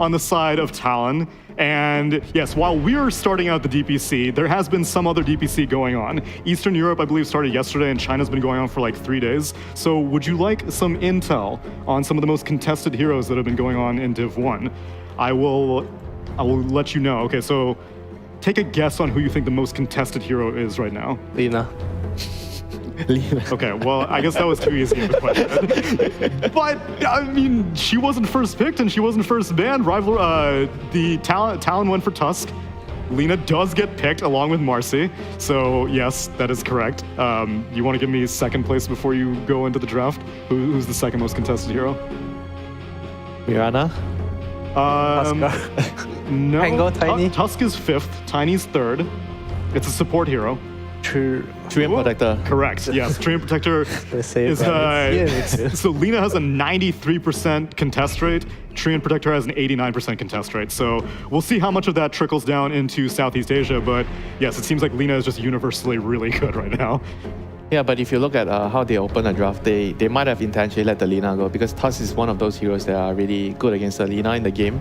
on the side of Talon. And yes, while we're starting out the DPC, there has been some other DPC going on. Eastern Europe, I believe, started yesterday, and China's been going on for like 3 days. So would you like some intel on some of the most contested heroes that have been going on in Div 1? I will let you know. Okay, so take a guess on who you think the most contested hero is right now. Lina. Okay, well, I guess that was too easy of a question. But, I mean, she wasn't first picked and she wasn't first banned. The Talon went for Tusk. Lina does get picked along with Marcy. So, yes, that is correct. You want to give me second place before you go into the draft? Who's the second most contested hero? Mirana? No. Tango, Tiny? Tusk is fifth. Tiny's third. It's a support hero. Treant Protector. Correct. Yes, Treant Protector is so Lina has a 93% contest rate. Treant Protector has an 89% contest rate. So we'll see how much of that trickles down into Southeast Asia. But yes, it seems like Lina is just universally really good right now. Yeah, but if you look at how they open the draft, they might have intentionally let the Lina go because Tusk is one of those heroes that are really good against the Lina in the game.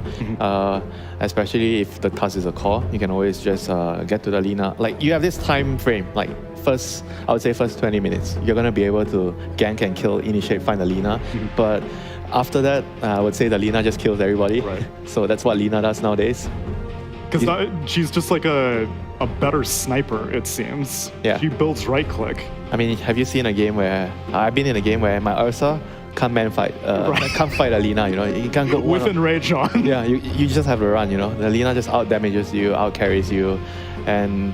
Especially if the Tusk is a core, you can always just get to the Lina. Like you have this time frame, like I would say first 20 minutes, you're gonna be able to gank and kill, initiate, find the Lina. But after that, I would say the Lina just kills everybody. Right. So that's what Lina does nowadays. Because she's just like a better sniper, it seems. Yeah. She builds right click. I mean, have you seen a game where I've been in a game where my Ursa can't man fight, can't fight a Lina, you know, you can't go with enrage on. Yeah, you just have to run, you know. The Lina just out damages you, out carries you, and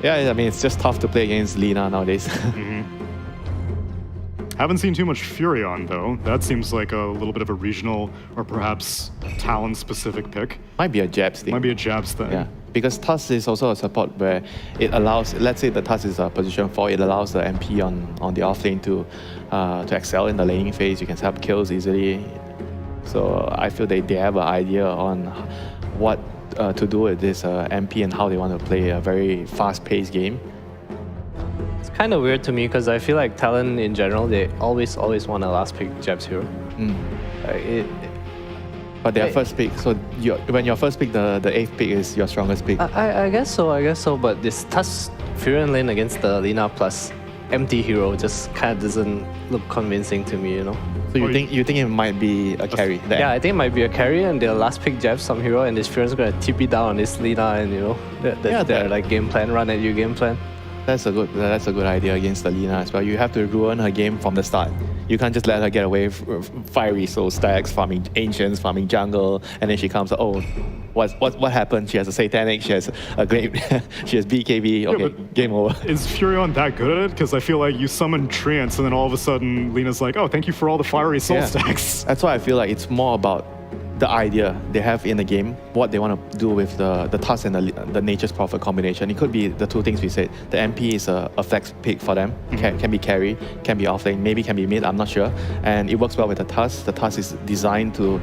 yeah, I mean it's just tough to play against Lina nowadays. Haven't seen too much Furion though. That seems like a little bit of a regional or perhaps Talon specific pick. Might be a Jabs thing. Might be a Jabs thing. Yeah, because Tusk is also a support where it allows, let's say the Tusk is a position 4, it allows the MP on the off lane to excel in the laning phase. You can set up kills easily. So I feel they have an idea on what to do with this MP and how they want to play a very fast-paced game. It's kind of weird to me because I feel like Talon in general, they always want a last pick Jabs hero. But their first pick, so when your first pick, the 8th pick is your strongest pick. I guess so, but this Tusk Furion lane against the Lina plus empty hero just kind of doesn't look convincing to me, you know. So you think it might be a carry? Yeah, I think it might be a carry, and they'll last pick Jabs some hero, and this Furion's gonna TP down on this Lina, and you know that's their like game plan, run at you game plan. That's a good idea against the Lina as well. You have to ruin her game from the start. You can't just let her get away with fiery soul stacks, farming ancients, farming jungle, and then she comes, oh, what happened? She has a satanic, she has a great, she has BKB, okay, game over. Is Furion that good at it? Because I feel like you summon Treants and then all of a sudden Lina's like, oh, thank you for all the fiery soul stacks. That's why I feel like it's more about the idea they have in the game, what they want to do with the Tusk and the Nature's Prophet combination. It could be the two things we said. The MP is a flex pick for them. Can be carry, can be offlane, maybe can be mid, I'm not sure. And it works well with the Tusk. The Tusk is designed to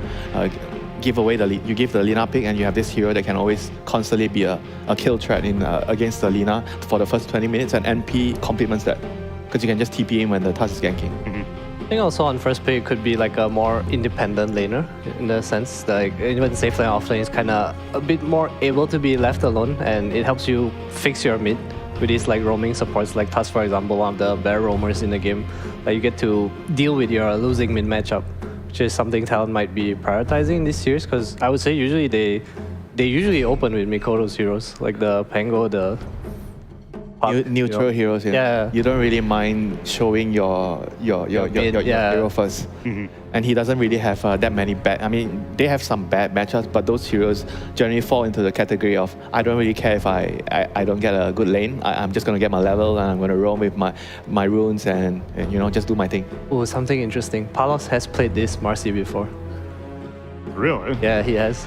give away you give the Lina pick and you have this hero that can always constantly be a kill threat against the Lina for the first 20 minutes, and NP complements that because you can just TP in when the Tusk is ganking. I think also on first pick it could be like a more independent laner in the sense that like, even safe lane off lane is kind of a bit more able to be left alone, and it helps you fix your mid with these like roaming supports like Tusk, for example, one of the better roamers in the game. Like you get to deal with your losing mid matchup, which is something Talon might be prioritizing in this series, because I would say usually they usually open with Mikoto's heroes like the Pango, the neutral heroes. Yeah. You don't really mind showing your hero first. And he doesn't really have that many bad. I mean, they have some bad matchups, but those heroes generally fall into the category of I don't really care if I don't get a good lane. I'm just gonna get my level and I'm gonna roam with my runes and you know just do my thing. Oh, something interesting. Palos has played this Marcy before. Really? Yeah, he has.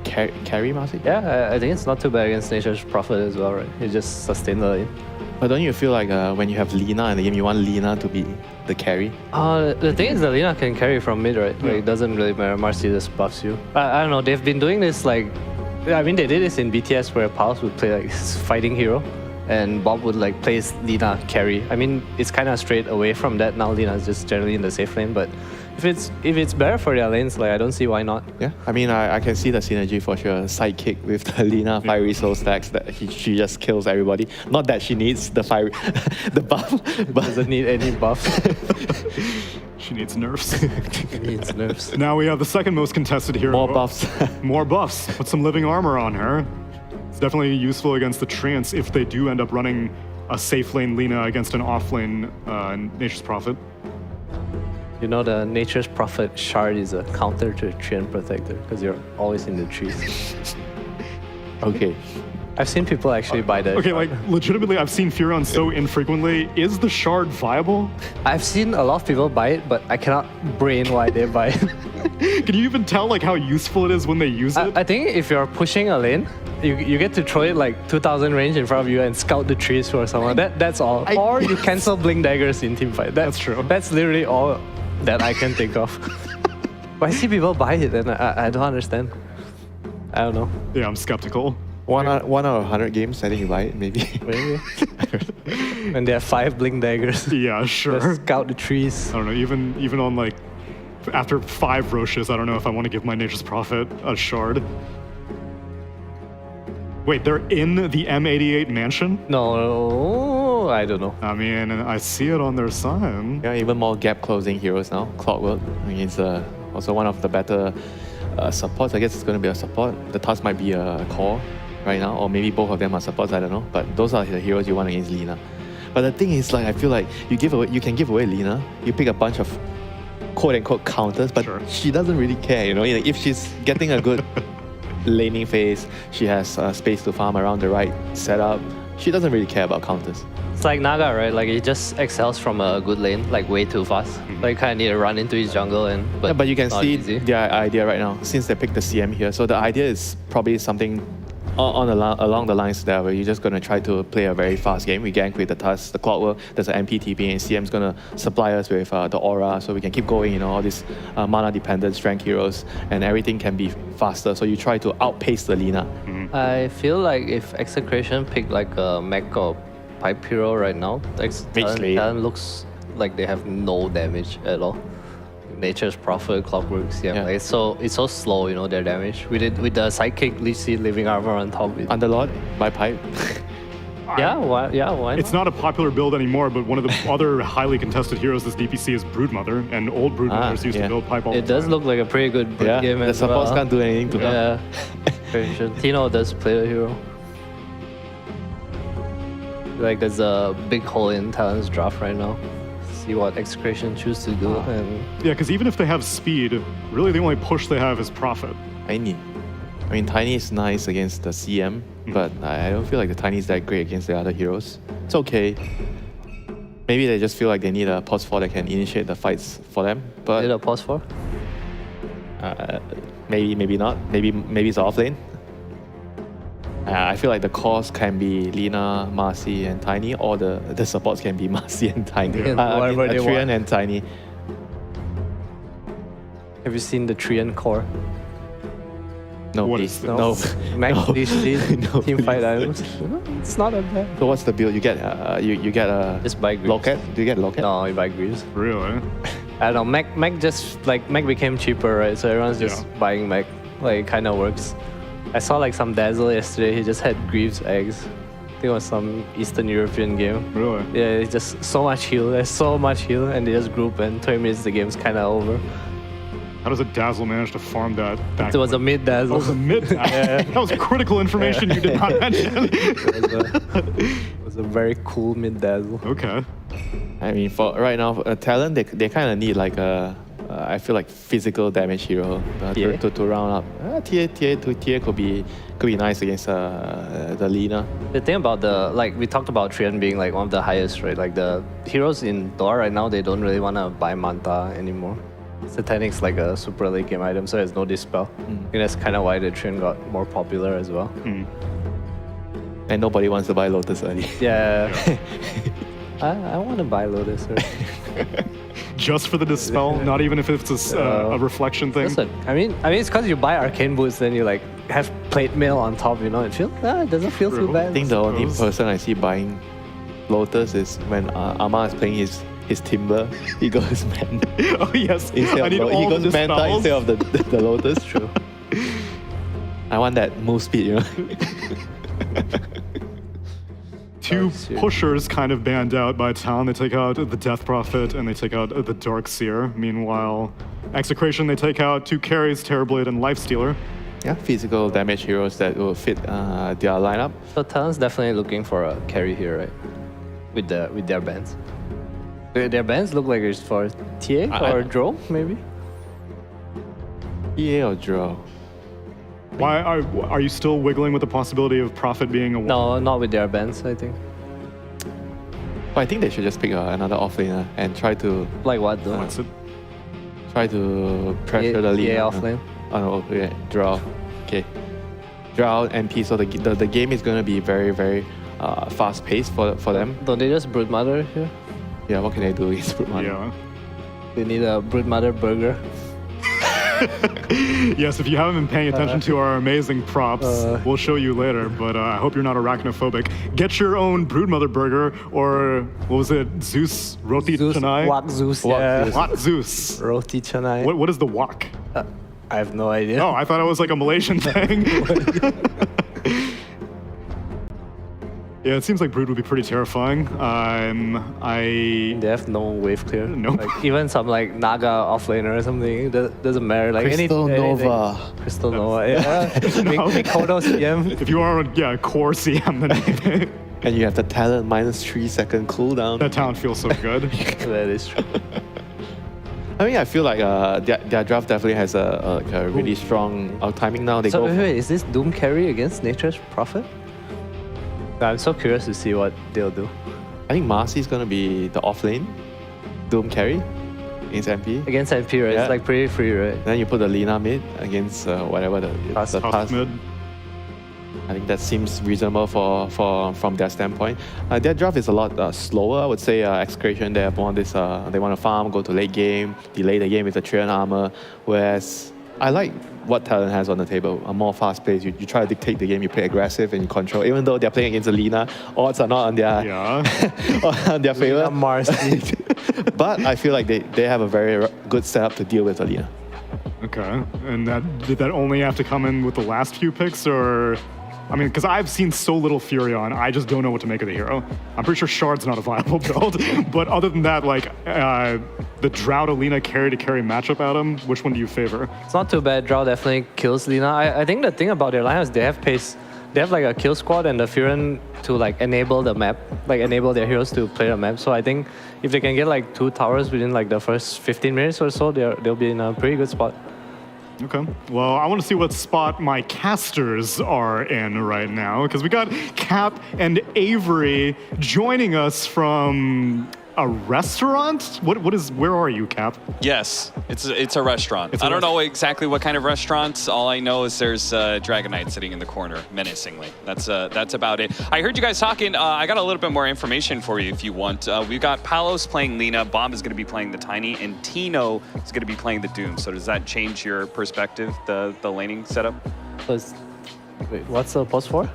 Carry Marcy? Yeah, I think it's not too bad against Nature's Prophet as well, right? You just sustain the lane. But don't you feel like when you have Lina in the game, you want Lina to be the carry? The thing is that Lina can carry from mid, right? Like, it doesn't really matter. Marcy just buffs you. I don't know, they've been doing this like... I mean, they did this in BTS where Palos would play like his fighting hero and Bob would like play Lina carry. I mean, it's kind of straight away from that now. Lina's just generally in the safe lane, but if it's better for their lanes, like I don't see why not. Yeah, I mean, I can see the synergy for sure. Sidekick with the Lina fiery soul stacks that she just kills everybody. Not that she needs the fiery, the buff, but Doesn't need any buffs. She needs nerfs. It needs nerfs. Now we have the second most contested hero. more buffs. More buffs. Put some living armor on her. It's definitely useful against the Treants if they do end up running a safe lane Lina against an off lane Nature's Prophet. You know, the Nature's Prophet shard is a counter to Treant Protector because you're always in the trees. Okay. I've seen people actually buy that. Okay, shard. like legitimately, I've seen Furion so infrequently. Is the shard viable? I've seen a lot of people buy it, but I cannot brain why they buy it. Can you even tell like how useful it is when they use it? I think if you're pushing a lane, you get to throw it like 2,000 range in front of you and scout the trees for someone. That's all. Or you cancel blink daggers in team fight. That's true. That's literally all that I can think of. But I see people buy it and I don't understand. I don't know. Yeah, I'm skeptical. One out of 100 games, I think you buy it, maybe. Maybe. And they have 5 blink daggers. Yeah, sure. Just scout the trees. I don't know. Even on like after 5 Roches, I don't know if I want to give my Nature's Prophet a shard. Wait, they're in the M88 mansion? No, I don't know. I mean, I see it on their sign. Yeah, even more gap closing heroes now. Clockwork. I mean, it's also one of the better supports. I guess it's going to be a support. The task might be a core right now, or maybe both of them are supports. I don't know. But those are the heroes you want against Lina. But the thing is, like, I feel like you can give away Lina. You pick a bunch of quote unquote counters, but Sure. she doesn't really care. You know, like, if she's getting a good laning phase, she has space to farm around the right setup. She doesn't really care about counters. It's like Naga, right? Like he just excels from a good lane, like way too fast. Like kind of need to run into his jungle and. Yeah, but you can not see easy. their idea right now since they picked the CM here. So the idea is probably something along the lines there where you're just going to try to play a very fast game. We gank with the Tusk, the Clockwork, there's an MP TP, and CM's going to supply us with the Aura so we can keep going, you know, all these mana dependent strength heroes, and everything can be faster. So you try to outpace the Lina. I feel like if Execration picked like a mech or pipe hero right now, Slate. Talon looks like they have no damage at all. Nature's Prophet, Clockwork, CM. Yeah. Like, it's so slow, you know, their damage. With the sidekick, Lich Seed, living armor on top of it. Underlord by pipe. Why not? It's not a popular build anymore, but one of the other highly contested heroes this DPC is Broodmother, and old Broodmothers used to build pipe all It the does time. look like a pretty good Yeah, game the as supports well. can't do anything to them. Yeah. Very sure. Tino does play the hero. Like there's a big hole in Talon's draft right now. See what Execration choose to do, and Yeah, because even if they have speed, really the only push they have is Prophet. Tiny. I mean, Tiny is nice against the CM, but I don't feel like the Tiny is that great against the other heroes. It's okay. Maybe they just feel like they need a pause 4 that can initiate the fights for them. did But a pause for? maybe not. Maybe it's off lane. I feel like the cores can be Lina, Marcy, and Tiny, or the supports can be Marcy and Tiny. Yeah, whatever they Trian want. and Tiny. Have you seen the Treant core? No, What please. is No. Max No. Lich Seed, No, team please. fight items. It's not that bad. So what's the build? You get you get a Just buy Greaves. locket. Do you get locket? No, you buy Greaves. Really? I don't know. Mac became cheaper, right? So everyone's just buying Mac. Like it kind of works. I saw like some Dazzle yesterday. He just had Greaves eggs. I think it was some Eastern European game. Really? Yeah, it's just so much heal. There's so much heal, and they just group, and 20 minutes the game's kind of over. How does a Dazzle manage to farm that back? It was a mid Dazzle. It was a mid. That was critical information you did not mention. It was a very cool mid Dazzle. Okay. I mean, for right now, Talon, they kind of need like a, I feel like physical damage hero Yeah. to round up. TA could be nice against the Lina. The thing about we talked about Treant being like one of the highest, right? Like the heroes in Thor right now, they don't really want to buy Manta anymore. Satanic's like a super late game item, so there's no dispel. And that's kind of why the Treant got more popular as well. And nobody wants to buy Lotus early. Yeah. I want to buy Lotus. Right? Just for the dispel, not even if it's a reflection thing. Listen, I mean, it's because you buy Arcane Boots, then you like have plate mail on top, you know. It doesn't feel too True. bad. I think the only Suppose. person I see buying Lotus is when Ama is playing his his Timber, he goes Manta. Oh yes, Instead I of need he all goes the Manta spells. instead of the Lotus. True. I want that move speed, you know. Two Darkseer. pushers kind of banned out by Talon. They take out the Death Prophet and they take out the Darkseer. Meanwhile, Execration, they take out 2 carries, Terrorblade and Lifestealer. Yeah, physical damage heroes that will fit their lineup. So Talon's definitely looking for a carry here, right? With their bands. Their bands look like it's for TA or draw, maybe? EA or draw? Why are you still wiggling with the possibility of Prophet being a No, not with their bands, I think. But I think they should just pick another offlaner and try to Like what though? What's it? pressure the lead. offlane. Oh no, okay, draw. Okay, draw MP. So the game is going to be very very fast paced for them. Don't they just brood mother here? Yeah, what can they do against Broodmother? Yeah. They need a brood mother burger. Yes, if you haven't been paying attention to our amazing props, we'll show you later. But I hope you're not arachnophobic. Get your own Broodmother burger, or what was it? Zeus Roti Zeus, Chennai? Wak Zeus, Wak yeah. Zeus. What Zeus? Roti Chennai. What is the wok? I have no idea. Oh, I thought it was like a Malaysian thing. Yeah, it seems like Brood would be pretty terrifying. They have no wave clear. Nope. Like, even some like Naga offlaner or something. Doesn't matter. Like Crystal anything. Nova. Crystal Nova. Yeah. Mikoto CM. If you are core CM, then And you have the Talon minus 3 second cooldown. that talent feels so good. That is true. I mean, I feel like their draft definitely has a really strong timing now. They So go wait, is this Doom carry against Nature's Prophet? I'm so curious to see what they'll do. I think Marcy is going to be the offlane Doom carry against MP. Against MP, right? Yeah. It's like pretty free, right? Then you put the Lina mid against whatever the Pass. Toss mid. I think that seems reasonable from their standpoint. Their draft is a lot slower. I would say Execration, they have more this, they want to farm, go to late game, delay the game with the Treant armor. Whereas I like what Talon has on the table, a more fast pace. You try to dictate the game, you play aggressive and you control. Even though they're playing against Alina, odds are not on their, on their favor. Marcy. But I feel like they have a very good setup to deal with Alina. Okay, and did that only have to come in with the last few picks, or? I mean, because I've seen so little Furion, I just don't know what to make of the hero. I'm pretty sure Shard's not a viable build, but other than that, like, the Drought Alina carry-to-carry matchup, Adam, which one do you favor? It's not too bad. Drow definitely kills Lina. I think the thing about their lineup is they have pace. They have like a kill squad and the Furion to like enable the map, like enable their heroes to play the map. So I think if they can get like 2 towers within like the first 15 minutes or so, they'll be in a pretty good spot. Okay. Well, I want to see what spot my casters are in right now, because we got Cap and Avery joining us from a restaurant. Where are you, Cap? Yes, it's a restaurant. It's a I don't know exactly what kind of restaurant. All I know is there's Dragon Knight sitting in the corner menacingly. That's about it. I heard you guys talking. I got a little bit more information for you if you want. We've got Palos playing Lina, Bomb is going to be playing the Tiny, and Tino is going to be playing the Doom. So does that change your perspective, the laning setup? Wait, what's the pause for?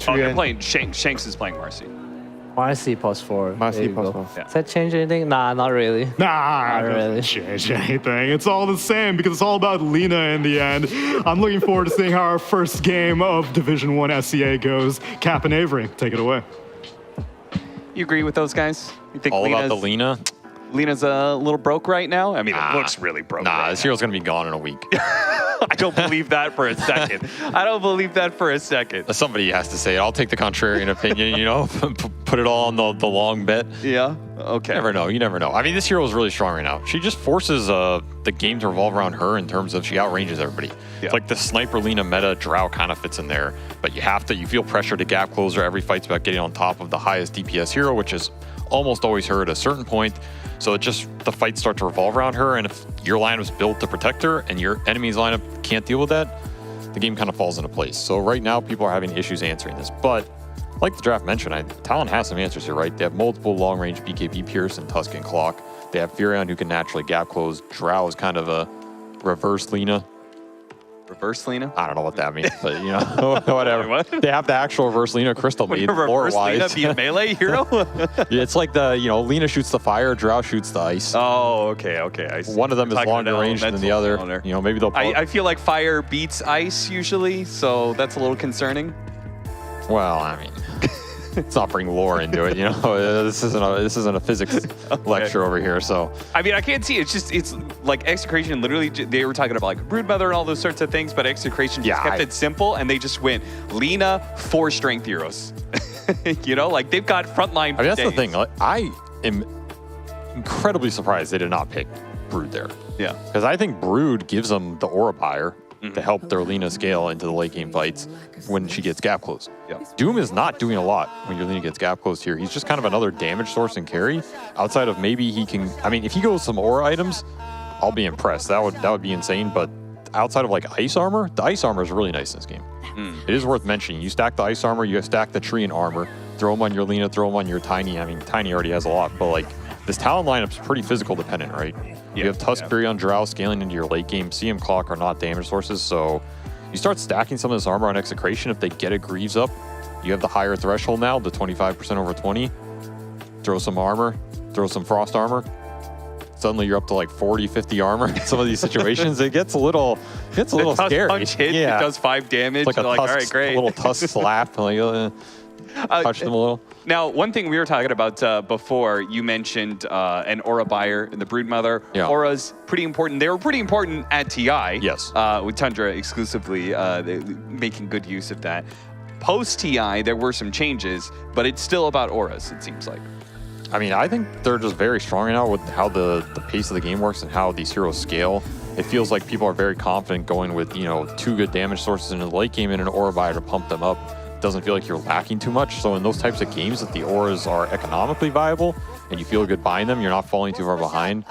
Oh, you're playing Shanks is playing Marcy. Marcy pause 4. Marcy There you pause go. 4. Yeah. Does that change anything? Nah, not really. Nah, it really. doesn't change anything. It's all the same because it's all about Lina in the end. I'm looking forward to seeing how our first game of Division 1 SCA goes. Cap and Avery, take it away. You agree with those guys? You think All about Lina's, the Lina? Lina's a little broke right now? I mean, it looks really broke. Nah, right this now. hero's gonna be gone in a week. I don't believe that for a second. I don't believe that for a second. Somebody has to say it. I'll take the contrarian opinion, you know, put it all on the long bet. Yeah? Okay. You never know. I mean, this hero is really strong right now. She just forces the game to revolve around her in terms of she outranges everybody. Yeah. It's like the Sniper Lina meta, Drow kind of fits in there, but you feel pressure to gap closer. Every fight's about getting on top of the highest DPS hero, which is almost always her at a certain point. So the fights start to revolve around her, and if your lineup is built to protect her and your enemy's lineup can't deal with that, the game kind of falls into place. So right now, people are having issues answering this. But like the draft mentioned, Talon has some answers here, right? They have multiple long-range BKB Pierce and Tuscan Clock. They have Furion who can naturally gap close. Drow is kind of a reverse Lina. Reverse Lina? I don't know what that means, but you know, whatever. What? They have the actual reverse Lina crystal made Reverse Lina lore-wise. be a melee hero? It's like the, you know, Lina shoots the fire, Drow shoots the ice. Oh, okay. I see. One of them You're is talking longer about range than the elemental other. owner. You know, maybe they'll. I feel like fire beats ice usually, so that's a little concerning. Well, I mean, let's not bring lore into it. You know, this isn't a physics lecture over here. So I mean, I can't see. It's like Execration. Literally, they were talking about like Broodmother and all those sorts of things, but Execration just kept it simple, and they just went Lina 4 strength heroes. You know, like they've got frontline. I mean, that's the thing. Like, I am incredibly surprised they did not pick Brood there. Yeah. Because I think Brood gives them the Aura Buyer to help their Lina scale into the late game fights when she gets gap closed. Yeah. Doom is not doing a lot when your Lina gets gap closed here. He's just kind of another damage source and carry. Outside of maybe he can, I mean, if he goes some Aura items, I'll be impressed. That would be insane. But outside of like ice armor, the ice armor is really nice in this game. It is worth mentioning. You stack the ice armor, you stack the tree and armor, throw them on your Lina, throw them on your Tiny. I mean, Tiny already has a lot, but like this Talon lineup's pretty physical dependent, right? You have Tusk Fury on Drow scaling into your late game. CM Clock are not damage sources, so you start stacking some of this armor on Execration. If they get a Greaves up, you have the higher threshold now, the 25% over 20. Throw some armor, throw some frost armor. Suddenly you're up to like 40, 50 armor in some of these situations. It gets a little scary. Punch hit, it does 5 damage. It's like You're a, like, all right, great. a little tusk slap. Like, touch them a little. Now, one thing we were talking about before, you mentioned an Aura Buyer and the Broodmother. Yeah. Aura's pretty important. They were pretty important at TI. Yes. With Tundra exclusively making good use of that. Post-TI, there were some changes, but it's still about auras, it seems like. I mean, I think they're just very strong now with how the pace of the game works and how these heroes scale. It feels like people are very confident going with, you know, 2 good damage sources in the late game and an Aura Buyer to pump them up. Doesn't feel like you're lacking too much. So in those types of games that the auras are economically viable and you feel good buying them, you're not falling too far behind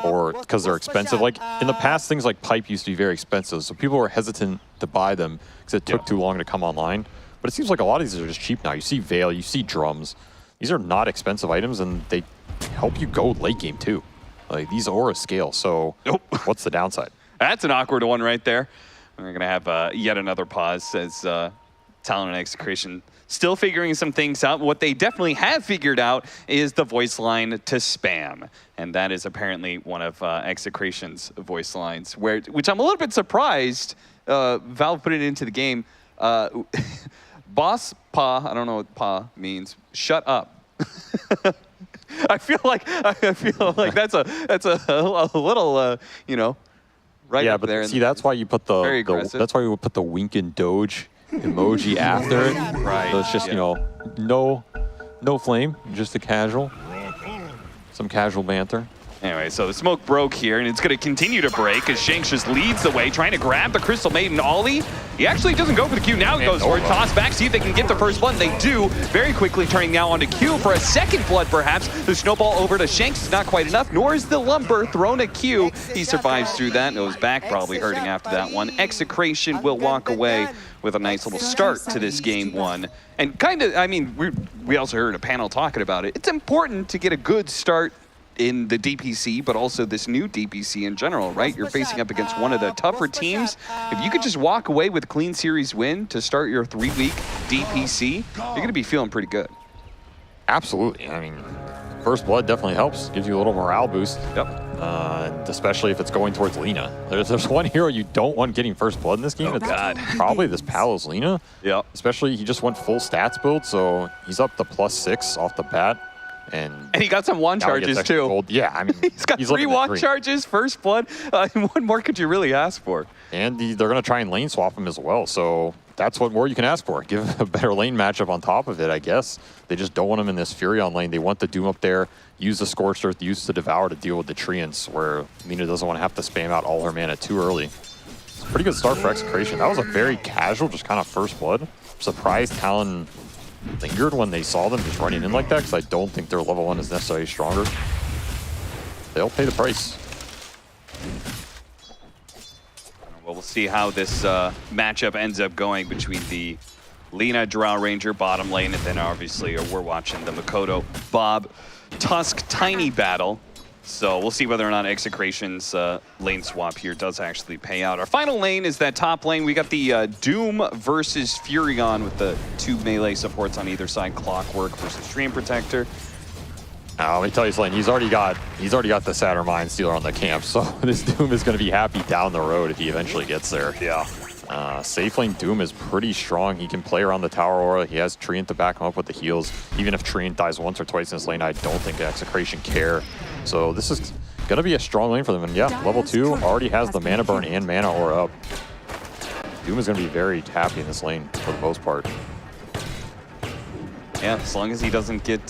or because they're expensive. Like in the past, things like Pipe used to be very expensive. So people were hesitant to buy them because it took too long to come online. But it seems like a lot of these are just cheap now. You see Veil, you see Drums. These are not expensive items and they help you go late game too. Like these auras scale. So what's the downside? That's an awkward one right there. We're going to have yet another pause as Talon and Execration still figuring some things out. What they definitely have figured out is the voice line to spam. And that is apparently one of Execration's voice lines, which I'm a little bit surprised Valve put it into the game. Boss Pa, I don't know what Pa means. Shut up. I feel like that's a little you know, right up there. Yeah, but see, that's why you put that's why we would put the wink and doge emoji after it. Right. So it's just, you know, no flame, just a casual, some casual banter. Anyway, so the smoke broke here, and it's going to continue to break as Shanks just leads the way, trying to grab the Crystal Maiden Ollie. He actually doesn't go for the Q. Now he goes for it. Toss back, see if they can get the first blood. They do. Very quickly turning now onto Q for a second blood, perhaps. The snowball over to Shanks is not quite enough, nor is the Lumber thrown at Q. He survives through that. Goes back, probably hurting after that one. Execration will walk away with a nice little start to this game 1. And kind of, I mean, we also heard a panel talking about it. It's important to get a good start in the DPC, but also this new DPC in general, right? You're facing up against one of the tougher teams. If you could just walk away with a clean series win to start your 3-week DPC, you're going to be feeling pretty good. Absolutely. I mean, first blood definitely helps. Gives you a little morale boost. Yep. Especially if it's going towards Lina. There's one hero you don't want getting first blood in this game. God. Probably this Palos Lina. Yep. Especially he just went full stats build, so he's up to +6 off the bat. And he got some wand charges too. Gold. Yeah, I mean, he's got 3 wand charges, first blood. What more could you really ask for? And they're going to try and lane swap him as well. So that's what more you can ask for. Give him a better lane matchup on top of it, I guess. They just don't want him in this Furion lane. They want the Doom up there, use the Scorched Earth, use the Devour to deal with the Treants, where Lina doesn't want to have to spam out all her mana too early. It's a pretty good start for Execration. That was a very casual, just kind of first blood. I'm surprised Talon lingered when they saw them just running in like that, because I don't think their level 1 is necessarily stronger. They'll pay the price. Well, we'll see how this matchup ends up going between the Lina Drow Ranger bottom lane, and then obviously we're watching the Makoto Bob Tusk Tiny battle. So we'll see whether or not Execration's lane swap here does actually pay out. Our final lane is that top lane. We got the Doom versus Furion with the 2 melee supports on either side. Clockwork versus Dream Protector. Let me tell you, Slate, he's already got the Saturn Mind Stealer on the camp, so this Doom is going to be happy down the road if he eventually gets there. Yeah. Safe lane Doom is pretty strong. He can play around the tower aura. He has Treant to back him up with the heals. Even if Treant dies once or twice in this lane, I don't think Execration care. So this is going to be a strong lane for them. And yeah, level 2 already has the mana burn and mana aura up. Doom is going to be very happy in this lane for the most part. Yeah, as long as he doesn't get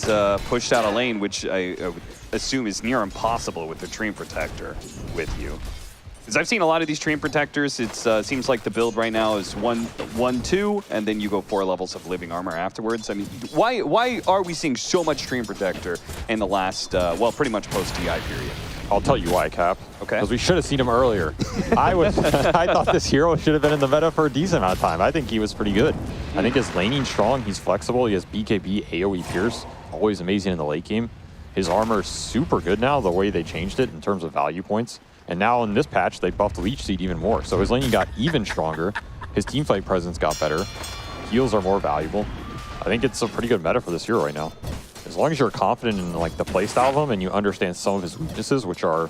pushed out of lane, which I would assume is near impossible with the Dream Protector with you. Because I've seen a lot of these Dream Protectors, it seems like the build right now is 1-2, and then you go 4 levels of living armor afterwards. I mean, why are we seeing so much Dream Protector in the last, well, pretty much post-DI period? I'll tell you why, Cap. Okay. Because we should have seen him earlier. I thought this hero should have been in the meta for a decent amount of time. I think he was pretty good. I think his laning's strong, he's flexible, he has BKB, AoE Pierce, always amazing in the late game. His armor is super good now, the way they changed it in terms of value points. And now in this patch, they buffed Leech Seed even more. So his laning got even stronger. His teamfight presence got better. Heals are more valuable. I think it's a pretty good meta for this hero right now. As long as you're confident in like the playstyle of him and you understand some of his weaknesses, which are,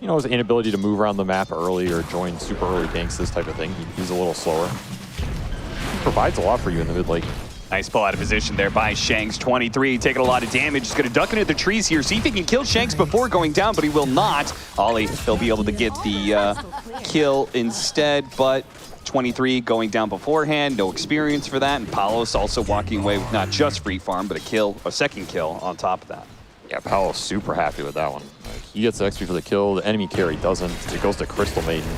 you know, his inability to move around the map early or join super early ganks, this type of thing. He's a little slower. He provides a lot for you in the mid lane. Nice pull out of position there by Shanks. 23, taking a lot of damage. He's going to duck into the trees here, see if he can kill Shanks before going down, but he will not. Ollie, he'll be able to get the kill instead, but 23 going down beforehand, no experience for that, and Palos also walking away with not just free farm, but a second kill on top of that. Yeah, Palos super happy with that one. Like, he gets the XP for the kill, the enemy carry doesn't. It goes to Crystal Maiden.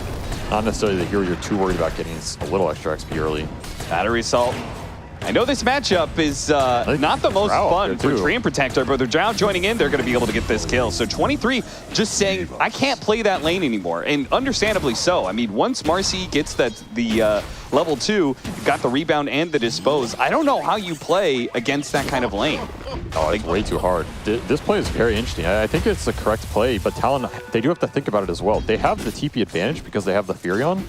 Not necessarily the hero you're too worried about getting a little extra XP early. Battery Assault. I know this matchup is not the most fun for Dream Protector, but with Drow joining in, they're going to be able to get this kill. So 23 just saying, I can't play that lane anymore, and understandably so. I mean, once Marcy gets the level 2, got the rebound and the dispose, I don't know how you play against that kind of lane. Oh, it's way too hard. This play is very interesting. I think it's the correct play, but Talon, they do have to think about it as well. They have the TP advantage because they have the Furion.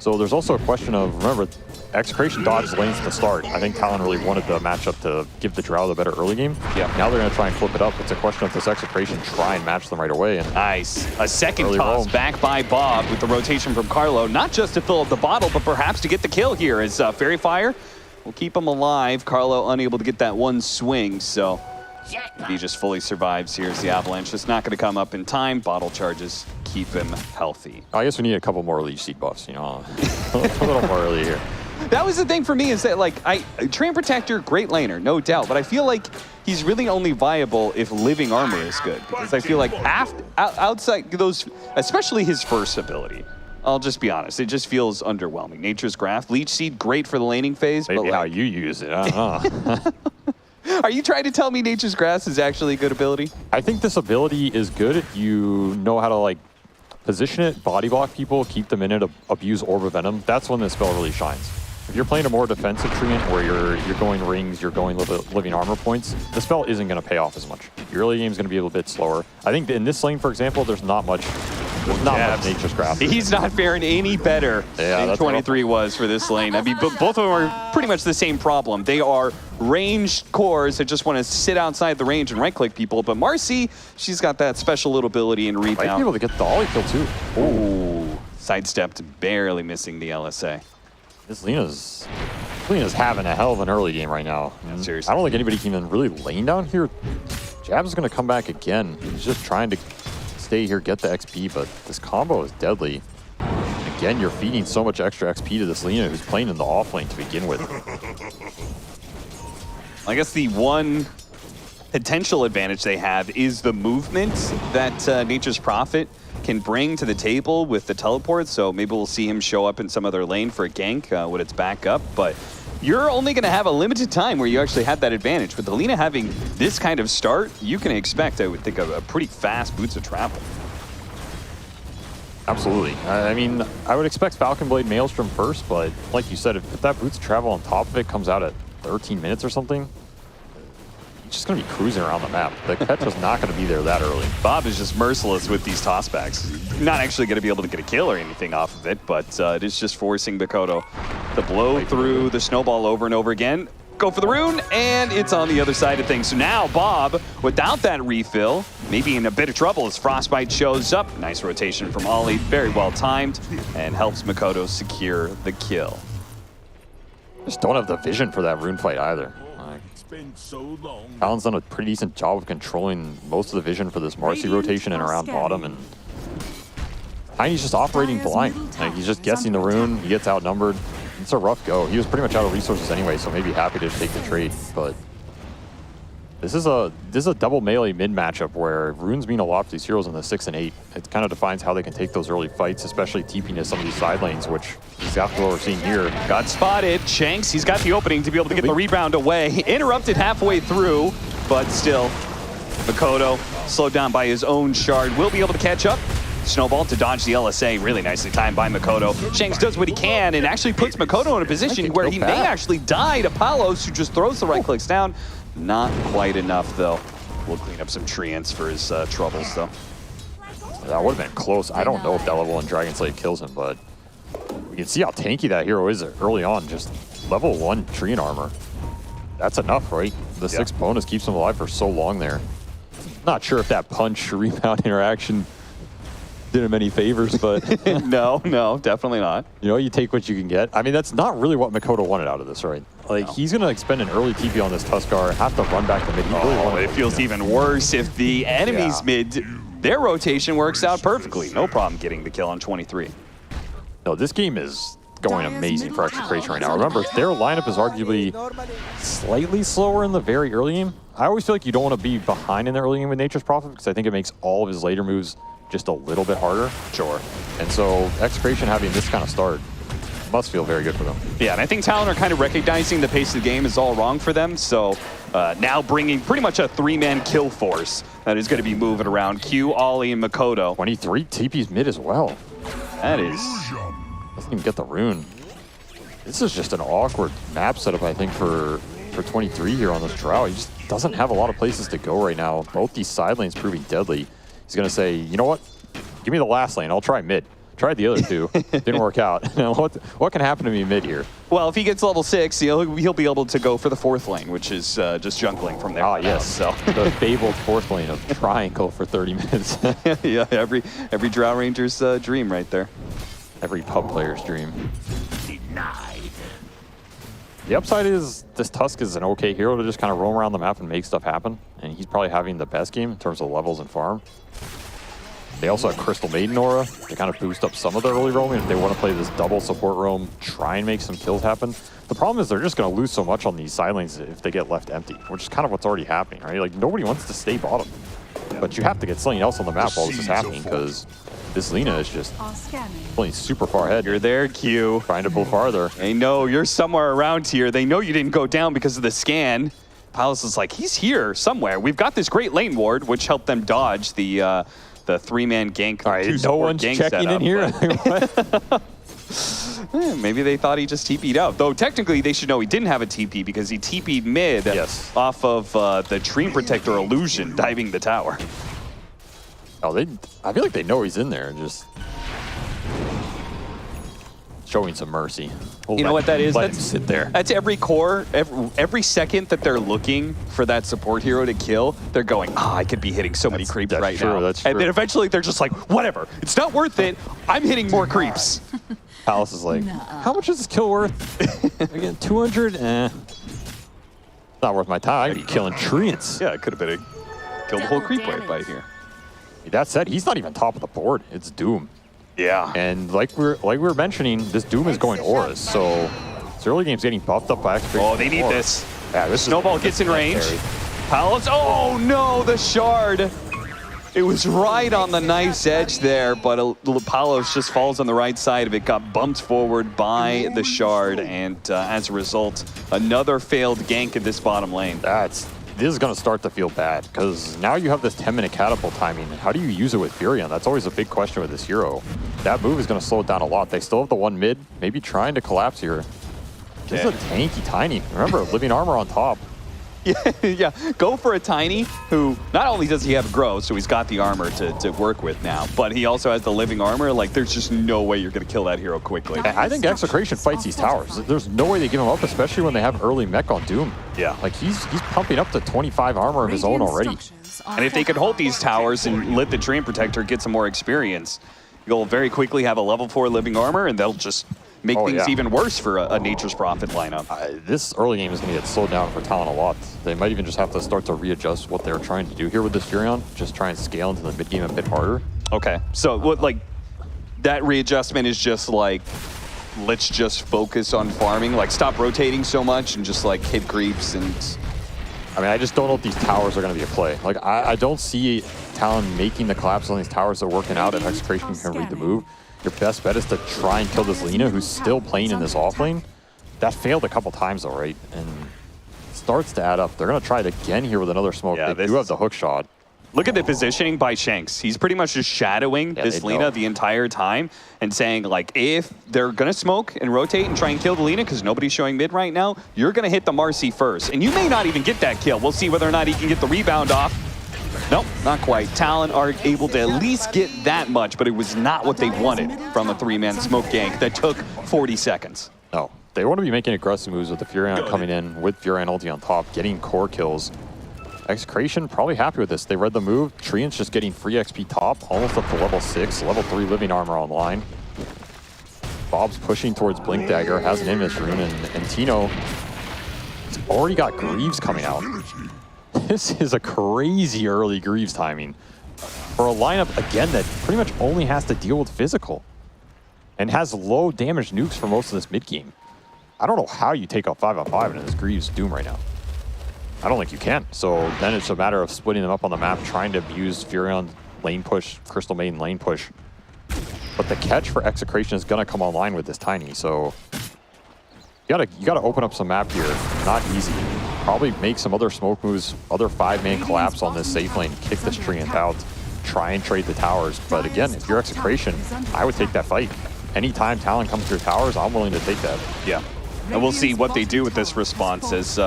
So there's also a question of, remember, Execration dodged lanes at the start. I think Talon really wanted the matchup to give the Drow the better early game. Yeah. Now they're going to try and flip it up. It's a question of does Execration try and match them right away. And nice. A second toss back by Bob with the rotation from Carlo, not just to fill up the bottle, but perhaps to get the kill here as Fairy Fire will keep him alive. Carlo unable to get that one swing, so he just fully survives here as the Avalanche is not going to come up in time. Bottle charges keep him healthy. I guess we need a couple more Leech Seed buffs, you know, a little more early here. That was the thing for me is that, like, Dream Protector, great laner, no doubt, but I feel like he's really only viable if living armor is good. Because I feel like outside those, especially his first ability, I'll just be honest, it just feels underwhelming. Nature's Graph, Leech Seed, great for the laning phase. Maybe but how you use it, I don't know. Are you trying to tell me Nature's Grass is actually a good ability? I think this ability is good if you know how to, like, position it, body block people, keep them in it, abuse Orb of Venom. That's when this spell really shines. If you're playing a more defensive treatment where you're going rings, you're going living armor points, the spell isn't going to pay off as much. Your early game is going to be a little bit slower. I think in this lane, for example, there's not much Nature's Graph. He's not faring any better than 23 was for this lane. I mean, both of them are pretty much the same problem. They are ranged cores that just want to sit outside the range and right-click people. But Marcy, she's got that special little ability in rebound. Might be able to get the Ollie kill too. Ooh, sidestepped, barely missing the LSA. This Lena's having a hell of an early game right now. Yeah, seriously. I don't think anybody can even really lane down here. Jab's going to come back again. He's just trying to stay here, get the XP, but this combo is deadly. Again, you're feeding so much extra XP to this Lena who's playing in the off lane to begin with. I guess the one potential advantage they have is the movement that Nature's Prophet can bring to the table with the teleport, so maybe we'll see him show up in some other lane for a gank when it's back up, but you're only going to have a limited time where you actually have that advantage. With Alina having this kind of start, you can expect, I would think, a pretty fast boots of travel. Absolutely. I mean, I would expect Falcon Blade Maelstrom first, but like you said, if that boots of travel on top of it comes out at 13 minutes or something, just going to be cruising around the map. The Petra's not going to be there that early. Bob is just merciless with these tossbacks. Not actually going to be able to get a kill or anything off of it, but it is just forcing Mikoto to blow through the snowball over and over again. Go for the rune, and it's on the other side of things. So now Bob, without that refill, maybe in a bit of trouble as Frostbite shows up. Nice rotation from Ollie, very well timed, and helps Mikoto secure the kill. Just don't have the vision for that rune fight either. Talon's done a pretty decent job of controlling most of the vision for this Marcy rotation and around bottom, and Tiny's just operating blind. Like, he's just guessing the rune, he gets outnumbered. It's a rough go. He was pretty much out of resources anyway, so maybe happy to take the trade, but this is a double melee mid matchup where runes mean a lot for these heroes in the 6 and 8. It kind of defines how they can take those early fights, especially TPing to some of these side lanes, which is exactly what we're seeing here. Got spotted. Shanks, he's got the opening to be able to get the rebound away. Interrupted halfway through, but still, Mikoto, slowed down by his own shard, will be able to catch up. Snowball to dodge the LSA, really nicely timed by Mikoto. Shanks does what he can and actually puts Mikoto in a position where he may actually die to Palos, who just throws the right clicks down. Not quite enough, though. We'll clean up some treants for his troubles, though. That would have been close. I don't know if that level 1 Dragon Slate kills him, but you can see how tanky that hero is early on. Just level 1 treant armor. That's enough, right? The 6 bonus keeps him alive for so long there. Not sure if that punch rebound interaction did him any favors, but no, definitely not. You know, you take what you can get. I mean, that's not really what Mikoto wanted out of this, right? Like, he's going to expend an early TP on this Tuskar, have to run back to mid. It feels even worse if the enemy's mid, their rotation works out perfectly. No problem getting the kill on 23. No, this game is going amazing for Execration right now. Remember, their lineup is arguably slightly slower in the very early game. I always feel like you don't want to be behind in the early game with Nature's Prophet because I think it makes all of his later moves just a little bit harder. Sure. And so Execration having this kind of start must feel very good for them. Yeah, and I think Talon are kind of recognizing the pace of the game is all wrong for them, so now bringing pretty much a 3-man kill force that is going to be moving around. Q, Ollie, and Mikoto. 23 TP's mid as well. That is... Doesn't even get the rune. This is just an awkward map setup, I think, for 23 here on this Drow. He just doesn't have a lot of places to go right now. Both these side lanes proving deadly. He's going to say, you know what? Give me the last lane. I'll try mid. Tried the other two. Didn't work out. What can happen to me mid here? Well, if he gets level 6, he'll be able to go for the 4th lane, which is just jungling from there. Ah, yes. So the fabled 4th lane of triangle for 30 minutes. Yeah, every Drow Ranger's dream right there. Every pub player's dream. Denied. The upside is this Tusk is an okay hero to just kind of roam around the map and make stuff happen. And he's probably having the best game in terms of levels and farm. They also have Crystal Maiden Aura to kind of boost up some of the early roaming if they want to play this double support roam, try and make some kills happen. The problem is they're just going to lose so much on these side lanes if they get left empty, which is kind of what's already happening, right? Like, nobody wants to stay bottom. But you have to get something else on the map while this is happening because this Lina is just playing super far ahead. You're there, Q. Trying to pull farther. They know you're somewhere around here. They know you didn't go down because of the scan. Palace is like, he's here somewhere. We've got this great lane ward, which helped them dodge the 3-man gank. All right, no one's checking in here. Maybe they thought he just TP'd out. Though technically they should know he didn't have a TP because he TP'd mid off of the Dream Protector illusion diving the tower. Oh, I feel like they know he's in there, just showing some mercy. You know what that is? Let him sit there. That's every core. Every second that they're looking for that support hero to kill, they're going, I could be hitting so many creeps right now. That's true. And then eventually they're just like, whatever. It's not worth it. I'm hitting more creeps. Palace is like, how much is this kill worth? Again, 200? Not worth my time. I'd be killing treants. Yeah, it could have been killed the whole creep right here. That said, he's not even top of the board. It's Doom. Yeah. And like we were mentioning, this Doom is going auras, so this early game's getting buffed up by Execration. Oh, they need this. Yeah, this Snowball gets in range. Palace, oh no, the shard. It was right on the knife's edge there, but Palos just falls on the right side of it, got bumped forward by the shard, and as a result, another failed gank in this bottom lane. This is going to start to feel bad, because now you have this 10-minute catapult timing. How do you use it with Furion? That's always a big question with this hero. That move is going to slow it down a lot. They still have the one mid, maybe trying to collapse here. This is a tanky Tiny. Remember, living armor on top. Yeah, go for a Tiny who not only does he have Grow, so he's got the armor to work with now, but he also has the living armor. Like, there's just no way you're going to kill that hero quickly. I think Execration fights these towers. There's no way they give him up, especially when they have early mech on Doom. Yeah. Like, he's pumping up to 25 armor of his own already. And if they could hold these towers and let the Dream Protector get some more experience, you'll very quickly have a level 4 living armor, and they'll just make things even worse for a Nature's Prophet lineup. This early game is going to get slowed down for Talon a lot. They might even just have to start to readjust what they're trying to do here with this Furion, just try and scale into the mid game a bit harder. Okay, so what, like, that readjustment is just like, let's just focus on farming, like stop rotating so much and just like hit creeps and... I mean, I just don't know if these towers are going to be a play. Like, I don't see Talon making the collapse on these towers that are working out if Execration can read the move. Your best bet is to try and kill this Lina, who's still playing in this off lane. That failed a couple times though, right? And it starts to add up. They're going to try it again here with another smoke. Yeah, they do have the hook shot. Look at the positioning by Shanks. He's pretty much just shadowing this Lina the entire time and saying, like, if they're going to smoke and rotate and try and kill the Lina because nobody's showing mid right now, you're going to hit the Marcy first. And you may not even get that kill. We'll see whether or not he can get the rebound off. Nope, not quite. Talon are able to at least get that much, but it was not what they wanted from a 3-man smoke gank that took 40 seconds. No, they want to be making aggressive moves with the Furion coming in, with Furion ulti on top, getting core kills. Execration probably happy with this. They read the move. Treant's just getting free XP top, almost up to level 6, level 3 living armor online. Bob's pushing towards Blink Dagger, has an Image Rune, and Tino has already got Greaves coming out. This is a crazy early Greaves timing for a lineup, again, that pretty much only has to deal with physical and has low damage nukes for most of this mid game. I don't know how you take out 5-on-5 in this Greaves Doom right now. I don't think you can. So then it's a matter of splitting them up on the map, trying to abuse Furion lane push, Crystal Maiden lane push. But the catch for Execration is going to come online with this Tiny, so you gotta open up some map here. Not easy. Probably make some other smoke moves, other 5-man collapse on this safe lane, kick this Treant out, try and trade the towers. But again, if you're Execration, I would take that fight. Anytime Talon comes through towers, I'm willing to take that. Yeah, and we'll see what they do with this response as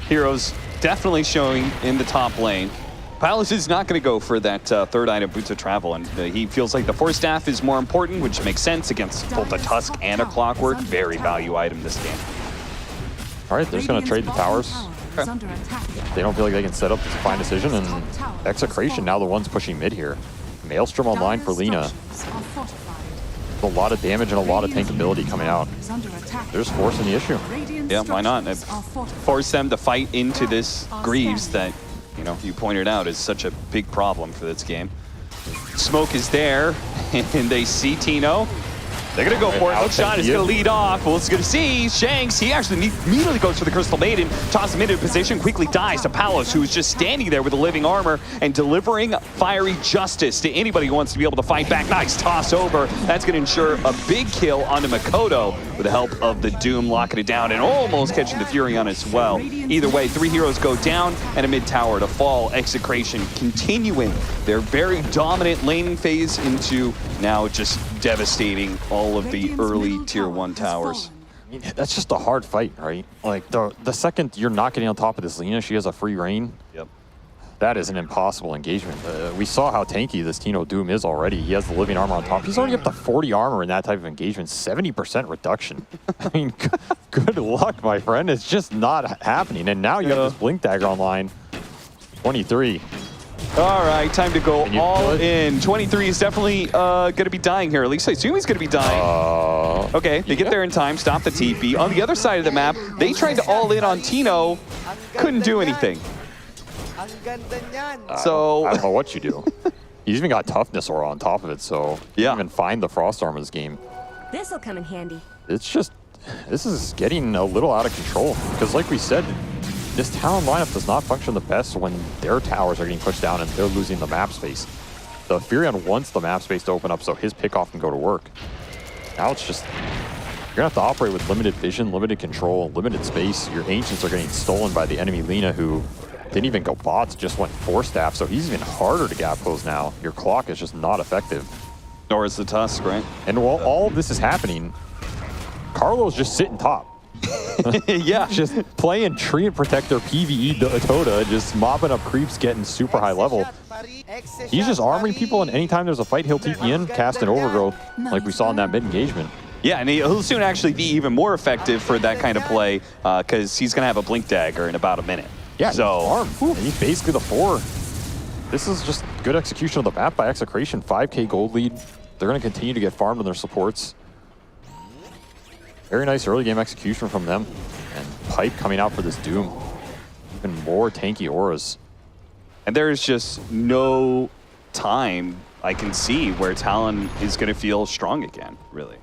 Heroes definitely showing in the top lane. Palace is not going to go for that third item, Boots of Travel, and he feels like the Force Staff is more important, which makes sense against both a Tusk and a Clockwork. Very value item this game. All right, they're just going to trade the towers. They don't feel like they can set up this fine decision, and Execration now the ones pushing mid here. Maelstrom online for Lina. A lot of damage and a lot of tankability coming out. They're just forcing the issue. Yeah, why not? Force them to fight into this Greaves that, you know, you pointed out is such a big problem for this game. Smoke is there, and they see Tino. They're going to go for it. Hook shot is going to lead off. Well, it's going to see Shanks. He actually immediately goes for the Crystal Maiden, tosses him into position, quickly dies to Palos, who is just standing there with the living armor and delivering fiery justice to anybody who wants to be able to fight back. Nice toss over. That's going to ensure a big kill onto Makoto with the help of the Doom locking it down and almost catching the Furion as well. Either way, 3 heroes go down and a mid tower to fall. Execration continuing their very dominant laning phase into now just devastating all of the early tier 1 towers. I mean, that's just a hard fight, right? Like the second you're not getting on top of this Lina, she has a free reign. Yep. That is an impossible engagement. We saw how tanky this Tino Doom is already. He has the living armor on top. He's already up to 40 armor in that type of engagement, 70% reduction. I mean, good luck, my friend. It's just not happening. And now you have this Blink Dagger online. 23. All right, time to go all in. 23 is definitely going to be dying here. At least I assume he's going to be dying. Okay, they get there in time, stop the TP. On the other side of the map, they tried to all in on Tino. Couldn't do anything. So I don't know what you do. He's even got toughness aura on top of it, so you can't even find the Frost Armor this game. This'll come in handy. It's just, this is getting a little out of control. Because like we said, this Talon lineup does not function the best when their towers are getting pushed down and they're losing the map space. The Furion wants the map space to open up so his pickoff can go to work. Now it's just, you're gonna have to operate with limited vision, limited control, limited space. Your Ancients are getting stolen by the enemy Lina, who didn't even go bots, just went Force Staff, so he's even harder to gap close now. Your clock is just not effective. Nor is the Tusk, right? And while all of this is happening, Carlo's just sitting top. Yeah. Just playing tree and protect their PvE Tota, just mopping up creeps, getting super high level. He's just armoring people, and anytime there's a fight, he'll TP in, cast an overgrowth, like we saw in that mid engagement. Yeah, and he'll soon actually be even more effective for that kind of play because he's going to have a blink dagger in about a minute. Yeah, so and he's basically the 4. This is just good execution of the map by Execration. 5k gold lead. They're going to continue to get farmed on their supports. Very nice early game execution from them. And Pipe coming out for this Doom. Even more tanky auras. And there's just no time I can see where Talon is going to feel strong again, really.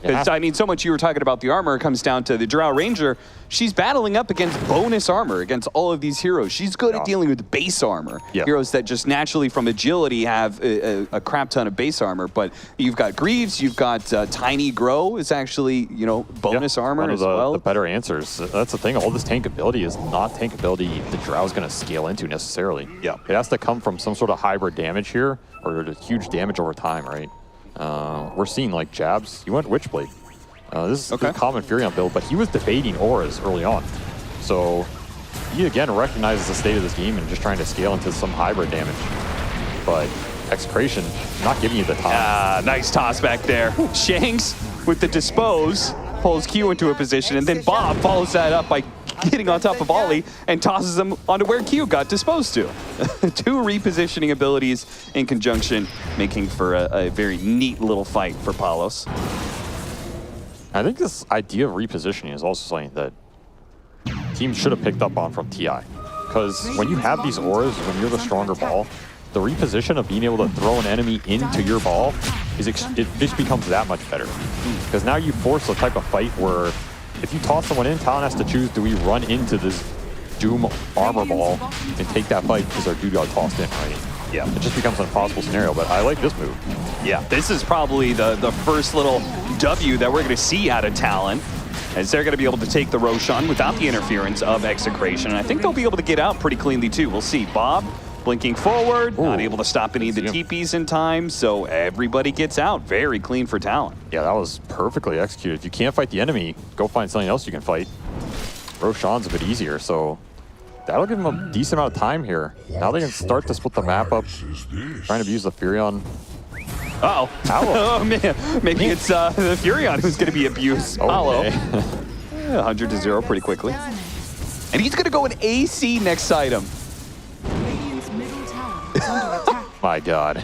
Because, I mean, so much you were talking about the armor comes down to the Drow Ranger. She's battling up against bonus armor against all of these heroes. She's good at dealing with base armor. Heroes that just naturally from agility have a crap ton of base armor. But you've got Greaves, you've got Tiny Grow is actually, you know, bonus armor one of as well. The better answers. That's the thing. All this tank ability is not tank ability the Drow's going to scale into necessarily. Yeah. It has to come from some sort of hybrid damage here or huge damage over time, right? We're seeing like jabs. He went Witchblade. This is a common Furion build, but he was debating auras early on. So he again recognizes the state of this game and just trying to scale into some hybrid damage. But Execration not giving you the time. Nice toss back there. Shanks with the dispose pulls Q into a position, and then Bob follows that up by getting on top of Ollie and tosses him onto where Q got disposed to. 2 repositioning abilities in conjunction, making for a very neat little fight for Palos. I think this idea of repositioning is also something that teams should have picked up on from TI. Because when you have these auras, when you're the stronger ball, the reposition of being able to throw an enemy into your ball, it just becomes that much better. Because now you force a type of fight where if you toss someone in, Talon has to choose, do we run into this Doom armor ball and take that fight because our dude got tossed in, right? Yeah. It just becomes an impossible scenario, but I like this move. Yeah, this is probably the first little W that we're going to see out of Talon, as they're going to be able to take the Roshan without the interference of Execration. And I think they'll be able to get out pretty cleanly too. We'll see. Bob blinking forward, not able to stop any of the TPs in time, so everybody gets out. Very clean for Talon. Yeah, that was perfectly executed. If you can't fight the enemy, go find something else you can fight. Roshan's a bit easier, so that'll give them a decent amount of time here. Now they can start to split the map up, trying to use the Furion. Uh-oh. Oh, man. Maybe it's the Furion who's going to be abused. Hollow. 100-0 pretty quickly. And he's going to go an AC next item. My God.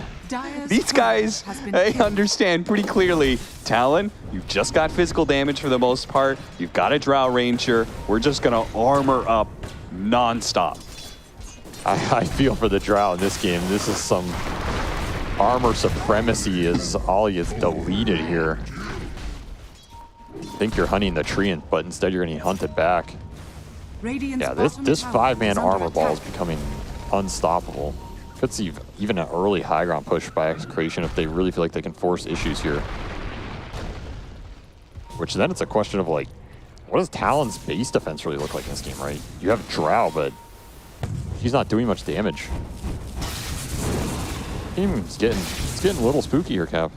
These guys, they understand pretty clearly. Talon, you've just got physical damage for the most part. You've got a Drow Ranger. We're just going to armor up non-stop. I feel for the Drow in this game. This is some armor supremacy as Ollie is deleted here. Think you're hunting the tree, but instead you're getting hunted back. Yeah, this 5-man armor ball is becoming unstoppable. Could see even an early high ground push by Execration if they really feel like they can force issues here. Which then it's a question of like, what does Talon's base defense really look like in this game, right? You have Drow, but he's not doing much damage. It's getting a little spooky here, Cap.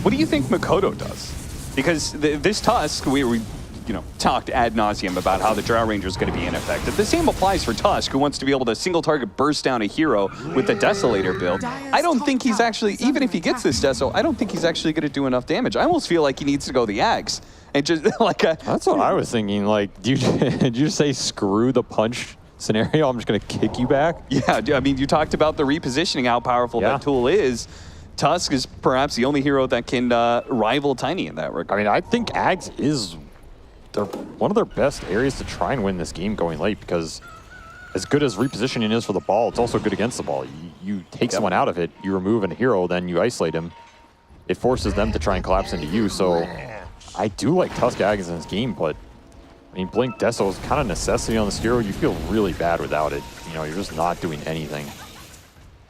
What do you think Makoto does? Because this Tusk, we talked ad nauseum about how the Drow Ranger is going to be ineffective. The same applies for Tusk, who wants to be able to single target burst down a hero with the Desolator build. I don't think he's actually, even if he gets this Deso, I don't think he's actually going to do enough damage. I almost feel like he needs to go the Axe. And just like a... That's what I was thinking. Like, did you say screw the punch scenario? I'm just going to kick you back? Yeah, I mean, you talked about the repositioning, how powerful that tool is. Tusk is perhaps the only hero that can rival Tiny in that regard. I mean, I think Axe is one of their best areas to try and win this game going late, because as good as repositioning is for the ball, it's also good against the ball. You take someone out of it, you remove a hero, then you isolate him. It forces them to try and collapse into you. So I do like Tusk Axe in this game, but I mean, Blink Deso is kind of necessity on this hero. You feel really bad without it. You know, you're just not doing anything.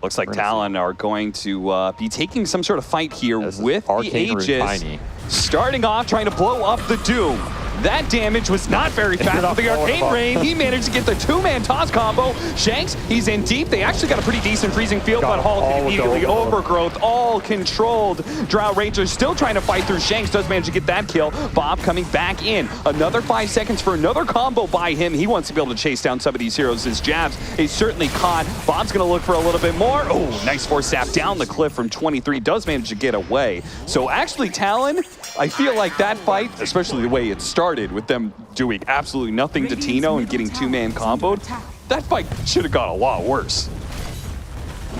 Looks like Talon are going to be taking some sort of fight here with the Aegis. Starting off, trying to blow up the Doom. That damage was not very fast with the Arcane Rain. He managed to get the two-man toss combo. Shanks, he's in deep. They actually got a pretty decent freezing field, but halted immediately. Overgrowth, all controlled. Drow Ranger still trying to fight through. Shanks does manage to get that kill. Bob coming back in. Another 5 seconds for another combo by him. He wants to be able to chase down some of these heroes. His jabs, he's certainly caught. Bob's going to look for a little bit more. Oh, nice force sap down the cliff from 23. Does manage to get away. So actually, Talon, I feel like that fight, especially the way it started with them doing absolutely nothing to Tino and getting two-man comboed, that fight should have got a lot worse.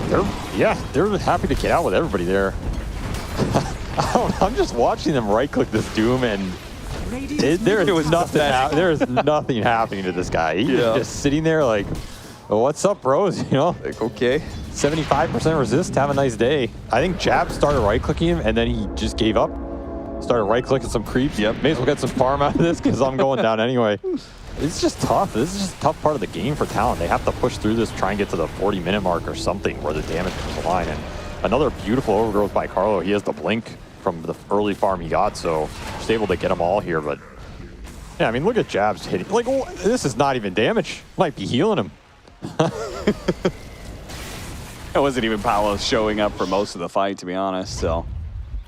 They're happy to get out with everybody there. I'm just watching them right-click this Doom, and there is nothing happening to this guy. He's just sitting there like, well, what's up, bros? You know, Like, okay. 75% resist. Have a nice day. I think Jab started right-clicking him, and then he just gave up. Started right-clicking some creeps. Yep. May as well get some farm out of this because I'm going down anyway. It's just tough. This is just a tough part of the game for Talon. They have to push through this, try and get to the 40-minute mark or something where the damage comes to line. And another beautiful overgrowth by Carlo. He has the blink from the early farm he got, so just able to get them all here. But yeah, I mean, look at Jabs hitting. Like, this is not even damage. Might be healing him. It wasn't even Palos showing up for most of the fight, to be honest, so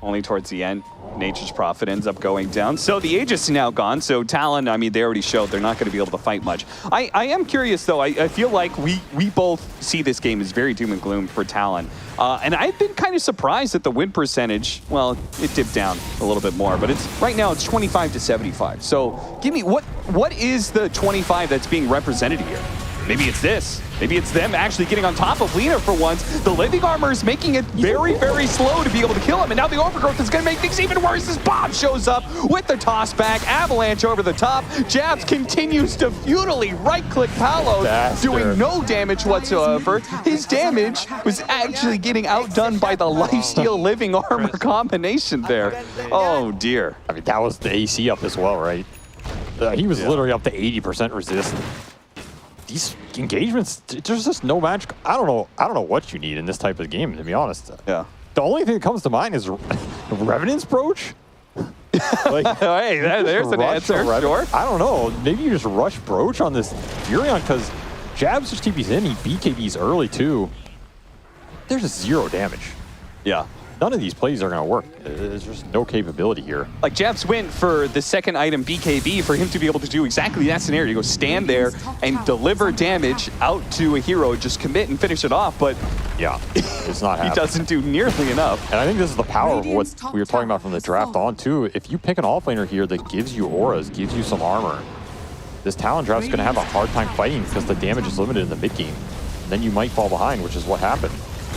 only towards the end. Nature's Prophet ends up going down. So the Aegis is now gone, so Talon, I mean, they already showed they're not going to be able to fight much. I am curious, though. I feel like we both see this game as very doom and gloom for Talon. And I've been kind of surprised that the win percentage, well, it dipped down a little bit more, but right now it's 25 to 75. So give me, what is the 25 that's being represented here? Maybe it's this. Maybe it's them actually getting on top of Lina for once. The living armor is making it very, very slow to be able to kill him. And now the overgrowth is going to make things even worse as Bob shows up with the toss back. Avalanche over the top. Jabs continues to futilely right-click Palos, doing no damage whatsoever. His damage was actually getting outdone by the lifesteal living armor combination there. Oh, dear. I mean, that was the AC up as well, right? He was literally up to 80% resist. These engagements, there's just no magic. I don't know what you need in this type of game, to be honest. Yeah. The only thing that comes to mind is Revenant's Broach. Like, hey, there's an answer. Sure. I don't know. Maybe you just rush Broach on this Furion because Jabs just TP's in. He BKBs early too. There's just 0 damage. Yeah. None of these plays are going to work. There's just no capability here. Like, Jabs went for the second item BKB for him to be able to do exactly that scenario. Go stand there and deliver damage out to a hero, just commit and finish it off, but yeah, it's not happening. He doesn't do nearly enough. And I think this is the power of what we were talking about from the draft on, too. If you pick an offlaner here that gives you auras, gives you some armor, this Talon draft's going to have a hard time fighting because the damage is limited in the mid game. And then you might fall behind, which is what happened.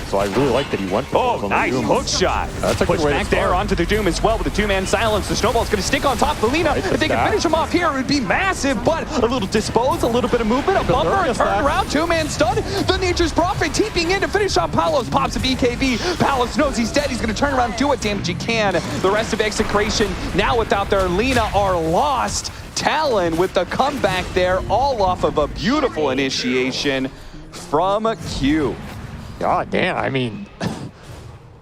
So I really like that he went for those on nice the Doom. Hook shot. That's a good way back there onto the Doom as well with the two-man silence. The snowball's going to stick on top of Lina. Right, if they can finish him off here, it would be massive, but a little dispose, a little bit of movement, a bumper, a turnaround, two-man stun. The Nature's Prophet TPing in to finish off Palos. Pops a BKB. Palos knows he's dead. He's going to turn around and do what damage he can. The rest of Execration, now without their Lina, are lost. Talon with the comeback there, all off of a beautiful initiation from Q. God damn, I mean,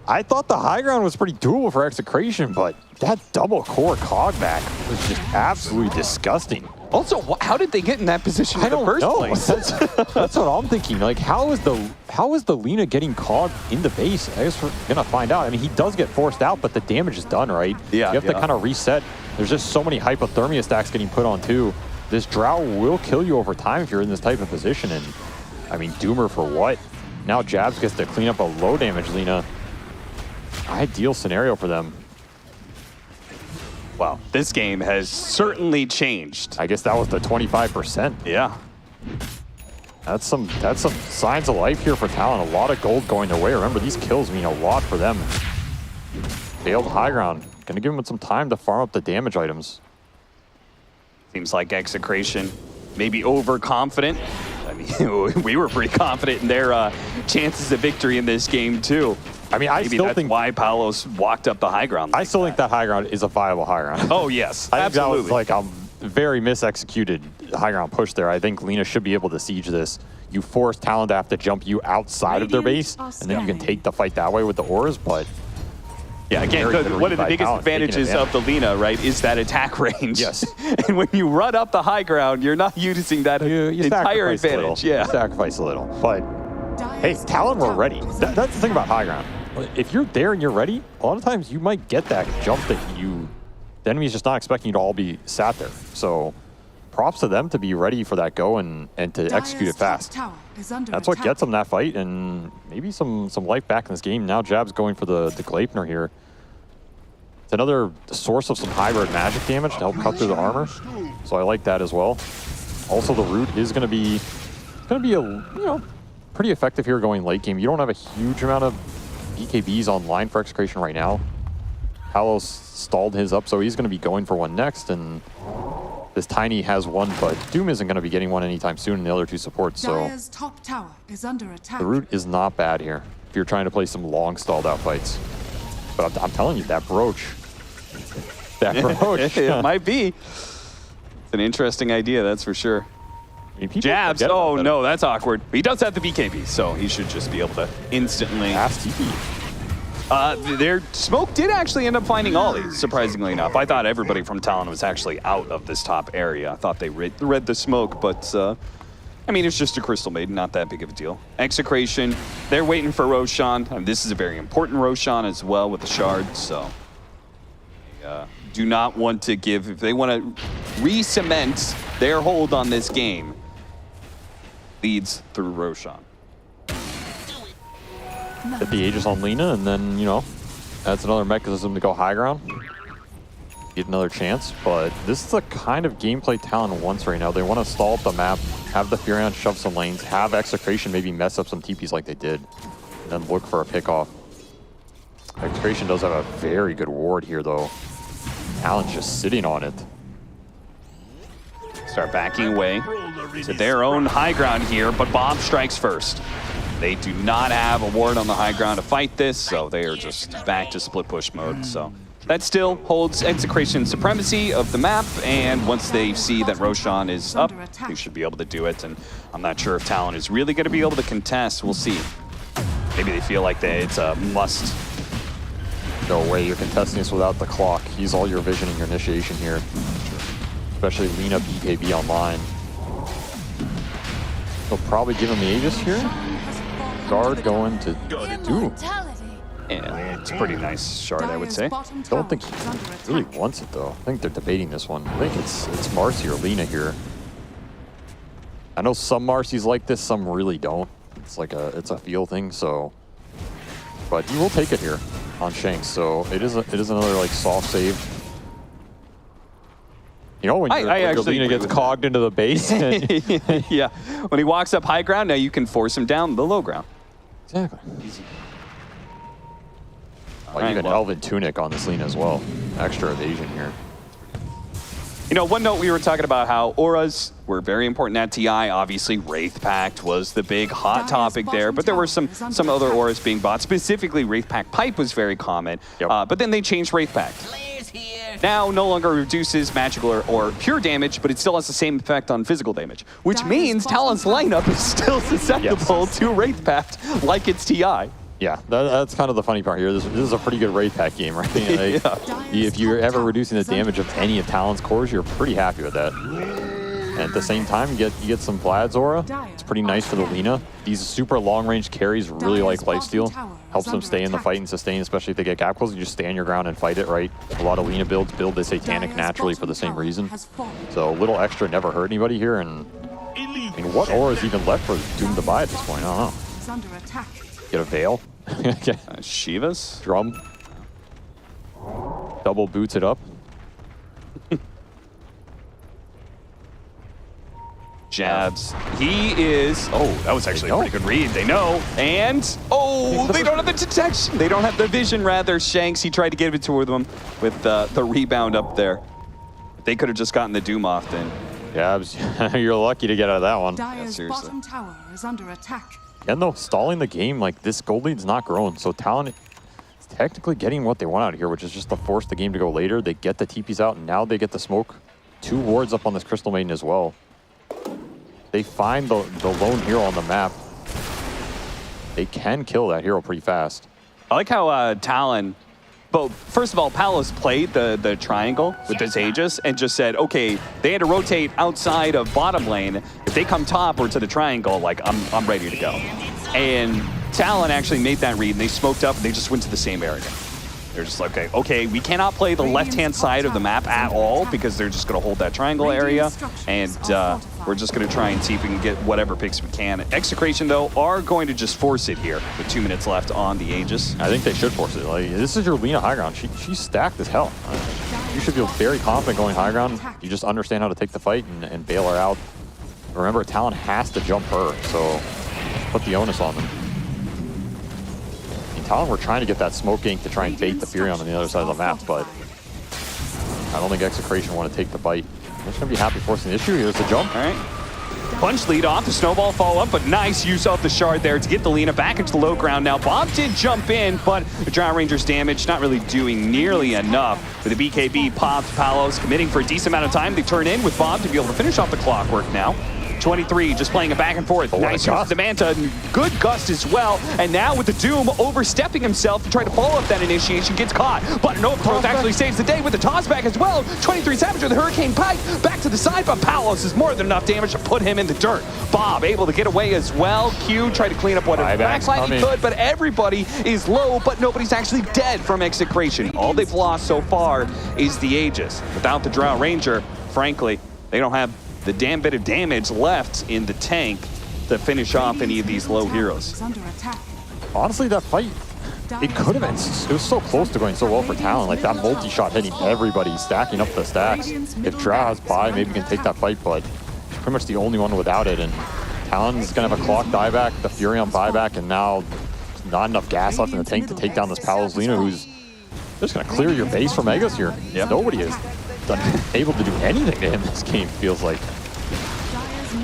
I thought the high ground was pretty doable for Execration, but that double core cog back was just absolutely disgusting. Also, how did they get in that position in the first place? That's what I'm thinking. Like, how is the Lina getting cog in the base? I guess we're gonna find out. I mean, he does get forced out, but the damage is done, right? Yeah. You have to kind of reset. There's just so many hypothermia stacks getting put on too. This Drow will kill you over time if you're in this type of position, and I mean, Doomer for what? Now Jabs gets to clean up a low damage Lina. Ideal scenario for them. Wow, this game has certainly changed. I guess that was the 25%. Yeah. That's some signs of life here for Talon. A lot of gold going their way. Remember, these kills mean a lot for them. Failed high ground. Gonna give them some time to farm up the damage items. Seems like Execration maybe overconfident. I mean, we were pretty confident in their chances of victory in this game, too. I mean, I still think why Palos walked up the high ground. I still think that high ground is a viable high ground. Oh, yes, I absolutely. think that was like a very misexecuted high ground push there. I think Lina should be able to siege this. You force Talon to have to jump you outside of their base, and then you can take the fight that way with the auras, but Yeah, again, one of the biggest advantages of the Lina, right, is that attack range. Yes. And when you run up the high ground, you're not using that entire advantage. You sacrifice a little. But hey, Talon were ready. That's the thing about high ground. If you're there and you're ready, a lot of times you might get that jump that the enemy's just not expecting you to all be sat there. So props to them to be ready for that go and to execute it fast. That's what gets them that fight, and maybe some life back in this game. Now Jab's going for the Gleipnir here. It's another source of some hybrid magic damage to help cut through the armor. So I like that as well. Also, the root is going to be a pretty effective here going late game. You don't have a huge amount of BKBs online for Execration right now. Palos stalled his up, so he's going to be going for one next, and this Tiny has one, but Doom isn't going to be getting one anytime soon, and the other two supports, so top tower is under attack. the root is not bad here if you're trying to play some long stalled out fights. But I'm telling you, that brooch. It might be. It's an interesting idea, that's for sure. I mean, people Jabs, forget about oh that. no, that's awkward. He does have the BKB, so he should just be able to instantly. Fast TP. Their smoke did actually end up finding Ollie, surprisingly enough. I thought everybody from Talon was actually out of this top area. I thought they read the smoke, but I mean, it's just a Crystal Maiden, not that big of a deal. Execration, they're waiting for Roshan. And this is a very important Roshan as well with the shard, so they do not want to give, if they want to re-cement their hold on this game, leads through Roshan. Get the Aegis on Lina, and then, that's another mechanism to go high ground. Get another chance, but this is the kind of gameplay Talon wants right now. They want to stall up the map, have the Furion shove some lanes, have Execration maybe mess up some TPs like they did, and then look for a pickoff. Execration does have a very good ward here, though. Talon's just sitting on it. Start backing away to their own high ground here, but Bomb strikes first. They do not have a ward on the high ground to fight this, so they are just back to split push mode. So that still holds Execration's supremacy of the map, and once they see that Roshan is up, they should be able to do it. And I'm not sure if Talon is really going to be able to contest. We'll see. Maybe they feel like it's a must. No way you're contesting this without the clock. Use all your vision and your initiation here. Especially Lina BKB online. They'll probably give him the Aegis here. Guard going to do. Yeah, it's a pretty nice shard, I would say. Don't think he really wants it though. I think they're debating this one. I think it's Marcy or Lina here. I know some Marcy's like this, some really don't. It's like it's a feel thing, so. But he will take it here on Shanks, so it is another like soft save. When your Lina gets cogged into the base. Yeah, when he walks up high ground, now you can force him down the low ground. Exactly. Easy. Even Elven Tunic on this Lina as well. Extra evasion here. One note, we were talking about how auras were very important at TI. Obviously, Wraith Pact was the big hot topic there, but there were some other auras being bought. Specifically, Wraith Pact Pipe was very common, but then they changed Wraith Pact. Now no longer reduces magical or pure damage, but it still has the same effect on physical damage, which means Talon's lineup is still susceptible to Wraith Pact like it's TI. Yeah, that's kind of the funny part here. This is a pretty good Wraith Pact game, right? If you're ever reducing the damage of any of Talon's cores, you're pretty happy with that. And at the same time, you get some Vlad's aura. It's pretty nice for the Lina. These super long-range carries really like lifesteal. Helps them stay in the fight and sustain, especially if they get gap close. You just stay on your ground and fight it, right? A lot of Lina builds build the Satanic naturally for the same reason. So a little extra never hurt anybody here. And I mean, what aura is even left for Doom to buy at this point? I don't know. Get a Veil. Shiva's? Drum. Double boots it up. Jabs. He is... Oh, that was actually a pretty good read. They know. And... Oh, they don't have the detection. They don't have the vision, rather. Shanks, he tried to give it to them with the rebound up there. They could have just gotten the Doom off then. Jabs, you're lucky to get out of that one. Dire's bottom tower is under attack. And though, stalling the game, like this gold lead's not growing. So Talon is technically getting what they want out of here, which is just to force the game to go later. They get the TPs out, and now they get the smoke. 2 wards up on this Crystal Maiden as well. They find the lone hero on the map. They can kill that hero pretty fast. I like how Talon But first of all, Palos played the triangle with this Aegis and just said, okay, they had to rotate outside of bottom lane. If they come top or to the triangle, like, I'm ready to go. And Talon actually made that read, and they smoked up, and they just went to the same area. They're just like, okay, we cannot play the left-hand side of the map at all because they're just going to hold that triangle area, and we're just going to try and see if we can get whatever picks we can. Execration, though, are going to just force it here with 2 minutes left on the Aegis. I think they should force it. Like, this is your Lina high ground. She's stacked as hell. You should feel very confident going high ground. You just understand how to take the fight and bail her out. Remember, Talon has to jump her, so put the onus on them. Talon were trying to get that smoke gank to try and bait the Furion on the other side of the map, but I don't think Execration want to take the bite. They're just going to be happy forcing the issue. Here's the jump. All right. Punch lead off, the snowball follow-up, but nice use of the shard there to get the Lina back into the low ground. Now, Bob did jump in, but the Drow Ranger's damage not really doing nearly enough. With the BKB popped, Palos committing for a decent amount of time. They turn in with Bob to be able to finish off the clockwork now. 23, just playing it back and forth. Nice use of the Manta, good gust as well. And now with the Doom overstepping himself to try to follow up that initiation, gets caught. But no, Throth actually saves the day with the toss back as well. 23 Savage with the Hurricane Pike, back to the side, but Palos is more than enough damage to put him in the dirt. Bob able to get away as well. Q tried to clean up whatever backline he could, but everybody is low, but nobody's actually dead from Execration. All they've lost so far is the Aegis. Without the Drow Ranger, frankly, they don't have the damn bit of damage left in the tank to finish off any of these low heroes. Honestly, that fight, it could have been, it was so close to going so well for Talon. Like that multi-shot hitting everybody, stacking up the stacks. If Drow has buy, maybe he can take that fight, but he's pretty much the only one without it. And Talon's gonna have a clock dieback, the Furion buyback, and now not enough gas left in the tank to take down this Palos Lina, who's just gonna clear your base for Megas here. Yep. Nobody is able to do anything to him this game, feels like.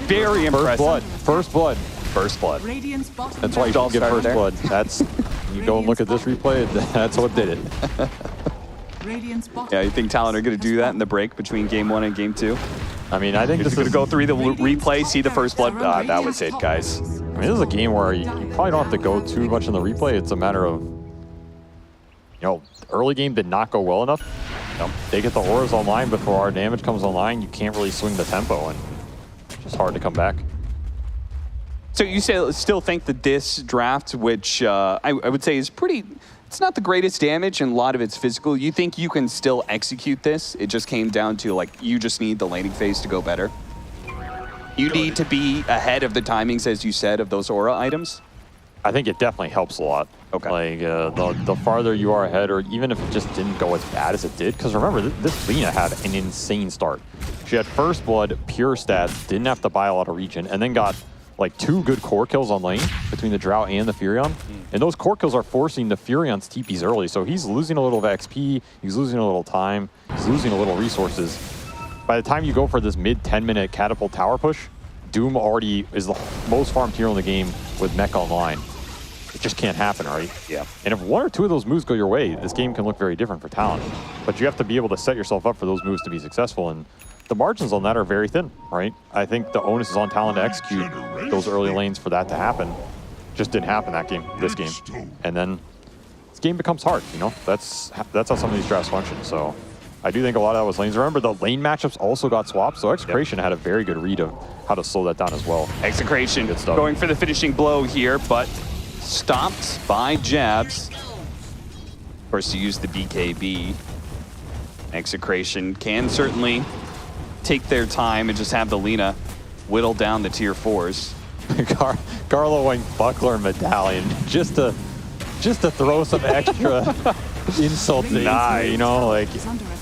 Very impressive. First blood. First blood. That's why you don't get first blood. That's, you go and look at this replay, that's what did it. Yeah, you think Talon are going to do that in the break between game 1 and game 2? I mean, I think this is going to go through the replay, see the first blood. That was it, guys. I mean, this is a game where you probably don't have to go too much in the replay. It's a matter of, early game did not go well enough. They get the auras online before our damage comes online. You can't really swing the tempo, and it's just hard to come back. So you still think that this draft, which I would say is pretty, it's not the greatest damage and a lot of it's physical. You think you can still execute this? It just came down to, like, you just need the laning phase to go better. You need to be ahead of the timings, as you said, of those aura items? I think it definitely helps a lot. Okay. Like, the farther you are ahead, or even if it just didn't go as bad as it did, because remember, this Lina had an insane start. She had first blood, pure stats, didn't have to buy a lot of regen, and then got like 2 good core kills on lane between the Drow and the Furion. And those core kills are forcing the Furion's TPs early, so he's losing a little of XP, he's losing a little time, he's losing a little resources. By the time you go for this mid 10-minute catapult tower push, Doom already is the most farmed hero in the game with mech online. It just can't happen, right? Yeah. And if 1 or 2 of those moves go your way, this game can look very different for Talon. But you have to be able to set yourself up for those moves to be successful, and the margins on that are very thin, right? I think the onus is on Talon to execute those early lanes for that to happen. Just didn't happen this game. And then this game becomes hard, That's how some of these drafts function. So I do think a lot of that was lanes. Remember, the lane matchups also got swapped, so Execration had a very good read of how to slow that down as well. Execration going for the finishing blow here, but stopped by Jabs. Of course, to use the BKB. Execration can certainly take their time and just have the Lina whittle down the tier 4s. Garlo went buckler medallion just to throw some extra insult to like,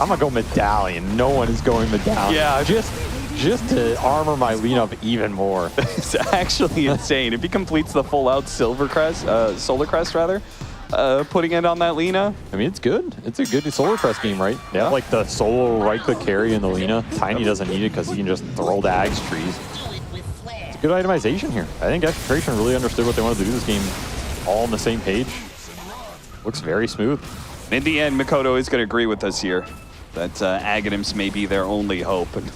I'm gonna go medallion. No one is going medallion. Yeah, just to armor my Lina up even more. It's actually insane. If he completes the full out Solar Crest, putting it on that Lina. I mean, it's good. It's a good Solar Crest game, right? They have like the solo right-click carry in the Lina. Tiny doesn't need it because he can just throw dags trees. It's a good itemization here. I think Execration really understood what they wanted to do this game, all on the same page. Looks very smooth. In the end, Mikoto is going to agree with us here that Aghanims may be their only hope. And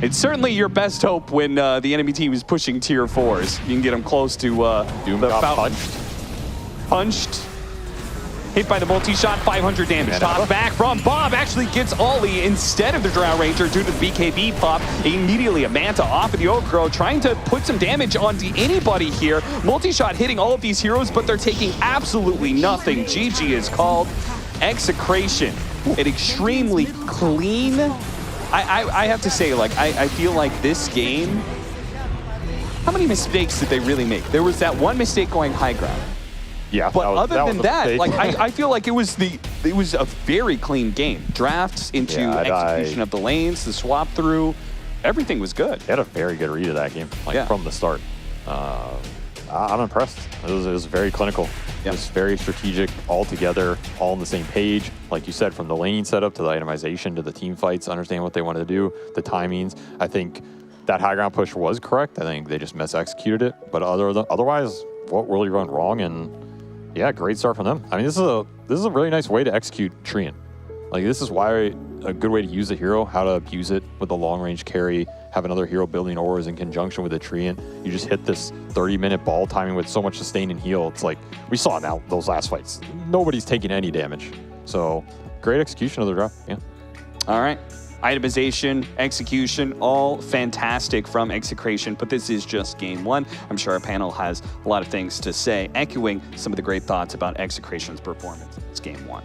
it's certainly your best hope when the enemy team is pushing tier 4s. You can get them close to Doom the got fountain. Punched. hit by the multi-shot, 500 damage. Top back from Bob, actually gets Ollie instead of the Drow Ranger due to the BKB pop. Immediately a Manta off of the Ogro, trying to put some damage onto anybody here. Multi-shot hitting all of these heroes, but they're taking absolutely nothing. GG is called. Execration, an extremely clean. I have to say, like, I feel like this game, how many mistakes did they really make? There was that one mistake going high ground. Yeah, But other than that, mistake. like I feel like it was a very clean game. Drafts into execution of the lanes, the swap through, everything was good. They had a very good read of that game, like from the start. I'm impressed. It was very clinical. It was very strategic, all together, all on the same page. Like you said, from the laning setup to the itemization to the team fights, understand what they wanted to do, the timings. I think that high ground push was correct. I think they just mis-executed it. But otherwise, what really went wrong? And yeah, great start from them. I mean, this is a really nice way to execute Treant. Like, this is why a good way to use the hero, how to abuse it with the long range carry, have another hero building auras in conjunction with a Treant. You just hit this 30-minute ball timing with so much sustain and heal. It's like, we saw now those last fights. Nobody's taking any damage. So, great execution of the draft, yeah. All right. Itemization, execution, all fantastic from Execration, but this is just game one. I'm sure our panel has a lot of things to say, echoing some of the great thoughts about Execration's performance. It's game one.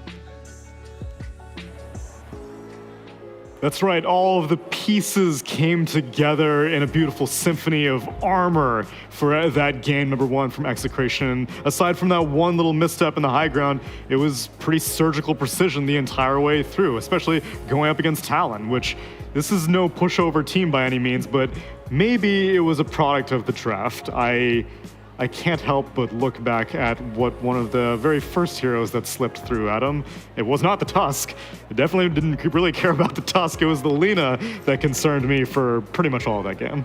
That's right, all of the pieces came together in a beautiful symphony of armor for that game number one from Execration. Aside from that one little misstep in the high ground, it was pretty surgical precision the entire way through, especially going up against Talon, which this is no pushover team by any means, but maybe it was a product of the draft. I can't help but look back at what one of the very first heroes that slipped through at him. It was not the Tusk. I definitely didn't really care about the Tusk. It was the Lina that concerned me for pretty much all of that game.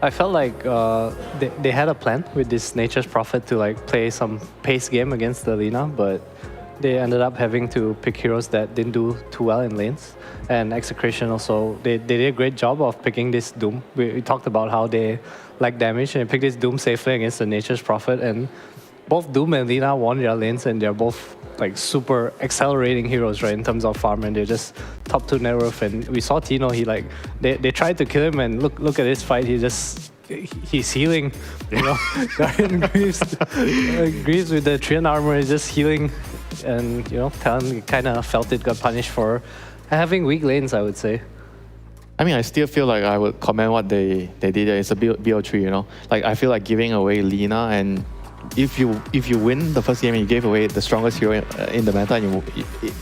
I felt like they had a plan with this Nature's Prophet to like play some pace game against the Lina, but they ended up having to pick heroes that didn't do too well in lanes. And Execration also, they did a great job of picking this Doom. We talked about how they like damage and picked this Doom safely against the Nature's Prophet. And both Doom and Lina won their lanes, and they're both like super accelerating heroes, right, in terms of farm, and they're just top 2 net worth. And we saw Tino, they tried to kill him, and look at this fight, he's healing, you know. Greaves with the Treant armor is just healing, and you know, Talon kind of felt it, got punished for having weak lanes, I would say. I mean, I still feel like I would commend what they did. It's a BO3, you know. Like, I feel like giving away Lina, and if you win the first game and you gave away the strongest hero in the meta, and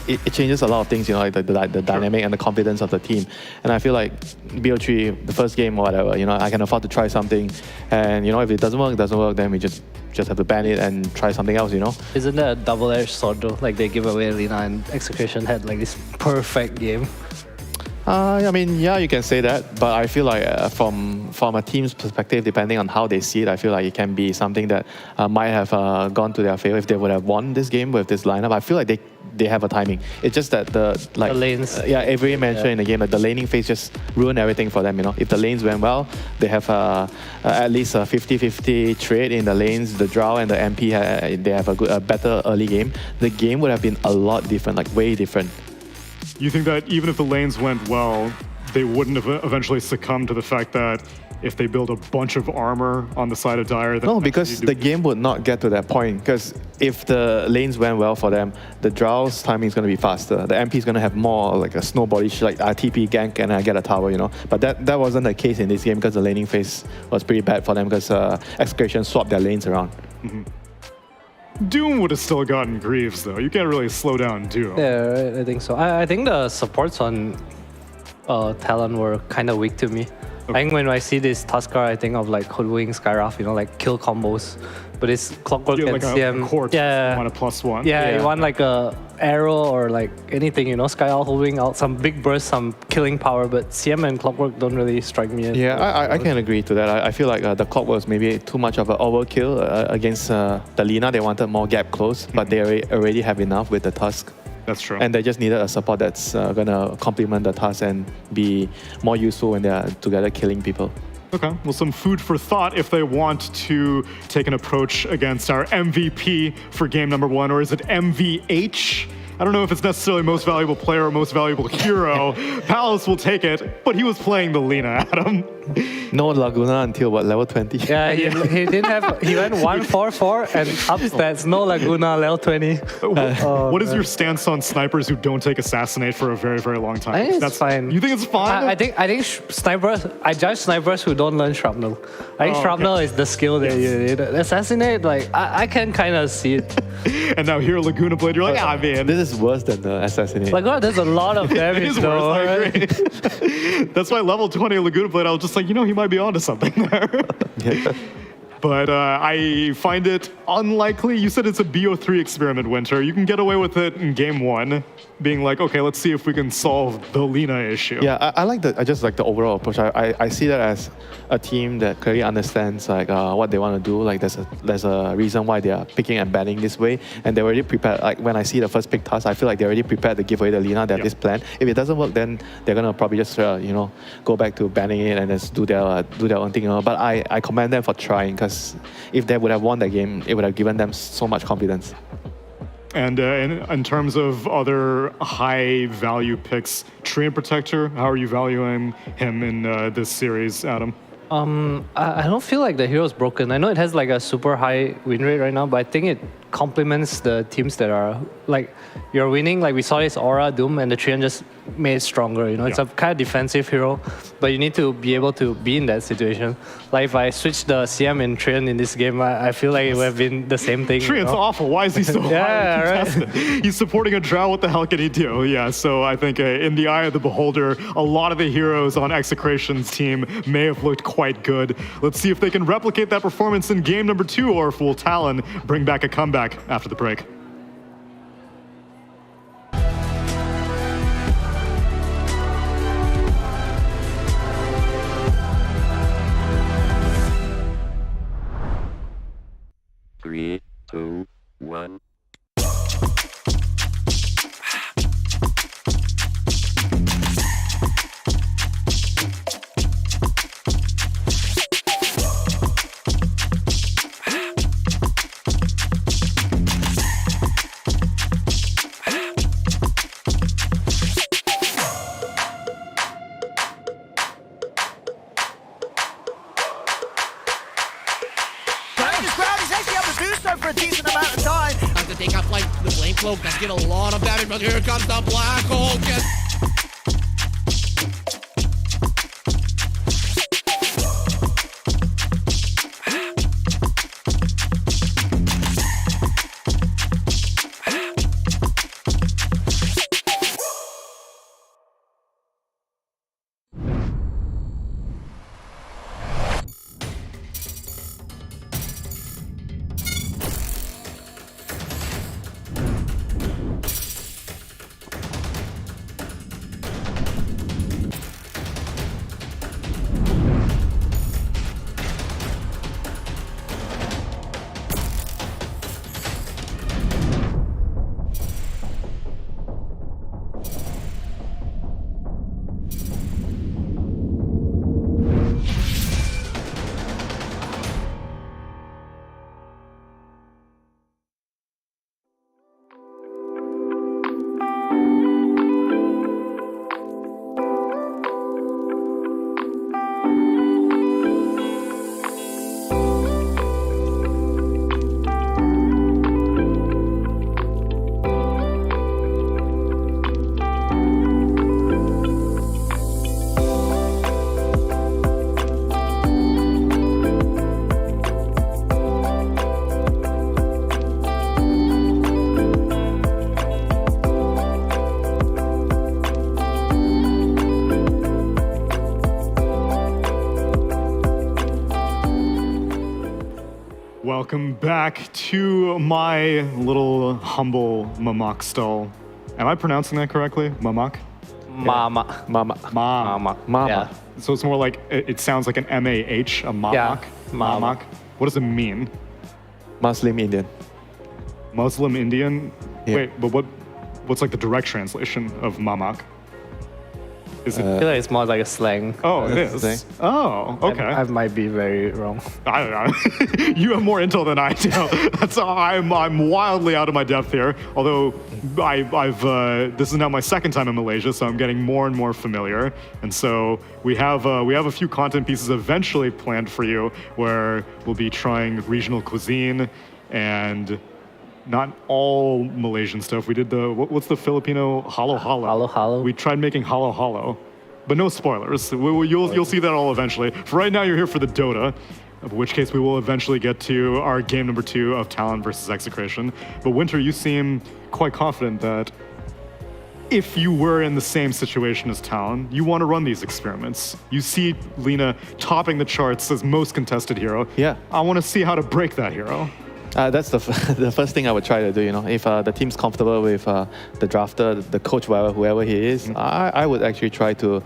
it changes a lot of things, you know, like the dynamic and the confidence of the team. And I feel like BO3, the first game or whatever, you know, I can afford to try something. And, you know, if it doesn't work, then we just have to ban it and try something else, you know? Isn't that a double-edged sword though? Like, they give away Lina, and Execration had like this perfect game. I mean, yeah, you can say that, but I feel like from a team's perspective, depending on how they see it, I feel like it can be something that might have gone to their favor if they would have won this game with this lineup. I feel like they have a timing. It's just that the lanes. Avery mentioned in the game that the laning phase just ruined everything for them. You know, if the lanes went well, they have at least a 50-50 trade in the lanes. The Drow and the MP they have a better early game. The game would have been a lot different, like way different. You think that even if the lanes went well, they wouldn't have eventually succumbed to the fact that if they build a bunch of armor on the side of Dire? No, because the game would not get to that point. Because if the lanes went well for them, the Drow's timing is going to be faster. The MP is going to have more like a snow body, like TP gank and I get a tower, you know. But that wasn't the case in this game because the laning phase was pretty bad for them because Execration swapped their lanes around. Mm-hmm. Doom would have still gotten Greaves, though. You can't really slow down Doom. Yeah, I think so. I think the supports on Talon were kind of weak to me. Okay. I think when I see this Tusker, I think of like Hoodwing, Skywrath, you know, like kill combos. But it's Clockwork and like CM. A court, you want a +1. Yeah, you want like a arrow or like anything, you know, Sky Owl holding out some big burst, some killing power, but CM and Clockwork don't really strike me as I can agree to that. I feel like the Clockwork was maybe too much of an overkill against the Lina. They wanted more gap close, but they already have enough with the Tusk. That's true. And they just needed a support that's going to complement the Tusk and be more useful when they're together killing people. Okay, well, some food for thought if they want to take an approach against our MVP for game number 1, or is it MVH? I don't know if it's necessarily most valuable player or most valuable hero. Palos will take it, but he was playing the Lina, Adam. No Laguna until what, level 20? Yeah, he didn't have. He went 1-4-4 and up stats. No Laguna, level 20. What is your stance on snipers who don't take assassinate for a very, very long time? I think it's fine. You think it's fine? I think snipers. I judge snipers who don't learn shrapnel. I think shrapnel is the skill that you need. Assassinate, like I can kind of see it. And now here Laguna Blade, you're like, man. This is worse than the assassinate. Laguna does a lot of damage. It is though, worse, I right? agree. That's why level 20 Laguna Blade, I was just like, he might be onto something there. Yeah. But I find it unlikely. You said it's a BO3 experiment, Winter. You can get away with it in game 1, being like, okay, let's see if we can solve the Lina issue. Yeah, I just like the overall approach. I see that as a team that clearly understands like what they want to do. Like there's a reason why they are picking and banning this way, and they're already prepared. Like when I see the first pick task, I feel like they're already prepared to give away the Lina. They have this plan. If it doesn't work, then they're gonna probably just go back to banning it and just do their own thing. But I commend them for trying, because if they would have won that game, it would have given them so much confidence. And in terms of other high-value picks, Treant Protector, how are you valuing him in this series, Adam? I don't feel like the hero is broken. I know it has like a super high win rate right now, but I think it complements the teams that are like you're winning. Like we saw this Aura Doom, and the Treant just made it stronger. It's a kind of defensive hero, but you need to be able to be in that situation. Like if I switch the CM in Treant in this game, I feel like it would have been the same thing. Treant's awful. Why is he so highly contested? He's supporting a drow. What the hell can he do? Yeah, so I think in the eye of the beholder, a lot of the heroes on Execration's team may have looked quite good. Let's see if they can replicate that performance in game number 2, or if will Talon bring back a comeback after the break. Three, two, one. Take out like the Flame Cloak, that's get a lot of damage, but here comes the Black Hole. Welcome back to my little humble Mamak stall. Am I pronouncing that correctly? Mamak? Mama. Mama. Yeah. So it's more like, it sounds like an M-A-H, a Mamak? Yeah, Mama. Mamak? What does it mean? Muslim Indian. Muslim Indian? Yeah. Wait, but what's like the direct translation of Mamak? Is it? I feel like it's more like a slang. Oh, it is. thing. Oh, okay. I might be very wrong. I don't know. You have more intel than I do. I'm wildly out of my depth here. Although I've this is now my second time in Malaysia, so I'm getting more and more familiar. And so we have a few content pieces eventually planned for you, where we'll be trying regional cuisine and not all Malaysian stuff. We did what's the Filipino halo halo? Halo halo. We tried making halo halo, but no spoilers. You'll see that all eventually. For right now, you're here for the Dota, in which case we will eventually get to our game number 2 of Talon versus Execration. But Winter, you seem quite confident that if you were in the same situation as Talon, you want to run these experiments. You see Lina topping the charts as most contested hero. Yeah. I want to see how to break that hero. That's the first thing I would try to do. If the team's comfortable with the drafter, the coach, whoever he is, I would actually try to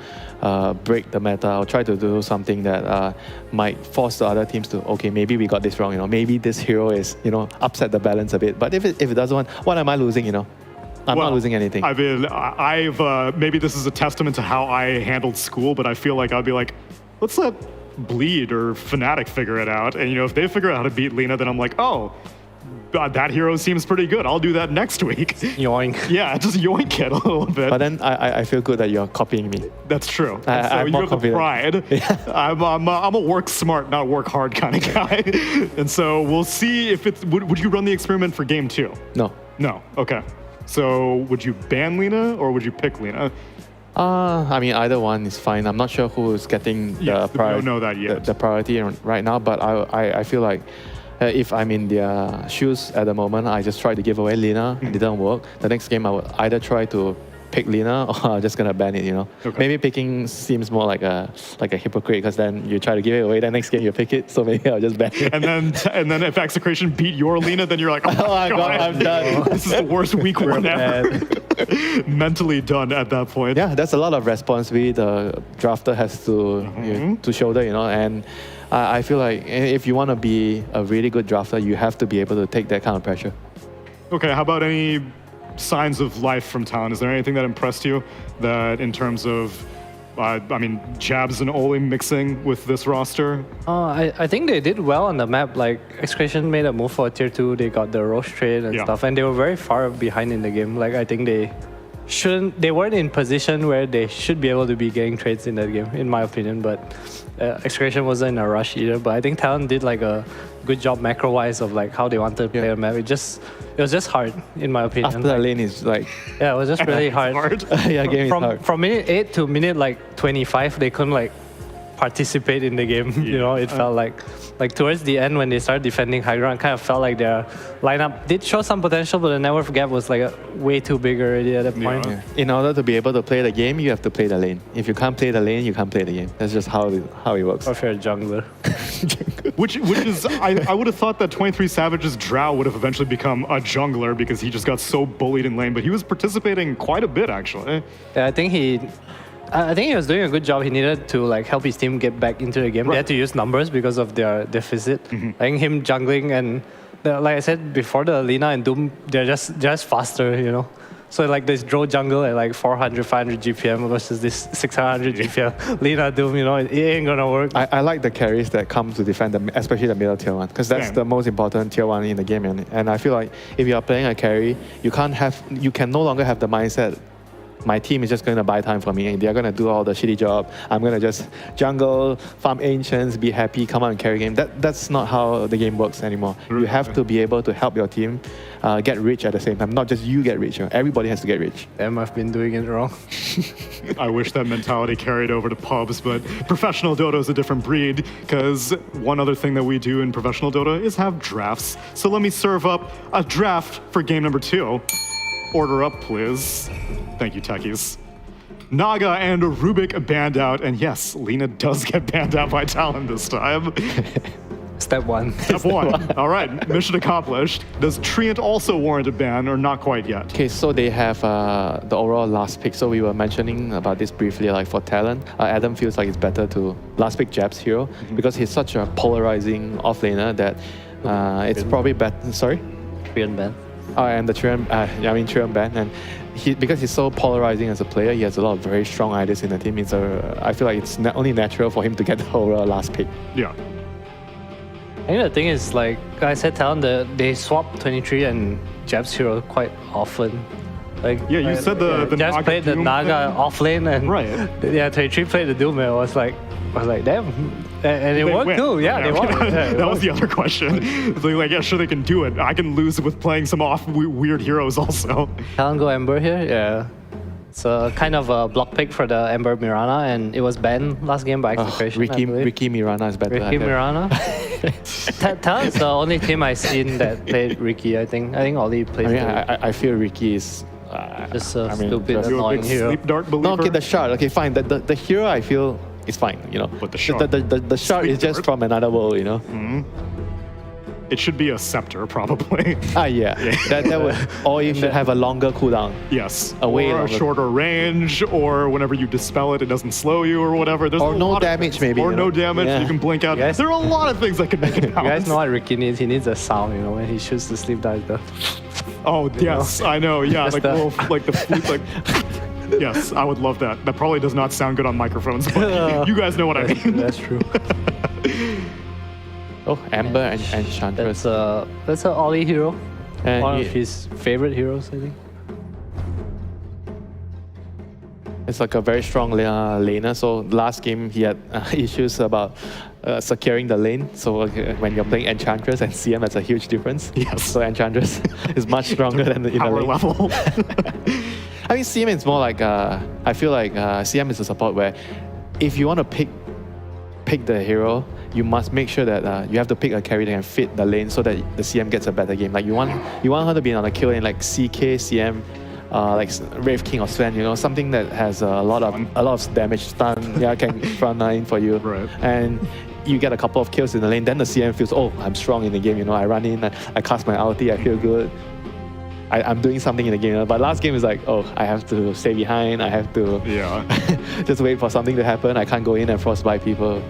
break the meta or try to do something that might force the other teams to, okay, maybe we got this wrong. Maybe this hero is upset the balance a bit. But if it doesn't, what am I losing? I'm not losing anything. I mean, I've maybe this is a testament to how I handled school, but I feel like I'd be like, let's let Bleed or Fnatic figure it out. And if they figure out how to beat Lina, then I'm like, oh, that hero seems pretty good. I'll do that next week. Yoink. Yeah, just yoink it a little bit. But then I feel good that you're copying me. That's true. I'm you more have the confident. pride. I'm a work smart, not work hard kind of guy. And so we'll see if it's. Would you run the experiment for game 2? No. No. Okay. So would you ban Lina or would you pick Lina? I mean, either one is fine. I'm not sure who is getting the we don't know that yet. The priority right now, but I feel like if I'm in their shoes at the moment, I just try to give away Lina. It didn't work. The next game, I would either try to pick Lina or I'm just gonna ban it. Okay. Maybe picking seems more like a hypocrite because then you try to give it away. The next game you pick it, so maybe I'll just ban it. And then if Execration beat your Lina, then you're like, oh my God, I'm done. This is the worst week one ever. Mentally done at that point. Yeah, that's a lot of responsibility the drafter has to shoulder, and I feel like if you want to be a really good drafter, you have to be able to take that kind of pressure. Okay, how about any signs of life from Talon? Is there anything that impressed you that in terms of Jabs and Oli mixing with this roster? I think they did well on the map. Like, Execration made a move for tier 2. They got the Roche trade and stuff, and they were very far behind in the game. Like, I think they weren't in position where they should be able to be getting trades in that game, in my opinion. But Execration wasn't in a rush either. But I think Talon did like a good job macro-wise of like how they wanted to play the map. It was just hard, in my opinion. After the lane is like... Yeah, it was just really hard. Yeah, game is hard. From minute 8 to minute like 25, they couldn't like participate in the game. It felt like towards the end when they started defending high ground, kind of felt like their lineup did show some potential, but the network gap was like way too big already at that point. Yeah. In order to be able to play the game, you have to play the lane. If you can't play the lane, you can't play the game. That's just how it works. Or if you're a jungler. Which is, I would have thought that 23 Savage's Drow would have eventually become a jungler because he just got so bullied in lane, but he was participating quite a bit actually. Yeah, I think he was doing a good job. He needed to like help his team get back into the game. Right. They had to use numbers because of their deficit. I think him jungling and like I said before, the Lina and Doom, they're just faster, So like this draw jungle at like 400, 500 GPM versus this 600 GPM Lina Doom, it ain't gonna work. I like the carries that come to defend especially the middle tier 1, because that's the most important tier 1 in the game. And I feel like if you are playing a carry, you can no longer have the mindset, my team is just going to buy time for me and they're going to do all the shitty job. I'm going to just jungle, farm ancients, be happy, come out and carry game. That's not how the game works anymore. You have to be able to help your team get rich at the same time. Not just you get rich. Everybody has to get rich. Damn, I've been doing it wrong. I wish that mentality carried over to pubs, but professional Dota is a different breed, because one other thing that we do in professional Dota is have drafts. So let me serve up a draft for game number 2. Order up, please. Thank you, techies. Naga and Rubik banned out, and yes, Lina does get banned out by Talon this time. Step 1. Step 1. All right, mission accomplished. Does Treant also warrant a ban, or not quite yet? Okay, so they have the overall last pick. So we were mentioning about this briefly, like for Talon, Adam feels like it's better to last pick Jab's hero because he's such a polarizing offlaner that it's probably better. Sorry? Korean ban. And the Triumph ban, and because he's so polarizing as a player, he has a lot of very strong ideas in the team. I feel like it's only natural for him to get the overall last pick. Yeah. I think the thing is, like I said, Talon, they swap 23 and Jab's hero quite often. Like Yeah, you said the Jabs Naga played the Doom Naga thing. off lane, and Right. yeah, 23 played the Doom, and I was like, damn, and it worked win. too. Yeah, they won. Yeah, that was the other question. It's like, yeah, sure they can do it. I can lose with playing some off weird heroes also. Talon go Ember here, yeah. It's a kind of a block pick for the Ember Mirana, and it was banned last game by Execration. Ricky Mirana is better. Ricky Mirana. Talon's the only team I've seen that played Ricky. I think Ollie plays. I feel Ricky is just a stupid, You're a annoying big hero. sleep dart believer. No, okay, the shard. Okay, fine. The hero I feel is fine. You know, But the shard. the shard is just dart? from another world. You know. It should be a scepter, probably. Yeah. that would, or you should have a longer cooldown. Yes. Way or a longer. shorter range, or whenever you dispel it, it doesn't slow you, or whatever. There's Or a no lot of damage, things. maybe, Or you no know? damage. Yeah. You can blink out. Yes. There are a lot of things that can make it You guys balance. know what Ricky needs? He needs a sound, you know, when he shoots the sleep dive. Oh yes, I know. Yeah, Just like the- little, like the flute, like. Yes, I would love that. That probably does not sound good on microphones, but you guys know what I mean. That's true. Oh, Amber and Enchantress. That's a Ollie hero. And One he- of his favorite heroes, I think. It's like a very strong laner. So last game he had issues about securing the lane. So when you're playing Enchantress and CM, that's a huge difference. Yes. So Enchantress is much stronger than in the Power lane. level. I mean, CM is more like I feel like CM is a support where if you want to pick the hero, you must make sure that you have to pick a carry that can fit the lane so that the CM gets a better game. Like you want her to be on a kill lane like CK, CM, like Wraith King or Sven, you know, something that has a lot of damage, stun, can front line for you. Right. And you get a couple of kills in the lane, then the CM feels, oh, I'm strong in the game, you know, I run in, I cast my ulti, I feel good. I'm doing something in the game, you know? But last game is like, oh, I have to stay behind, I have to Yeah. just wait for something to happen, I can't go in and frostbite people.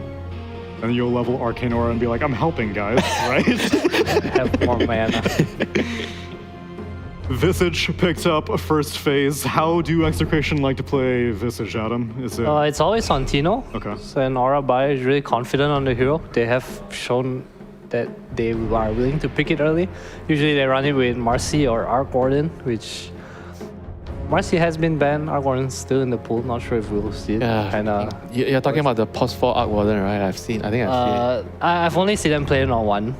And you'll level Arcane Aura and be like, I'm helping, guys, right? Have more mana. Visage picked up a first phase. How do Execration like to play Visage, Adam? Is it It's always on Tino. Okay. So an Aura buyer is really confident on the hero. They have shown that they are willing to pick it early. Usually they run it with Marcy or Arc Warden, which Marcy has been banned. Arc Warden's still in the pool. Not sure if we'll see it. Yeah. You're talking about the post 4 Arc Warden, right? I think I've seen it. I've only seen them play it on one.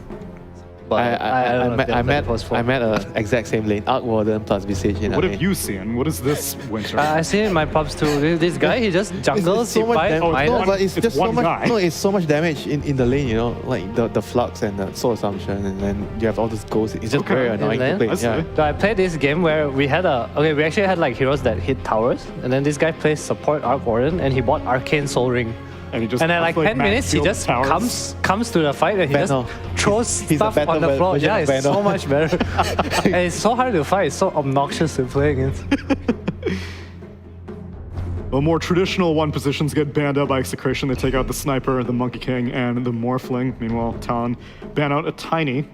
But I met a exact same lane, Arc Warden plus Visage in What a have lane. you seen? What is this winter? I see it in my pubs too. This guy, he just jungles, he fights, no, but it's just so one much. guy. No, it's so much damage in the lane. You know, like the flux and the soul assumption, and then you have all these ghosts. It's just Okay. very annoying to play. I see. Yeah. So I played this game where we actually had like heroes that hit towers, and then this guy plays support Arc Warden, and he bought Arcane Soul Ring. And he just And then like 10 minutes, he just comes to the fight and he Venom. just throws He's a stuff better on the floor. version Yeah, of it's so Venom. much better. And it's so hard to fight. It's so obnoxious to play against. Well, more traditional one positions get banned out by Execration. They take out the Sniper, the Monkey King, and the Morphling. Meanwhile, Talon ban out a Tiny.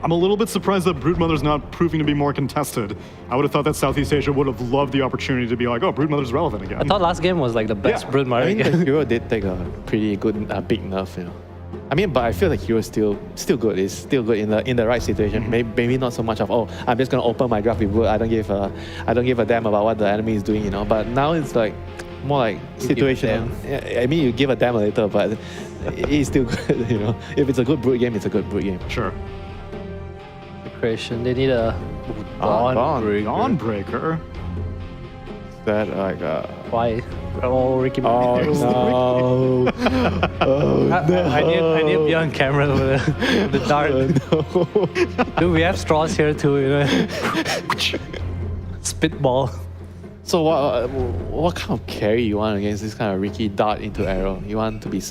I'm a little bit surprised that Broodmother's not proving to be more contested. I would have thought that Southeast Asia would have loved the opportunity to be like, oh, Broodmother's relevant again. I thought last game was like the best Yeah. Broodmother I mean, game. the hero did take a pretty good big nerf, you know. I mean, but I feel like hero is still good. It's still good in the right situation. Maybe not so much of I'm just gonna open my graph with wood. I don't give a damn about what the enemy is doing, you know. But now it's like more like situational. Yeah, I mean, you give a damn a little, but it's still good, you know. If it's a good brute game, it's a good brute game. Sure. Creation. They need a Dawnbreaker. That like Why? Oh, Ricky. oh no. Oh I need to be on camera with the dart. no. Dude, we have straws here too, you know. Spitball. So what kind of carry you want against this kind of Ricky dart into arrow? You want to be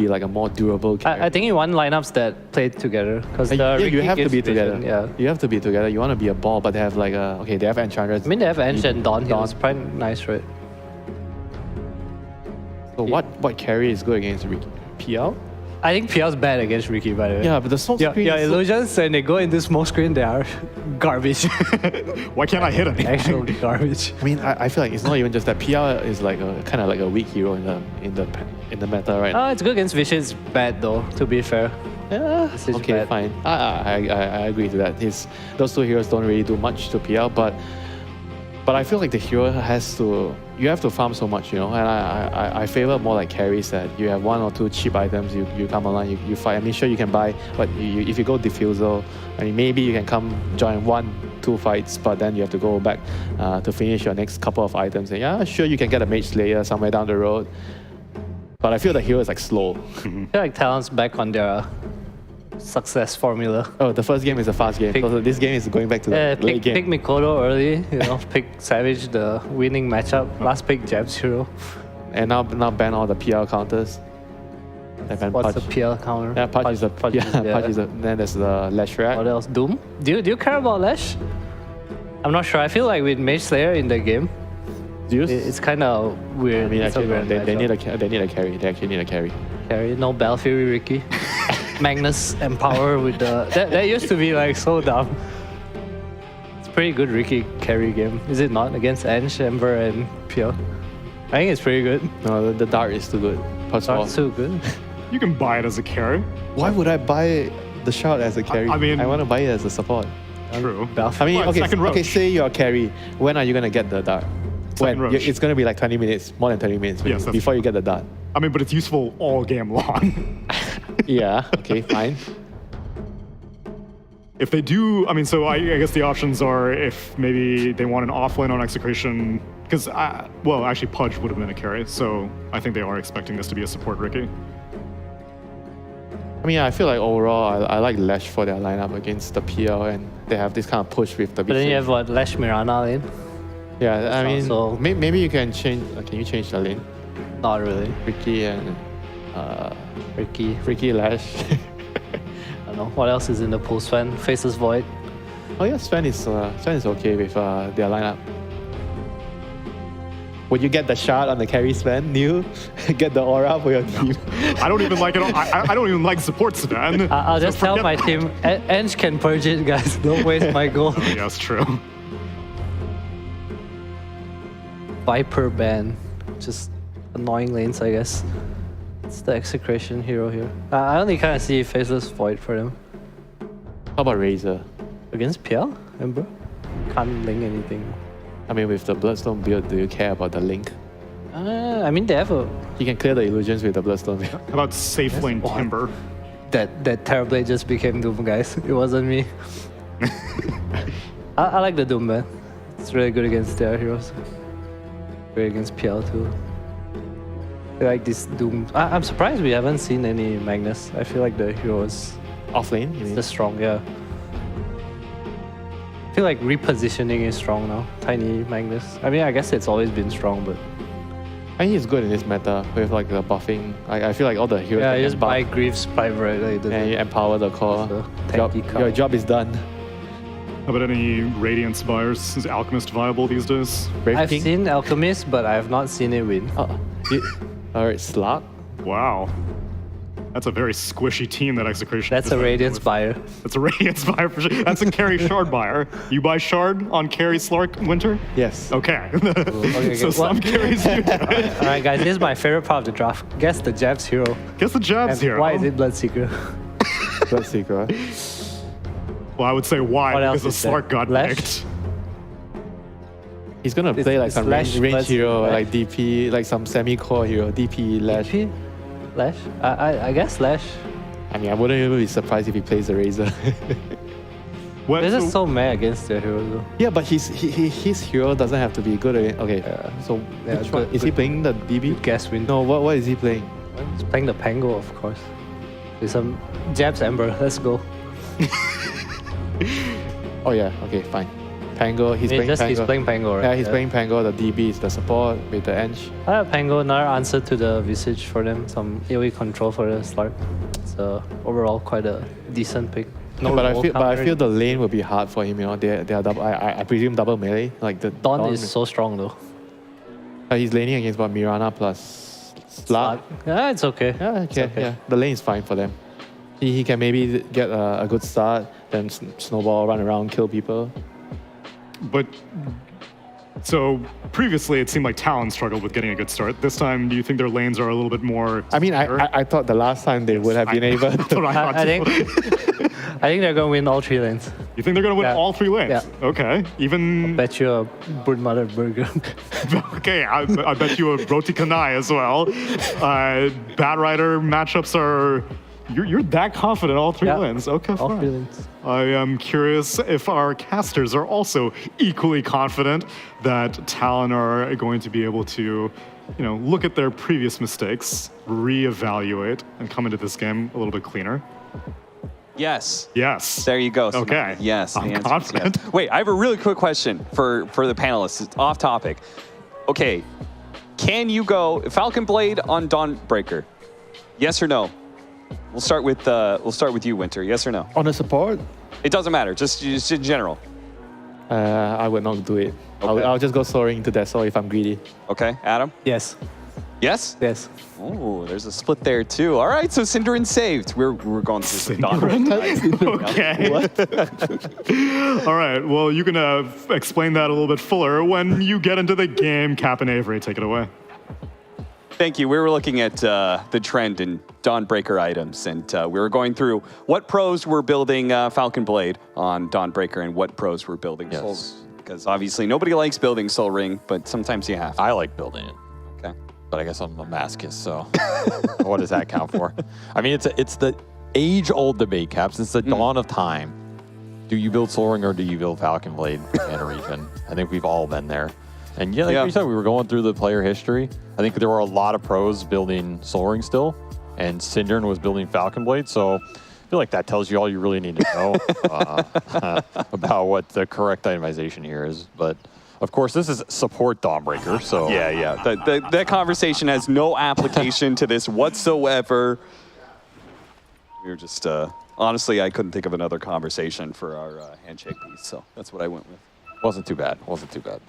like a more durable carry. I think you want lineups that play together because Yeah, Ricky you have to gives be vision, together. Yeah. You have to be together. You want to be a ball, but they have like they have Enchantress. I mean, they have Ench and Dawn here. Dawn. It's probably nice, right? So what carry is good against Ricky? PL? I think PL's bad against Ricky, by the way. Yeah, but the smoke screen Your is so- illusions, when they go into smoke screen, they are garbage. Why can't I hit him? Actual garbage. I mean, I feel like it's not even just that. PL is like a kind of like a weak hero in the meta right now. Oh, it's good against Vision. It's bad though, to be fair. Yeah. This is Okay, bad. fine. I agree to that. Those two heroes don't really do much to PL, but I feel like the hero you have to farm so much, and I favor more like carries that you have one or two cheap items, you come online, you fight. I mean, sure you can buy, but if you go Diffusal, I mean, maybe you can come join 1-2 fights, but then you have to go back to finish your next couple of items. And yeah, sure you can get a Mage Slayer somewhere down the road, but I feel the hero is like slow. I feel like Talon's back on their success formula. Oh, the first game is a fast game. So this game is going back to the late Pick game. Mikoto early, pick Savage, the winning matchup. Last pick Jabs hero. And now ban all the PL counters. They ban What's Pudge. the PL counter? Yeah, Pudge is a Pudge yeah, is- Pudge is a. Then there's the Lash What Rat. else? Doom? Do you care about Lash? I'm not sure. I feel like with Mage Slayer in the game, Zeus. it's kind of weird. I mean, It's a actually, weird they need matchup. they need a carry. They actually need a carry. Carry. No Balfury Ricky. Magnus Empower with the... That used to be like so dumb. It's a pretty good Ricky carry game. Is it not? Against Ange, Ember, and Pure. I think it's pretty good. No, the Dart is too good. First of all, Not too good. You can buy it as a carry. why would I buy the shot as a carry? I mean- I want to buy it as a support. True. I mean, Well, okay, second okay. Roche. Say you're a carry. When are you gonna get the Dart? Second When Roche. it's gonna be like 20 minutes, more than 20 minutes Yes, that's before you get the Dart. I mean, but it's useful all game long. Yeah. Okay. Fine. If they do, I mean, so I guess the options are if maybe they want an offlane on Execration, because, well, actually Pudge would have been a carry, so I think they are expecting this to be a support Ricky. I mean, I feel like overall, I like Lash for their lineup against the PL, and they have this kind of push with the. But then you BC. have what? Lash Mirana lane? Yeah, I mean, also- maybe you can change. Can you change the lane? Not really. Ricky and Ricky, Lash. I don't know. What else is in the pool? Sven, Faceless Void. Oh yeah, Sven is okay with their lineup. Would you get the shot on the carry Sven? New, get the aura for your team. I don't even like it. I don't even like support Sven. I'll So just tell forget my that. team, Ange can purge it, guys. Don't waste my gold. Oh, yes, true. Viper ban. Just annoying lanes, I guess. It's the Execration hero here. I only kind of see Faceless Void for them. How about Razor? Against PL, Ember? Can't link anything. I mean, with the Bloodstone build, do you care about the link? I mean, they have a... You can clear the illusions with the Bloodstone build. How about safe lane what? Timber? That Terrorblade just became Doom, guys. It wasn't me. I like the Doom ban. It's really good against their heroes. Great against PL too. I like this Doom. I'm surprised we haven't seen any Magnus. I feel like the hero is Off lane, you mean? the strong, yeah. I feel like repositioning is strong now. Tiny Magnus. I mean, I guess it's always been strong, but I think he's good in this meta with like the buffing. I feel like all the heroes yeah, that you can just buff buy Greaves Private. Like, and you empower the core. So, Job, tanky card. your job is done. How about any Radiance buyers? Is Alchemist viable these days? Brave I've King? seen Alchemist, but I have not seen it win. Alright, Slug. Wow. That's a very squishy team, that Execration. That's a decided Radiance with. buyer. That's a Radiance buyer for sure. That's a carry Shard buyer. You buy Shard on carry Slark Winter? Yes. Okay. Okay, So what? some carries you Alright, guys, this is my favorite part of the draft. Guess the Jabs hero. Guess the jabs And here. why is it Bloodseeker? Bloodseeker. Well, I would say why, What because else the is there? Slark got Lash? picked. He's gonna play like it's some Lash range versus hero, Lash. like DP, like some semi-core hero, DP, Lash. DP? Lash? I guess Lash. I mean, I wouldn't even be surprised if he plays the Razor. What, This so- is so mad against their hero though. yeah, but his hero doesn't have to be good at it. Okay, so yeah, which one? good- Is he good- playing the DB? Guess win. No, what is he playing? He's playing the Pango, of course. With some Jabs Ember. Let's go. Oh yeah, okay, fine. Pango, he's playing He's Pango. playing Pango, right? Yeah, he's playing Pango. The DB is the support with the Eng. I have Pango, another answer to the Visage for them. Some AoE control for the Slark. So overall, quite a decent pick. No but I roll feel, but I counter. feel the lane will be hard for him. You know, they are double. I presume double melee. Like the Dawn is so strong though. He's laning against what, Mirana plus Slut. Yeah, it's okay. Yeah, It's okay, yeah. The lane is fine for them. He can maybe get a good start, then snowball, run around, kill people. But so previously, it seemed like Talon struggled with getting a good start. This time, do you think their lanes are a little bit more? I mean, secure? I thought the last time they would have been able That's what to. I thought I too. think I think they're gonna win all 3 lanes. You think they're gonna win Yeah. all 3 lanes? Yeah. Okay. Even Bet you a Broodmother burger. okay. I bet you a roti canai as well. Bad Rider matchups are. You're that confident all 3 Yeah. lanes. Okay. all fine. 3 lanes. I am curious if our casters are also equally confident that Talon are going to be able to, look at their previous mistakes, reevaluate, and come into this game a little bit cleaner. Yes. Yes. There you go. Okay. Yes. the I'm answer is confident. yes. Wait, I have a really quick question for the panelists. It's off topic. Okay. Can you go Falcon Blade on Dawnbreaker? Yes or no? We'll start with you, Winter. Yes or no? On the support, It doesn't matter. Just in general. I would not do it. Okay. I'll just go soaring into that soul if I'm greedy. Okay, Adam. Yes. Yes. Yes. Oh, there's a split there too. All right, so Cinderin saved. We're going through some Dawnbreaker. Okay. All right. Well, you can explain that a little bit fuller when you get into the game. Cap and Avery, take it away. Thank you. We were looking at the trend in Dawnbreaker items, and we were going through what pros were building Falcon Blade on Dawnbreaker and what pros were building Soul. Because obviously nobody likes building Soul Ring, but sometimes you have to. I like building it, Okay. but I guess I'm a masochist, so what does that count for? I mean, it's the age-old debate, Cap, since the dawn of time. Do you build Soul Ring or do you build Falcon Blade in a region? I think we've all been there. And yeah, like we said, we were going through the player history. I think there were a lot of pros building Soul Ring still, and Cinderin was building Falcon Blade. So I feel like that tells you all you really need to know about what the correct itemization here is. But of course, this is support Dawnbreaker, so Yeah. That conversation has no application to this whatsoever. We were just honestly, I couldn't think of another conversation for our handshake piece, so that's what I went with. wasn't too bad. Wasn't too bad.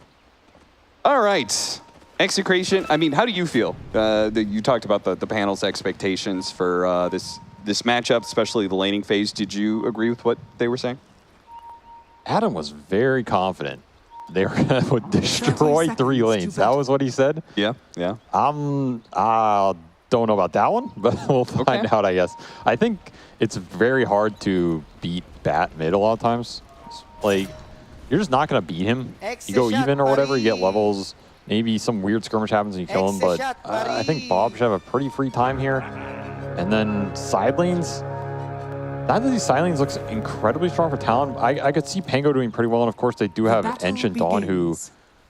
All right. Execration. I mean, how do you feel? You talked about the panel's expectations for this matchup, especially the laning phase. Did you agree with what they were saying? Adam was very confident they were going to destroy 3 lanes. That was what he said. Yeah. I don't know about that one, but we'll find out, I guess. I think it's very hard to beat Bat mid a lot of times. Like, you're just not going to beat him. You go even or whatever, you get levels. Maybe some weird skirmish happens and you kill him, but I think Bob should have a pretty free time here. And then side lanes. Neither of these side lanes looks incredibly strong for Talon. I could see Pango doing pretty well, and of course they do have Ench and Dawn who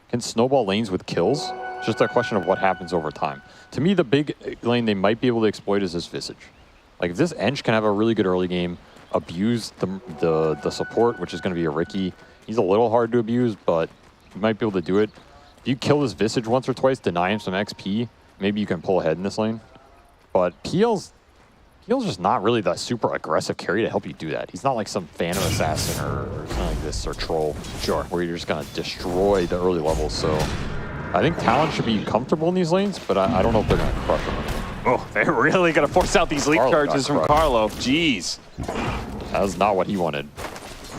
can snowball lanes with kills. It's just a question of what happens over time. To me, the big lane they might be able to exploit is this Visage. Like if this Ench can have a really good early game, abuse the support, which is going to be a Ricky. He's a little hard to abuse, but you might be able to do it. If you kill this Visage once or twice, deny him some XP, maybe you can pull ahead in this lane. But PL's just not really that super aggressive carry to help you do that. He's not like some Phantom Assassin or something like this, or Troll, where you're just going to destroy the early levels. So I think Talon should be comfortable in these lanes, but I don't know if they're going to crush them. Oh, they're really going to force out these leap charges from Carlo. Jeez. That was not what he wanted.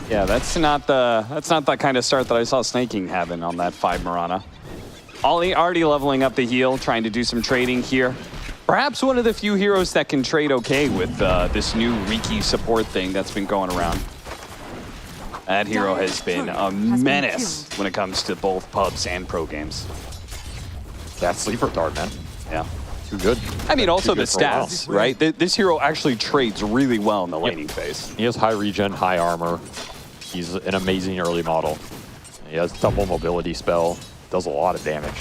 Yeah, that's not the kind of start that I saw Snaking having on that 5 Mirana. Ollie already leveling up the heal, trying to do some trading here. Perhaps one of the few heroes that can trade okay with this new Riki support thing that's been going around. That hero has been a menace when it comes to both pubs and pro games. That sleeper dart, man. Yeah. Too good. I mean, also the good for a while. stats, right? This hero actually trades really well in the laning phase. He has high regen, high armor. He's an amazing early model. He has double mobility spell. Does a lot of damage.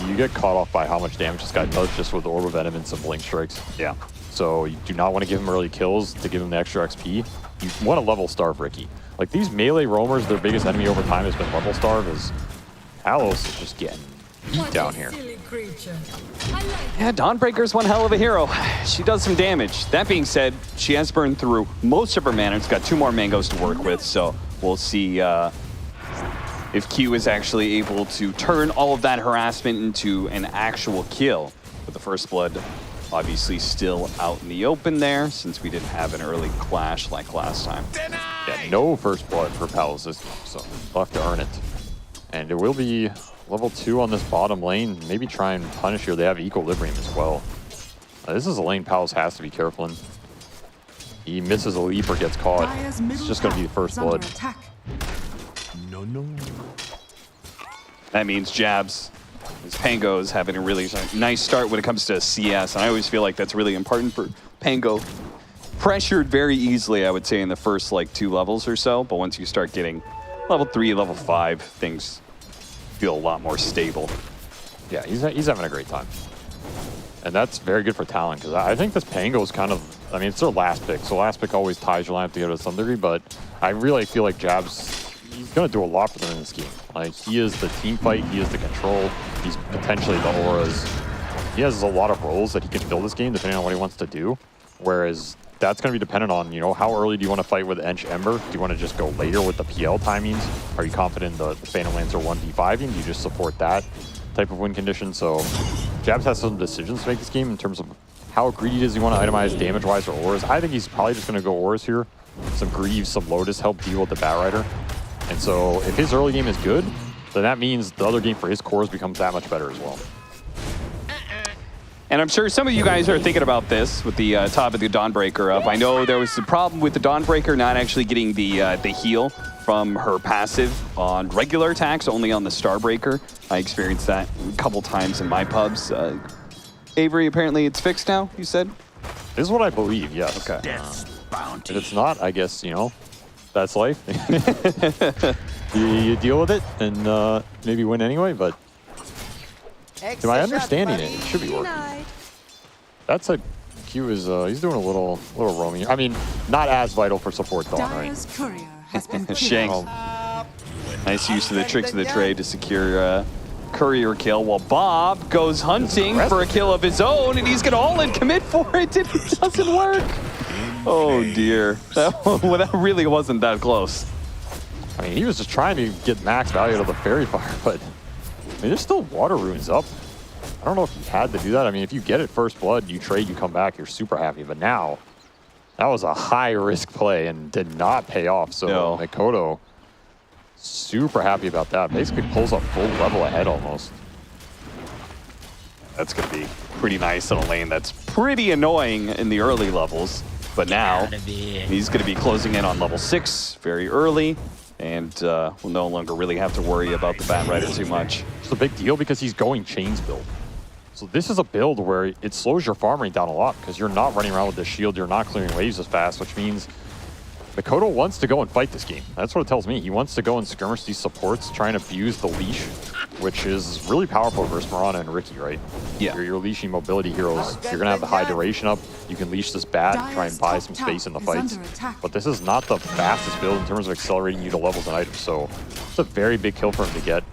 You get caught off by how much damage this guy does just with Orb of Venom and some Blink Strikes. Yeah. So you do not want to give him early kills to give him the extra XP. You want to level starve Ricky. Like these melee roamers, their biggest enemy over time has been level starve, as Talos is just getting beat down here. Yeah, Dawnbreaker's one hell of a hero. She does some damage. That being said, she has burned through most of her mana. It's got 2 more mangoes to work with, so we'll see if Q is actually able to turn all of that harassment into an actual kill. But the first blood obviously still out in the open there, since we didn't have an early clash like last time. Yeah, no first blood for Palos this game, so we'll have to earn it. And it will be level 2 on this bottom lane. Maybe try and punish here. They have Equilibrium as well. This is a lane Palos has to be careful in. He misses a leap or gets caught. It's just going to be the first blood. No. That means Jabs, his Pango is having a really nice start when it comes to CS, and I always feel like that's really important for Pango. Pressured very easily, I would say, in the first like 2 levels or so, but once you start getting level 3, level 5, things feel a lot more stable. Yeah, he's having a great time. And that's very good for Talon, because I think this Pango is kind of, I mean, it's their last pick, so last pick always ties your lineup together to some degree, but I really feel like Jabs, he's going to do a lot for them in this game. Like, he is the team fight, he is the control, he's potentially the auras. He has a lot of roles that he can fill this game depending on what he wants to do, whereas that's going to be dependent on, you know, how early do you want to fight with Ench Ember? Do you want to just go later with the PL timings? Are you confident the Phantom Lancer 1v5? Do you just support that type of win condition? So Jabs has some decisions to make this game in terms of how greedy does he want to itemize damage-wise or auras. I think he's probably just going to go auras here. Some Greaves, some Lotus help deal with the Batrider. And so if his early game is good, then that means the other game for his cores becomes that much better as well. And I'm sure some of you guys are thinking about this with the top of the Dawnbreaker up. I know there was a problem with the Dawnbreaker not actually getting the heal from her passive on regular attacks, only on the Starbreaker. I experienced that a couple times in my pubs. Avery, apparently it's fixed now, you said? This is what I believe, yes. Okay. If it's not, I guess, you know, that's life. you deal with it and maybe win anyway, but to my understanding, it should be working. That's a Q is he's doing a little roaming. I mean, not as vital for support Dawn, right? Dyer's courier has been Shank. killed. Nice use of the tricks of the trade to secure courier kill, while Bob goes hunting for a kill of his own, and he's gonna all-in commit for it, and it doesn't work. Oh dear, that really wasn't that close. I mean, he was just trying to get max value out of the Fairy Fire, but I mean, there's still water runes up. I don't know if he had to do that. I mean, if you get it first blood, you trade, you come back, you're super happy. But now, that was a high-risk play and did not pay off. So No. Mikoto, super happy about that. Basically pulls up full level ahead almost. That's gonna be pretty nice on a lane that's pretty annoying in the early levels. But now, he's gonna be closing in on level 6 very early, and will no longer really have to worry about the Batrider too much. It's a big deal because he's going chains build. So this is a build where it slows your farm rate down a lot because you're not running around with the shield, you're not clearing waves as fast, which means Mikoto wants to go and fight this game. That's what it tells me. He wants to go and skirmish these supports, try and abuse the leash, which is really powerful versus Mirana and Ricky, right? Yeah. You're leashing mobility heroes. If you're gonna have the high duration up, you can leash this bat and try and buy some space in the fights. But this is not the fastest build in terms of accelerating you to levels and items, so it's a very big kill for him to get.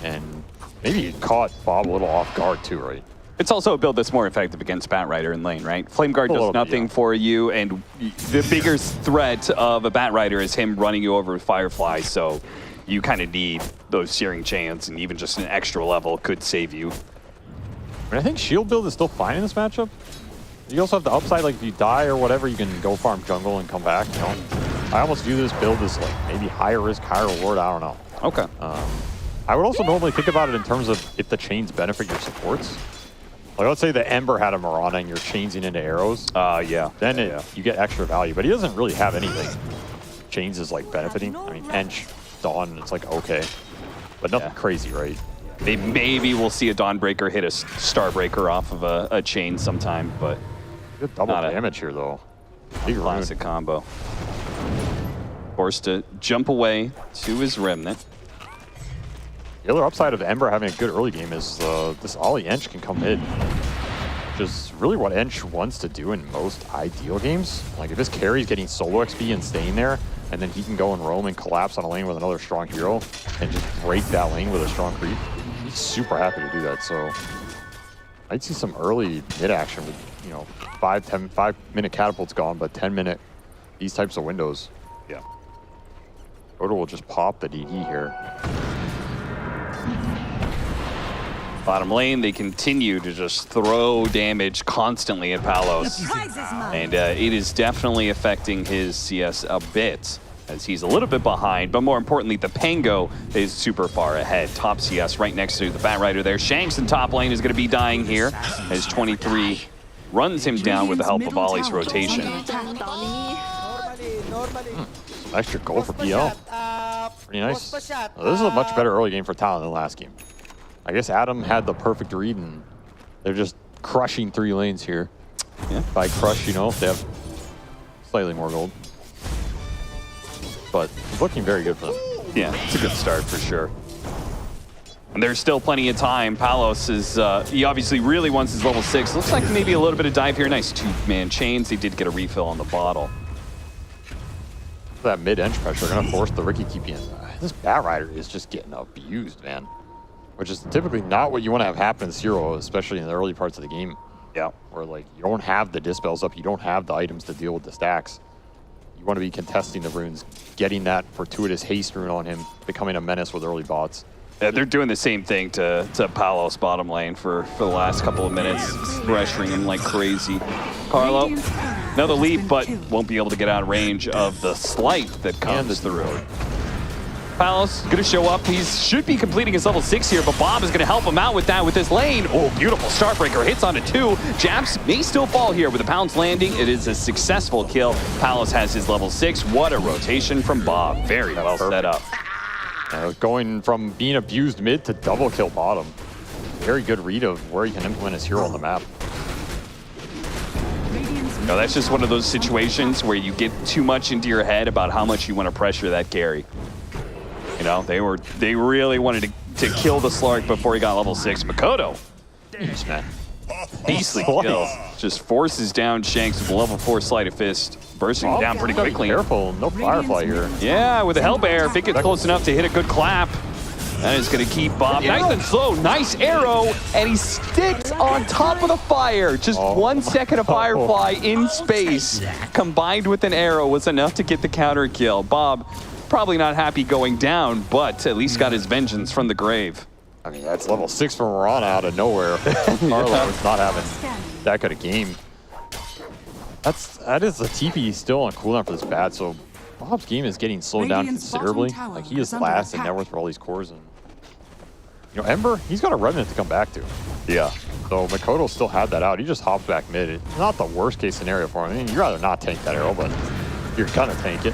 And maybe he caught Bob a little off guard too, right? It's also a build that's more effective against Batrider in lane, right? Flame Guard does nothing for you, and the bigger threat of a Batrider is him running you over with Firefly, so you kind of need those Searing Chains, and even just an extra level could save you. I mean, I think shield build is still fine in this matchup. You also have the upside, like if you die or whatever, you can go farm jungle and come back, you know? I almost view this build as like maybe higher risk, higher reward, I don't know. Okay. I would also normally think about it in terms of if the chains benefit your supports. Like let's say the Ember had a Mirana and you're chainsing into arrows. Yeah. Then you get extra value, but he doesn't really have anything. Chains is like benefiting. I mean, Ench, Dawn, it's like okay, but nothing crazy, right? Maybe we'll see a Dawnbreaker hit a Starbreaker off of a chain sometime, but Good double damage here though. Big classic combo. Forced to jump away to his Remnant. The other upside of Ember having a good early game is this Ollie Ench can come mid, which is really what Ench wants to do in most ideal games. Like if his carry's getting solo XP and staying there, and then he can go and roam and collapse on a lane with another strong hero and just break that lane with a strong creep. He's super happy to do that, so I'd see some early mid action with, you know, 5-minute catapults gone, but 10-minute these types of windows. Yeah. Odo will just pop the DD here. Bottom lane, they continue to just throw damage constantly at Palos. And it is definitely affecting his CS a bit, as he's a little bit behind, but more importantly, the Pango is super far ahead. Top CS right next to the Batrider there. Shanks in top lane is going to be dying here, as 23 runs him down with the help of Ollie's rotation. Extra goal for BL. Pretty nice. Well, this is a much better early game for Talon than last game. I guess Adam had the perfect read, and they're just crushing 3 lanes here. Yeah. By crush, you know, they have slightly more gold. But it's looking very good for them. Yeah, it's a good start for sure. And there's still plenty of time. Palos is, he obviously really wants his level 6. Looks like maybe a little bit of dive here. Nice 2-man chains. He did get a refill on the bottle. That mid-edge pressure, gonna force the Ricky TP in. This Batrider is just getting abused, man. Which is typically not what you want to have happen in Zero, especially in the early parts of the game. Yeah. Where like you don't have the dispels up, you don't have the items to deal with the stacks. You want to be contesting the runes, getting that fortuitous haste rune on him, becoming a menace with early bots. Yeah, they're doing the same thing to Palos bottom lane for the last couple of minutes, pressuring him like crazy. Carlo, another leap, but won't be able to get out of range of the Slate that comes through. Palos going to show up. He should be completing his level 6 here, but Bob is going to help him out with that with his lane. Oh, beautiful Starbreaker. Hits onto 2. Jabs may still fall here with the pounce landing. It is a successful kill. Palos has his level 6. What a rotation from Bob. Very well set up. Going from being abused mid to double kill bottom. Very good read of where he can implement his hero on the map. No, that's just one of those situations where you get too much into your head about how much you want to pressure that carry. You know, they really wanted to kill the Slark before he got level 6. Makoto, Jeez, man. beastly kill. Just forces down Shanks with a level 4 Sleight of Fist, bursting down pretty quickly. Careful, no Firefly here. Yeah, with the Hell Bear, if it gets close enough to hit a good clap, that is going to keep Bob nice and slow. Nice arrow, and he sticks on top of the fire. Just 1 second of Firefly in space, combined with an arrow, was enough to get the counter kill. Bob, probably not happy going down, but at least got his vengeance from the grave. I mean, that's level 6 from Rana out of nowhere. Carlo is not having that good a game. That is the TP still on cooldown for this bad, so Bob's game is getting slowed down considerably. Like, he is last in net worth for all these cores. And, you know, Ember, he's got a remnant to come back to. Yeah. So Makoto still had that out. He just hopped back mid. It's not the worst case scenario for him. I mean, you'd rather not tank that arrow, but you're gonna tank it.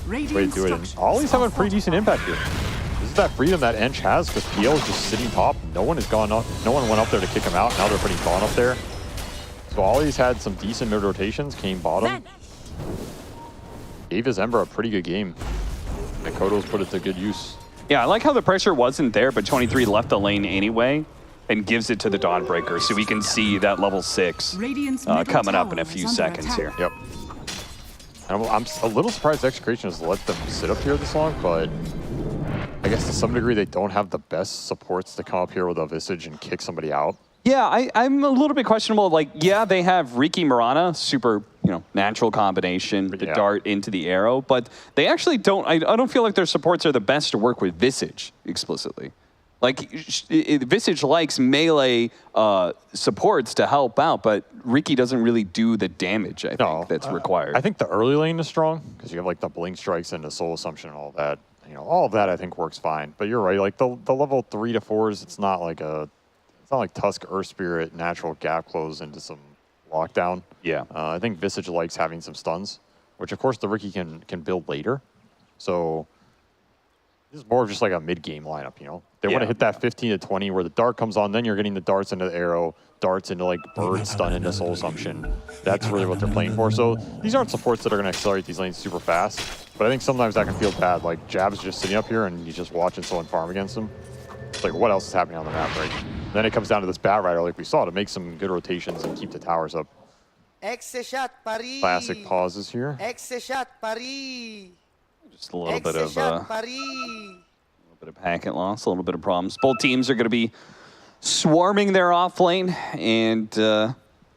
Way to do it. And Ollie's having a pretty decent impact here. This is that freedom that Ench has, because PL is just sitting top. No one has gone up. No one went up there to kick him out. Now they're putting Dawn up there. So Ollie's had some decent mid rotations. Came bottom. Gave his Ember a pretty good game. Makoto's put it to good use. Yeah, I like how the pressure wasn't there, but 23 left the lane anyway and gives it to the Dawnbreaker, so we can see that level 6 coming up in a few seconds here. Yep. And I'm a little surprised Execration has let them sit up here this long, but I guess to some degree they don't have the best supports to come up here with a Visage and kick somebody out. Yeah, I'm a little bit questionable. Like, yeah, they have Riki Marana, super, natural combination, the dart into the arrow, but they actually don't, I don't feel like their supports are the best to work with Visage explicitly. Like, Visage likes melee supports to help out, but Riki doesn't really do the damage, I think, that's required. I think the early lane is strong, because you have like the blink strikes and the soul assumption and all that. All of that I think works fine. But you're right, like the level 3 to 4s, it's not like Tusk, Earth Spirit, natural gap close into some lockdown. Yeah. I think Visage likes having some stuns, which of course the Riki can build later. So this is more of just like a mid-game lineup, They want to hit that 15 to 20 where the dart comes on, then you're getting the darts into the arrow, darts into like bird stun into soul assumption. That's really what they're playing for. So these aren't supports that are going to accelerate these lanes super fast, but I think sometimes that can feel bad. Like Jab's just sitting up here and he's just watching someone farm against him. It's like, what else is happening on the map, right? Then it comes down to this Batrider like we saw to make some good rotations and keep the towers up. Classic pauses here. Just a little bit of packet loss, a little bit of problems. Both teams are going to be swarming their off lane and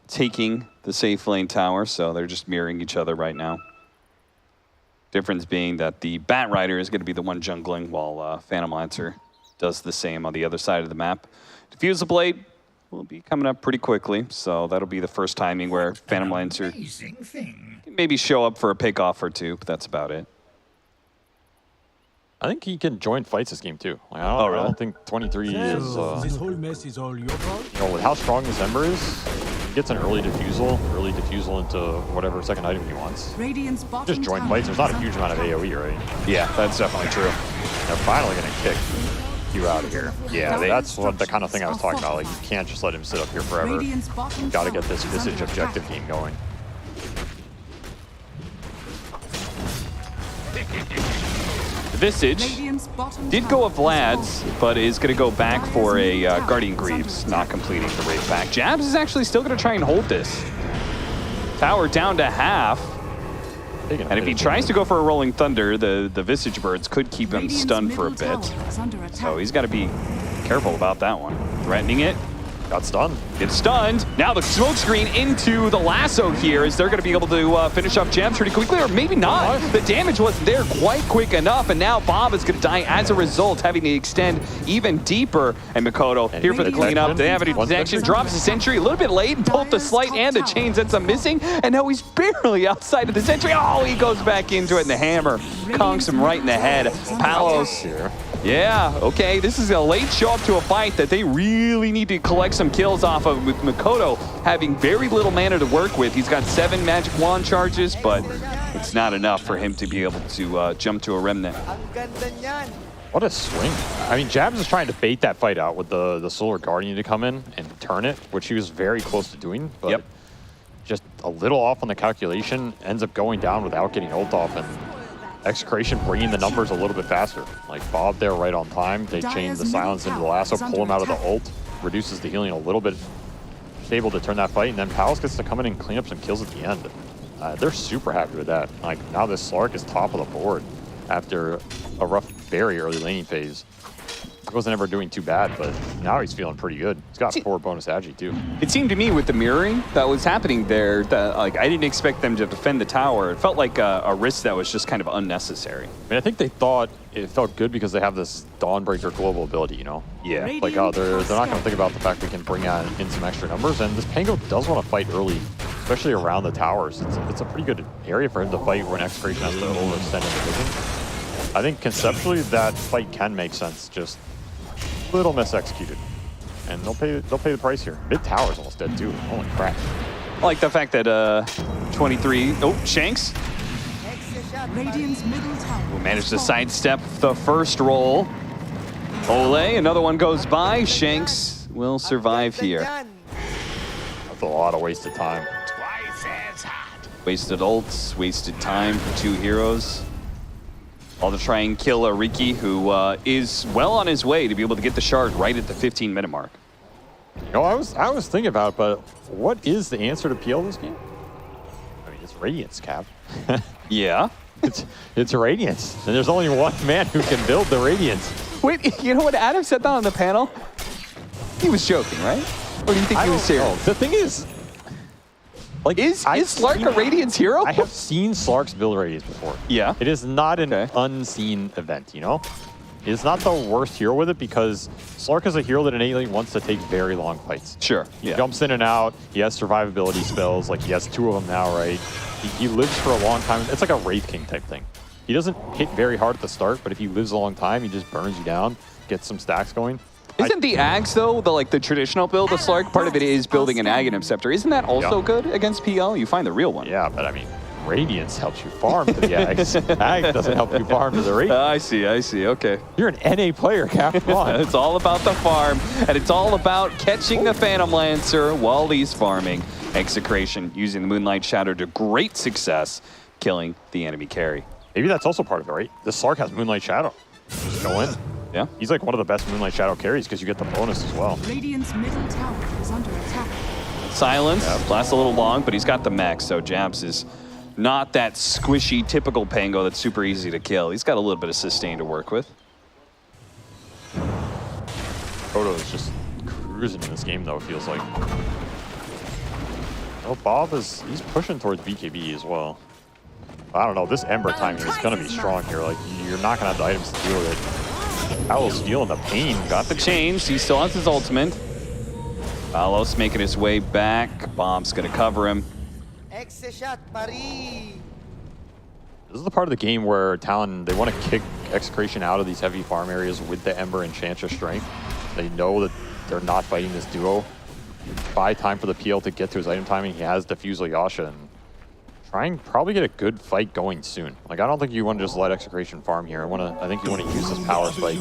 taking the safe lane tower, so they're just mirroring each other right now. Difference being that the Batrider is going to be the one jungling while Phantom Lancer does the same on the other side of the map. Diffuse the Blade will be coming up pretty quickly, so that'll be the first timing where Phantom Lancer can maybe show up for a pick-off or two, but that's about it. I think he can join fights this game too. Like, I don't think 23 is. This whole mess is all your fault. You know, with how strong this Ember is, he gets an early diffusal into whatever second item he wants. Radiant's bottom Just join tower fights. There's not a is huge under amount of attack. AoE, right? Yeah, that's definitely true. They're finally going to kick you out of here. Yeah, that's the kind of thing I was talking about. Like, you can't just let him sit up here forever. Radiant's bottom Got to get tower this is Visage under objective attack. game going. Visage Radiant's bottom did go tower a Vlad's, but is going to go back for a Guardian Greaves, not completing the raid back. Jabs is actually still going to try and hold this. Tower down to half. And if he tries to go for a Rolling Thunder, the Visage Birds could keep him Radiant's stunned for a middle bit. tower is under attack. So he's got to be careful about that one. Threatening it. Got stunned. Gets stunned. Now the smoke screen into the lasso here. Is they're going to be able to finish up Jabs pretty quickly, or maybe not. The damage wasn't there quite quick enough, and now Bob is going to die as a result, having to extend even deeper. And Mikoto here for the cleanup. They have any protection. Drops the sentry a little bit late. Both the Slate and the chains ends up missing, and now he's barely outside of the sentry. Oh, he goes back into it, and the hammer conks him right in the head. Palos here. Yeah, okay, this is a late show up to a fight that they really need to collect some kills off of, with Mikoto having very little mana to work with. He's got 7 magic wand charges, but it's not enough for him to be able to jump to a remnant. What a swing. I mean, Jabs is trying to bait that fight out with the Solar Guardian to come in and turn it, which he was very close to doing, but just a little off on the calculation, ends up going down without getting ult off, and Execration bringing the numbers a little bit faster. Like Bob there right on time. They chain the silence into the lasso, pull him out of the ult, reduces the healing a little bit. Just able to turn that fight, and then Palos gets to come in and clean up some kills at the end. They're super happy with that. Like now this Slark is top of the board after a rough, very early laning phase. He wasn't ever doing too bad, but now he's feeling pretty good. He's got 4 bonus agi too. It seemed to me with the mirroring that was happening there that like I didn't expect them to defend the tower. It felt like a risk that was just kind of unnecessary. I mean, I think they thought it felt good because they have this Dawnbreaker global ability, you know? Yeah. Like, oh, they're not going to think about the fact we can bring in some extra numbers. And this Pango does want to fight early, especially around the towers. It's a pretty good area for him to fight when Execration has to overextend in the vision. I think conceptually that fight can make sense, just a little misexecuted. And they'll pay the price here. Mid tower's almost dead too. Holy crap. I like the fact that 23, Shanks Radiant's middle tower who managed to is falling. sidestep the first roll. Ole, another one goes by. Shanks will survive here. That's a lot of wasted time. Wasted ults, wasted time for 2 heroes. All to try and kill Riki, who is well on his way to be able to get the shard right at the 15-minute mark. You know, I was thinking about it, but what is the answer to PL this game? I mean, it's Radiance, Cap. Yeah. It's Radiance, and there's only one man who can build the Radiance. Wait, you know what Adam said that on the panel? He was joking, right? Or do you think he was serious? The thing is, like, Is Slark a Radiance hero? I have seen Slark's build Radiance before. Yeah. It is not an unseen event, you know? It's not the worst hero with it because Slark is a hero that innately wants to take very long fights. Sure. He jumps in and out. He has survivability spells. Like, he has 2 of them now, right? He lives for a long time. It's like a Wraith King type thing. He doesn't hit very hard at the start, but if he lives a long time, he just burns you down, gets some stacks going. Isn't the Ags, though, the traditional build of Slark, part of it is building an Aghanim Scepter. Isn't that also good against PL? You find the real one. Yeah, but I mean, Radiance helps you farm to the Ags. Ag doesn't help you farm to the Radiance. I see, okay. You're an NA player, Cap. Come on. It's all about the farm, and it's all about catching the Phantom Lancer while he's farming. Execration using the Moonlight Shadow to great success, killing the enemy carry. Maybe that's also part of it, right? The Slark has Moonlight Shadow. Just go in. Yeah. He's like one of the best Moonlight Shadow carries because you get the bonus as well. Radiant's middle tower is under attack. Silence lasts a little long, but he's got the mech, so Jabs is not that squishy, typical Pango that's super easy to kill. He's got a little bit of sustain to work with. Kodo is just cruising in this game, though, it feels like. Oh, Bob he's pushing towards BKB as well. I don't know, this Ember timing is going to be strong here. Like, you're not going to have the items to deal with it. Palos feeling the pain. Got the change. He still has his ultimate. Palos making his way back. Bomb's going to cover him. This is the part of the game where Talon, they want to kick Execration out of these heavy farm areas with the Ember and Enchantress strength. They know that they're not fighting this duo. Buy time for the PL to get to his item timing. He has Diffusal Yasha and trying probably get a good fight going soon. Like, I don't think you want to just let Execration farm here. I think you want to use this power spike.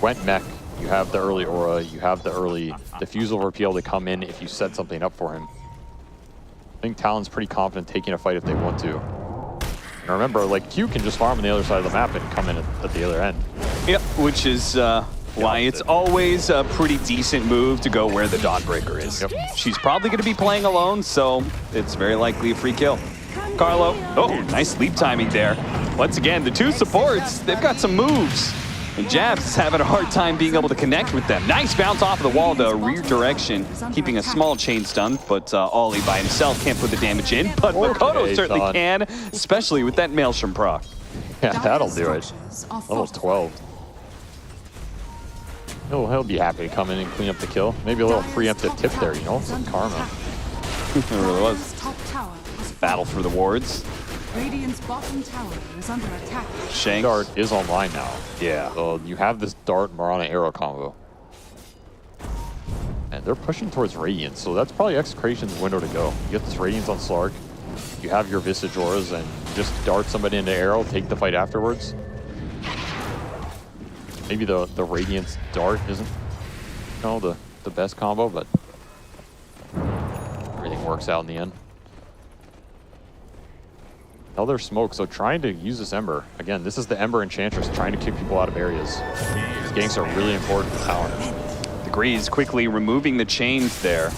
Went mech, you have the early aura, you have the early Diffusal for PL to come in if you set something up for him. I think Talon's pretty confident taking a fight if they want to. And remember, like, Q can just farm on the other side of the map and come in at the other end. Yep, which is why it's always a pretty decent move to go where the Dawnbreaker is. Yep. She's probably going to be playing alone, so it's very likely a free kill. Carlo, oh, nice leap timing there. Once again, the two supports, they've got some moves. And Jabs is having a hard time being able to connect with them. Nice bounce off of the wall, the rear direction, keeping a small chain stun, but Ollie by himself can't put the damage in, but Makoto certainly can, especially with that Maelstrom proc. Yeah, that'll do it. Level 12. He'll be happy to come in and clean up the kill. Maybe a little preemptive tip there, you know, some karma. It really was. Battle for the wards. Radiant's bottom tower is under attack. Shanks. Dart is online now. Yeah. So you have this Dart Marana arrow combo. And they're pushing towards Radiance, so that's probably Execration's window to go. You get this Radiance on Slark, you have your Visage Auras, and just dart somebody into arrow, take the fight afterwards. Maybe the Radiance Dart isn't, you know, the best combo, but everything works out in the end. Another smoke, so trying to use this Ember. Again, this is the Ember Enchantress trying to kick people out of areas. These ganks are really important for Talon. The Grease quickly removing the chains there.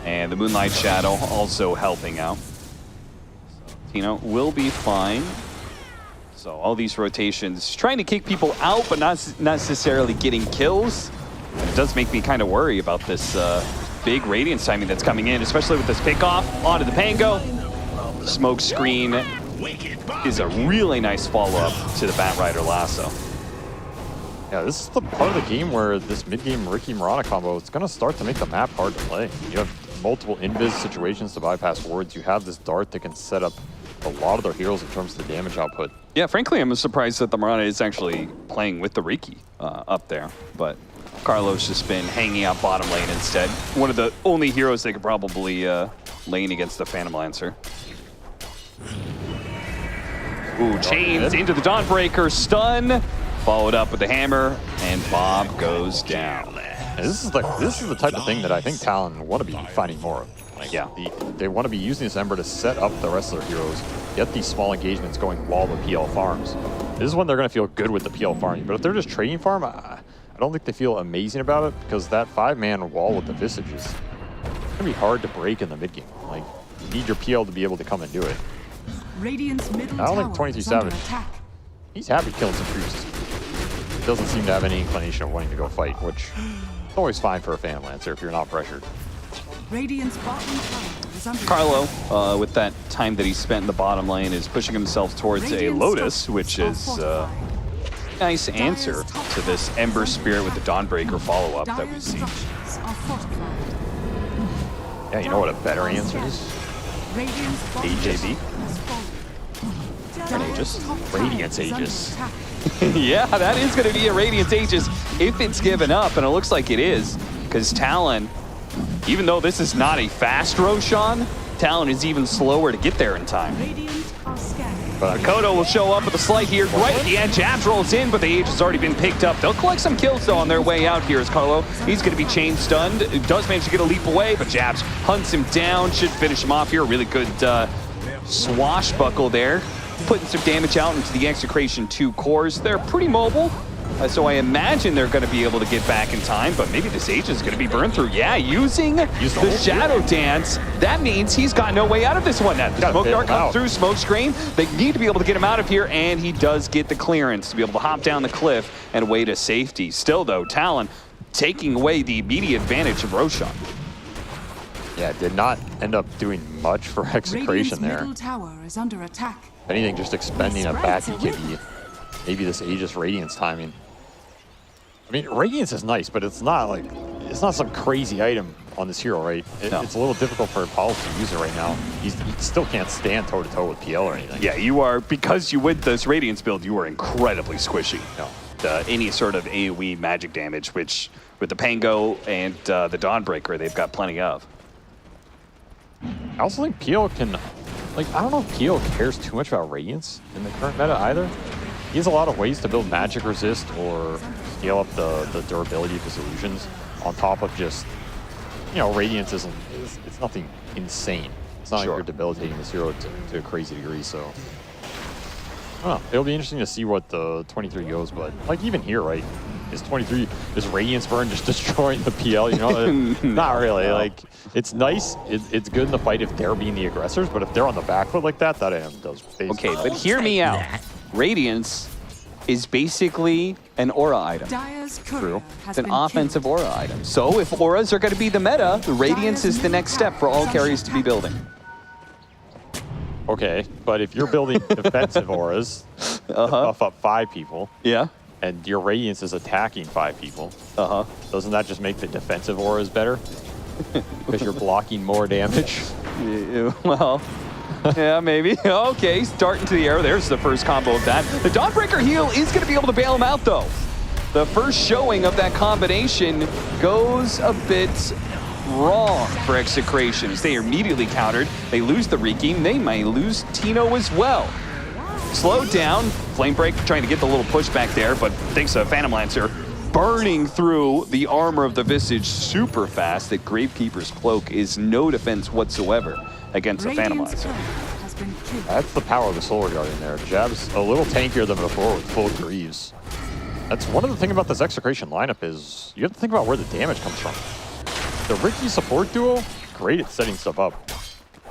And the Moonlight Shadow also helping out. So Tino will be fine. So all these rotations, trying to kick people out, but not necessarily getting kills. And it does make me kind of worry about this big Radiance timing that's coming in, especially with this pickoff onto the Pango. Smoke screen is a really nice follow-up to the Batrider Lasso. Yeah, this is the part of the game where this mid-game Ricky Marana combo is going to start to make the map hard to play. You have multiple invis situations to bypass wards. You have this Dart that can set up a lot of their heroes in terms of the damage output. Yeah, frankly, I'm surprised that the Marana is actually playing with the Riki up there. But Carlo's just been hanging out bottom lane instead. One of the only heroes they could probably lane against the Phantom Lancer. Ooh, chains into the Dawnbreaker, stun, followed up with the hammer, and Bob goes down. And this is the type of thing that I think Talon want to be finding more of. Like, yeah, they want to be using this Ember to set up the rest of their heroes, get these small engagements going while the PL farms. This is when they're going to feel good with the PL farming. But if they're just trading farm, I don't think they feel amazing about it, because that 5-man wall with the Visage is going to be hard to break in the mid game. Like, you need your PL to be able to come and do it. Radiant's middle I don't think tower 23 is under Savage. attack. He's happy killing some creeps. He doesn't seem to have any inclination of wanting to go fight, which is always fine for a Phantom Lancer if you're not pressured. Radiant's bottom tower is under Carlo, with that time that he spent in the bottom lane, is pushing himself towards a Lotus, which is a nice answer to this Ember Spirit with the Dawnbreaker follow-up that we see. Yeah, you know what a better answer is? AJB? Radiance Aegis. Yeah, that is going to be a Radiance Aegis if it's given up, and it looks like it is, because Talon, even though this is not a fast Roshan, Talon is even slower to get there in time. But Makoto will show up with a slight here right at the end. Jabs rolls in, but the Aegis has already been picked up. They'll collect some kills, though, on their way out here as Carlo. He's going to be chain stunned. Does manage to get a leap away, but Jabs hunts him down. Should finish him off here. Really good swashbuckle there. Putting some damage out into the Execration 2 cores. They're pretty mobile, so I imagine they're going to be able to get back in time, but maybe this Aegis is going to be burned through. Yeah, using the Shadow Dance. That means he's got no way out of this one. Now, the Smoke Dart comes through, smoke screen. They need to be able to get him out of here, and he does get the clearance to be able to hop down the cliff and away to safety. Still, though, Talon taking away the immediate advantage of Roshan. Yeah, did not end up doing much for Execration there. Middle tower is under attack. If anything, just expending a back EKB. Maybe this Aegis Radiance timing. I mean, Radiance is nice, but it's not like, it's not some crazy item on this hero, right? It's a little difficult for Apollo to use it right now. He still can't stand toe-to-toe with PL or anything. Yeah, you are, because you with this Radiance build, you are incredibly squishy. No. Any sort of AoE magic damage, which with the Pango and the Dawnbreaker, they've got plenty of. I also think PL can, like, I don't know if PL cares too much about Radiance in the current meta either. He has a lot of ways to build magic resist or scale up the durability of his illusions on top of just, you know, Radiance isn't, it's nothing insane. It's not like you're debilitating this hero to a crazy degree, so. I don't know. It'll be interesting to see what the 23 goes, but like even here, right? Is Radiance Burn just destroying the PL, you know? Not really. No. Like, it's nice. It's good in the fight if they're being the aggressors, but if they're on the back foot like that item does basically. Okay, but hear me out. Radiance is basically an aura item. Dire's True. courier has It's an been offensive aura item. So if auras are going to be the meta, the Radiance is the next step for all carries to be building. Okay, but if you're building defensive auras to buff up 5 people, Yeah. and your Radiance is attacking 5 people, doesn't that just make the defensive auras better? Because you're blocking more damage? Well, yeah, maybe. Okay, starting to the arrow. There's the first combo of that. The Dawnbreaker heal is going to be able to bail him out, though. The first showing of that combination goes a bit wrong for Execration as they are immediately countered. They lose the Reeking. They may lose Tino as well. Slowed down. Flame Break trying to get the little push back there, but thanks to Phantom Lancer burning through the armor of the Visage super fast. That Gravekeeper's Cloak is no defense whatsoever against the Phantom Radiant's Lancer. turret has been killed. That's the power of the Solar Guardian there. Jab's a little tankier than before with full Greaves. That's one of the things about this Execration lineup is you have to think about where the damage comes from. The Ricky support duo, great at setting stuff up.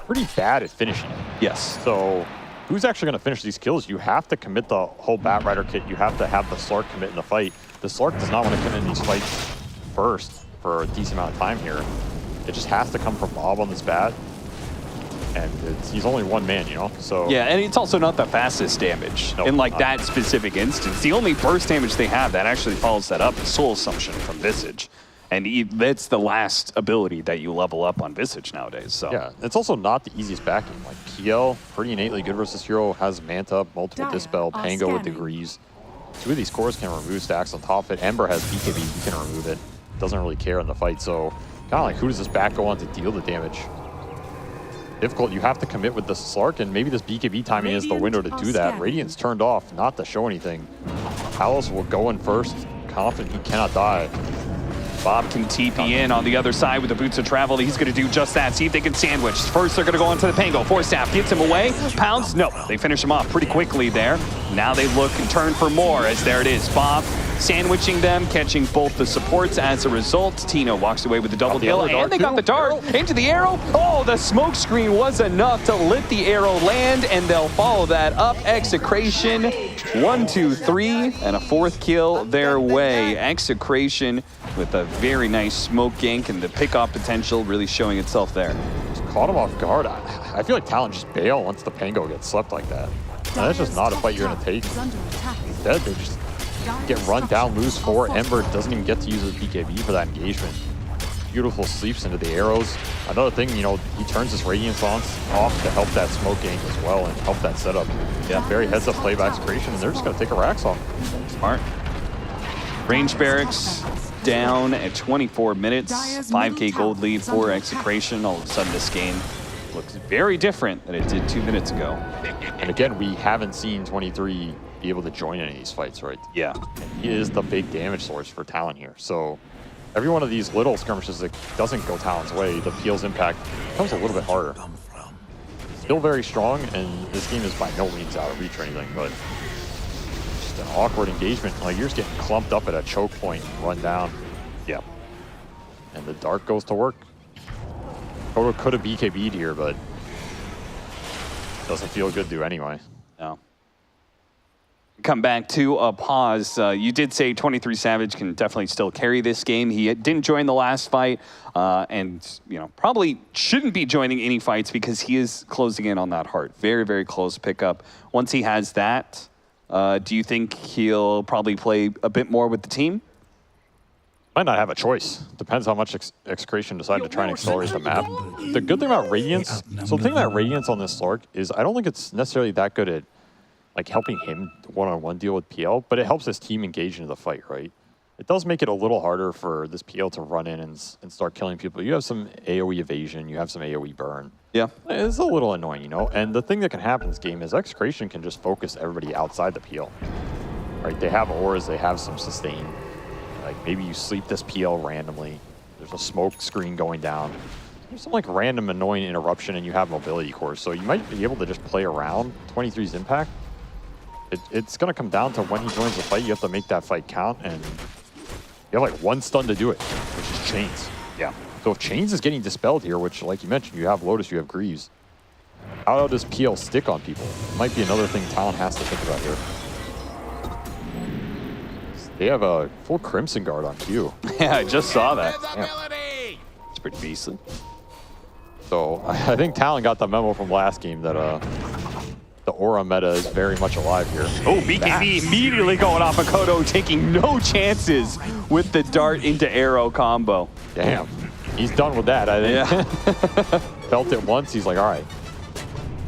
Pretty bad at finishing it. Yes. So who's actually going to finish these kills? You have to commit the whole Bat Rider kit. You have to have the Slark commit in the fight. The Slark does not want to commit in these fights first for a decent amount of time here. It just has to come from Bob on this Bat. And he's only one man, you know? So Yeah, and it's also not the fastest damage Nope, in like not. that specific instance. The only burst damage they have that actually follows that up is Soul Assumption from Visage. And that's the last ability that you level up on Visage nowadays. So yeah, it's also not the easiest backing. Like PL, pretty innately good versus hero, has Manta up, multiple Dire Dispel, are Pango with scanning. Degrees. 2 of these cores can remove stacks on top of it. Ember has BKB, he can remove it. Doesn't really care in the fight, so kind of like who does this back go on to deal the damage? Difficult, you have to commit with the Slark, and maybe this BKB timing is the window to do that. Radiant's turned off, not to show anything. Palos will go in first, confident he cannot die. Bob can TP in on the other side with the Boots of Travel. He's going to do just that. See if they can sandwich. First, they're going to go onto the Pango. Force Staff gets him away. Pounds, no. They finish him off pretty quickly there. Now they look and turn for more as there it is. Bob sandwiching them, catching both the supports as a result. Tino walks away with the double kill, and they got the dart into the arrow. Oh, the smoke screen was enough to let the arrow land, and they'll follow that up. Execration, 1, 2, 3, and a 4th kill their way. Execration with a very nice smoke gank, and the pick-off potential really showing itself there. Just caught him off guard. I feel like Talon just bail once the Pango gets slept like that. And that's just not a fight you're going to take. Is under attack. Instead, they just get run down, lose 4. Ember doesn't even get to use his BKB for that engagement. Beautiful sleeps into the arrows. Another thing, you know, he turns his Radiance off to help that smoke gank as well and help that setup. Yeah, very heads up play by Execration, and they're just going to take a Rax off. Smart. Range Barracks down at 24 minutes. 5k gold lead for Execration. All of a sudden, this game looks very different than it did 2 minutes ago. And again, we haven't seen 23 be able to join any of these fights, right? Yeah. And he is the big damage source for Talon here. So every one of these little skirmishes that doesn't go Talon's way, the Peel's impact becomes a little bit harder. Still very strong, and this game is by no means out of reach or anything, but just an awkward engagement. Like, you're just getting clumped up at a choke point and run down. Yeah. And the dart goes to work. Toto could have BKB'd here, but doesn't feel good to anyway. No. Come back to a pause. You did say 23 Savage can definitely still carry this game. He didn't join the last fight, and you know probably shouldn't be joining any fights because he is closing in on that heart. Very, very close pickup. Once he has that, do you think he'll probably play a bit more with the team? Might not have a choice. Depends how much Execration decide to try and accelerate the map. The good thing about Radiance, so the thing about Radiance on this Slark is I don't think it's necessarily that good at like helping him one-on-one deal with PL, but it helps his team engage into the fight, right? It does make it a little harder for this PL to run in and start killing people. You have some AoE evasion, you have some AoE burn. Yeah. It's a little annoying, you know? And the thing that can happen in this game is Execration can just focus everybody outside the PL. Right? They have auras, they have some sustain. Like maybe you sleep this PL randomly. There's a smoke screen going down. There's some like random annoying interruption and you have mobility cores. So you might be able to just play around 23's impact. It's going to come down to when he joins the fight. You have to make that fight count and you have like one stun to do it, which is Chains. Yeah. So if Chains is getting dispelled here, which like you mentioned, you have Lotus, you have Greaves. How does PL stick on people? It might be another thing Talon has to think about here. They have a full Crimson Guard on Q. Yeah, I just saw that. Yeah. It's pretty beastly. So I think Talon got the memo from last game that the aura meta is very much alive here. Oh, BKB immediately going off of Kodo, taking no chances with the dart into arrow combo. Damn. He's done with that, I think. Yeah. Felt it once, he's like, all right.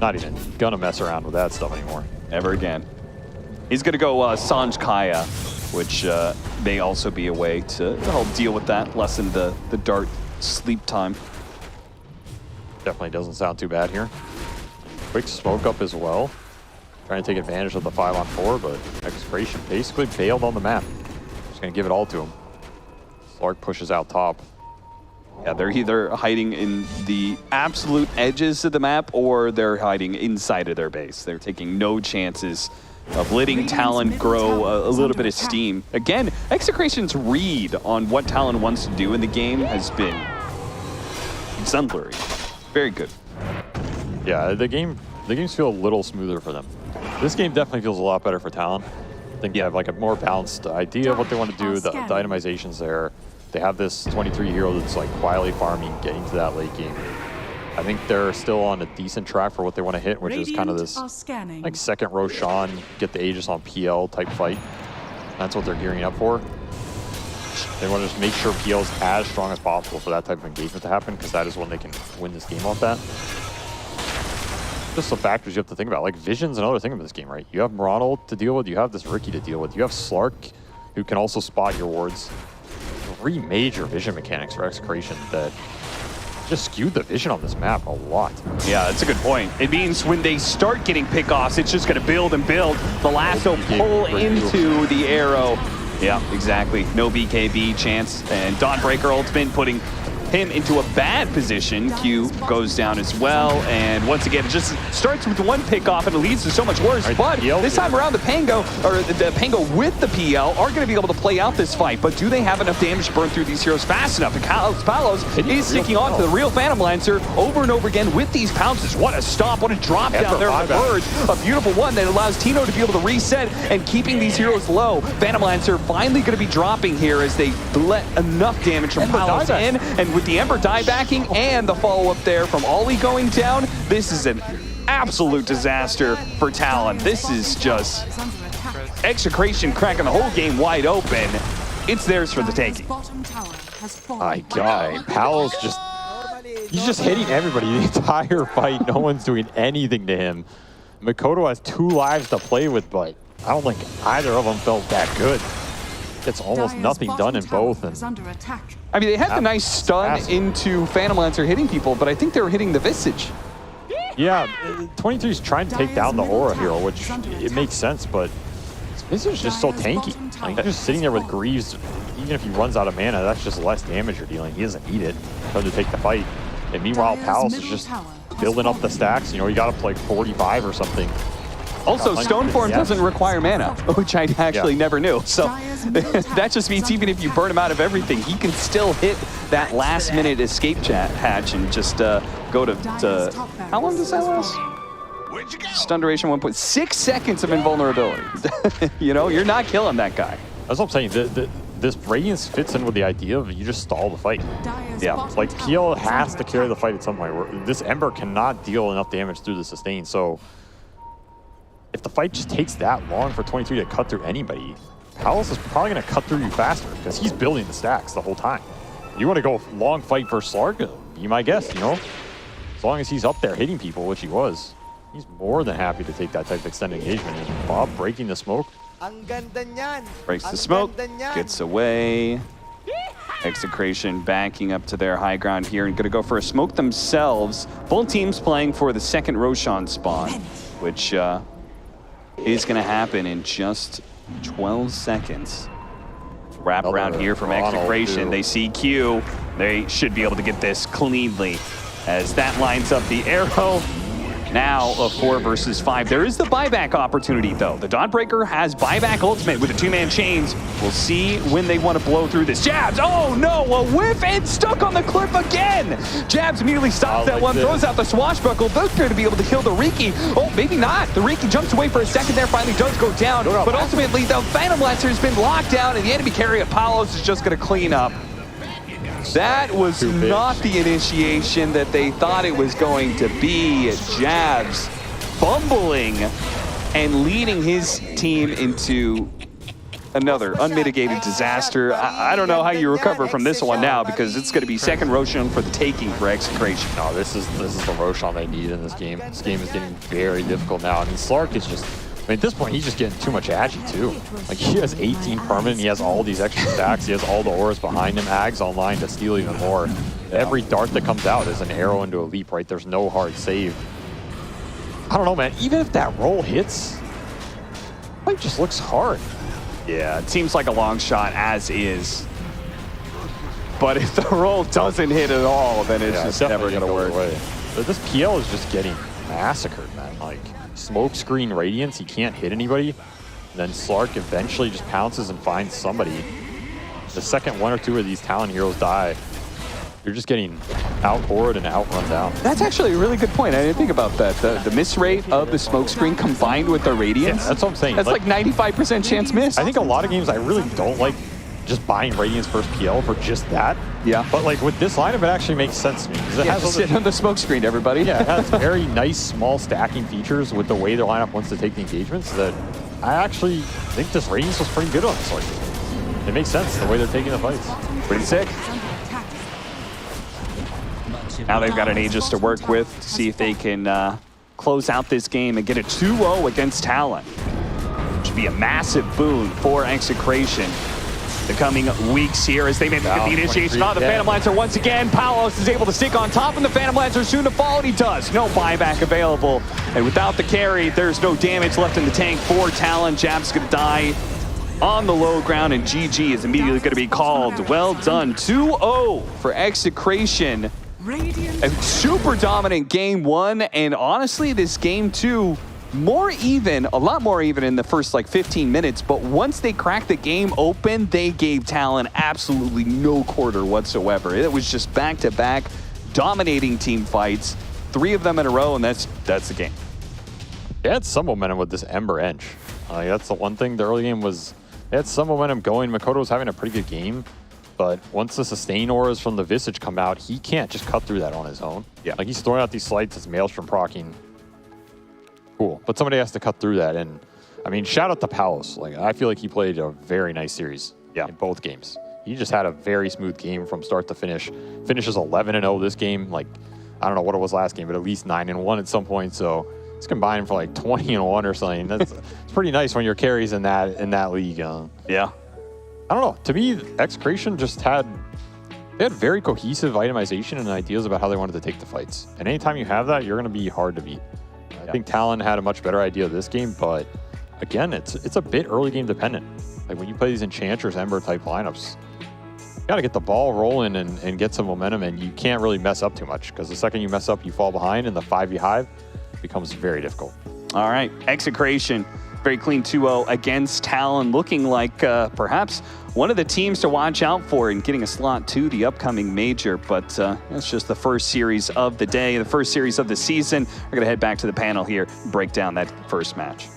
Not even gonna mess around with that stuff anymore. Never again. He's gonna go Sanj Kaya, which may also be a way to help deal with that, lessen the dart sleep time. Definitely doesn't sound too bad here. Quick smoke up as well. Trying to take advantage of the 5-on-4, but Execration basically bailed on the map. Just gonna give it all to him. Slark pushes out top. Yeah, they're either hiding in the absolute edges of the map or they're hiding inside of their base. They're taking no chances of letting Talon grow a little bit of steam. Again, Execration's read on what Talon wants to do in the game has been exemplary. Very good. Yeah, the games feel a little smoother for them. This game definitely feels a lot better for Talon. I think they have like a more balanced idea of what they want to do. The itemization's there. They have this 23 hero that's like quietly farming, getting to that late game. I think they're still on a decent track for what they want to hit, which is kind of this like second Roshan, get the Aegis on PL type fight. That's what they're gearing up for. They want to just make sure PL is as strong as possible for that type of engagement to happen, because that is when they can win this game off that. Just some factors you have to think about. Like Vision's another thing in this game, right? You have Morano to deal with, you have this Riki to deal with, you have Slark, who can also spot your wards. 3 major vision mechanics for Execration that just skewed the vision on this map a lot. Yeah, that's a good point. It means when they start getting pickoffs, it's just going to build and build. The lasso pull into the arrow. Yeah, exactly. No BKB chance. And Dawnbreaker ultimate putting him into a bad position. Q goes down as well. And once again, it just starts with one pickoff and it leads to so much worse. Right, but this time around, the Pango with the PL are going to be able to play out this fight. But do they have enough damage to burn through these heroes fast enough? And Palos is sticking on to the real Phantom Lancer over and over again with these pounces. What a stop, what a drop down there on the bird. A beautiful one that allows Tino to be able to reset and keeping these heroes low. Phantom Lancer finally going to be dropping here as they let enough damage from Palos in. And with the Ember diebacking and the follow-up there from Ollie going down, this is an absolute disaster for Talon. This is just Execration cracking the whole game wide open. It's theirs for the taking. My God, Palos he's just hitting everybody the entire fight. No one's doing anything to him. Mikoto has 2 lives to play with, but I don't think either of them felt that good. It's almost nothing done in both. And I mean, they had the nice stun into Phantom Lancer hitting people, but I think they were hitting the Visage. Yeah, 23's trying to take down the Aura hero, which it makes sense, but Visage is just so tanky. Like, just sitting there with Greaves, even if he runs out of mana, that's just less damage you're dealing. He doesn't need it to take the fight. And meanwhile, Palos is just building up the stacks. You know, he got up to like 45 or something. Also, Stoneform doesn't require mana, which I actually never knew. So that just means even if you burn him out of everything, he can still hit that last-minute escape hatch and just go to how long does that last? Stun duration 1.6 seconds of invulnerability. You know, you're not killing that guy. That's what I'm saying. This Radiance fits in with the idea of you just stall the fight. Yeah, like PL has to carry the fight at some point. This Ember cannot deal enough damage through the sustain, so if the fight just takes that long for 23 to cut through anybody, Palos is probably going to cut through you faster because he's building the stacks the whole time. You want to go long fight for Slark? Be my guest, you know? As long as he's up there hitting people, which he was, he's more than happy to take that type of extended engagement. And Bob breaking the smoke. Breaks the smoke, gets away. Execration backing up to their high ground here and going to go for a smoke themselves. Both teams playing for the second Roshan spawn, which is going to happen in just 12 seconds. Wrap around here from Execration. They see Q. They should be able to get this cleanly as that lines up the arrow. Now a 4 versus 5. There is the buyback opportunity though. The Dawnbreaker has buyback ultimate with the 2-man chains. We'll see when they want to blow through this. Jabs, oh no, a whiff and stuck on the cliff again. Jabs immediately stops that one, throws out the swashbuckle. They're going to be able to kill the Riki. Oh, maybe not. The Riki jumps away for a second there, finally does go down. But ultimately the Phantom Lancer has been locked down and the enemy carrier Palos is just going to clean up. That was not the initiation that they thought it was going to be. Jabs fumbling and leading his team into another unmitigated disaster. I don't know how you recover from this one now because it's going to be second Roshan for the taking for Execration. No, this is the Roshan they need in this game. This game is getting very difficult now. I mean, Slark is just, I mean, at this point, he's just getting too much agi, too. Like, he has 18 permanent, he has all these extra stacks, he has all the auras behind him, Ag's online to steal even more. Every dart that comes out is an arrow into a leap, right? There's no hard save. I don't know, man. Even if that roll hits, it just looks hard. Yeah, it seems like a long shot as is. But if the roll doesn't hit at all, then it's just never going to work. But this PL is just getting massacred, man. Like, smoke screen Radiance, he can't hit anybody. And then Slark eventually just pounces and finds somebody. The second 1 or 2 of these Talon heroes die, you're just getting outboard and outrun down. That's actually a really good point. I didn't think about that. The miss rate of the smoke screen combined with the Radiance. Yeah, that's what I'm saying. That's like 95% chance miss. I think a lot of games I really don't like just buying Radiance first PL for just that. Yeah. But like with this lineup, it actually makes sense to me. It has just sit on the smoke screen, everybody. Yeah, it has very nice small stacking features with the way the lineup wants to take the engagements that I actually think this Radiance was pretty good on this like. It makes sense the way they're taking the fights. Pretty sick. Now they've got an Aegis to work with to see if they can close out this game and get a 2-0 against Talon. Which would be a massive boon for Execration the coming weeks here as they make the initiation on the Phantom Lancer once again. Palos is able to stick on top and the Phantom Lancer soon to fall, and he does. No buyback available. And without the carry, there's no damage left in the tank for Talon. Jab's gonna die on the low ground, and GG is immediately gonna be called. Well done, 2-0 for Execration. A super dominant game 1, and honestly, this game 2, more even, a lot more even in the first like 15 minutes, but once they cracked the game open, they gave Talon absolutely no quarter whatsoever. It was just back-to-back dominating team fights, 3 of them in a row, and that's the game. They had some momentum with this Ember Ench. That's the one thing. The early game was, they had some momentum going. Makoto was having a pretty good game. But once the sustain auras from the Visage come out, he can't just cut through that on his own. Yeah. Like, he's throwing out these slights as Maelstrom proccing. Cool. But somebody has to cut through that. And, I mean, shout out to Palos. Like, I feel like he played a very nice series in both games. He just had a very smooth game from start to finish. Finishes 11-0 this game. Like, I don't know what it was last game, but at least 9-1 at some point. So, he's combining for like 20-1 or something. That's it's pretty nice when your carries in that league. Yeah. I don't know. To me, Execration just they had very cohesive itemization and ideas about how they wanted to take the fights. And anytime you have that, you're going to be hard to beat. I think Talon had a much better idea of this game, but again, it's a bit early game dependent. Like when you play these Enchantress, Ember type lineups, you got to get the ball rolling and get some momentum, and you can't really mess up too much because the second you mess up, you fall behind, and the 5v hive becomes very difficult. All right, Execration. Very clean 2-0 against Talon, looking like perhaps one of the teams to watch out for in getting a slot to the upcoming major. But that's just the first series of the day, the first series of the season. We're going to head back to the panel here and break down that first match.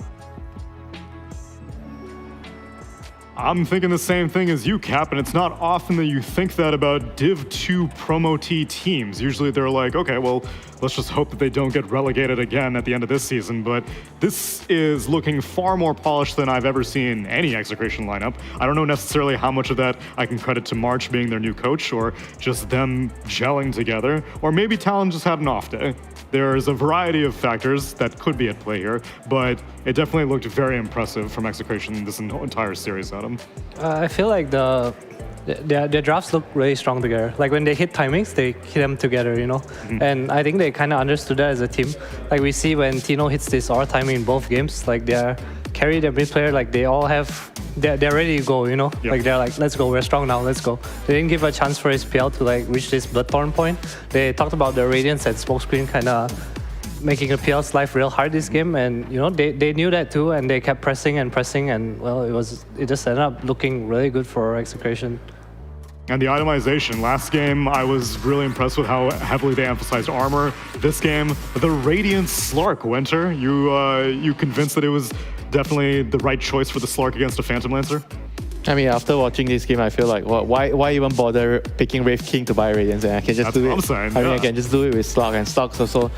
I'm thinking the same thing as you, Cap, and it's not often that you think that about Div 2 Promo T teams. Usually they're like, okay, well, let's just hope that they don't get relegated again at the end of this season, but this is looking far more polished than I've ever seen any Execration lineup. I don't know necessarily how much of that I can credit to March being their new coach, or just them gelling together, or maybe Talon just had an off day. There's a variety of factors that could be at play here, but it definitely looked very impressive from Execration this entire series, Adam. I feel like their drafts look really strong together. Like when they hit timings, they hit them together, you know? And I think they kind of understood that as a team. Like we see when Tino hits this R timing in both games, like they're carry their mid player, like they all have, they're ready to go, you know? Yep. Like they're like, let's go, we're strong now, let's go. They didn't give a chance for his PL to like reach this Bloodthorn point. They talked about the Radiance and Smokescreen kind of making a PL's life real hard this game, and you know they knew that too, and they kept pressing, and well, it just ended up looking really good for Execration. And the itemization. Last game, I was really impressed with how heavily they emphasized armor. This game, the Radiant Slark, Winter. You convinced that it was definitely the right choice for the Slark against a Phantom Lancer? I mean, after watching this game, I feel like, well, why even bother picking Wraith King to buy Radiance? And I can just That's do what it. I'm saying, I mean, yeah. I can just do it with Slug, and Slug's also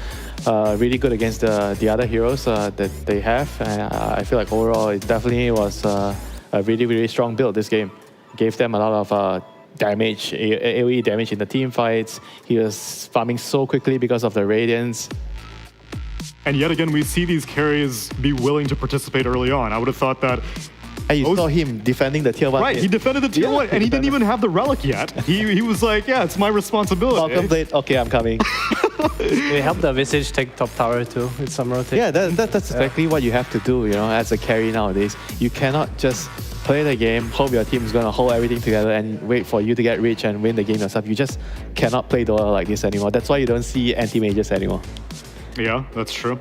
really good against the other heroes that they have. And I feel like overall, it definitely was a really, really strong build this game. Gave them a lot of damage, AoE damage in the team fights. He was farming so quickly because of the Radiance. And yet again, we see these carries be willing to participate early on. I would have thought that. And you saw him defending the tier 1. Right, he defended the tier 1, and he didn't even have the relic yet. He was like, yeah, it's my responsibility. Welcome Blade, okay, I'm coming. They helped the Visage take top tower too with some rotation. Yeah, that's exactly what you have to do, you know, as a carry nowadays. You cannot just play the game, hope your team is going to hold everything together and wait for you to get rich and win the game yourself. You just cannot play Dota like this anymore. That's why you don't see anti-mages anymore. Yeah, that's true.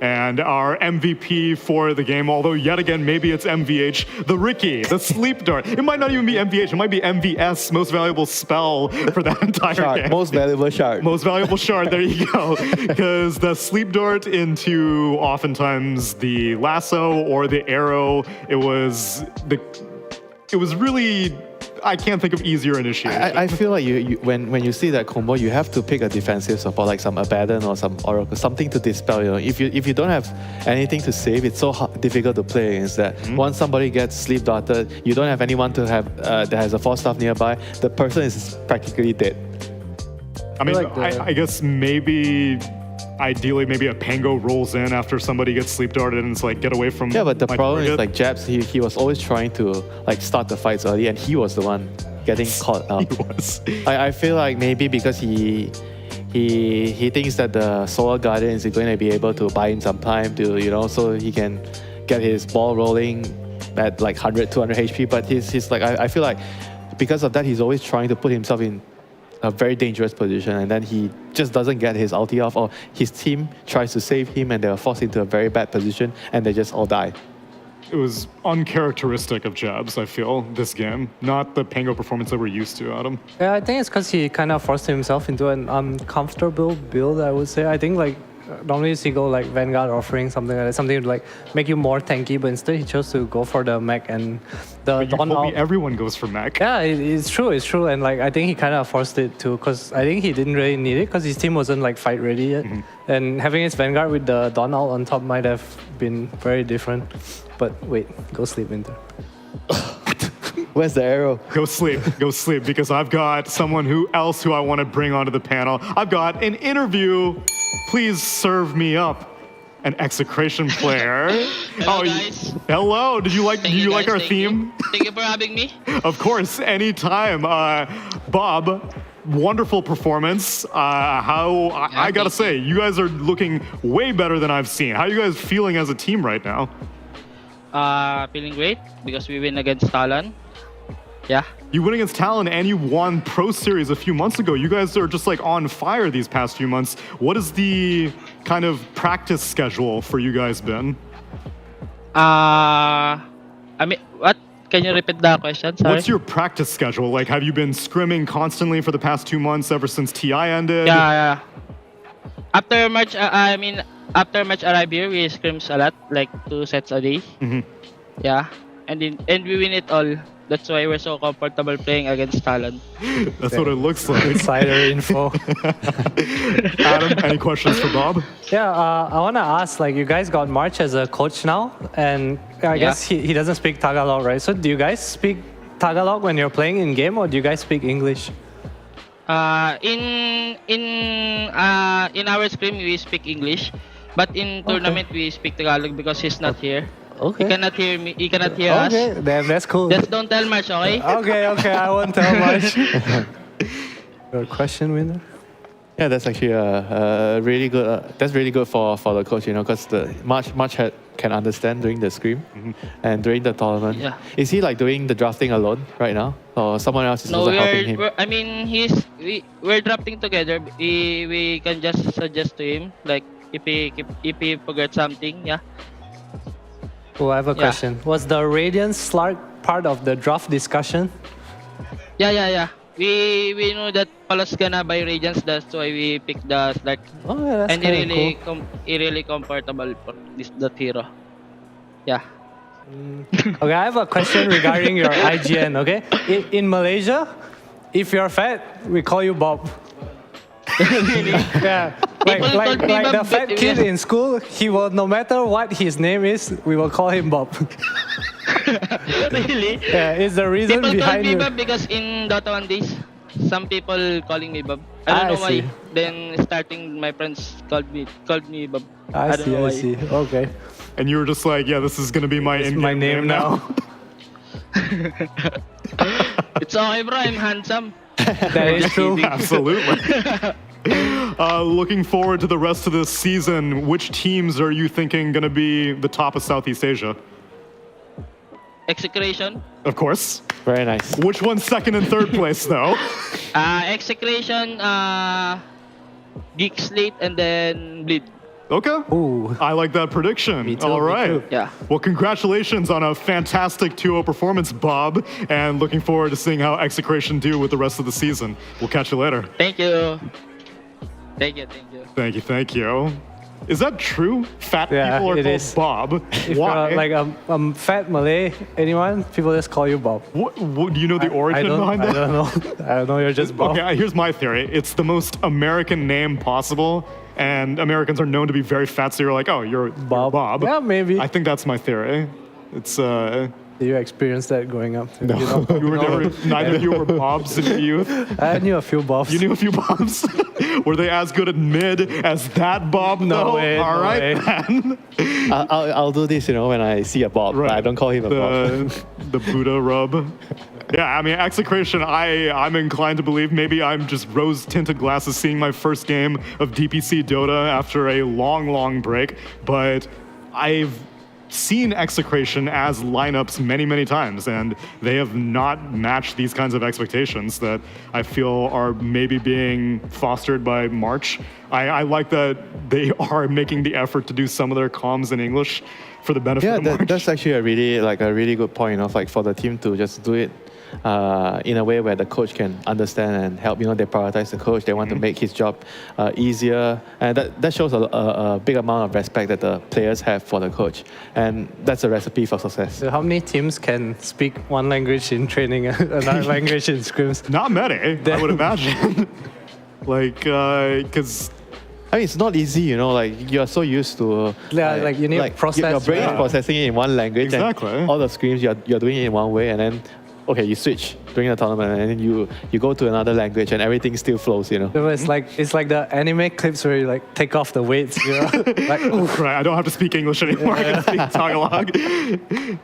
And our MVP for the game, although yet again, maybe it's MVH, the Ricky, the Sleep Dart. It might not even be MVH, it might be MVS, most valuable spell for that entire Shard, game. most valuable shard. Most valuable shard, there you go. Because the Sleep Dart into oftentimes the lasso or the arrow, it was really, I can't think of easier initiation. I feel like you when you see that combo, you have to pick a defensive support like some Abaddon or some Oracle, something to dispel. You know, if you don't have anything to save, it's so difficult to play against that. Once somebody gets sleep darted, you don't have anyone to have that has a force staff nearby. The person is practically dead. I mean, I guess ideally, maybe a Pango rolls in after somebody gets sleep darted and it's like, get away from. Yeah, but the my problem is target. like Jabs, he was always trying to like start the fights early, and he was the one getting caught out. He was. I feel like maybe because he thinks that the Solar Guardian is going to be able to buy him some time to, you know, so he can get his ball rolling at like 100, 200 HP. But he's like, I feel like because of that, he's always trying to put himself in a very dangerous position, and then he just doesn't get his ulti off, or his team tries to save him and they're forced into a very bad position and they just all die. It was uncharacteristic of Jabs, I feel, this game. Not the Pango performance that we're used to, Adam. Yeah, I think it's because he kind of forced himself into an uncomfortable build, I would say. I think like normally you see go like Vanguard offering something like that, something to like make you more tanky, but instead he chose to go for the mech and the But you Dawn told me out. everyone goes for mech. Yeah, it's true, and like I think he kind of forced it too, because I think he didn't really need it because his team wasn't like fight ready yet, and having his Vanguard with the Dawn out on top might have been very different. But wait, go sleep, Winter. Where's the arrow? Go sleep, because I've got someone who I want to bring onto the panel. I've got an interview. Please serve me up. An Execration player. Hello, guys. Hello. Did you like our Thank theme? you. Thank you for having me. Of course, anytime. Bob, wonderful performance. I gotta say, you guys are looking way better than I've seen. How are you guys feeling as a team right now? Feeling great because we win against Talon. Yeah. You win against Talon and you won Pro Series a few months ago. You guys are just like on fire these past few months. What is the kind of practice schedule for you guys been? I mean, what? Can you repeat the question? Sorry. What's your practice schedule? Like, have you been scrimming constantly for the past 2 months ever since TI ended? Yeah. After March, after March arrive here, we scrims a lot, like 2 sets a day. Yeah. and we win it all. That's why we're so comfortable playing against Talon. That's what it looks like. Insider info. Adam, any questions for Bob? Yeah, I want to ask, like, you guys got March as a coach now, and I guess he doesn't speak Tagalog, right? So do you guys speak Tagalog when you're playing in game, or do you guys speak English? In our scrim we speak English, but in tournament we speak Tagalog because he's not here. Okay. He cannot hear me. He cannot hear us. Okay, damn, that's cool. Just don't tell March, okay? Okay, I won't tell much. Your question, winner? Yeah, that's actually a really good. That's really good for the coach, you know, because the March can understand during the scrim and during the tournament. Yeah. Is he like doing the drafting alone right now, or someone else is also helping him? I mean, we're drafting together. We can just suggest to him, like if he forgot something, yeah. Oh, I have a question. Was the Radiant Slark part of the draft discussion? Yeah. We know that Palos gonna buy Radiance, that's why we picked the Slark. Oh, yeah, that's And he really comfortable for that hero. Yeah. Okay, I have a question regarding your IGN, okay? In Malaysia, if you're fat, we call you Bob. Really? Yeah. Like the fat kid in school, he will, no matter what his name is, we will call him Bob. Really? Yeah, it's the reason People call behind me it. Bob because in Dota 1 days, some people calling me Bob. I don't know see. why. Then starting my friends called me Bob. I don't know why. see. Okay. And you were just like, yeah, this is going to be my in-game My name now. It's okay, bro. I'm handsome. That is true. Absolutely. Looking forward to the rest of this season, which teams are you thinking going to be the top of Southeast Asia? Execration. Of course. Very nice. Which one's second and third place, though? Execration, Geek, Slate, and then Bleed. Okay. Ooh. I like that prediction. Me too, All me right. too. Yeah. Well, congratulations on a fantastic 2-0 performance, Bob, and looking forward to seeing how Execration do with the rest of the season. We'll catch you later. Thank you. Thank you. Thank you. Is that true? Fat Yeah, people are it called is. Bob. If Why? you're like a fat Malay, anyone, people just call you Bob. What, do you know the origin behind I that? don't know. I don't know. You're just Bob. Okay, here's my theory. It's the most American name possible, and Americans are known to be very fat, so you're like, oh, you're Bob. Yeah, maybe. I think that's my theory. It's Did you experience that growing up? no. You were never, neither of you were Bobs in your youth. I knew a few Bobs. You knew a few Bobs. Were they as good at mid as that Bob? No though? way, All no right, way. then. I'll do this, you know, when I see a Bob, but I don't call him a Bob. The Buddha rub. Yeah, I mean, Execration, I'm inclined to believe maybe I'm just rose-tinted glasses seeing my first game of DPC Dota after a long break, but I've seen Execration as lineups many times, and they have not matched these kinds of expectations that I feel are maybe being fostered by March. I like that they are making the effort to do some of their comms in English for the benefit of March. That's actually a really good point, you know, like for the team to just do it in a way where the coach can understand and help. You know, they prioritize the coach. They want to make his job easier, and that shows a big amount of respect that the players have for the coach, and that's a recipe for success. So how many teams can speak one language in training and another language in scrims? Not many, I would imagine. Like, because I mean, it's not easy, you know, like you're so used to like you need to process. your brain is yeah. processing it in one language, Exactly. and all the screens you're doing it in one way, and then okay, you switch during the tournament, and then you go to another language, and everything still flows, you know. So it's like the anime clips where you like take off the weights, you know. Like, oof. right, I don't have to speak English anymore. I can speak Tagalog.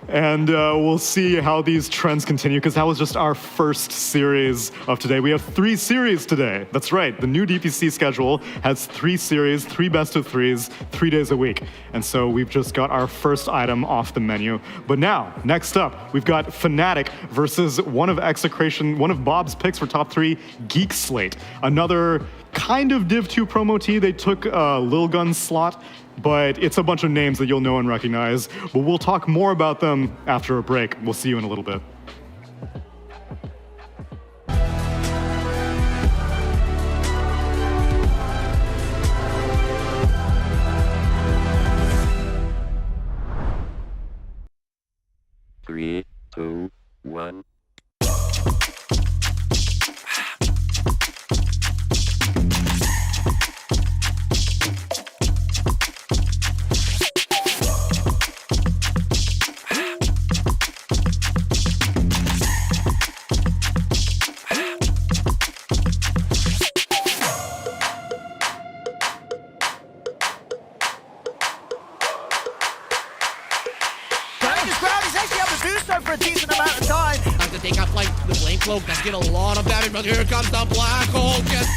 And we'll see how these trends continue, because that was just our first series of today. We have 3 series today. That's right. The new DPC schedule has 3 series, 3 best of 3s, 3 days a week. And so we've just got our first item off the menu. But now, next up, we've got Fnatic versus one of Bob's picks for top 3, Geek Slate. Another kind of Div 2 promo tee. They took Lil Gun's slot, but it's a bunch of names that you'll know and recognize. But we'll talk more about them after a break. We'll see you in a little bit. Three, his ground. He's actually able to do so for a decent amount of time. Time to take out like the flame cloak does get a lot of damage, but here comes the black hole. Just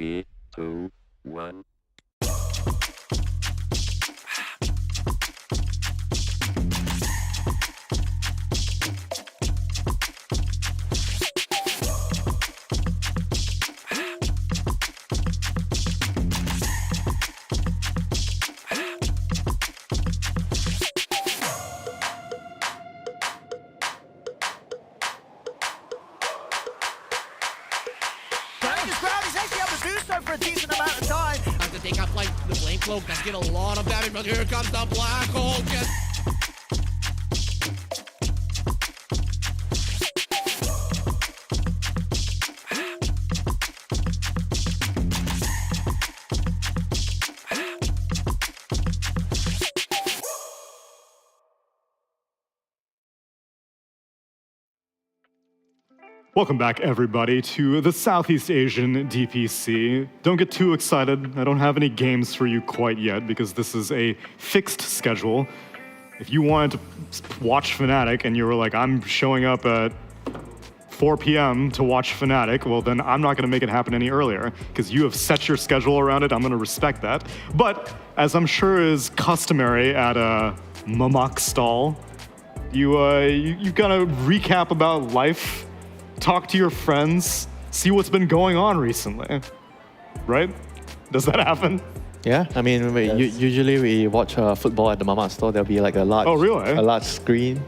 3, 2, 1. Dangerous ground. He's actually able to do so for a decent amount of time. Have to take out like the flame cloak. That's get a lot of damage, but here comes the black hole. Welcome back, everybody, to the Southeast Asian DPC. Don't get too excited. I don't have any games for you quite yet because this is a fixed schedule. If you wanted to watch Fnatic and you were like, I'm showing up at 4 p.m. to watch Fnatic, well, then I'm not going to make it happen any earlier because you have set your schedule around it. I'm going to respect that. But as I'm sure is customary at a Mamak stall, you got to recap about life, talk to your friends, see what's been going on recently, right? Does that happen? Yeah, I mean, usually we watch football at the Mama store. There'll be like a large, a large screen.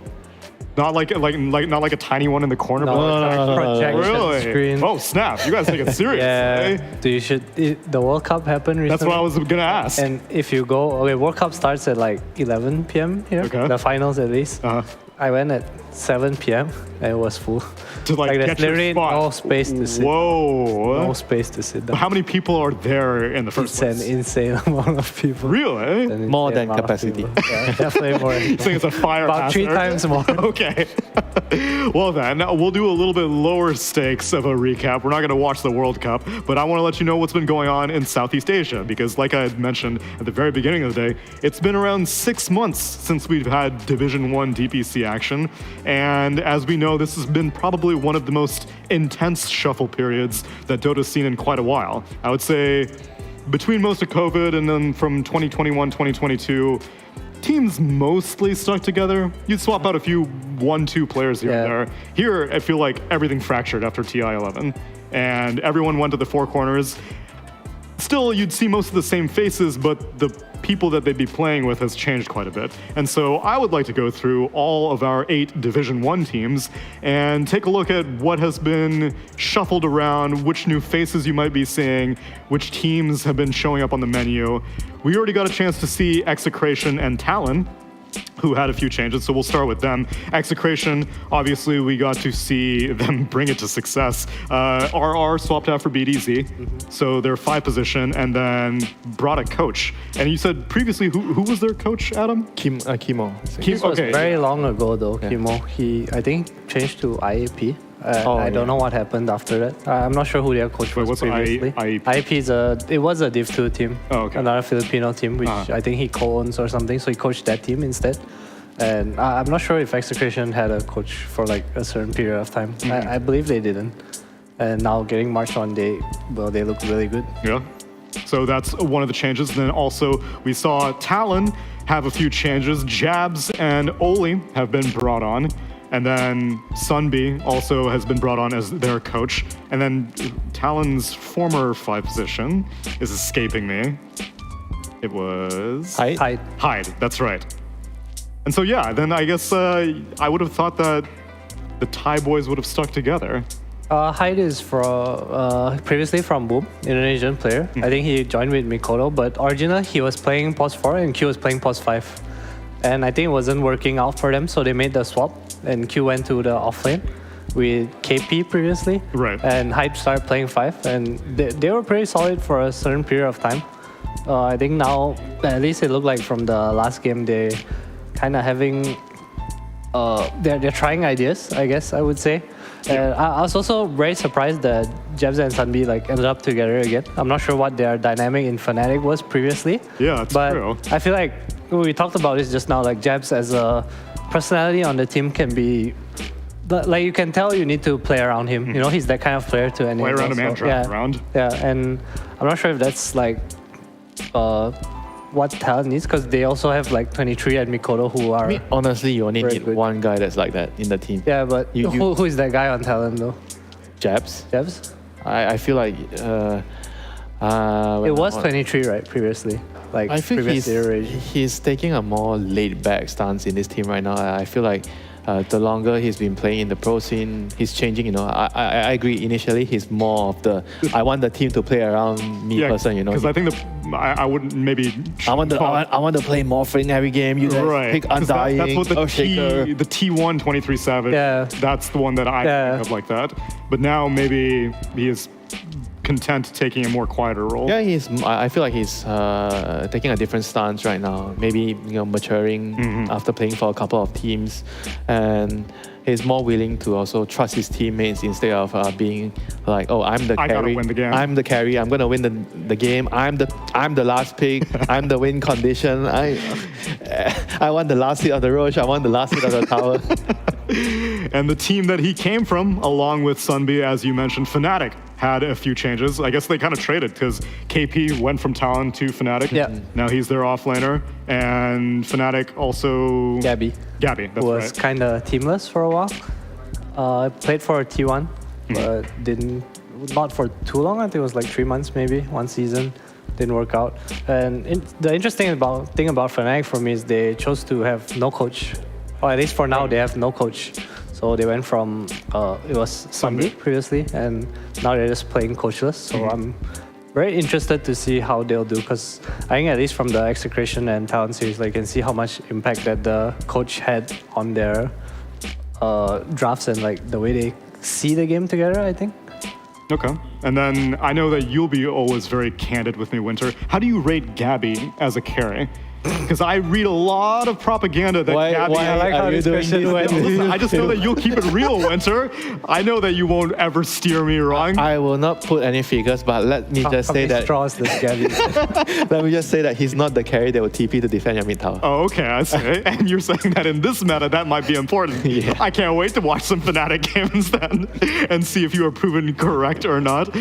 Not like a tiny one in the corner. No, but projection really? screen. Oh snap! You guys take it serious. Yeah. The World Cup happened recently. That's what I was gonna ask. And if you go, World Cup starts at like 11 p.m. here. Okay. The finals at least. I went at 7 p.m. and it was full. To like there's get your literally spot. no space to sit. Whoa. No space to sit down. How many people are there in the first place? It's an insane amount of people. Really? More than capacity. Yeah, definitely more. You think it's a fire About 3 times more. Okay. Well then, we'll do a little bit lower stakes of a recap. We're not going to watch the World Cup, but I want to let you know what's been going on in Southeast Asia because like I had mentioned at the very beginning of the day, it's been around 6 months since we've had Division 1 DPC action. And as we know, this has been probably one of the most intense shuffle periods that Dota's seen in quite a while. I would say between most of COVID and then from 2021, 2022, teams mostly stuck together. You'd swap out a few 1-2 players here and there. Here, I feel like everything fractured after TI-11 and everyone went to the four corners. Still, you'd see most of the same faces, but the people that they'd be playing with has changed quite a bit. And so I would like to go through all of our 8 Division 1 teams and take a look at what has been shuffled around, which new faces you might be seeing, which teams have been showing up on the menu. We already got a chance to see Execration and Talon, who had a few changes, so we'll start with them. Execration, obviously we got to see them bring it to success. RR swapped out for BDZ, so their 5 position, and then brought a coach. And you said previously, who was their coach, Adam? Kimo. This was very long ago though, Kimo. He, I think, changed to IAP. I don't know what happened after that. I'm not sure who their coach was previously. IAP is it was a Div 2 team, another Filipino team, which I think he co-owns or something, so he coached that team instead. And I'm not sure if Execration had a coach for like a certain period of time. I believe they didn't. And now getting marched on, they look really good. Yeah. So that's one of the changes. Then also we saw Talon have a few changes. Jabs and Oli have been brought on. And then Sunbi also has been brought on as their coach. And then Talon's former 5 position is escaping me. It was... Hyde, that's right. And so yeah, then I guess I would have thought that the Thai boys would have stuck together. Hyde is previously from Boom, Indonesian player. I think he joined with Mikoto, but originally he was playing POS 4 and Q was playing POS 5. And I think it wasn't working out for them, so they made the swap. And Q went to the offlane with KP previously. Right. And Hyde started playing 5, and they were pretty solid for a certain period of time. I think now, at least it looked like from the last game, they kind of having, they're trying ideas, I guess I would say. And I was also very surprised that Jebs and Sunbi ended up together again. I'm not sure what their dynamic in Fnatic was previously. Yeah, that's true. I feel like we talked about this just now, Jebs as a personality on the team can be like you can tell you need to play around him. You know, he's that kind of player to enable. Play around him and draft around. Yeah, and I'm not sure if that's like what Talon needs, because they also have like 23 and Mikoto who are. I mean, honestly, you only very need good. one guy that's like that in the team. Yeah, but who is that guy on Talon though? Jabs. Jebs? I feel like It was 23, right, previously? Like I feel previous iteration. he's taking a more laid-back stance in this team right now. I feel like the longer he's been playing in the pro scene, he's changing. You know, I agree. Initially, he's more of the I want the team to play around me person. You know, because I think I wouldn't maybe. I want to play Morphing every game. You guys pick 'cause Undying that's what or Shaker. the T1 23 Savage. Yeah. That's the one that I think of like that. But now maybe he is content taking a more quieter role. Yeah, I feel like he's taking a different stance right now. Maybe maturing after playing for a couple of teams, and he's more willing to also trust his teammates instead of being like, oh, I'm the carry. gotta win the game. I'm the carry. I'm gonna win the game. I'm the last pick. I'm the win condition. I want the last hit of the Roche. I want the last hit of the tower. And the team that he came from, along with Sunbi, as you mentioned, Fnatic, had a few changes. I guess they kind of traded because KP went from Talon to Fnatic. Yeah. Now he's their offlaner. And Fnatic also... Gabby, that's was right. kind of teamless for a while. Played for T1, but not for too long. I think it was like 3 months, maybe 1 season. Didn't work out. And the interesting thing about Fnatic for me is they chose to have no coach. Or at least for now, they have no coach. So they went from, it was Sunday previously, and now they're just playing coachless. So I'm very interested to see how they'll do, because I think at least from the Execration and Talon series, like, you can see how much impact that the coach had on their drafts and like the way they see the game together, I think. Okay. And then I know that you'll be always very candid with me, Winter. How do you rate Gabby as a carry? Because I read a lot of propaganda that Gabby... I like how this question went. Listen, I just know that you'll keep it real, Winter. I know that you won't ever steer me wrong. I will not put any figures, but let me just say that... Straws this Gabby. Let me just say that he's not the carry that will TP to defend your mid tower. Oh, okay, I see. And you're saying that in this meta, that might be important. Yeah. I can't wait to watch some Fnatic games then and see if you are proven correct or not.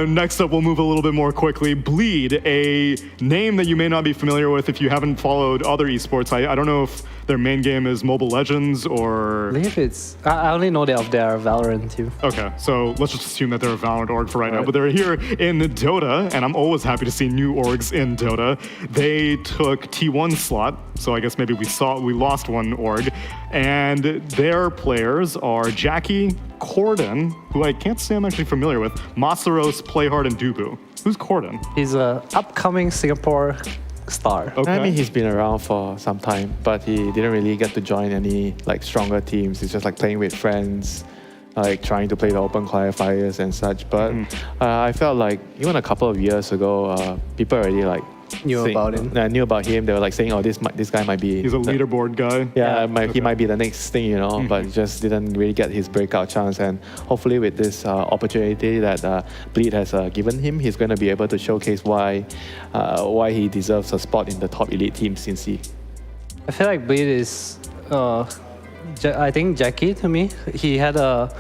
Next up, we'll move a little bit more quickly. Bleed, a name that you may not be familiar with if you haven't followed other esports. I don't know if their main game is Mobile Legends or... I believe it's... I only know of their Valorant team. Okay, so let's just assume that they're a Valorant org for right now, but they're here in Dota, and I'm always happy to see new orgs in Dota. They took T1 slot, so I guess maybe we lost one org, and their players are Jackie, Corden, who I can't say I'm actually familiar with, Masaros, Playhard, and Dubu. Who's Corden? He's a upcoming Singapore star. Okay. I mean, he's been around for some time, but he didn't really get to join any like stronger teams. He's just like playing with friends, like trying to play the open qualifiers and such. But I felt like even a couple of years ago, people already like Knew about him. Knew about him. They were like saying, "Oh, this guy might be." He's a leaderboard guy. Yeah, he might be the next thing, you know. But just didn't really get his breakout chance. And hopefully, with this opportunity that Bleed has given him, he's going to be able to showcase why he deserves a spot in the top elite team since he. I feel like Bleed is, I think Jackie to me. He was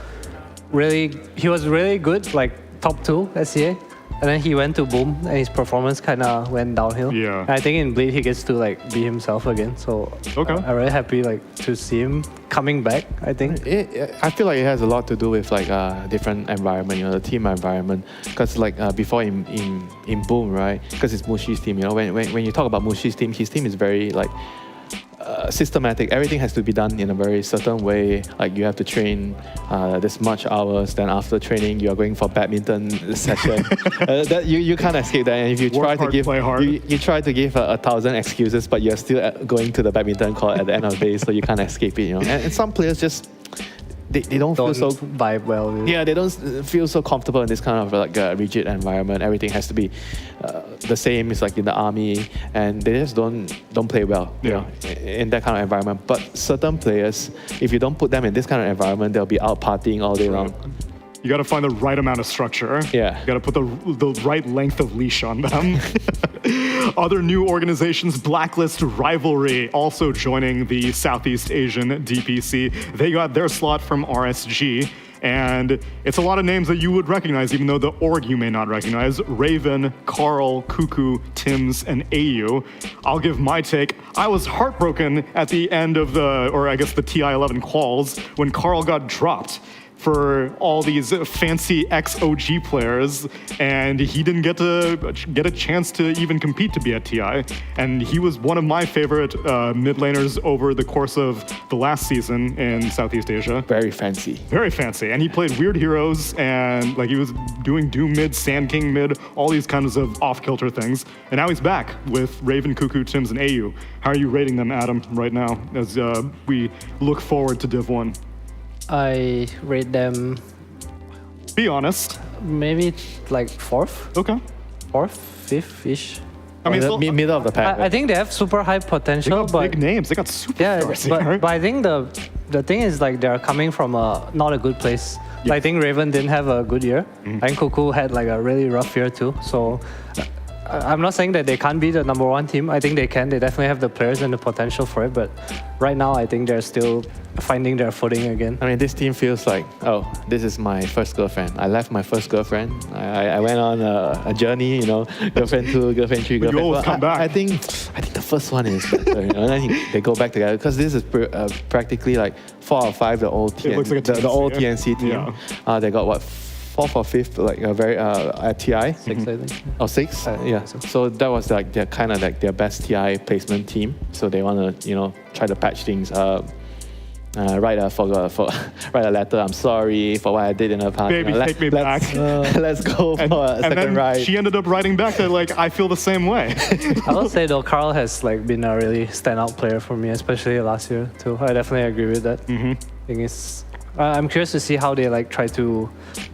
really good, like top 2 SCA. And then he went to Boom, and his performance kind of went downhill. Yeah. And I think in Bleed he gets to like be himself again. So I'm really happy like to see him coming back. I think. I feel like it has a lot to do with like different environment, you know, the team environment. Because like before in Boom, right? Because it's Mushi's team, you know. When you talk about Mushi's team, his team is very like. Systematic. Everything has to be done in a very certain way. Like you have to train this much hours. Then after training, you are going for badminton session. That you can't escape that. And if you try to give, you try to give 1,000 excuses, but you're still going to the badminton court at the end of the day, so you can't escape it. You know. And some players just. They don't feel so vibe well. Yeah, they don't feel so comfortable in this kind of like rigid environment. Everything has to be the same. It's like in the army, and they just don't play well. You know, in that kind of environment. But certain players, if you don't put them in this kind of environment, they'll be out partying all day long. You got to find the right amount of structure. Yeah. You got to put the right length of leash on them. Other new organizations, Blacklist, Rivalry, also joining the Southeast Asian DPC. They got their slot from RSG. And it's a lot of names that you would recognize, even though the org you may not recognize. Raven, Carl, Cuckoo, Tims, and AU. I'll give my take. I was heartbroken at the end of the TI-11 quals when Carl got dropped for all these fancy ex-OG players, and he didn't get a chance to even compete to be at TI. And he was one of my favorite mid laners over the course of the last season in Southeast Asia. Very fancy. Very fancy. And he played weird heroes, and like he was doing Doom mid, Sand King mid, all these kinds of off-kilter things. And now he's back with Raven, Cuckoo, Tims, and AU. How are you rating them, Adam, right now, as we look forward to Div 1? I rate them Be honest. maybe like 4th, Okay. 4th, 5th-ish. I mean, it's Middle of the pack. I think they have super high they potential, got but big names. They got superstars yeah, here. but I think the thing is like they're coming from not a good place. I think Raven didn't have a good year. I think Cuckoo had like a really rough year too. So I'm not saying that they can't be the number one team. I think they can. They definitely have the players and the potential for it. But right now, I think they're still finding their footing again. I mean, this team feels like, oh, this is my first girlfriend. I left my first girlfriend. I went on a journey, you know, girlfriend 2, girlfriend 3, But you girlfriend always 4. come back. I think the first one is better, you know, and I think they go back together because this is practically like 4 or 5 the old It looks like a the old TNC, TNC team. yeah. They got what? 4th or 5th, like a very at TI. 6, I think. Or 6, yeah. So that was like their kind of like their best TI placement team. So they want to try to patch things up. Write a letter. I'm sorry for what I did in the past. Baby, take me back. Let's go for a And second then ride. she ended up writing back that like, I feel the same way. I will say though, Carl has like been a really standout player for me, especially last year too. I definitely agree with that. I think it's. I'm curious to see how they like try to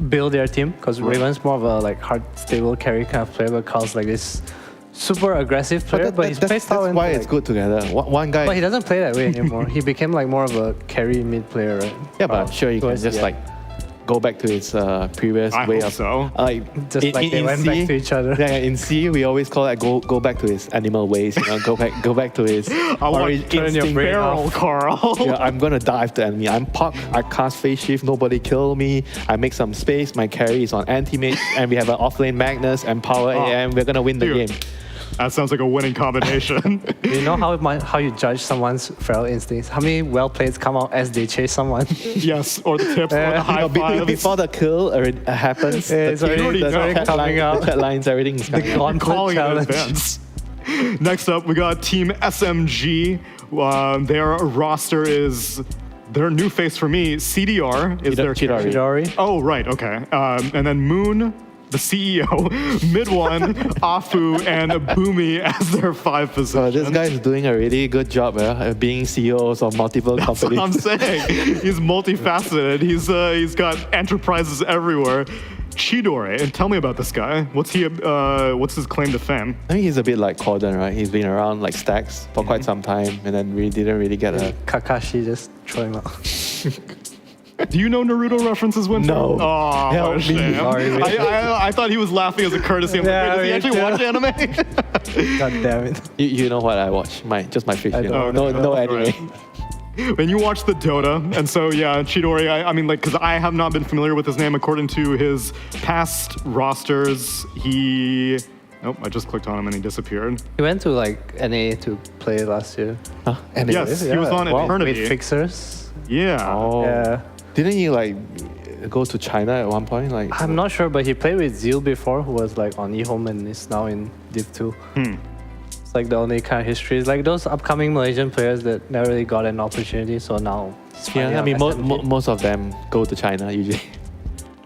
build their team because Raven's more of a like hard, stable carry kind of player, but Carl's like this super aggressive player. But his play style that's why it's good together. One guy. But he doesn't play that way anymore. He became like more of a carry mid player, right? Yeah, but I'm sure you can towards just the like go back to his previous I way hope of so. Just like they went back to each other. Yeah, in C we always call that go back to his animal ways. You know, go back to his I want turn your brain barrel, off. Carl. Yeah, I'm gonna dive the enemy. I'm Puck. I cast phase shift. Nobody kill me. I make some space. My carry is on anti-mage, and we have an offlane Magnus and power AM. We're gonna win the Dude. game. That sounds like a winning combination. You know how you judge someone's feral instincts? How many well plays come out as they chase someone? Yes, or the tips, or the high fives. Before the kill already happens, It's already coming out. The chat lines, everything is coming out. I'm calling it in challenge. advance. Next up, we got Team SMG. Their roster is their new face for me. CDR is their Chidori. Chidori. Oh, right, okay. And then Moon, the CEO, Mid1, Afu, and Boomy as their 5 positions. So this guy is doing a really good job of being CEOs of multiple That's what I'm companies. saying. He's multifaceted. He's got enterprises everywhere. Chidori, and tell me about this guy. What's his claim to fame? I think he's a bit like Corden, right? He's been around like Stacks for quite some time, and then we didn't really get a. Kakashi just throwing out. Do you know Naruto references, Winter? No. Oh, Help what a me. shame. Sorry, Winter. I thought he was laughing as a courtesy. I'm Yeah, like, wait, does he me actually too. watch anime? God damn it. You know what I watch? Just my fiction. don't. No Okay. anime. When you watch the Dota, and so yeah, Chidori, I mean, like, because I have not been familiar with his name. According to his past rosters, nope, I just clicked on him and he disappeared. He went to like NA to play last year. And Yes, he was on Eternity. With Fixers. Yeah. Oh. Yeah. Didn't he like go to China at one point? Like I'm not sure, but he played with Zeal before, who was like on eHome and is now in Div 2. It's like the only kind of history. It's like those upcoming Malaysian players that never really got an opportunity, so now it's finding yeah, I out mean SMG. most of them go to China usually.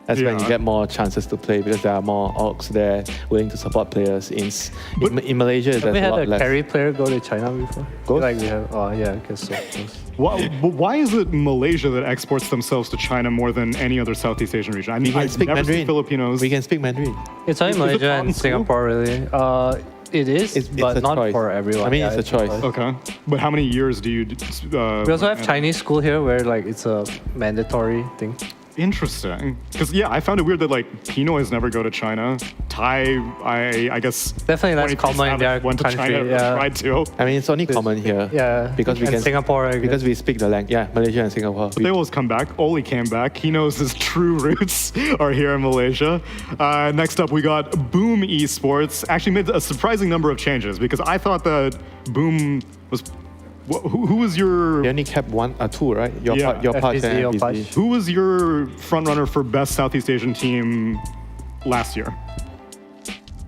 That's when Yeah. you get more chances to play because there are more orcs there willing to support players. In Malaysia, Have there's we a had lot a less. carry player go to China before? Go? Like we have. Oh yeah, I guess so. Why is it Malaysia that exports themselves to China more than any other Southeast Asian region? I We mean, can I've speak never seen Mandarin. Filipinos. We can speak Mandarin. It's only Is it Malaysia taught in and school? Singapore, really. It is, It's but a not choice. for everyone. I mean, Yeah, it's a choice. Okay, but how many years do you? We also have Chinese school here, where like it's a mandatory thing. Interesting. Because, yeah, I found it weird that, like, Pinoys never go to China. Thai, I guess... Definitely less common in their went to country. China, Yeah. tried to. I mean, it's only common here. Yeah. Because we and can Singapore, I guess. because we speak the language. Yeah, Malaysia and Singapore. But they always come back. Oli came back. He knows his true roots are here in Malaysia. Next up, we got Boom Esports. Actually made a surprising number of changes because I thought that Boom was... Who was your... They only kept two, right? Your Yeah. part FBZ, and your FBZ. part. Who was your front runner for best Southeast Asian team last year?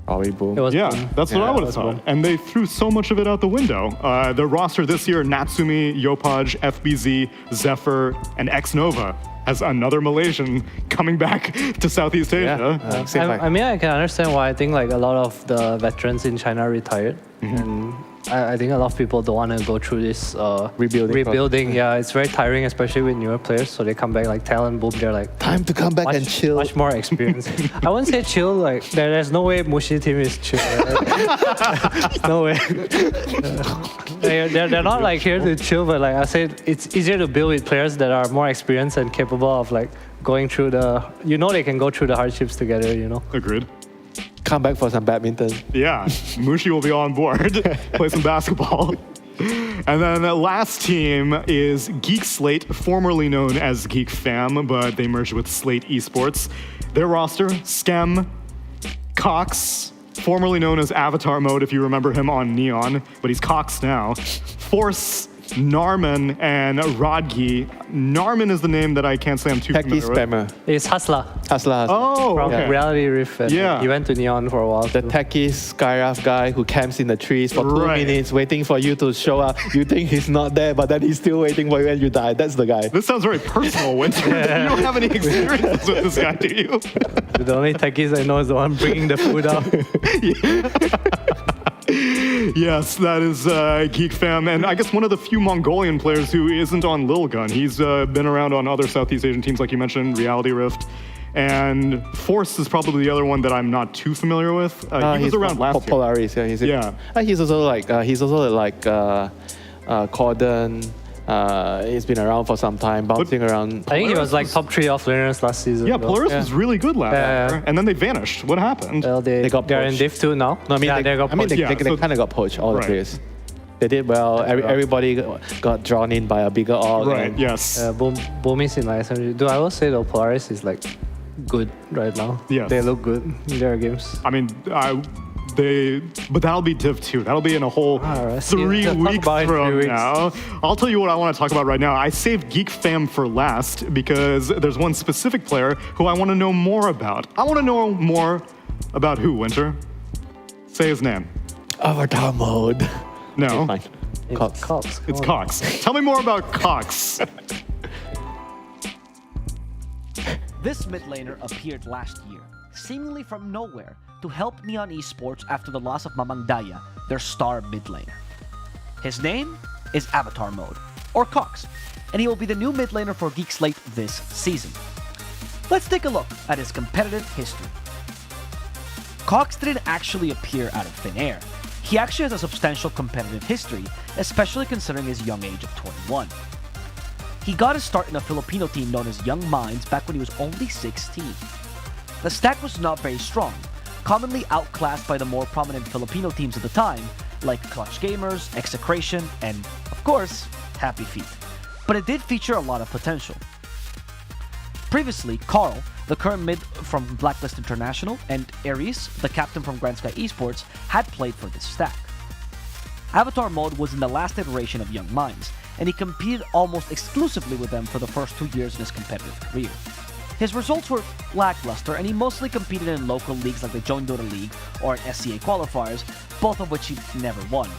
Probably Boom. It was Yeah, Boom. that's what Yeah, I would it have was thought. Boom. And they threw so much of it out the window. The roster this year, Natsumi, Yopaj, FBZ, Zephyr, and X-Nova has another Malaysian coming back to Southeast Asia. Yeah. Same I mean, I can understand why. I think like a lot of the veterans in China retired, and I think a lot of people don't want to go through this Rebuilding Yeah, it's very tiring, especially with newer players. So they come back like Talon, Boom. They're like Time to come back and chill. much more experience. I wouldn't say chill. Like there's no way Mushi team is chill. Right? No way. They're not like here to chill, but like I said, it's easier to build with players that are more experienced and capable of like going through they can go through the hardships together. Agreed. Come back for some badminton. Yeah, Mushi will be on board, play some basketball. And then the last team is Geek Slate, formerly known as Geek Fam, but they merged with Slate Esports. Their roster, Skem, Cox, formerly known as Avatar Mode, if you remember him on Neon, but he's Cox now. Force, Narman, and Rodgi. Narman is the name that I can't say I'm too Techie familiar with. spammer. It's Hustler Hustler. Oh, from okay. Reality Rift. And Yeah. he went to Neon for a while. The too. techie Skyrath guy who camps in the trees for 2 Right. minutes waiting for you to show up. You think he's not there, but then he's still waiting for you and you die. That's the guy. This sounds very personal, Winter. You don't have any experience with this guy, do you? The only techies I know is the one bringing the food out. Yes, that is Geek Fam, and I guess one of the few Mongolian players who isn't on Lil Gun. He's been around on other Southeast Asian teams, like you mentioned, Reality Rift, and Force is probably the other one that I'm not too familiar with. He was around last year. Polaris, yeah. He's also like Corden. He's been around for some time, bouncing around. I think he was like top 3 offlaners last season. Yeah, though. Polaris was really good last year, and then they vanished. What happened? Well, They got they're in poached. Div 2 now. No, I mean, yeah, they got kind poached. of got poached, all Right. the players. They did well. Everybody got drawn in by a bigger org. Right, and- yes. Boom is in like SMG. Dude, I will say though, Polaris is like good right now. Yes. They look good in their games. I mean, but that'll be Div 2. That'll be in a whole Alright, 3 talk weeks about it in 3 from weeks. now. I'll tell you what I want to talk about right now. I saved Geek Fam for last because there's one specific player who I want to know more about. I want to know more about who, Winter? Say his name. Avatar mode. No, Fine. Cox. Cox. it's Cox. Tell me more about Cox. This mid laner appeared last year, seemingly from nowhere, to help Neon Esports after the loss of Mamang Daya, their star mid laner. His name is Avatar Mode, or Cox, and he will be the new mid laner for Geek Slate this season. Let's take a look at his competitive history. Cox didn't actually appear out of thin air. He actually has a substantial competitive history, especially considering his young age of 21. He got his start in a Filipino team known as Young Minds back when he was only 16. The stack was not very strong, commonly outclassed by the more prominent Filipino teams at the time, like Clutch Gamers, Execration, and, of course, Happy Feet. But it did feature a lot of potential. Previously, Carl, the current mid from Blacklist International, and Aries, the captain from Grand Sky Esports, had played for this stack. Avatar Mode was in the last iteration of Young Minds, and he competed almost exclusively with them for the first 2 years in his competitive career. His results were lackluster, and he mostly competed in local leagues like the Join Dota League or SCA qualifiers, both of which he never won.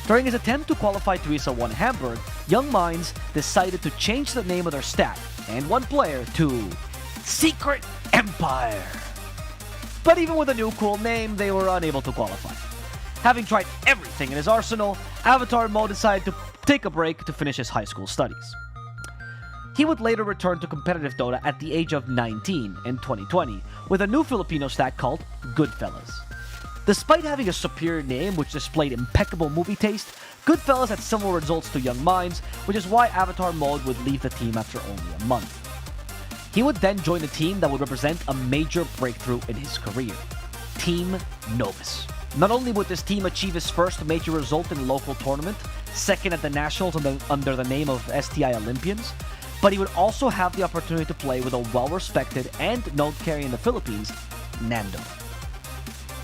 During his attempt to qualify to ISA 1 Hamburg, Young Minds decided to change the name of their stack and one player to Secret Empire. But even with a new cool name, they were unable to qualify. Having tried everything in his arsenal, Avatar Mode decided to take a break to finish his high school studies. He would later return to competitive Dota at the age of 19 in 2020 with a new Filipino stack called Goodfellas. Despite having a superior name which displayed impeccable movie taste, Goodfellas had similar results to Young Minds, which is why Avatar Mode would leave the team after only a month. He would then join a team that would represent a major breakthrough in his career, Team Novus. Not only would this team achieve his first major result in a local tournament, second at the Nationals under the name of STI Olympians, but he would also have the opportunity to play with a well-respected and known carry in the Philippines, Nando.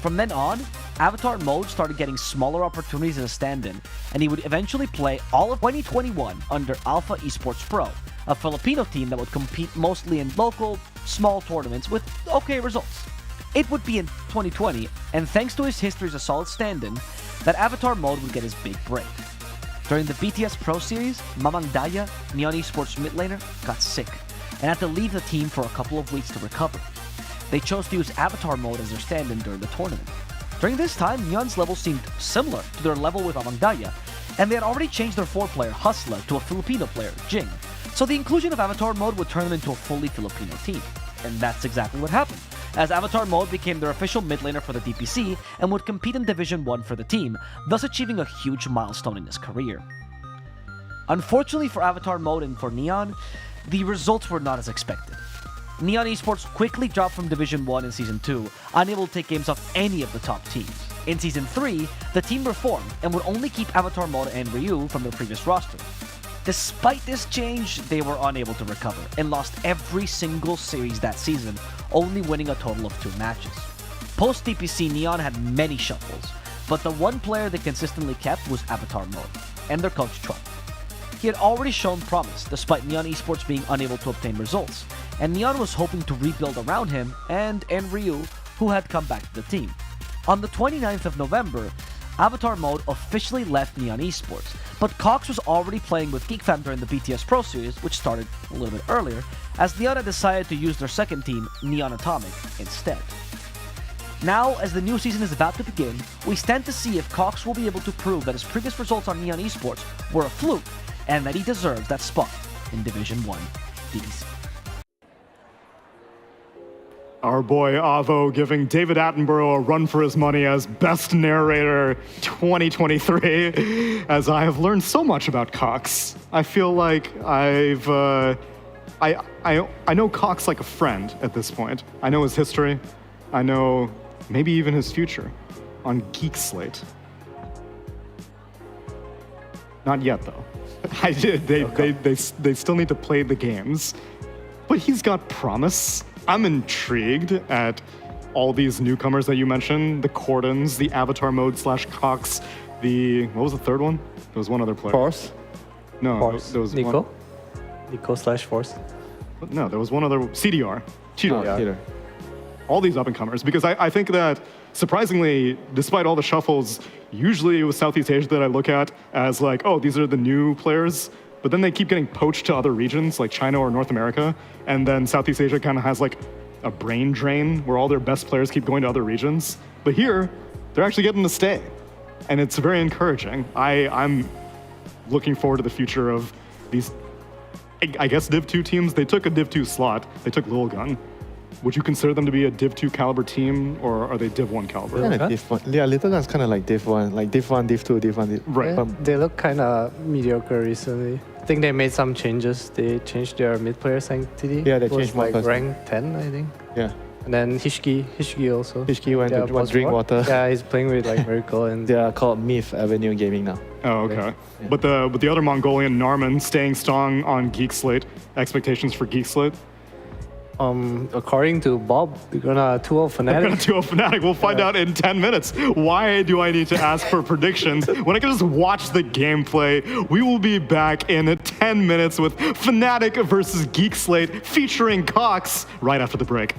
From then on, Avatar Mode started getting smaller opportunities as a stand-in, and he would eventually play all of 2021 under Alpha Esports Pro, a Filipino team that would compete mostly in local, small tournaments with okay results. It would be in 2020, and thanks to his history as a solid stand-in, that Avatar Mode would get his big break. During the BTS Pro Series, Mamang Daya, Neon Esports mid laner, got sick, and had to leave the team for a couple of weeks to recover. They chose to use Avatar Mode as their stand-in during the tournament. During this time, Neon's level seemed similar to their level with Mamang Daya, and they had already changed their 4-player Hustler to a Filipino player, Jing. So the inclusion of Avatar Mode would turn them into a fully Filipino team. And that's exactly what happened, as Avatar Mode became their official mid laner for the DPC and would compete in Division 1 for the team, thus achieving a huge milestone in his career. Unfortunately for Avatar Mode and for Neon, the results were not as expected. Neon Esports quickly dropped from Division 1 in Season 2, unable to take games off any of the top teams. In Season 3, the team reformed and would only keep Avatar Mode and Ryu from their previous roster. Despite this change, they were unable to recover and lost every single series that season, only winning a total of 2 matches. Post-DPC, Neon had many shuffles, but the one player they consistently kept was Avatar Mode, and their coach Trump. He had already shown promise, despite Neon Esports being unable to obtain results, and Neon was hoping to rebuild around him and Ryu, who had come back to the team. On the 29th of November, Avatar Mode officially left Neon Esports, but Cox was already playing with Geek during the BTS Pro Series, which started a little bit earlier, as Neon had decided to use their second team, Neon Atomic, instead. Now, as the new season is about to begin, we stand to see if Cox will be able to prove that his previous results on Neon Esports were a fluke, and that he deserves that spot in Division 1 DPC. Our boy Avo giving David Attenborough a run for his money as Best Narrator 2023, as I have learned so much about Cox. I feel like I know Cox like a friend at this point. I know his history. I know maybe even his future on Geek Slate. Not yet, though. They still need to play the games, but he's got promise. I'm intrigued at all these newcomers that you mentioned, the Cordons, the Avatar Mode / Cox, what was the third one? There was one other player. Force? No, Force. there was Nico? one. Nico/Force? No, there was one other, CDR. Cheetor. Cheater. All these up-and-comers, because I think that, surprisingly, despite all the shuffles, usually it was Southeast Asia that I look at as like, oh, these are the new players, but then they keep getting poached to other regions, like China or North America, and then Southeast Asia kind of has like a brain drain where all their best players keep going to other regions. But here, they're actually getting to stay, and it's very encouraging. I'm looking forward to the future of these, I guess, Div 2 teams. They took a Div 2 slot. They took Lilgun. Would you consider them to be a Div 2 caliber team, or are they Div 1 caliber? Kind of Div 1. Yeah, Little Gun's kind of like Div 1, like Div 1, Div 2, Div 1. Right. Yeah, they look kind of mediocre recently. I think they made some changes. They changed their mid-player sanctity. Yeah, they It was changed more like first. rank 10, I think. Yeah. And then Hishki also. Hishki went to plus drink 4. water. Yeah, he's playing with like Miracle and They are called Myth Avenue Gaming now. Oh, okay. Yeah. But the other Mongolian, Narman, staying strong on Geek Slate. Expectations for Geek Slate? according to Bob, we're gonna 2-0 I'm gonna Fnatic. do a Fnatic. We'll find out in 10 minutes. Why do I need to ask for predictions when I can just watch the gameplay? We will be back in 10 minutes with Fnatic versus Geek Slate featuring Cox right after the break.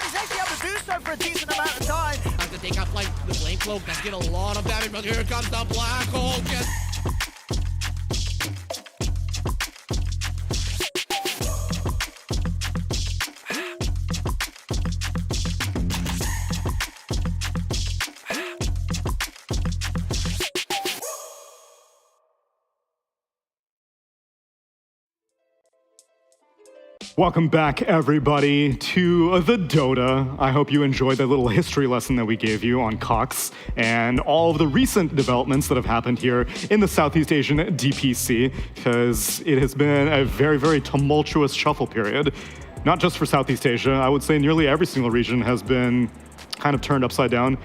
He's actually able to do so for a decent amount of time. Time to take up like the flame cloak does get a lot of damage, but here comes the black hole. Welcome back, everybody, to the Dota. I hope you enjoyed that little history lesson that we gave you on Cox and all of the recent developments that have happened here in the Southeast Asian DPC, because it has been a very, very tumultuous shuffle period. Not just for Southeast Asia, I would say nearly every single region has been kind of turned upside down.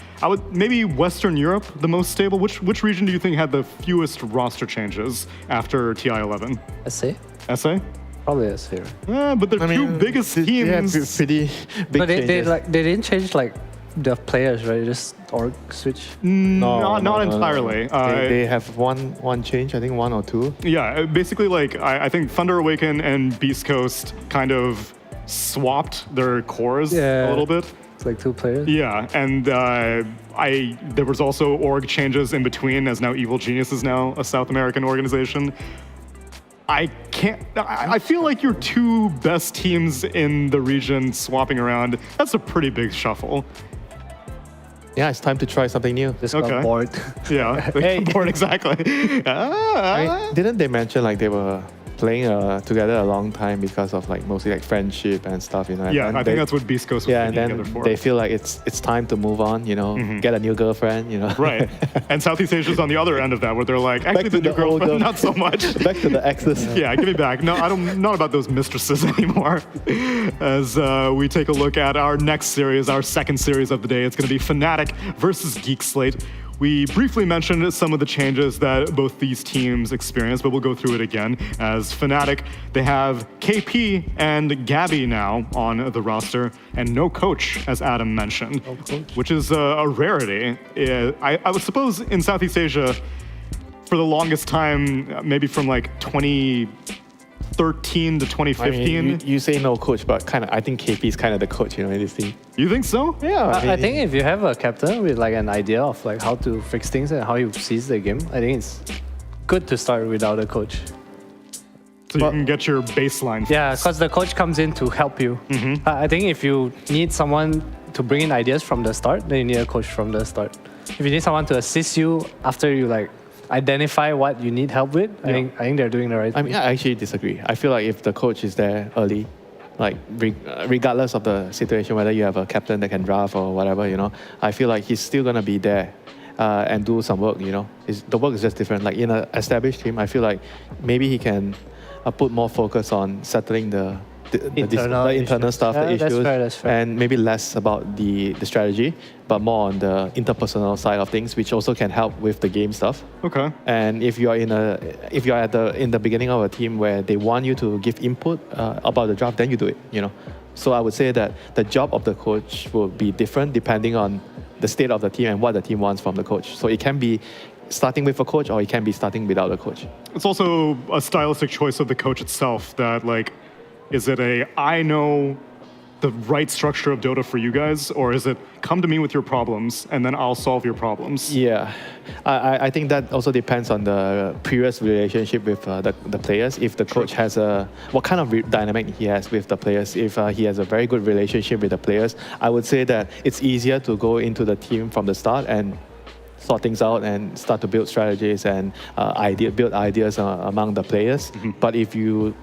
Maybe Western Europe, the most stable. Which region do you think had the fewest roster changes after TI11? SA? SA? Probably SA. Yeah, but the two biggest teams. Yeah, pretty big But they changes. they didn't change like the players, right? Just org switch. Not entirely. They have one change, I think one or two. Yeah, basically, like I think Thunder Awaken and Beast Coast kind of swapped their cores a little bit. It's like two players. Yeah, and there was also org changes in between, as now Evil Genius is now a South American organization. I feel like your two best teams in the region swapping around, that's a pretty big shuffle. Yeah, it's time to try something new. Just got bored. Yeah, bored, exactly. I mean, didn't they mention like they were playing together a long time because of like mostly like friendship and stuff, you know? Yeah, I think that's what Beast Coast was and playing then together for. they feel like it's time to move on, you know, get a new girlfriend, you know. Right. And Southeast Asia's on the other end of that, where they're like, actually the new girlfriend, not so much. Back to the exes. Yeah, give me back. No, not about those mistresses anymore. As we take a look at our next series, our second series of the day, it's going to be Fnatic versus Geek Slate. We briefly mentioned some of the changes that both these teams experienced, but we'll go through it again. As Fnatic, they have KP and Gabby now on the roster, and no coach, as Adam mentioned, which is a rarity. I would suppose in Southeast Asia, for the longest time, maybe from like 2013 to 2015. I mean, you say no coach, but kind of I think KP is kind of the coach, you know, in this team. You think so? Yeah. I think if you have a captain with like an idea of like how to fix things and how he sees the game, I think it's good to start without a coach. So you can get your baseline. Yeah, because the coach comes in to help you. I think if you need someone to bring in ideas from the start, then you need a coach from the start. If you need someone to assist you after you like identify what you need help with, I think they're doing the right thing. I mean, I actually disagree. I feel like if the coach is there early, like regardless of the situation, whether you have a captain that can draft or whatever, you know, I feel like he's still gonna be there and do some work. You know, the work is just different. Like in an established team, I feel like maybe he can put more focus on settling the internal stuff, the issues, that's fair. and maybe less about the strategy, but more on the interpersonal side of things, which also can help with the game stuff. Okay. And if you are in the beginning of a team where they want you to give input about the draft, then you do it. You know, so I would say that the job of the coach will be different depending on the state of the team and what the team wants from the coach. So it can be starting with a coach, or it can be starting without a coach. It's also a stylistic choice of the coach itself that like, is it I know the right structure of Dota for you guys, or is it come to me with your problems and then I'll solve your problems? Yeah, I think that also depends on the previous relationship with the players. If the coach has what kind of dynamic he has with the players, if he has a very good relationship with the players, I would say that it's easier to go into the team from the start and sort things out and start to build strategies and build ideas among the players. But if you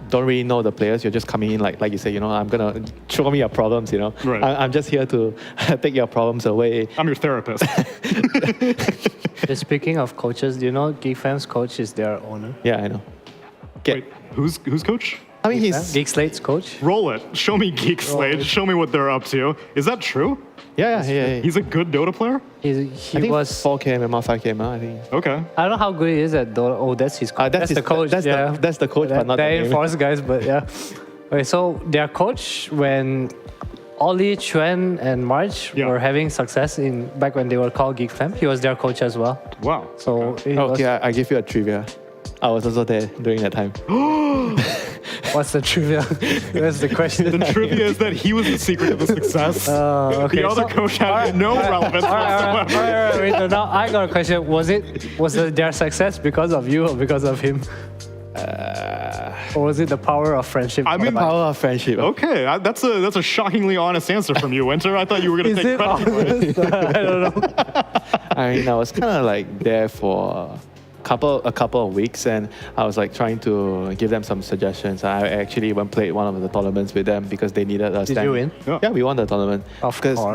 don't really know the players, you're just coming in like you say, you know, I'm gonna show me your problems, you know. Right. I'm just here to take your problems away. I'm your therapist. Speaking of coaches, do you know Geek Fam's coach is their owner? Yeah, I know. Wait, who's coach? I mean, he's Geek Slate's coach. Roll it. Show me Geek Slate. Show me what they're up to. Is that true? yeah. He's a good Dota player? He I think was. 4K MMR, 5K MMR, I think. Okay. I don't know how good he is at Dota. Oh, that's his coach. That's the coach. That's the coach, but not the They're game. enforced guys, but yeah. Okay, so their coach, when Ollie, Chuan, and March were having success back when they were called Geek Fam, he was their coach as well. Wow. So Okay, I give you a trivia. I was also there during that time. What's the trivia? That's the question. The trivia is that he was the secret of the success. Okay, The other so- coach had no relevance whatsoever. All right, wait, so now I got a question. Was their success because of you or because of him? Or was it the power of friendship? I mean, Power of friendship. okay, that's a shockingly honest answer from you, Winter. I thought you were going to is take it credit for it. honest? I don't know. I mean, I was kind of like there for a couple of weeks, and I was like trying to give them some suggestions. I actually went played one of the tournaments with them because they needed a Did you win? Yeah, we won the tournament. Of because course.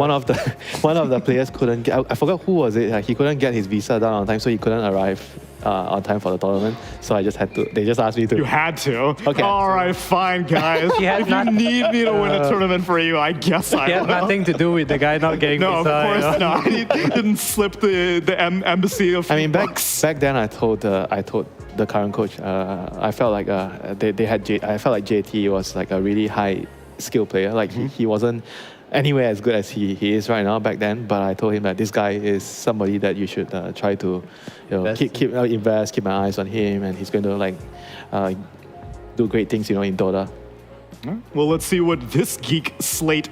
one of the players couldn't get. I forgot who was it. He couldn't get his visa done on time, so he couldn't arrive on time for the tournament. So I just had to. They just asked me to. You had to. Okay. All right, fine, guys. He had If you not- need me to win a tournament for you, I guess I It had will. nothing to do with the guy not getting No, of visa, you course know? not. He didn't slip the embassy of. I mean, back bucks. then, I told the current coach. I felt like they had. I felt like JT was like a really high skill player. Like he wasn't anywhere as good as he is right now back then. But I told him that this guy is somebody that you should try to, invest, keep my eyes on him, and he's going to like do great things, in Dota. Well, let's see what this Geek Slate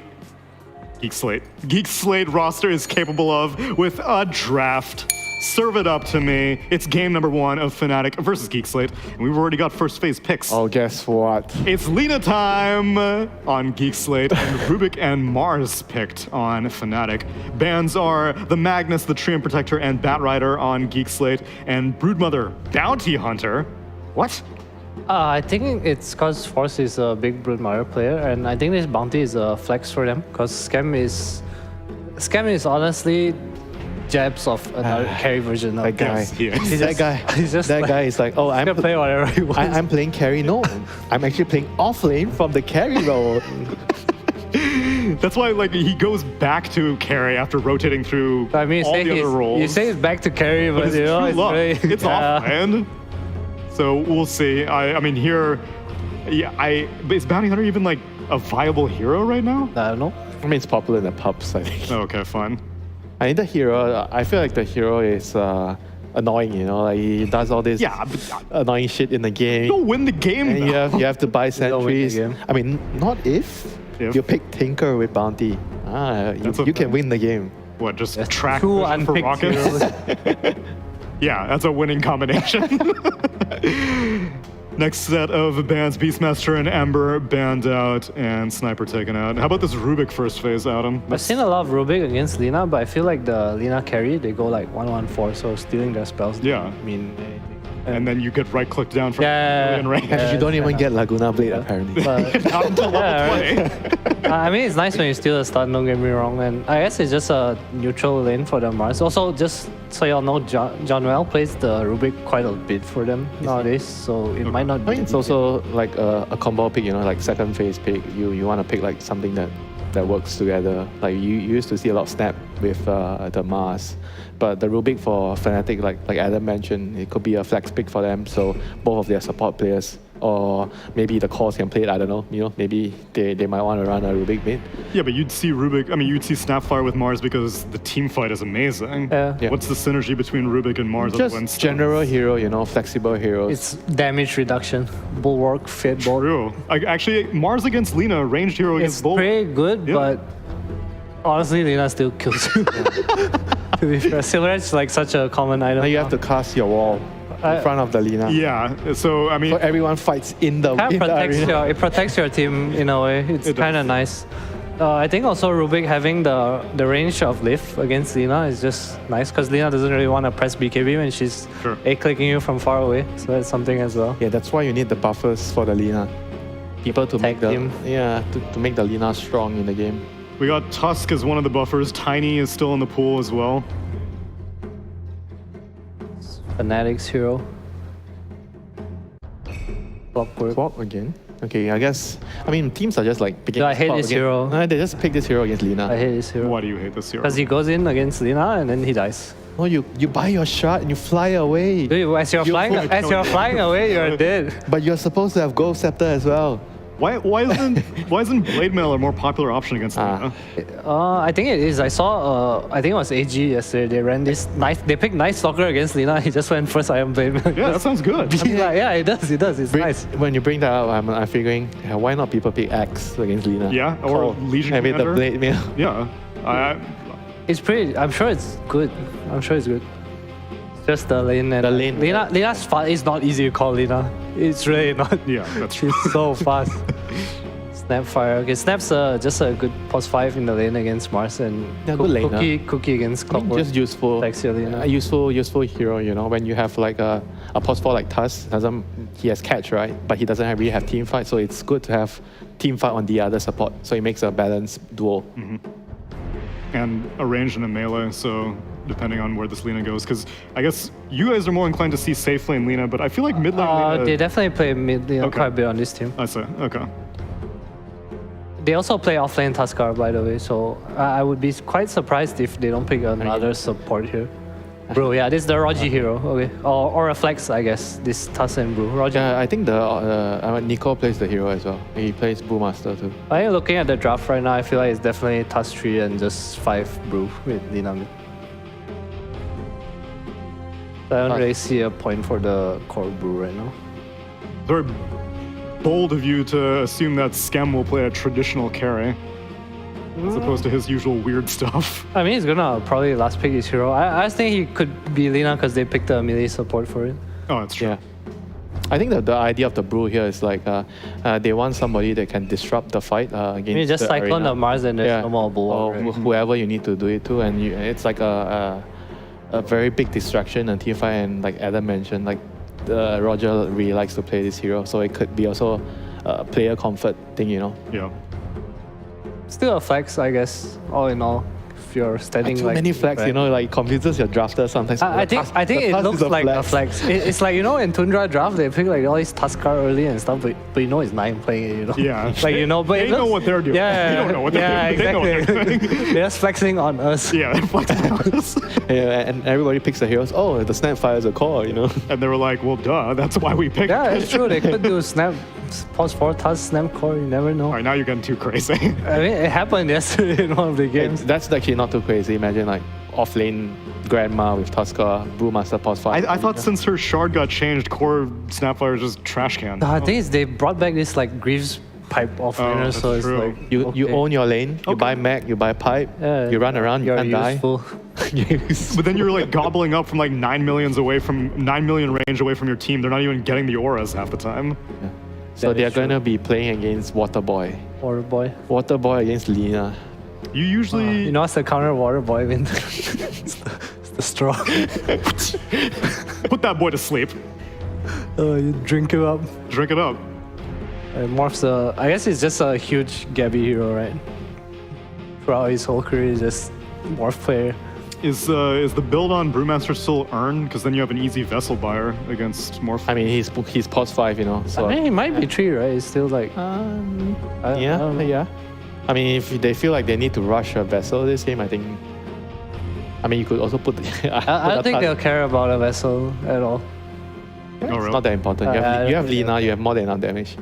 roster is capable of with a draft. Serve it up to me. It's game number 1 of Fnatic versus Geek Slate, and we've already got first phase picks. Oh, guess what? It's Lina time on Geek Slate, and Rubik and Mars picked on Fnatic. Bans are the Magnus, the Treant Protector, and Batrider on Geek Slate, and Broodmother, Bounty Hunter. What? I think it's because Force is a big Broodmother player, and I think this bounty is a flex for them because Scam is honestly jabs of another carry version of That guy. Yes, he is. He's That just- guy. he's just that like- guy is like, oh, I'm He's gonna play whatever he wants. I'm playing carry. No, I'm actually playing off lane from the carry role. That's why, like, he goes back to carry after rotating through I mean, all the other roles. you say it's back to carry, but it's you know, true it's luck. very, It's yeah. offhand. So we'll see. I mean, here, but is Bounty Hunter even like a viable hero right now? I don't know. I mean, it's popular in the pubs, I think. Okay, fine. I think the hero, I feel like the hero is annoying, like he does all this Yeah, but annoying shit in the game. you'll win the game. And though. you have to buy don't win the sentries. game. I mean, not if. If. You pick Tinker with Bounty. That's a You can thing. win the game. What, just track Two vision for unpicked rockets? heroes. Yeah, that's a winning combination. Next set of bans, Beastmaster and Ember banned out and Sniper taken out. How about this Rubik first phase, Adam? I've seen a lot of Rubik against Lina, but I feel like the Lina carry, they go like 1-1-4, so stealing their spells Yeah. doesn't mean anything. And then you get right-clicked down from Yeah. million range. And you don't it's even kinda- get Laguna Blade, apparently. But Not until level Yeah, 20. I mean, it's nice when you steal a stun, don't get me wrong. And I guess it's just a neutral lane for the Mars. Also, just so y'all know, John Well plays the Rubik quite a bit for them nowadays, so it might not I be. mean, it's also like a combo pick, like second phase pick. You want to pick like something that works together. Like you used to see a lot of snap with the Mars, but the Rubik for Fnatic, like Adam mentioned, it could be a flex pick for them. So both of their support players, or maybe the cores can play it. I don't know. Maybe they might want to run a Rubik mid. Yeah, but you'd see you'd see Snapfire with Mars because the team fight is amazing. Yeah. What's the synergy between Rubik and Mars? other than Just stuns? general hero, flexible heroes. It's damage reduction, bulwark, fit, bolt. True. Actually, Mars against Lina, ranged hero It's against both. pretty good, Yeah. but honestly, Lina still kills you. To be fair, Silver Edge is like such a common item. Now you have to cast your wall in front of the Lina. Yeah, so I mean, So everyone fights in the arena. It protects your team in a way. It's It kind of does. nice. I think also Rubik having the range of lift against Lina is just nice because Lina doesn't really want to press BKB when she's Sure. A-clicking you from far away. So that's something as well. Yeah, that's why you need the buffers for the Lina. People to Tag make the team. to make the Lina strong in the game. we got Tusk as one of the buffers. Tiny is still in the pool as well. Fnatic's hero. Clockwork. Swap again. Okay, I guess. I mean, teams are just like picking. No, I hate swap this again. hero. No, they just pick this hero against Lina. I hate this hero. Why do you hate this hero? Because he goes in against Lina and then he dies. No, you buy your shot and you fly away. Dude, as you're flying away, you're dead. But you're supposed to have Gold Scepter as well. Why isn't Blade Mail a more popular option against Lina? I think it is. I saw, I think it was AG yesterday. They ran this knife. They picked Night Stalker against Lina. He just went first Iron Blade. Yeah, that sounds good. Yeah, it does. It's nice. When you bring that up, I'm figuring, why not people pick Axe against Lina? Yeah, or Legion maybe the Commander. Blade Mail. Yeah. It's pretty. I'm sure it's good. Just the lane and The lane. Lina's it's not easy to call Lina. It's really not. Yeah, that's true. She's so fast. Snapfire. Okay, Snap's just a good +5 in the lane against Mars and Yeah, good lane, Cookie against Clockwork. Just useful. Lexia Lina. A useful hero, you know, when you have like a +4 like Tusk, he has catch, right? But he doesn't really have team fight, so it's good to have team fight on the other support. So it makes a balanced duo. And a range and a melee, so depending on where this Lina goes, because I guess you guys are more inclined to see safe lane Lina, but I feel like mid lane Lina... They definitely play mid lane quite a bit on this team. I see, okay. They also play offlane Tuskar, by the way, so I would be quite surprised if they don't pick another support here. Bro, yeah, this is the Rogi hero, okay. Or a flex, I guess, this Tusk and Brew. Rogi. Yeah, I think Nico plays the hero as well. He plays Brewmaster too. I think looking at the draft right now, I feel like it's definitely Tusk 3 and just 5 Brew with Lina mid. I don't really see a point for the core Brew right now. Very bold of you to assume that Scam will play a traditional carry, as opposed to his usual weird stuff. I mean, he's gonna probably last pick his hero. I think he could be Lina because they picked a melee support for it. Oh, that's true. Yeah. I think the idea of the Brew here is like they want somebody that can disrupt the fight against You just the cyclone arena. the Mars and there's no more bull. Or whoever you need to do it to, and it's like a very big distraction and team fight. And like Adam mentioned, like Roger really likes to play this hero, so it could be also a player comfort thing, you know. Yeah. Still a flex, I guess, all in all. If you're standing Too like many flags, you know, like confuses your drafter sometimes. I think it looks like a flex. It's like, you know, in Tundra draft they pick like all these Tuskar early and stuff, but you know it's 9 playing it, you know. Yeah. Like, you know, but they know what they're doing. Yeah, we don't know what they're doing. exactly. They know what they're doing. They're just flexing on us. Yeah, they're flexing on us. Yeah, and everybody picks the heroes. Oh, the Snapfire is a core, you know. And they were like, well, duh, that's why we picked Yeah, it. it's true. They could do snap, pause 4 Tusk, snap core. You never know. All right, now you're getting too crazy. I mean, it happened yesterday in one of the games. That's actually not too crazy. Imagine like off-lane Grandma with Tuskar, Brewmaster, pause 5. I thought since her shard got changed, core Snapfire is just trash can. The thing is, they brought back this like Greaves pipe offlaner, that's so it's true. like You own your lane, you buy mech, you buy pipe, you run around, you you're can't die. useful. But then you're like gobbling up from like 9 million range away from your team. They're not even getting the auras half the time. So That they're is true. gonna be playing against Waterboy. Water boy. Waterboy against Lina. You usually You know what's the counter water boy win? It's the straw. put that boy to sleep. You drink it up. Drink it up. Morph's I guess it's just a huge Gabby hero, right? Throughout his whole career, he's just Morph player. Is the build on Brewmaster still earned? Because then you have an easy vessel buyer against Morph. I mean, he's pause 5, you know. So I mean, he might be 3, right? It's still like... I don't know. yeah. I mean, if they feel like they need to rush a vessel this game, I think. I mean, you could also put. I don't think they'll care about a vessel at all. Oh, It's really? not that important. You have Lina, you have more than enough damage.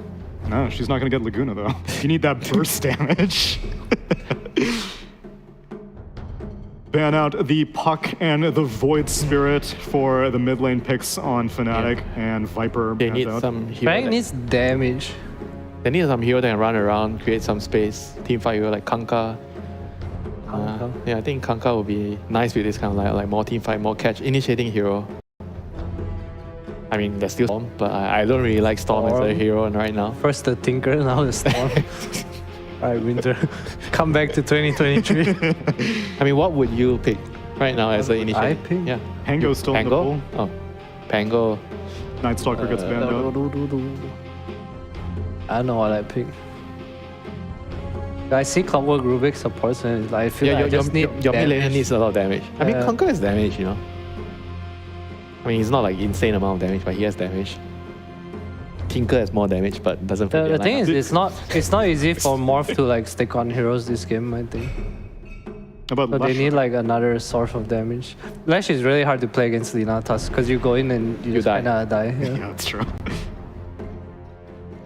No, she's not gonna get Laguna though. You need that burst damage. Ban out the Puck and the Void Spirit for the mid lane picks on Fnatic, and Viper They bans need out. some hero. Fang needs damage. They need some hero that can run around, create some space. Team fight hero like Kanka. Yeah, I think Kanka will be nice with this kind of like more team fight, more catch, initiating hero. I mean, there's still Storm, but I don't really like Storm as a Storm. hero right now. First the Tinker, now the Storm. Alright, Winter. Come back to 2023. I mean, what would you pick right now as an I initiator? pick? Yeah. Pango's still in the Pango? pool. Oh, Pango. Night Stalker gets banned out. I don't know what I pick. I see Clockwork Rubik supports and I feel like I just need your mid laner damage. needs a lot of damage. I mean, Yeah. Conquer has damage, you know. I mean, he's not like insane amount of damage, but he has damage. Tinker has more damage, but doesn't fit The their thing lineup. is, it's not easy for Morph to like stick on heroes this game, I think. About So they Lush? need like another source of damage. Lash is really hard to play against Lina Tusk because you go in and you just die. kinda die. Yeah, Yeah. that's true.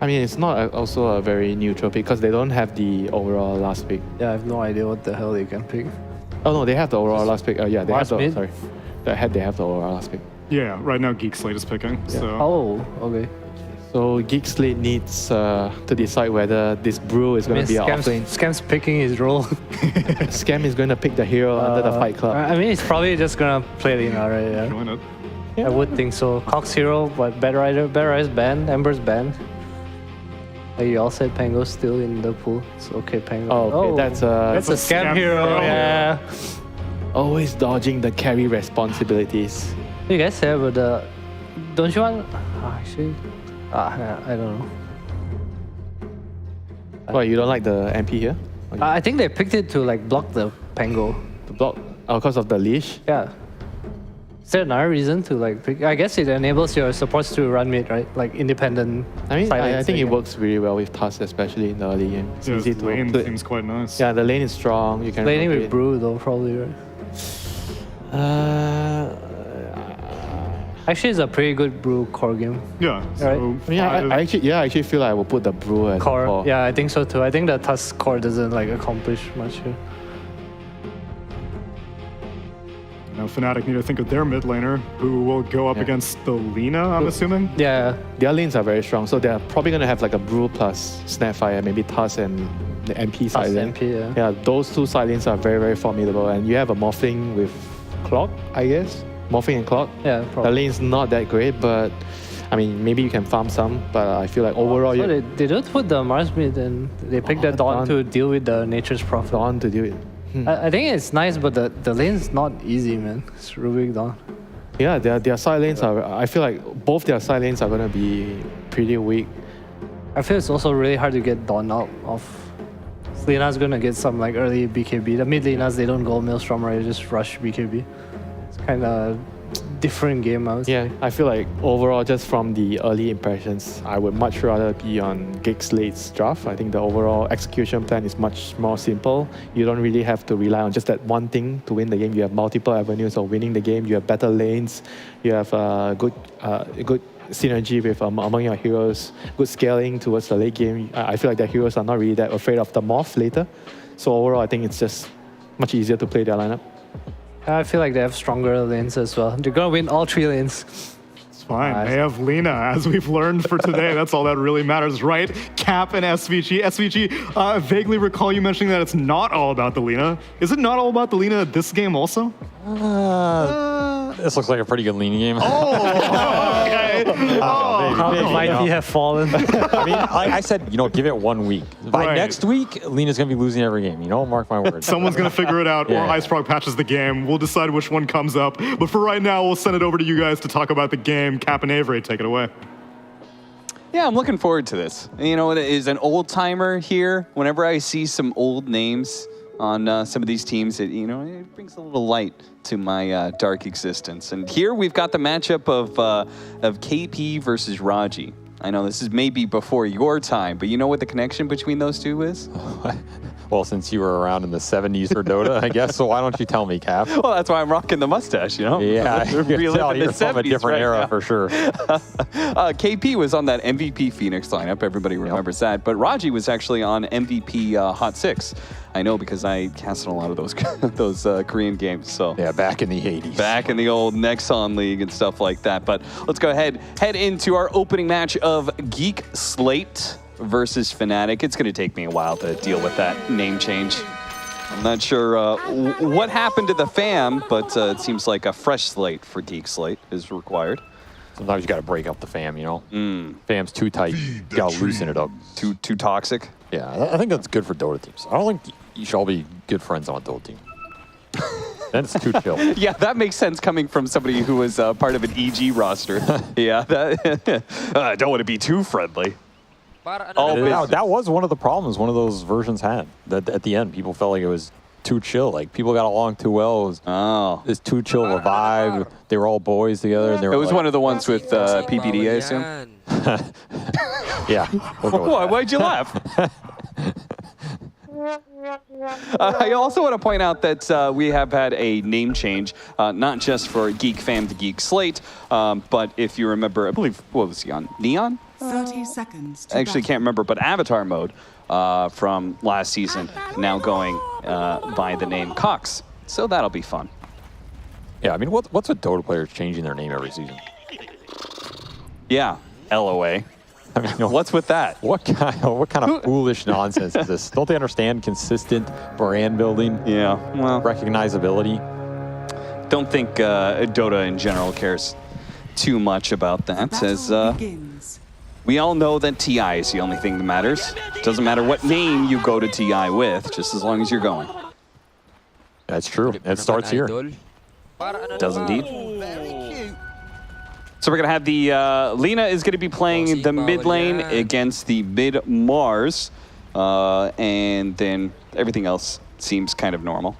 I mean, it's not also a very neutral pick because they don't have the overall last pick. Yeah, I have no idea what the hell they can pick. Oh no, they have the overall last pick. Yeah, they have the mid? sorry. They have the overall last pick. Yeah, right now Geek Slate is picking. So Oh, okay. So Geek Slate needs to decide whether this Brew is going to be an offlane. Scam's picking his role. Scam is going to pick the hero under the Fight Club. I mean, he's probably just gonna play Lina, right? Yeah. join it. I would think so. Cox hero, but Bad Rider's banned, Ember's banned. You all said Pango's still in the pool. It's okay, Pango. Oh, okay, that's a scam hero. Yeah. Always dodging the carry responsibilities. You guys said about the. Don't you want? Actually, I don't know. What, you don't like the MP here? I think they picked it to like block the Pango. The block because of the leash. Yeah. Is there another reason to like pick? I guess it enables your supports to run mid, right? Like independent. I mean, I think it again. works really well with Tusk, especially in the early game. It's Yeah, easy his to lane play. seems quite nice. Yeah, the lane is strong. You can Laning with rotate. Brew though, probably, right? Actually, it's a pretty good Brew core game. Yeah. So Right. I mean, I actually feel like I will put the Brew as Core, a core. yeah, I think so too. I think the Tusk core doesn't like accomplish much here. Now Fnatic need to think of their mid laner, who will go up against the Lina, I'm assuming. Yeah, Their lanes are very strong, so they're probably going to have like a Brew plus Snapfire, maybe Tusk and the MP side lane. MP, yeah. Yeah, those two side lanes are very, very formidable. And you have a Morphling with Clock, I guess. Morphling and Clock. Yeah, The probably. lane's not that great, but I mean, maybe you can farm some, but I feel like overall So you they don't put the Mars mid and they picked the Dawn to deal with the Nature's Prophet. on to do it. I think it's nice, but the lane's not easy, man. It's Rubik Dawn. Yeah, their side lanes are. I feel like both their side lanes are going to be pretty weak. I feel it's also really hard to get Dawn out of. Lina's gonna get some like early BKB. The mid Linas, they don't go Maelstrom, right? They just rush BKB. It's kind of different game, I would say. Yeah, I feel like overall, just from the early impressions, I would much rather be on Geek Slate's draft. I think the overall execution plan is much more simple. You don't really have to rely on just that one thing to win the game. You have multiple avenues of winning the game. You have better lanes. You have good synergy with among your heroes. Good scaling towards the late game. I feel like the heroes are not really that afraid of the morph later. So overall, I think it's just much easier to play their lineup. I feel like they have stronger lanes as well. They're gonna win all 3 lanes. It's fine. They have Lina, as we've learned for today. That's all that really matters, right? Cap and SVG. SVG, vaguely recall you mentioning that it's not all about the Lina. Is it not all about the Lina this game also? This looks like a pretty good leaning game. Okay. How might he have fallen? I mean, I said, give it 1 week. By Right. next week, Lena's going to be losing every game. Mark my words. Someone's going to figure it out, or Yeah. IceFrog patches the game. We'll decide which one comes up. But for right now, we'll send it over to you guys to talk about the game. Cap and Avery, take it away. Yeah, I'm looking forward to this. It is an old timer here. Whenever I see some old names on some of these teams, it brings a little light to my dark existence. And here we've got the matchup of KP versus Raji. I know this is maybe before your time, but you know what the connection between those two is? Well, since you were around in the 70s for Dota, I guess, so why don't you tell me, Cap? Well, that's why I'm rocking the mustache, Yeah, I can tell you're from a different era for sure. KP was on that MVP Phoenix lineup. Everybody remembers that. But Raji was actually on MVP Hot 6. I know because I cast in a lot of those Korean games. So Yeah, back in the 80s. back in the old Nexon League and stuff like that. But let's go ahead, head into our opening match of Geek Slate versus Fnatic. It's going to take me a while to deal with that name change. I'm not sure what happened to the fam, but it seems like a fresh slate for Geek Slate is required. Sometimes you got to break up the fam, Fam's too tight. You got to loosen it up. Too toxic. Yeah, I think that's good for Dota teams. I don't think you should all be good friends on a Dota team. Then it's too chill. Yeah, that makes sense coming from somebody who was part of an EG roster. Yeah, I don't want to be too friendly. That was one of the problems one of those versions had. That at the end, people felt like it was too chill. Like, people got along too well. It was too chill of a vibe. They were all boys together. And they were It was one of the ones with PPD, I assume. Yeah. We'll go with that. Why'd you laugh? I also want to point out that we have had a name change, not just for Geek Fam to Geek Slate, but if you remember, I believe, what was he on? Neon? 30 seconds to I actually battle. can't remember, but Avatar mode from last season, now going by the name Cox. So that'll be fun. Yeah, I mean, what's with Dota players changing their name every season? Yeah, LOA. I mean, What's with that? what kind of foolish nonsense is this? Don't they understand consistent brand building, Yeah, well, recognizability? don't think Dota in general cares too much about that, Battle as begins. we all know that TI is the only thing that matters. Doesn't matter what name you go to TI with, just as long as you're going. That's true. It starts here. Does indeed. So we're going to have the, Lina is going to be playing the mid lane against the mid Mars. And then everything else seems kind of normal.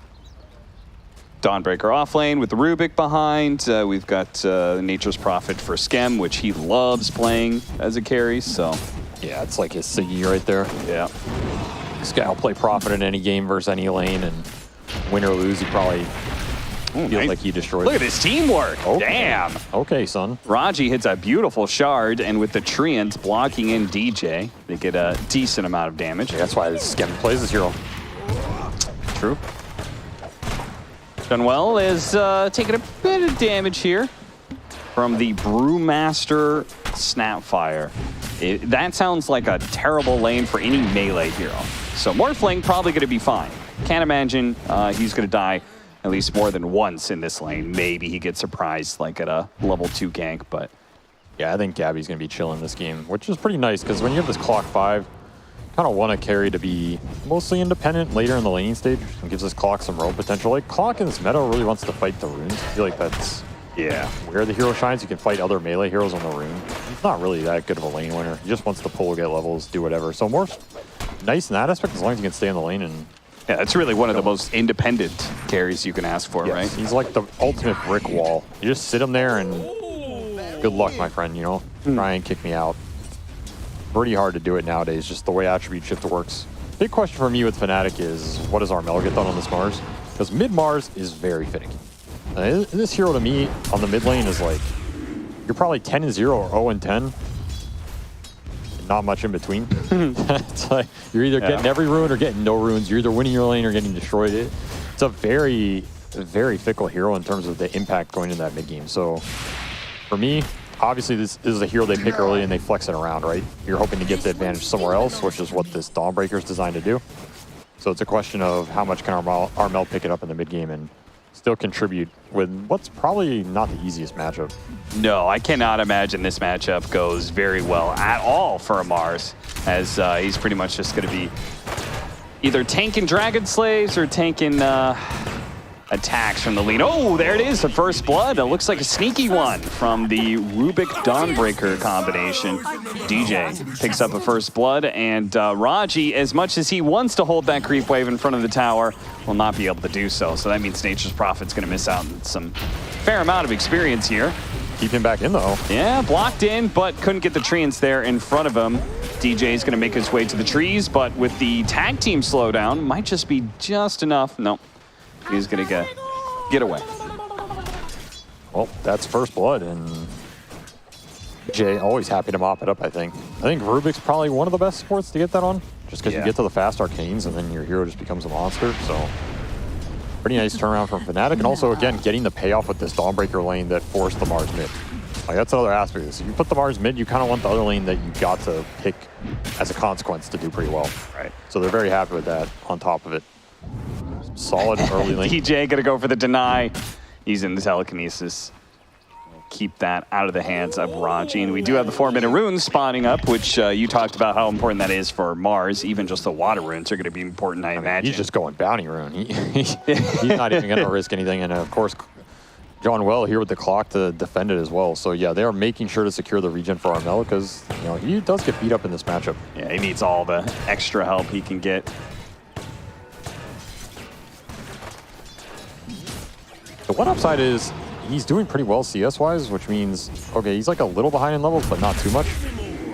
Dawnbreaker off lane with the Rubik behind. We've got Nature's Prophet for Skem, which he loves playing as a carry, so. Yeah, it's like his Siggy right there. Yeah. This guy will play Prophet in any game versus any lane, and win or lose, he probably feels nice. like he destroyed Look it. at this teamwork. Okay. Damn. Okay, son. Raji hits a beautiful shard, and with the Treant blocking in DJ, they get a decent amount of damage. Yeah, that's why this Skem plays this hero. True. Dunwell is taking a bit of damage here from the Brewmaster Snapfire. That sounds like a terrible lane for any melee hero. So Morphling probably going to be fine. Can't imagine he's going to die at least more than once in this lane. Maybe he gets surprised like at a level 2 gank, but Yeah, I think Gabby's going to be chilling this game, which is pretty nice because when you have this clock 5, kind of want a carry to be mostly independent later in the laning stage and gives this clock some roam potential. Like, clock in this meta really wants to fight the runes. I feel like that's where the hero shines. You can fight other melee heroes on the rune. He's not really that good of a lane winner. He just wants to pull, get levels, do whatever. So more nice in that aspect as long as you can stay in the lane. And yeah, that's really one of the most independent carries you can ask for, yes, right? He's like the ultimate brick wall. You just sit him there and good luck, my friend, you know? Try and kick me out. Pretty hard to do it nowadays, just the way attribute shift works. Big question for me with Fnatic is, what does Armel get done on this Mars? Because mid-Mars is very finicky. This hero to me on the mid lane is like, you're probably 10-0 or 0-10. Not much in between. It's like, you're either getting every rune or getting no runes. You're either winning your lane or getting destroyed. It's a very, very fickle hero in terms of the impact going into that mid game. So for me, obviously this is a hero they pick early and they flex it around, right? You're hoping to get the advantage somewhere else, which is what this Dawnbreaker is designed to do. So it's a question of how much can Armel pick it up in the mid game and still contribute with what's probably not the easiest matchup. No, I cannot imagine this matchup goes very well at all for a Mars, as he's pretty much just going to be either tanking Dragon Slays or tanking attacks from the lead. Oh, there it is, the first blood. It looks like a sneaky one from the Rubik Dawnbreaker combination. DJ picks up a first blood, and Raji, as much as he wants to hold that creep wave in front of the tower, will not be able to do so. So that means Nature's Prophet's going to miss out on some fair amount of experience here. Keep him back in though. Yeah, blocked in, but couldn't get the treants there in front of him. DJ's going to make his way to the trees, but with the tag team slowdown, might just be just enough. No. He's going to get away. Well, that's first blood, and Jay always happy to mop it up, I think. I think Rubik's probably one of the best supports to get that on, just because you get to the fast arcanes and then your hero just becomes a monster. So pretty nice turnaround from Fnatic, and also, again, getting the payoff with this Dawnbreaker lane that forced the Mars mid. Like, that's another aspect of this. If you put the Mars mid, you kind of want the other lane that you got to pick as a consequence to do pretty well. Right. So they're very happy with that on top of it. Solid early lane. DJ gonna go for the deny. He's in the telekinesis. Keep that out of the hands of Raji. And we do have the 4-minute runes spawning up, which you talked about how important that is for Mars. Even just the water runes are gonna be important, I imagine. He's just going bounty rune. He's not even gonna risk anything. And of course, John Well here with the clock to defend it as well. So yeah, they are making sure to secure the regen for Armel because he does get beat up in this matchup. Yeah, he needs all the extra help he can get. The one upside is he's doing pretty well CS-wise, which means, okay, he's like a little behind in levels, but not too much.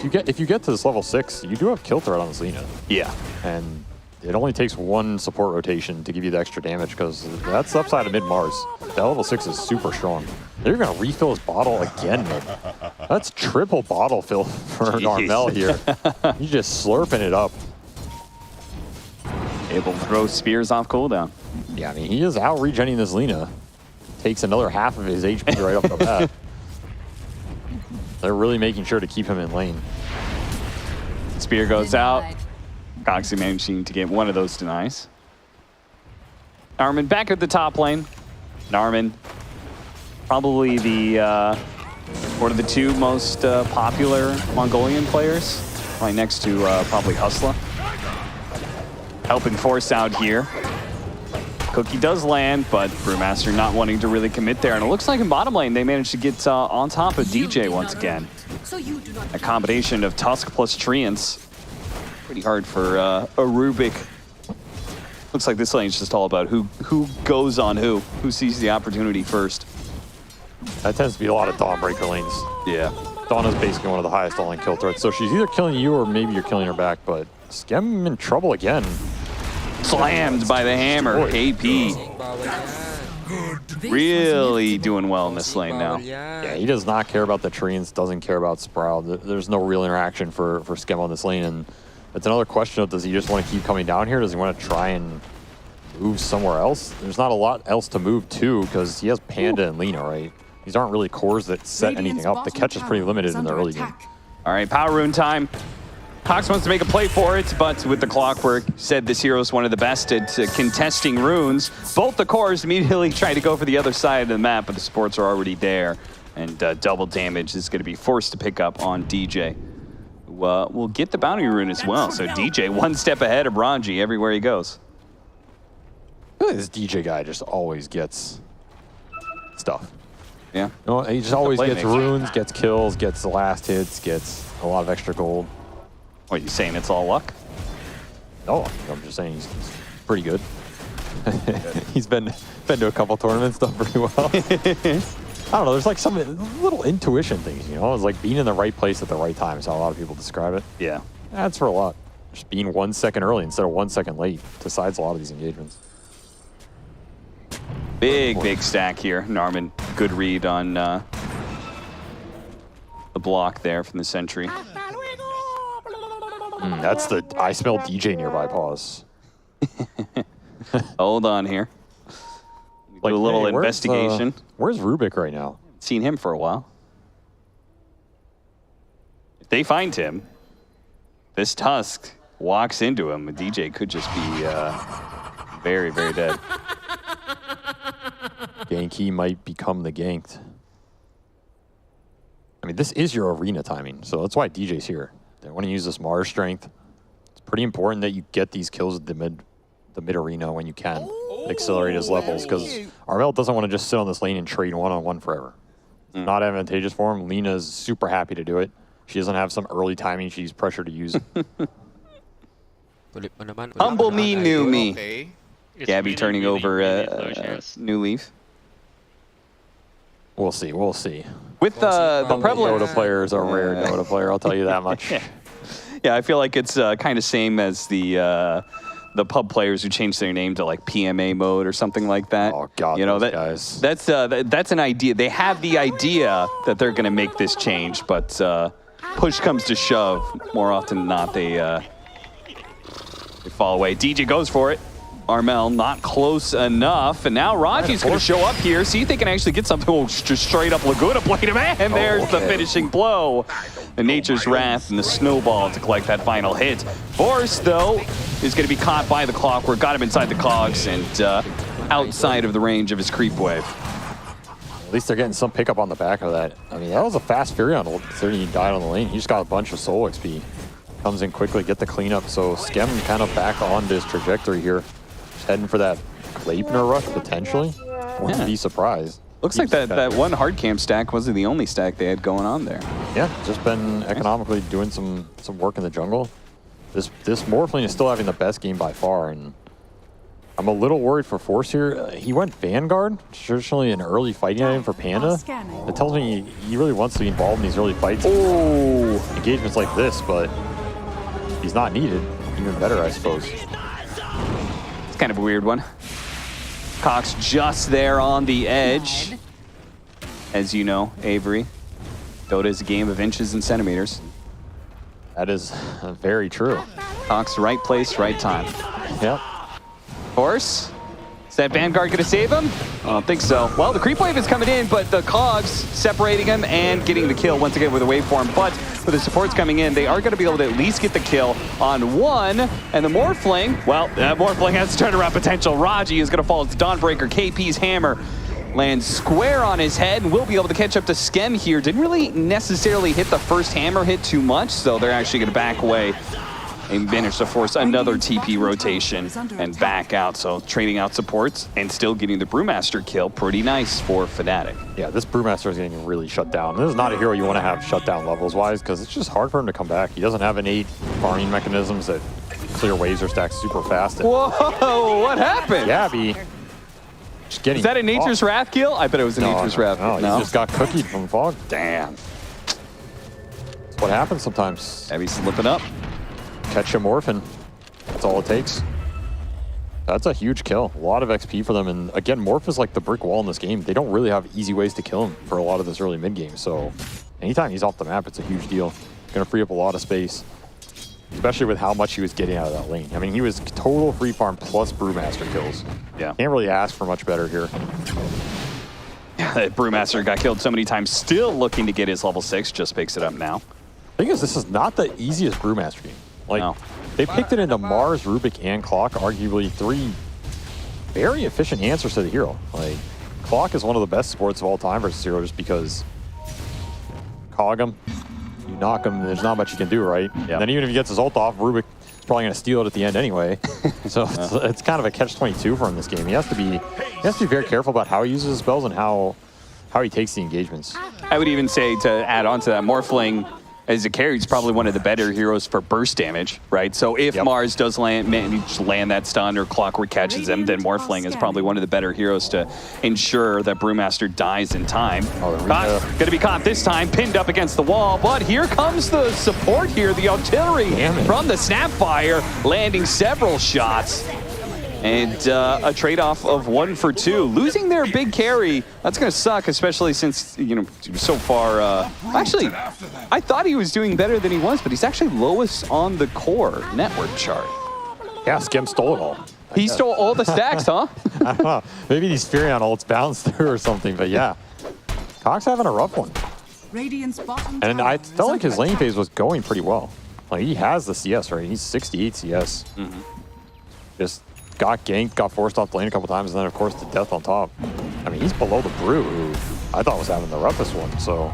If you get to this level 6, you do have kill threat on this Lina. Yeah. And it only takes one support rotation to give you the extra damage because that's the upside of mid-Mars. That level 6 is super strong. They're going to refill his bottle again mid. That's triple bottle fill for Armel here. He's just slurping it up. Able to throw spears off cooldown. Yeah, I mean, he is out regenning this Lina. Takes another half of his HP right off the bat. They're really making sure to keep him in lane. Spear goes out. Coxie managing to get one of those denies. Narman back at the top lane. Narman, probably the one of the two most popular Mongolian players, right next to probably Hustla. Helping Force out here. Cookie does land, but Brewmaster not wanting to really commit there. And it looks like in bottom lane, they managed to get on top of DJ once again. A combination of Tusk plus Treants. Pretty hard for a Rubik. Looks like this lane is just all about who goes on who sees the opportunity first. That tends to be a lot of Dawnbreaker lanes. Yeah. Dawn is basically one of the highest all-in kill threats, so she's either killing you or maybe you're killing her back, but Skem in trouble again. Slammed by the hammer, KP. Really doing well in this lane now. Yeah, he does not care about the Treants, doesn't care about Sprout. There's no real interaction for Skem on this lane, and it's another question of, does he just want to keep coming down here? Does he want to try and move somewhere else? There's not a lot else to move to because he has Panda and Lina, right? These aren't really cores that set anything up. The catch is pretty limited in the early game. All right, Power Rune time. Cox wants to make a play for it, but with the Clockwork, said this hero is one of the best at contesting runes. Both the cores immediately try to go for the other side of the map, but the supports are already there. And double damage is going to be forced to pick up on DJ. We'll get the bounty rune as well. So DJ one step ahead of Ranji everywhere he goes. This DJ guy just always gets stuff. Yeah. You know, he just always gets runes, gets kills, gets the last hits, gets a lot of extra gold. What, are you saying it's all luck? No, I'm just saying he's pretty good. He's been to a couple tournaments, done pretty well. I don't know, there's like some little intuition things, you know? It's like being in the right place at the right time is how a lot of people describe it. Yeah. That's for a lot. Just being 1 second early instead of 1 second late decides a lot of these engagements. Big stack here. Narman, good read on the block there from the Sentry. That's the I smell DJ nearby pause. Hold on here. Do a little investigation. Where's Rubik right now? Seen him for a while. If they find him, this Tusk walks into him. DJ could just be very, very dead. Ganky might become the ganked. I mean, this is your arena timing, so that's why DJ's here. They want to use this Mars strength. It's pretty important that you get these kills at the mid arena when you can. Accelerate his levels, because Armel doesn't want to just sit on this lane and trade one-on-one forever. Not advantageous for him. Lina's super happy to do it. She doesn't have some early timing she's pressured to use. Humble me, new me. Gabby turning over new leaf. We'll see. We'll see. With the prevalent Dota player is a rare Dota player, I'll tell you that much. Yeah, I feel like it's kind of same as the pub players who changed their name to like PMA mode or something like that. Oh God, you know those that guys. that's an idea. They have the idea that they're going to make this change, but push comes to shove. More often than not, they fall away. DJ goes for it. Armel not close enough, and now Raji's going to show up here, see if they can actually get something. Oh, just straight up Laguna blade him, and there's the finishing blow. The Nature's Wrath and the Snowball to collect that final hit. Force, though, is going to be caught by the Clockwork, got him inside the cogs and outside of the range of his creep wave. At least they're getting some pickup on the back of that. I mean, that was a fast Fury on 30. He died on the lane. He just got a bunch of soul XP. Comes in quickly, get the cleanup. So Skem kind of back onto his trajectory here. Just heading for that Gleipnir rush, potentially. Wouldn't be surprised. Looks like that one hard camp stack wasn't the only stack they had going on there. Yeah, just been economically doing some work in the jungle. This Morphling is still having the best game by far, and I'm a little worried for Force here. He went Vanguard, traditionally an early fighting item for Panda. It tells me he really wants to be involved in these early fights. Oh, engagements like this, but he's not needed. Even better, I suppose. It's kind of a weird one. Cox just there on the edge. As you know, Avery. Dota is a game of inches and centimeters. That is very true. Cox, right place, right time. Yep. Of course. Is that Vanguard going to save him? I don't think so. Well, the creep wave is coming in, but the Cogs separating him and getting the kill once again with a waveform. But with the supports coming in, they are going to be able to at least get the kill on one. And the Morphling, well, that Morphling has turnaround potential. Raji is going to fall as the Dawnbreaker. KP's hammer lands square on his head and will be able to catch up to Skem here. Didn't really necessarily hit the first hammer hit too much, so they're actually going to back away and manage to force another TP rotation and back out. So trading out supports and still getting the Brewmaster kill. Pretty nice for Fnatic. Yeah, this Brewmaster is getting really shut down. This is not a hero you want to have shut down levels-wise because it's just hard for him to come back. He doesn't have innate farming mechanisms that clear waves or stacks super fast. Whoa, what happened? Gabby. Just getting Is that a Nature's Wrath kill? I bet it was a Nature's Wrath. No, he just got cookied from Fog. Damn. That's what happens sometimes. Gabby slipping up. Catch him orphan. That's all it takes. That's a huge kill. A lot of XP for them. And again, Morph is like the brick wall in this game. They don't really have easy ways to kill him for a lot of this early mid game. So anytime he's off the map, it's a huge deal. Gonna free up a lot of space, especially with how much he was getting out of that lane. I mean, he was total free farm plus Brewmaster kills. Yeah. Can't really ask for much better here. Yeah, that Brewmaster got killed so many times, still looking to get his level 6, just picks it up now. Thing is, this is not the easiest Brewmaster game. Like, No. they picked it into Mars, Rubik, and Clock, arguably 3 very efficient answers to the hero. Like, Clock is one of the best supports of all time versus Hero just because cog him, you knock him, there's not much you can do, right? Yep. And then even if he gets his ult off, Rubik is probably going to steal it at the end anyway. So it's kind of a catch-22 for him this game. He has to be very careful about how he uses his spells and how he takes the engagements. I would even say, to add on to that, Morphling as a carry is probably one of the better heroes for burst damage, right? So if Mars does manage to land that stun or Clockwork catches him, then Morphling is probably one of the better heroes to ensure that Brewmaster dies in time. Gonna be caught this time, pinned up against the wall, but here comes the support here, the artillery from the Snapfire, landing several shots. And a trade-off of 1 for 2. Losing their big carry, that's going to suck, especially since, you know, so far... actually, I thought he was doing better than he was, but he's actually lowest on the core network chart. Yeah, Skem stole it all. He stole all the stacks, huh? I don't know. Maybe these Furion ults bounced through or something, but yeah. Cox having a rough one. And I felt like his lane phase was going pretty well. Like, he has the CS, right? He's 68 CS. Just got ganked, got forced off the lane a couple times, and then, of course, the death on top. I mean, he's below the Brew, who I thought was having the roughest one, so...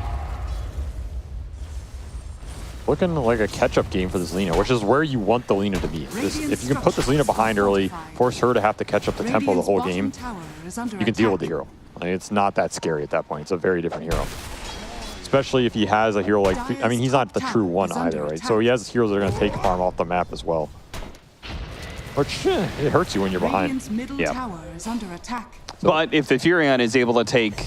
Looking like a catch-up game for this Lina, which is where you want the Lina to be. If you can put this Lina behind early, force her to have to catch up the tempo the whole game, you can deal with the hero. Like, it's not that scary at that point. It's a very different hero. Especially if he has a hero like... I mean, he's not the true one either, right? So he has heroes that are going to take farm off the map as well. Which, it hurts you when you're behind. Yeah. But if the Furion is able to take...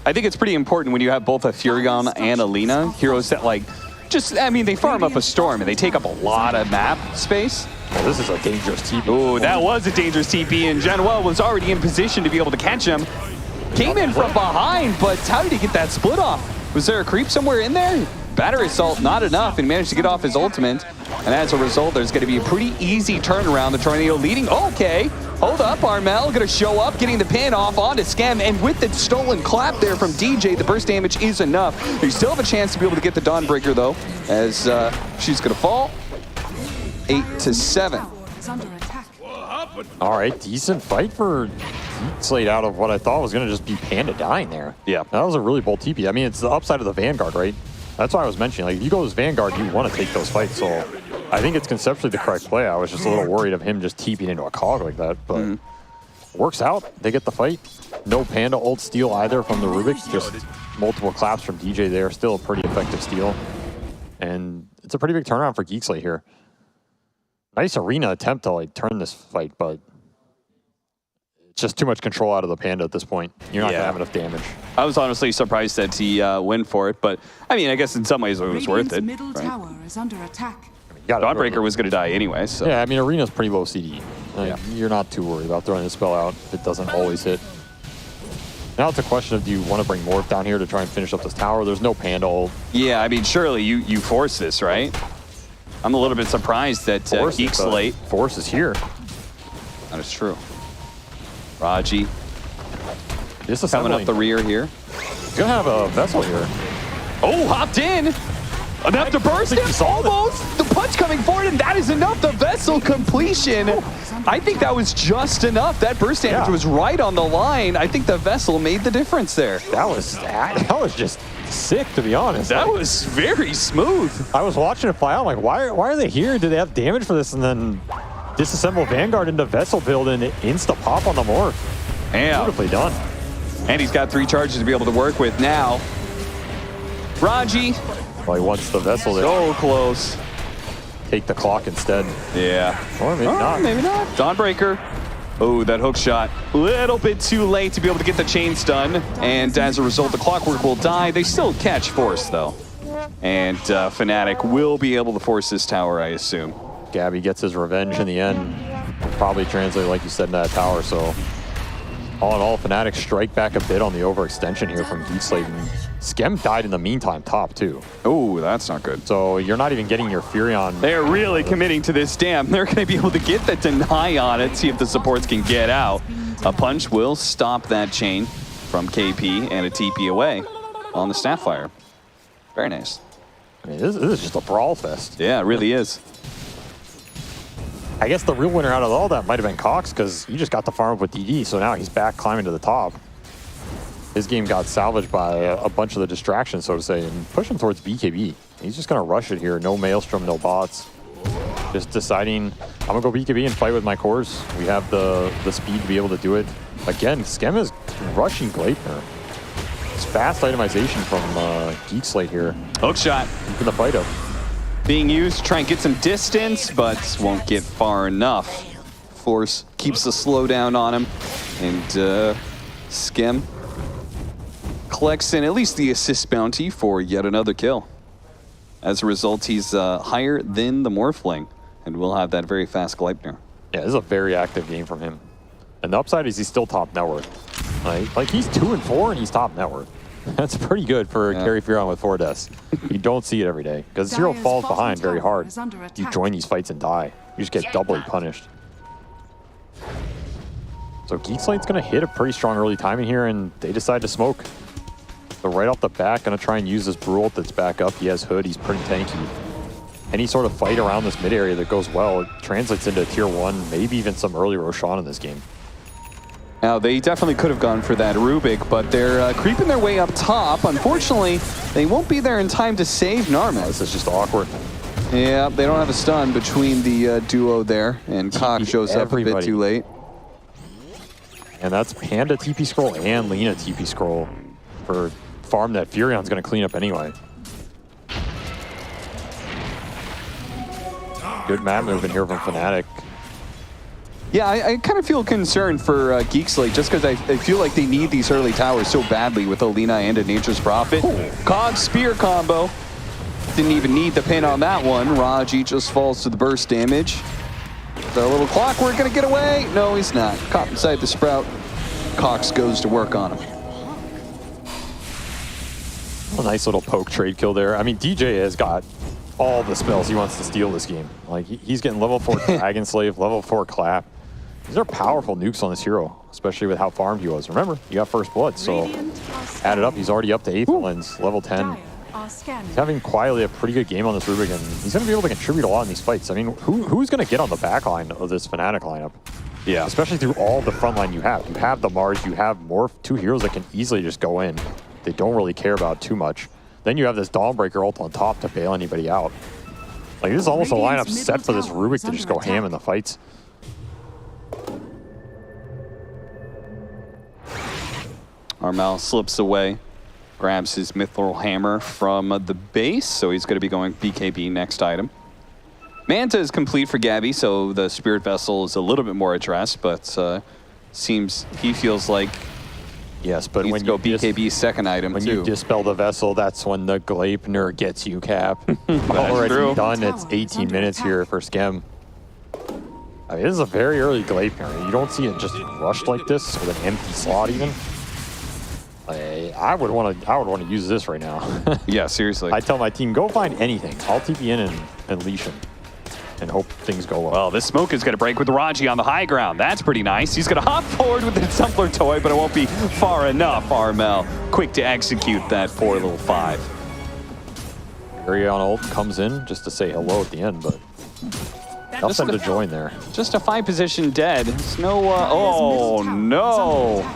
I think it's pretty important when you have both a Furion and a Lina, heroes that, like, just, I mean, they farm up a Storm and they take up a lot of map space. Well, this is a dangerous TP. Ooh, that was a dangerous TP, and Genoel was already in position to be able to catch him. Came in from behind, but how did he get that split off? Was there a creep somewhere in there? Battery Assault, not enough, and managed to get off his ultimate. And as a result, there's going to be a pretty easy turnaround. The Tornado leading. Okay, hold up, Armel going to show up, getting the pin off onto Skem, and with the stolen clap there from DJ, the burst damage is enough. You still have a chance to be able to get the Dawnbreaker, though, as she's going to fall. 8-7. All right, decent fight for Slate out of what I thought was going to just be Panda dying there. Yeah. That was a really bold TP. I mean, it's the upside of the Vanguard, right? That's why I was mentioning, like, if you go as Vanguard, you want to take those fights. So I think it's conceptually the correct play. I was just a little worried of him just TPing into a cog like that, but works out. They get the fight. No Panda ult steal either from the Rubik. Just multiple claps from DJ there. Still a pretty effective steal. And it's a pretty big turnaround for Geek Slate here. Nice arena attempt to, like, turn this fight, but it's just too much control out of the Panda at this point. You're not going to have enough damage. I was honestly surprised that he went for it, but I mean, I guess in some ways it was worth it. Right? Dawnbreaker was going to die anyway, so. Yeah, I mean, arena's pretty low CD. Like, you're not too worried about throwing the spell out if it doesn't always hit. Now it's a question of, do you want to bring Morph down here to try and finish up this tower? There's no Panda ult. Yeah, I mean, surely you force this, right? I'm a little bit surprised that Geek Slate. Force is here. That is true. Raji Just coming up the rear here. He's gonna have a vessel here. Oh, hopped in. Enough to burst it. Almost. The punch coming forward, and that is enough. The vessel completion. I think that was just enough. That burst damage was right on the line. I think the vessel made the difference there. That was just sick, to be honest. That was very smooth. I was watching it play out. I'm like, why are they here? Do they have damage for this? And then disassemble Vanguard into vessel build and insta pop on the Morph. Damn. Beautifully done. And he's got 3 charges to be able to work with now. Raji. Well, he wants the vessel there. So close. Take the clock instead. Yeah. Or maybe not. Maybe not. Dawnbreaker. Oh, that hook shot. Little bit too late to be able to get the chain stun. And as a result, the Clockwork will die. They still catch Force, though. And Fnatic will be able to force this tower, I assume. Gabby gets his revenge in the end. Probably translate, like you said, in that tower. So all in all, Fnatic strike back a bit on the overextension here from Geek Slate. Skem died in the meantime top, too. Oh, that's not good. So you're not even getting your Furion. They're really committing to this damn. They're going to be able to get the deny on it, see if the supports can get out. A punch will stop that chain from KP and a TP away on the Staffire. Very nice. I mean, this is just a brawl fest. Yeah, it really is. I guess the real winner out of all that might have been Cox, because he just got the farm up with DD, so now he's back climbing to the top. His game got salvaged by a bunch of the distractions, so to say, and push him towards BKB. He's just going to rush it here. No Maelstrom, no bots. Just deciding, I'm going to go BKB and fight with my cores. We have the speed to be able to do it. Again, Skem is rushing Gleipnir. It's fast itemization from Geek Slate here. Hook shot. Keeping the fight up. Being used to try and get some distance, but won't get far enough. Force keeps the slowdown on him, and Skem collects in at least the assist bounty for yet another kill. As a result, he's higher than the Morphling, and will have that very fast Gleipnir. Yeah, this is a very active game from him. And the upside is he's still top net worth. Like he's 2 and 4 and he's top net worth. That's pretty good for Carry Furion with 4 deaths. You don't see it every day. Because Zero falls behind very hard. You join these fights and die. You just get doubly punished. So Geek Slate's going to hit a pretty strong early timing here, and they decide to smoke. So right off the bat, going to try and use this Brew ult that's back up. He has Hood. He's pretty tanky. Any sort of fight around this mid area that goes well, it translates into tier 1, maybe even some early Roshan in this game. Now, they definitely could have gone for that Rubik, but they're creeping their way up top. Unfortunately, they won't be there in time to save Narmis. This is just awkward. Yeah, they don't have a stun between the duo there, and Cox shows up a bit too late. And that's Panda TP scroll and Lina TP scroll for farm that Furion's going to clean up anyway. Good map movement here from Fnatic. Yeah, I kind of feel concerned for Geek Slate just because I feel like they need these early towers so badly with Alina and a Nature's Prophet. Cog Spear combo. Didn't even need the pin on that one. Raji just falls to the burst damage. The little Clockwork gonna get away? No, he's not. Caught inside the Sprout. Cox goes to work on him. A nice little poke trade kill there. I mean, DJ has got all the spells he wants to steal this game. Like, he's getting level 4 Dragon Slave, level 4 Clap. These are powerful nukes on this hero, especially with how farmed he was. Remember, you got First Blood, so add it up. He's already up to 8th lens, level 10. He's having quietly a pretty good game on this Rubik, and he's going to be able to contribute a lot in these fights. I mean, who's going to get on the back line of this Fnatic lineup? Yeah. Especially through all the front line you have. You have the Mars, you have Morph, 2 heroes that can easily just go in. They don't really care about too much. Then you have this Dawnbreaker ult on top to bail anybody out. Like, this is almost a lineup set for this Rubik to just go ham in the fights. Armel slips away, grabs his Mithril Hammer from the base, so he's going to be going BKB next item. Manta is complete for Gabby, so the Spirit Vessel is a little bit more addressed, but seems he feels like yes, but when you go BKB second item when too. you dispel the vessel, that's when the Gleipnir gets you, Cap. Already true. done. It's 18 minutes here for Skem. I mean, this is a very early Gleipnir. You don't see it just rushed like this with an empty slot even. I would want to use this right now. Yeah, seriously. I tell my team, go find anything. I'll TP in and leash him and hope things go well. Well, this smoke is going to break with Raji on the high ground. That's pretty nice. He's going to hop forward with the Tumbler toy, but it won't be far enough. Armel quick to execute that poor little 5. Area on ult comes in just to say hello at the end, but helps them to join there. Just a 5 position dead. It's no, oh no.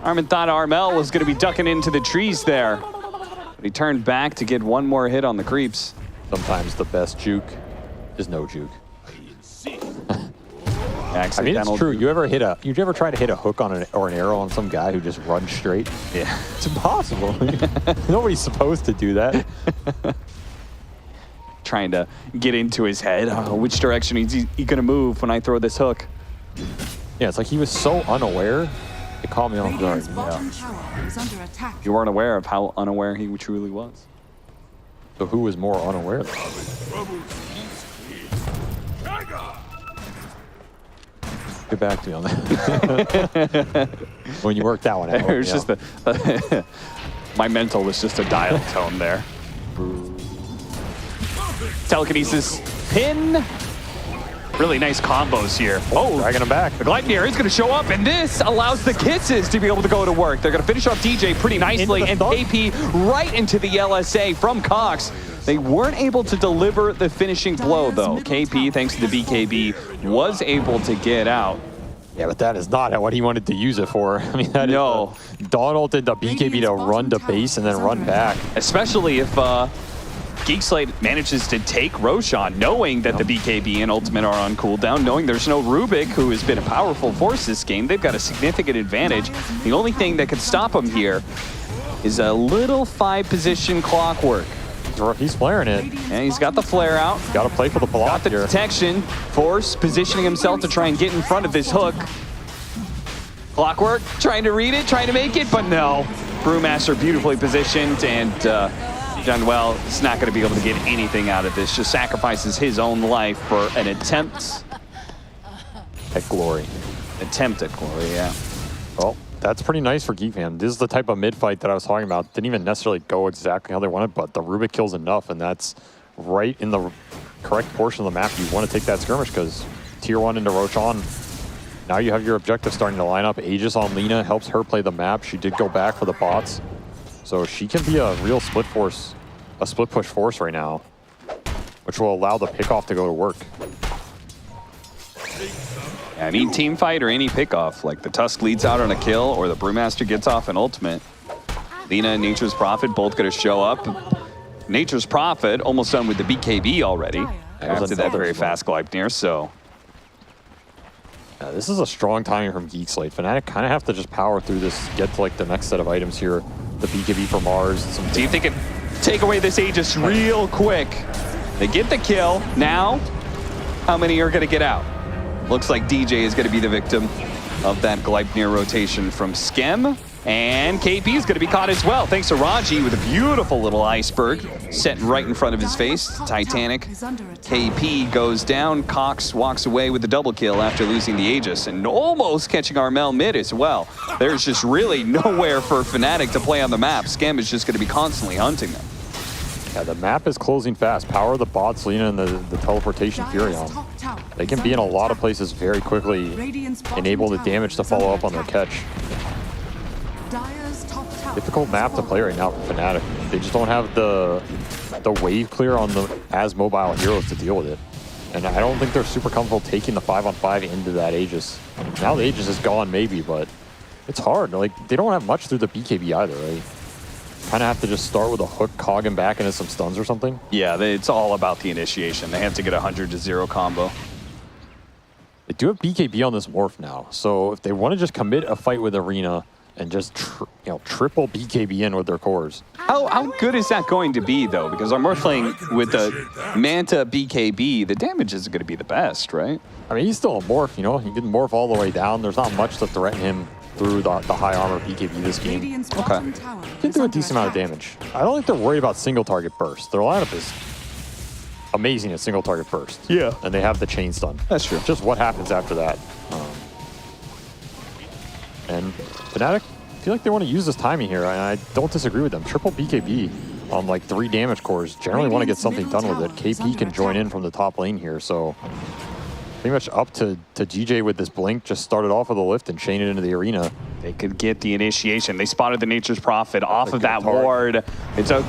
Armin thought Armel was going to be ducking into the trees there. But he turned back to get one more hit on the creeps. Sometimes the best juke is no juke. I mean, it's true. You ever try to hit a hook on or an arrow on some guy who just runs straight? Yeah. It's impossible. Nobody's supposed to do that. Trying to get into his head. Which direction is he going to move when I throw this hook? Yeah, it's like he was so unaware. It caught me off guard. Yeah. You weren't aware of how unaware he truly was. So who was more unaware than Get back to me on that. When you worked that one out. It was just my mental was just a dial tone there. Telekinesis pin. Really nice combos here. Oh, dragging him back. The Gleipnir is going to show up, and this allows the Kisses to be able to go to work. They're going to finish off DJ pretty nicely, and KP right into the LSA from Cox. They weren't able to deliver the finishing blow, though. KP, thanks to the BKB, was able to get out. Yeah, but that is not what he wanted to use it for. I mean, that no. Dawn ulted the BKB to run to base and then run back. Especially if Geek Slate manages to take Roshan, knowing that the BKB and Ultimate are on cooldown, knowing there's no Rubik, who has been a powerful force this game. They've got a significant advantage. The only thing that could stop them here is a little 5-position clockwork. He's flaring it. And he's got the flare out. Got to play for the block Got the here. detection. Force positioning himself to try and get in front of this hook. Clockwork trying to read it, trying to make it, but no. Brewmaster beautifully positioned and done well. He's not going to be able to get anything out of this. Just sacrifices his own life for an attempt at glory. Attempt at glory, yeah. Well, that's pretty nice for Geek Fam. This is the type of mid-fight that I was talking about. Didn't even necessarily go exactly how they wanted, but the Rubik kills enough, and that's right in the correct portion of the map. You want to take that skirmish because tier 1 into Roshan. Now you have your objective starting to line up. Aegis on Lina helps her play the map. She did go back for the bots. So she can be a real split push force right now, which will allow the pickoff to go to work. Yeah, I mean, team fight or any pickoff, like the Tusk leads out on a kill or the Brewmaster gets off an ultimate. Lina and Nature's Prophet both going to show up. Nature's Prophet almost done with the BKB already after that very fast Gleipnir, so. Yeah, this is a strong timing from Geek Slate. Fnatic kind of have to just power through this, get to like the next set of items here. The BKB for Mars. See if they can take away this Aegis real quick. They get the kill. Now, how many are going to get out? Looks like DJ is going to be the victim of that Gleipnir rotation from Skem. And KP is going to be caught as well, thanks to Raji with a beautiful little iceberg set right in front of his face. Titanic. KP goes down. Cox walks away with the double kill after losing the Aegis and almost catching Armel mid as well. There's just really nowhere for Fnatic to play on the map. Skem is just going to be constantly hunting them. Yeah, the map is closing fast. Power the bots, Lina, and the teleportation Furion. They can be in a lot of places very quickly, enable the damage to follow up on their catch. Difficult map to play right now for Fnatic. They just don't have the wave clear on the as mobile heroes to deal with it. And I don't think they're super comfortable taking the 5-on-5 into that Aegis. Now the Aegis is gone maybe, but it's hard. Like, they don't have much through the BKB either, right? Kind of have to just start with a hook, cog him back into some stuns or something. Yeah, it's all about the initiation. They have to get a 100-0 combo. They do have BKB on this morph now, so if they want to just commit a fight with Arena and just triple BKB in with their cores. How good is that going to be, though? Because I'm more playing with the Manta BKB. The damage isn't going to be the best, right? I mean, he's still a morph, you know? He can morph all the way down. There's not much to threaten him through the high armor BKB this game. Okay. He can do a decent amount of damage. I don't think they're worried about single target burst. Their lineup is amazing at single target burst. Yeah. And they have the chain stun. That's true. Just what happens after that. And Fnatic, feel like they want to use this timing here, and I don't disagree with them. Triple BKB on like 3 damage cores. Generally want to get something done with it. KP can join in from the top lane here, so pretty much up to GJ with this blink. Just started off with a lift and chain it into the arena. They could get the initiation. They spotted the Nature's Prophet off of that ward. It's a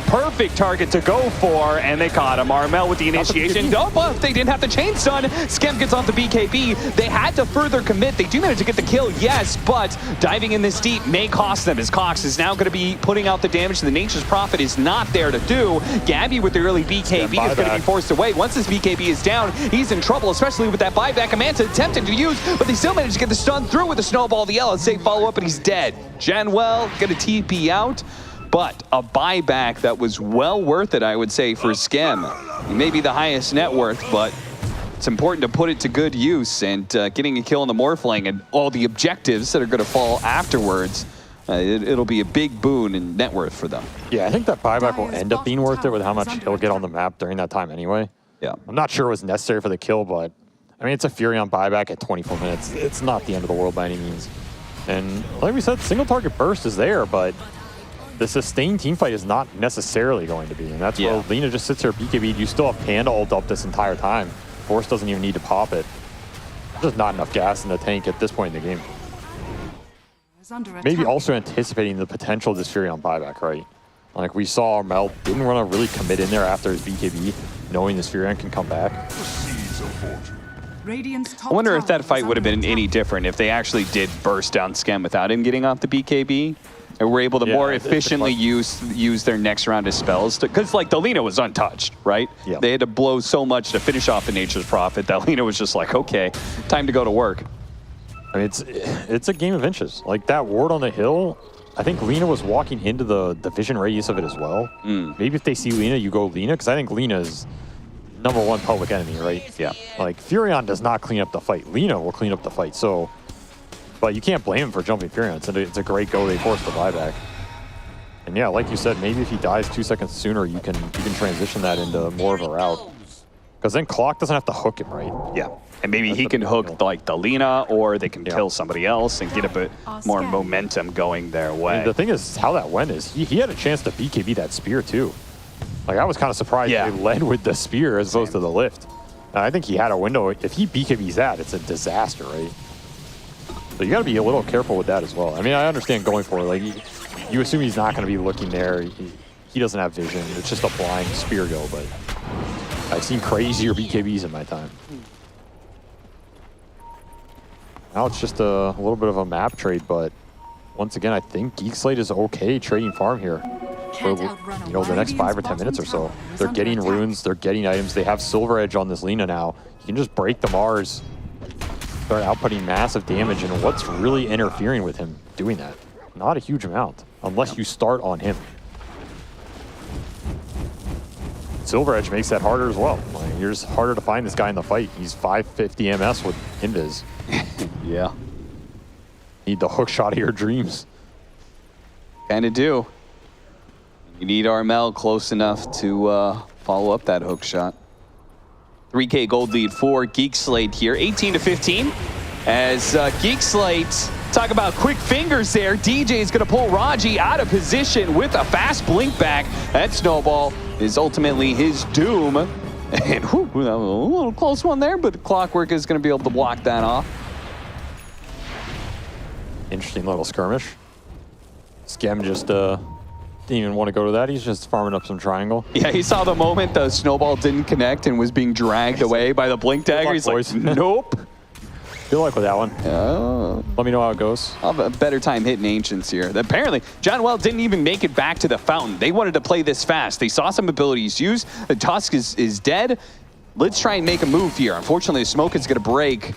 perfect target to go for, and they caught him. Armel with the initiation. Oh, but they didn't have the chain stun. Skem gets off the BKB. They had to further commit. They do manage to get the kill, yes, but diving in this deep may cost them, as Cox is now going to be putting out the damage the Nature's Prophet is not there to do. Gabby with the early BKB is going to be forced away. Once this BKB is down, he's in trouble, especially with that buyback. Amanta attempted to use, but they still managed to get the stun through with the snowball. The LSA follow up, and he's dead. Janwell gonna TP out, but a buyback that was well worth it, I would say, for Skem. He may be the highest net worth, but it's important to put it to good use, and getting a kill in the Morphling and all the objectives that are gonna fall afterwards, it'll be a big boon in net worth for them. Yeah, I think that buyback will end up being worth it with how much he'll get on the map during that time anyway. Yeah. I'm not sure it was necessary for the kill, but I mean, it's a Furion buyback at 24 minutes. It's not the end of the world by any means. And like we said, single target burst is there, but the sustained teamfight is not necessarily going to be. And that's where Lina just sits here BKB. You still have Panda ult up this entire time. Force doesn't even need to pop it. There's just not enough gas in the tank at this point in the game. Maybe also anticipating the potential of this Furion buyback, right? Like we saw Mel didn't want to really commit in there after his BKB, knowing this Furion can come back. I wonder if that fight would have been any different if they actually did burst down Skem without him getting off the BKB. And were able to more efficiently use their next round of spells. Because like the Lina was untouched, right? Yeah. They had to blow so much to finish off the Nature's Prophet that Lina was just like, okay, time to go to work. I mean, it's a game of inches. Like that ward on the hill, I think Lina was walking into the vision radius of it as well. Maybe if they see Lina, you go Lina, because I think Lina is #1 public enemy, right? Yeah. Like, Furion does not clean up the fight. Lina will clean up the fight, so... But you can't blame him for jumping Furion. It's a great go. They forced the buyback. And yeah, like you said, maybe if he dies 2 seconds sooner, you can transition that into more of a route. Because then Clock doesn't have to hook him, right? Yeah. And maybe he can hook like the Lina, or they can kill somebody else and get a bit more momentum going their way. And the thing is, how that went is he had a chance to BKB that spear too. Like, I was kind of surprised they led with the spear as opposed to the lift. And I think he had a window. If he BKBs that, it's a disaster, right? So you got to be a little careful with that as well. I mean, I understand going for it. Like, you assume he's not going to be looking there. He doesn't have vision. It's just a blind spear go, but I've seen crazier BKBs in my time. Now it's just a little bit of a map trade, but once again, I think Geek Slate is okay trading farm here. For, you know, the next 5 or 10 minutes or so. They're getting runes, they're getting items. They have Silver Edge on this Lina now. You can just break the Mars, start outputting massive damage, and what's really interfering with him doing that? Not a huge amount, unless you start on him. Silver Edge makes that harder as well. Like, you're just harder to find this guy in the fight. He's 550 MS with Invis. Yeah. Need the hook shot of your dreams. Kinda do. You need Armel close enough to follow up that hook shot. 3K gold lead for Geek Slate here, 18-15. As Geek Slate, talk about quick fingers there. DJ is going to pull Raji out of position with a fast blink back. That snowball is ultimately his doom. And whew, that was a little close one there, but Clockwork is going to be able to block that off. Interesting little skirmish. Skem just didn't even want to go to that. He's just farming up some triangle. Yeah, he saw the moment the snowball didn't connect and was being dragged away by the blink dagger. He's like, nope. Good luck with that one. Let me know how it goes. I'll have a better time hitting Ancients here. Apparently, John Well didn't even make it back to the fountain. They wanted to play this fast. They saw some abilities used. The Tusk is dead. Let's try and make a move here. Unfortunately, the smoke is going to break,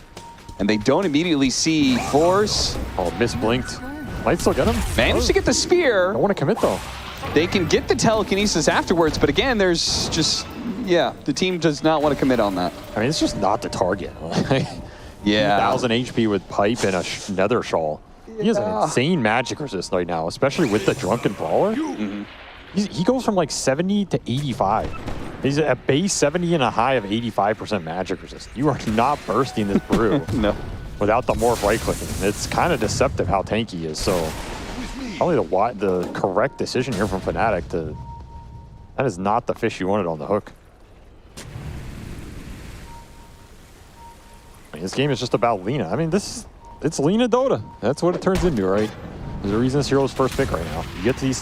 and they don't immediately see Force. Oh, misblinked. Might still get him. Managed to get the spear. I want to commit, though. They can get the telekinesis afterwards, but again, there's just, yeah, the team does not want to commit on that. I mean, it's just not the target. Yeah. 1,000 HP with Pipe and a Nether Shawl. He has an insane magic resist right now, especially with the Drunken Brawler. He goes from like 70 to 85. He's at base 70 and a high of 85% magic resist. You are not bursting this brew no. without the morph right-clicking. It's kind of deceptive how tanky he is, so Probably the correct decision here from Fnatic. That is not the fish you wanted on the hook. I mean, this game is just about Lina. I mean, it's Lina Dota. That's what it turns into, right? There's a reason this hero's first pick right now. You get to these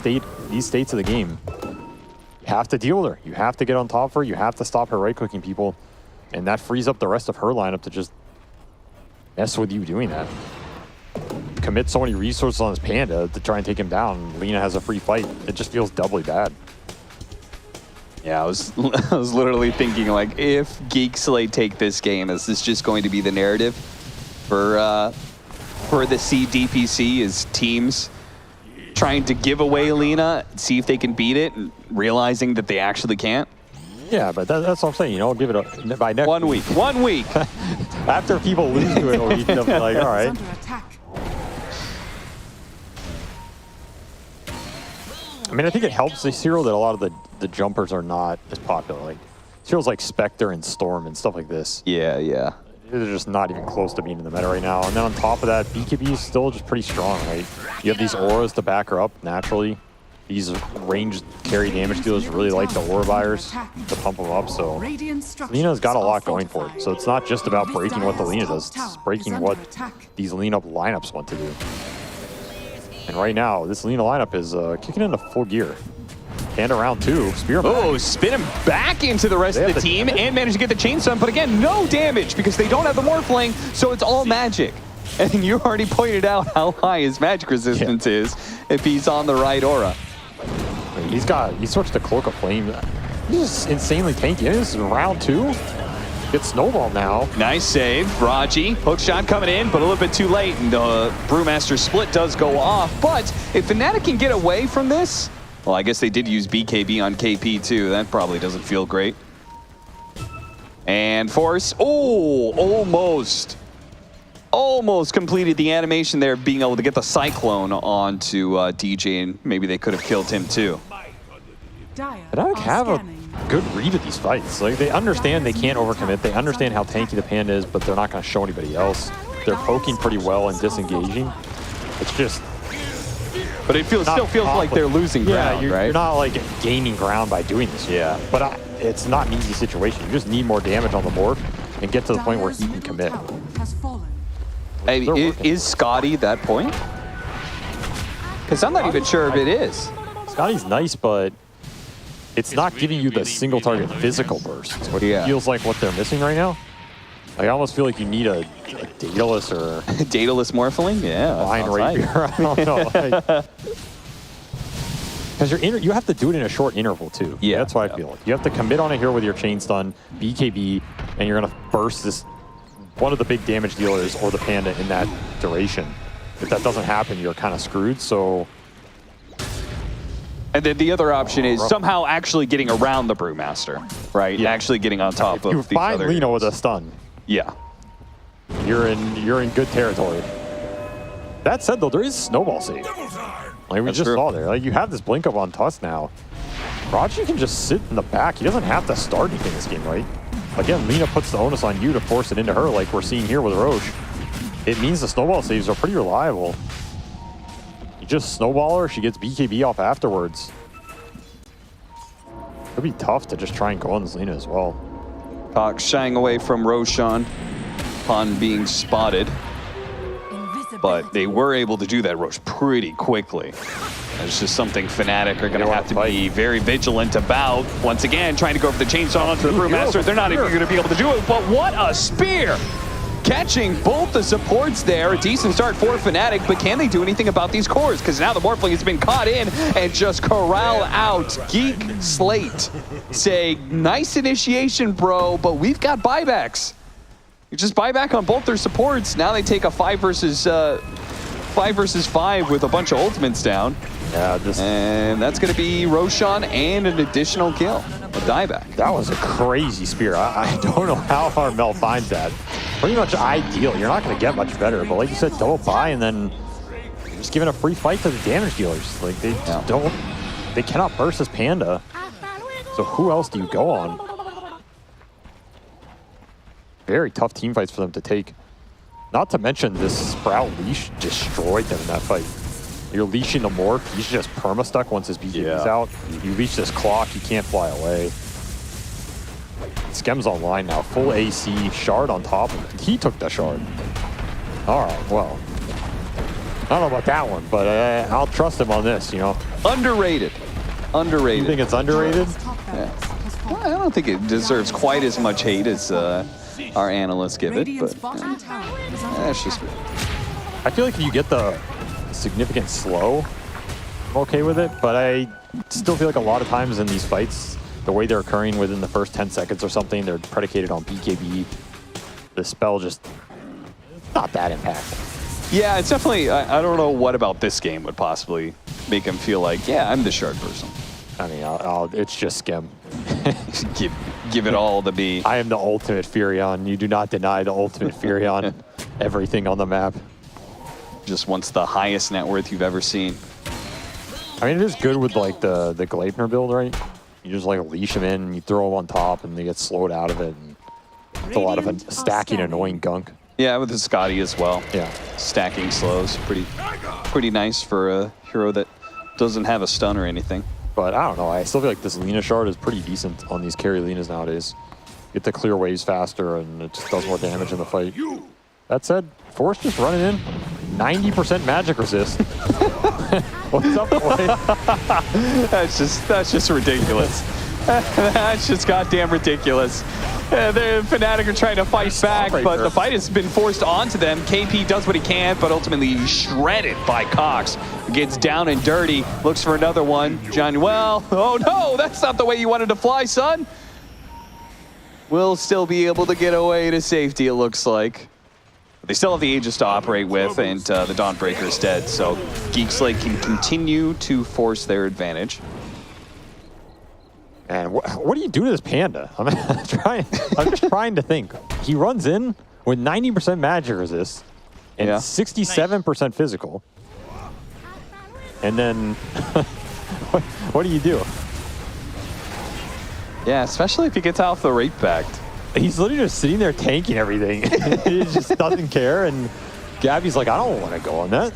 states of the game, you have to deal with her. You have to get on top of her. You have to stop her right-clicking people. And that frees up the rest of her lineup to just mess with you doing that. Commit so many resources on this Panda to try and take him down. Lina has a free fight. It just feels doubly bad. Yeah, I was literally thinking, like, if Geek Slate take this game, is this just going to be the narrative for the DPC is teams trying to give away Lina, see if they can beat it, and realizing that they actually can't? Yeah, but that's what I'm saying. You know, give it by next 1 week. 1 week. After people lose to it, we'll be like, all right. I mean, I think it helps this hero that a lot of the jumpers are not as popular. Like heroes like Spectre and Storm and stuff like this. Yeah, yeah. They're just not even close to being in the meta right now. And then on top of that, BKB is still just pretty strong, right? You have these auras to back her up naturally. These ranged carry damage dealers really like the aura buyers to pump them up. So Lina's got a lot going for it. So it's not just about breaking what the Lina does. It's breaking what these lean up lineups want to do. And right now, this Lina lineup is kicking into full gear. And round 2, spear him back. Spin him back into the rest of the team and manage to get the chain stun, but again, no damage because they don't have the Morphling, so it's all magic. And you already pointed out how high his magic resistance is if he's on the right aura. He switched to Cloak of Flame. He's just insanely tanky. This is round 2. Gets snowballed now. Nice save, Raji. Hook shot coming in, but a little bit too late, and the Brewmaster split does go off. But if Fnatic can get away from this, well, I guess they did use BKB on KP too. That probably doesn't feel great. And Force, almost completed the animation there, being able to get the Cyclone onto DJ, and maybe they could have killed him too. Fnatic have a good read of these fights. Like, they understand they can't overcommit. They understand how tanky the Panda is, but they're not going to show anybody else. They're poking pretty well and disengaging. It's just... But it still feels like they're losing ground, right? You're not like gaining ground by doing this. Yeah. But it's not an easy situation. You just need more damage on the board and get to the point where he can commit. Hey, is Scotty that point? Because I'm not even sure if it is. Scotty's nice, but it's not giving you the single target physical burst. What feels like what they're missing right now. I almost feel like you need a Daedalus or... Daedalus Morphling? Yeah. Line Rapier. I don't know. Because you have to do it in a short interval, too. Yeah. That's why I feel like. You have to commit on a hero with your chain stun, BKB, and you're going to burst this one of the big damage dealers or the Panda in that duration. If that doesn't happen, you're kind of screwed, so... And then the other option is somehow actually getting around the Brewmaster, right? Yeah. Actually getting on top of these other... You find Lina with a stun. Yeah. You're in good territory. That said, though, there is snowball save. Like we just saw there. Like, you have this blink up on Tusk now. Raji can just sit in the back. He doesn't have to start anything this game, right? Again, Lina puts the onus on you to force it into her, like we're seeing here with Roche. It means the snowball saves are pretty reliable. You just snowball her, she gets BKB off afterwards. It'd be tough to just try and go on this Lina as well. Cox shying away from Roshan upon being spotted. But they were able to do that, Roche, pretty quickly. It's just something Fnatic are going to have to be very vigilant about. Once again, trying to go for the chainsaw onto the Brewmaster. They're not even going to be able to do it, but what a spear! Catching both the supports there. A decent start for Fnatic, but can they do anything about these cores? Because now the Morphling has been caught in and just corral out. Geek Slate say, nice initiation, bro, but we've got buybacks. You just buy back on both their supports. Now they take a 5 versus 5 with a bunch of ultimates down. Yeah, and that's going to be Roshan and an additional kill, a dieback. That was a crazy spear. I don't know how Harmel finds that. Pretty much ideal. You're not going to get much better, but like you said, double buy and then just giving a free fight to the damage dealers. Like they cannot burst this Panda. So who else do you go on? Very tough team fights for them to take. Not to mention this Sprout leash destroyed them in that fight. You're leashing the morph. He's just perma-stuck once his BKB's out. You leash this clock, you can't fly away. Skem's online now. Full AC, shard on top of it. He took the shard. All right, well. I don't know about that one, but I'll trust him on this, you know. Underrated. You think it's underrated? Yeah. Well, I don't think it deserves quite as much hate as our analysts give it, but that's just... I feel like if you get the significant slow, I'm okay with it, but I still feel like a lot of times in these fights, the way they're occurring within the first 10 seconds or something, they're predicated on BKB. The spell just not that impactful. Yeah, it's definitely, I don't know what about this game would possibly make him feel like, yeah, I'm the shard person. I mean, it's just Skem. give it all to be. I am the ultimate Furion. You do not deny the ultimate Furion. Everything on the map. Just wants the highest net worth you've ever seen. I mean, it is good with like the Gleipnir build, right? You just like leash them in, and you throw them on top, and they get slowed out of it. And it's a lot of stacking annoying gunk. Yeah, with the Scotty as well. Yeah. Stacking slows, pretty nice for a hero that doesn't have a stun or anything. But I don't know, I still feel like this Lina shard is pretty decent on these carry Linas nowadays. Get to clear waves faster, and it just does more damage in the fight. That said, Force just running in. 90% magic resist. What's up, boy? That's just ridiculous. That's just goddamn ridiculous. The Fnatic are trying to fight back, but the fight has been forced onto them. KP does what he can, but ultimately he's shredded by Cox. Gets down and dirty, looks for another one. John, well, oh no, that's not the way you wanted to fly, son. Will still be able to get away to safety, it looks like. They still have the Aegis to operate with, and the Dawnbreaker is dead, so Geek Slate can continue to force their advantage. And what do you do to this Panda? I'm just trying to think. He runs in with 90% magic resist and 67% physical. And then, what do you do? Yeah, especially if he gets off the Rape Pact. He's literally just sitting there tanking everything. He just doesn't care. And Gabby's like, I don't want to go on that.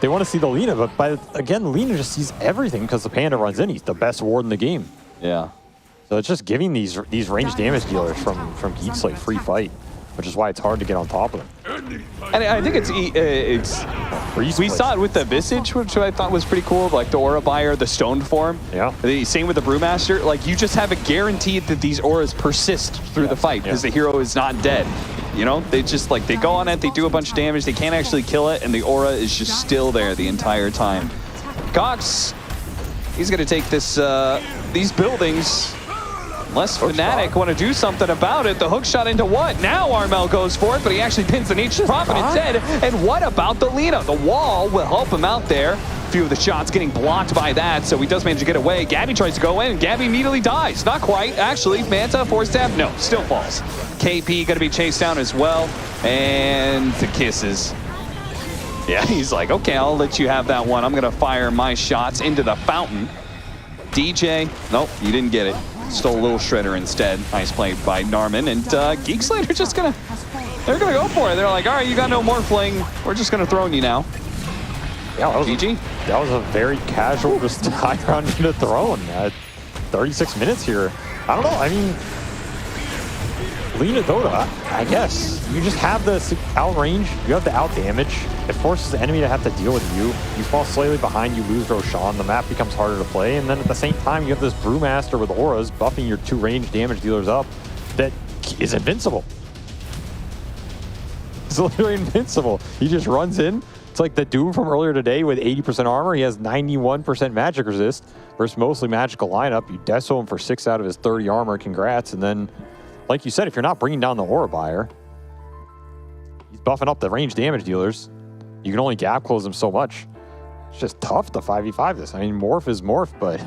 They want to see the Lina, but again, Lina just sees everything because the Panda runs in. He's the best ward in the game. Yeah. So it's just giving these ranged damage dealers from Geek Slate free fight, which is why it's hard to get on top of them. And I think we saw it with the Visage, which I thought was pretty cool, like the Aura Buyer, the Stone form. Yeah. Same with the Brewmaster. Like, you just have a guarantee that these auras persist through the fight because the hero is not dead. You know, they just like, they go on it, they do a bunch of damage, they can't actually kill it, and the aura is just still there the entire time. Cox, he's going to take this these buildings. Unless Fnatic want to do something about it. The hook shot into what? Now Armel goes for it, but he actually pins the Nature's Prophet instead. And what about the Lina? The wall will help him out there. A few of the shots getting blocked by that, so he does manage to get away. Gabby tries to go in, and Gabby immediately dies. Not quite, actually. Manta, force stab, no, still falls. KP gonna be chased down as well. And the kisses. Yeah, he's like, okay, I'll let you have that one. I'm gonna fire my shots into the fountain. DJ, nope, you didn't get it. Stole a little shredder instead. Nice play by Narman, and Geek Slate are just they're gonna go for it. They're like, all right, you got no more fling. We're just gonna throw you now. Yeah, that was GG. That was a very casual, just high round into throne at 36 minutes here. I don't know. I mean, Lina Dota, I guess. You just have the out range, you have the out damage. It forces the enemy to have to deal with you. You fall slightly behind, you lose Roshan. The map becomes harder to play. And then at the same time, you have this Brewmaster with auras buffing your 2 range damage dealers up that is invincible. It's literally invincible. He just runs in. It's like the Doom from earlier today with 80% armor. He has 91% magic resist versus mostly magical lineup. You deso him for 6 out of his 30 armor. Congrats. And then, like you said, if you're not bringing down the Aura Buyer, he's buffing up the range damage dealers. You can only gap close him so much. It's just tough to 5v5 this. I mean, Morph is Morph, but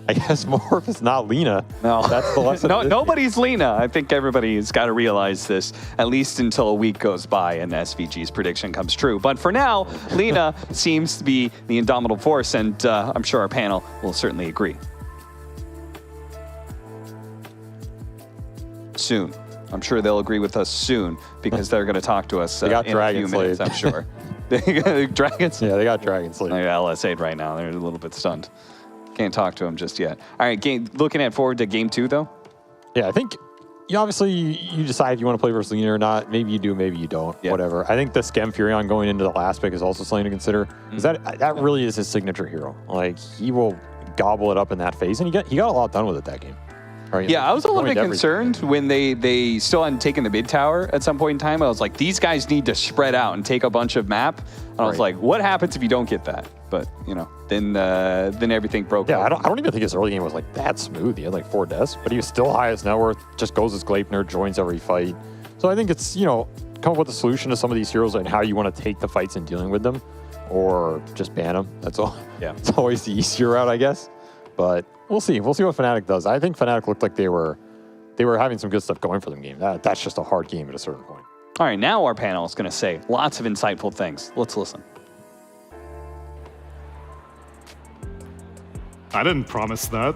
I guess Morph is not Lina. No. That's the lesson. No, nobody's Lina. I think everybody's got to realize this, at least until a week goes by and SVG's prediction comes true. But for now, Lina seems to be the indomitable force, and I'm sure our panel will certainly agree. Soon. I'm sure they'll agree with us soon because they're going to talk to us in a few minutes, I'm sure. Dragons? Yeah, they got Dragon Slate. They're LSA'd right now. They're a little bit stunned. Can't talk to them just yet. All right, looking forward to game 2, though. Yeah, I think obviously you decide if you want to play versus Lina or not. Maybe you do, maybe you don't. Yeah. Whatever. I think the Schem Furion going into the last pick is also something to consider. Because that really is his signature hero. Like, he will gobble it up in that phase. And he got a lot done with it that game. Right? Yeah, I was a little Going bit to concerned when they still hadn't taken the mid tower at some point in time. I was like, these guys need to spread out and take a bunch of map. And I was like, what happens if you don't get that? But, then everything broke. Yeah, out. I don't even think his early game was like that smooth. He had like 4 deaths, but he was still highest net worth, just goes as Gleipnir, joins every fight. So I think it's, come up with a solution to some of these heroes and how you want to take the fights and dealing with them, or just ban them. That's all. Yeah. It's always the easier route, I guess. But we'll see. We'll see what Fnatic does. I think Fnatic looked like they were having some good stuff going for them game. That's just a hard game at a certain point. All right, now our panel is going to say lots of insightful things. Let's listen. I didn't promise that.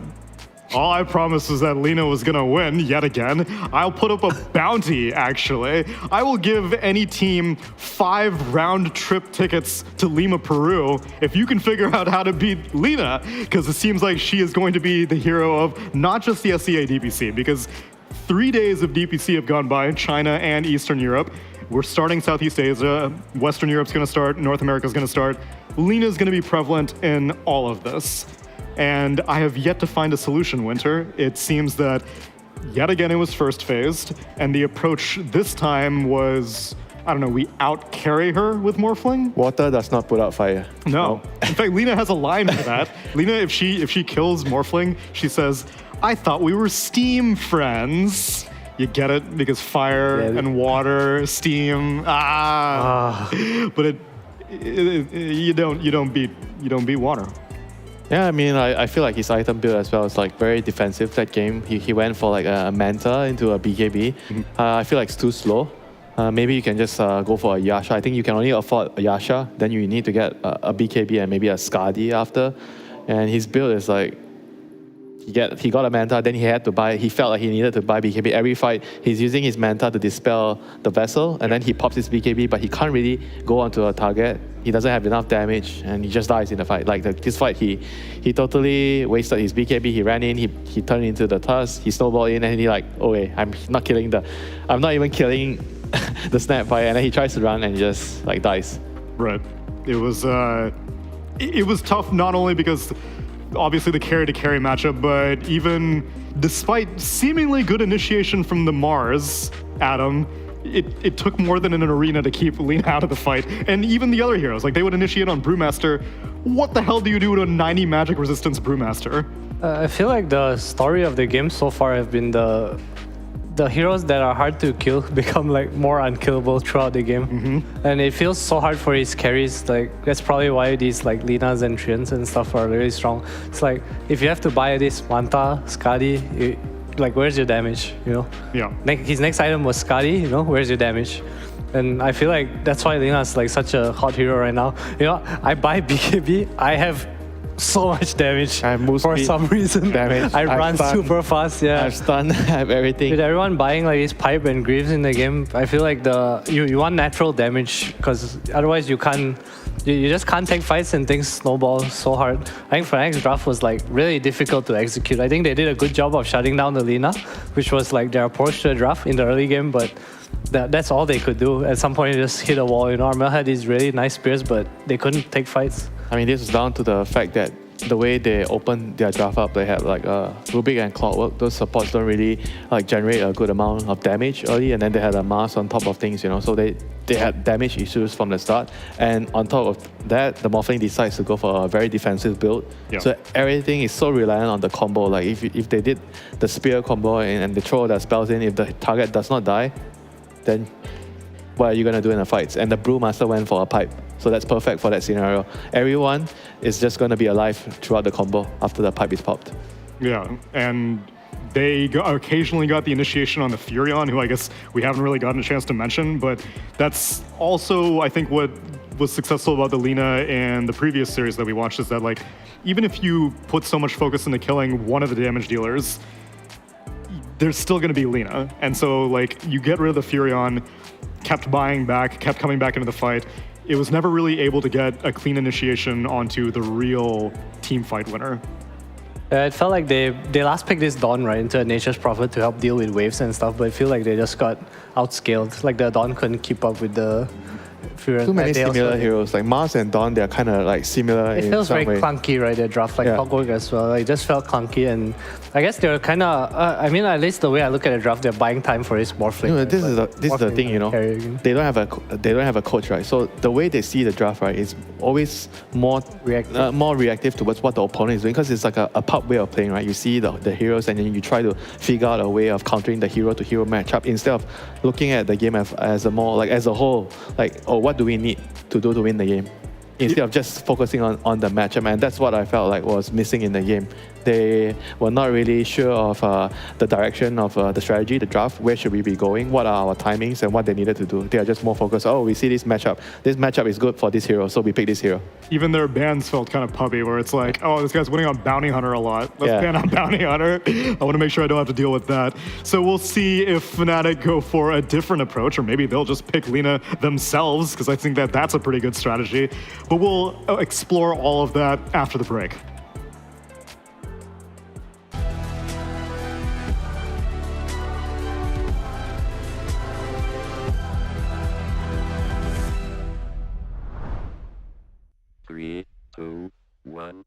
All I promised was that Lina was gonna win yet again. I'll put up a bounty, actually. I will give any team 5 round-trip tickets to Lima, Peru, if you can figure out how to beat Lina, because it seems like she is going to be the hero of not just the SEA DPC, because 3 days of DPC have gone by, China and Eastern Europe. We're starting Southeast Asia, Western Europe's gonna start, North America's gonna start. Lina's gonna be prevalent in all of this. And I have yet to find a solution, Winter. It seems that yet again it was first phased, and the approach this time was, I don't know, we out-carry her with Morphling? Water does not put out fire. No. In fact, Lina has a line for that. Lina, if she kills Morphling, she says, I thought we were steam friends. You get it? Because fire and water, steam, But you don't beat water. Yeah, I mean, I feel like his item build as well is like very defensive that game. He went for like a Manta into a BKB. I feel like it's too slow. Maybe you can just go for a Yasha. I think you can only afford a Yasha. Then you need to get a BKB and maybe a Skadi after. And his build is like, he got a Manta, then he felt like he needed to buy BKB. Every fight, he's using his Manta to dispel the vessel, and then he pops his BKB, but he can't really go onto a target. He doesn't have enough damage, and he just dies in the fight. Like this fight, he totally wasted his BKB. He ran in, he turned into the Tusk, he snowballed in, and he like, oh wait, I'm not even killing the snap fire, and then he tries to run and he just like dies. Right. It was tough not only because obviously the carry-to-carry matchup, but even despite seemingly good initiation from the Mars, Adam, it took more than an arena to keep Lina out of the fight. And even the other heroes, like they would initiate on Brewmaster. What the hell do you do to a 90 magic resistance Brewmaster? I feel like the story of the game so far have been the heroes that are hard to kill become like more unkillable throughout the game. And it feels so hard for his carries. Like that's probably why these like Linas and Trians and stuff are really strong. It's like if you have to buy this Manta, Skadi, like where's your damage, Yeah. His next item was Skadi, where's your damage? And I feel like that's why Lina's like such a hot hero right now. I buy BKB, I have so much damage for some reason. I run super fast, yeah. I have stun, I have everything. With everyone buying like this pipe and greaves in the game, I feel like you want natural damage because otherwise you just can't take fights and things snowball so hard. I think Fnatic's draft was like really difficult to execute. I think they did a good job of shutting down the Lina, which was like their approach to the draft in the early game, but that's all they could do. At some point, they just hit a wall. Armel had these really nice spears, but they couldn't take fights. I mean, this is down to the fact that the way they opened their draft up, they had like Rubik and Clockwork. Those supports don't really like generate a good amount of damage early, and then they had a Mars on top of things, So they had damage issues from the start. And on top of that, the Morphling decides to go for a very defensive build. Yeah. So everything is so reliant on the combo. Like if they did the spear combo and they throw their spells in, if the target does not die, then what are you going to do in the fights? And the Brewmaster went for a pipe. So that's perfect for that scenario. Everyone is just going to be alive throughout the combo after the pipe is popped. Yeah, and they occasionally got the initiation on the Furion, who I guess we haven't really gotten a chance to mention, but that's also, I think, what was successful about the Lina in the previous series that we watched is that, like, even if you put so much focus into killing one of the damage dealers, there's still going to be Lina. And so, like, you get rid of the Furion, kept buying back, kept coming back into the fight. it was never really able to get a clean initiation onto the real team fight winner. It felt like they last picked this Dawn right into a Nature's Prophet to help deal with waves and stuff, but I feel like they just got outscaled. Like the Dawn couldn't keep up with the Furion. Too many similar heroes. Like Mars and Dawn, they're kind of like similar in some way. It feels very clunky, right? Their draft, like Clockwork as well. It just felt clunky, and I guess they're kind of. I mean, at least the way I look at the draft, they're buying time for his Morphling. No, this is the thing, you know. They don't have a coach, right? So the way they see the draft, right, is always more reactive towards what the opponent is doing, because it's like a pub way of playing, right? You see the heroes, and then you try to figure out a way of countering the hero to hero matchup instead of looking at the game as a more like as a whole, like, oh, what do we need to do to win the game, instead of just focusing on the matchup. And that's what I felt like was missing in the game. They were not really sure of the direction of the strategy, the draft, where should we be going, what are our timings, and what they needed to do. They are just more focused, oh, we see this matchup is good for this hero, so we pick this hero. Even their bans felt kind of pubby, where it's like, oh, this guy's winning on Bounty Hunter a lot. Let's ban on Bounty Hunter. I want to make sure I don't have to deal with that. So we'll see if Fnatic go for a different approach, or maybe they'll just pick Lina themselves, because I think that's a pretty good strategy. But we'll explore all of that after the break. Three, two, one.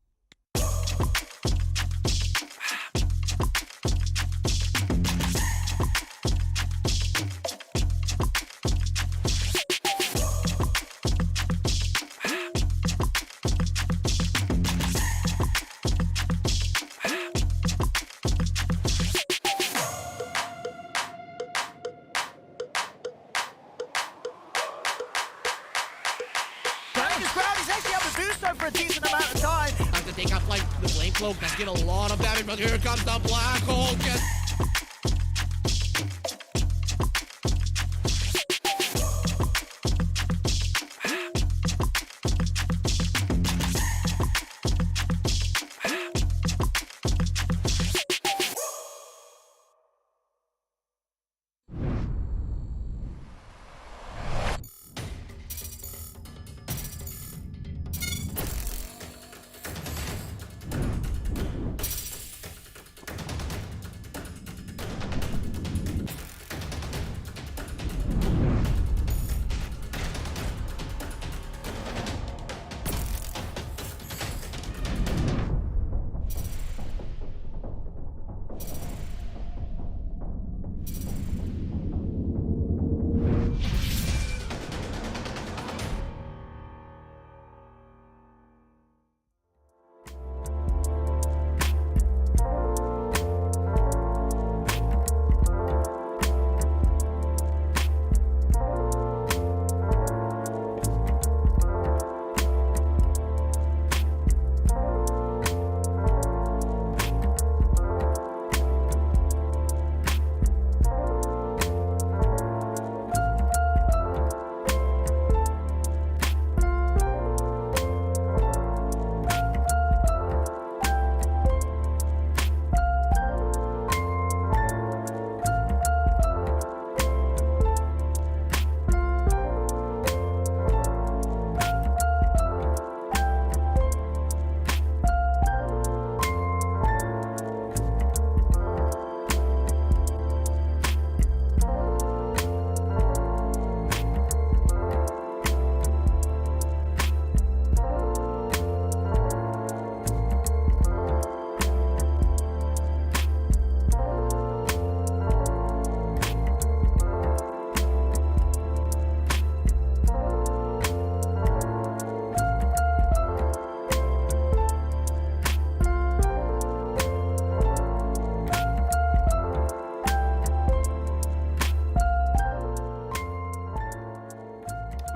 Take up like the flame cloak, that's get a lot of damage, but here comes the black hole.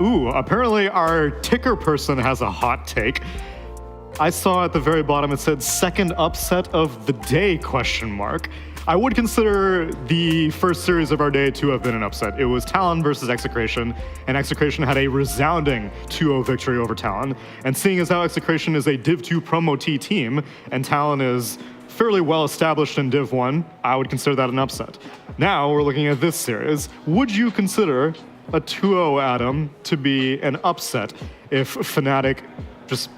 Ooh, apparently our ticker person has a hot take. I saw at the very bottom it said second upset of the day, question mark. I would consider the first series of our day to have been an upset. It was Talon versus Execration, and Execration had a resounding 2-0 victory over Talon. And seeing as how Execration is a Div 2 Promo T team, and Talon is fairly well established in Div 1, I would consider that an upset. Now we're looking at this series. Would you consider a 2-0 Adam to be an upset if Fnatic just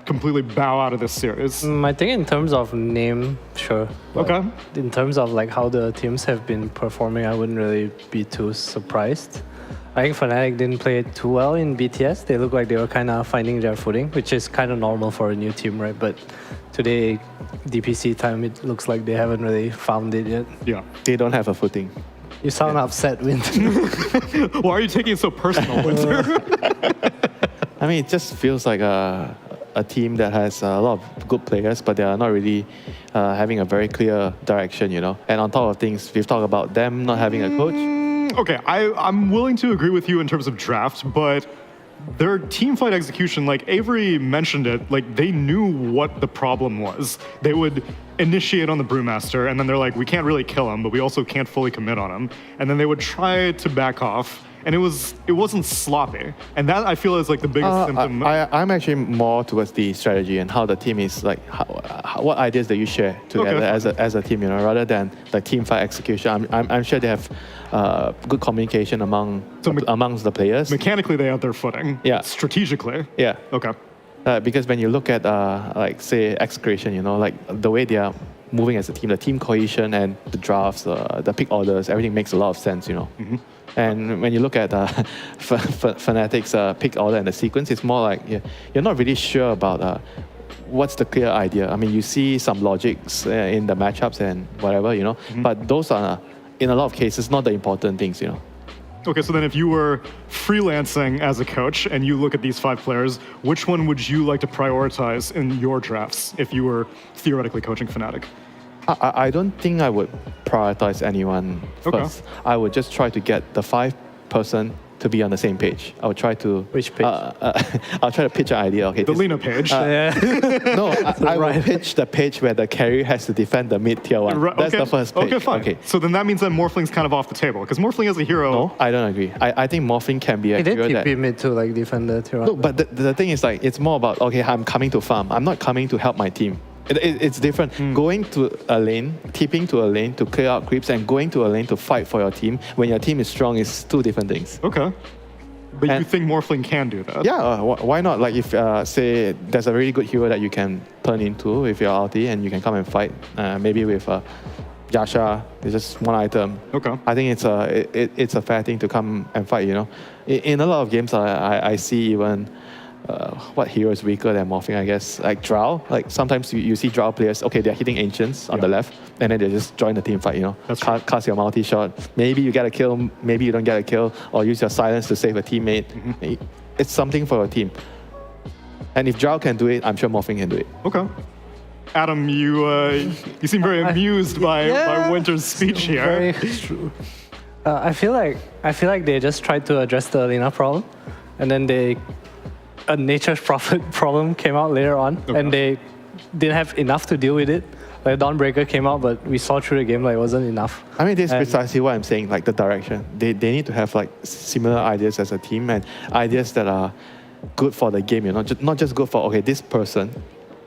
completely bow out of this series? I think in terms of name, sure. But Okay. in terms of like how the teams have been performing, I wouldn't really be too surprised. I think Fnatic didn't play too well in BTS. They looked like they were kind of finding their footing, which is kind of normal for a new team, right? But today, DPC time, it looks like they haven't really found it yet. Yeah. They don't have a footing. You sound upset, Winter. Why are you taking it so personal, Winter? I mean, it just feels like a team that has a lot of good players, but they are not really having a very clear direction, you know. And on top of things, we've talked about them not having a coach. Okay, I'm willing to agree with you in terms of draft, but their team fight execution, like Avery mentioned it, like they knew what the problem was. They would initiate on the Brewmaster, and then they're like, we can't really kill him, but we also can't fully commit on him. And then they would try to back off, and it wasn't sloppy. And that I feel is like the biggest symptom. I'm actually more towards the strategy and how the team is like, what ideas that you share together as a team, you know, rather than the team fight execution. I'm sure they have good communication amongst the players. Mechanically, they have their footing. Yeah. Strategically. Yeah. Okay. Because when you look at like say Execration, you know, like the way they are moving as a team, the team cohesion and the drafts, the pick orders, everything makes a lot of sense, you know. Mm-hmm. And when you look at Fnatic's pick order and the sequence, it's more like you're not really sure about what's the clear idea. I mean, you see some logics in the matchups and whatever, you know, but those are, in a lot of cases, not the important things, you know. Okay, so then if you were freelancing as a coach and you look at these 5 players, which one would you like to prioritize in your drafts if you were theoretically coaching Fnatic? I don't think I would prioritize anyone first. I would just try to get the 5 person to be on the same page. I would try to... Which page? I'll try to pitch an idea. Okay, The Lina page. No, I will pitch the page where the carry has to defend the mid tier 1. Right, That's the first page. Okay, fine. Okay. So then that means that Morphling's kind of off the table, because Morphling as a hero... No, I don't agree. I think Morphling can be a He did hero that... TP mid to like defend the tier 1. No, but the thing is like, it's more about, okay, I'm coming to farm. I'm not coming to help my team. It's different. Going to a lane, tipping to a lane to clear out creeps, and going to a lane to fight for your team when your team is strong is 2 different things. Okay. But you think Morphling can do that? Yeah, why not? Like if, say, there's a really good hero that you can turn into with your ulti and you can come and fight, maybe with Yasha, it's just 1 item. Okay. I think it's a fair thing to come and fight, you know. In a lot of games, I see even what hero is weaker than Morphling, I guess. Like Drow. Like sometimes you see Drow players, okay, they're hitting Ancients on the left, and then they just join the team fight, you know. That's cast your multi-shot. Maybe you get a kill, maybe you don't get a kill, or use your silence to save a teammate. It's something for your team. And if Drow can do it, I'm sure Morphling can do it. Okay. Adam, you seem very amused by Winter's speech here. Very true. I feel like they just tried to address the Lina problem, and then a Nature's Prophet problem came out later on, and they didn't have enough to deal with it. Like Dawnbreaker came out, but we saw through the game like it wasn't enough. I mean, this is precisely what I'm saying, like the direction. They need to have like similar ideas as a team and ideas that are good for the game, you know, not just good for, okay, this person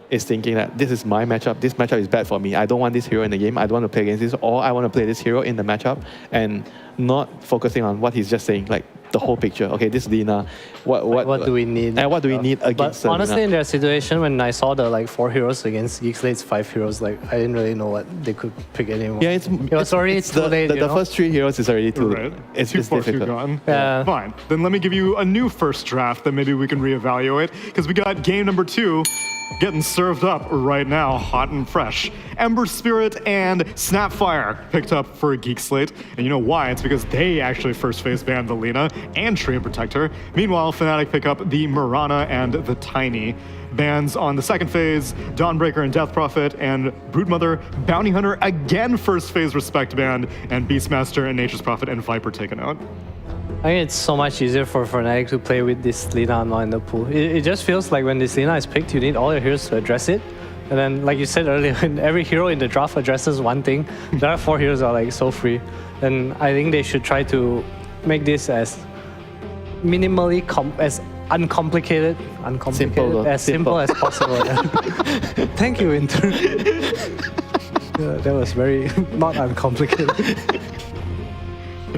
is thinking that this is my matchup, this matchup is bad for me, I don't want this hero in the game, I don't want to play against this, or I want to play this hero in the matchup, and not focusing on what he's just saying, like the whole picture. Okay, this Lina, what do we need? And what do we need against But honestly, Lina? in their situation, when I saw the like 4 heroes against Geek Slate's 5 heroes, like I didn't really know what they could pick anymore. Yeah, it's too late. The first 3 heroes is already too late. It's too far difficult. gone. Yeah. Fine. Then let me give you a new first draft that maybe we can reevaluate, because we got game number 2 getting served up right now, hot and fresh. Ember Spirit and Snapfire picked up for Geek Slate. And you know why? It's because they actually first phase banned the Lina and Tree Protector. Meanwhile, Fnatic pick up the Mirana and the Tiny. Bans on the second phase, Dawnbreaker and Death Prophet, and Broodmother, Bounty Hunter again first phase respect banned, and Beastmaster and Nature's Prophet and Viper taken out. I think it's so much easier for Fnatic to play with this Lina now in the pool. It just feels like when this Lina is picked, you need all your heroes to address it. And then, like you said earlier, when every hero in the draft addresses one thing, there are 4 heroes that are like so free. And I think they should try to make this as minimally as uncomplicated simple as possible. Thank you, Winter. That was very not uncomplicated.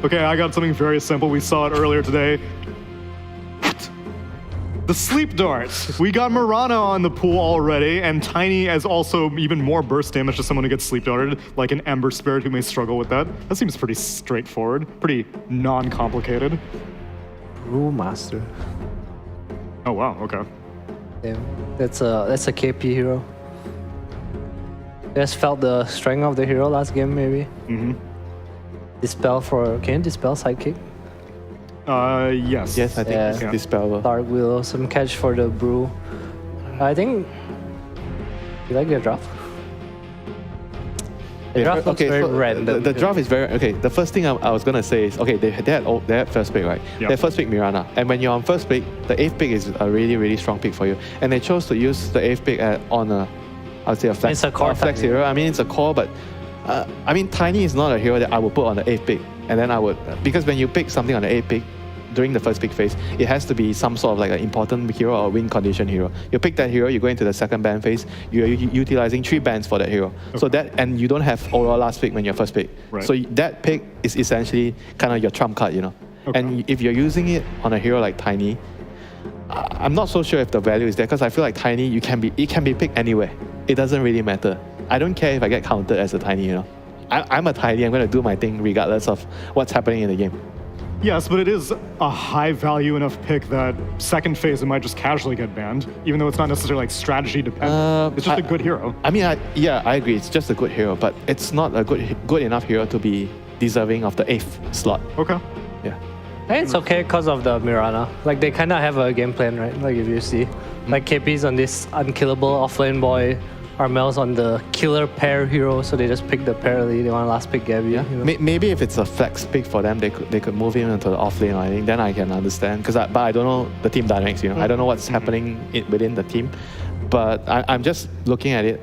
Okay, I got something very simple. We saw it earlier today. The sleep dart. We got Mirana on the pool already, and Tiny as also even more burst damage to someone who gets sleep darted, like an Ember Spirit who may struggle with that. That seems pretty straightforward, pretty non-complicated. Brewmaster. Oh wow, okay. Damn, that's a KP hero. Just felt the strength of the hero last game, maybe. Mm-hmm. Dispel can you dispel sidekick? Yes. Yes, I think it's Yeah. Dispel. Dark Willow, some catch for the brew. I think. You like the draft? The draft looks very so random. the draft is very okay. The first thing I was gonna say is okay. They had first pick, right? Yep. They had first pick Mirana, and when you're on first pick, the 8th pick is a really strong pick for you. And they chose to use the 8th pick on a, I would say a flex. It's a core flex type, hero. I mean, it's a core, but I mean, Tiny is not a hero that I would put on the 8th pick. And then I would because when you pick something on the 8th pick, during the first pick phase, it has to be some sort of like an important hero or win condition hero. You pick that hero, you go into the second ban phase, you're utilizing 3 bans for that hero. Okay. So that, and you don't have overall last pick when you're first pick. Right. So that pick is essentially kind of your trump card, you know. Okay. And if you're using it on a hero like Tiny, I'm not so sure if the value is there because I feel like Tiny, it can be picked anywhere. It doesn't really matter. I don't care if I get counted as a Tiny, you know. I'm a Tiny, I'm going to do my thing regardless of what's happening in the game. Yes, but it is a high value enough pick that second phase it might just casually get banned, even though it's not necessarily like strategy dependent. It's just a good hero. I mean, I agree. It's just a good hero, but it's not a good enough hero to be deserving of the 8th slot. Okay. Yeah. Hey, it's okay because of the Mirana. Like they kind of have a game plan, right? Like if you see, like KP's on this unkillable offlane boy, Armel's on the killer pair hero, so they just pick the pair early. They want to last pick Gabby. Yeah. You know? Maybe if it's a flex pick for them, they could move him into the off lane. I think then I can understand but I don't know the team dynamics. You know, I don't know what's happening within the team, but I'm just looking at it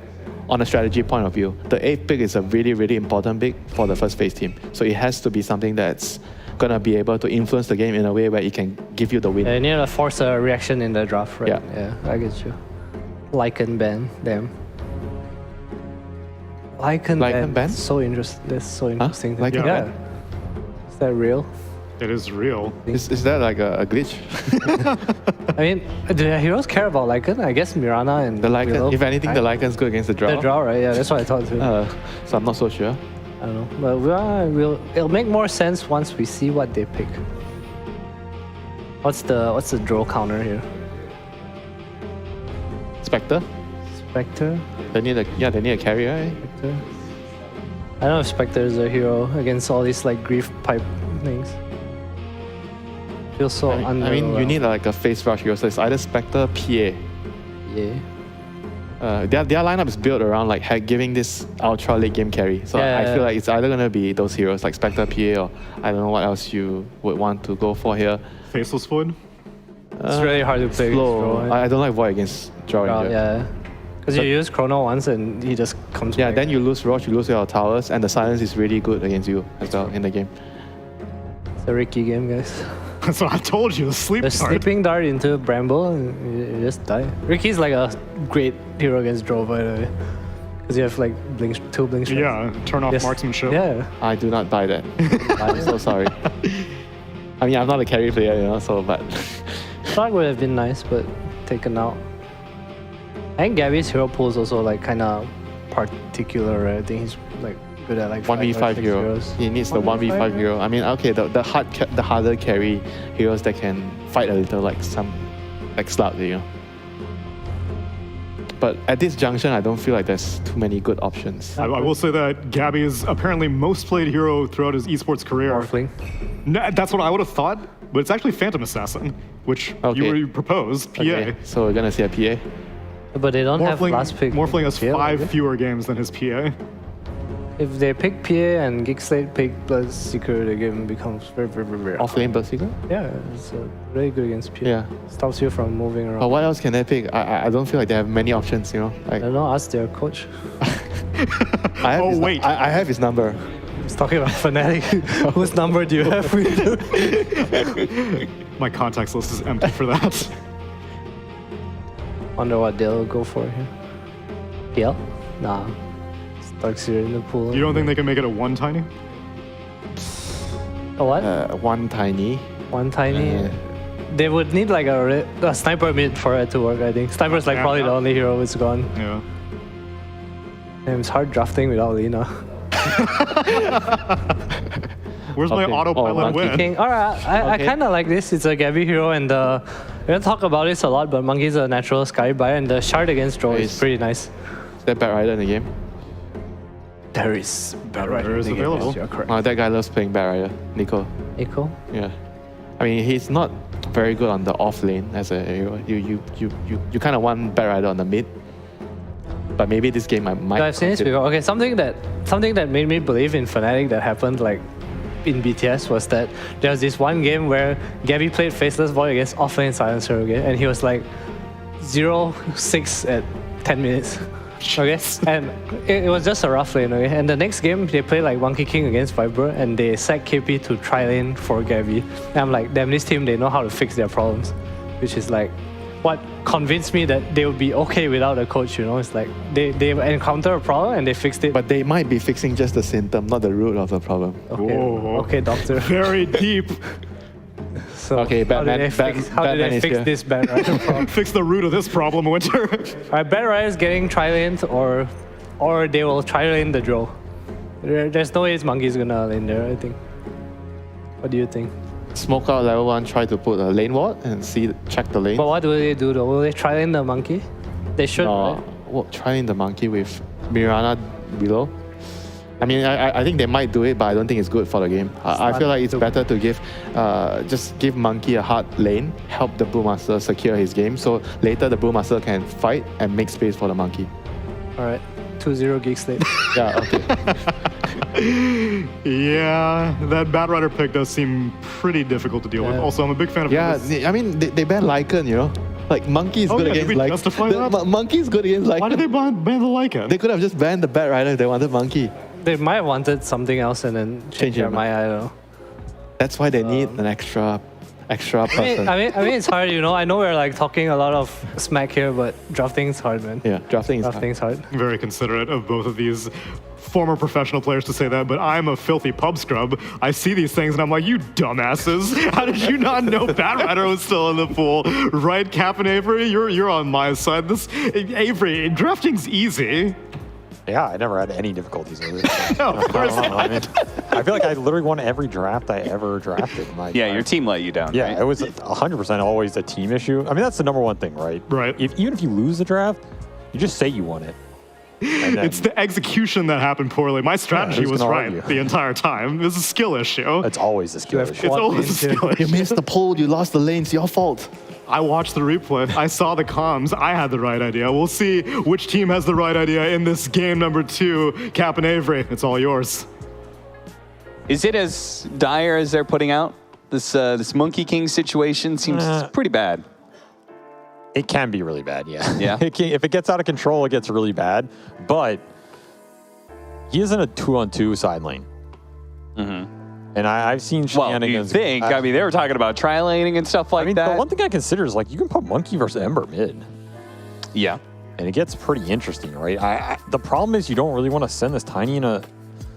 on a strategy point of view. The 8th pick is a really important pick for the first phase team, so it has to be something that's gonna be able to influence the game in a way where it can give you the win. Yeah, you need to force a reaction in the draft, right? Yeah. I get you. Lycan ban, damn. Lycan ban? So interesting. That's so interesting. Lycan ban? Is that real? It is real. Is that like a glitch? I mean, do the heroes care about Lycan? I guess Mirana and The Lycan, Willow, if anything, the Lycan's good against the draw. The draw, right? Yeah, that's what I thought too. So I'm not so sure. I don't know, but it'll make more sense once we see what they pick. What's the draw counter here? Spectre? Spectre? They need a carry, right? Spectre? I don't know if Spectre is a hero against all these like grief pipe things. Feels so I mean, you need like a face rush hero, so it's either Spectre, PA. Yeah. Their lineup is built around like giving this ultra late game carry. So I feel like it's either gonna be those heroes like Spectre, PA, or I don't know what else you would want to go for here. Faceless Void? It's really hard to play. Slow. I don't like Void against Draw Ranger. Yeah. Because you use Chrono once and he just comes Yeah, back. then you lose Roche, you lose your towers, and the silence is really good against you as well in the game. It's a Ricky game, guys. That's what I told you, the sleep The dart. sleeping dart into Bramble and you just die. Ricky's like a great hero against Draw, by the way. Because you have like two blink strikes. Yeah, turn off marksmanship. Yeah. I do not buy that. I'm so sorry. I mean, I'm not a carry player, you know, so, but... Frog would have been nice, but taken out. I think Gabby's hero pool is also like kind of particular, right? I think he's like good at like 1v5 hero. Heroes. He needs the 1v5 hero. I mean, okay, the harder carry heroes that can fight a little, like some, like Slate, you know. But at this junction, I don't feel like there's too many good options. I will say that Gabby is apparently most played hero throughout his esports career. Morphling. That's what I would have thought, but it's actually Phantom Assassin, which you proposed, PA. Okay, so we're gonna see a PA. But they don't have last pick. Morphling has PA, 5 fewer games than his PA. If they pick PA and Geek Slate pick Blood Seeker, the game becomes very Offlane Bloodseeker? Yeah, it's really good against PA. Yeah. Stops you from moving around. But what else can they pick? I don't feel like they have many options, you know. I don't know, ask their coach. I have his number. He's talking about Fnatic. Whose number do you have with you? My contacts list is empty for that. Wonder what they'll go for here. PL? Nah. Starks here in the pool. You don't think they can make it a 1 Tiny? A what? One tiny. One tiny. They would need like a sniper mid for it to work, I think. Sniper's like probably the only hero who's gone. Yeah. Damn, it's hard drafting without Lina. Where's my autopilot Monkey win? King. Alright, I kind of like this. It's a Gabby hero, and we don't talk about this a lot, but Monkey's a natural Sky buyer, and the shard against Drow is pretty nice. Is there Bat Rider in the game? There is Bat Rider is available. You're correct. Oh, that guy loves playing Bat Rider. Nico. Nico? Yeah. I mean, he's not very good on the off lane as a hero. You kind of want Bat Rider on the mid. But maybe this game I might. I've seen this before. Okay, something that made me believe in Fnatic that happened like in BTS was that there was this one game where Gabby played Faceless Void against offlane Silencer, okay, and he was like 0-6 at 10 minutes. Okay, and it was just a rough lane, okay? And the next game, they played like Monkey King against Viper, and they sacked KP to try lane for Gabby. And I'm like, damn, this team, they know how to fix their problems. Which is like, what convinced me that they would be okay without a coach, you know? It's like, they encounter a problem and they fixed it. But they might be fixing just the symptom, not the root of the problem. Okay, Whoa. okay, doctor. Very deep. So Okay, Batman- how did they Batman is fix here. this Bat Rider problem? Fix the root of this problem, Winter. Alright, Bat Rider is getting tri-laned or they will tri-lane the Drow. There's no way Monkey's gonna lane there, I think. What do you think? Smoke out level 1, try to put a lane ward and check the lane. But what will they do though? Will they tri-lane the Monkey? They should, right? Well, trying the monkey with Mirana below. I mean, I think they might do it, but I don't think it's good for the game. I feel like it's better to just give Monkey a hard lane, help the Brewmaster secure his game, so later the Brewmaster can fight and make space for the Monkey. Alright, 2-0 Geek Slate. Yeah, okay. Yeah, that Bat Rider pick does seem pretty difficult to deal with. Also, I'm a big fan of Yeah, this. I mean, they banned Lycan, you know? Like, Monkey is good Did against we Lycan. justify that? Monkey is good against Lycan. Why did they ban the Lycan? They could have just banned the Bat Rider if they wanted Monkey. They might have wanted something else and then change their mind, I don't know. That's why they need an extra person. I mean, it's hard, you know. I know we're like talking a lot of smack here, but drafting is hard, man. Yeah, drafting is hard. Very considerate of both of these former professional players to say that, but I'm a filthy pub scrub. I see these things and I'm like, you dumbasses. How did you not know Bat Rider was still in the pool? Right, Cap and Avery? You're on my side. Avery, drafting's easy. Yeah, I never had any difficulties with it. No, of course not. I mean, I feel like I literally won every draft I ever drafted. Yeah, your team let you down. Yeah, right? it was 100% always a team issue. I mean, that's the number one thing, right? Right. Even if you lose the draft, you just say you won it. And then, It's the execution that happened poorly. My strategy who's was gonna right argue? the entire time. It was a skill issue. it's always a skill issue. It's always a skill You issue. missed the pole, you lost the lane, it's your fault. I watched the replay. I saw the comms. I had the right idea. We'll see which team has the right idea in this game number 2. Cap and Avery, it's all yours. Is it as dire as they're putting out? This Monkey King situation seems pretty bad. It can be really bad, yeah. Yeah. If it gets out of control, it gets really bad. But he isn't a 2-on-2 side lane. Mm-hmm. And I've seen Well, shenanigans. you think? I mean, they were talking about tri-laning and stuff like that. The one thing I consider is like you can put Monkey versus Ember mid. Yeah. And it gets pretty interesting, right? The problem is you don't really want to send this Tiny in a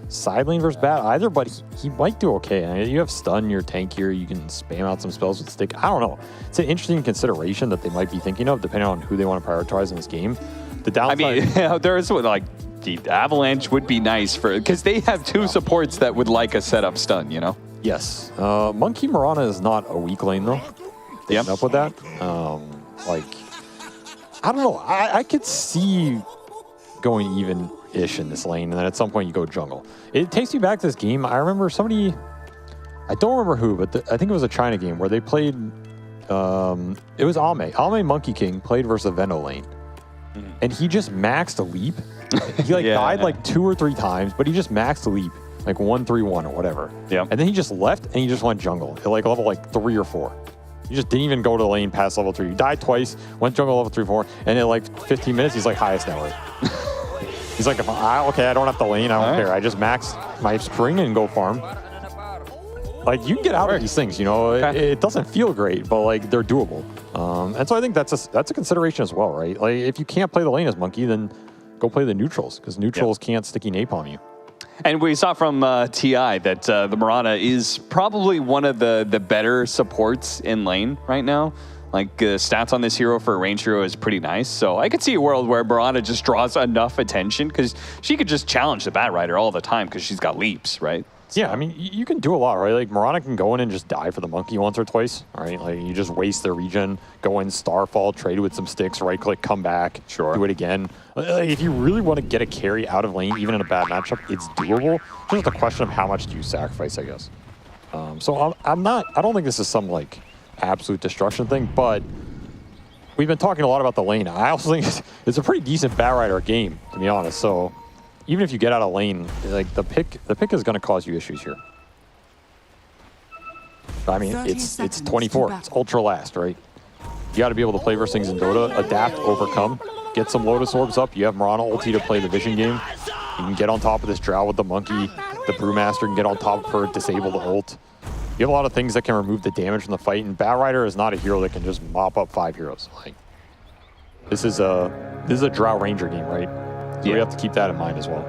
side lane versus Bat either, but he might do okay. I mean, you have stun, you're tankier, you can spam out some spells with stick. I don't know. It's an interesting consideration that they might be thinking of depending on who they want to prioritize in this game. The downside... I mean, there's like the Avalanche would be nice for, because they have 2 supports that would like a setup stun, you know? Yes. Monkey Mirana is not a weak lane though. Yep. Up with that. Like, I don't know. I could see going even-ish in this lane, and then at some point you go jungle. It takes me back to this game. I remember somebody, I don't remember who, but I think it was a China game where they played, it was Ame. Ame Monkey King played versus a Veno lane. And he just maxed a leap. He died like 2 or 3 times, but he just maxed a leap, like 1-3-1 or whatever. Yeah. And then he just left and he just went jungle at like level 3 or 4. He just didn't even go to the lane past level 3. He died twice, went jungle level 3, 4, and in like 15 minutes, he's like highest network. He's like, okay, I don't have to lane, I don't care. I just max my string and go farm. Like, you can get out of these things, you know. It doesn't feel great, but like they're doable. And so I think that's a consideration as well, right? Like, if you can't play the lane as Monkey, then go play the neutrals, because neutrals can't sticky napalm you. And we saw from TI that the Mirana is probably one of the better supports in lane right now. Like, stats on this hero for a range hero is pretty nice. So I could see a world where Mirana just draws enough attention because she could just challenge the Bat Rider all the time because she's got leaps, right? Yeah, I mean, you can do a lot, right? Like, Mirana can go in and just die for the monkey once or twice, right? Like, you just waste the regen, go in, Starfall, trade with some sticks, right-click, come back, do it again. If you really want to get a carry out of lane, even in a bad matchup, it's doable. It's just a question of how much do you sacrifice, I guess. So I don't think this is some, like, absolute destruction thing, but we've been talking a lot about the lane. I also think it's a pretty decent Bat Rider game, to be honest, so even if you get out of lane, like the pick is going to cause you issues here. I mean, it's 24. It's ultra last, right? You got to be able to play versus things in Dota, adapt, overcome, get some Lotus Orbs up. You have Mirana ulti to play the Vision game. You can get on top of this Drow with the Monkey. The Brewmaster can get on top of her, disable the ult. You have a lot of things that can remove the damage from the fight, and Bat Rider is not a hero that can just mop up 5 heroes. Like, this is a Drow Ranger game, right? So we have to keep that in mind as well.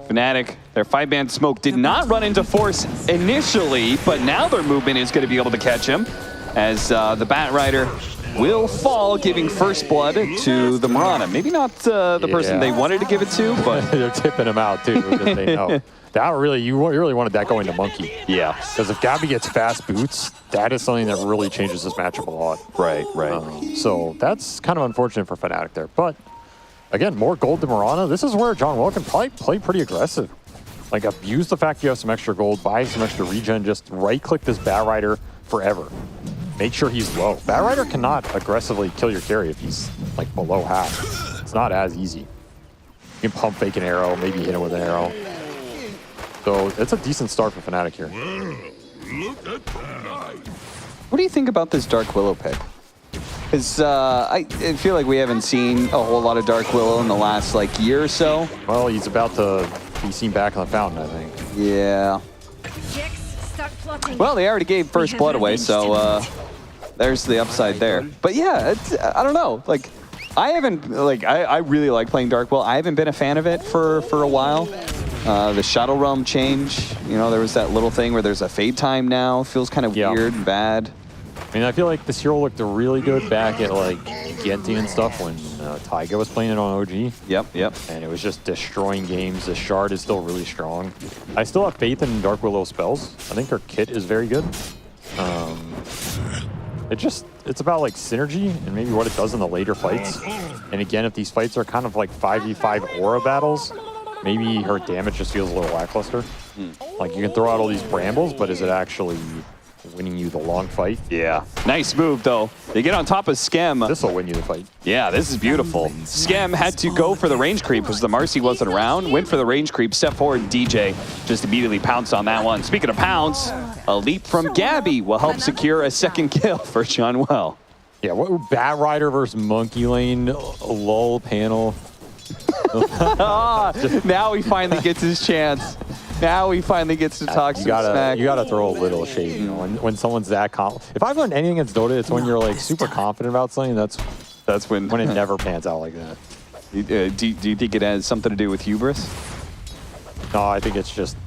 Fnatic, their 5-man smoke did not run into force initially, but now their movement is going to be able to catch him as the Bat Rider will fall, giving first blood to the Mirana. Maybe not the person they wanted to give it to, but they're tipping him out too because they know. That really, you really wanted that going to Monkey. Yeah. Because if Gabby gets fast boots, that is something that really changes this matchup a lot. Right. So that's kind of unfortunate for Fnatic there. But again, more gold to Mirana. This is where John Will can probably play pretty aggressive. Like, abuse the fact you have some extra gold, buy some extra regen, just right-click this Bat Rider forever. Make sure he's low. Bat Rider cannot aggressively kill your carry if he's, like, below half. It's not as easy. You can pump fake an arrow, maybe hit him with an arrow. So it's a decent start for Fnatic here. What do you think about this Dark Willow pick? Because I feel like we haven't seen a whole lot of Dark Willow in the last, like, year or so. Well, he's about to be seen back on the fountain, I think. Yeah. Well, they already gave first blood away, so there's the upside there. But yeah, I don't know. Like, I haven't, like, I really like playing Dark Willow. I haven't been a fan of it for a while. The Shadow Realm change, you know, there was that little thing where there's a fade time now. Feels kind of weird and bad. I mean, I feel like this hero looked really good back at, like, Genti and stuff when Taiga was playing it on OG. Yep. And it was just destroying games. The Shard is still really strong. I still have faith in Dark Willow spells. I think her kit is very good. It's about, like, synergy and maybe what it does in the later fights. And again, if these fights are kind of like 5v5 aura battles, maybe her damage just feels a little lackluster. Like, you can throw out all these brambles, but is it actually winning you the long fight? Yeah. Nice move, though. They get on top of Skem. This will win you the fight. Yeah, this is beautiful. Skem had to go for the range creep because the Marcy wasn't around. Went for the range creep, step forward, and DJ just immediately pounced on that one. Speaking of pounce, a leap from Gabby will help secure a second kill for John Well. Yeah, what Bat Rider versus Monkey Lane, lull panel. Now he finally gets his chance. Now he finally gets to talk some smack. You gotta throw a little shade, you know, when someone's that confident. If I've learned anything against Dota, it's when you're, like, super confident about something. That's when it never pans out like that. Do you think it has something to do with hubris? No, I think it's just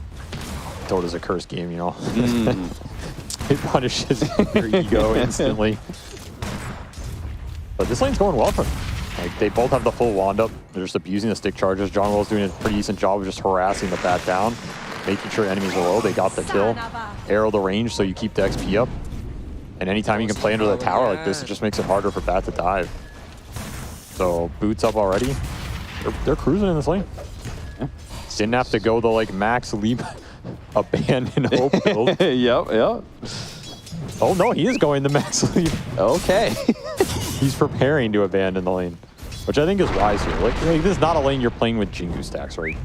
Dota's a cursed game, you know. It punishes your ego instantly. But this lane's going well for them. Like, they both have the full wand up. They're just abusing the stick charges. John Will's doing a pretty decent job of just harassing the bat down, making sure enemies are low. They got the kill. Arrow the range so you keep the XP up. And anytime you can play under the tower like this, it just makes it harder for bat to dive. So, boots up already. They're cruising in this lane. Yeah. Didn't have to go the, like, max leap abandon hope build. Yep. Oh, no, he is going the max leap. Okay. He's preparing to abandon the lane, which I think is wise here. Like, this is not a lane you're playing with Jingu stacks, right?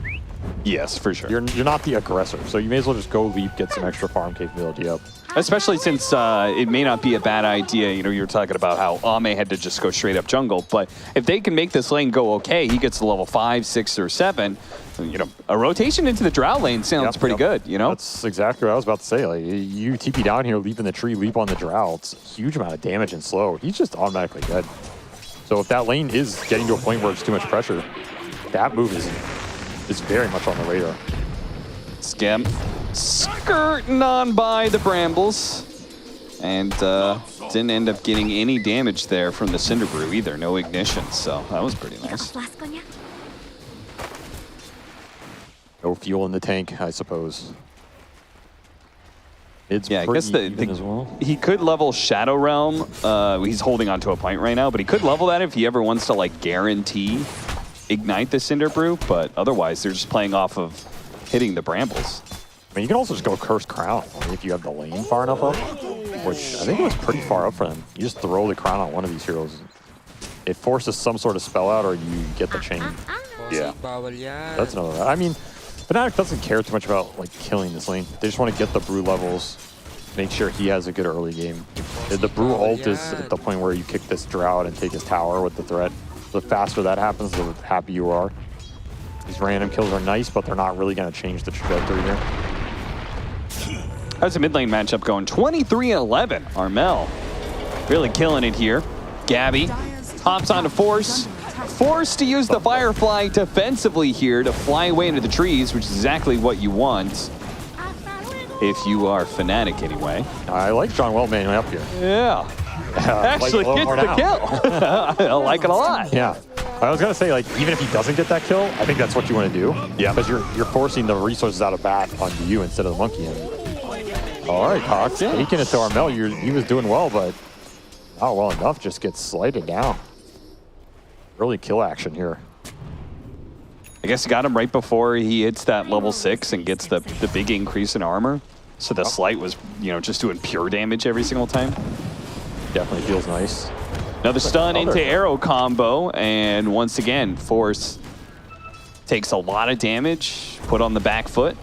Yes, for sure. You're not the aggressor, so you may as well just go leap, get some extra farm capability up. Especially since it may not be a bad idea. You know, you were talking about how Ame had to just go straight up jungle, but if they can make this lane go okay, he gets to level 5, 6, or 7. You know, a rotation into the Drow lane sounds pretty good, you know? That's exactly what I was about to say. Like, you TP down here, leap in the tree, leap on the Drow. It's a huge amount of damage and slow. He's just automatically dead. So if that lane is getting to a point where it's too much pressure, that move is is very much on the radar. Skem skirting on by the Brambles. And didn't end up getting any damage there from the Cinder Brew either. No ignition, so that was pretty nice. No fuel in the tank, I suppose. It's I guess as well. He could level Shadow Realm. He's holding onto a point right now, but he could level that if he ever wants to like guarantee ignite the Cinder Brew. But otherwise, they're just playing off of hitting the Brambles. I mean, you can also just go Curse Crown if you have the lane far enough up, which I think it was pretty far up for them. You just throw the crown on one of these heroes. It forces some sort of spell out, or you get the chain. Yeah. That's another. I mean, Fnatic doesn't care too much about like killing this lane. They just want to get the Brew levels, make sure he has a good early game. The Brew ult is at the point where you kick this Drought and take his tower with the threat. The faster that happens, the happy you are. These random kills are nice, but they're not really going to change the trajectory here. How's the mid lane matchup going? 23-11. Armel really killing it here. Gabby hops onto Force. Forced to use the Firefly defensively here to fly away into the trees, which is exactly what you want. If you are Fnatic anyway. I like John Well manning up here. Yeah. Actually gets the kill. I like it a lot. Yeah. I was gonna say, like, even if he doesn't get that kill, I think that's what you want to do. Yeah. Because you're forcing the resources out of bat onto you instead of the monkey. And all right, Cox, taking it to Armel. He was doing well, but not well enough. Just gets slighted down. Early kill action here. I guess he got him right before he hits that level 6 and gets the big increase in armor. So the slight was, just doing pure damage every single time. Definitely feels nice. Another stun into arrow combo, and once again, Force takes a lot of damage, put on the back foot.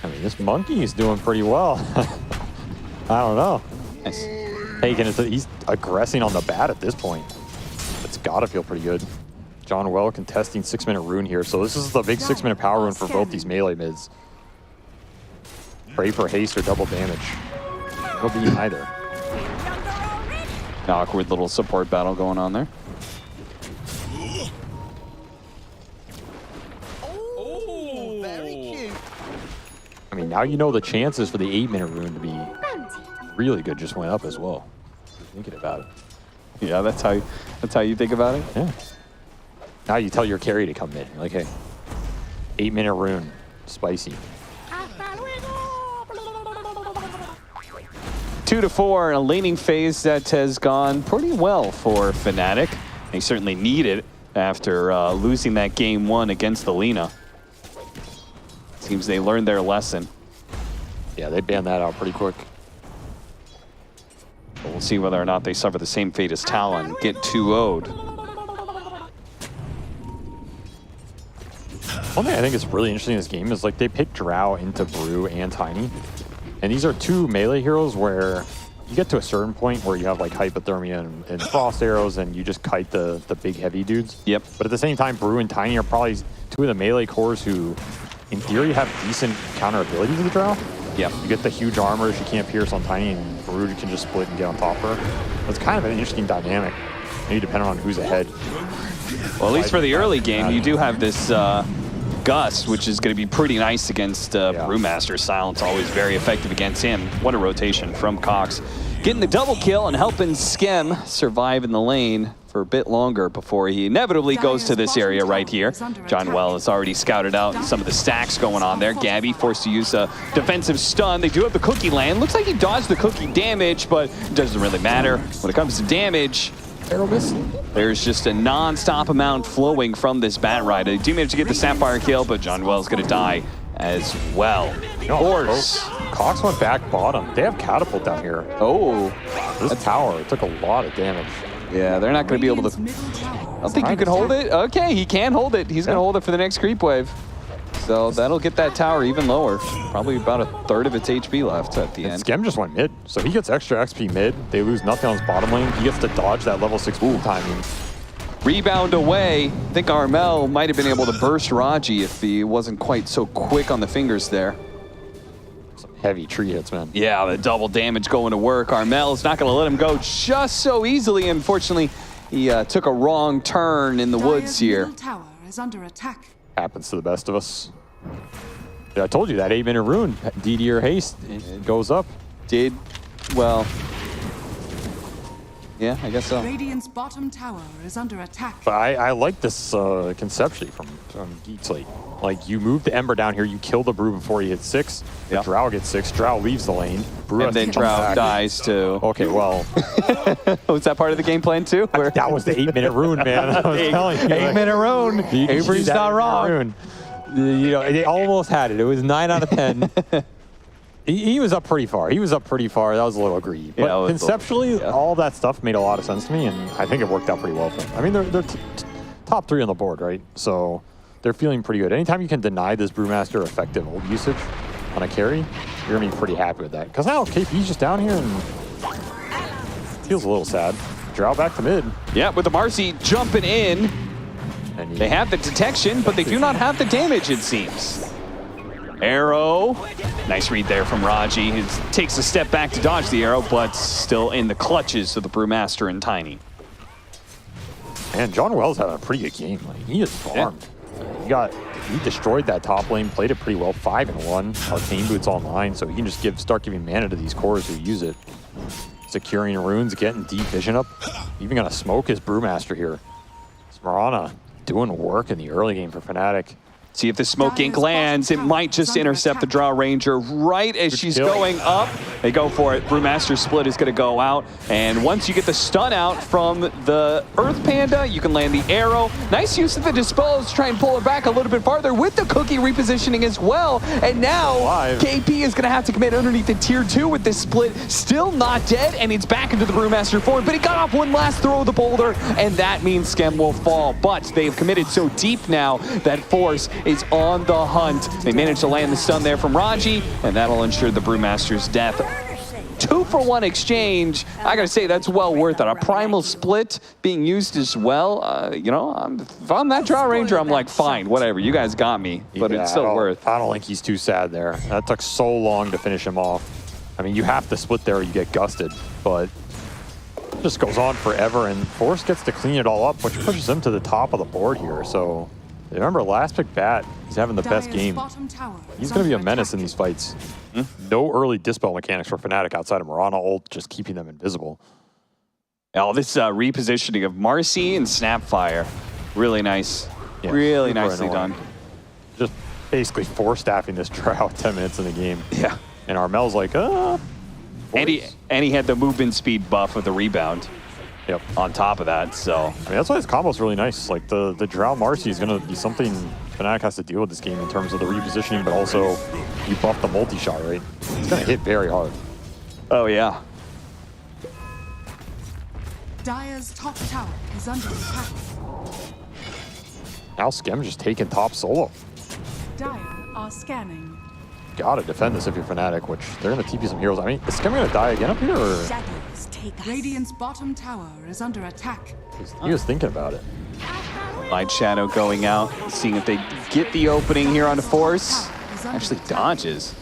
I mean, this monkey is doing pretty well. I don't know. Nice. He's aggressing on the bat at this point. It's got to feel pretty good. John Well contesting 6-minute rune here, so this is the big 6-minute power rune for both these melee mids. Pray for haste or double damage. It'll be either. Awkward little support battle going on there. Oh, very cute. I mean, now you know the chances for the 8-minute rune to be really good just went up as well. Thinking about it. Yeah, that's how you think about it? Yeah. Now you tell your carry to come in. You're like, hey, 8-minute rune, spicy. 2-4 in a laning phase that has gone pretty well for Fnatic. They certainly need it after losing that game 1 against the Lina. Seems they learned their lesson. Yeah, they banned that out pretty quick. But we'll see whether or not they suffer the same fate as Talon, get 2-0'd. One thing I think is really interesting in this game is like they picked Drow into Brew and Tiny. And these are two melee heroes where you get to a certain point where you have like hypothermia and frost arrows and you just kite the big heavy dudes. Yep. But at the same time, Brew and Tiny are probably two of the melee cores who, in theory, have decent counter ability to the Drow. Yep. You get the huge armor she can't pierce on Tiny, and Brew can just split and get on top of her. It's kind of an interesting dynamic, maybe depending on who's ahead. Well, at least for the early game, you do have this Gust, which is going to be pretty nice against Brewmaster. Silence always very effective against him. What a rotation from Cox. Getting the double kill and helping Skem survive in the lane for a bit longer before he inevitably goes to this area right here. John Well has already scouted out some of the stacks going on there. Gabby forced to use a defensive stun. They do have the cookie land. Looks like he dodged the cookie damage, but it doesn't really matter. When it comes to damage, there's just a non-stop amount flowing from this Bat Rider. They do manage to get the Sapphire kill, but John Well's going to die as well. Of course. Cox went back bottom. They have Catapult down here. Oh. This tower took a lot of damage. Yeah, they're not going to be able to... I don't think you can hold it. Okay, he can hold it. He's going to hold it for the next creep wave. So that'll get that tower even lower. Probably about a third of its HP left at the end. Skem just went mid, so he gets extra XP mid. They lose nothing on his bottom lane. He gets to dodge that level 6 boom timing. Rebound away. I think Armel might have been able to burst Raji if he wasn't quite so quick on the fingers there. Some heavy tree hits, man. Yeah, the double damage going to work. Armel's not going to let him go just so easily. Unfortunately, he took a wrong turn in the woods here. Middle tower is under attack. Happens to the best of us. Yeah, I told you that 8-minute rune, DD or haste, it goes up. Well, yeah, I guess so. Radiant's bottom tower is under attack. But I like this conceptually from Geek Slate. Like, you move the Ember down here, you kill the Brew before he hits 6. The Drow gets 6, Drow leaves the lane. Brew And then Drow dies too. Okay, well. Was that part of the game plan too? That was the 8-minute rune, man. I was telling you. 8-minute rune. Avery's not wrong. Rune. You know, they almost had it. It was 9 out of 10. He was up pretty far. That was a little greedy. But conceptually, all that stuff made a lot of sense to me, and I think it worked out pretty well for them. I mean, they're top 3 on the board, right? So they're feeling pretty good. Anytime you can deny this Brewmaster effective ult usage on a carry, you're going to be pretty happy with that. Because now KP's just down here and feels a little sad. Drow back to mid. Yeah, with the Marcy jumping in. And they have the detection, but they do not have the damage, it seems. Arrow. Nice read there from Raji. He takes a step back to dodge the arrow, but still in the clutches of the Brewmaster and Tiny. And John Wells had a pretty good game. Like, he is farmed. He destroyed that top lane, played it pretty well, 5-1. Arcane Boots online, so he can just start giving mana to these cores who use it. Securing runes, getting deep vision up. Even gonna smoke his Brewmaster here. Smarana doing work in the early game for Fnatic. See if the smoke ink lands. It might just intercept the Drow Ranger right as she's going up. They go for it. Brewmaster split is going to go out. And once you get the stun out from the Earth Panda, you can land the arrow. Nice use of the dispose to try and pull it back a little bit farther with the cookie repositioning as well. And now KP is going to have to commit underneath the tier 2 with this split. Still not dead, and it's back into the Brewmaster form. But he got off one last throw of the boulder, and that means Skem will fall. But they've committed so deep now that Force is on the hunt. They managed to land the stun there from Raji, and that'll ensure the Brewmaster's death. 2-for-1 exchange. I gotta say, that's well worth it. A primal split being used as well. You know, if I'm that Drow Ranger, I'm like, fine, whatever. You guys got me, but it's still worth. I don't think he's too sad there. That took so long to finish him off. I mean, you have to split there or you get gusted, but it just goes on forever, and Force gets to clean it all up, which pushes him to the top of the board here. So remember, last pick Bat, he's having the best game. He's going to be a menace in these fights. No early dispel mechanics for Fnatic outside of Mirana ult, just keeping them invisible. Oh, this repositioning of Marcy and Snapfire. Really nice. Yeah, really nicely done. Just basically force-staffing this Drow 10 minutes in the game. Yeah. And Armel's like, And he had the movement speed buff with the rebound. Yep. On top of that, so. I mean, that's why his combo's really nice. Like, the Drow Marcy is going to be something Fnatic has to deal with this game in terms of the repositioning, but also you buff the multi-shot, right? It's going to hit very hard. Oh, yeah. Dire's top tower is under attack. Now Skem's just taking top solo. Dire are scanning. Gotta defend this if you're Fnatic, which they're going to TP some heroes. I mean, is Skem going to die again up here, or? Radiant's bottom tower is under attack. He was thinking about it. Light Shadow going out, seeing if they get the opening here on the Force. Actually dodges.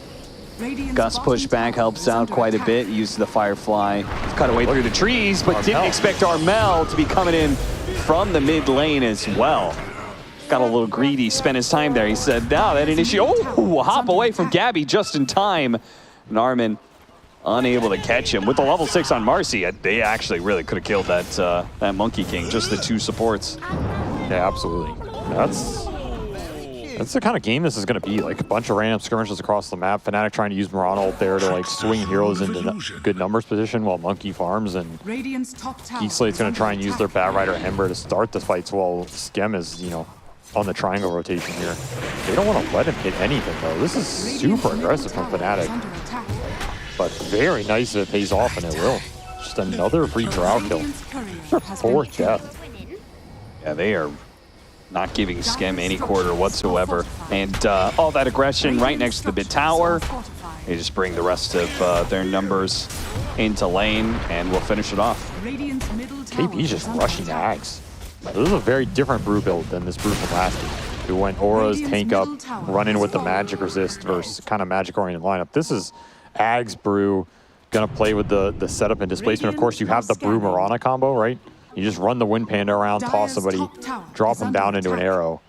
Gus pushback helps out quite a bit. Uses the Firefly. Cut away through the trees, but didn't expect Armel to be coming in from the mid lane as well. Got a little greedy, spent his time there. He said, no, that initiate. Oh, hop away from Gabby just in time. And Armin unable to catch him. With the level 6 on Marcy, they actually really could have killed that Monkey King, just the 2 supports. Yeah, absolutely. That's the kind of game this is going to be, like a bunch of random skirmishes across the map. Fnatic trying to use Mirana ult there to like swing heroes into good numbers position while Monkey farms, and Geek Slate's going to try and use their Bat Rider Ember to start the fights while Skem is, you know, on the triangle rotation here. They don't want to let him hit anything though. This is super aggressive from Fnatic. But very nice if it pays off, and it will. Just another free Drow kill. Their 4th death. Yeah, they are not giving Skem any quarter whatsoever. And all that aggression right next to the mid tower. They just bring the rest of their numbers into lane, and we'll finish it off. KP's just rushing Ags. This is a very different brew build than this brew from last game. We went auras, tank up, run in with the magic resist versus kind of magic-oriented lineup. This is Ags brew, gonna play with the setup and displacement. Of course, you have the brew Mirana combo, right? You just run the Wind Panda around, toss somebody, drop them down into an arrow.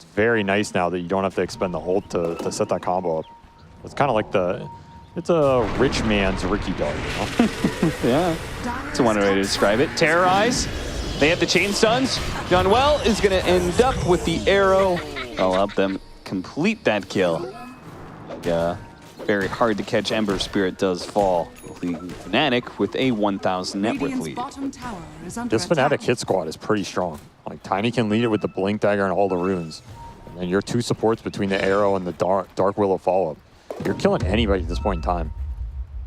It's very nice now that you don't have to expend the ult to set that combo up. It's kind of like it's a rich man's Ricky Dog, you know? Yeah, that's one way to describe it. Terrorize. They have the chain stuns. John Well is going to end up with the arrow. I'll help them complete that kill. Yeah, very hard to catch Ember Spirit does fall. Leaving Fnatic with a 1,000 net worth lead. This Fnatic hit squad is pretty strong. Like Tiny can lead it with the Blink Dagger and all the runes. And then your 2 supports between the arrow and the Dark Willow follow-up. You're killing anybody at this point in time.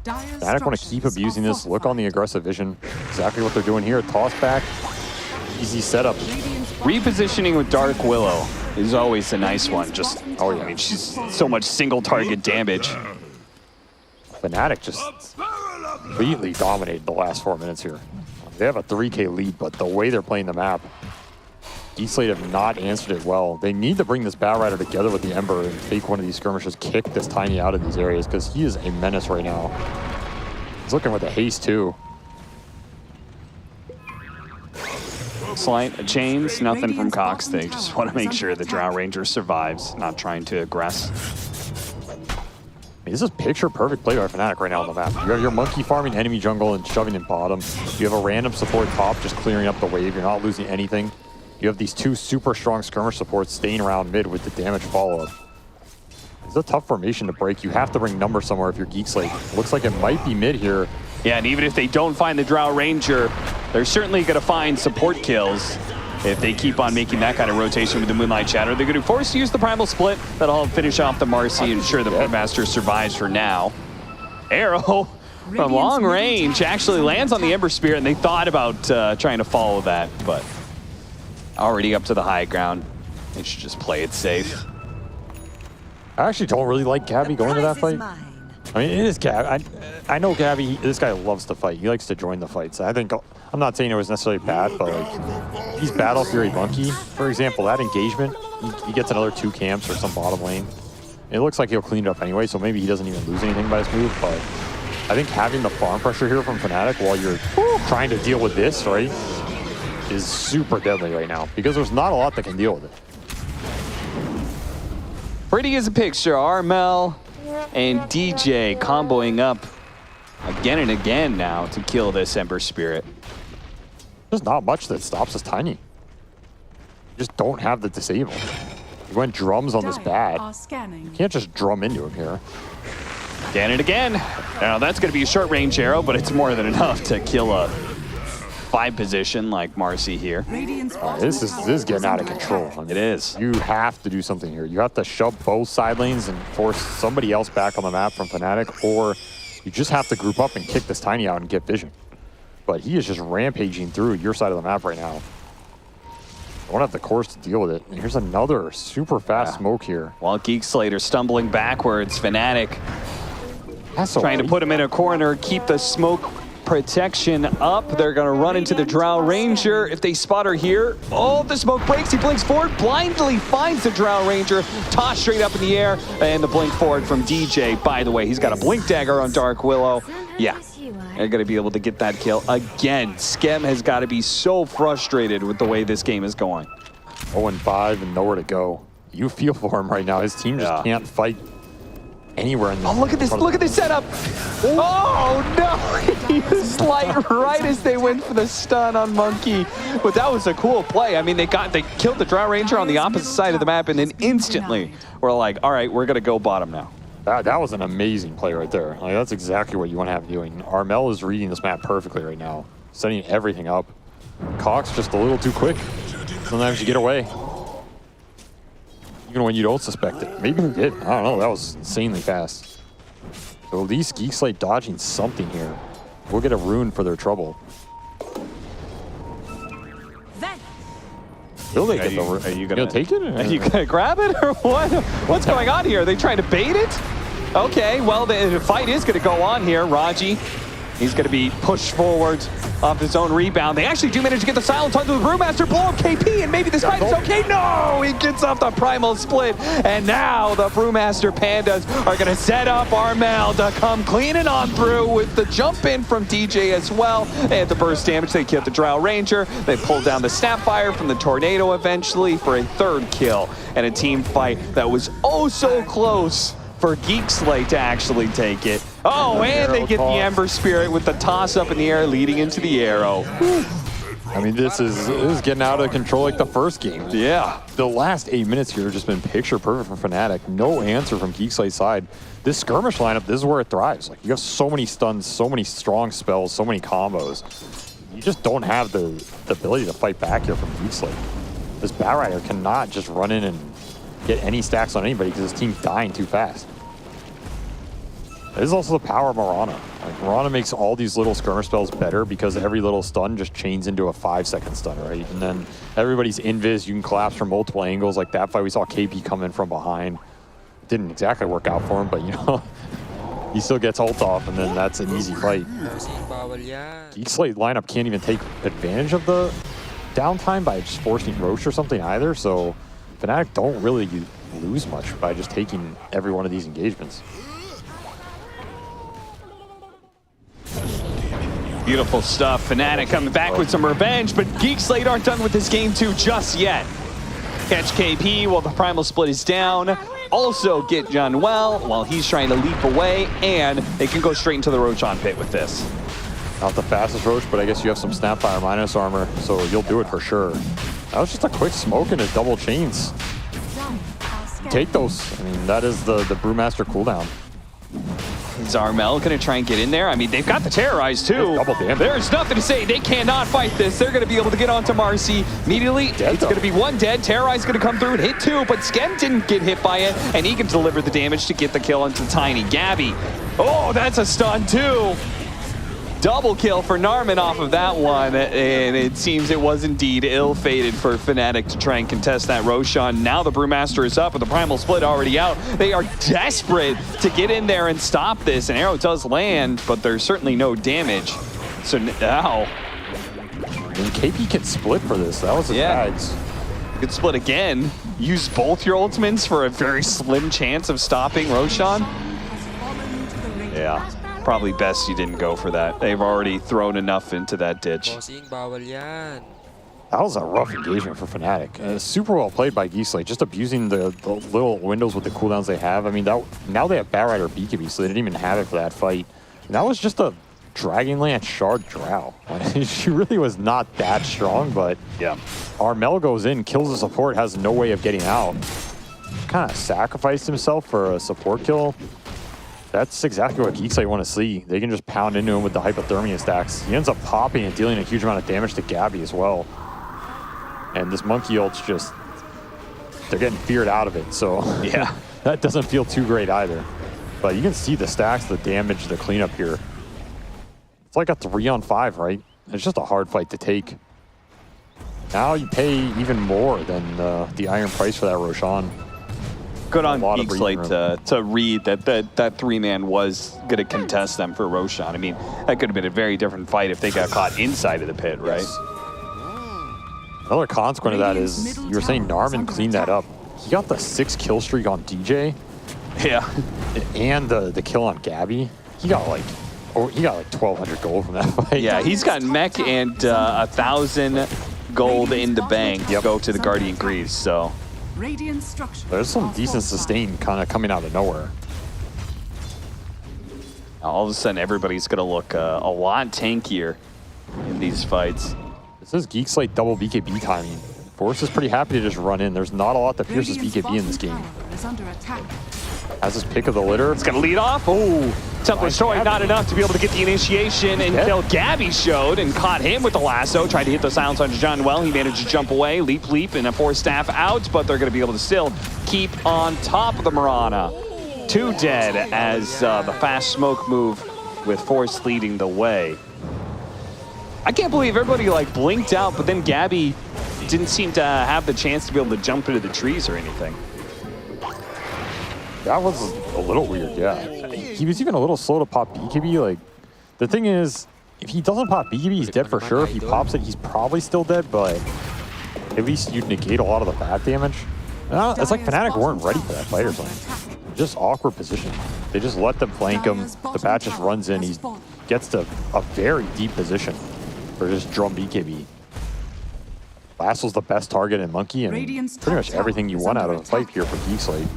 Fnatic want to keep abusing this. Look on the aggressive vision. Exactly what they're doing here. Toss back. Easy setup. Repositioning with Dark Willow is always a nice one. Just, oh yeah, I mean, she's so much single target damage. Fnatic just completely dominated the last 4 minutes here. They have a 3K lead, but the way they're playing the map, Geek Slate have not answered it well. They need to bring this Battle Rider together with the Ember and fake one of these skirmishes, kick this Tiny out of these areas, because he is a menace right now. He's looking with the haste too. Slate, chains, nothing from Cox. They just want to make sure the Drow Ranger survives, not trying to aggress. This is picture perfect play by Fnatic right now on the map. You have your monkey farming enemy jungle and shoving in bottom. You have a random support top just clearing up the wave. You're not losing anything. You have these 2 super strong skirmish supports staying around mid with the damage follow-up. It's a tough formation to break. You have to bring numbers somewhere if you're Geek Slate. Looks like it might be mid here. Yeah, and even if they don't find the Drow Ranger, they're certainly going to find support kills if they keep on making that kind of rotation with the Moonlight Shadow. They're going to be forced to use the Primal Split. That'll finish off the Marcy and ensure the Pitmaster survives for now. Arrow from long range actually lands on the Ember Spirit, and they thought about trying to follow that, but already up to the high ground. They should just play it safe. I actually don't really like Gabby going to that fight. I mean, it is Gabby. I know Gabby, this guy loves to fight. He likes to join the fights. I think, I'm not saying it was necessarily bad, but like, he's Battle Fury Monkey. For example, that engagement, he gets another 2 camps or some bottom lane. It looks like he'll clean it up anyway, so maybe he doesn't even lose anything by this move, but I think having the farm pressure here from Fnatic while you're trying to deal with this, right, is super deadly right now, because there's not a lot that can deal with it. Pretty as a picture, Armel and DJ comboing up again and again now to kill this Ember Spirit. There's not much that stops this Tiny. You just don't have the disable. You went drums on this bat. You can't just drum into him here. Again and again. Now that's going to be a short range arrow, but it's more than enough to kill a 5 position like Marcy here. This is getting out of control. I mean, it is. You have to do something here. You have to shove both side lanes and force somebody else back on the map from Fnatic, or you just have to group up and kick this Tiny out and get vision. But he is just rampaging through your side of the map right now. I won't have the course to deal with it. And here's another super fast smoke here. While Geek Slate are stumbling backwards, Fnatic trying to put him in a corner, keep the smoke protection up. They're going to run into the Drow Ranger. If they spot her here, oh, the smoke breaks. He blinks forward, blindly finds the Drow Ranger, tossed straight up in the air, and the blink forward from DJ. By the way, he's got a Blink Dagger on Dark Willow. Yeah, they're going to be able to get that kill again. Skem has got to be so frustrated with the way this game is going. 0-5 and nowhere to go. You feel for him right now. His team just can't fight anywhere in the look at this, look at this setup. Oh no, he was like right as they went for the stun on Monkey. But that was a cool play. I mean, they killed the Drow Ranger on the opposite side of the map, and then instantly we're like, all right, we're gonna go bottom now. That was an amazing play right there. Like, that's exactly what you want to have doing. Armel is reading this map perfectly right now, setting everything up. Cox just a little too quick. Sometimes you get away. Even when you don't suspect it. Maybe he did. I don't know. That was insanely fast. So at least Geek Slate dodging something here. We'll get a rune for their trouble. Will they get the rune? Are you gonna take it? Are you gonna grab it or what? What's going on here? Are they trying to bait it? Okay, well the fight is gonna go on here. Raji He's going to be pushed forward off his own rebound. They actually do manage to get the silence onto the Brewmaster, blow up KP, and maybe this fight is okay. No, he gets off the primal split, and now the Brewmaster Pandas are going to set up Armel to come cleaning on through with the jump in from DJ as well. They had the burst damage, they killed the Drow Ranger, they pulled down the Snapfire from the Tornado eventually for a third kill, and a team fight that was oh so close for Geek Slate to actually take it. Oh, and they get the Ember Spirit with the toss up in the air leading into the arrow. I mean, this is getting out of control like the first game. Yeah. The last 8 minutes here have just been picture perfect for Fnatic. No answer from Geek Slate's side. This skirmish lineup, this is where it thrives. Like, you have so many stuns, so many strong spells, so many combos. You just don't have the ability to fight back here from Geek Slate. This Batrider cannot just run in and get any stacks on anybody because his team's dying too fast. This is also the power of Mirana. Like, Mirana makes all these little skirmish spells better because every little stun just chains into a 5-second stun, right? And then everybody's invis, you can collapse from multiple angles. Like that fight, we saw KP come in from behind. Didn't exactly work out for him, but you know, he still gets ult off, and then that's an easy fight. Geek Slate lineup can't even take advantage of the downtime by just forcing Roche or something either, so Fnatic don't really lose much by just taking every one of these engagements. Beautiful stuff. Fnatic coming back with some revenge, but Geek Slate aren't done with this game 2 just yet. Catch KP while the primal split is down. Also get Januel while he's trying to leap away, and they can go straight into the Roshan pit with this. Not the fastest Roche, but I guess you have some Snapfire minus armor, so you'll do it for sure. That was just a quick smoke into double chains. Take those. I mean, that is the Brewmaster cooldown. Is Armel going to try and get in there? I mean, they've got the Terrorize too. Double damage. There's nothing to say. They cannot fight this. They're going to be able to get onto Marcy immediately. It's going to be one dead. Terrorize is going to come through and hit 2, but Sken didn't get hit by it, and he can deliver the damage to get the kill onto Tiny Gabby. Oh, that's a stun too. Double kill for Narman off of that one, and it seems it was indeed ill-fated for Fnatic to try and contest that Roshan. Now the Brewmaster is up with the Primal Split already out. They are desperate to get in there and stop this. An arrow does land, but there's certainly no damage. So now... I mean, KP can split for this. That was his bags. You could split again. Use both your ultimates for a very slim chance of stopping Roshan. Yeah. Probably best you didn't go for that. They've already thrown enough into that ditch. That was a rough engagement for Fnatic. Super well played by Geek Slate, just abusing the little windows with the cooldowns they have. I mean, now they have Batrider BKB, so they didn't even have it for that fight. And that was just a Dragonlance Shard Drow. She really was not that strong, but yeah. Armel goes in, kills the support, has no way of getting out. Kind of sacrificed himself for a support kill. That's exactly what Geek Slate want to see. They can just pound into him with the hypothermia stacks. He ends up popping and dealing a huge amount of damage to Gabby as well. And this monkey ult's just, they're getting feared out of it. So yeah, that doesn't feel too great either. But you can see the stacks, the damage, the cleanup here. It's like a 3-on-5, right? It's just a hard fight to take. Now you pay even more than the iron price for that Roshan. Good on Geek Slate to read that 3-man was going to contest them for Roshan. I mean, that could have been a very different fight if they got caught inside of the pit, right? Yes. Another consequence of that is, you were saying Narman cleaned that up. He got the 6 kill streak on DJ. Yeah. And the kill on Gabby. He got like 1,200 gold from that fight. Yeah, he's got mech and 1,000 gold in the bank to go to the Guardian Greaves, so... There's some decent sustain kind of coming out of nowhere. All of a sudden, everybody's going to look a lot tankier in these fights. This is Geek Slate double BKB timing. Force is pretty happy to just run in. There's not a lot that pierces BKB in this game. Has his pick of the litter. It's going to lead off. Oh, Temple Destroy, not enough to be able to get the initiation until Gabby showed and caught him with the lasso. Tried to hit the silence on Januel. He managed to jump away, leap, and a 4-staff out, but they're going to be able to still keep on top of the Mirana. 2 dead as the fast smoke move with Force leading the way. I can't believe everybody like blinked out, but then Gabby didn't seem to have the chance to be able to jump into the trees or anything. That was a little weird, yeah. He was even a little slow to pop BKB. Like, The thing is, if he doesn't pop BKB, he's dead for sure. If he pops it, he's probably still dead, but at least you'd negate a lot of the back damage. It's like Fnatic weren't ready for that fight or something. Just awkward position. They just let them flank him. The bat just runs in. He gets to a very deep position for just drum BKB. Lasso's the best target in Monkey, and pretty much everything you want out of a fight here for Geek Slate,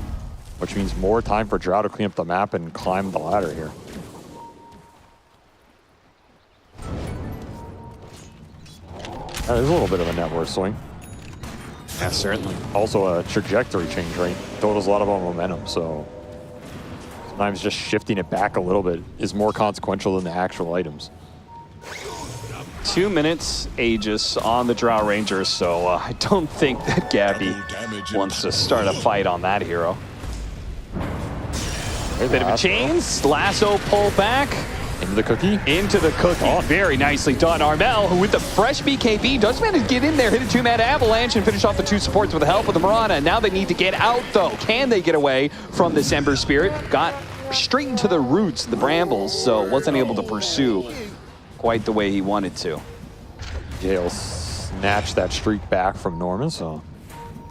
which means more time for Drow to clean up the map and climb the ladder here. There's a little bit of a net worth swing. Yeah, certainly. Also a trajectory change, right? Total's a lot about momentum, so sometimes just shifting it back a little bit is more consequential than the actual items. 2 minutes Aegis on the Drow Rangers, so I don't think that Gabby wants to start a fight on that hero. A bit of a chains, Lasso pull back. Into the cookie? Into the cookie. Oh. Very nicely done. Armel, who with the fresh BKB, does manage to get in there, hit a 2-man avalanche, and finish off the 2 supports with the help of the Mirana. Now they need to get out, though. Can they get away from this Ember Spirit? Got straight into the roots of the Brambles, so wasn't able to pursue quite the way he wanted to. Gale snatched that streak back from Norman, so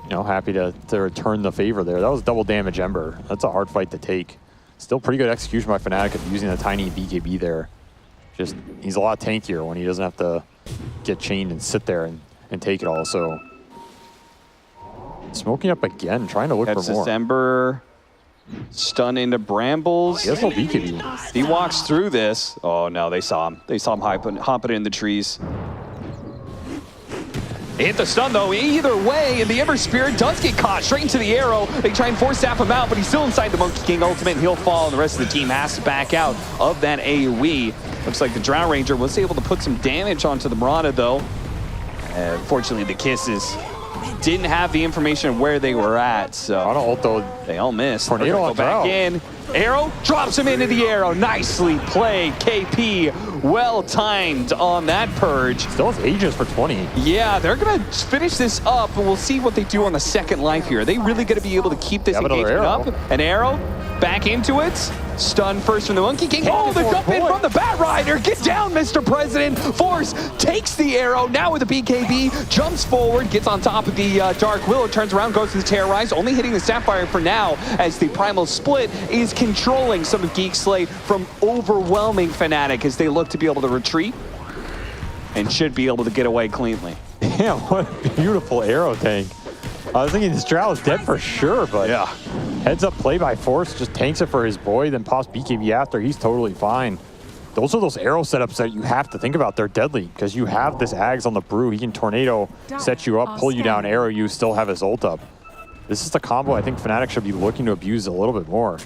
happy to return the favor there. That was double damage Ember. That's a hard fight to take. Still pretty good execution by Fnatic of using a tiny BKB there. Just, he's a lot tankier when he doesn't have to get chained and sit there and take it all, so. Smoking up again, trying to look for more. Ember, stun into Brambles. He has no BKB. He walks through this. Oh no, they saw him. They saw him hopping in the trees. They hit the stun though, either way, and the Ember Spirit does get caught straight into the arrow. They try and force staff him out, but he's still inside the Monkey King ultimate, and he'll fall, and the rest of the team has to back out of that AoE. Looks like the Drow Ranger was able to put some damage onto the Mirana though. Fortunately, the Kisses didn't have the information of where they were at, so ult though. They all missed. Tornado go back in. Arrow drops him into the arrow. Nicely played, KP. Well timed on that purge. Still has Aegis for 20. Yeah, they're gonna finish this up, and we'll see what they do on the second life here. Are they really gonna be able to keep this engagement up? An arrow, back into it. Stun first from the Monkey King. Oh, the jump in from the Bat Rider. Get down, Mr. President. Force takes the arrow. Now with the BKB, jumps forward, gets on top of the Dark Willow, turns around, goes to the Terrorize, only hitting the Sapphire for now, as the Primal Split is controlling some of Geek Slate from overwhelming Fnatic as they look to be able to retreat and should be able to get away cleanly. Yeah, what a beautiful arrow tank. I was thinking this Drow is dead for sure, but yeah. Heads up play by Force, just tanks it for his boy, then pops BKB after. He's totally fine. Those are those arrow setups that you have to think about. They're deadly because you have this Ags on the Brew. He can Tornado, set you up, pull you down, arrow you, still have his ult up. This is the combo I think Fnatic should be looking to abuse a little bit more.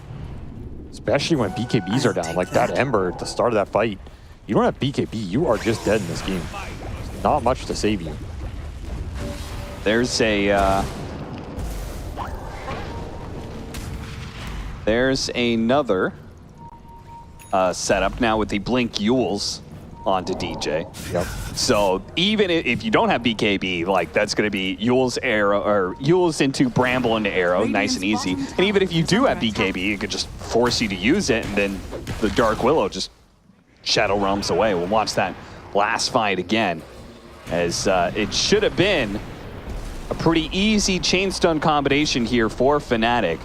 Especially when BKBs are down, like that Ember at the start of that fight. You don't have BKB, you are just dead in this game. There's not much to save you. There's another setup now with the Blink Yules onto DJ. Yep. So even if you don't have BKB, like that's going to be Yules arrow or Yules into Bramble into arrow, nice and easy. And even if you do have BKB, it could just force you to use it, and then the Dark Willow just shadow realms away. We'll watch that last fight again, as it should have been a pretty easy chain stun combination here for Fnatic.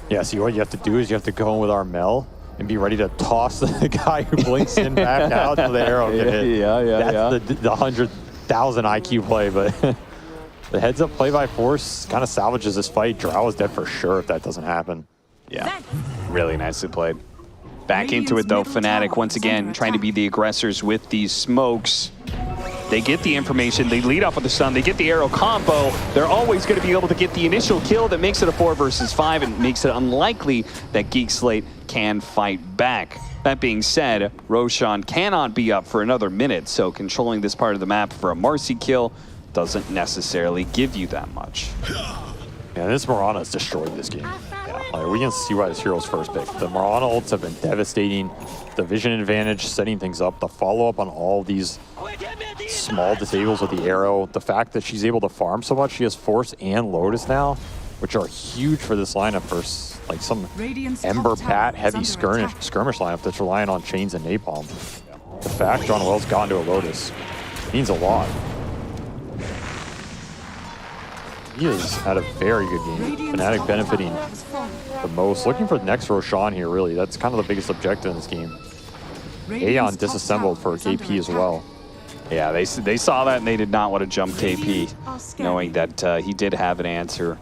Yeah, see what you have to do is you have to go in with Armel and be ready to toss the guy who blinks in back out so the arrow can hit. That's the 100,000 IQ play, but the heads up play by Force kind of salvages this fight. Drow is dead for sure if that doesn't happen. Yeah, really nicely played. Back into it though, Fnatic once again trying to be the aggressors with these smokes. They get the information, they lead off with the stun, they get the arrow combo. They're always going to be able to get the initial kill that makes it a 4 versus 5 and makes it unlikely that Geek Slate can fight back. That being said, Roshan cannot be up for another minute, so controlling this part of the map for a Marcy kill doesn't necessarily give you that much. Yeah, this Mirana has destroyed this game. Yeah, like we can see why this hero's first pick. The Mirana ults have been devastating. The vision advantage, setting things up, the follow-up on all these small disables with the arrow. The fact that she's able to farm so much, she has Force and Lotus now, which are huge for this lineup like some Radiant's top Ember tower Pat is heavy under skirmish lineup that's relying on chains and napalm. The fact John Wells got into a Lotus means a lot. He has had a very good game. Fnatic benefiting the most. Looking for the next Roshan here, really. That's kind of the biggest objective in this game. Aeon disassembled for KP as well. Yeah, they saw that and they did not want to jump KP, knowing that he did have an answer.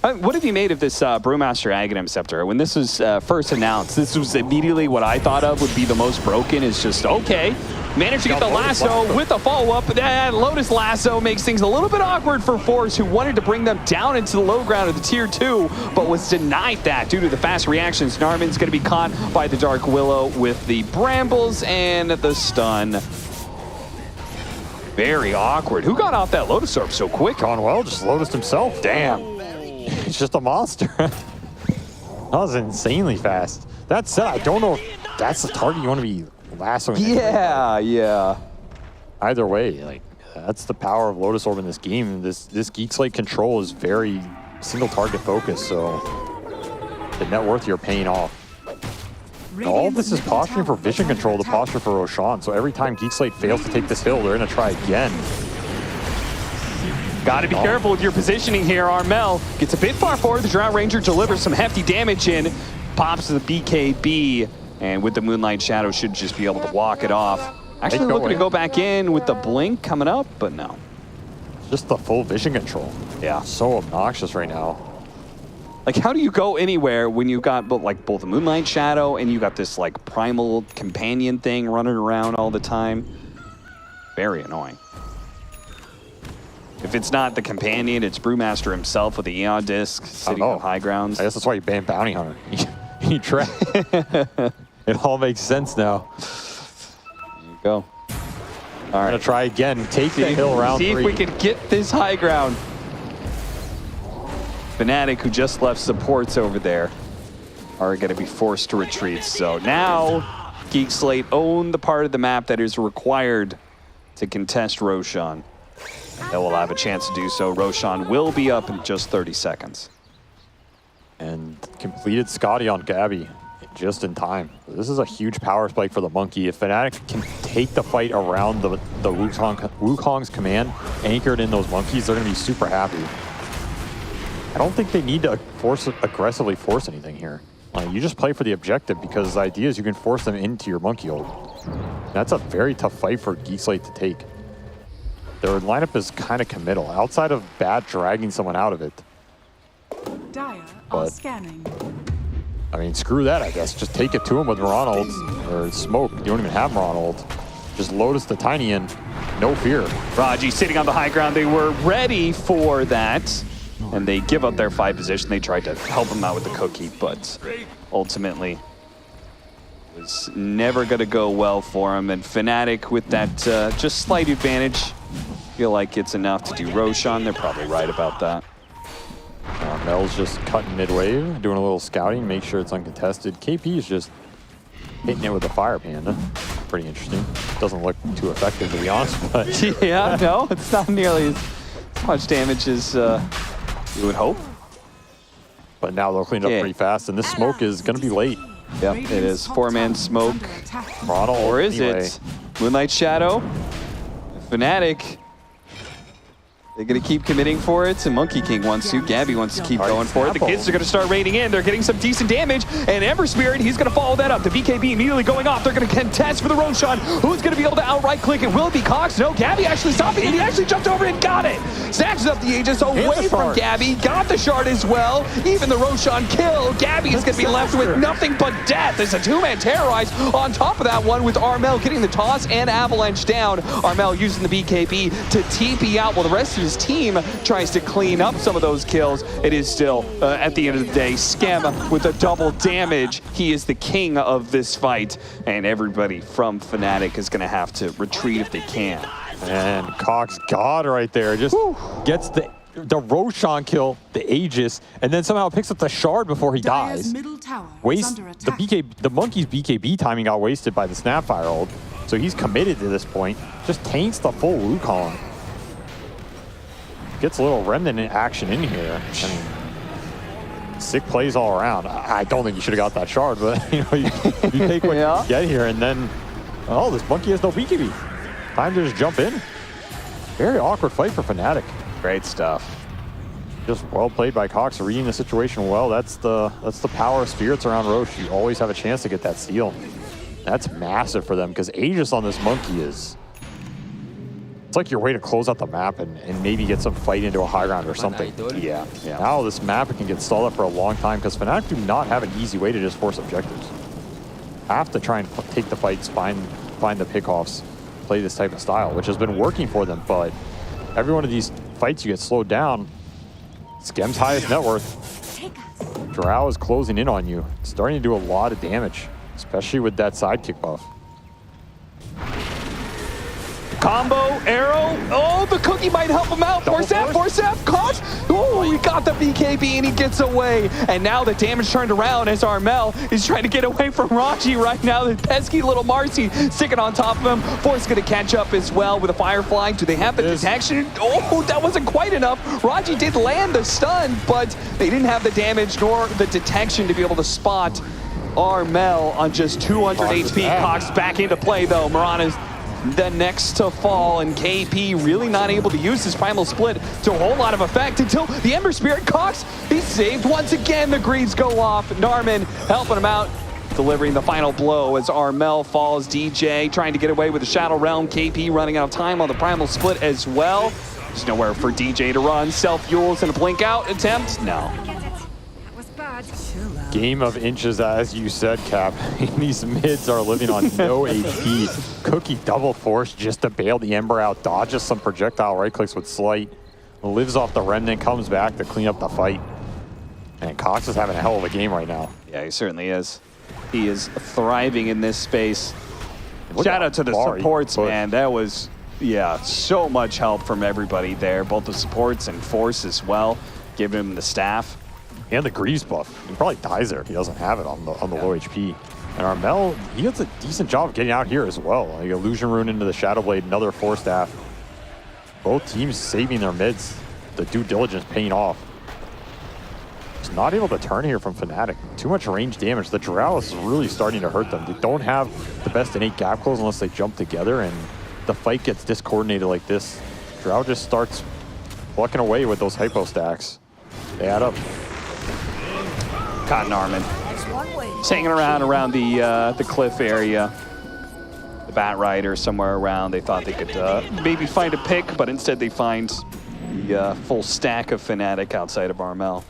What have you made of this Brewmaster Aghanim Scepter? When this was first announced, this was immediately what I thought of would be the most broken. Is just, okay, managed to get the lasso with the follow-up, and Lotus Lasso makes things a little bit awkward for Force, who wanted to bring them down into the low ground of the Tier 2, but was denied that due to the fast reactions. Narman's going to be caught by the Dark Willow with the Brambles and the stun. Very awkward. Who got off that Lotus Orb so quick? John Well just Lotused himself. Damn. He's just a monster. That was insanely fast. That said, I don't know if that's the target you want to be lassoing. Yeah. Either way, like, that's the power of Lotus Orb in this game. This Geek Slate control is very single target focused, so the net worth you're paying off. All of this is posturing for vision control, the posture for Roshan. So every time Geek Slate fails to take this hill, they're going to try again. Got to be careful with your positioning here. Armel gets a bit far forward. The Drow Ranger delivers some hefty damage in. Pops the BKB, and with the Moonlight Shadow should just be able to walk it off. Actually looking to go back in with the Blink coming up, but no. Just the full vision control. Yeah. So obnoxious right now. Like, how do you go anywhere when you've got both the Moonlight Shadow and you got this like primal companion thing running around all the time? Very annoying. If it's not the companion, it's Brewmaster himself with the Eon disc sitting on high grounds. I guess that's why you banned Bounty Hunter. You try. It all makes sense now. There you go. All right. I'm gonna try again. Take the hill round 3. See if we can get this high ground. Fnatic, who just left supports over there, are going to be forced to retreat. So now, Geek Slate own the part of the map that is required to contest Roshan. They will have a chance to do so. Roshan will be up in just 30 seconds. And completed Scotty on Gabby just in time. This is a huge power spike for the Monkey. If Fnatic can take the fight around the Wukong's command, anchored in those Monkeys, they're going to be super happy. I don't think they need to aggressively force anything here. You just play for the objective, because the idea is you can force them into your Monkey ult. That's a very tough fight for Geek Slate to take. Their lineup is kind of committal, outside of bad dragging someone out of it. Dire are scanning. I mean, screw that, I guess. Just take it to him with Ronald or Smoke. You don't even have Ronald. Just Lotus the Tiny in, no fear. Raji sitting on the high ground. They were ready for that, and they give up their 5 position. They tried to help him out with the cookie, but ultimately it was never going to go well for him. And Fnatic with that just slight advantage, feel like it's enough to do Roshan. They're probably right about that. Mel's just cutting mid-wave, doing a little scouting, make sure it's uncontested. KP is just hitting it with a Fire Panda. Pretty interesting. Doesn't look too effective, to be honest, but... Yeah, no, it's not nearly as much damage as you would hope. But now they'll clean it up pretty fast, and this smoke is going to be late. Yep, it is. 4-man smoke. Ronald, or is it? Moonlight Shadow. Fnatic. They're going to keep committing for it, and Monkey King wants to. Gabby wants to keep going for it. The kids are going to start raiding in. They're getting some decent damage, and Ember Spirit, he's going to follow that up. The BKB immediately going off. They're going to contest for the Roshan. Who's going to be able to outright click it? Will it be Cox? No, Gabby actually stopping it. He actually jumped over and got it. Snatches up the Aegis away from Gabby. Got the shard as well. Even the Roshan kill. Gabby is going to be left with nothing but death. There's a 2-man terrorize on top of that one, with Armel getting the toss and avalanche down. Armel using the BKB to TP out while the rest of his team tries to clean up some of those kills. It is still, at the end of the day, Skem with a double damage. He is the king of this fight, and everybody from Fnatic is going to have to retreat if they can. And Cox God right there just gets the Roshan kill, the Aegis, and then somehow picks up the shard before he dies. The Monkey's BKB timing got wasted by the Snapfire ult, so he's committed to this point. Just taints the full Wukong. Gets a little remnant in action in here. I mean, sick plays all around. I don't think you should have got that shard, but you take what you get here, and then, oh, this monkey has no BKB. Time to just jump in. Very awkward fight for Fnatic. Great stuff. Just well played by Cox, reading the situation well. That's the power of spirits around Roche. You always have a chance to get that steal. That's massive for them because Aegis on this monkey is... It's like your way to close out the map and maybe get some fight into a high ground or something. Yeah. Now this map can get stalled up for a long time because Fnatic do not have an easy way to just force objectives. Have to try and take the fights, find the pickoffs, play this type of style, which has been working for them, but every one of these fights you get slowed down. Skem's highest net worth. Drow is closing in on you. Starting to do a lot of damage, especially with that sidekick buff. Combo, arrow. Oh, the cookie might help him out. Force F, caught. Oh, he got the BKB and he gets away. And now the damage turned around as Armel is trying to get away from Raji right now. The pesky little Marcy sticking on top of him. Force going to catch up as well with a Firefly. Do they have the detection? Oh, that wasn't quite enough. Raji did land the stun, but they didn't have the damage nor the detection to be able to spot Armel on just 200 HP. Cox back into play though. Mirana's the next to fall, and KP really not able to use his primal split to a whole lot of effect until the Ember Spirit. Cox, he's saved once again. The greaves go off. Narman helping him out, delivering the final blow as Armel falls. DJ trying to get away with the Shadow Realm. KP running out of time on the primal split as well. There's nowhere for DJ to run. Self-fuels and a blink out attempt. No. Game of inches, as you said, Cap. These mids are living on no HP. Cookie double force just to bail the Ember out, dodges some projectile right clicks with Slate, lives off the Remnant, comes back to clean up the fight. And Cox is having a hell of a game right now. Yeah, he certainly is. He is thriving in this space. Shout out to the supports, man. That was, so much help from everybody there. Both the supports and Force as well, giving him the staff. And the Greaves buff. He probably dies there if he doesn't have it on the low HP. And Armel, he does a decent job of getting out here as well. Like Illusion Rune into the Shadow Blade, another Force Staff. Both teams saving their mids. The due diligence paying off. Just not able to turn here from Fnatic. Too much range damage. The Drow is really starting to hurt them. They don't have the best innate gap close unless they jump together, and the fight gets discoordinated like this. Drow just starts plucking away with those hypo stacks. They add up. Caught Narman. He's hanging around the cliff area. The Bat Rider somewhere around. They thought they could maybe find a pick, but instead they find the full stack of Fnatic outside of Armel.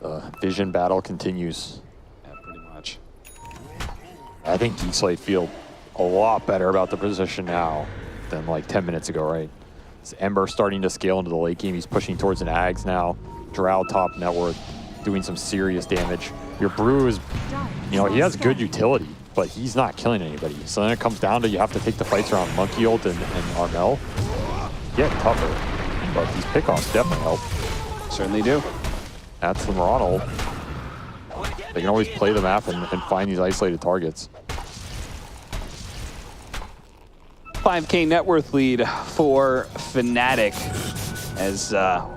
The vision battle continues. Yeah, pretty much. I think Geek Slate feel a lot better about the position now than like 10 minutes ago, right? This Ember starting to scale into the late game. He's pushing towards an Ags now. Drow top net worth, doing some serious damage. Your Brew is, he has good utility, but he's not killing anybody. So then it comes down to you have to take the fights around Monkey Ult and Armel. Get tougher, but these pickoffs definitely help. Certainly do. That's the Mirana ult. They can always play the map and find these isolated targets. 5K net worth lead for Fnatic, as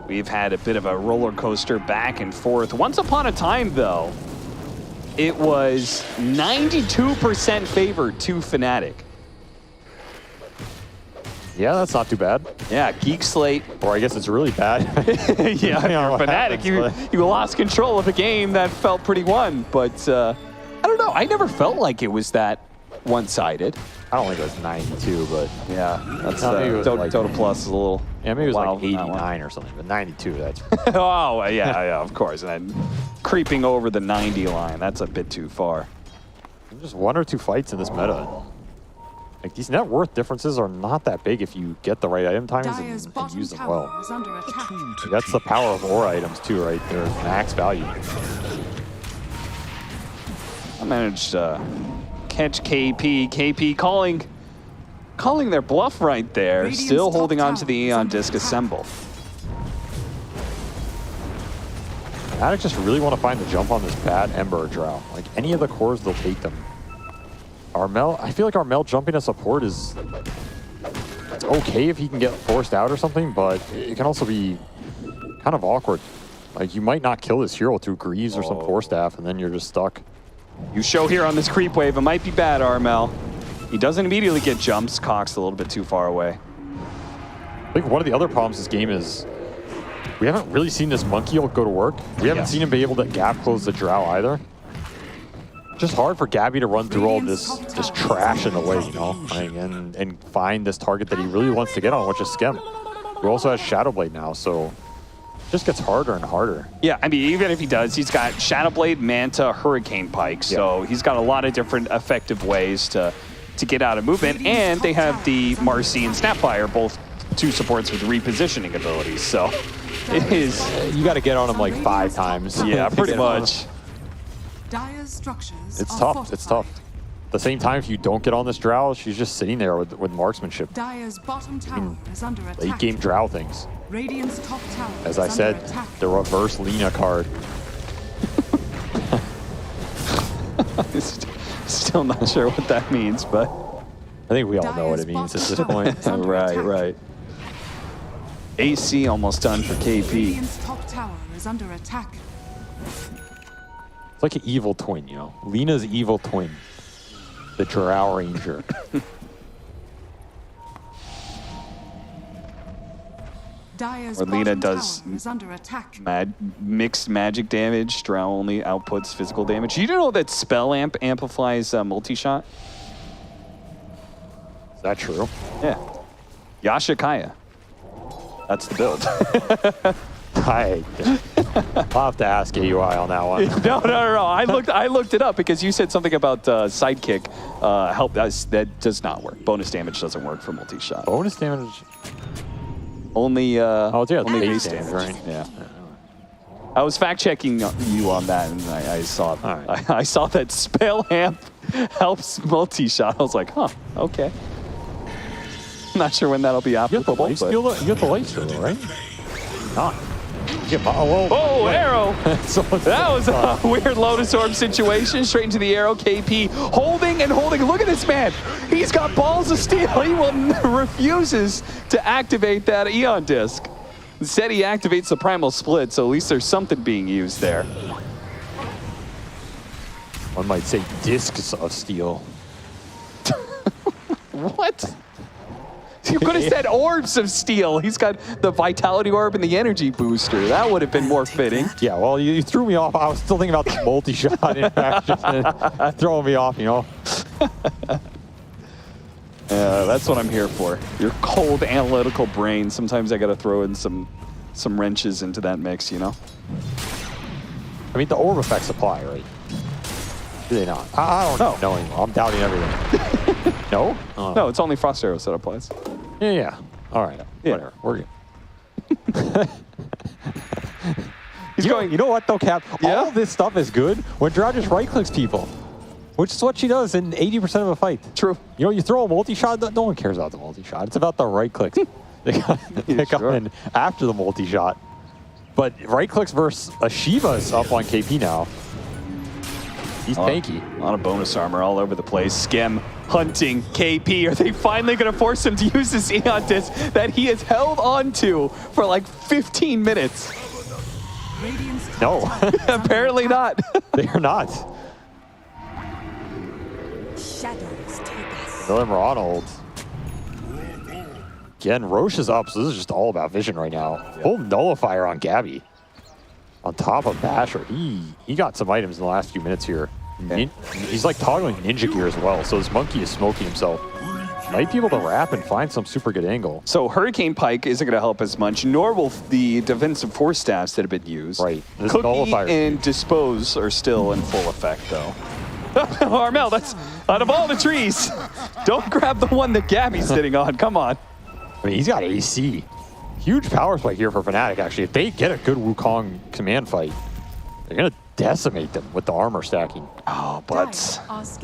we've had a bit of a roller coaster back and forth. Once upon a time, though, it was 92% favored to Fnatic. Yeah, that's not too bad. Yeah, Geek Slate. Or I guess it's really bad. Yeah, for Fnatic, you lost control of a game that felt pretty won. But I don't know. I never felt like it was that one-sided. I don't think it was 92, but yeah, that's Dota Plus is a little. Yeah, maybe it was like 89 or something, but 92, that's. Oh, yeah, of course. And then creeping over the 90 line, that's a bit too far. Just one or two fights in this meta. Like, these net worth differences are not that big if you get the right item timings and use them well. That's the power of aura items too, right? They're max value. I managed to catch KP. KP calling their bluff right there. Radiant's still holding on to the Aeon Disc Assemble. Fnatic just really want to find the jump on this bad Ember or Drow. Like, any of the cores, they'll take them. Armel, I feel like Armel jumping a support is it's okay if he can get forced out or something, but it can also be kind of awkward. Like, you might not kill this hero through Greaves or some Force Staff, and then you're just stuck. You show here on this creep wave. It might be bad, Armel. He doesn't immediately get jumps. Cock's a little bit too far away. I think one of the other problems this game is we haven't really seen this monkey ult go to work. We haven't seen him be able to gap close the Drow either. Just hard for Gabby to run through all this trash in the way, you know, like, and find this target that he really wants to get on, which is Skem, who also has Shadowblade now, so it just gets harder and harder. Yeah, I mean, even if he does, he's got Shadowblade, Manta, Hurricane Pike, so he's got a lot of different effective ways to get out of movement, and they have the Marcy and Snapfire, both 2 supports with repositioning abilities, so it is... You got to get on him like 5 times. Yeah, pretty much. It's tough. It's tough. At the same time, if you don't get on this Drow, she's just sitting there with marksmanship. Dire's bottom tower is under attack. Late game Drow things. Radiant's top tower As I said, the reverse Lina card. Still not sure what that means, but I think we all know what it means at this point. Right. AC almost done for KP. Radiant's top tower is under attack. It's like an evil twin, you know? Lina's evil twin. The Drow Ranger. Dire's Or Lina bottom does tower is under attack. mixed magic damage. Drow only outputs physical damage. You didn't know that Spell Amp amplifies multi-shot? Is that true? Yeah. Yasha Kaya. That's the build. I'll have to ask AUI on that one. No. I looked it up because you said something about sidekick help. That does not work. Bonus damage doesn't work for multi-shot. Bonus damage? Only only base damage, right? Yeah. I was fact checking you on that, and I saw I saw that Spell Amp helps multi-shot. I was like, huh, okay. Not sure when that'll be applicable. You get the light steal, right? Not. Arrow! That was a weird Lotus Orb situation. Straight into the arrow. KP holding and holding. Look at this man. He's got balls of steel. He refuses to activate that Eon Disc. Instead, he activates the Primal Split, so at least there's something being used there. One might say discs of steel. What? You could have said orbs of steel. He's got the Vitality Orb and the Energy Booster. That would have been more fitting. Yeah, well, you threw me off. I was still thinking about the multi-shot interaction. Throwing me off, you know. That's what I'm here for. Your cold, analytical brain. Sometimes I got to throw in some wrenches into that mix, you know? I mean, the orb effects apply, right? Do they not? I don't know anymore. I'm doubting everything. No? No, it's only Frost Arrows that applies. Yeah. All right. Yeah. Whatever. We're good. You know what, though, Cap? Yeah? All this stuff is good when Drow just right-clicks people, which is what she does in 80% of a fight. True. You know, you throw a multi-shot, no one cares about the multi-shot. It's about the right-clicks. They come in after the multi-shot. But right-clicks versus a Shiva's up on KP now. He's tanky. A lot of bonus armor all over the place. Skem hunting KP. Are they finally going to force him to use this Eon Disc that he has held on to for like 15 minutes? No. Apparently not. They are not. Another Ronald. Again, Roche is up, so this is just all about vision right now. Full nullifier on Gabby. On top of Basher. He got some items in the last few minutes here. He's like toggling ninja gear as well, so this monkey is smoking himself. Might be able to wrap and find some super good angle. So Hurricane Pike isn't going to help as much, nor will the defensive force staffs that have been used. Right. This Cookie nullifier and Dispose are still in full effect, though. Armel, that's out of all the trees. Don't grab the one that Gabby's sitting on. Come on. I mean, he's got AC. Huge power spike here for Fnatic, actually. If they get a good Wukong command fight, they're going to decimate them with the armor stacking. Oh, but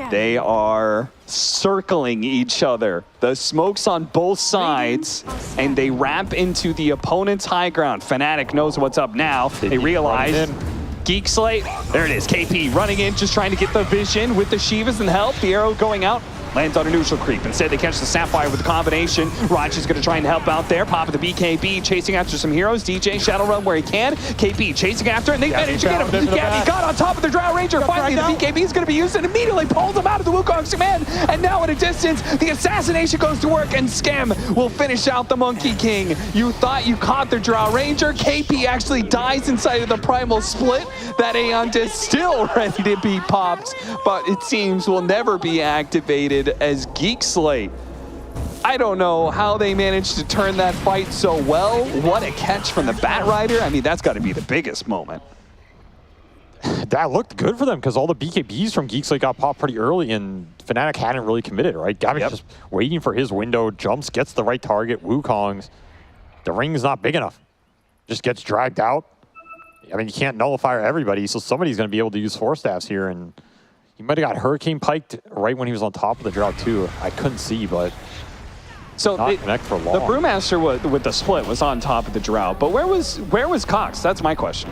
they are circling each other. The smoke's on both sides, and they ramp into the opponent's high ground. Fnatic knows what's up now. They realize Geek Slate. There it is. KP running in, just trying to get the vision with the Shivas and help. The arrow going out Lands on a neutral creep. Instead, they catch the Sapphire with the combination. Raj is going to try and help out there. Pop of the BKB, chasing after some heroes. DJ Shadowrun where he can. KP chasing after, and they manage to get him. Gabby got on top of the Drow Ranger. Finally, the BKB is going to be used and immediately pulls him out of the Wukong's command. And now at a distance, the assassination goes to work, and Scam will finish out the Monkey King. You thought you caught the Drow Ranger. KP actually dies inside of the Primal Split. That Aeon Disc still ready to be popped, but it seems will never be activated as Geek Slate. I don't know how they managed to turn that fight so well. What a catch from the Bat Rider. I mean, that's got to be the biggest moment. That looked good for them because all the BKBs from Geek Slate got popped pretty early, and Fnatic hadn't really committed, right? Gabby's just waiting for his window, jumps, gets the right target, Wukong's. The ring's not big enough. Just gets dragged out. I mean, you can't nullify everybody, so somebody's going to be able to use Force Staffs here, and he might have got Hurricane Piked right when he was on top of the Drow too. I couldn't see, but so not connect for long. The Brewmaster with the split was on top of the Drow, but where was Cox? That's my question.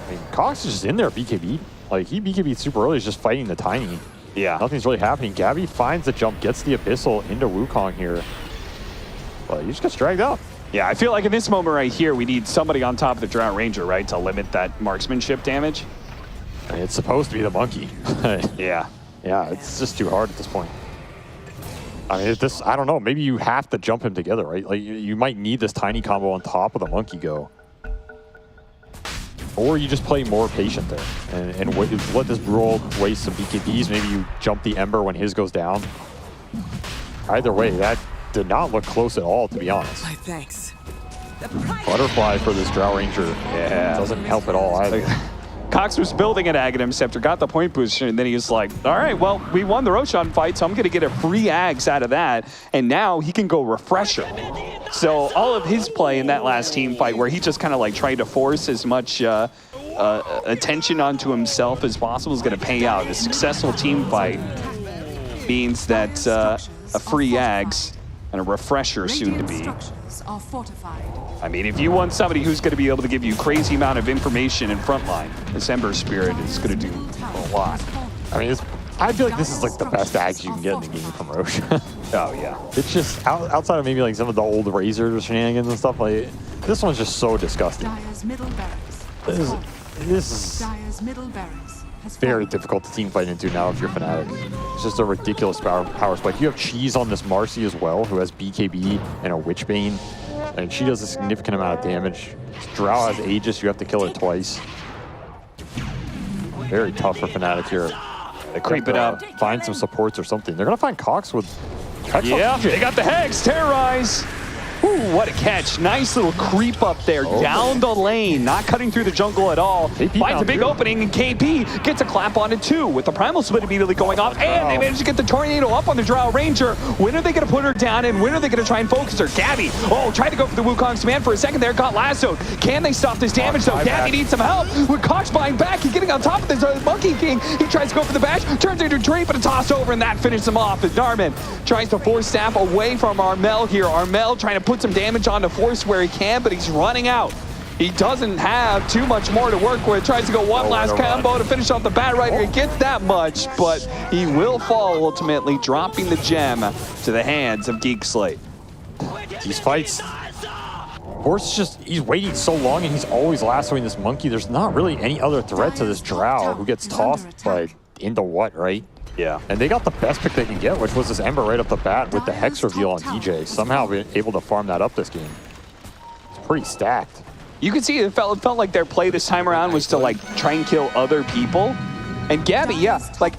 I mean, Cox is just in there BKB. Like, he BKB'd super early, he's just fighting the Tiny. Yeah. Nothing's really happening. Gabby finds the jump, gets the Abyssal into Wukong here, but he just gets dragged out. Yeah, I feel like in this moment right here, we need somebody on top of the Drow Ranger, right, to limit that marksmanship damage. I mean, it's supposed to be the Monkey. Yeah. Yeah, it's just too hard at this point. I mean, I don't know, maybe you have to jump him together, right? Like, you might need this Tiny combo on top of the Monkey go. Or you just play more patient there and let this Brawl waste some BKBs. Maybe you jump the Ember when his goes down. Either way, that did not look close at all, to be honest. My thanks. Butterfly for this Drow Ranger. Yeah. Doesn't help at all either. Cox was building an Aghanim Scepter, got the point booster, and then he was like, all right, well, we won the Roshan fight, so I'm going to get a free Ags out of that, and now he can go Refresher. So all of his play in that last team fight, where he just kind of like tried to force as much attention onto himself as possible, is going to pay out. A successful team fight means that a free Ags and a Refresher soon to be. I mean, if you want somebody who's going to be able to give you crazy amount of information in frontline, this Ember Spirit is going to do a lot. I mean, I feel like this is like the best Ags you can get in the game from Roche. Oh, yeah. It's just, outside of maybe like some of the old Razors shenanigans and stuff, like, this one's just so disgusting. This is very difficult to team fight into now if you're Fnatic. It's just a ridiculous power spike. You have Cheese on this Marcy as well, who has BKB and a Witchbane, and she does a significant amount of damage. Drow has Aegis, you have to kill her twice. Very tough for Fnatic here. They creep it up. Find some supports or something. They're going to find Cox with Hex. Yeah, they got the Hex. Terrorize. Ooh, what a catch. Nice little creep up there down the lane, not cutting through the jungle at all. Finds a big opening, and KP gets a clap on it too, with the Primal Split immediately going off, and they managed to get the Tornado up on the Drow Ranger. When are they going to put her down, and when are they going to try and focus her? Gabby, tried to go for the Wukong's command for a second there, got lassoed. Can they stop this damage though? Gabby needs some help. With Cox flying back, he's getting on top of this Monkey King. He tries to go for the bash, turns into a tree, but a toss over, and that finishes him off. As Darman tries to force Staff away from Armel here. Armel trying to put some damage onto Force where he can, but he's running out. He doesn't have too much more to work with. Tries to go one last combo to finish off the Bat Rider. He gets that much, but he will fall ultimately, dropping the gem to the hands of Geek Slate. These fights, Force just, he's waiting so long and he's always lassoing this Monkey. There's not really any other threat to this Drow who gets tossed like into what, right? Yeah. And they got the best pick they can get, which was this Ember right off the bat with the Hex reveal on DJ. Somehow been able to farm that up this game. It's pretty stacked. You can see it felt like their play this time around was to like try and kill other people. And Gabby, yeah, like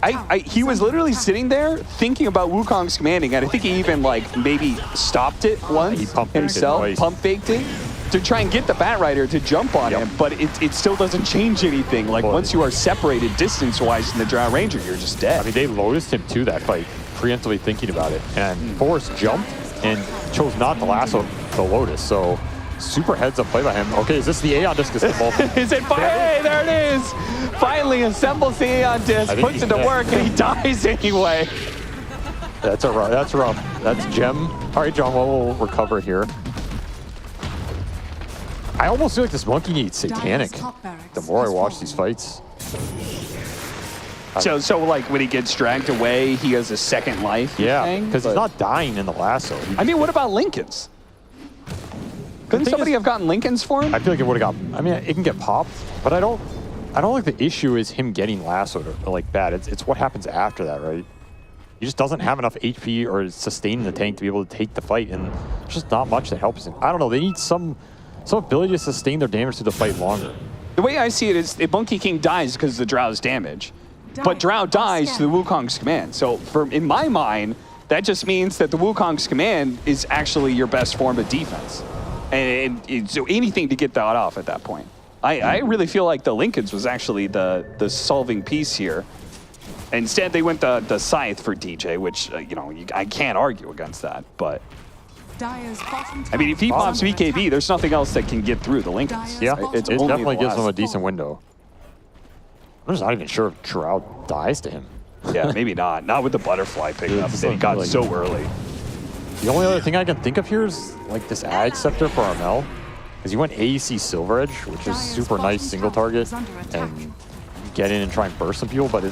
he was literally sitting there thinking about Wukong's commanding, and I think he even like maybe stopped it once himself, pump faked it, to try and get the Bat Rider to jump on him, but it still doesn't change anything. Like, once you are separated distance-wise from the Drow Ranger, you're just dead. I mean, they lotused him to that fight, preemptively thinking about it, and Force jumped and chose not to lasso the Lotus, so super heads-up play by him. Okay, is this the Aeon Disc involved? Is it fire? Hey, there it is! Finally assembles the Aeon Disc, puts it to work, and he dies anyway. That's rough. That's Gem. All right, John, we'll recover here. I almost feel like this Monkey needs Satanic the more I watch these fights. So like when he gets dragged away, he has a second life. Yeah, because he's not dying in the lasso. I mean, what about Lincoln's? Couldn't somebody have gotten Lincoln's for him? I feel like it would have got. I mean, it can get popped, but I don't think the issue is him getting lassoed or like bad. It's what happens after that, right? He just doesn't have enough HP or sustaining the tank to be able to take the fight, and there's just not much that helps him. I don't know. They need some ability to sustain their damage through the fight longer. The way I see it is, if Monkey King dies because of the Drow's damage, but Drow dies to the Wukong's command. So in my mind, that just means that the Wukong's command is actually your best form of defense. And so anything to get that off at that point. I really feel like the Lincoln's was actually the solving piece here. Instead, they went the Scythe for DJ, which, I can't argue against that. But, I mean, if he pops BKB, there's nothing else that can get through the Lincoln's. Yeah, it definitely gives him a decent window. I'm just not even sure if Drow dies to him. Yeah, maybe not. Not with the butterfly picking up that he got so early. The only other thing I can think of here is like this Ag Scepter for Armel. Because he went AEC Silver Edge, which is super nice single target. And get in and try and burst some people, but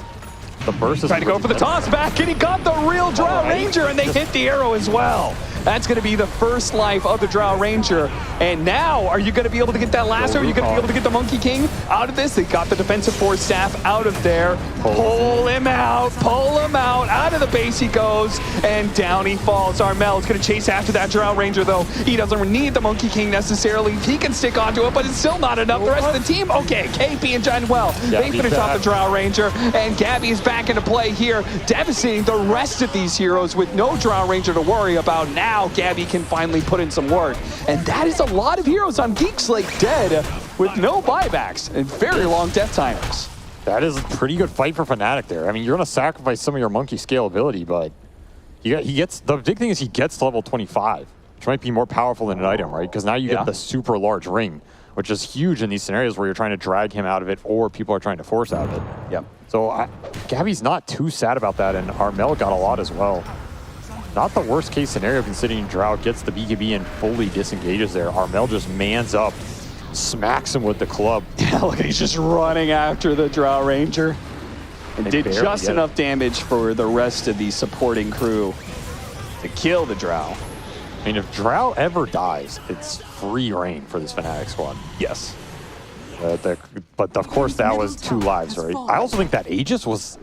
the burst is... Trying to go for the toss back, and he got the real Drow Ranger, and they hit the arrow as well. That's going to be the first life of the Drow Ranger. And now, are you going to be able to get that lasso? Are you going to be able to get the Monkey King out of this? They got the defensive force staff out of there. Pull him out. Out of the base he goes, and down he falls. Armel is going to chase after that Drow Ranger, though. He doesn't need the Monkey King necessarily. He can stick onto it, but it's still not enough. The rest of the team, okay, KP and John they finish off the Drow Ranger, and Gabby is back into play here, devastating the rest of these heroes with no Drow Ranger to worry about. Now Gabby can finally put in some work, and that is a lot of heroes on Geek Slate dead with no buybacks and very long death timers. That is a pretty good fight for Fnatic there. I mean, you're going to sacrifice some of your monkey scalability, but he gets, the big thing is he gets to level 25, which might be more powerful than an item, right? Because now you get the super large ring, which is huge in these scenarios where you're trying to drag him out of it or people are trying to force out of it. Yep. So Gabby's not too sad about that, and Armel got a lot as well. Not the worst case scenario considering Drow gets the BKB and fully disengages there. Armel just mans up, smacks him with the club. Yeah, look, he's just running after the Drow Ranger. And did just enough damage for the rest of the supporting crew to kill the Drow. I mean, if Drow ever dies, it's free reign for this Fnatic squad. Yes. But of course, that was 2 lives, right? I also think that Aegis was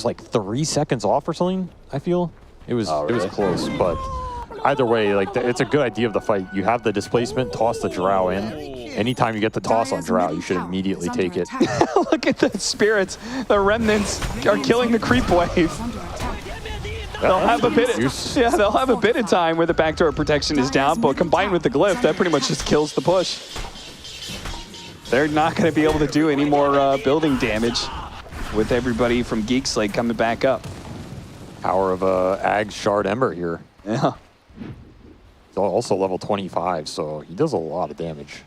like 3 seconds off or something, I feel. It was close, but either way, like it's a good idea of the fight. You have the displacement, toss the Drow in. Anytime you get the toss on Drow, you should immediately take it. Look at the spirits. The remnants are killing the creep wave. They'll have a bit of time where the backdoor protection is down, but combined with the glyph, that pretty much just kills the push. They're not going to be able to do any more building damage with everybody from Geek Slate coming back up. Power of Ag's Shard Ember here. Yeah. He's also level 25, so he does a lot of damage.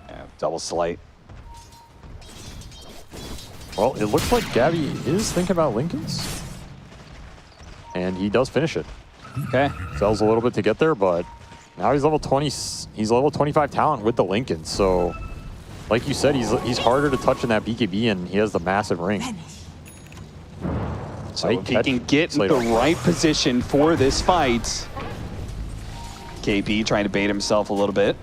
Yeah, double Slate. Well, it looks like Gabby is thinking about Lincoln's. And he does finish it. Okay. Sells a little bit to get there, but now he's level 20. He's level 25 talent with the Lincoln. So, like you said, he's harder to touch in that BKB, and he has the massive ring. So if he can get in the right position for this fight, KP trying to bait himself a little bit.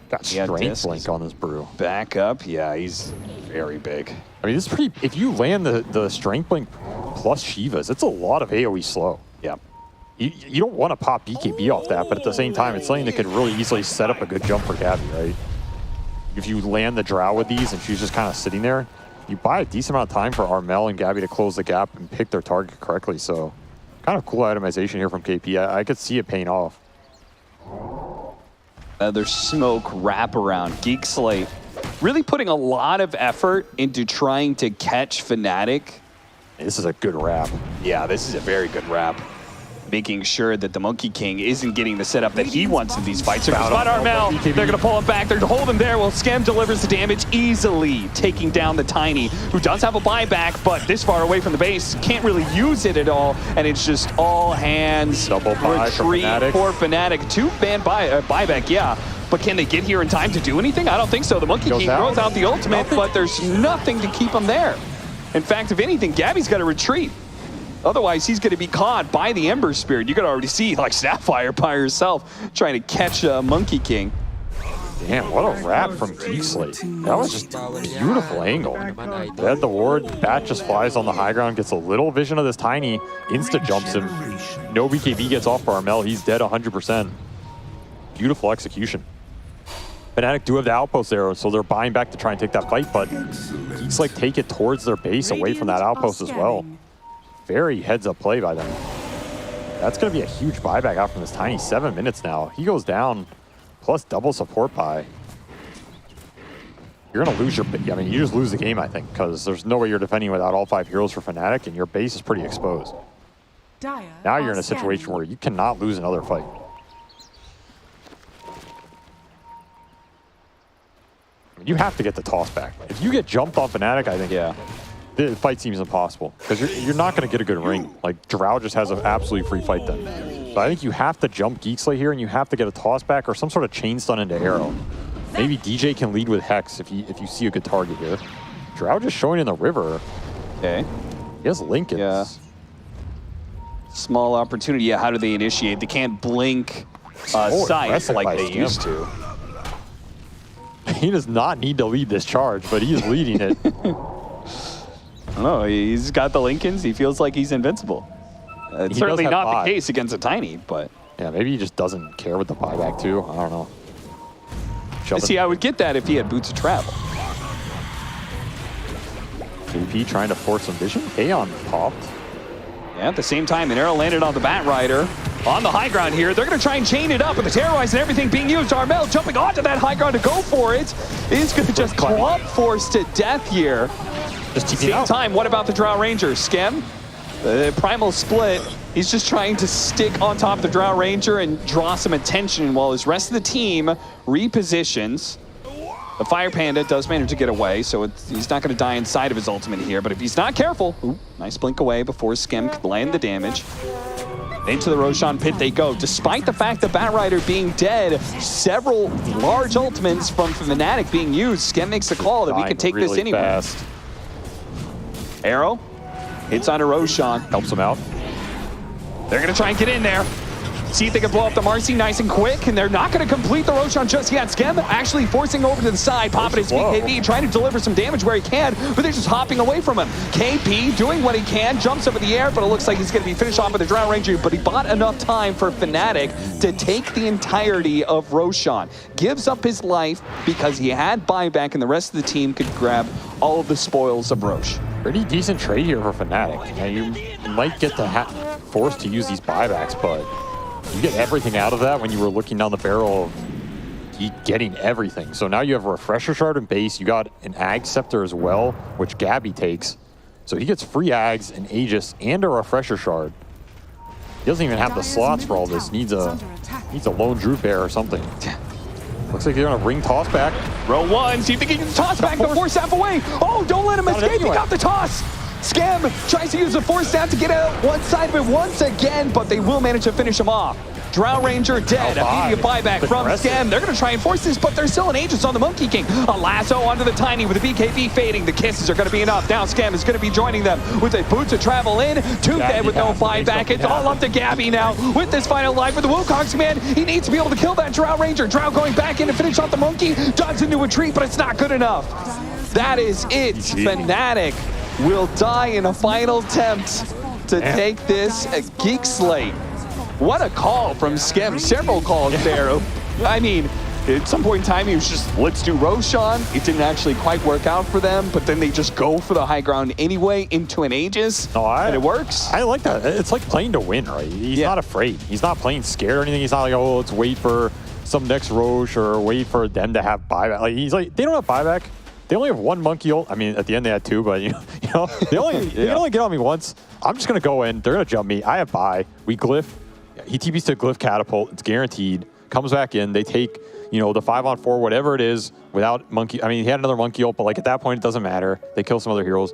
Got strength blink on this brew. Back up, yeah, he's very big. I mean, this is pretty. If you land the strength blink plus Shivas, it's a lot of AoE slow. Yeah. You don't want to pop BKB off that, but at the same time, it's something that could really easily set up a good jump for Gabby, right? If you land the Drow with these and she's just kind of sitting there, you buy a decent amount of time for Armel and Gabby to close the gap and pick their target correctly. So, kind of cool itemization here from KP. I could see it paying off. Another smoke wraparound. Geek Slate really putting a lot of effort into trying to catch Fnatic. This is a good wrap. Yeah, this is a very good wrap. Making sure that the Monkey King isn't getting the setup that he wants in these fights. They're going to spot Armel. They're going to pull him back. They're going to hold him there. Well, Scam delivers the damage easily, taking down the Tiny, who does have a buyback, but this far away from the base, can't really use it at all. And it's just all hands double buy retreat for Fnatic. 2-man buyback, yeah. but can they get here in time to do anything? I don't think so. The Monkey King throws out the ultimate, but there's nothing to keep him there. In fact, if anything, Gabby's got to retreat. Otherwise, he's going to be caught by the Ember Spirit. You could already see, like, Sapphire by herself trying to catch Monkey King. Damn, what a wrap from Geek Slate. That was just a beautiful angle. They had the ward, Bat just flies on the high ground, gets a little vision of this Tiny, insta-jumps him. No BKB gets off Barmel, he's dead 100%. Beautiful execution. Fnatic do have the outpost there, so they're buying back to try and take that fight, but Geek Slate take it towards their base away from that outpost as well. Very heads-up play by them. That's going to be a huge buyback out from this Tiny. 7 minutes now. He goes down, plus double support buy. You're going to lose your... I mean, you just lose the game, I think, because there's no way you're defending without all 5 heroes for Fnatic, and your base is pretty exposed. Now you're in a situation where you cannot lose another fight. I mean, you have to get the toss back. If you get jumped on Fnatic, I think, the fight seems impossible because you're not going to get a good ring. Like, Drow just has an absolutely free fight then. So I think you have to jump Geek Slate here, and you have to get a toss back or some sort of chain stun into Arrow. Maybe DJ can lead with Hex if you see a good target here. Drow just showing in the river. Okay. He has Lincolns. Yeah. Small opportunity. Yeah, how do they initiate? They can't blink sight like they used to. He does not need to lead this charge, but he is leading it. I don't know, he's got the Lincolns. He feels like he's invincible. It's certainly not the case against a Tiny, but... Yeah, maybe he just doesn't care with the buyback too. I don't know. See, I would get that if he had boots of travel. KP trying to force some vision. Aeon popped. Yeah, at the same time, an arrow landed on the Bat Rider. On the high ground here, they're going to try and chain it up with the Terrorize and everything being used. Armel jumping onto that high ground to go for it. Is going to just clump force to death here. Just at the same time, what about the Drow Ranger? Skem, the Primal Split. He's just trying to stick on top of the Drow Ranger and draw some attention while his rest of the team repositions. The Fire Panda does manage to get away, so he's not going to die inside of his ultimate here. But if he's not careful, nice blink away before Skem could land the damage. Into the Roshan pit they go. Despite the fact that Bat Rider being dead, several large ultimates from Fnatic being used, Skem makes the call that we can take really this anywhere. Fast. Arrow hits onto Roshan. Helps him out. They're going to try and get in there. See if they can blow up the Marcy nice and quick, and they're not going to complete the Roshan just yet. Skem actually forcing over to the side, popping his BKB, trying to deliver some damage where he can, but they're just hopping away from him. KP doing what he can, jumps up in the air, but it looks like he's going to be finished off with the Drow Ranger, but he bought enough time for Fnatic to take the entirety of Roshan. Gives up his life because he had buyback, and the rest of the team could grab all of the spoils of Rosh. Pretty decent trade here for Fnatic. Now you might get forced to use these buybacks, but you get everything out of that when you were looking down the barrel of getting everything. So now you have a Refresher Shard and base. You got an Ag Scepter as well, which Gabby takes. So he gets free Ags, an Aegis, and a Refresher Shard. He doesn't even have the slots for all this. Needs a Lone Druid Bear or something. Looks like they're gonna ring toss back. Row one, see if they can get the toss back, but Force Staff away. Oh, don't let him escape, he got the toss. Skem tries to use the Force Staff to get out one side of it once again, but they will manage to finish him off. Drow Ranger dead, immediate buyback from Skem. They're gonna try and force this, but there's still an Aegis on the Monkey King. A lasso onto the Tiny with the BKB fading. The kisses are gonna be enough. Now Skem is gonna be joining them with a Boots of Travel in. Two dead with no buyback. It's all up to Gabby now with this final life for the Wukong's man. He needs to be able to kill that Drow Ranger. Drow going back in to finish off the Monkey. Dodges into a tree, but it's not good enough. That is it. Fnatic will die in a final attempt to take this Geek Slate. What a call from Skem. Several calls there. I mean, at some point in time, he was just, let's do Roshan. It didn't actually quite work out for them, but then they just go for the high ground anyway into an Aegis, and it works. I like that. It's like playing to win, right? He's not afraid. He's not playing scared or anything. He's not like, oh, let's wait for some next Roche or wait for them to have buyback. Like, he's like, they don't have buyback. They only have one monkey ult. I mean, at the end they had two, but you know, they can only get on me once. I'm just gonna go in. They're gonna jump me. I have buy. We glyph. He TPs to glyph catapult. It's guaranteed. Comes back in. They take, you know, the 5-on-4, whatever it is, without monkey. I mean, he had another monkey ult, but like at that point, it doesn't matter. They kill some other heroes.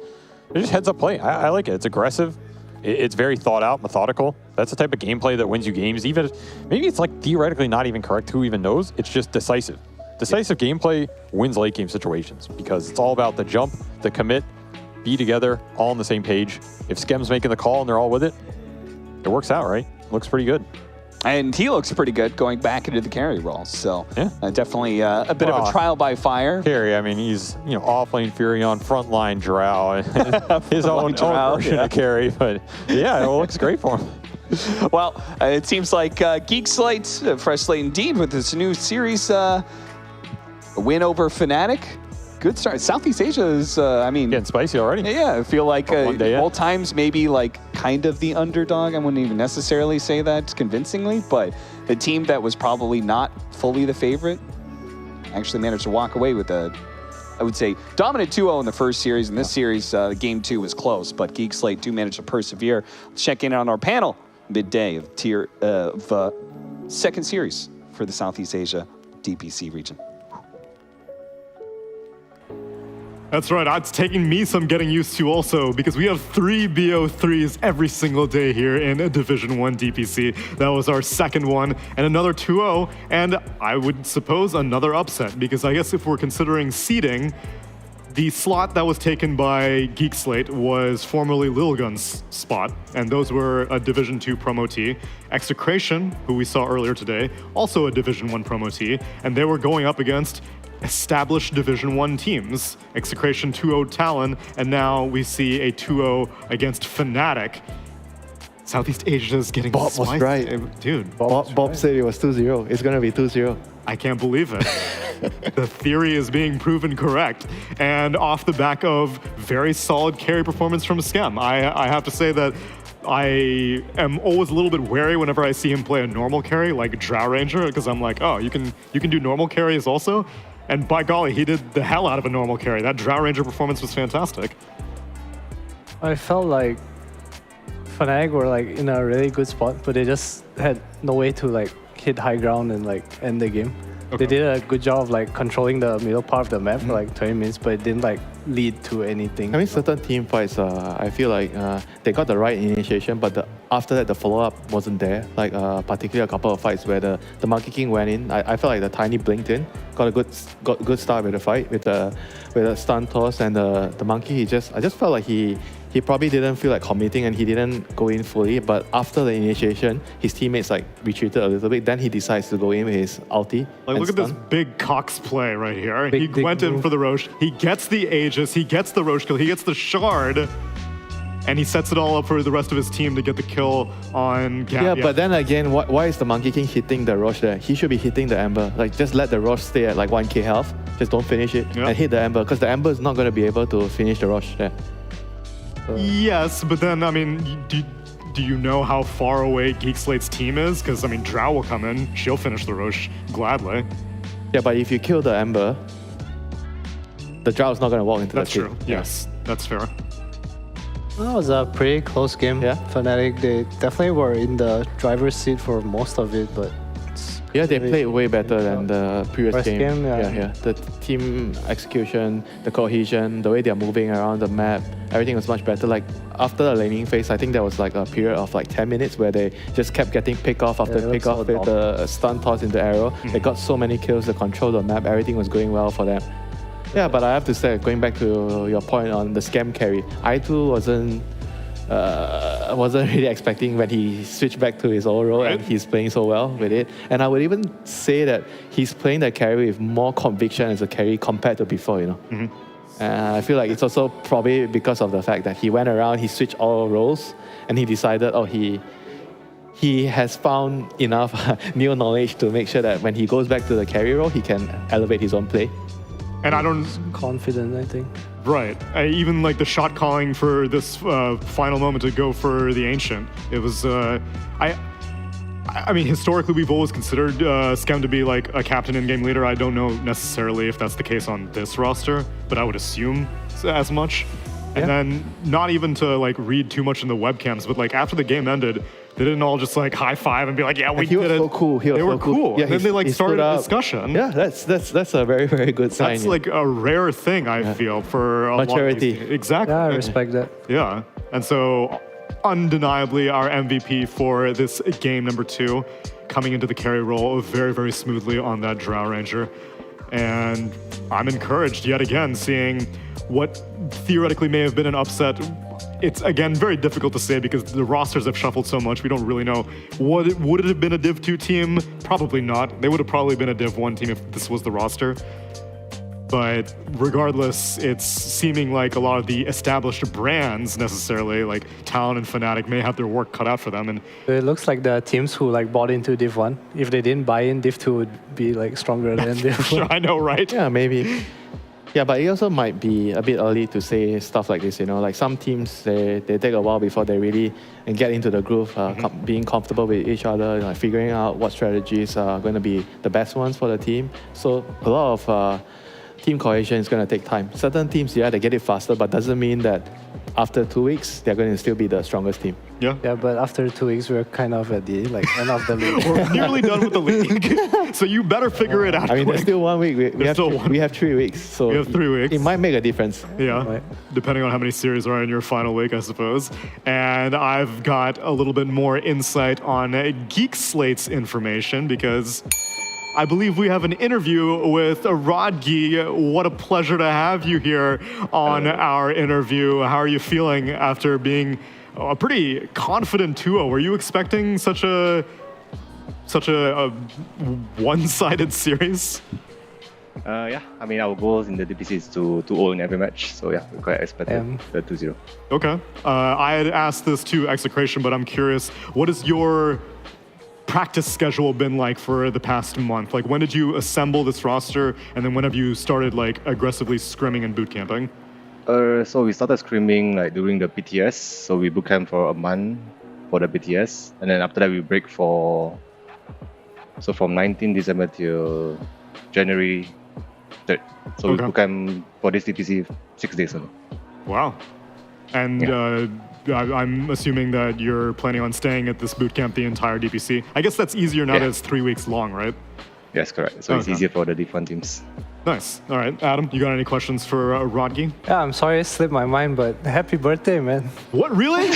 They're just heads up play. I like it. It's aggressive. It's very thought out, methodical. That's the type of gameplay that wins you games. Even if, maybe it's like theoretically not even correct. Who even knows? It's just decisive. Decisive gameplay wins late game situations because it's all about the jump, the commit, be together, all on the same page. If Skem's making the call and they're all with it, it works out, right? Looks pretty good. And he looks pretty good going back into the carry role. So Yeah. definitely a bit of a trial by fire. Carry, I mean, he's off-lane Furion, front-line Drow, his own version of carry. But yeah, it looks great for him. Well, it seems like Geek Slate, fresh slate indeed, with this new series win over Fnatic. Good start. Southeast Asia is, Getting spicy already. Yeah, I feel like one day, yeah. both times maybe like kind of the underdog. I wouldn't even necessarily say that convincingly, but the team that was probably not fully the favorite actually managed to walk away with I would say, dominant 2-0 in the first series. In this series, game 2 was close, but Geek Slate do manage to persevere. Let's check in on our panel midday of second series for the Southeast Asia DPC region. That's right. It's taking me some getting used to also because we have 3 BO3s every single day here in Division 1 DPC. That was our second one and another 2-0 and I would suppose another upset because I guess if we're considering seeding, the slot that was taken by Geek Slate was formerly Lilgun's spot, and those were a Division 2 promotee. Execration, who we saw earlier today, also a Division 1 promotee, and they were going up against established Division 1 teams. Execration 2-0 Talon, and now we see a 2-0 against Fnatic. Southeast Asia is getting Bob spicy. was right. Dude. Bob said it was 2-0. It's going to be 2-0. I can't believe it. The theory is being proven correct. And off the back of very solid carry performance from Skem. I have to say that I am always a little bit wary whenever I see him play a normal carry like Drow Ranger, because I'm like, oh, you can do normal carries also? And by golly, he did the hell out of a normal carry. That Drow Ranger performance was fantastic. I felt like Fnatic were like in a really good spot, but they just had no way to like hit high ground and like end the game. Okay. They did a good job of like controlling the middle part of the map for like 20 minutes, but it didn't like lead to anything. I mean, certain team fights, I feel like they got the right initiation, but after that, the follow-up wasn't there. Like particularly a couple of fights where the Monkey King went in. I felt like the Tiny blinked in, got a good start with the fight with the stun toss, and the Monkey. I just felt like he probably didn't feel like committing and he didn't go in fully. But after the initiation, his teammates like retreated a little bit. Then he decides to go in with his ulti. Like, look at this big Cox play right here. He went in for the Roche. He gets the Aegis. He gets the Roche kill. He gets the Shard. And he sets it all up for the rest of his team to get the kill on Gap. Yeah, but then again, why is the Monkey King hitting the Roche there? He should be hitting the Ember. Like, just let the Roche stay at like 1k health. Just don't finish it and hit the Ember, because the Ember is not going to be able to finish the Roche there. Yes, but then, I mean, do you know how far away Geek Slate's team is? Because, I mean, Drow will come in. She'll finish the Roche gladly. Yeah, but if you kill the Ember, the Drow's not going to walk into That's the true. Yes, that's fair. That was a pretty close game. Yeah. Fnatic, they definitely were in the driver's seat for most of it, but yeah, they played way better than the previous First game, yeah. The team execution, the cohesion, the way they're moving around the map, everything was much better. Like after the laning phase, I think there was like a period of like 10 minutes where they just kept getting pick off after pick off with the stun toss into arrow. They got so many kills to control the map. Everything was going well for them. Yeah, but I have to say, going back to your point on the Scam carry, I too wasn't really expecting when he switched back to his old role and he's playing so well with it. And I would even say that he's playing the carry with more conviction as a carry compared to before, you know. I feel like it's also probably because of the fact that he went around, he switched all roles, and he decided, he has found enough new knowledge to make sure that when he goes back to the carry role, he can elevate his own play. And I don't... confident, I think. Right. Even like the shot calling for this final moment to go for the Ancient. It was... I mean, historically, we've always considered Skem to be like a captain in-game leader. I don't know necessarily if that's the case on this roster, but I would assume as much. And then not even to like read too much in the webcams, but like after the game ended, they didn't all just like high five and be like, yeah, we did it. So cool. They were cool. Yeah, and then they like started a discussion. Yeah, that's a very, very good sign. That's like a rare thing, I feel, for a maturity. Lot of these. Exactly. Yeah, I respect that. Yeah. And so undeniably our MVP for this game number 2, coming into the carry role very, very smoothly on that Drow Ranger. And I'm encouraged yet again, seeing what theoretically may have been an upset. It's, again, very difficult to say because the rosters have shuffled so much. We don't really know. Would it have been a Div 2 team? Probably not. They would have probably been a Div 1 team if this was the roster. But regardless, it's seeming like a lot of the established brands necessarily, like Talon and Fnatic, may have their work cut out for them. And It looks like the teams who like bought into Div 1, if they didn't buy in, Div 2 would be like stronger than Div 1. sure, I know, right? Yeah, maybe. Yeah, but it also might be a bit early to say stuff like this, you know. Like some teams, they take a while before they really get into the groove, being comfortable with each other, like figuring out what strategies are going to be the best ones for the team. So a lot of team cohesion is going to take time. Certain teams, yeah, they get it faster, but doesn't mean that after 2 weeks, they're going to still be the strongest team. Yeah. Yeah, but after 2 weeks, we're kind of at the end of the league. We're nearly done with the league. So you better figure it out. I mean, there's quick. still 1 week. We have 3 weeks. So We have 3 weeks. It might make a difference. Yeah, Right. depending on how many series are in your final week, I suppose. And I've got a little bit more insight on Geek Slate's information because I believe we have an interview with Rodgi. What a pleasure to have you here on our interview. How are you feeling after being a pretty confident 2-0? Were you expecting such a one-sided series? Yeah, I mean, our goals in the DPC is to own every match. So yeah, we're quite expecting the 2-0. Okay. I had asked this to Execration, but I'm curious, what is your practice schedule been like for the past month? Like, when did you assemble this roster, and then when have you started like aggressively scrimming and boot camping? So we started scrimming like during the BTS. So we boot camp for a month for the BTS, and then after that we break from 19 December till January 3rd. So we boot camp for this DPC 6 days only. Wow. And I'm assuming that you're planning on staying at this boot camp the entire DPC. I guess that's easier now that it's 3 weeks long, right? Yes, correct. So it's easier for the different teams. Nice. All right, Adam, you got any questions for Rodgi? Yeah, I'm sorry it slipped my mind, but happy birthday, man. What, really?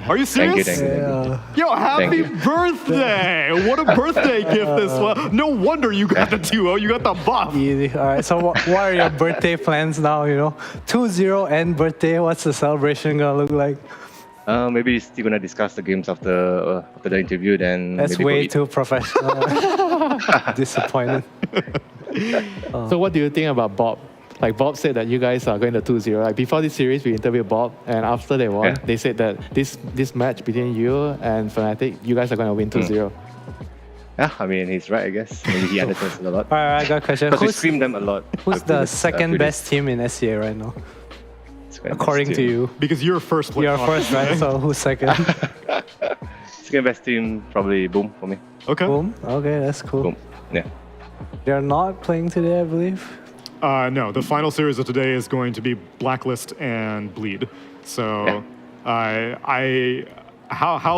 Are you serious? Thank you. Yo, happy birthday! What a birthday gift this was. No wonder you got the 2-0, you got the buff. Easy. All right, so what are your birthday plans now, you know? 2-0 and birthday, what's the celebration gonna look like? Maybe we're still gonna discuss the games after the interview. Then That's maybe way too professional. Disappointed. So what do you think about Bob? Like Bob said that you guys are going to 2-0. Like before this series, we interviewed Bob, and after they won, they said that this match between you and Fnatic, you guys are going to win 2-0. Yeah, I mean, he's right, I guess. Maybe he understands a lot. All right, I got a question. Because we scream them a lot. Who's the second best team in SCA right now? According to you. Because you're first place. You're first, right? So who's second? Second best team, probably Boom for me. Okay. Boom. Okay, that's cool. Boom. Yeah. They're not playing today, I believe. No, the final series of today is going to be Blacklist and Bleed. So, how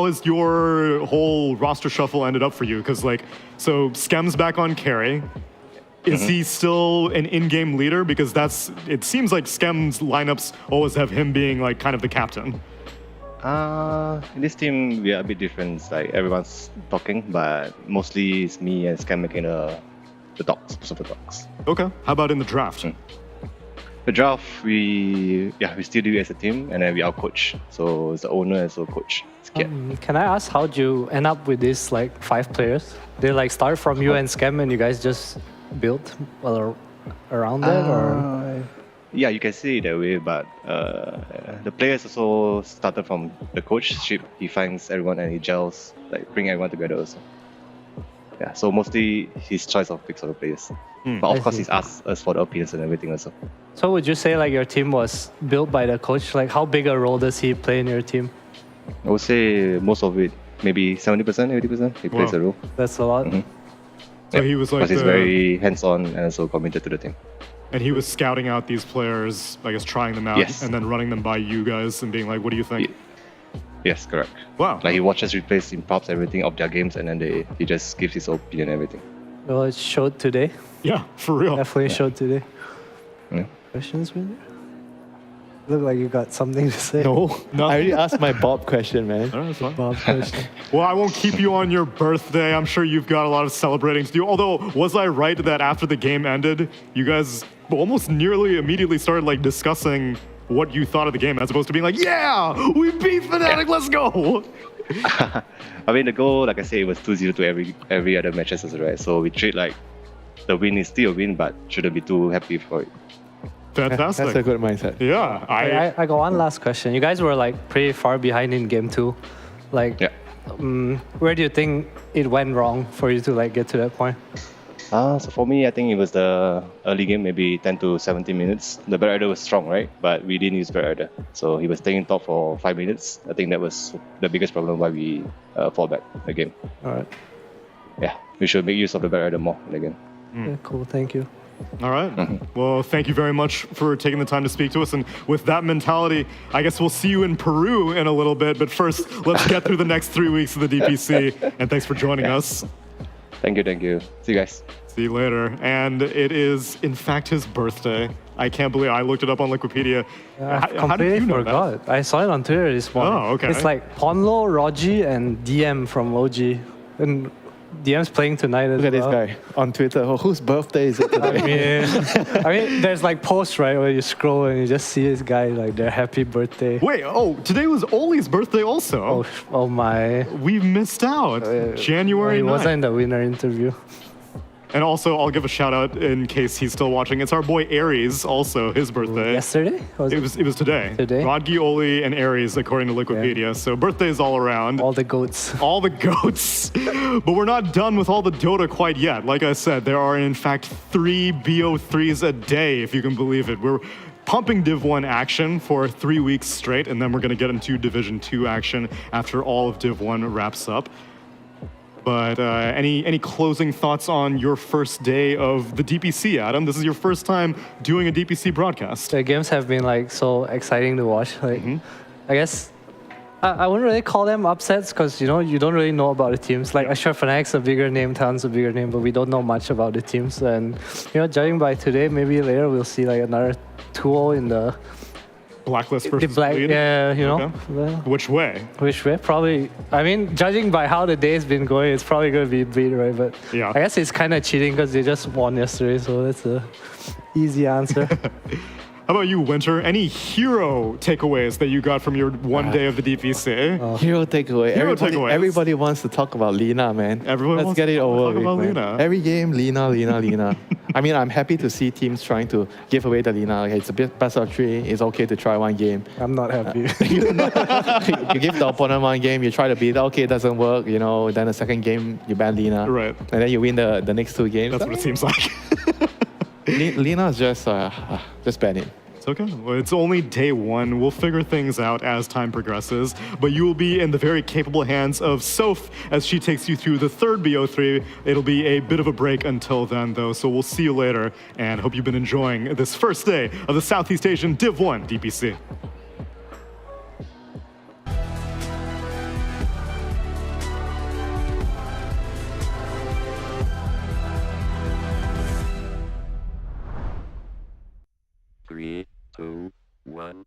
has your whole roster shuffle ended up for you? Because so Skem's back on carry. Is he still an in-game leader? Because it seems like Skem's lineups always have him being like kind of the captain. In this team, we are a bit different. Like everyone's talking, but mostly it's me and Skem making the talks, most of the talks. Okay. How about in the draft? The draft, we still do it as a team, and then we out-coach. So it's the owner and so coach. Can I ask how'd you end up with these 5 players? They start from you and Skem, and you guys just built around that, or? Yeah, you can say it that way, but the players also started from the coachship. He finds everyone and he gels, bring everyone together also. Yeah, so mostly his choice of picks of the players. But of course, he's asked us for the opinions and everything also. So would you say your team was built by the coach? How big a role does he play in your team? I would say most of it, maybe 70%, 80%, he plays a role. That's a lot. So he was because he's very hands-on and also committed to the team. And he was scouting out these players, I guess trying them out, and then running them by you guys and being like, what do you think? Yes, correct. Wow. He watches replays, improves everything of their games, and then he just gives his opinion and everything. Well, it showed today. Yeah, for real. Definitely showed today. Yeah. Questions, Winder? Look like you got something to say. No, No. I already asked my Bob question, man. All right, that's fine. Bob question. Well, I won't keep you on your birthday. I'm sure you've got a lot of celebrating to do. Although, was I right that after the game ended, you guys almost nearly immediately started like discussing what you thought of the game, as opposed to being like, "Yeah, we beat Fnatic, let's go." I mean, the goal, like I said, it was 2-0 to every other matches, right? So we treat like the win is still a win, but shouldn't be too happy for it. Fantastic. That's a good mindset. Yeah, I got one last question. You guys were like pretty far behind in game 2. Like, Yeah. where do you think it went wrong for you to like get to that point? So for me, I think it was the early game, maybe 10 to 17 minutes. The Barrier was strong, right? But we didn't use Barrier. So he was taking top for 5 minutes. I think that was the biggest problem why we fall back the game. All right. Yeah, we should make use of the Barrier more in the game. Yeah, cool. Thank you. All right. Well, thank you very much for taking the time to speak to us. And with that mentality, I guess we'll see you in Peru in a little bit. But first, let's get through the next 3 weeks of the DPC. And thanks for joining us. Thank you. See you guys. See you later. And it is, in fact, his birthday. I can't believe I looked it up on Wikipedia. I How did completely you know forgot. I saw it on Twitter this morning. Oh, okay. It's like Ponlo, Rogi, and DM from OG. And DM's playing tonight as Look at well. this guy on Twitter. Oh, whose birthday is it today? I mean, there's like posts, right, where you scroll and you just see this guy, like, their happy birthday. Wait, today was Oli's birthday also. Oh my. We missed out. January He 9th. wasn't in the winner interview. And also, I'll give a shout out in case he's still watching. It's our boy Aries, also his birthday. Yesterday? It was today. Today? Rodgi, Oli, and Aries, according to Wikipedia. So birthdays all around. All the goats. All the goats. But we're not done with all the Dota quite yet. Like I said, there are in fact 3 BO3s a day, if you can believe it. We're pumping Div 1 action for 3 weeks straight, and then we're going to get into Division 2 action after all of Div 1 wraps up. But any closing thoughts on your first day of the DPC, Adam? This is your first time doing a DPC broadcast. The games have been like so exciting to watch. Like, I guess I wouldn't really call them upsets because you don't really know about the teams. Like, sure, Fnatic's a bigger name, Talon's a bigger name, but we don't know much about the teams. And judging by today, maybe later we'll see like another 2-0 in the Blacklist versus Slate? Yeah, Okay. Which way? Which way? Probably. I mean, judging by how the day's been going, it's probably going to be Bleed, right? But yeah. I guess it's kind of cheating because they just won yesterday, so that's a easy answer. How about you, Winter? Any hero takeaways that you got from your one day of the DPC? Hero takeaway. Takeaways. Everybody wants to talk about Lina, man. Let's get it over with, about man. Lina. Every game, Lina. I mean, I'm happy to see teams trying to give away the Lina. Okay, it's a bit best of 3. It's okay to try one game. I'm not happy. You give the opponent one game, you try to beat it. Okay, it doesn't work. Then the second game, you ban Lina. Right. And then you win the next 2 games. That's what it seems like. Lina is just ban it. It's okay. Well, it's only day 1. We'll figure things out as time progresses. But you will be in the very capable hands of Soph as she takes you through the 3rd BO3. It'll be a bit of a break until then, though. So we'll see you later. And hope you've been enjoying this first day of the Southeast Asian Div 1 DPC. Three, two, one.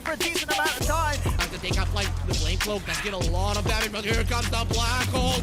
For a decent amount of time. Have to take up like the flame cloak. Does get a lot of damage, but here comes the black hole.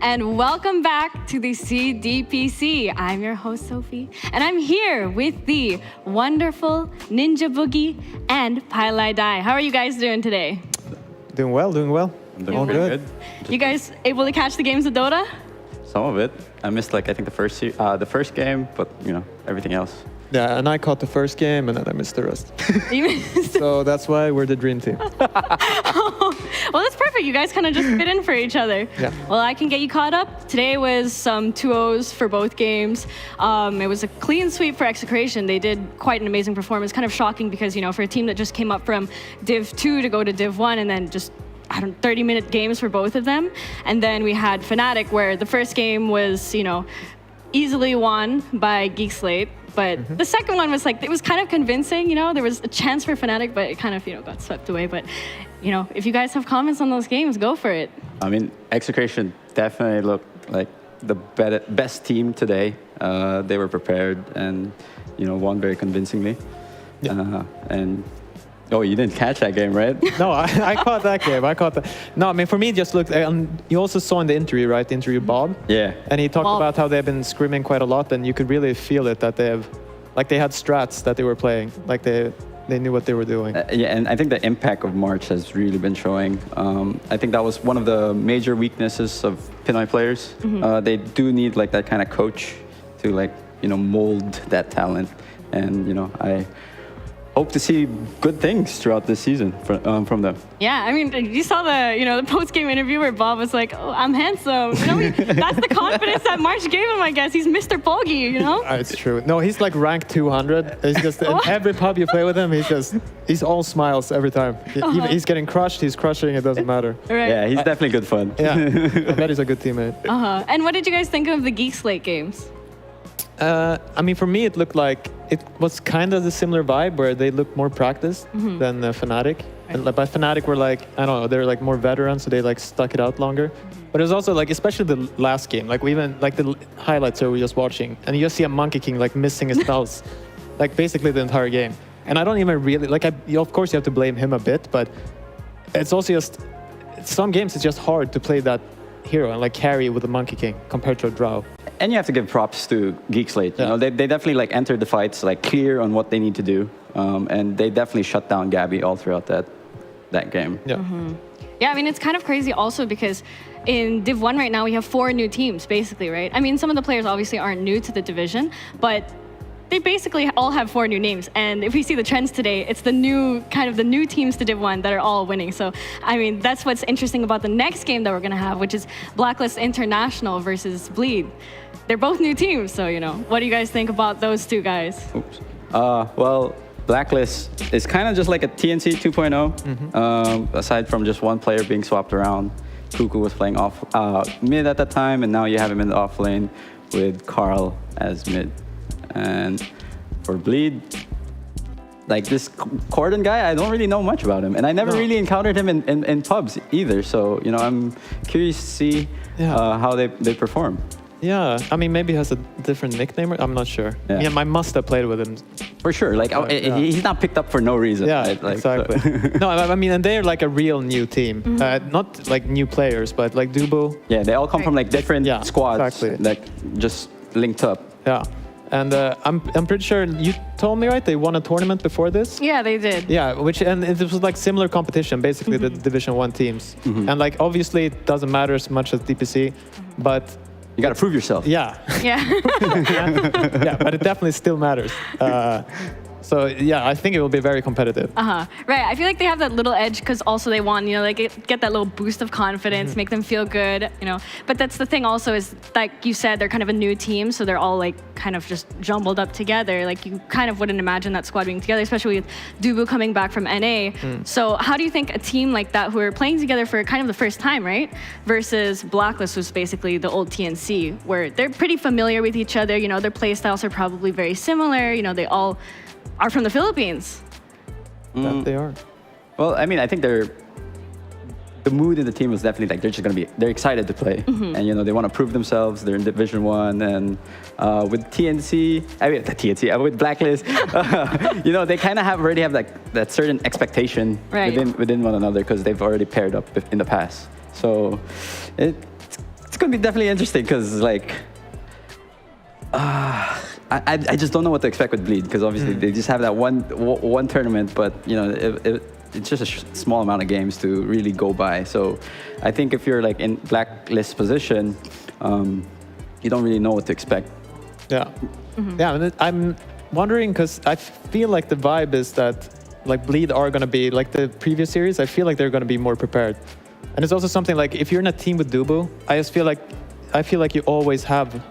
and welcome back to the CDPC. I'm your host, Sophie, and I'm here with the wonderful Ninja Boogie and Pilai Dai. How are you guys doing today? Doing well. All good. You guys able to catch the games of Dota? Some of it. I missed I think the first game, but everything else. Yeah, and I caught the first game, and then I missed the rest. You missed. So that's why we're the dream team. Well, that's perfect. You guys kind of just fit in for each other. Yeah. Well, I can get you caught up. Today was some 2-0s for both games. It was a clean sweep for Execration. They did quite an amazing performance. Kind of shocking because, for a team that just came up from Div 2 to go to Div 1 and then just 30-minute games for both of them. And then we had Fnatic, where the first game was, easily won by Geek Slate. But the second one was it was kind of convincing, There was a chance for Fnatic, but it kind of, got swept away. But, if you guys have comments on those games, go for it. I mean, Execration definitely looked like the best team today. They were prepared and, won very convincingly. Yeah. Oh, you didn't catch that game, right? No, I caught that game. No, I mean, for me, it just looked... you also saw in the interview, right? The interview Bob? Yeah. And he talked about how they've been scrimming quite a lot, and you could really feel it, that they have... they had strats that they were playing. They knew what they were doing. Yeah, and I think the impact of March has really been showing. I think that was one of the major weaknesses of Pinoy players. They do need that kind of coach to mold that talent. And, I hope to see good things throughout this season from them. Yeah, I mean, you saw the post-game interview where Bob was like, "Oh, I'm handsome." That's the confidence that March gave him, I guess. He's Mr. Poggy, It's true. No, he's ranked 200. He's just in every pub you play with him. He's all smiles every time. He's getting crushed. He's crushing. It doesn't matter. Right. Yeah, he's definitely good fun. Yeah, I bet he's a good teammate. And what did you guys think of the Geek Slate games? I mean, for me, it looked like it was kind of the similar vibe where they looked more practiced than Fnatic. And by Fnatic, we're I don't know, they're more veterans, so they stuck it out longer. But it was also especially the last game, even the highlights that we were just watching, and you just see a Monkey King missing his spells, basically the entire game. And I don't even really of course you have to blame him a bit, but it's also just some games it's just hard to play that hero and carry with a Monkey King compared to a Drow. And you have to give props to Geek Slate. Yeah. They definitely entered the fights clear on what they need to do, and they definitely shut down Gabby all throughout that game. Yeah. Yeah, I mean, it's kind of crazy also because in Div 1 right now we have 4 new teams basically, right? I mean, some of the players obviously aren't new to the division, but they basically all have 4 new names. And if we see the trends today, it's the new teams to Div 1 that are all winning. So, I mean, that's what's interesting about the next game that we're going to have, which is Blacklist International versus Bleed. They're both new teams, so, what do you guys think about those two guys? Oops. Well, Blacklist is kind of just like a TNC 2.0, aside from just one player being swapped around. Cuckoo was playing off mid at that time, and now you have him in the off lane with Carl as mid. And for Bleed, this Corden guy, I don't really know much about him. And I never really encountered him in pubs either. So, I'm curious to see how they perform. Yeah, I mean, maybe he has a different nickname. I'm not sure. Yeah, I must have played with him. For sure. He's not picked up for no reason. Yeah, right? exactly. No, I mean, and they're a real new team. Not new players, but Dubo. Yeah, they all come from different squads. Exactly. Just linked up. Yeah. And I'm pretty sure you told me, right? They won a tournament before this. Yeah, they did. Yeah, and it was similar competition, basically the Division 1 teams. And obviously it doesn't matter as much as DPC, but you got to prove yourself. Yeah. Yeah. Yeah, but it definitely still matters. So yeah, I think it will be very competitive. Right. I feel like they have that little edge because also they want, get that little boost of confidence, make them feel good, But that's the thing also is, like you said, they're kind of a new team, so they're all kind of just jumbled up together. You kind of wouldn't imagine that squad being together, especially with Dubu coming back from NA. So how do you think a team like that who are playing together for kind of the first time, right, versus Blacklist, who's basically the old TNC, where they're pretty familiar with each other, their play styles are probably very similar, they all are from the Philippines. That they are. Well, I mean, I think the mood in the team was definitely they're excited to play, and they want to prove themselves. They're in Division 1, and with with Blacklist, they kind of already have that certain expectation within one another because they've already paired up in the past. So it's it's gonna be definitely interesting because like I just don't know what to expect with Bleed because obviously they just have that one tournament, but you know it's just a small amount of games to really go by. So I think if you're like in Blacklist position, you don't really know what to expect. Yeah, yeah. And I'm wondering because I feel like the vibe is that like Bleed are gonna be like the previous series. I feel like they're gonna be more prepared. And it's also something like if you're in a team with Dubu, I feel like you always have,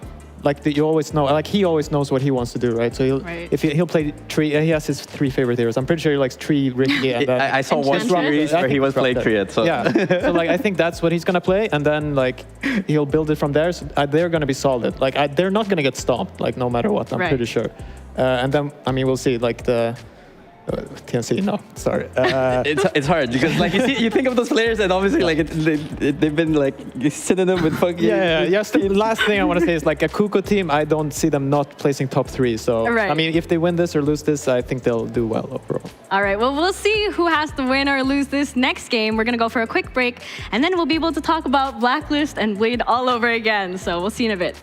like you always know, like he always knows what he wants to do, right? So he'll play Tree. He has his 3 favorite heroes. I'm pretty sure he likes Tree, Ricky, and I saw one series where he was playing Triad. So yeah, so like I think that's what he's gonna play, and then like he'll build it from there. So they're gonna be solid. Like they're not gonna get stomped, like no matter what. I'm pretty sure. And then I mean we'll see like the. TNC, no, sorry. It's hard because like you think of those players and obviously like they've been like synonym with fucking. Yeah. Yes. The last thing I want to say is like a Kuko team. I don't see them not placing top 3. So I mean, if they win this or lose this, I think they'll do well overall. All right. Well, we'll see who has to win or lose this next game. We're gonna go for a quick break, and then we'll be able to talk about Blacklist and Bleed all over again. So we'll see you in a bit.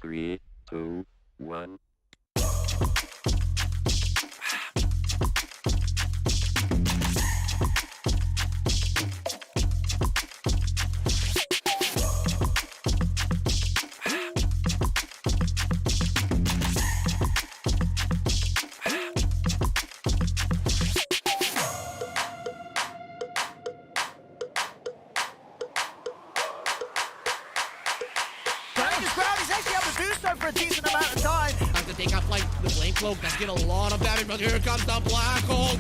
Three, two, one. For a decent amount of time. Have to take out like the flame cloak. That's get a lot of damage, but here comes the black hole.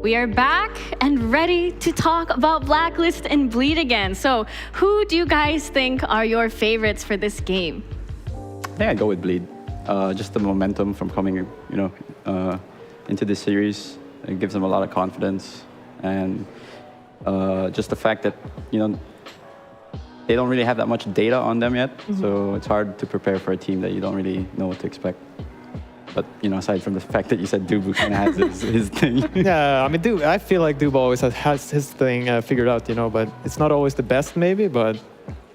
We are back and ready to talk about Blacklist and Bleed again. So, who do you guys think are your favorites for this game? I think I'd go with Bleed. Just the momentum from coming, into this series. It gives them a lot of confidence, and just the fact that they don't really have that much data on them yet, so it's hard to prepare for a team that you don't really know what to expect. But aside from the fact that you said Dubu kind of has his thing. Yeah, I mean, I feel like Dubu always has his thing figured out, but it's not always the best maybe, but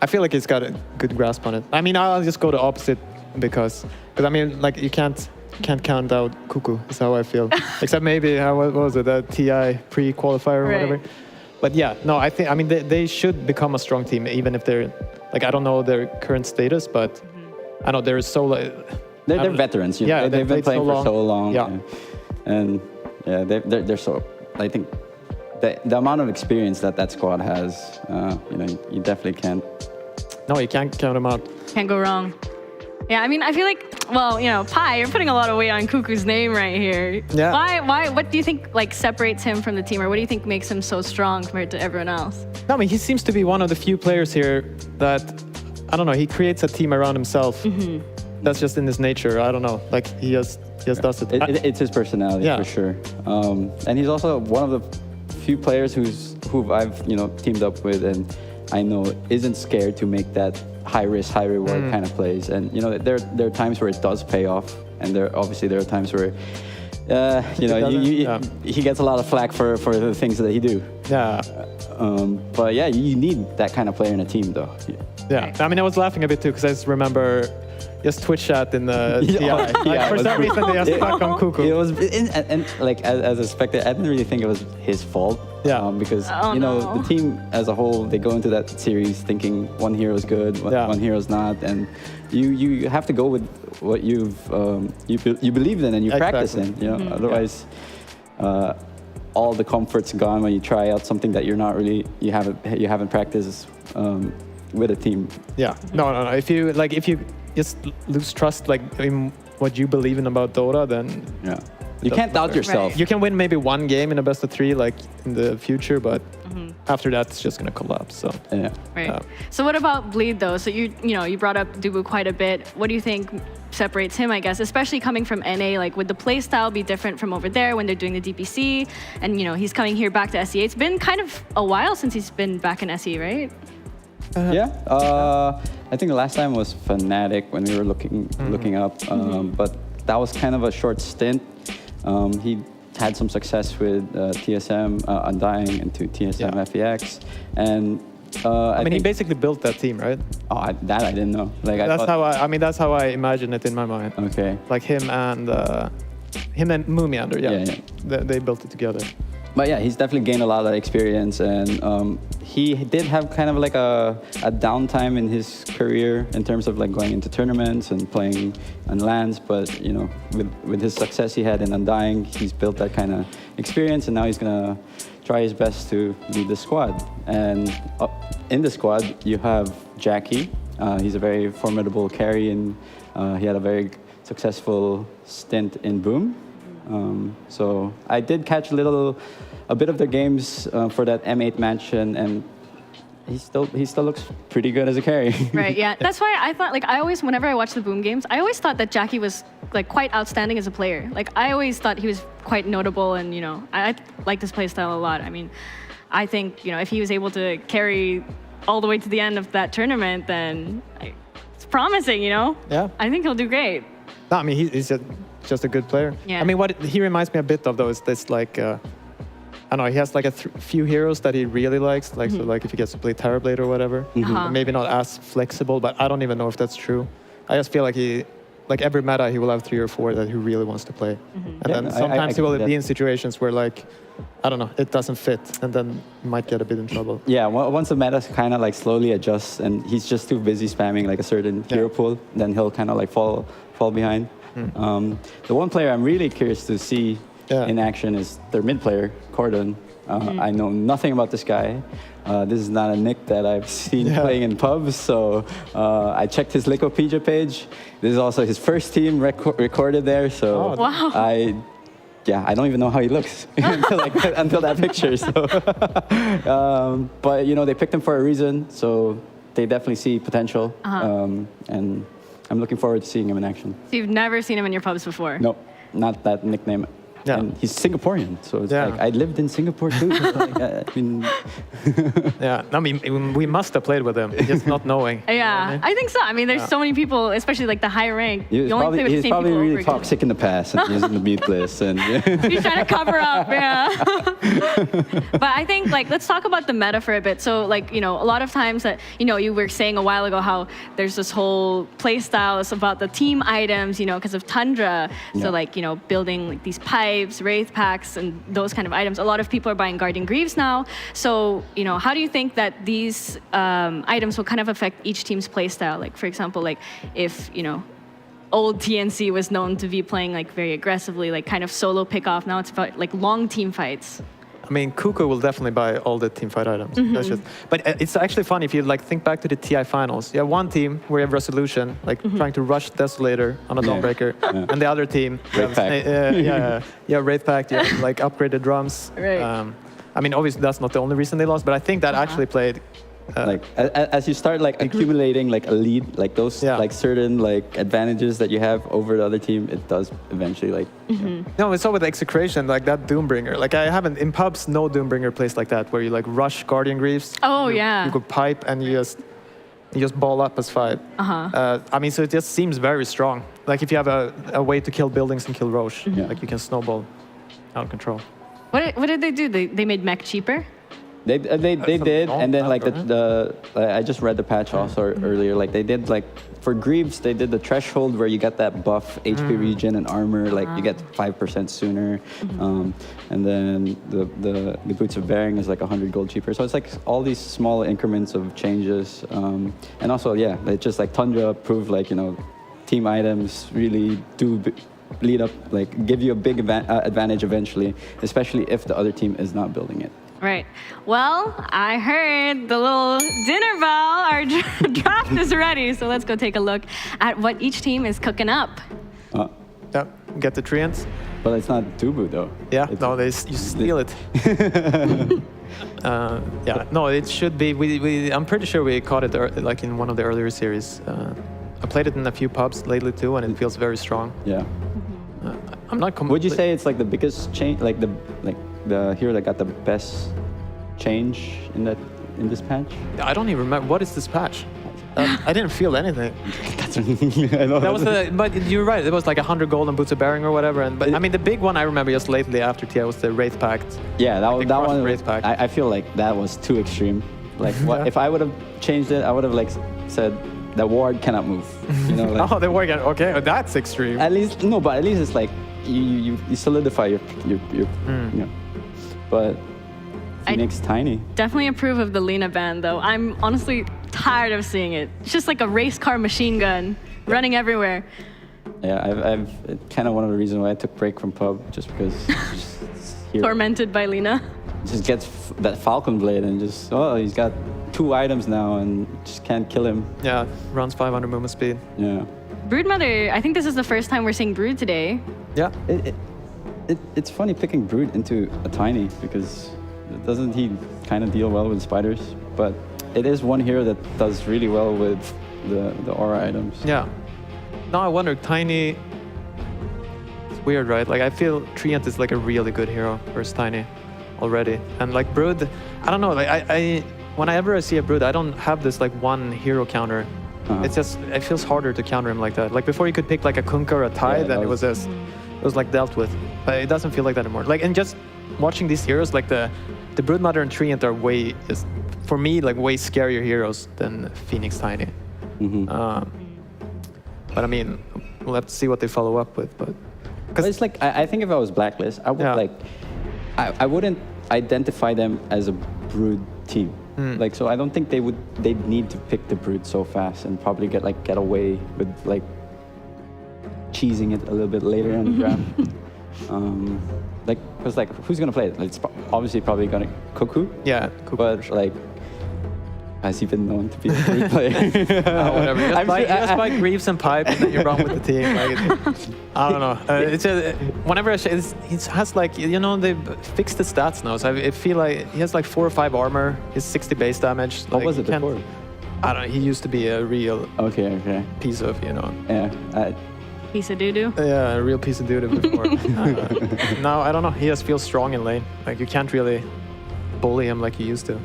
I feel like he's got a good grasp on it. I mean, I'll just go the opposite because I mean, like you can't count out Cuckoo, is how I feel. Except maybe, what was it, the TI pre-qualifier or whatever. But yeah, no, I mean, they should become a strong team, even if they're, like, I don't know their current status, but I know they're so, they're veterans, they've been playing for so long. Yeah. And yeah, they're so, I think the amount of experience that squad has, you definitely can't. No, you can't count them out. Can't go wrong. Yeah, I mean, I feel like, well, Pi, you're putting a lot of weight on Cuckoo's name right here. Yeah. Why? What do you think separates him from the team, or what do you think makes him so strong compared to everyone else? No, I mean, he seems to be one of the few players here that, I don't know, he creates a team around himself. That's just in his nature. I don't know. Like, he just does it. It's his personality, for sure. And he's also one of the few players who I've, teamed up with, and I know isn't scared to make that high risk, high reward kind of plays. And there are times where it does pay off, and there are times where he gets a lot of flack for the things that he do. Yeah. But yeah, you need that kind of player in a team, though. Yeah. I mean, I was laughing a bit too because I just remember just Twitch chat in the TI. For some reason, they just stuck on Cuckoo. It was, and like as a spectator, I didn't really think it was his fault. Yeah. Because the team as a whole, they go into that series thinking one hero is good, one hero is not, and you have to go with what you believe in and you practice in. Otherwise, all the comfort's gone when you try out something that you haven't practiced with a team. Yeah. No. If you just lose trust in what you believe in about Dota, then you can't doubt yourself. You can win maybe one game in a best of 3 in the future, but after that it's just gonna collapse. So Right. So what about Bleed though? So you brought up Dubu quite a bit. What do you think separates him, I guess, especially coming from NA? Like, would the play style be different from over there when they're doing the DPC? And he's coming here back to SE. It's been kind of a while since he's been back in SE, right? I think the last time was Fnatic when we were looking up, but that was kind of a short stint. He had some success with TSM Undying into TSM FEX, and I mean, he basically built that team, right? Oh, that I didn't know. That's how I imagine it in my mind. Okay. Like him and Moomiander, They built it together. But yeah, he's definitely gained a lot of experience, and he did have kind of like a downtime in his career in terms of going into tournaments and playing on LANs. But with his success he had in Undying, he's built that kind of experience, and now he's gonna try his best to lead the squad. And in the squad you have Jackie. He's a very formidable carry, and he had a very successful stint in Boom. So I did catch a bit of their games for that M8 match, and he still looks pretty good as a carry. Right. Yeah. That's why I thought whenever I watch the Boom games, I always thought that Jackie was quite outstanding as a player. I always thought he was quite notable, and I liked his play style a lot. I mean, I think if he was able to carry all the way to the end of that tournament, then it's promising. Yeah. I think he'll do great. No, I mean he's just a good player. Yeah. I mean, what he reminds me a bit of though is this I don't know, he has a few heroes that he really likes, so if he gets to play Terrorblade or whatever. Maybe not as flexible, but I don't even know if that's true. I just feel like every meta he will have 3 or 4 that he really wants to play. And then sometimes he will be in situations where I don't know, it doesn't fit, and then he might get a bit in trouble. Yeah, once the meta kind of slowly adjusts and he's just too busy spamming a certain hero pool, then he'll kind of fall behind. The one player I'm really curious to see in action is their mid player, Cordon. I know nothing about this guy. This is not a nick that I've seen playing in pubs, so I checked his Wikipedia page. This is also his first team recorded there, so yeah, I don't even know how he looks until that picture. So, but you know, they picked him for a reason, so they definitely see potential, and I'm looking forward to seeing him in action. So you've never seen him in your pubs before? No, not that nickname. Yeah. And he's Singaporean, so it's like I lived in Singapore too. I mean, yeah, I mean, we must have played with him, just not knowing. Yeah, I think so. I mean, there's so many people, especially like the high rank. he's You only play with the same probably people really over again. toxic in the past and using the mute list. And He's trying to cover up, yeah. But I think, like, let's talk about the meta for a bit. So, like, you know, a lot of times that, you know, you were saying a while ago how there's this whole play style is about the team items, you know, because of Tundra. So, like, you know, building like these pipes, wraith packs, and those kind of items. A lot of people are buying Guardian Greaves now. So, you know, how do you think that these items will kind of affect each team's play style? Like, for example, like if, you know, old TNC was known to be playing like very aggressively, like kind of solo pick off. Now it's about like long team fights. I mean, Kuku will definitely buy all the team fight items. That's just, but it's actually funny if you like think back to the TI finals. You have one team where you have Resolution, like trying to rush Desolator on a Dawnbreaker, and the other team, Wraith Pack. Wraith Pack, like upgraded drums. Right. I mean, obviously that's not the only reason they lost, but I think that actually played. Like as you start like accumulating like a lead, like those like certain like advantages that you have over the other team, it does eventually like. No, it's all with Execration, like that Doombringer. Like I haven't in pubs, no Doombringer plays like that, where you like rush Guardian Greaves. Oh you, yeah. You go pipe and you just ball up as fight. I mean, so it just seems very strong. Like if you have a way to kill buildings and kill Roche, like you can snowball out of control. What did they do? They made mech cheaper? They did, and then like I just read the patch also earlier. Like they did like for Greaves, they did the threshold where you get that buff HP regen and armor. Like you get 5% sooner, and then the Boots of Bearing is like 100 gold cheaper. So it's like all these small increments of changes, and also it's just like Tundra proved like team items really do lead up, like give you a big advantage eventually, especially if the other team is not building it. Right. Well, I heard the little dinner bell. Our draft is ready, so let's go take a look at what each team is cooking up. Get the treants. But it's not Dubu though. Yeah, no, you steal it. No, it should be. I'm pretty sure we caught it like in one of the earlier series. I played it in a few pubs lately too, and it feels very strong. Yeah. I'm not. Would you say it's like the biggest change, like the hero that got the best change in this patch? I don't even remember. What is this patch? I didn't feel anything. That was but you're right. It was like 100 gold and Boots of Bearing or whatever. But I mean, the big one I remember just lately after TI was the Wraith Pact. Yeah, that one. Wraith Pact. I feel like that was too extreme. Like, if I would have changed it, I would have like said the ward cannot move. Oh, the ward can. Okay, that's extreme. At least it's like you solidify your But Phoenix Tiny. Definitely approve of the Lina ban, though. I'm honestly tired of seeing it. It's just like a race car machine gun running everywhere. Yeah, it's kind of one of the reasons why I took break from pub, just because. Tormented by Lina. Just gets that Falcon Blade and just he's got 2 items now and just can't kill him. Yeah, runs 500 movement speed. Yeah. Broodmother, I think this is the first time we're seeing Brood today. Yeah. It's funny picking Brood into a Tiny because doesn't he kind of deal well with spiders? But it is one hero that does really well with the aura items. Yeah. Now I wonder, Tiny. It's weird, right? Like I feel Treant is like a really good hero versus Tiny already, and like Brood, I don't know. Like I whenever I see a Brood, I don't have this like one hero counter. It's just it feels harder to counter him like that. Like before, you could pick like a Kunkka or a Tide, and it was like dealt with. But it doesn't feel like that anymore. Like and just watching these heroes, like the Broodmother and Treant are way, for me, like way scarier heroes than Phoenix Tiny. But I mean, we'll have to see what they follow up with. But it's like I think if I was Blacklist, I would I wouldn't identify them as a Brood team. Like so, I don't think they'd need to pick the Brood so fast and probably get away with like cheesing it a little bit later in the draft. Because who's gonna play it? Like, it's obviously probably gonna Cuckoo. Yeah, Cuckoo. But like, Has he been known to be a great player? Whatever. Just buy Greaves and Pipe, and then you're wrong with the team. Like, I don't know. It's just, whenever it has like, you know, they've fixed the stats now. So I feel like he has like 4 or 5 armor. He's 60 base damage. What was it before? I don't know. He used to be a real piece of, you know. Yeah. Piece of doo-doo? Yeah, a real piece of doo-doo before. Now, I don't know. He just feels strong in lane. Like, you can't really bully him like you used to.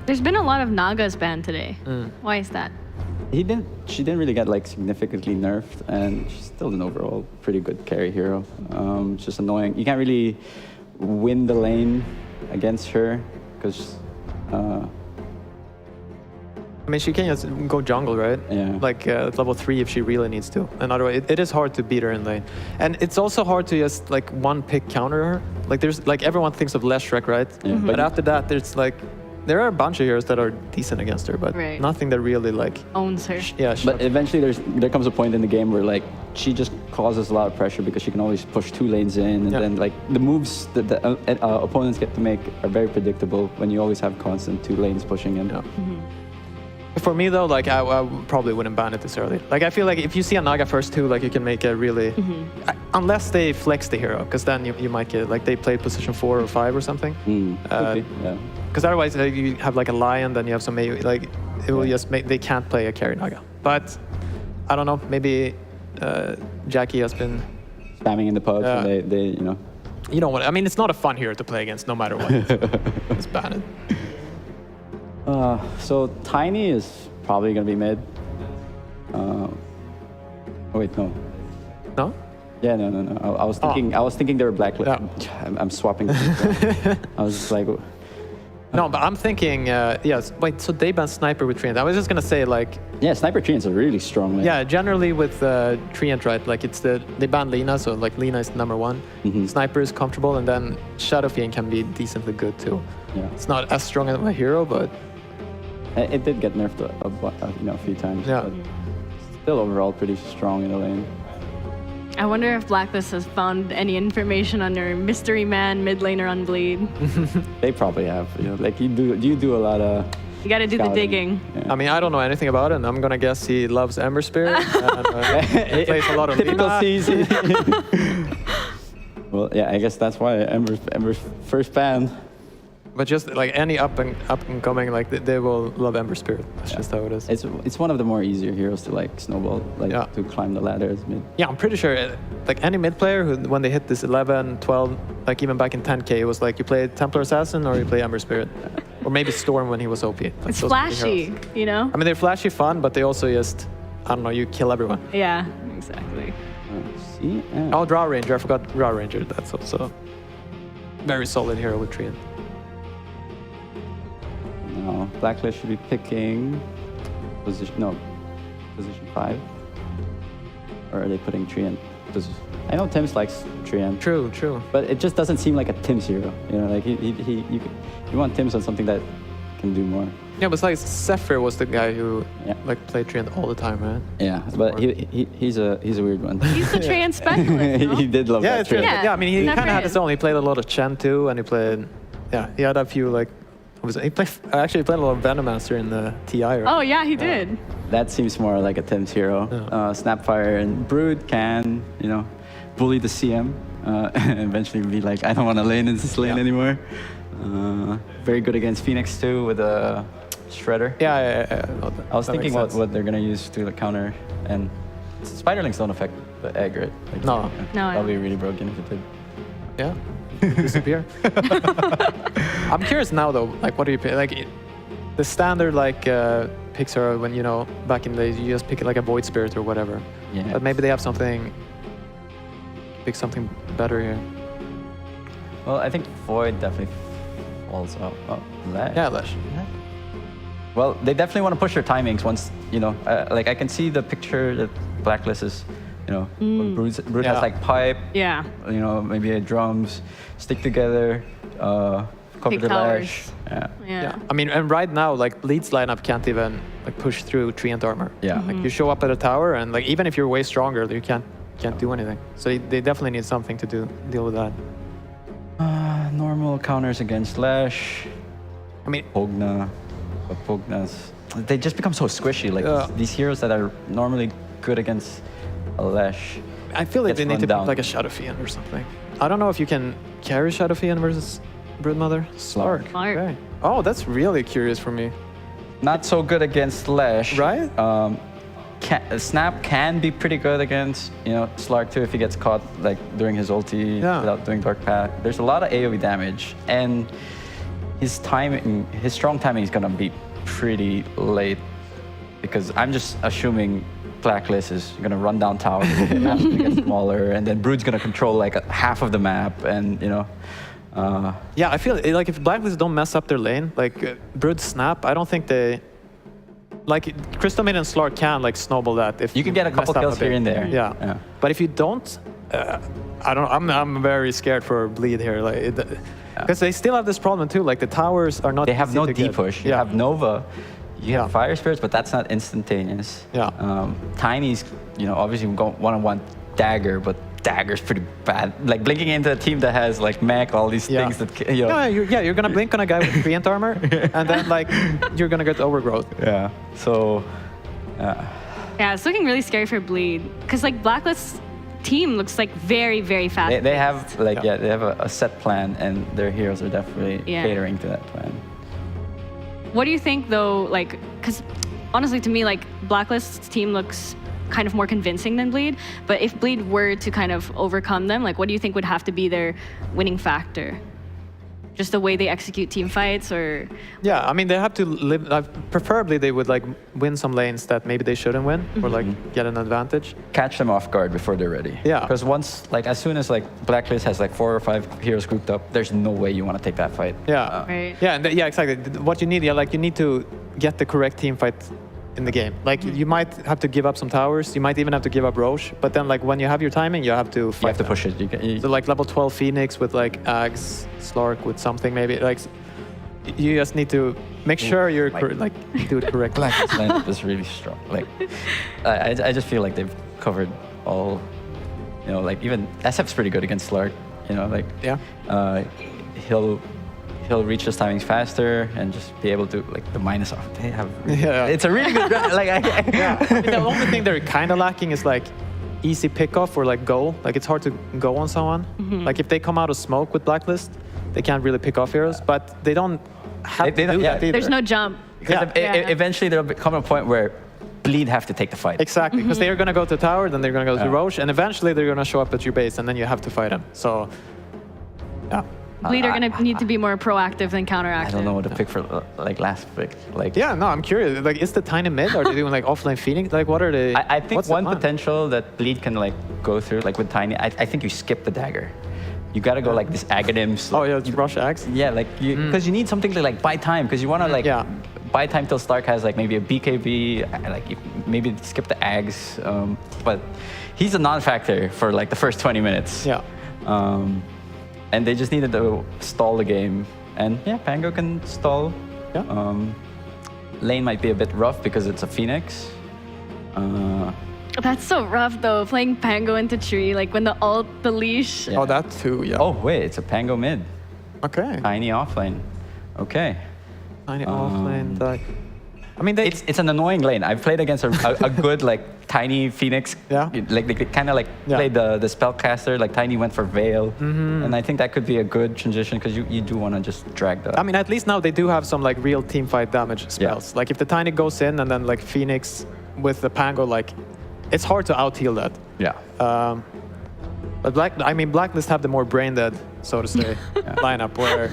There's been a lot of Nagas banned today. Why is that? She didn't really get like significantly nerfed, and she's still an overall pretty good carry hero. It's just annoying. You can't really win the lane against her because. I mean, she can just go jungle, right? Yeah. Like level 3 if she really needs to. And otherwise, it is hard to beat her in lane. And it's also hard to just like one pick counter her. Like there's like everyone thinks of Leshrac, right? Yeah. But after that, there's like there are a bunch of heroes that are decent against her, but nothing that really like owns her. Yeah. But eventually, there comes a point in the game where like she just causes a lot of pressure because she can always push 2 lanes in, and then like the moves that the opponents get to make are very predictable when you always have constant 2 lanes pushing in. For me though, like I probably wouldn't ban it this early. Like I feel like if you see a Naga first 2, like you can make a really, unless they flex the hero, because then you might get like they play position 4 or 5 or something. Because otherwise you have like a lion, then you have some like it will just make they can't play a carry Naga. But I don't know, maybe Jackie has been spamming in the pubs, and they you know. You know what? I mean, it's not a fun hero to play against, no matter what. It's banned. So Tiny is probably gonna be mid. Oh wait, no. No? Yeah, no. I was thinking they were Blacklist. I'm swapping. I was just like. No, but I'm thinking, yes. Wait, so they ban Sniper with Treant. I was just gonna say, like. Yeah, Sniper Treant's a really strong lane. Yeah, generally with Treant, right? Like they ban Lina, so like Lina is number 1. Sniper is comfortable, and then Shadow Fiend can be decently good too. Yeah. It's not as strong as a hero, but. It did get nerfed a few times. Yeah. But still overall pretty strong in the lane. I wonder if Blacklist has found any information on their mystery man mid laner on Bleed. They probably have. You know, like you do a lot of. You got to do the digging. Yeah. I mean, I don't know anything about it, and I'm gonna guess he loves Ember Spirit and plays a lot of typical Lina. season. Well, yeah, I guess that's why Ember's first ban. But just like any up and coming, like they will love Ember Spirit. That's just how it is. It's one of the more easier heroes to like snowball, like to climb the ladder as mid. Yeah, I'm pretty sure like any mid player who when they hit this 11, 12, like even back in 10K, it was like you play Templar Assassin or you play Ember Spirit, or maybe Storm when he was OP. Like, it's flashy, you know. I mean, they're flashy, fun, but they also just I don't know, you kill everyone. Yeah, exactly. See? Yeah. Oh, Draw Ranger. I forgot Draw Ranger. That's also very solid hero with Treant. No, Blacklist should be picking position 5. Or are they putting Treant? I know Tim's likes Treant. True. But it just doesn't seem like a Tim's hero. You know, like you want Tim's on something that can do more. Yeah, but it's like Zephyr was the guy who like played Treant all the time, right? Yeah, but he's a weird one. He's the Treant specialist. No? He did love that Treant. Yeah, I mean he kind of had his own. He played a lot of Chen too, and he had a few like. He played a lot of Venomancer in the TI. Right? Oh yeah, he did. That seems more like a Tim's hero. Snapfire and Brood can, you know, bully the CM and eventually be like, I don't want to lane in this lane anymore. Very good against Phoenix too with a Shredder. Yeah. I was thinking what they're gonna use to counter, and Spiderlings don't affect the egg, right? Like, no. That'll be really broken if it did. Yeah. Disappear. I'm curious now though, like what do you pick? Like the standard like picks are when, you know, back in the days you just pick like a Void Spirit or whatever. Yeah. But maybe they have pick something better here. Well, I think Void definitely falls out. Oh, Lash. Yeah, Lash. Well, they definitely want to push their timings once, you know, like I can see the picture that Blacklist is, you know, Brood has like pipe, you know, maybe a drums, stick together, cover the Lash. Yeah. I mean, and right now, like Bleed's lineup can't even like push through Treant armor. Yeah. Like you show up at a tower, and like even if you're way stronger, you can't do anything. So they definitely need something to deal with that. Normal counters against Lash. I mean, Ogna. But Pugna's, they just become so squishy. Like these heroes that are normally good against a Lesh. I feel like they need to down. put like a Shadow Fiend or something. I don't know if you can carry Shadow Fiend versus Broodmother. Slark. Okay. Oh, that's really curious for me. Not so good against Lesh. Right? Snap can be pretty good against, Slark too if he gets caught like during his ulti without doing Dark Path. There's a lot of AoE damage, and his strong timing is gonna be pretty late because I'm just assuming Blacklist is gonna run down tower as it gets smaller, and then Brood's gonna control like half of the map, and yeah, I feel like if Blacklist don't mess up their lane, like Brood Snap, I don't think they. Like Crystal Maiden and Slark can like snowball that if you can get a couple kills here and there. Yeah. But if you don't, I don't. I'm very scared for Bleed here, like because they still have this problem too. Like the towers are not. They have no D push. You Yeah. have Nova. You have Fire Spirits, but that's not instantaneous. Yeah. Tiny's, obviously one-on-one dagger, but dagger's pretty bad. Like blinking into a team that has like mech, all these things that you're gonna blink on a guy with Treant armor, and then like you're gonna get overgrowth. Yeah. So. Yeah, it's looking really scary for Bleed because like Blacklist team looks like very, very fast. They have like they have a set plan, and their heroes are definitely catering to that plan. What do you think though? Like, because honestly, to me, like Blacklist's team looks kind of more convincing than Bleed. But if Bleed were to kind of overcome them, like what do you think would have to be their winning factor? Just the way they execute team fights, or? Yeah, I mean they have to live. Preferably they would like win some lanes that maybe they shouldn't win, or like get an advantage. Catch them off guard before they're ready. Yeah. Because as soon as like Blacklist has like 4 or 5 heroes grouped up, there's no way you want to take that fight. Yeah. Right. Yeah, and yeah, exactly. What you need, you need to get the correct team fight in the game. Like you might have to give up some towers, you might even have to give up Roche, but then like when you have your timing, you have to fight. You have to push it. So like level 12 Phoenix with like Ags, Slark with something maybe. Like you just need to make sure you're do it correctly. Blacklist lineup is really strong. Like I just feel like they've covered all. Like even SF's pretty good against Slark. He'll reach his timings faster and just be able to like the minus off. They have it's a really good like I mean, the only thing they're kind of lacking is like easy pickoff or like go. Like it's hard to go on someone. Like if they come out of smoke with Blacklist, they can't really pick off heroes, but they don't have to do that either. There's no jump. Eventually there'll come a point where Bleed have to take the fight. Exactly, because they're going to go to tower, then they're going to go to Roche, and eventually they're going to show up at your base, and then you have to fight them. So, yeah. Bleed are going to need to be more proactive than counteractive. I don't know what to pick for like last pick. Like yeah, no, I'm curious. Like, is the Tiny mid? Are they doing like offlane Phoenix? Like, what are they? I think one potential that Bleed can like go through, like with Tiny, I think you skip the dagger. You gotta go like this Aghanims. Oh yeah, you rush Axe. Yeah, like because you need something to like buy time, because you wanna like buy time till Stark has like maybe a BKB, like maybe skip the Ags. But he's a non-factor for like the first 20 minutes. Yeah. And they just needed to stall the game, and yeah, Pango can stall. Yeah. Lane might be a bit rough because it's a Phoenix. That's so rough though, playing Pango into tree, like when the ult, the leash. Yeah. Oh, that too, yeah. Oh, wait, it's a Pango mid. Okay. Tiny offlane. Okay. Tiny offlane, like... I mean, it's an annoying lane. I've played against a good, like, Tiny Phoenix. Yeah. Like, they kind of, like, played the spellcaster, like, Tiny went for Veil. And I think that could be a good transition, because you do want to just drag the... I mean, at least now they do have some, like, real team fight damage spells. Yeah. Like, if the Tiny goes in, and then, like, Phoenix with the Pango, like... It's hard to out-heal that. Yeah. But Blacklist have the more brain-dead, so to say, lineup where,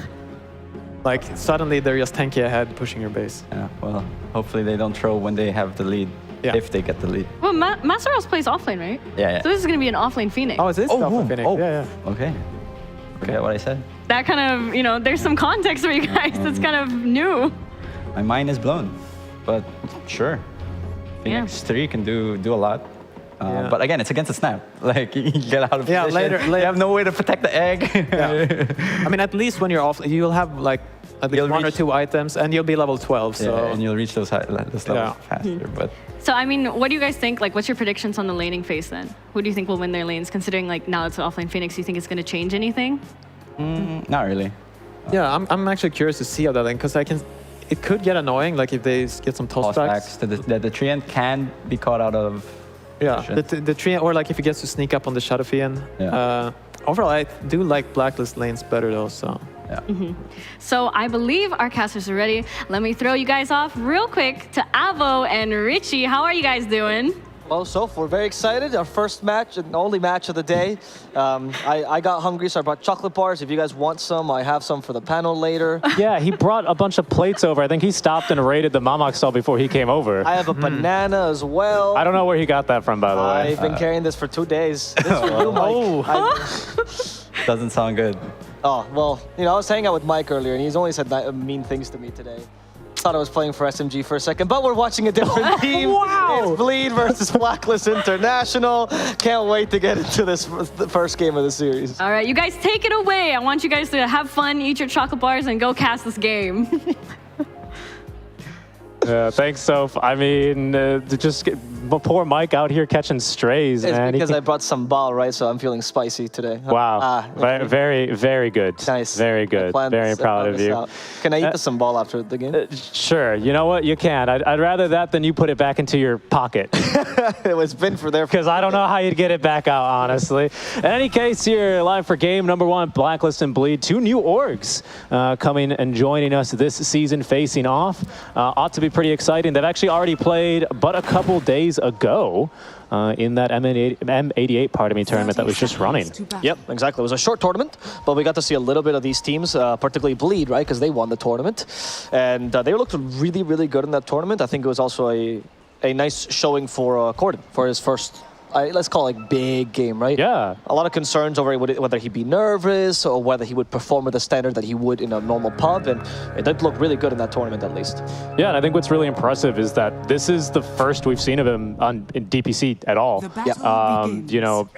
like, suddenly they're just 10k ahead pushing your base. Yeah, well, hopefully they don't throw when they have the lead, if they get the lead. Well, Master House plays offlane, right? Yeah. So this is going to be an offlane Phoenix. Oh, is this offlane Phoenix? Oh, yeah. Okay. Forget what I said. That kind of, there's some context for you guys that's kind of new. My mind is blown, but sure. Phoenix 3 can do a lot. But again, it's against a snap. Like, you get out of position. Later. You have no way to protect the egg. I mean, at least when you're off, you'll have like at least one or two items, and you'll be level 12. So and you'll reach those levels faster. But so, I mean, what do you guys think? Like, what's your predictions on the laning phase then? Who do you think will win their lanes? Considering like now it's offlane Phoenix, do you think it's going to change anything? Not really. Yeah, I'm actually curious to see how that lane, because it could get annoying, like if they get some toss backs. The Treant can be caught out of. Yeah, the Treant, or like if he gets to sneak up on the Shadow Fiend. Yeah. Overall, I do like Blacklist lanes better though, so. Yeah. So I believe our casters are ready. Let me throw you guys off real quick to Avo and Richie. How are you guys doing? Well, Soph, we're very excited. Our first match and only match of the day. I got hungry, so I brought chocolate bars. If you guys want some, I have some for the panel later. Yeah, he brought a bunch of plates over. I think he stopped and raided the Mamak stall before he came over. I have a banana as well. I don't know where he got that from, by the way. I've been carrying this for 2 days. This for you, Mike. Doesn't sound good. Oh, well, you know, I was hanging out with Mike earlier, and he's only said mean things to me today. Thought I was playing for SMG for a second, but we're watching a different team. Wow! It's Bleed versus Blacklist International. Can't wait to get into this the first game of the series. All right, you guys take it away. I want you guys to have fun, eat your chocolate bars, and go cast this game. Thanks, Soph. I mean, just poor Mike out here catching strays, it's man. because I brought some ball, right? So I'm feeling spicy today. Wow. Very, very good. Nice. Very good. Very proud of you. Can I eat the sambal after the game? Sure. You know what? You can. I'd rather that than you put it back into your pocket. It was been for there. Because I don't know how you'd get it back out, honestly. In any case, here live for game number 1, Blacklist and Bleed. 2 new orgs coming and joining us this season, facing off. Ought to be pretty exciting. They've actually already played but a couple days ago in that M88 tournament that was just running. Yep, exactly. It was a short tournament, but we got to see a little bit of these teams, particularly Bleed, right? Because they won the tournament. And they looked really, really good in that tournament. I think it was also a nice showing for Corden for his first, let's call it big game, right? Yeah. A lot of concerns over whether he'd be nervous or whether he would perform at the standard that he would in a normal pub, and it did look really good in that tournament at least. Yeah, and I think what's really impressive is that this is the first we've seen of him in DPC at all. You know,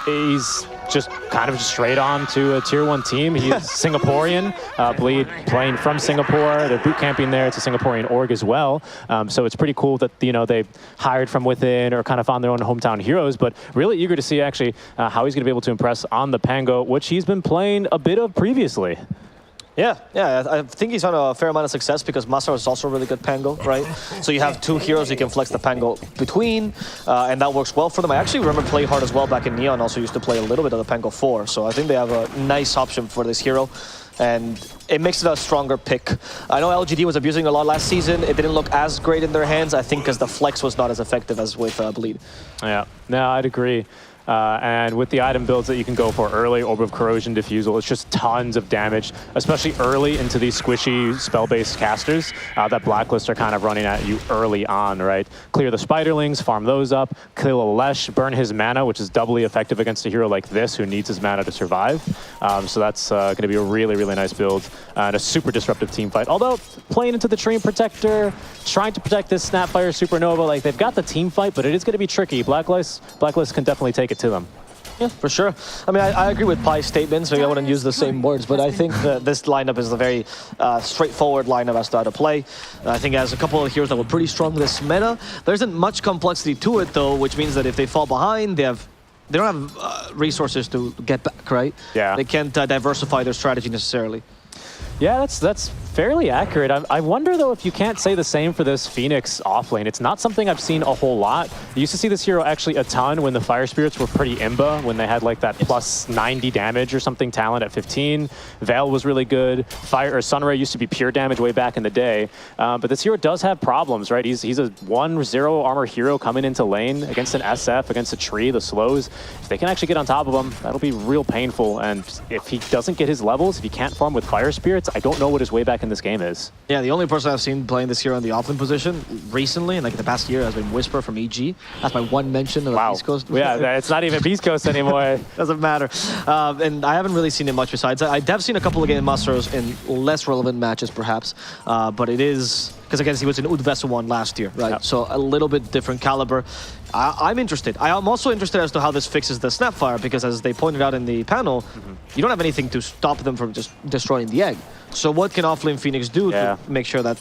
he's just kind of straight on to a tier 1 team. He's Singaporean, Bleed playing from Singapore. They're boot camping there. It's a Singaporean org as well. So it's pretty cool that, you know, they hired from within or kind of found their own hometown heroes, but really eager to see actually how he's going to be able to impress on the Pango, which he's been playing a bit of previously. Yeah, I think he's had a fair amount of success because Masar is also a really good Pango, right? So you have 2 heroes you can flex the Pango between, and that works well for them. I actually remember Play Hard as well back in Neon, also used to play a little bit of the Pango 4, so I think they have a nice option for this hero, and it makes it a stronger pick. I know LGD was abusing a lot last season. It didn't look as great in their hands, I think, because the flex was not as effective as with Bleed. Yeah, no, I'd agree. And with the item builds that you can go for early, Orb of Corrosion, Diffusal, it's just tons of damage, especially early into these squishy spell-based casters that Blacklist are kind of running at you early on, right? Clear the Spiderlings, farm those up, kill a Lesh, burn his mana, which is doubly effective against a hero like this who needs his mana to survive. So that's going to be a really, really nice build and a super disruptive team fight. Although playing into the Treant Protector, trying to protect this Snapfire Supernova, like they've got the team fight, but it is going to be tricky. Blacklist can definitely take it to them. Yeah, for sure. I mean, I agree with Pai's statements. Maybe I wouldn't use the same words, but I think that this lineup is a very straightforward lineup as to how to play. I think it has a couple of heroes that were pretty strong this meta. There isn't much complexity to it, though, which means that if they fall behind, they don't have resources to get back, right? Yeah. They can't diversify their strategy necessarily. Yeah, that's fairly accurate. I wonder, though, if you can't say the same for this Phoenix offlane. It's not something I've seen a whole lot. You used to see this hero actually a ton when the Fire Spirits were pretty imba, when they had like that plus 90 damage or something talent at 15. Veil was really good. Sunray used to be pure damage way back in the day. But this hero does have problems, right? He's a 1-0 armor hero coming into lane against an SF, against a tree, the slows. If they can actually get on top of him, that'll be real painful. And if he doesn't get his levels, if he can't farm with Fire Spirits, I don't know what his way back in this game is. Yeah, the only person I've seen playing this hero in the offlane position recently, and like the past year, has been Whisper from EG. That's my one mention of the East Coast. Yeah, it's not even Beast Coast anymore. Doesn't matter. And I haven't really seen it much besides. I have seen a couple of Game Masters in less relevant matches, perhaps. But it is, because again, he was in Udvesa 1 last year, right? Yep. So a little bit different caliber. I'm interested. I'm also interested as to how this fixes the Snapfire, because as they pointed out in the panel, you don't have anything to stop them from just destroying the egg. So what can offlane Phoenix do to make sure that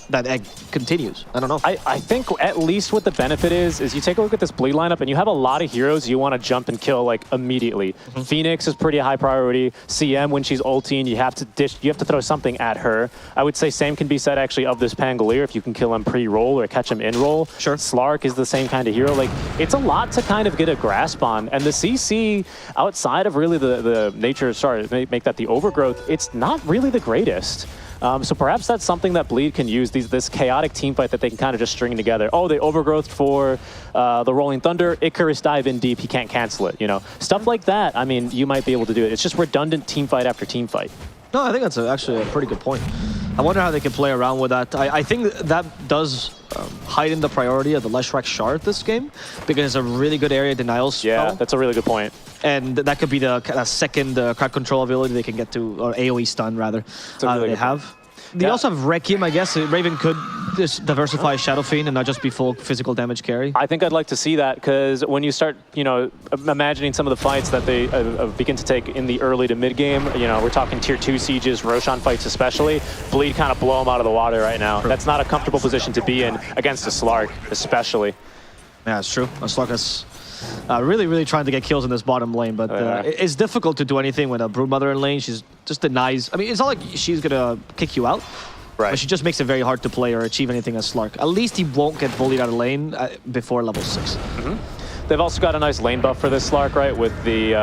that egg continues. I don't know. I think at least what the benefit is you take a look at this bleed lineup and you have a lot of heroes you want to jump and kill like immediately. Phoenix is pretty high priority. CM, when she's ulting, you have to throw something at her. I would say same can be said actually of this Pangolier if you can kill him pre-roll or catch him in-roll. Sure. Slark is the same kind of hero. Like, it's a lot to kind of get a grasp on. And the CC, outside of really the nature, make that the overgrowth, it's not really the greatest. So perhaps that's something that Bleed can use, this chaotic team fight that they can kind of just string together. Oh, they overgrowth for the Rolling Thunder, Icarus dive in deep, he can't cancel it, you know? Stuff like that, I mean, you might be able to do it. It's just redundant team fight after team fight. No, I think that's actually a pretty good point. I wonder how they can play around with that. I think that does heighten the priority of the Leshrac Shard this game, because it's a really good area denial spell. Yeah, that's a really good point. And that could be the second crowd control ability they can get to, or AoE stun rather, really they have. They also have Requiem, I guess. Raven could just diversify Shadow Fiend and not just be full physical damage carry. I think I'd like to see that, because when you start, you know, imagining some of the fights that they begin to take in the early to mid game, you know, we're talking tier 2 sieges, Roshan fights especially, Bleed kind of blow them out of the water right now. That's not a comfortable position to be in against a Slark, especially. Yeah, it's true. A Slark is really trying to get kills in this bottom lane, but it's difficult to do anything with a Broodmother in lane. She's just denies. I mean, it's not like she's gonna kick you out, but she just makes it very hard to play or achieve anything as Slark. At least he won't get bullied out of lane before level 6. They've also got a nice lane buff for this Slark, right, with the,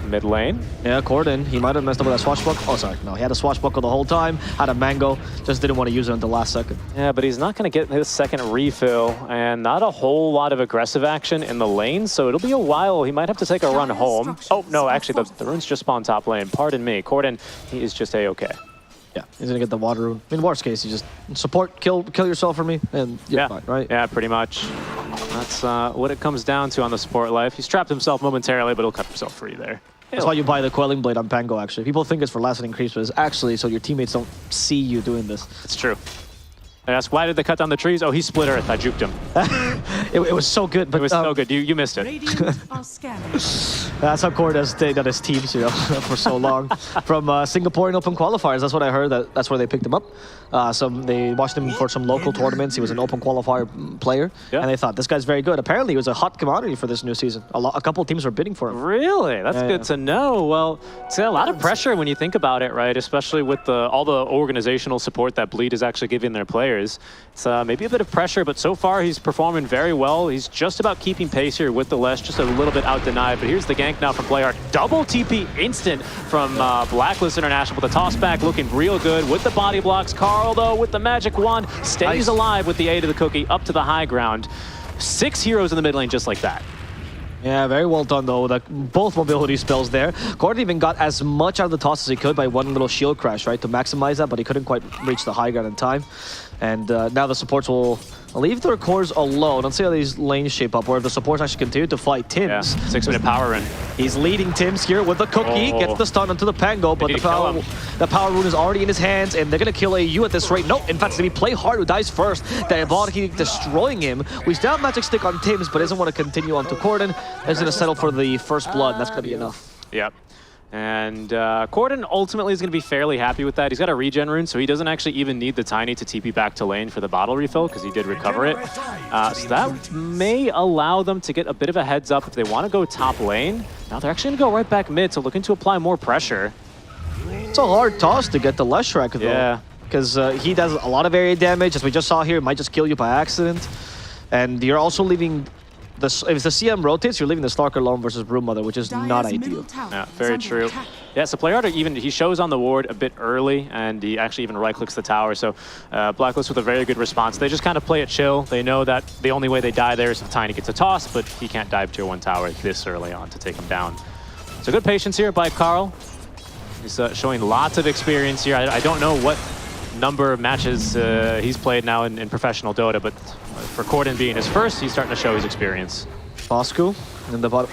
mid lane. Yeah, Corden, he might have messed up with that swashbuckle. Oh, sorry, no, he had a swashbuckle the whole time, had a mango, just didn't want to use it until the last second. Yeah, but he's not going to get his second refill, and not a whole lot of aggressive action in the lane, so it'll be a while. He might have to take a run home. Oh, no, actually, the runes just spawned top lane. Pardon me. Corden, he is just A-okay. Yeah, he's gonna get the water rune. In worst case, you just support, kill yourself for me, and you're fine, right? Yeah, pretty much. That's what it comes down to on the support life. He's trapped himself momentarily, but he'll cut himself free there. That's why you buy the Quelling Blade on Pango, actually. People think it's for lasting increase, but it's actually so your teammates don't see you doing this. It's true. I asked, why did they cut down the trees? Oh, he split Earth. I juked him. it was so good, but it was so good. You missed it. That's how Cord has stayed on his teams, you know, for so long. From Singaporean Open qualifiers, that's what I heard. That's where they picked him up. They watched him for some local tournaments. He was an Open qualifier player, and they thought this guy's very good. Apparently, he was a hot commodity for this new season. A couple of teams were bidding for him. Really? That's good to know. Well, it's a lot of pressure when you think about it, right? Especially with all the organizational support that Bleed is actually giving their players. It's maybe a bit of pressure, but so far he's performing very well. He's just about keeping pace here with the Lesh, just a little bit out-denied. But here's the gank now from Playhard. Double TP instant from Blacklist International with the toss back, looking real good with the body blocks. Carl, though, with the magic wand, stays alive with the aid of the cookie up to the high ground. 6 heroes in the mid lane just like that. Yeah, very well done, though. Both mobility spells there. Gordon even got as much out of the toss as he could by one little shield crash, right, to maximize that, but he couldn't quite reach the high ground in time. And now the supports will leave their cores alone. Let's see how these lanes shape up, where if the supports actually continue to fight Tims. Yeah, 6-minute power run. He's leading Tims here with the cookie, gets the stun onto the Pango, but the power rune is already in his hands, and they're going to kill AU at this rate. No, in fact, it's going to be Play Hard who dies first. Diabolic destroying him. We still have Magic Stick on Tims, but doesn't want to continue on to Corden. He's going to settle for the first blood, and that's going to be enough. Yep. And Corden ultimately is going to be fairly happy with that. He's got a regen rune, so he doesn't actually even need the Tiny to TP back to lane for the bottle refill, because he did recover it. So that may allow them to get a bit of a heads up if they want to go top lane. Now they're actually going to go right back mid, so looking to apply more pressure. It's a hard toss to get the Leshrac, though. Yeah. Because he does a lot of area damage, as we just saw here. It might just kill you by accident. And you're also leaving... if the CM rotates, you're leaving the Stalker alone versus Broodmother, which is not ideal. Yeah, very true. Yeah, so Playhard he shows on the ward a bit early, and he actually even right-clicks the tower. So Blacklist with a very good response. They just kind of play it chill. They know that the only way they die there is if Tiny gets a toss, but he can't dive tier 1 tower this early on to take him down. So good patience here by Carl. He's showing lots of experience here. I don't know what number of matches he's played now in professional Dota, but for Corden being his first, he's starting to show his experience. Bosku in the bottom.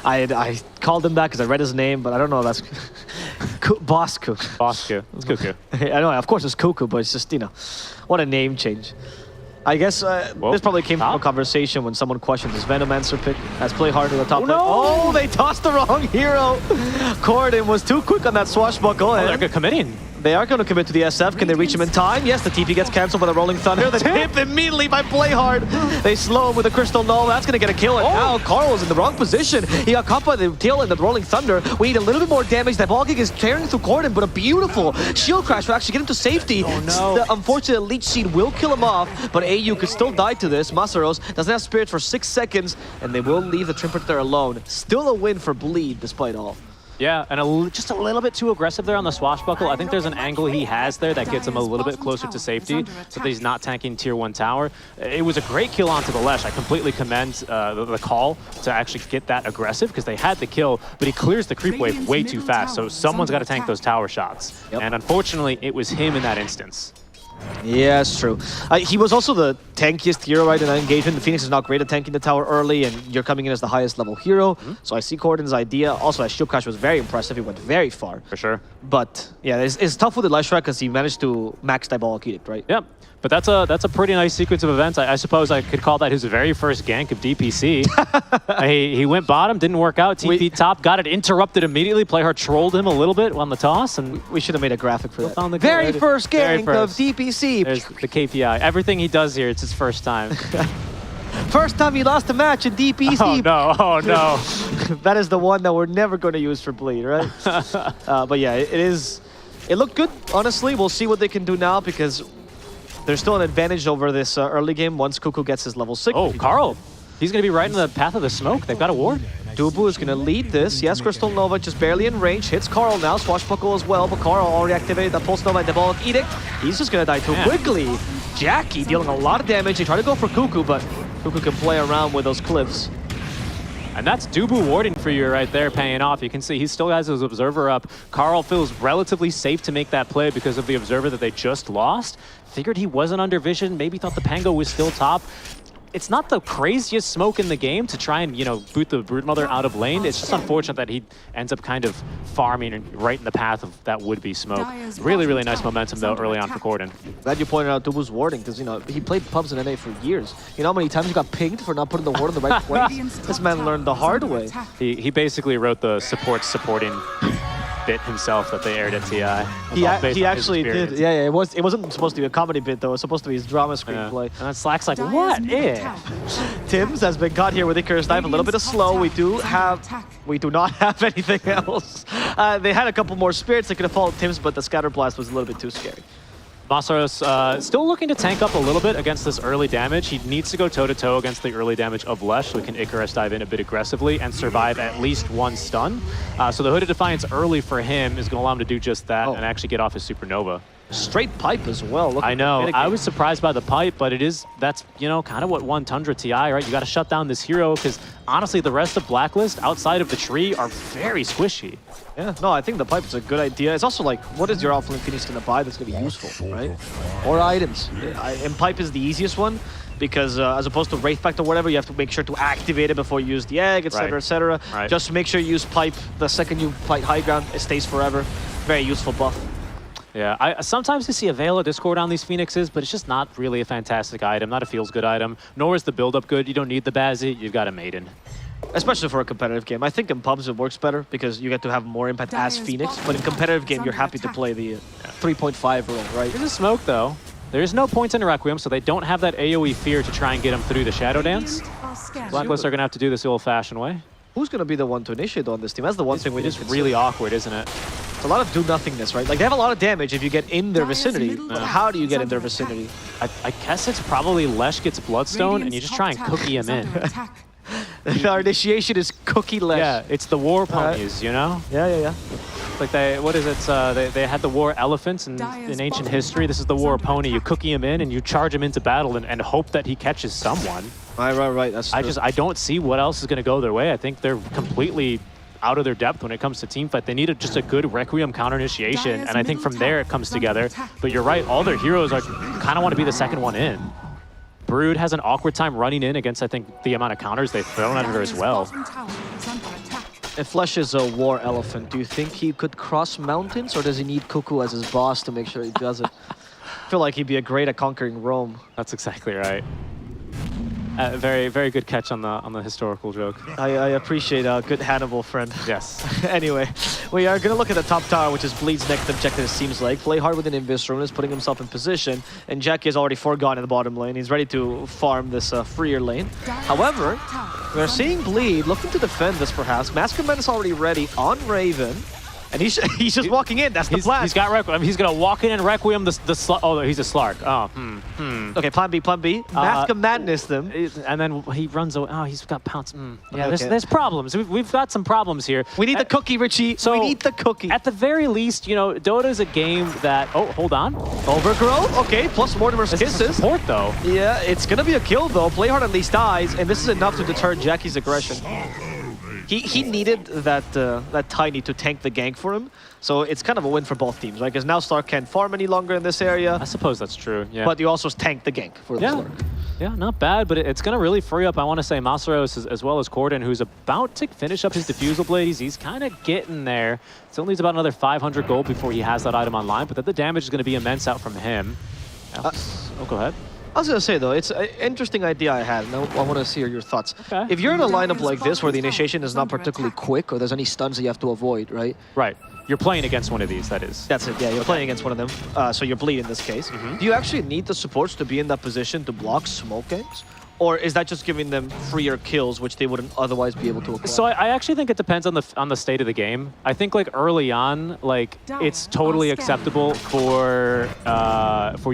I called him that because I read his name, but I don't know. That's Bosku. Bosku. It's Cuckoo. I know, of course it's Cuckoo, but it's just, you know, what a name change. I guess this probably came from a conversation when someone questioned his Venomancer pick as Play Hard to the top. Oh, they tossed the wrong hero. Corden was too quick on that swashbuckle. Oh, they're good committing. They are going to commit to the SF. Can they reach him in time? Yes, the TP gets cancelled by the Rolling Thunder. The tip immediately by Playhard. They slow him with the Crystal Nova. That's going to get a kill. And now Carl is in the wrong position. He got caught by the tail end of the Rolling Thunder. We need a little bit more damage. That ball kick is tearing through Corden, but a beautiful shield crash will actually get him to safety. Oh, no. The unfortunate Leech Seed will kill him off, but AU could still die to this. Masaros doesn't have Spirit for 6 seconds, and they will leave the Trimper there alone. Still a win for Bleed, despite all. Yeah, and just a little bit too aggressive there on the swashbuckle. I think there's an angle he has there that gets him a little bit closer to safety, so that he's not tanking tier 1 tower. It was a great kill onto the Lesh. I completely commend the call to actually get that aggressive because they had the kill, but he clears the creep wave way too fast, so someone's got to tank those tower shots. And unfortunately, it was him in that instance. Yeah, it's true. He was also the tankiest hero right in that engagement. The Phoenix is not great at tanking the tower early, and you're coming in as the highest level hero. So I see Corden's idea. Also, that shield crash was very impressive. He went very far. For sure. But yeah, it's tough with the Leshrac because he managed to max Diabolic Edict, right? Yep. But that's a pretty nice sequence of events. I suppose I could call that his very first gank of DPC. he went bottom, didn't work out. TP top, got it interrupted immediately. Playhard trolled him a little bit on the toss, and we should have made a graphic for that. The very first gank of DPC. There's the KPI. Everything he does here, it's his first time. First time he lost a match in DPC. Oh no! Oh no! That is the one that we're never going to use for Bleed, right? But yeah, it looked good. Honestly, we'll see what they can do now because there's still an advantage over this early game once Cuckoo gets his level 6. Oh, Carl. He's going to be right in the path of the smoke. They've got a ward. Dubu is going to lead this. Yes, Crystal Nova just barely in range. Hits Carl now. Swashbuckle as well, but Carl already activated the Pulse Nova and Diabolic Edict. He's just going to die too quickly. Jackie dealing a lot of damage. They try to go for Cuckoo, but Cuckoo can play around with those cliffs. And that's Dubu warding for you right there, paying off. You can see he still has his Observer up. Carl feels relatively safe to make that play because of the Observer that they just lost. Figured he wasn't under vision, maybe thought the Pango was still top. It's not the craziest smoke in the game to try and, boot the Broodmother out of lane. It's just unfortunate that he ends up kind of farming right in the path of that would-be smoke. Really, really nice momentum, though, early on for Corden. Glad you pointed out Dubu's warding, because, he played pubs in NA for years. You know how many times he got pinged for not putting the ward in the right place? This man learned the hard way. He basically wrote the supporting bit himself that they aired at TI. He actually did. Yeah, it wasn't supposed to be a comedy bit though. It was supposed to be his drama screenplay. And Slack's like, what? Yeah. Tim's has been caught here with Icarus Knife. A little bit of slow. We do not have anything else. They had a couple more spirits that could have followed Tim's, but the Scatter Blast was a little bit too scary. Masaros still looking to tank up a little bit against this early damage. He needs to go toe-to-toe against the early damage of Lesh so he can Icarus dive in a bit aggressively and survive at least one stun. So the Hooded Defiance early for him is going to allow him to do just that and actually get off his Supernova. Straight pipe as well. I know. I was surprised by the pipe, but that's kind of what won Tundra TI, right? You got to shut down this hero because honestly, the rest of Blacklist outside of the tree are very squishy. Yeah, no, I think the pipe is a good idea. It's also like, what is your offlane Phoenix going to buy that's going to be useful, right? Or items. And pipe is the easiest one because as opposed to Wraith Pact or whatever, you have to make sure to activate it before you use the egg, etc., etc. Just make sure you use pipe. The second you fight high ground, it stays forever. Very useful buff. Yeah, sometimes you see a Veil of Discord on these Phoenixes, but it's just not really a fantastic item, not a feels-good item, nor is the build-up good. You don't need the Bazzi, you've got a Maiden. Especially for a competitive game. I think in pubs it works better because you get to have more impact as Phoenix, but in competitive game, you're happy to play the 3.5 role, right? There's a smoke, though. There's no points in Requiem, so they don't have that AoE fear to try and get him through the Shadow Dance. Blacklist are going to have to do this the old-fashioned way. Who's going to be the one to initiate on this team? That's the one thing we just really awkward, isn't it? It's a lot of do-nothingness, right? Like, they have a lot of damage if you get in their vicinity, but how do you get in their vicinity? I guess it's probably Lesh gets Bloodstone, and you just try and cookie him in. Our initiation is cookie Lesh. Yeah, it's the war ponies, you know? Yeah. Like they had the war elephants in ancient history. This is the war pony. You cookie him in and you charge him into battle and hope that he catches someone. Right. That's true. I don't see what else is going to go their way. I think they're completely out of their depth when it comes to teamfight. They need just a good Requiem counter initiation, and I think from there it comes together. But you're right, all their heroes are kind of want to be the second one in. Brood has an awkward time running in against, I think, the amount of counters they've thrown at her as well. If Flesh is a war elephant, do you think he could cross mountains, or does he need Cuckoo as his boss to make sure he does it? I feel like he'd be great at conquering Rome. That's exactly right. Very, very good catch on the historical joke. I appreciate a good Hannibal friend. Yes. Anyway, we are going to look at the top tower, which is Bleed's next objective, it seems like. Play hard with an Invis Rune, is putting himself in position, and Jackie has already foregone in the bottom lane. He's ready to farm this freer lane. However, we're seeing Bleed looking to defend this perhaps. Masterman is already ready on Raven. And he's just walking in. That's the plan. He's got Requiem. He's gonna walk in and Requiem the oh, he's a Slark. Oh, Okay, plan B. Mask of Madness them. And then he runs away. Oh, he's got Pounce. Yeah, okay. there's problems. We've got some problems here. We need the cookie, Richie. So we need the cookie. At the very least, you know, Dota's a game that. Oh, hold on. Overgrowth. Okay, plus Mortimer's Kisses. Support though. Yeah, it's gonna be a kill though. Play hard at least dies, and this is enough to deter Jackie's aggression. He needed that Tiny to tank the gank for him, so it's kind of a win for both teams, right? Because now Slark can't farm any longer in this area. I suppose that's true, yeah. But you also tank the gank for the Slark. Yeah, not bad, but it's going to really free up, I want to say, Masaros as well as Corden, who's about to finish up his Diffusal Blade. He's kind of getting there. It only needs about another 500 gold before he has that item online, but then the damage is going to be immense out from him. Oh, go ahead. I was going to say, though, it's an interesting idea I had, and I want to see your thoughts. Okay. If you're in a lineup like this where the initiation is not particularly quick or there's any stuns that you have to avoid, right? Right. You're playing against one of these, that is. That's it, yeah. You're playing against one of them, so you're Bleed in this case. Do you actually need the supports to be in that position to block smoke ganks? Or is that just giving them freer kills, which they wouldn't otherwise be able to acquire? So I actually think it depends on the state of the game. I think like early on, like it's totally acceptable for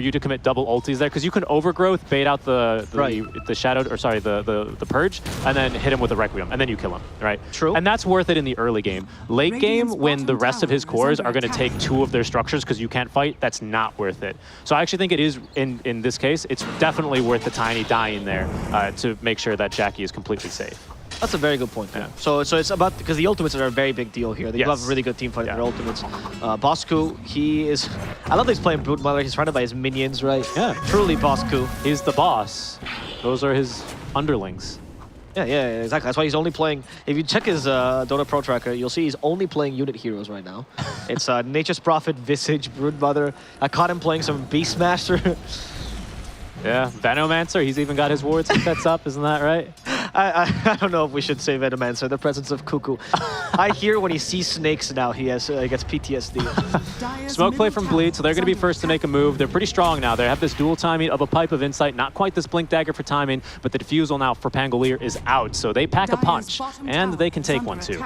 you to commit double ultis there, because you can overgrowth, bait out the shadow, or sorry, the purge, and then hit him with a Requiem, and then you kill him, right? True. And that's worth it in the early game. Late game, when the rest of his cores are going to take 2 of their structures because you can't fight, that's not worth it. So I actually think it is in this case, it's definitely worth the Tiny dying there. To make sure that Jackie is completely safe. That's a very good point. Yeah. So it's about, because the ultimates are a very big deal here. They do have a really good team fight in their ultimates. Bosku, he is, I love that he's playing Brute Mother. He's surrounded by his minions, right? Yeah. Truly Bosku. He's the boss. Those are his underlings. Yeah, exactly. That's why he's only playing, if you check his Dota Pro Tracker, you'll see he's only playing unit heroes right now. It's Nature's Prophet, Visage, Brood Mother. I caught him playing some Beastmaster. Yeah, Venomancer, he's even got his wards he sets up, isn't that right? I don't know if we should say Venomancer, the presence of Cuckoo. I hear when he sees snakes now, he gets PTSD. Smoke play from Bleed, so they're going to be first to make a move. They're pretty strong now. They have this dual timing of a Pipe of Insight, not quite this Blink Dagger for timing, but the Diffusal now for Pangolier is out, so they pack a punch, and they can take one too.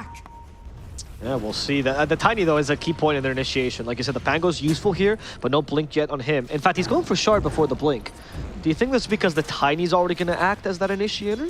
Yeah, we'll see. The Tiny, though, is a key point in their initiation. Like you said, the Pango's useful here, but no Blink yet on him. In fact, he's going for Shard before the Blink. Do you think that's because the Tiny's already going to act as that initiator?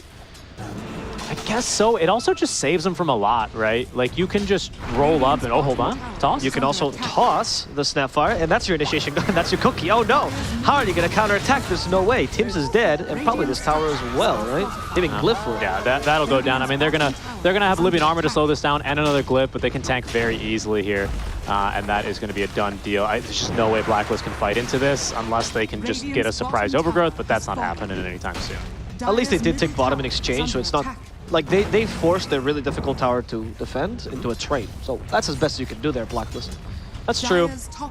I guess so. It also just saves them from a lot, right? Like, you can just roll up and, oh, hold on, toss? You can also toss the Snapfire, and that's your initiation gun. That's your cookie. Oh, no. How are you going to counterattack? There's no way. Tim's is dead, and probably this tower as well, right? Hitting Glyph for it. Yeah, that'll go down. I mean, they're gonna have Living Armor to slow this down and another Glyph, but they can tank very easily here. And that is going to be a done deal. There's just no way Blacklist can fight into this unless they can just get a surprise overgrowth, but that's not happening anytime soon. At least they did take bottom in exchange, so it's not... Like, they forced a really difficult tower to defend into a trade. So that's as best as you can do there, Blacklist. That's true.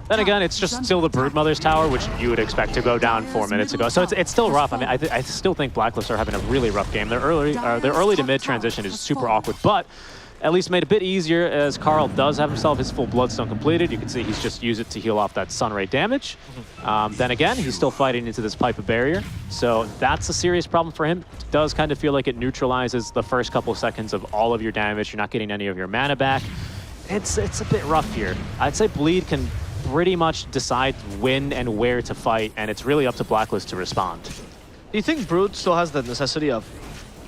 Then again, it's just still the Broodmother's tower, which you would expect to go down 4 minutes ago. So it's still rough. I mean, I still think Blacklist are having a really rough game. Their early to mid transition is super awkward, but at least made a bit easier as Carl does have himself his full Bloodstone completed. You can see he's just used it to heal off that Sunray damage. Then again, he's still fighting into this Pipe of Barrier. So that's a serious problem for him. It does kind of feel like it neutralizes the first couple of seconds of all of your damage. You're not getting any of your mana back. It's a bit rough here. I'd say Bleed can pretty much decide when and where to fight, and it's really up to Blacklist to respond. Do you think Brood still has the necessity of,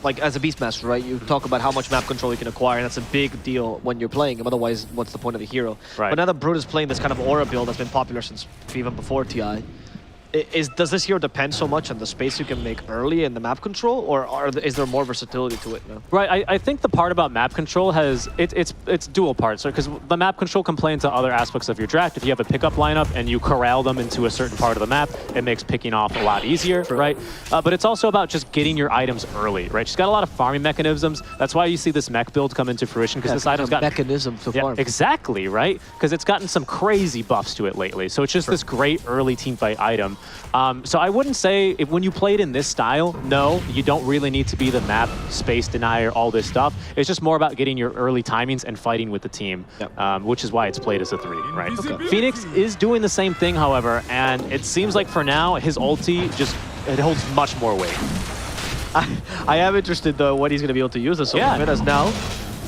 like, as a Beastmaster, right? You talk about how much map control you can acquire, and that's a big deal when you're playing him. Otherwise, what's the point of a hero? Right. But now that Brood is playing this kind of aura build that's been popular since even before TI, does this hero depend so much on the space you can make early in the map control, or is there more versatility to it now? Right, I think the part about map control has, it's dual parts, because the map control can play into other aspects of your draft. If you have a pickup lineup and you corral them into a certain part of the map, it makes picking off a lot easier, right? But it's also about just getting your items early, right? She's got a lot of farming mechanisms. That's why you see this mech build come into fruition, because this item's got mechanism to farm. Exactly, right? Because it's gotten some crazy buffs to it lately. So it's just this great early team fight item. So I wouldn't say, when you play it in this style, no, you don't really need to be the map, space denier, all this stuff. It's just more about getting your early timings and fighting with the team, which is why it's played as a 3, right? Phoenix is doing the same thing, however, and it seems like for now, his ulti it holds much more weight. I am interested though what he's going to be able to use this as now.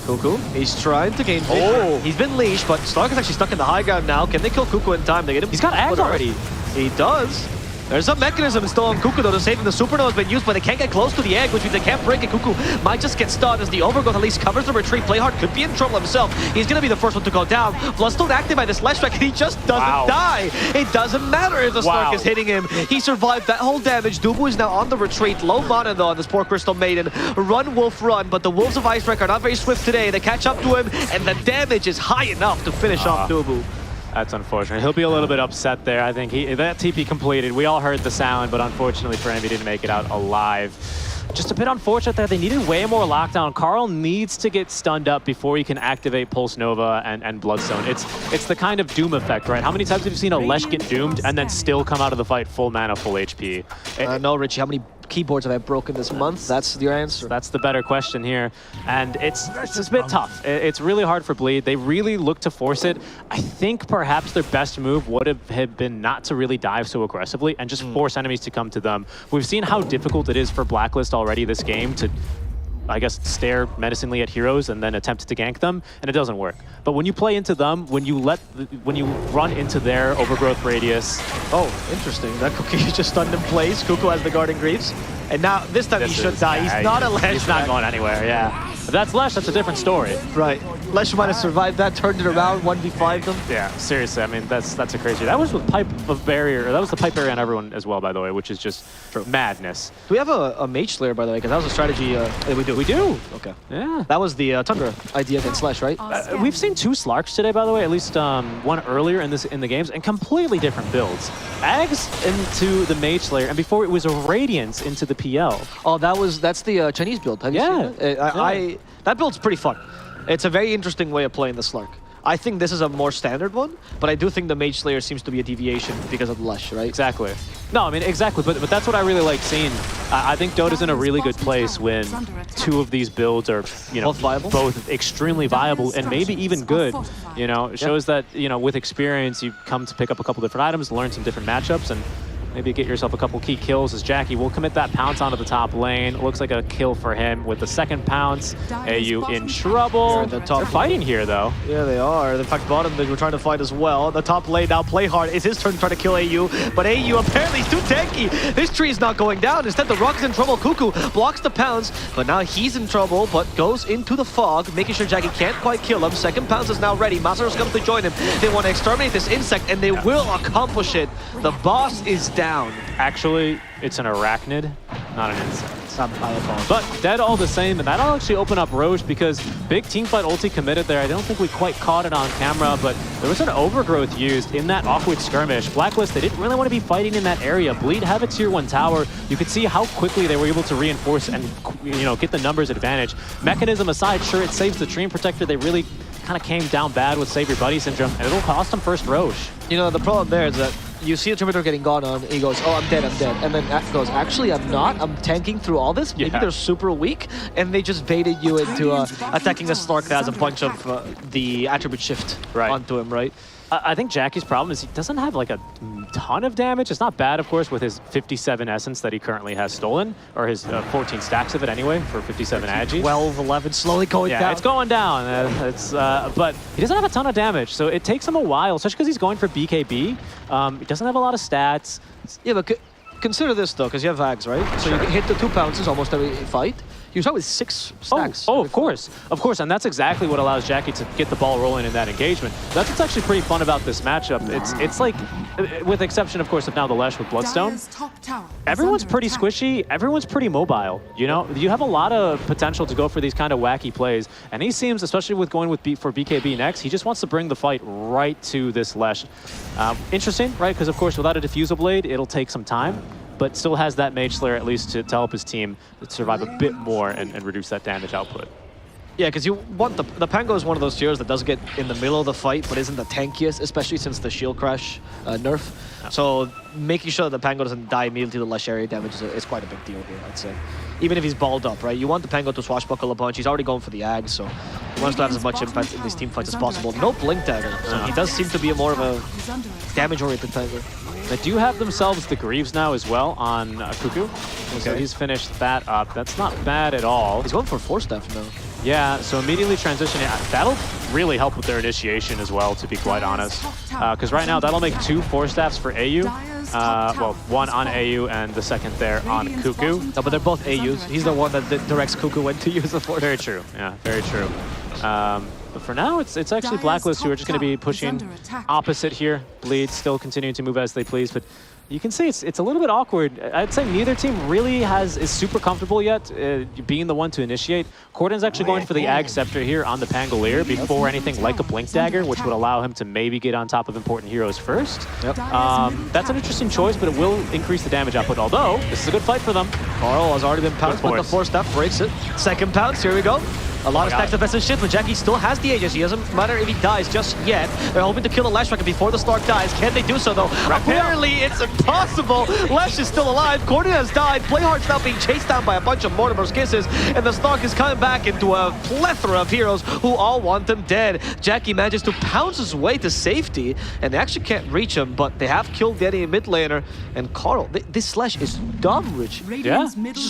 Cuckoo, he's trying to gain victory. He's been leashed, but Stark is actually stuck in the high ground now. Can they kill Cuckoo in time? They get him. He's got Ags already. He does. There's a mechanism still on Cuckoo though to save him. The supernova has been used, but they can't get close to the egg, which means they can't break it. Cuckoo might just get stunned as the overgrowth at least covers the retreat. Playhard could be in trouble himself. He's going to be the first one to go down. Bloodstone active by this Lesh Strike, and he just doesn't die. It doesn't matter if the Stark is hitting him. He survived that whole damage. Dubu is now on the retreat. Low mana though on this poor Crystal Maiden. Run, Wolf, run. But the Wolves of Icestrike are not very swift today. They catch up to him, and the damage is high enough to finish off Dubu. That's unfortunate. He'll be a little bit upset there. I think that TP completed. We all heard the sound, but unfortunately for him, he didn't make it out alive. Just a bit unfortunate there. They needed way more lockdown. Karl needs to get stunned up before he can activate Pulse Nova and Bloodstone. It's the kind of Doom effect, right? How many times have you seen a Lesh get doomed and then still come out of the fight full mana, full HP? No, Richie, how many keyboards have I broken this month? That's your answer. That's the better question here. And it's a bit tough. It's really hard for Bleed. They really look to force it. I think perhaps their best move would have been not to really dive so aggressively and just force enemies to come to them. We've seen how difficult it is for Blacklist already this game to, I guess, stare menacingly at heroes and then attempt to gank them, and it doesn't work. But when you play into them, when you run into their overgrowth radius... Oh, interesting. That Cookie just stunned in place. Cuckoo has the Guarding Greaves. And now, this time he should die. He's not a Lesh. He's not going anywhere, yeah. If that's Lesh, that's a different story. Right. Lesh might have survived that, turned it around, 1v5'd them. Yeah, seriously, I mean, that's a crazy... That was with Pipe of Barrier, that was the Pipe Barrier on everyone as well, by the way, which is just madness. Do we have a Mage Slayer, by the way? Because that was a strategy we do. We do. Okay. Yeah. That was the Tundra idea against Lesh, right? We've seen 2 Slarks today, by the way, at least one earlier in the games, and completely different builds. Ags into the Mage Slayer, and before it was a Radiance into the PL. Oh, that's the Chinese build. Have you seen that? That build's pretty fun. It's a very interesting way of playing the Slark. I think this is a more standard one, but I do think the Mage Slayer seems to be a deviation because of the Lush, right? Exactly. No, I mean, exactly, but that's what I really like seeing. I think Dota's in a really good place when 2 of these builds are, both extremely viable and maybe even good. It shows that, with experience, you come to pick up a couple different items, learn some different matchups, and maybe get yourself a couple key kills as Jackie will commit that pounce onto the top lane. Looks like a kill for him with the second pounce. AU in trouble. They're fighting here, though. Yeah, they are. In fact, bottom they were trying to fight as well. The top lane now play hard. It's his turn to try to kill AU, but AU apparently is too tanky. This tree is not going down. Instead, the Rock is in trouble. Cuckoo blocks the pounce, but now he's in trouble, but goes into the fog, making sure Jackie can't quite kill him. Second pounce is now ready. Masaru's comes to join him. They want to exterminate this insect, and they will accomplish it. The boss is down. Actually, it's an arachnid, not an insect. I apologize. But dead all the same, and that'll actually open up Roche because big teamfight ulti committed there. I don't think we quite caught it on camera, but there was an overgrowth used in that awkward skirmish. Blacklist, they didn't really want to be fighting in that area. Bleed have a tier 1 tower. You could see how quickly they were able to reinforce and get the numbers advantage. Mechanism aside, sure, it saves the Dream Protector. They really kind of came down bad with Save Your Buddy syndrome, and it'll cost them first Roche. The problem there is that you see the Terminator getting gone on, and he goes, oh, I'm dead. And then Act goes, actually, I'm not. I'm tanking through all this. Maybe they're super weak, and they just baited you into attacking a Slark that has a bunch of the attribute shift onto him, right? I think Jackie's problem is he doesn't have like a ton of damage. It's not bad, of course, with his 57 Essence that he currently has stolen, or his 14 stacks of it anyway for 57 Agi. 12, 11, slowly going down. Yeah, it's going down. But he doesn't have a ton of damage, so it takes him a while, especially because he's going for BKB. He doesn't have a lot of stats. Yeah, but consider this, though, because you have Ags, right? So you hit the 2 pounces almost every fight. You start with 6 stacks. Oh, of course. Of course, and that's exactly what allows Jackie to get the ball rolling in that engagement. That's what's actually pretty fun about this matchup. It's like, with the exception, of course, of now the Lesh with Bloodstone, everyone's pretty squishy, everyone's pretty mobile. You have a lot of potential to go for these kind of wacky plays, and he seems, especially with going for BKB next, he just wants to bring the fight right to this Lesh. Interesting, right? Because, of course, without a Diffusal Blade, it'll take some time, but still has that Mage Slayer at least to help his team survive a bit more and reduce that damage output. Yeah, because you want the Pango is one of those heroes that does get in the middle of the fight, but isn't the tankiest, especially since the shield crash nerf. So making sure that the Pango doesn't die immediately to less area damage is quite a big deal here, I'd say. Even if he's balled up, right? You want the Pango to swashbuckle a bunch. He's already going for the Ag, so he wants to have as much impact in these team fights as possible. No Blink Dagger, so he does seem to be more of a damage-oriented Pango. They do have themselves the Greaves now as well on Cuckoo. Okay. So he's finished that up. That's not bad at all. He's going for 4-staff now. Yeah, so immediately transitioning. That'll really help with their initiation as well, to be quite honest. Because right now, that'll make 2 4-staffs for AU. Well, 1 on AU and the second there on Cuckoo. No, but they're both AUs. He's the one that directs Cuckoo when to use the 4. Very true. Yeah, very true. But for now, it's actually Blacklist who are just going to be pushing opposite here. Bleed still continuing to move as they please, but you can see it's a little bit awkward. I'd say neither team really is super comfortable yet, being the one to initiate. Corden's actually going for the Ag Scepter here on the Pangolier before anything like a Blink Dagger, which would allow him to maybe get on top of important heroes first. Yep. That's an interesting choice, but it will increase the damage output, although this is a good fight for them. Carl has already been pounced, but the 4-staff breaks it. Second pounce, here we go. A lot of stacks defensive shit, but Jackie still has the Aegis. He doesn't matter if he dies just yet. They're hoping to kill the Lash Rocket before the Slark dies. Can they do so, though? Apparently, it's impossible. Lash is still alive. Corden has died. Playhard's now being chased down by a bunch of Mortimer's Kisses, and the Slark is coming back into a plethora of heroes who all want him dead. Jackie manages to pounce his way to safety, and they actually can't reach him, but they have killed the enemy mid laner. And Carl, this Slash is dumb, Rich. Yeah.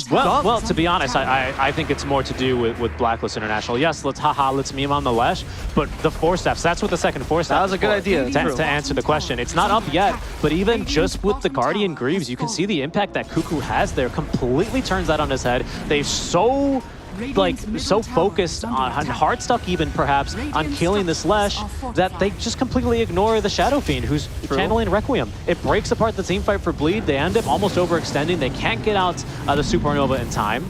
Well, to be honest, I think it's more to do with Blacklist International. Yes, let's meme on the Lash, but the 4-staffs, that's what the second 4-staff That was a good idea. To answer the question. It's not up yet, but even just with the Guardian Greaves, you can see the impact that Cuckoo has there. Completely turns that on his head. They've so focused on hard stuck even perhaps on killing this Lash that they just completely ignore the Shadow Fiend who's channeling Requiem. It breaks apart the team fight for Bleed. They end up almost overextending. They can't get out the Supernova in time.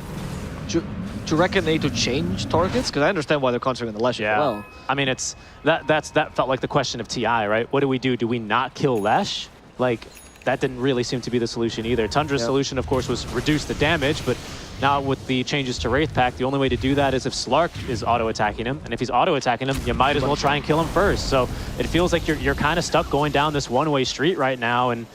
Do you reckon they need to change targets? Because I understand why they're concentrating on the Lash as well. I mean, that felt like the question of TI, right? What do we do? Do we not kill Lash? Like, that didn't really seem to be the solution either. Tundra's solution, of course, was reduce the damage, but now with the changes to Wraith Pact, the only way to do that is if Slark is auto-attacking him, and if he's auto-attacking him, you might as well try and kill him first. So it feels like you're kind of stuck going down this one-way street right now, and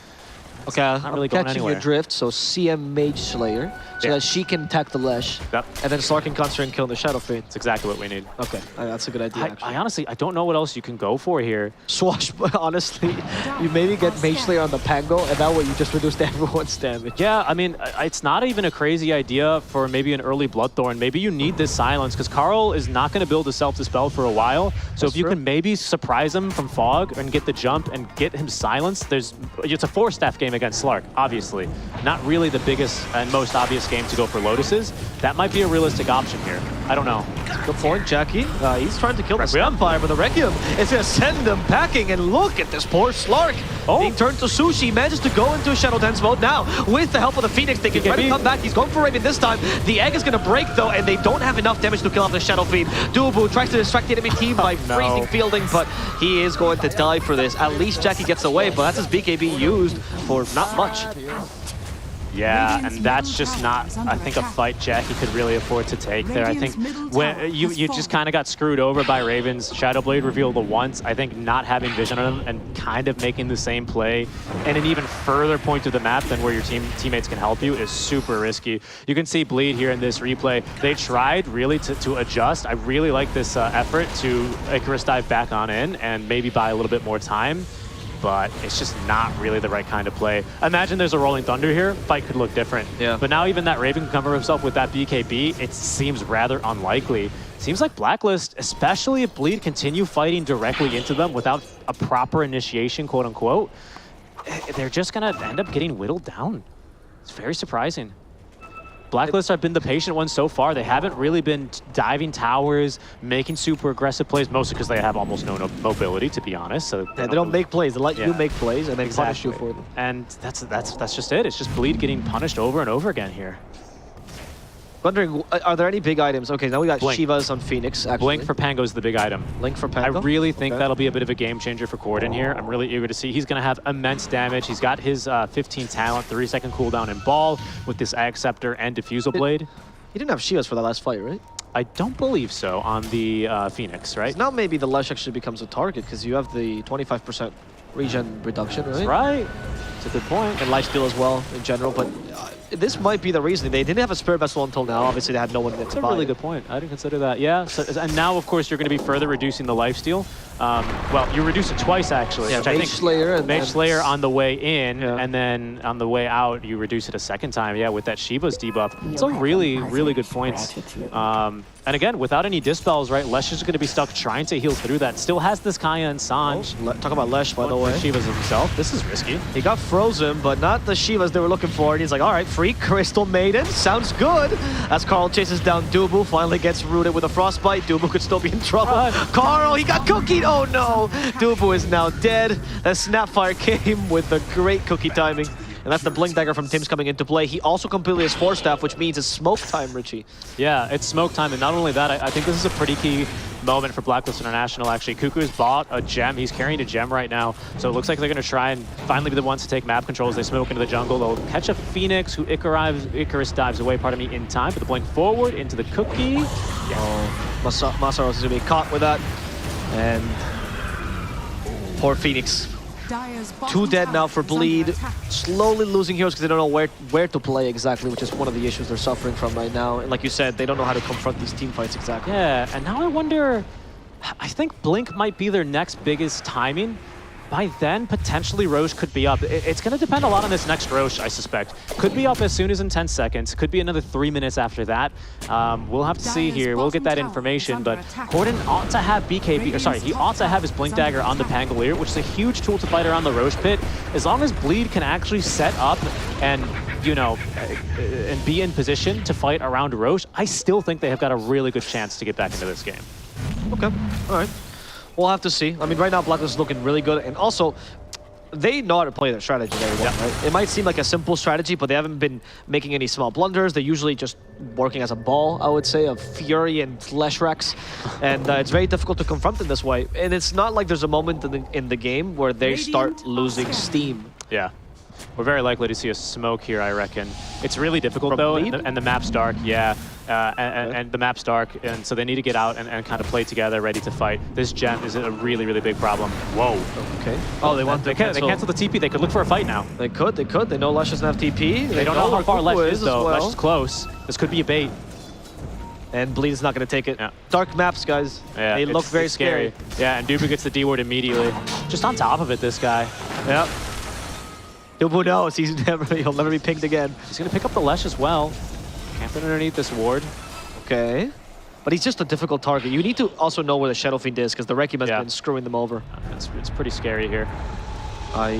okay, not really going catching anywhere. your drift, so CM Mage Slayer, so that she can attack the Lash, and then Slark can concentrate and kill the Shadow Fiend. That's exactly what we need. Okay, that's a good idea, actually. I honestly, I don't know what else you can go for here. Swash, honestly, you maybe get Mage Slayer on the Pango, and that way you just reduce everyone's damage. Yeah, I mean, it's not even a crazy idea for maybe an early Bloodthorn. Maybe you need this silence, because Carl is not going to build a Self-Dispel for a while, so if you can maybe surprise him from Fog and get the jump and get him silenced, it's a 4-staff game against Slark, obviously. Not really the biggest and most obvious game to go for Lotuses. That might be a realistic option here. I don't know. Good point, Jackie. He's trying to kill the Snapfire, but the Requiem is going to send them packing. And look at this poor Slark being turned to sushi. Manages to go into a Shadow Dance mode. Now, with the help of the Phoenix, they can try to come back. He's going for Raven this time. The egg is going to break, though, and they don't have enough damage to kill off the Shadow Fiend. Dubu tries to distract the enemy team by freezing fielding, but he is going to die for this. At least Jackie gets away, but that's his BKB used for not much. Yeah, and that's just not, I think, a fight Jackie could really afford to take there. I think when you just kind of got screwed over by Ravens. Shadowblade revealed the once. I think not having vision on him and kind of making the same play and an even further point of the map than where your teammates can help you is super risky. You can see Bleed here in this replay. They tried really to adjust. I really like this effort to Icarus dive back on in and maybe buy a little bit more time. But it's just not really the right kind of play. Imagine there's a Rolling Thunder here, fight could look different. Yeah. But now even that Raven can cover himself with that BKB, it seems rather unlikely. Seems like Blacklist, especially if Bleed continue fighting directly into them without a proper initiation, quote unquote, they're just gonna end up getting whittled down. It's very surprising. Blacklist have been the patient ones so far. They haven't really been diving towers, making super aggressive plays, mostly because they have almost no mobility, to be honest. So they don't make plays. They let you make plays and then punish you for them. And that's just it. It's just Bleed getting punished over and over again here. Wondering, are there any big items? Okay, now we got Blink. Shivas on Phoenix, actually. Blink for Pango is the big item. Blink for Pango? I really think that'll be a bit of a game changer for Corden here. I'm really eager to see. He's going to have immense damage. He's got his 15 talent, 3-second cooldown in Ball with this Ag Scepter and Diffusal Blade. He didn't have Shivas for that last fight, right? I don't believe so on the Phoenix, right? Now maybe the Lesh actually becomes a target because you have the 25% regen reduction, right? That's right. It's a good point. And lifesteal as well in general, but this might be the reason. They didn't have a Spirit Vessel until now. Obviously, they had no one to buy. That's a really good point. I didn't consider that. Yeah. So, and now, of course, you're going to be further reducing the lifesteal. Well, you reduce it twice, actually. Yeah, which Mage I think Slayer. And Mage Slayer on the way in, and then on the way out, you reduce it a second time. Yeah, with that Shiva's debuff. It's a really, really good points. And again, without any dispels, right, Lesh is going to be stuck trying to heal through that. Still has this Kaya and Sanj. Talk about Lesh, by the way. Shivas himself. This is risky. He got frozen, but not the Shivas they were looking for. And he's like, all right, free Crystal Maiden. Sounds good. As Carl chases down Dubu, finally gets rooted with a Frostbite. Dubu could still be in trouble. Carl, he got cookied. Oh, no. Dubu is now dead. That Snapfire came with the great cookie timing. And that's the Blink Dagger from Tim's coming into play. He also completely has Force Staff, which means it's smoke time, Richie. Yeah, it's smoke time. And not only that, I think this is a pretty key moment for Blacklist International, actually. Cuckoo has bought a gem. He's carrying a gem right now. So it looks like they're going to try and finally be the ones to take map control as they smoke into the jungle. They'll catch a Phoenix who Icarus dives away, in time. But the blink forward into the cookie. Yeah. Oh, Masaros is going to be caught with that. And poor Phoenix. 2 dead now for Bleed. Slowly losing heroes because they don't know where to play exactly, which is one of the issues they're suffering from right now. And like you said, they don't know how to confront these team fights exactly. Yeah, and now I wonder, I think Blink might be their next biggest timing. By then, potentially Roche could be up. It's going to depend a lot on this next Roche, I suspect. Could be up as soon as in 10 seconds. Could be another 3 minutes after that. We'll have to see here. We'll get that information. But Corden ought to have he ought to have his Blink Dagger on the Pangolier, which is a huge tool to fight around the Roche pit. As long as Bleed can actually set up and, and be in position to fight around Roche, I still think they have got a really good chance to get back into this game. Okay, all right. We'll have to see. I mean, right now, Blacklist is looking really good. And also, they know how to play their strategy very well, right? It might seem like a simple strategy, but they haven't been making any small blunders. They're usually just working as a ball, I would say, of Fury and Flesh Rex. And it's very difficult to confront them this way. And it's not like there's a moment in the game where they start losing steam. Yeah. We're very likely to see a smoke here, I reckon. It's really difficult, though, and the map's dark, yeah. And the map's dark, and so they need to get out and kind of play together, ready to fight. This gem is a really, really big problem. Whoa. Okay. Oh, they want to cancel. They cancel the TP. They could look for a fight now. They could. They know Lesh doesn't have TP. They don't know how far Lesh is, though. Lesh is close. This could be a bait. And Bleed is not going to take it. Yeah. Dark maps, guys. Yeah, they look very scary. Yeah, and Dubu gets the D-word immediately. Just on top of it, this guy. Yep. Dubu knows he'll never be pinged again. He's going to pick up the Lesh as well. Camping underneath this ward. Okay. But he's just a difficult target. You need to also know where the Shadow Fiend is, because the Requiem has been screwing them over. It's pretty scary here. I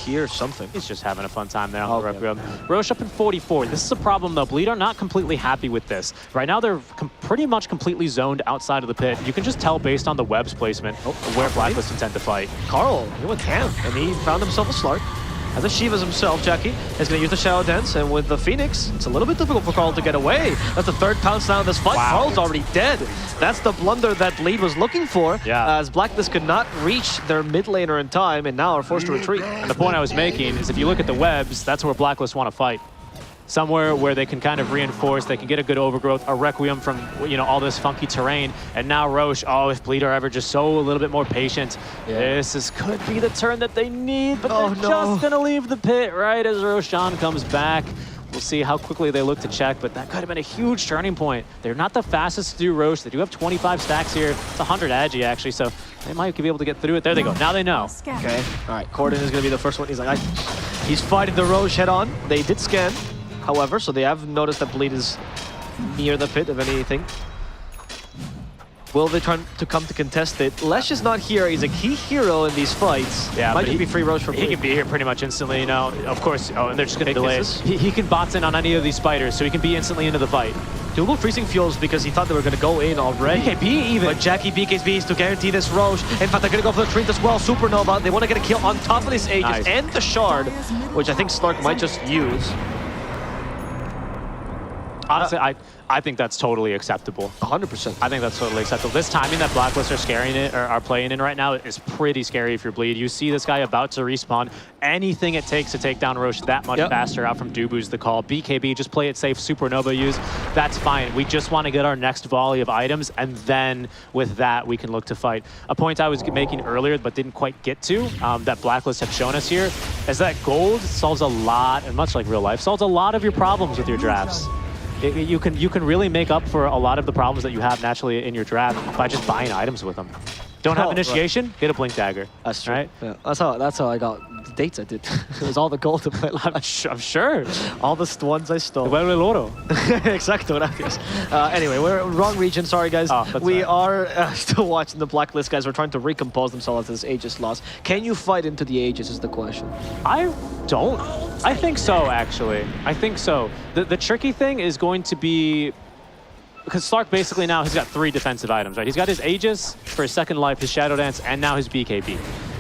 hear something. He's just having a fun time there on the Requiem. Roche up in 44. This is a problem, though. Bleed are not completely happy with this. Right now, they're pretty much completely zoned outside of the pit. You can just tell based on the web's placement where Blacklist intend to fight. Carl, he went ham, and he found himself a Slark. As a Shivas himself, Jackie is going to use the Shadow Dance, and with the Phoenix, it's a little bit difficult for Carl to get away. That's the third pounce now in this fight. Wow. Carl's already dead. That's the blunder that Bleed was looking for, as Blacklist could not reach their mid laner in time, and now are forced to retreat. And the point I was making is if you look at the webs, that's where Blacklist want to fight. Somewhere where they can kind of reinforce, they can get a good overgrowth, a Requiem from, all this funky terrain. And now Roche, if Bleed are ever just a little bit more patient, this could be the turn that they need, but they're just going to leave the pit right as Roshan comes back. We'll see how quickly they look to check, but that could have been a huge turning point. They're not the fastest to do Roche. They do have 25 stacks here. It's 100 agi, actually, so they might be able to get through it. There they go. Now they know. Okay. All right. Corden is going to be the first one. He's like, he's fighting the Roche head on. They did scan, however, so they have noticed that Bleed is near the pit, if anything. Will they try to come to contest it? Lesh is not here. He's a key hero in these fights. Yeah, might just be free Roche for Bleed. He can be here pretty much instantly, Of course, and they're just going to delay it. He can bots in on any of these spiders, so he can be instantly into the fight. Dubu freezing fuels because he thought they were going to go in already. BKB even. But Jackie BKBs to guarantee this Roche. In fact, they're going to go for the treat as well. Supernova. They want to get a kill on top of this Aegis and the Shard, which I think Slark might just use. Honestly, I think that's totally acceptable. 100%. I think that's totally acceptable. This timing that Blacklist are scaring it or are playing in right now is pretty scary if you're Bleed. You see this guy about to respawn. Anything it takes to take down Roche that much faster out from Dubu's the call. BKB, just play it safe, Supernova use. That's fine. We just want to get our next volley of items, and then with that, we can look to fight. A point I was making earlier but didn't quite get to, that Blacklist have shown us here, is that gold solves a lot, and much like real life, solves a lot of your problems with your drafts. You can really make up for a lot of the problems that you have naturally in your draft by just buying items with them. Don't have initiation, get a Blink Dagger. That's true. Right? Yeah. That's how I got the dates I did. It was all the gold in my life. I'm sure. All the ones I stole. Vuelve el oro. Exacto, gracias. Anyway, we're wrong region. Sorry, guys. We are still watching the Blacklist, guys. We're trying to recompose themselves after this Aegis loss. Can you fight into the Aegis is the question. I don't. I think so, actually. I think so. The tricky thing is going to be... Because Slark basically now has got 3 defensive items, right? He's got his Aegis for his second life, his Shadow Dance, and now his BKB.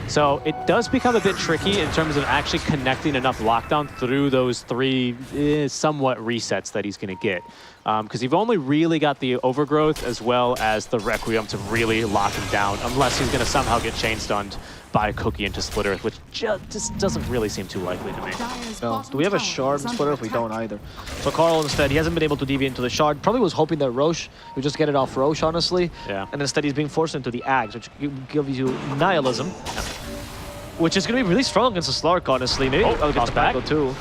So it does become a bit tricky in terms of actually connecting enough lockdown through those 3 somewhat resets that he's going to get. Because you've only really got the Overgrowth as well as the Requiem to really lock him down, unless he's going to somehow get chain stunned by Cookie into Split Earth, which just doesn't really seem too likely to me. No. Do we have a Shard in Split Earth? We don't either. So Carl instead, he hasn't been able to deviate into the Shard. Probably was hoping that Roche would just get it off Roche, honestly. Yeah. And instead he's being forced into the Ags, which gives you Nihilism. Which is going to be really strong against the Slark, honestly. Maybe against the Pango too.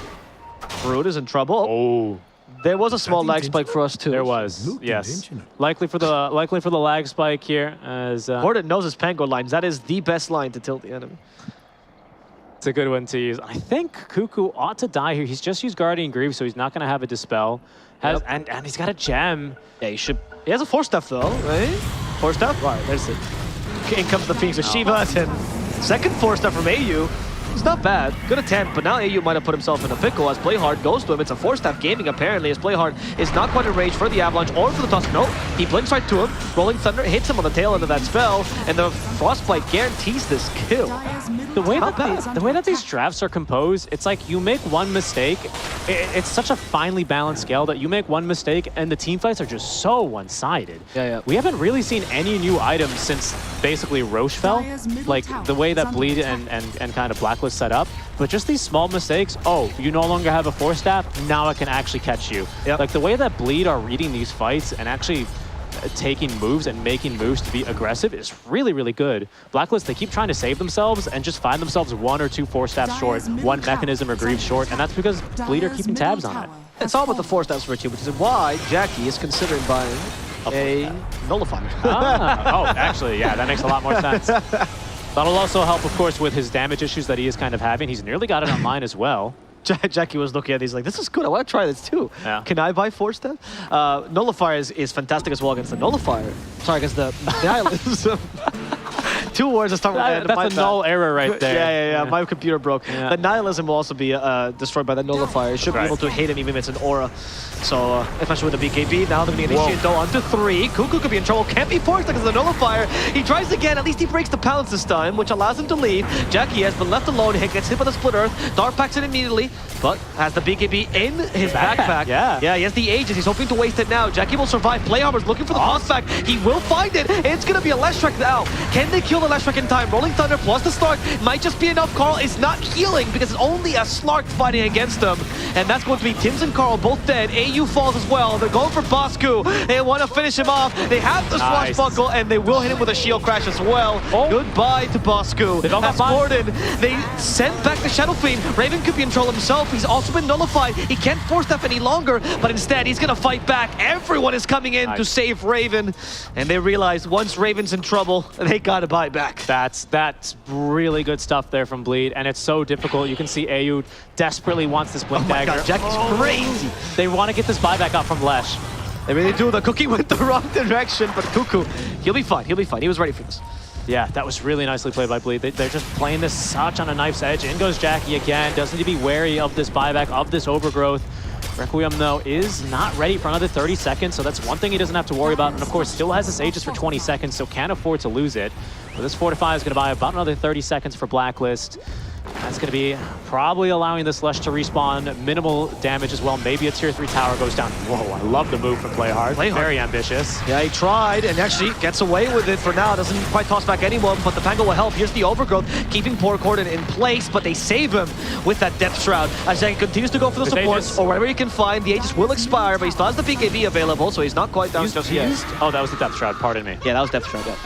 Brood is in trouble. Oh. There was a small lag spike for us too. There was, yes. Likely for the lag spike here, as Gordon knows his Pango lines. That is the best line to tilt the enemy. It's a good one to use. I think Cuckoo ought to die here. He's just used Guardian Greaves, so he's not going to have a Dispel. And he's got a gem. Yeah, he should. He has a 4-step though, right? 4-step? Right, there's it. In comes the Phoenix of Shiva, and second 4-step from AU. It's not bad. Good attempt, but now AU might have put himself in a pickle as Playhard goes to him. It's a 4-step gaming, apparently, as Playhard is not quite in range for the Avalanche or for the Tusk. No, he blinks right to him. Rolling Thunder hits him on the tail end of that spell, and the Frostbite guarantees this kill. The way that these drafts are composed, it's like you make one mistake. It's such a finely balanced scale that you make one mistake, and the team fights are just so one-sided. Yeah. We haven't really seen any new items since basically Roche fell. Like the way that Bleed and kind of Blacklist set up, but just these small mistakes. Oh, you no longer have a 4-step, now I can actually catch you. Like the way that Bleed are reading these fights and actually taking moves and making moves to be aggressive is really, really good. Blacklist, they keep trying to save themselves and just find themselves 1 or 2 4-steps short, 1 mechanism or Greaves short, and that's because Bleed are keeping tabs on it. It's all about the 4-steps, Richie, which is why Jackie is considering buying a Nullifier. Oh, actually, yeah, that makes a lot more sense. That'll also help, of course, with his damage issues that he is kind of having. He's nearly got it online as well. Jackie was looking at it, he's like, this is good, I want to try this too. Yeah. Can I buy 4-step? Nullifier is fantastic as well against the Nullifier. Sorry, against the Nihilism. 2 words to start with. That's a null error right there. Yeah. My computer broke. The Nihilism will also be destroyed by the Nullifier. It should be able to hit him even if it's an aura. So, especially with the BKB, now they're going to initiate though onto 3. Cuckoo could be in trouble. Can't be forced because of the Nullifier. He tries again. At least he breaks the balance this time, which allows him to leave. Jackie has been left alone. He gets hit by the Split Earth. Dark packs it immediately, but has the BKB in his backpack. Yeah, he has the Aegis. He's hoping to waste it now. Jackie will survive. Playharmer's looking for the knockback. He will find it. It's going to be a Leshrac now. Can they kill the Leshrac in time? Rolling Thunder plus the Slark might just be enough. Carl is not healing because it's only a Slark fighting against them. And that's going to be Tims and Carl both dead. AU falls as well. They're going for Bosku. They want to finish him off. They have the swashbuckle and they will hit him with a shield crash as well. Goodbye to Bosku. That's Gordon. They send back the Shadow Fiend. Raven could be in trouble himself. He's also been nullified. He can't force that any longer, but instead he's going to fight back. Everyone is coming in to save Raven. And they realize once Raven's in trouble, they got to buy back. That's really good stuff there from Bleed, and it's so difficult. You can see AU desperately wants this Blink Dagger. God, Jackie's crazy. They want to get this buyback out from Lesh. They really do. The Cookie went the wrong direction, but Cuckoo, he'll be fine. He'll be fine. He was ready for this. Yeah, that was really nicely played by Bleed. They're just playing this such on a knife's edge. In goes Jackie again. Does need to be wary of this buyback, of this overgrowth. Requiem, though, is not ready for another 30 seconds, so that's one thing he doesn't have to worry about. And, of course, still has this Aegis for 20 seconds, so can't afford to lose it. But this Fortify is going to buy about another 30 seconds for Blacklist. That's going to be probably allowing this Lush to respawn. Minimal damage as well. Maybe a tier 3 tower goes down. Whoa, I love the move from Playhard. Very ambitious. Yeah, he tried and actually gets away with it for now. Doesn't quite toss back anyone, but the Pango will help. Here's the overgrowth, keeping poor Corden in place, but they save him with that Depth Shroud. As he continues to go for the supports or wherever he can find. The Aegis will expire, but he still has the BKB available, so he's not quite down just yet. Oh, that was the Depth Shroud, pardon me. Yeah, that was Depth Shroud, yeah.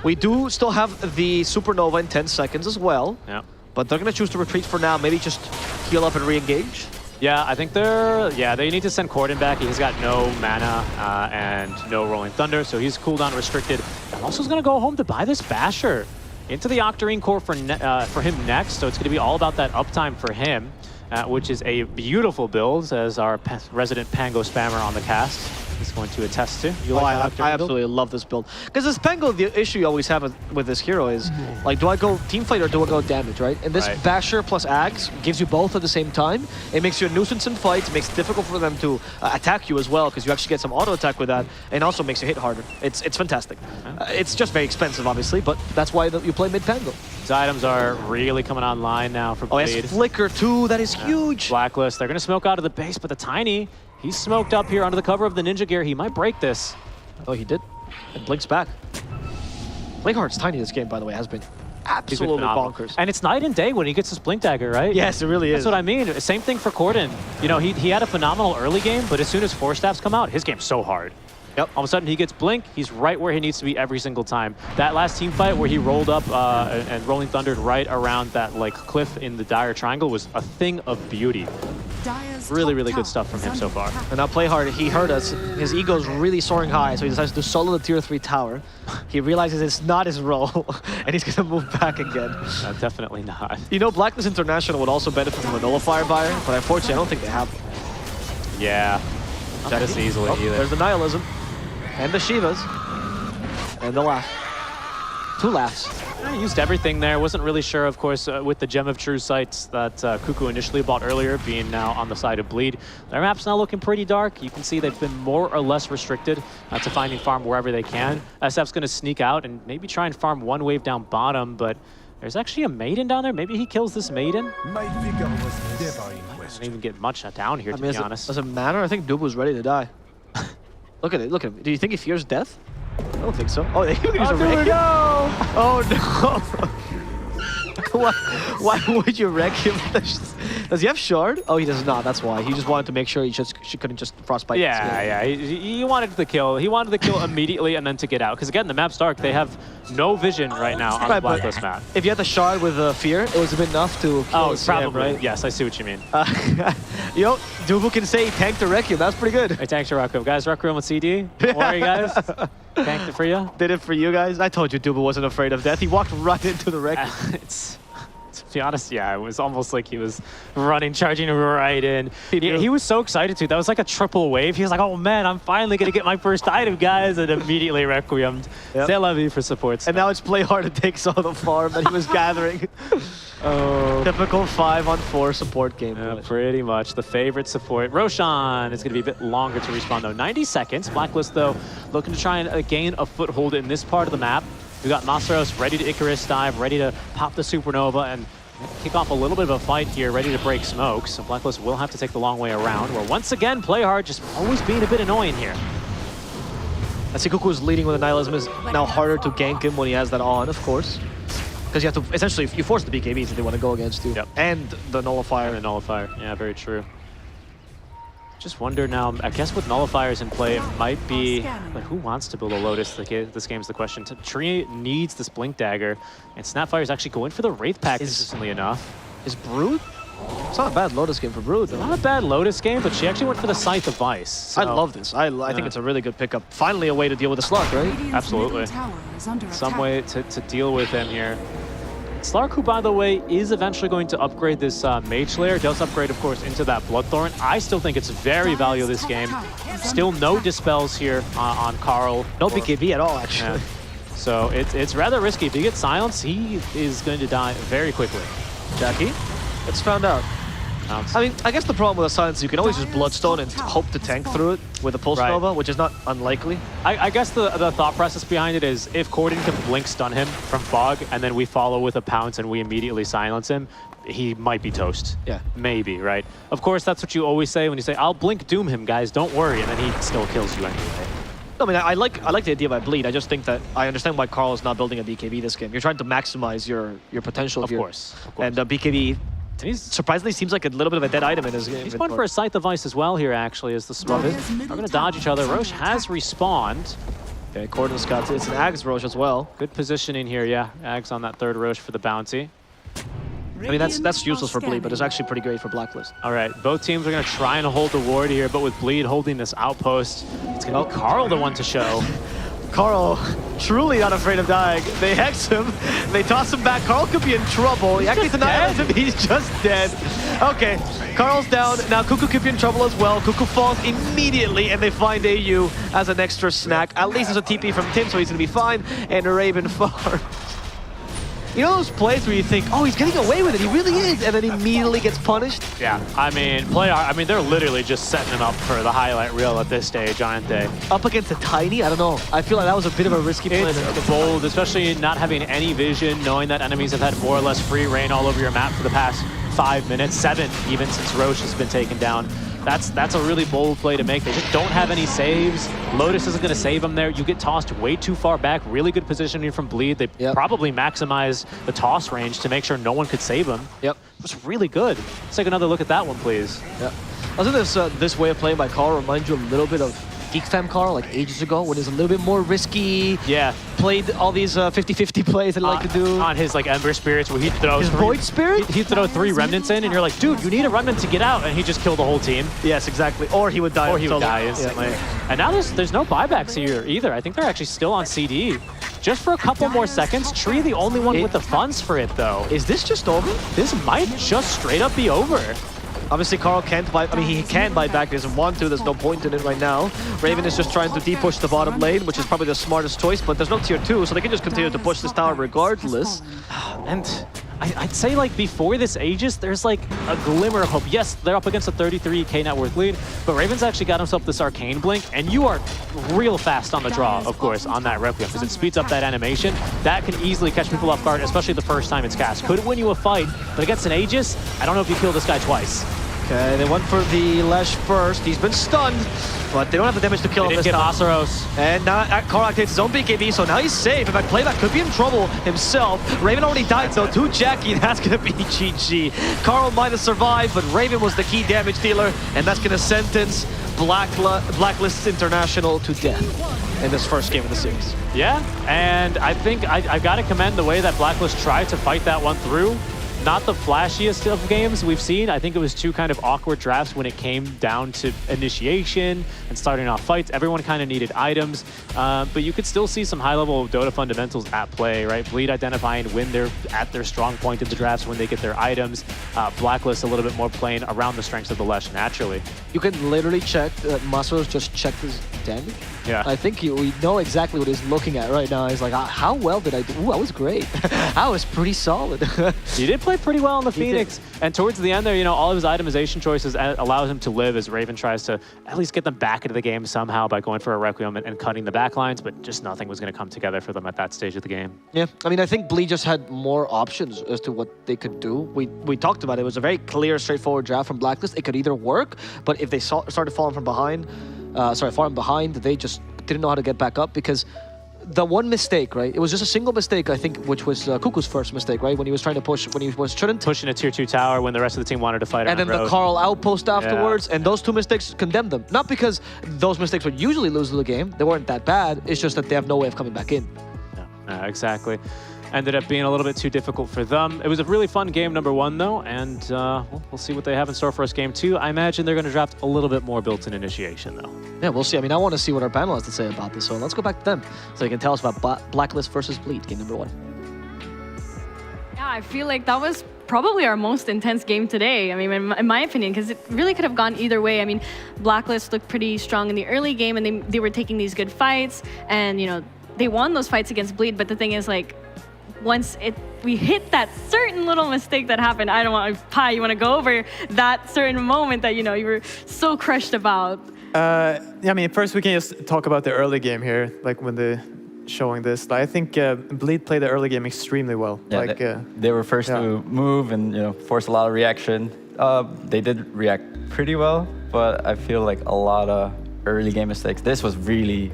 We do still have the Supernova in 10 seconds as well. Yeah. But they're going to choose to retreat for now. Maybe just heal up and re-engage. Yeah, I think they need to send Corden back. He's got no mana and no Rolling Thunder, so he's cooldown restricted. And also is going to go home to buy this Basher into the Octarine core for him next. So it's going to be all about that uptime for him, which is a beautiful build, as our resident Pango spammer on the cast is going to attest to. You like I absolutely love this build. Because this Pango, the issue you always have with this hero is, like, do I go teamfight or do I go damage, right? And this Basher plus Ags gives you both at the same time. It makes you a nuisance in fights. It makes it difficult for them to attack you as well, because you actually get some auto attack with that, and also makes you hit harder. It's fantastic. It's just very expensive, obviously, but that's why you play mid Pango. These items are really coming online now for Blade. Oh, yes, Flicker too. That is huge. Blacklist. They're going to smoke out of the base, but the Tiny, he's smoked up here under the cover of the Ninja Gear. He might break this. Oh, he did. And blinks back. Blakeheart's Tiny this game, by the way, has been absolutely bonkers. And it's night and day when he gets his Blink Dagger, right? Yes, it really is. That's what I mean. Same thing for Corden. You know, he had a phenomenal early game, but as soon as Force Staffs come out, his game's so hard. Yep. All of a sudden, he gets Blink. He's right where he needs to be every single time. That last team fight where he rolled up and Rolling Thundered right around that like cliff in the Dire Triangle was a thing of beauty. Really, really good stuff from him so far. And now Playhard, he heard us. His ego's really soaring high, so he decides to solo the tier 3 tower. He realizes it's not his role, and he's going to move back again. Definitely not. You know, Blacklist International would also benefit from a Nullifier buyer, but unfortunately, I don't think they have one. Yeah. Not this easily either. There's the Nihilism. And the Shivas. And the laugh. 2 laughs. I used everything there. Wasn't really sure, of course, with the Gem of True Sights that Cuckoo initially bought earlier being now on the side of Bleed. Their map's now looking pretty dark. You can see they've been more or less restricted to finding farm wherever they can. SF's going to sneak out and maybe try and farm one wave down bottom, but there's actually a Maiden down there. Maybe he kills this Maiden. My figure was never in I question. don't even get much down here, to be honest. Does it matter? I think Dub was ready to die. Look at it. Look at him. Do you think he fears death? I don't think so. Oh, he was a wreck. Oh no! Why would you wreck him? Does he have shard? Oh, he does not. That's why. He just wanted to make sure she couldn't just frostbite. Yeah. He wanted the kill. He wanted the kill immediately and then to get out. Because again, the map's dark. They have no vision right now on the Blacklist map. If you had the shard with fear, it was enough to kill probably. right? Yes, I see what you mean. You know, Dubu can say he tanked the Requiem. That's pretty good. I tanked the Requiem. Guys, Requiem with CD. Don't worry, guys. Tanked it for you. Did it for you guys. I told you Dubu wasn't afraid of death. He walked right into the Requiem. To be honest, yeah, it was almost like he was running, charging right in. He was so excited too. That was like a triple wave. He was like, oh man, I'm finally going to get my first item, guys. And immediately Requiemed. Yep. C'est la vie for supports. And now it's Playhard that takes all the farm that he was gathering. Typical 5-on-4 support game. Yeah, pretty much. The favorite support. Roshan is going to be a bit longer to respawn though. 90 seconds. Blacklist though looking to try and gain a foothold in this part of the map. We got Masaros ready to Icarus dive, ready to pop the Supernova and kick off a little bit of a fight here, ready to break smoke. So Blacklist will have to take the long way around, where once again, Playhard just always being a bit annoying here. I see Kuku's leading with the Nihilism is now harder to gank him when he has that on, of course. Because you have to, essentially, you force the BKBs if they want to go against you. Yep. And the Nullifier. And the Nullifier, yeah, very true. Just wonder now, I guess with Nullifiers in play, it might be, like, who wants to build a Lotus? This game's the question. Tree needs this Blink Dagger, and Snapfire's actually going for the Wraith Pack consistently enough. Is Brood? It's not a bad Lotus game for Brood, though. Not a bad Lotus game, but she actually went for the Scythe of Vice. So. I love this. I think it's a really good pickup. Finally a way to deal with the Slug, right? Absolutely. Some way to deal with him here. Slark, who, by the way, is eventually going to upgrade this Mage Slayer, does upgrade, of course, into that Bloodthorn. I still think it's very valuable this game. Still no Dispels here on Carl. No BKB at all, actually. Yeah. So it's rather risky. If he gets Silence, he is going to die very quickly. Jackie, it's found out. I mean, I guess the problem with the silence, you can always use Bloodstone and hope to tank through it with a Pulse Nova, which is not unlikely. I guess the thought process behind it is if Corden can blink stun him from Fog, and then we follow with a pounce and we immediately silence him, he might be toast. Yeah. Maybe, right? Of course, that's what you always say when you say, I'll blink doom him, guys, don't worry, and then he still kills you anyway. I mean, I like the idea by Bleed. I just think that I understand why Carl is not building a BKB this game. You're trying to maximize your potential. Of course. And BKB surprisingly seems like a little bit of a dead item in his game. He's going for a Scythe device as well here, actually, as the Smoke. We're going to dodge each other. Roche has respawned. Okay, Corden's got it's an Ags Roche as well. Good positioning here, yeah. Ags on that third Roche for the bounty. I mean, that's useless for Bleed, but it's actually pretty great for Blacklist. All right, both teams are going to try and hold the ward here, but with Bleed holding this outpost, it's going to be Carl the one to show. Carl, truly not afraid of dying. They hex him, they toss him back. Carl could be in trouble. He actually denies him, he's just dead. Okay, Carl's down. Now Cuckoo could be in trouble as well. Cuckoo falls immediately, and they find AU as an extra snack. At least there's a TP from Tim, so he's going to be fine. And Raven farm. You know those plays where you think, oh, he's getting away with it, he really is, and then he immediately gets punished? Yeah, I mean, they're literally just setting him up for the highlight reel at this stage, aren't they? Up against a Tiny? I don't know. I feel like that was a bit of a risky play. It's bold, especially not having any vision, knowing that enemies have had more or less free reign all over your map for the past 5 minutes, 7 even since Roche has been taken down. That's a really bold play to make. They just don't have any saves. Lotus isn't going to save them there. You get tossed way too far back. Really good positioning from Bleed. They probably maximized the toss range to make sure no one could save him. Yep. It was really good. Let's take another look at that one, please. Yeah. I think this way of playing by Carl reminds you a little bit of Geek Fam Carl, like ages ago, when he's a little bit more risky. Yeah. Played all these 50-50 plays that he liked to do. On his like Ember Spirits, where he'd throw his Void Spirit? He'd throw 3 Remnants in, and you're like, dude, you need a Remnant to get out, and he just killed the whole team. Yes, exactly. Or he would die. Or he would die instantly. Yeah. And now there's no buybacks here either. I think they're actually still on CD. Just for a couple more seconds. Tree the only one with the funds for it, though. Is this just over? This might just straight up be over. Obviously, Carl can't buy. I mean, he can buy back. He doesn't want to. There's no point in it right now. Raven is just trying to de-push the bottom lane, which is probably the smartest choice. But there's no tier 2, so they can just continue to push this tower regardless. And I'd say, like, before this Aegis, there's like a glimmer of hope. Yes, they're up against a 33k net worth lead, but Raven's actually got himself this Arcane Blink, and you are real fast on the draw, of course, on that Requiem, because it speeds up that animation. That can easily catch people off guard, especially the first time it's cast. Could win you a fight, but against an Aegis, I don't know if you kill this guy twice. Okay, they went for the Lash first. He's been stunned, but they don't have the damage to kill him this time. Masaros. And now Carl activates his own BKB, so now he's safe. In fact, Playback could be in trouble himself. Raven already died, though, to Jackie. That's going to be GG. Carl might have survived, but Raven was the key damage dealer, and that's going to sentence Blacklist International to death in this first game of the series. Yeah, and I think I've got to commend the way that Blacklist tried to fight that one through. Not the flashiest of games we've seen. I think it was 2 kind of awkward drafts when it came down to initiation and starting off fights. Everyone kind of needed items, but you could still see some high-level Dota fundamentals at play, right? Bleed identifying when they're at their strong point in the drafts, when they get their items. Blacklist a little bit more playing around the strengths of the Lesh naturally. You can literally check that Masaros just checked his damage. Yeah. I think we know exactly what he's looking at right now. He's like, how well did I do? Ooh, I was great. I was pretty solid. He did play pretty well on the Phoenix. And towards the end there, you know, all of his itemization choices allows him to live as Raven tries to at least get them back into the game somehow by going for a Requiem and cutting the backlines, but just nothing was going to come together for them at that stage of the game. Yeah, I mean, I think Bleed just had more options as to what they could do. We talked about it. It was a very clear, straightforward draft from Blacklist. It could either work, but if they started falling from behind, they just didn't know how to get back up, because the one mistake, right? It was just a single mistake, I think, which was Cuckoo's first mistake, right? When he was trying to push, when he shouldn't. Pushing a tier 2 tower when the rest of the team wanted to fight. And then the Carl outpost afterwards, and those 2 mistakes condemned them. Not because those mistakes would usually lose the game. They weren't that bad. It's just that they have no way of coming back in. Yeah, exactly. Ended up being a little bit too difficult for them. It was a really fun game, number 1, though, and we'll see what they have in store for us game 2. I imagine they're going to draft a little bit more built-in initiation, though. Yeah, we'll see. I mean, I want to see what our panel has to say about this, so let's go back to them so they can tell us about Blacklist versus Bleed, game number 1. Yeah, I feel like that was probably our most intense game today. I mean, in my opinion, because it really could have gone either way. I mean, Blacklist looked pretty strong in the early game, and they were taking these good fights, and, you know, they won those fights against Bleed, but the thing is, like, once we hit that certain little mistake that happened, I don't want Pi, you want to go over that certain moment that you were so crushed about? Yeah, I mean, first we can just talk about the early game here, like when the showing this. I think Bleed played the early game extremely well. Yeah, like they were first to move and force a lot of reaction. They did react pretty well, but I feel like a lot of early game mistakes. This was really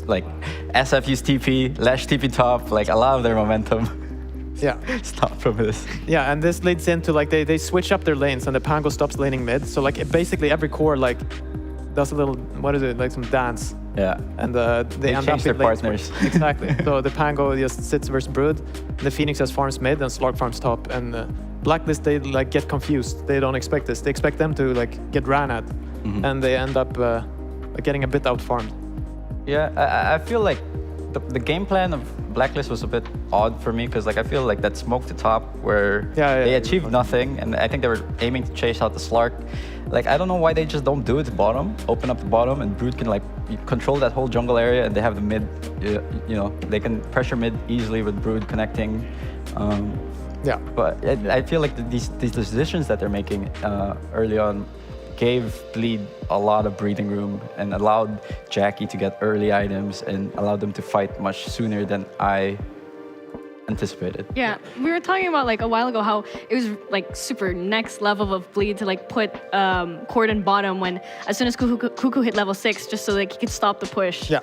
like SF used TP, Lash TP top, like a lot of their momentum. Yeah, stop from this. Yeah, and this leads into like they switch up their lanes and the Pango stops laning mid. So like basically every core like does a little like some dance. Yeah, and they end change up their in lanes partners. Exactly. So the Pango just sits versus Brood, and the Phoenix just farms mid and Slark farms top. And Blacklist they like get confused. They don't expect this. They expect them to like get ran at, and they end up getting a bit out farmed. Yeah, I feel like the game plan of Blacklist was a bit odd for me because like I feel like that smoke to top where they achieved nothing, and I think they were aiming to chase out the Slark. Like I don't know why they just don't do it to bottom, open up the bottom, and Brood can like control that whole jungle area, and they have the mid. They can pressure mid easily with Brood connecting. Yeah, but I feel like these decisions that they're making early on gave Bleed a lot of breathing room and allowed Jackie to get early items and allowed them to fight much sooner than I anticipated. Yeah, we were talking about like a while ago how it was like super next level of Bleed to like put Corden bottom when as soon as Cuckoo hit level 6 just so like he could stop the push. Yeah,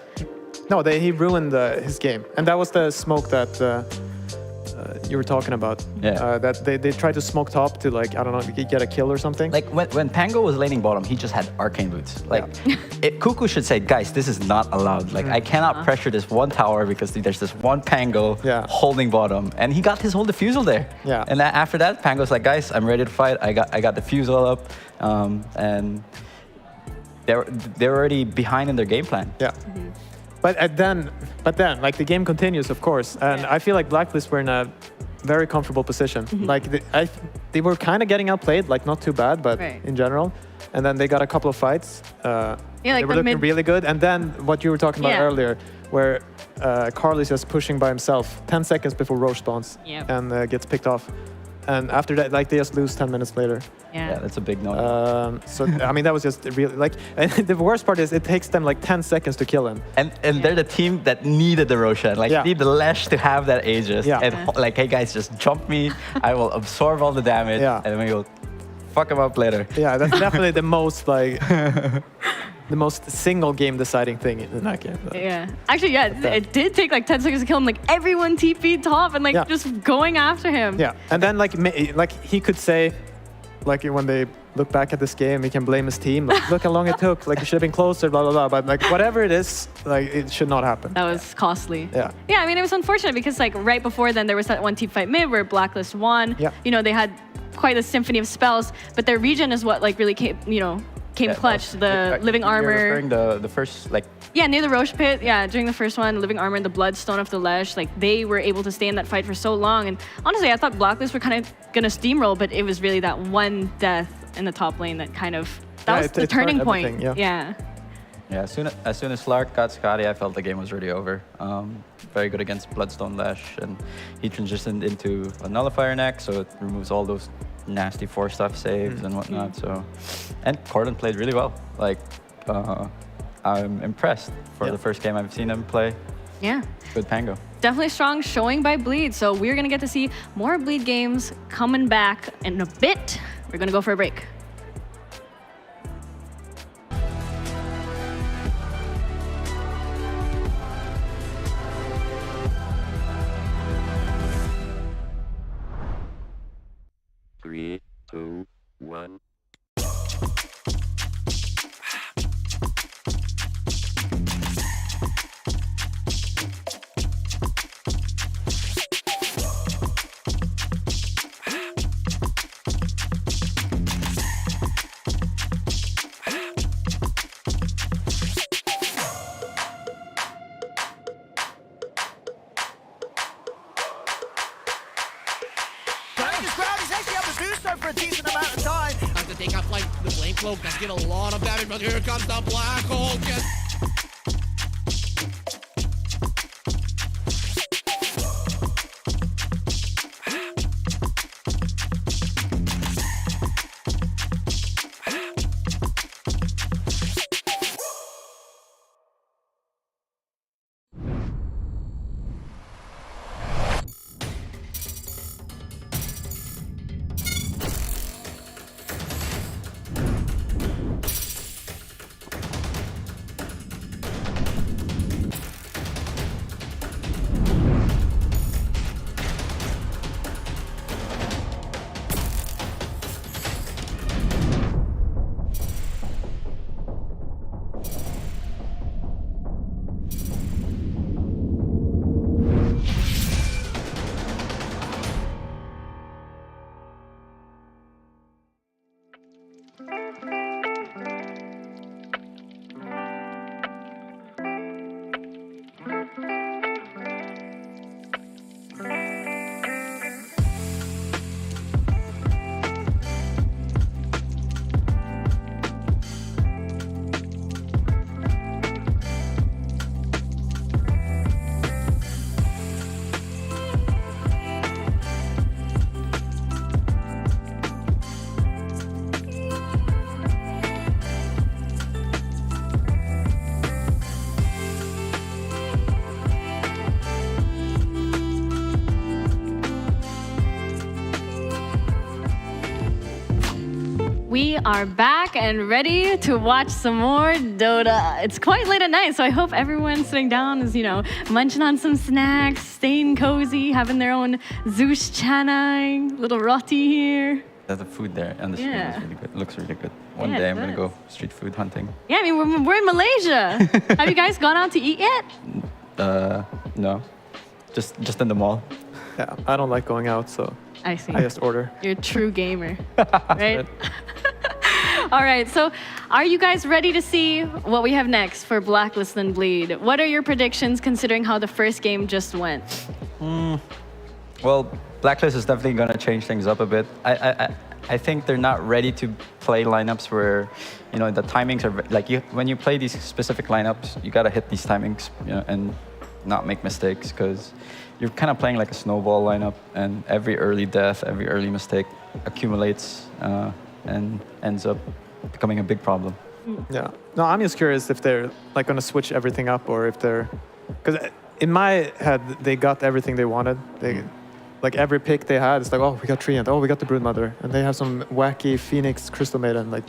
no, he ruined his game, and that was the smoke that you were talking about. Yeah. That they tried to smoke top to like, I don't know, get a kill or something. Like when Pango was laning bottom, he just had arcane boots. Like Cuckoo should say, guys, this is not allowed. Like I cannot pressure this one tower because there's this one Pango holding bottom, and he got his whole defusal there. Yeah. And after that, Pango's like, guys, I'm ready to fight. I got defusal up, and they're already behind in their game plan. Yeah. But then, like the game continues, of course, and I feel like Blacklist were in a very comfortable position. Like they were kind of getting outplayed, like not too bad, but in general. And then they got a couple of fights. They were looking really good. And then what you were talking about earlier, where Carly's just pushing by himself 10 seconds before Roche spawns and gets picked off. And after that, like they just lose 10 minutes later. Yeah, that's a big no. So I mean, that was just really like. And the worst part is it takes them like 10 seconds to kill him. And they're the team that needed the Roshan. Like need the Lash to have that Aegis. Yeah. And like, hey guys, just jump me. I will absorb all the damage. Yeah. And we will fuck him up later. Yeah, that's definitely the most like. The most single game deciding thing in that game. Yeah. Actually, it did take like 10 seconds to kill him. Like everyone TP'd top and like just going after him. Yeah. And then like he could say, like when they look back at this game, he can blame his team. Like, look how long it took. Like it should have been closer, blah, blah, blah. But like whatever it is, like it should not happen. That was costly. Yeah. Yeah, I mean, it was unfortunate because like right before then there was that one team fight mid where Blacklist won. Yeah. They had quite a symphony of spells, but their region is what like really came clutch. The living armor. You're referring the first like. Yeah, near the Roche pit. Yeah, during the first one, living armor and the bloodstone of the Lesh. Like they were able to stay in that fight for so long. And honestly, I thought Blacklist were kind of gonna steamroll, but it was really that one death in the top lane that kind of was the turning point. Yeah. Yeah. As soon as Slark got Scotty, I felt the game was already over. Very good against Bloodstone Lash, and he transitioned into a nullifier next, so it removes all those nasty 4-stuff saves and whatnot. So, and Corden played really well. Like, I'm impressed for the first game I've seen him play. Yeah. Good Pango. Definitely strong showing by Bleed. So we're gonna get to see more Bleed games coming back in a bit. We're gonna go for a break. Three, two, one. For a decent amount of time. Have to take out like the flame cloak. That's get a lot of damage, but here comes the black hole. We are back and ready to watch some more Dota. It's quite late at night, so I hope everyone's sitting down is, munching on some snacks, staying cozy, having their own Zeus Chanai, little roti here. The food there on the screen is really good. It looks really good. One Yeah, day it I'm gonna does. go street food hunting. Yeah, I mean, we're in Malaysia. Have you guys gone out to eat yet? No, just in the mall. Yeah, I don't like going out, so I see. I just order. You're a true gamer, right? All right, so are you guys ready to see what we have next for Blacklist and Bleed? What are your predictions considering how the first game just went? Well, Blacklist is definitely gonna change things up a bit. I think they're not ready to play lineups where, the timings are like when you play these specific lineups, you gotta hit these timings, and not make mistakes because you're kind of playing like a snowball lineup, and every early death, every early mistake accumulates and ends up becoming a big problem. Yeah. No, I'm just curious if they're like going to switch everything up or if they're, because in my head they got everything they wanted. They like every pick they had, it's like, oh, we got Treant, oh, we got the Broodmother, and they have some wacky Phoenix Crystal Maiden, like,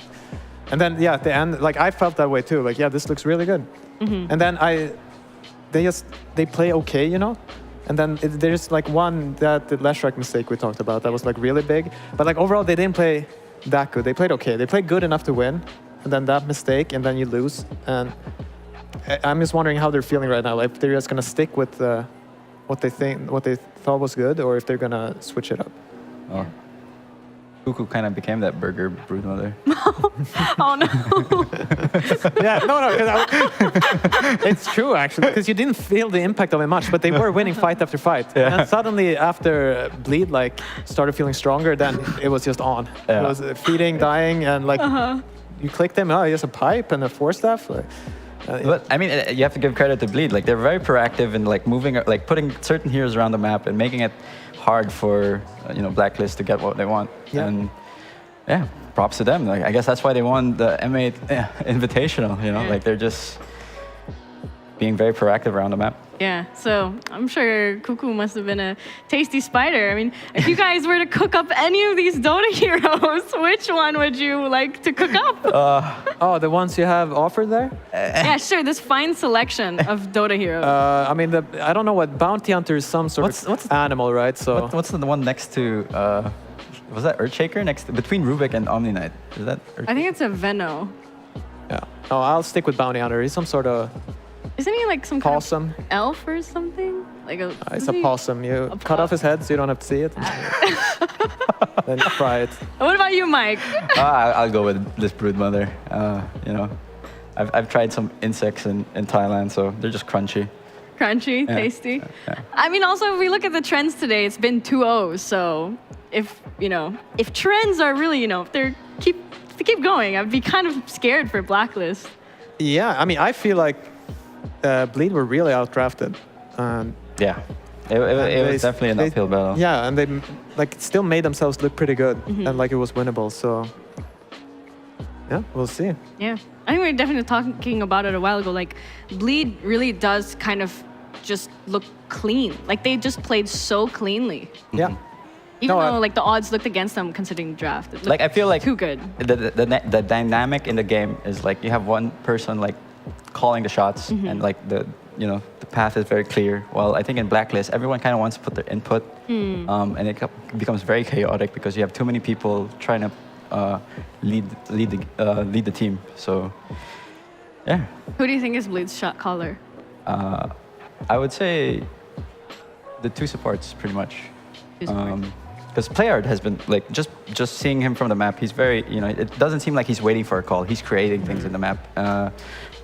and then at the end, like I felt that way too. Like, yeah, this looks really good. And then they play okay, And then there's like the Leshrac mistake we talked about that was like really big. But like overall, they didn't play that good. They played okay. They played good enough to win. And then that mistake, and then you lose. And I'm just wondering how they're feeling right now. Like if they're just going to stick with what they thought was good, or if they're going to switch it up. Oh. Cuckoo kind of became that burger Broodmother. Oh no. Yeah, no, it's true actually, because you didn't feel the impact of it much, but they were winning fight after fight. Yeah. And suddenly after Bleed like started feeling stronger, then it was just on. Yeah. It was feeding, dying, and like you click them, he has a pipe and a force staff. But I mean, you have to give credit to Bleed. Like they're very proactive in like moving, like putting certain heroes around the map and making it hard for Blacklist to get what they want. Yeah. And yeah, props to them. Like I guess that's why they won the M8 Invitational. Like they're just being very proactive around the map. Yeah, so I'm sure Cuckoo must have been a tasty spider. I mean, if you guys were to cook up any of these Dota heroes, which one would you like to cook up? The ones you have offered there? Yeah, sure, this fine selection of Dota heroes. I mean, I don't know what Bounty Hunter is some sort of animal, right? So What's the one next to? Was that Earthshaker between Rubik and Omni Knight? Is that? I think it's a Venno. Yeah. Oh, I'll stick with Bounty Hunter. He's some sort of Isn't he like some possum. kind of elf or something? Like it's a possum. You cut off his head so you don't have to see it. Then you fry it. What about you, Mike? I'll go with this Broodmother. I've tried some insects in Thailand, so they're just crunchy. Crunchy, Yeah. tasty. Yeah. I mean, also, if we look at the trends today, it's been 2-0. So if trends are really, if they keep going, I'd be kind of scared for Blacklist. Yeah, I mean, I feel like Bleed were really outdrafted. Yeah, it was definitely an uphill battle. Yeah, and they like still made themselves look pretty good, and like it was winnable. So yeah, we'll see. Yeah, I think we were definitely talking about it a while ago. Like, Bleed really does kind of just look clean. Like they just played so cleanly. Yeah. Even though like the odds looked against them considering the draft. It Like I feel like too good. The dynamic in the game is like you have one person like calling the shots, and like the path is very clear. While I think in Blacklist, everyone kind of wants to put their input, and it becomes very chaotic because you have too many people trying to lead the team. So yeah. Who do you think is Bleed's shot caller? I would say the two supports pretty much. Because Playard has been like just seeing him from the map, he's very it doesn't seem like he's waiting for a call. He's creating things in the map,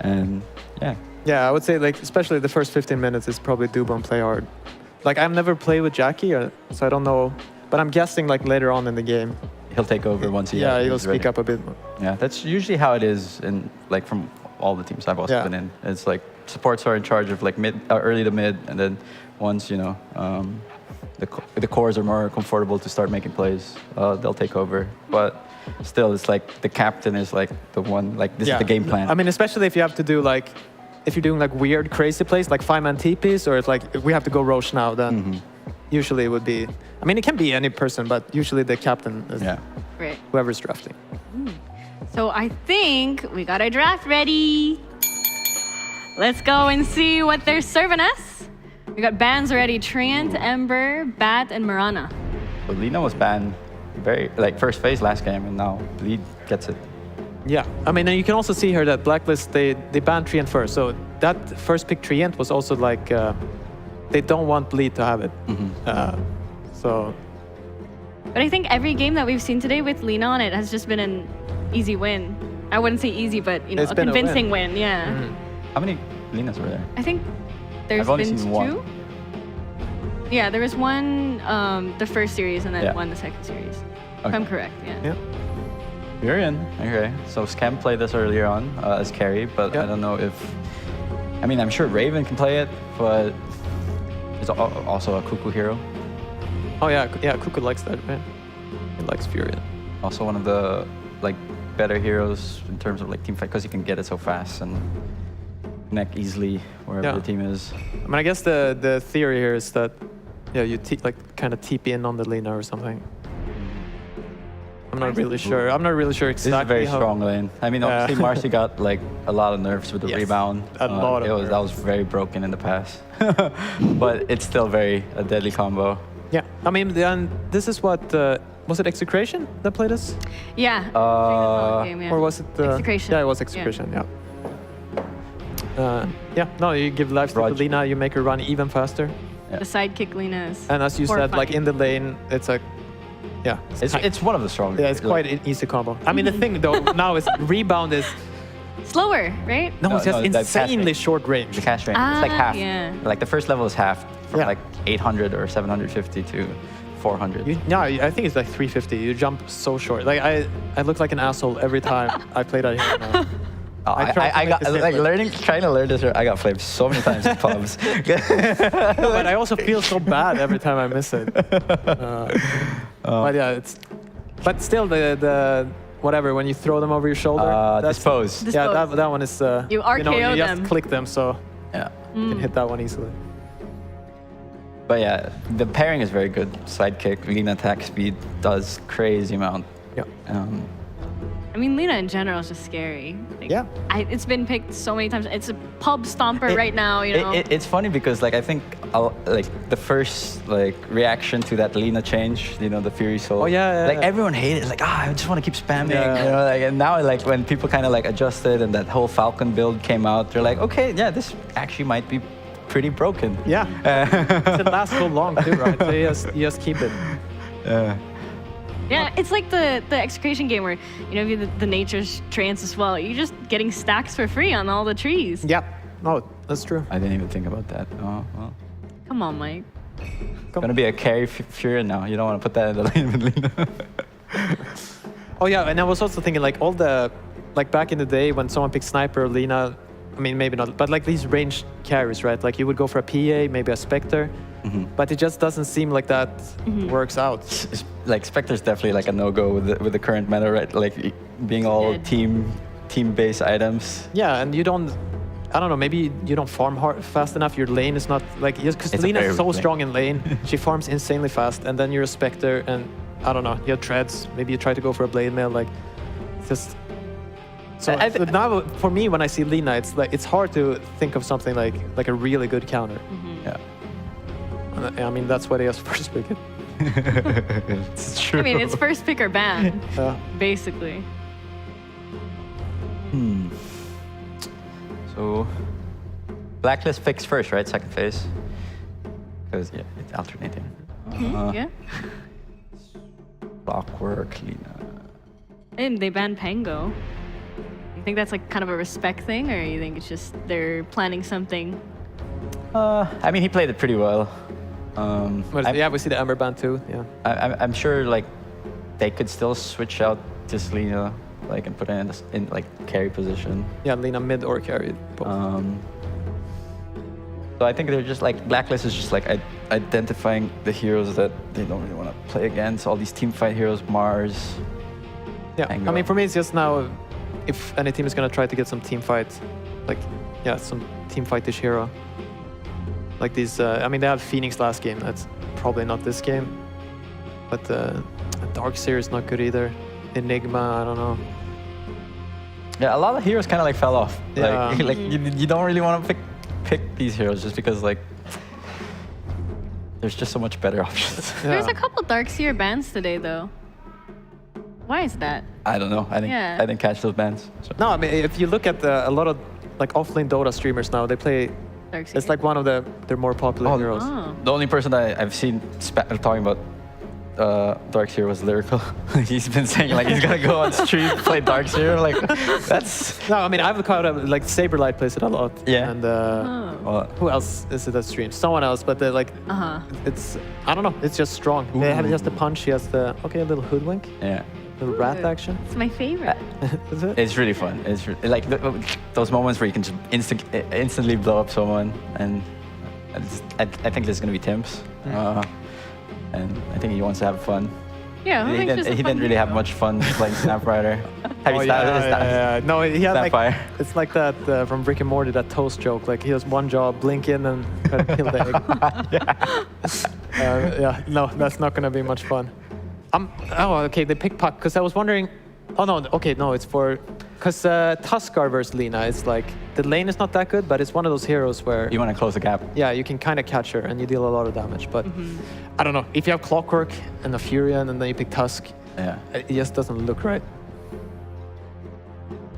and yeah. Yeah, I would say like especially the first 15 minutes is probably Dubo and Playard. Like I've never played with Jackie, so I don't know, but I'm guessing like later on in the game he'll take over once he he'll he's speak ready. up a bit more. Yeah, that's usually how it is in like from all the teams I've also been in. It's like supports are in charge of like early to mid, and then once the cores are more comfortable to start making plays, they'll take over. But still, it's like the captain is like the one, like this is the game plan. I mean, especially if you have to do like, if you're doing like weird, crazy plays, like 5-man TPs, or it's like, if we have to go Roche now, then usually it would be, I mean, it can be any person, but usually the captain is. Yeah. Right. whoever's drafting. So I think we got our draft ready. Let's go and see what they're serving us. We got bans already: Treant, Ember, Bat, and Mirana. So Lina was banned first phase last game, and now Bleed gets it. Yeah, I mean, and you can also see here that Blacklist, they banned Treant first. So that first pick Treant was also like, they don't want Bleed to have it. So. But I think every game that we've seen today with Lina on it has just been an easy win. I wouldn't say easy, but you know, It's a been a convincing win. Yeah. How many Linas were there? I think there's I've only been seen two. one. Yeah, there was one the first series and then Yeah. one the second series. If Okay. I'm correct. Yeah. Furion. Okay. So Scam played this earlier on as carry, but I don't know if. I mean, I'm sure Raven can play it, but it's also a Cuckoo hero. Oh yeah, Cuckoo likes that, man. He likes Furion. Also one of the better heroes in terms of team fight because you can get it so fast and connect easily wherever the team is. I mean, I guess the theory here is that, you kind of TP in on the Lina or something. I'm not really sure. I'm not really sure exactly. This is a very strong lane. I mean, obviously Marcy got a lot of nerfs with the rebound. A lot of that was very broken in the past, but it's still a deadly combo. Yeah, I mean, this is what was it Execration that played us? Yeah. Or was it Execration? Yeah, it was Execration. Yeah. No, you give life to Lina, you make her run even faster. The sidekick Lina is. And as you said, in the lane, it's it's one of the strongest. Yeah, it's quite an easy combo. I mean, the thing though now is rebound is slower, right? No, it's just insanely short range. The cast range, it's like half. Yeah. The first level is half from 800 or 750 to 400. I think it's 350. You jump so short. I look like an asshole every time I play that hero now. I got trying to learn this. I got flamed so many times in pubs. But I also feel so bad every time I miss it. But yeah, but still the whatever when you throw them over your shoulder. Dispose. Yeah, that one is. You RKO you them. just click them, so you can hit that one easily. But yeah, the pairing is very good. Sidekick, Lina attack speed does crazy amount. Yeah. I mean, Lina in general is just scary. Yeah. It's been picked so many times. It's a pub stomper right now, you know. It's funny because I think the first reaction to that Lina change, the Fury Soul. Oh yeah. Everyone hated it. I just want to keep spamming. Yeah. And now when people kind of adjusted and that whole Falcon build came out, they're like, okay, yeah, this actually might be pretty broken. Yeah. It lasts so long too, right? So you just keep it. Yeah, it's like the Execration game where, the nature's trance as well. You're just getting stacks for free on all the trees. Yep. No, that's true. I didn't even think about that. Oh, well. Come on, Mike. Gonna be a carry Fury now. You don't want to put that in the lane with Lina. Oh yeah, and I was also thinking all the, back in the day when someone picked Sniper or Lina, I mean, maybe not, but these ranged carries, right? You would go for a PA, maybe a Spectre. But it just doesn't seem like that works out. Spectre's definitely a no-go with the current meta, right? Being all team-based items. Yeah, and you don't. I don't know. Maybe you don't farm fast enough. Your lane is not because Lina is so strong in lane. She farms insanely fast, and then you're a Spectre, and I don't know. You have treads. Maybe you try to go for a blade mail. Just. So now, for me, when I see Lina, it's hard to think of something like a really good counter. Yeah. I mean, that's why they asked first pick it. It's true. I mean, it's first pick or ban, basically. So, Blacklist picks first, right? Second phase. Because, it's alternating. Yeah. Clockwork, Lina. And they banned Pango. You think that's kind of a respect thing, or you think it's just they're planning something? I mean, he played it pretty well. We see the Ember ban too. Yeah. I'm sure they could still switch out this Lina and put it in carry position. Yeah, Lina mid or carry. So I think they're just Blacklist is just identifying the heroes that they don't really want to play against. All these team fight heroes, Mars. Yeah. I mean, for me, it's just now, if any team is gonna try to get some team fight, some team fight-ish hero. These, I mean, they had Phoenix last game. That's probably not this game. But Darkseer is not good either. Enigma, I don't know. Yeah, a lot of heroes kind of like fell off. Yeah. Like you don't really want to pick these heroes just because like there's just so much better options. There's a couple Darkseer bans today, though. Why is that? I don't know. I didn't catch those bans. So. No, I mean, if you look at a lot of like offlane Dota streamers now, they play. Darkseer. It's like one of their more popular heroes. Oh. The only person that I've seen talking about Darkseer was Lyrical. He's been saying like he's gonna go on stream play Darkseer. Like that's. No, I mean I've caught up. Like Saberlight plays it a lot. Yeah. And who else is it that streams? Someone else, but they're like. It's I don't know. It's just strong. They have just the punch. He has the a little hoodwink. Yeah. Little rat action. It's my favorite. Is it? It's really fun. It's like those moments where you can just instantly blow up someone, and I think there's gonna be Timps, and I think he wants to have fun. Yeah, he didn't really have much fun playing Snap Rider. Have you started? No, he had like Snapfire. it's like that from Rick and Morty, that toast joke. Like he has one job, blink in and try to kill the egg. No, that's not gonna be much fun. Okay, they pick Puck because I was wondering. Oh no, okay, no, it's for because Tuskar versus Lina. It's like the lane is not that good, but it's one of those heroes where you want to close the gap. Yeah, you can kind of catch her and you deal a lot of damage. But I don't know if you have Clockwork and a Furion and then you pick Tusk. Yeah, it just doesn't look right.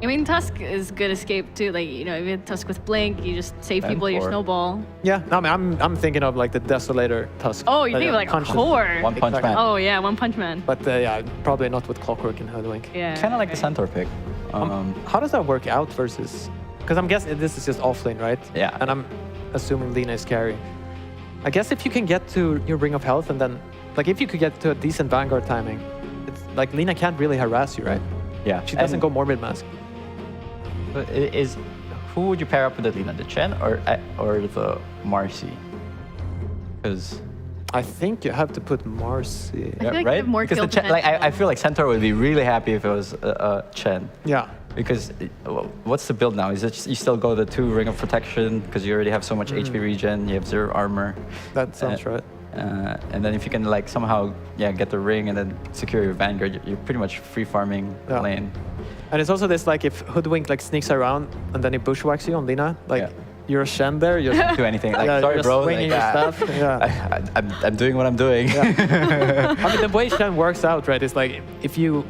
I mean, Tusk is good escape too. Like, you know, if you have Tusk with Blink, you just save people your snowball. Yeah, no, I mean, I'm thinking of like the Desolator Tusk. Oh, you think of like Core. One Punch Man. Oh yeah, One Punch Man. But yeah, probably not with Clockwork and Hoodwink. Yeah. Kind of like the Centaur pick. How does that work out versus? Because I'm guessing this is just offlane, right? Yeah. And I'm assuming Lina is carry. I guess if you can get to your Ring of Health and then, like if you could get to a decent Vanguard timing, it's like Lina can't really harass you, right? Yeah. She doesn't go Morbid Mask. But who would you pair up with the Lina, the Chen or the Marcy? Because I think you have to put Marcy. I feel like they have more because kill the Chen, like potential. I feel like Centaur would be really happy if it was Chen. Yeah. Because what's the build now? Is it you still go the 2 Ring of Protection because you already have so much HP regen, you have 0 armor. That sounds right. And then if you can like somehow get the ring and then secure your Vanguard, you're pretty much free farming the lane. And it's also this like if Hoodwink like sneaks around and then he bushwhacks you on Lina, like you're a Shen there, you don't do anything. Like sorry, you're bro. swinging Like, your stuff. Yeah. I'm doing what I'm doing. I mean the way Shen works out, right, is like if you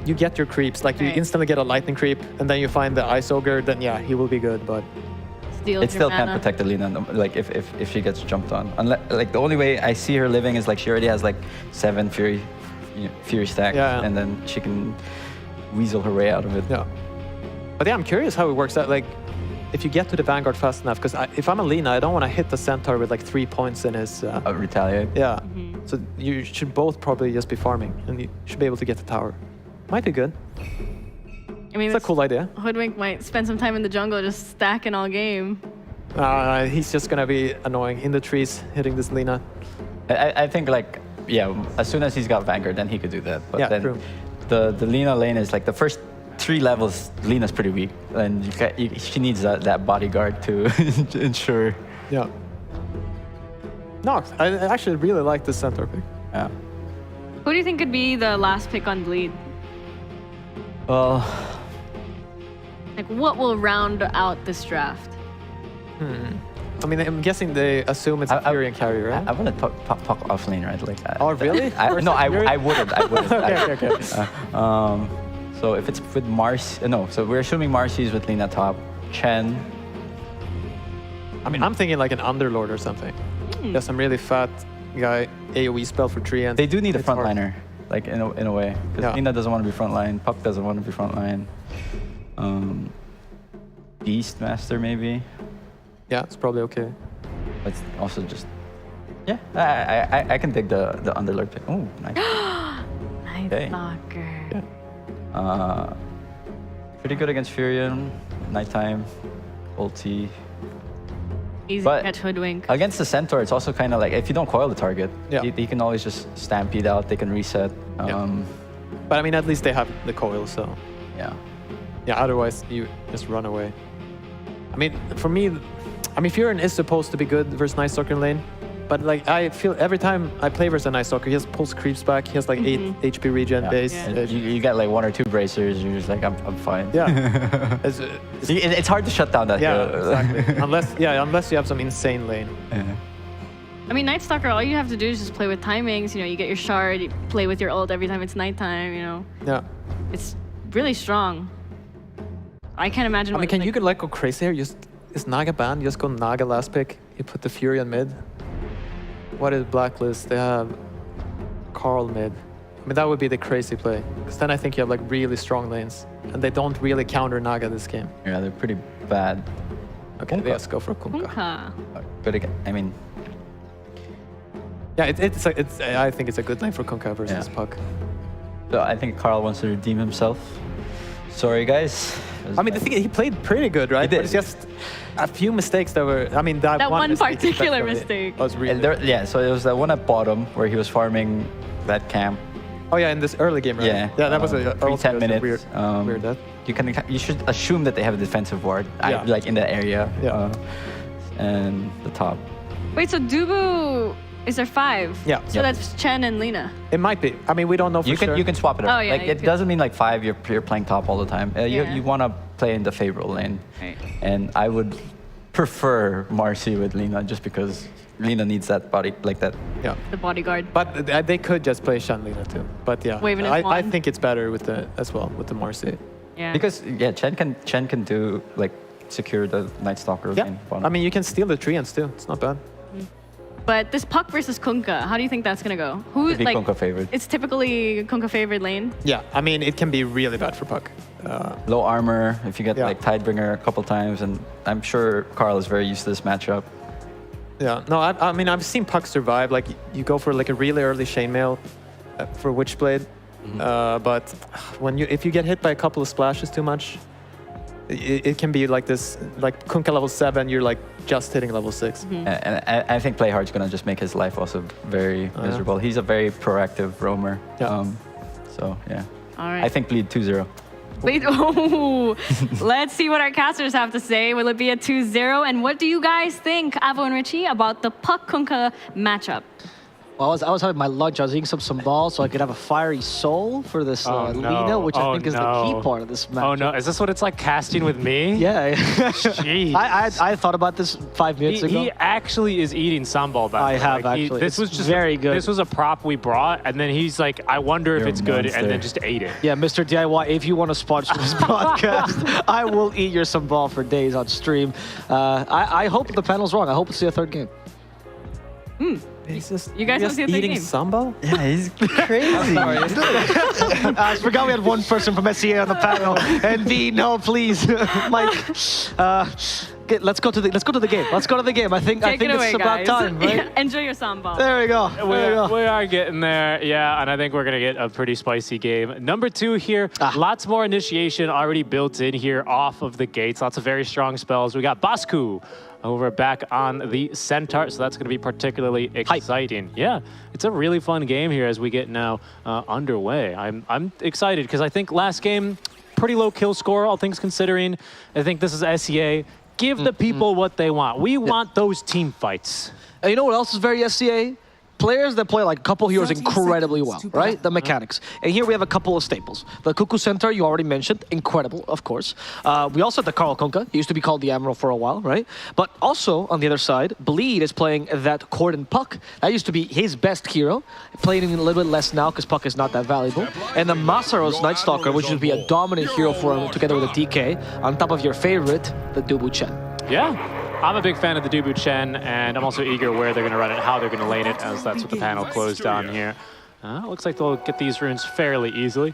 get your creeps, like you instantly get a lightning creep, and then you find the Ice Ogre, then yeah, he will be good, but it still can't protect the Lina, like if she gets jumped on. Unless, like the only way I see her living is like she already has like 7 Fury stacks, and then she can weasel her way out of it. Yeah. But yeah, I'm curious how it works out. Like, if you get to the Vanguard fast enough, because if I'm a Lina, I don't want to hit the Centaur with like 3 points in his... retaliate. Yeah. So you should both probably just be farming, and you should be able to get the tower. Might be good. I mean, it's a cool idea. Hoodwink might spend some time in the jungle just stacking all game. He's just gonna be annoying in the trees, hitting this Lina. I think like, as soon as he's got Vanguard, then he could do that. But then true. The Lina lane is like the first 3 levels, Lina's pretty weak. And she needs that bodyguard to ensure. Yeah. No, I actually really like this Centaur pick. Yeah. Who do you think could be the last pick on Bleed? Well, like what will round out this draft? I mean, I'm guessing they assume it's a Furion carry, right? I want to talk offlane, right? Like, oh, really? I wouldn't. Okay. So if it's with so we're assuming Marcy's with Lina top, Chen. I mean, I'm thinking like an Underlord or something. Just some really fat guy, AoE spell for 3 and they do need a frontliner, like in a way, because Lina doesn't want to be frontline, Puck doesn't want to be frontline. Beastmaster maybe. Yeah, it's probably okay. But it's also just I can dig the Underlord pick. Oh, nice. Nice blocker. Yeah. Pretty good against Furion, nighttime, ulti. Easy to catch Hoodwink. Against the Centaur, it's also kind of like if you don't coil the target, you can always just stampede out. They can reset. But I mean, at least they have the coil, so yeah. Otherwise, you just run away. I mean, for me, Furion is supposed to be good versus Night Stalker lane, but like I feel every time I play versus a Night Stalker, he has pulse creeps back. He has like 8 HP regen base. And you get like 1 or 2 bracers, you're just like, I'm fine. Yeah. It's hard to shut down that hero. Exactly. unless you have some insane lane. I mean, Night Stalker, all you have to do is just play with timings. You know, you get your shard, you play with your ult every time it's nighttime. You know. Yeah. It's really strong. I can't imagine. I mean, you could like go crazy here. Is Naga banned? You just go Naga last pick. You put the Fury on mid. What is Blacklist? They have Carl mid. I mean, that would be the crazy play. Because then I think you have like really strong lanes. And they don't really counter Naga this game. Yeah, they're pretty bad. Okay, let's go for Kunkka. But again, I mean... Yeah, I think it's a good lane for Kunkka versus Puck. So I think Carl wants to redeem himself. Sorry, guys. I mean, the thing is, he played pretty good, right? But it's just a few mistakes that were... I mean, that one particular mistake was really... Yeah, so it was that one at bottom where he was farming that camp. Oh yeah, in this early game, right? Yeah, that was a 10 minutes. Weird death. You should assume that they have a defensive ward, like in that area. Yeah. And the top. Wait, so Dubu is there 5? Yeah. So that's Chen and Lina. It might be. I mean, we don't know for sure. You can swap it up. Oh, yeah, like it doesn't mean like 5 you're playing top all the time. You want to play in the favorable lane. Right. And I would prefer Marcy with Lina just because Lina needs that body like that. Yeah. The bodyguard. But they could just play Shen Lina too. But yeah, Waving his I wand. think it's better with the Marcy. Yeah. Because Chen can do like secure the Night Stalker lane. I mean, you can steal the treants too. It's not bad. But this Puck versus Kunkka, how do you think that's gonna go? Who's It'd be Kunkka favored. It's typically Kunkka favored lane. Yeah, I mean, it can be really bad for Puck. Low armor if you get like Tidebringer a couple times, and I'm sure Carl is very used to this matchup. Yeah, no, I mean, I've seen Puck survive. Like, you go for like a really early chainmail for Witchblade, but if you get hit by a couple of splashes too much, it can be like this. Like Kunkka level 7, you're like just hitting level 6. And I think Playhard's gonna just make his life also very miserable. He's a very proactive roamer. Yeah. So yeah. All right. I think bleed 2-0. Wait, let's see what our casters have to say. Will it be a 2-0? And what do you guys think, Avo and Richie, about the Puck Kunkka matchup? Well, I was having my lunch. I was eating some sambal so I could have a fiery soul for this Lina, which I think is the key part of this match. Oh no, is this what it's like casting with me? Yeah. Jeez. I thought about this 5 minutes ago. He actually is eating sambal back I there. have like, actually. This was just very good. This was a prop we brought, and then he's like, I wonder if it's good, and then just ate it. Yeah, Mr. DIY, if you want to sponsor this podcast, I will eat your sambal for days on stream. I hope the panel's wrong. I hope it's the 3rd game. He's just, you guys don't see a eating game. sambal? Yeah, he's crazy. I forgot we had one person from SCA on the panel. And B, no, please, Mike. Let's go to the game. Let's go to the game. I think it's about time, right? Enjoy your sambal. There we go. We are getting there, yeah, and I think we're gonna get a pretty spicy game. Number 2 here, lots more initiation already built in here off of the gates. Lots of very strong spells. We got Basku over back on the Centaur, so that's going to be particularly exciting. Yeah, it's a really fun game here as we get now underway. I'm excited because I think last game, pretty low kill score, all things considering. I think this is SCA. Give the people what they want. We want those team fights. And you know what else is very SCA? Players that play like a couple heroes incredibly well, right? The mechanics. And here we have a couple of staples. The Cuckoo Centaur, you already mentioned, incredible, of course. We also have the Carl Kunkka. He used to be called the Admiral for a while, right? But also, on the other side, Bleed is playing that Corden Puck. That used to be his best hero. Playing a little bit less now because Puck is not that valuable. And the Masaros Night Stalker, which would be a dominant hero for him together with a DK, on top of your favorite, the Dubu Chen. Yeah. I'm a big fan of the Dubu Chen, and I'm also eager where they're going to run it, how they're going to lane it, as that's what the panel closed on here. Looks like they'll get these runes fairly easily.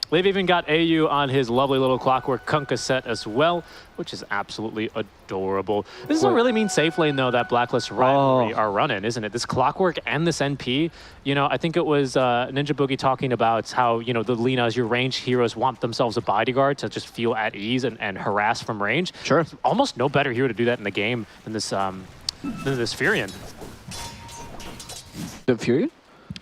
They've even got AU on his lovely little Clockwork Kunkka set as well, which is absolutely adorable. This is a really mean safe lane, though, that Blacklist Rivalry are running, isn't it? This Clockwork and this NP. You know, I think it was Ninja Boogie talking about how, you know, the Linas, your range heroes, want themselves a bodyguard to just feel at ease and harass from range. Sure. There's almost no better hero to do that in the game than this Furion. The Furion?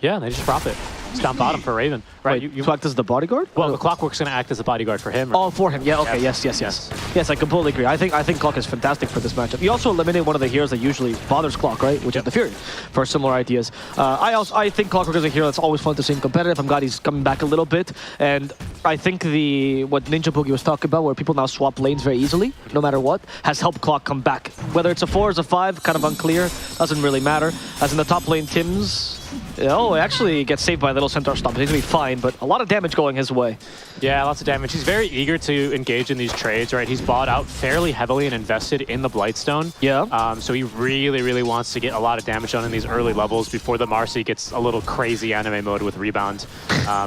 Yeah, they just drop it. It's down bottom for Raven. Right, Wait, to act as the bodyguard? Well, the Clockwork's going to act as a bodyguard for him. Oh, for him. Yeah, okay, yes. Yes, I completely agree. I think Clock is fantastic for this matchup. You also eliminate one of the heroes that usually bothers Clock, right? Which is the Fury, for similar ideas. I think Clockwork is a hero that's always fun to see in competitive. I'm glad he's coming back a little bit. And I think what Ninja Boogie was talking about, where people now swap lanes very easily, no matter what, has helped Clock come back. Whether it's a 4 or a 5, kind of unclear, doesn't really matter. As in the top lane, Tim's... Oh, actually gets saved by a little Centaur stomp. He's going to be fine, but a lot of damage going his way. Yeah, lots of damage. He's very eager to engage in these trades, right? He's bought out fairly heavily and invested in the Blightstone. Yeah. So he really wants to get a lot of damage done in these early levels before the Marcy gets a little crazy anime mode with rebound.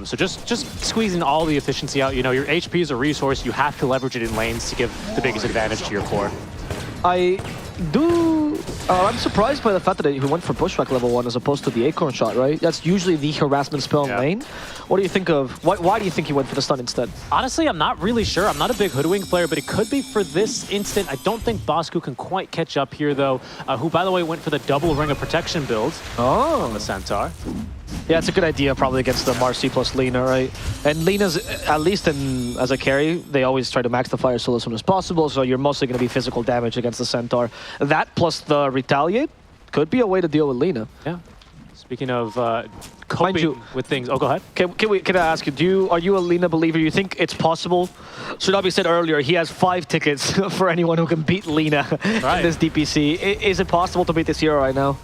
So just squeezing all the efficiency out. You know, your HP is a resource. You have to leverage it in lanes to give the biggest advantage to your core. I'm surprised by the fact that he went for pushback level 1 as opposed to the Acorn shot, right? That's usually the harassment spell in lane. What do you think of... Why do you think he went for the stun instead? Honestly, I'm not really sure. I'm not a big Hoodwink player, but it could be for this instant. I don't think Bosku can quite catch up here, though. Who, by the way, went for the double Ring of Protection build on the Centaur. Yeah, it's a good idea probably against the Marcy plus Lina, right? And Lina's, at least as a carry, they always try to max the fire soul as soon as possible, so you're mostly going to be physical damage against the Centaur. That plus the Retaliate could be a way to deal with Lina. Yeah. Speaking of coping with things... Oh, go ahead. Can I ask you, are you a Lina believer? You think it's possible? Shinobi said earlier, he has 5 tickets for anyone who can beat Lina in this DPC. Is it possible to beat this hero right now?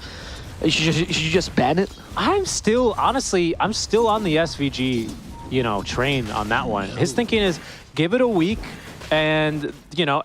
Should you just ban it? Honestly, I'm still on the SVG, train on that one. His thinking is, give it a week, and,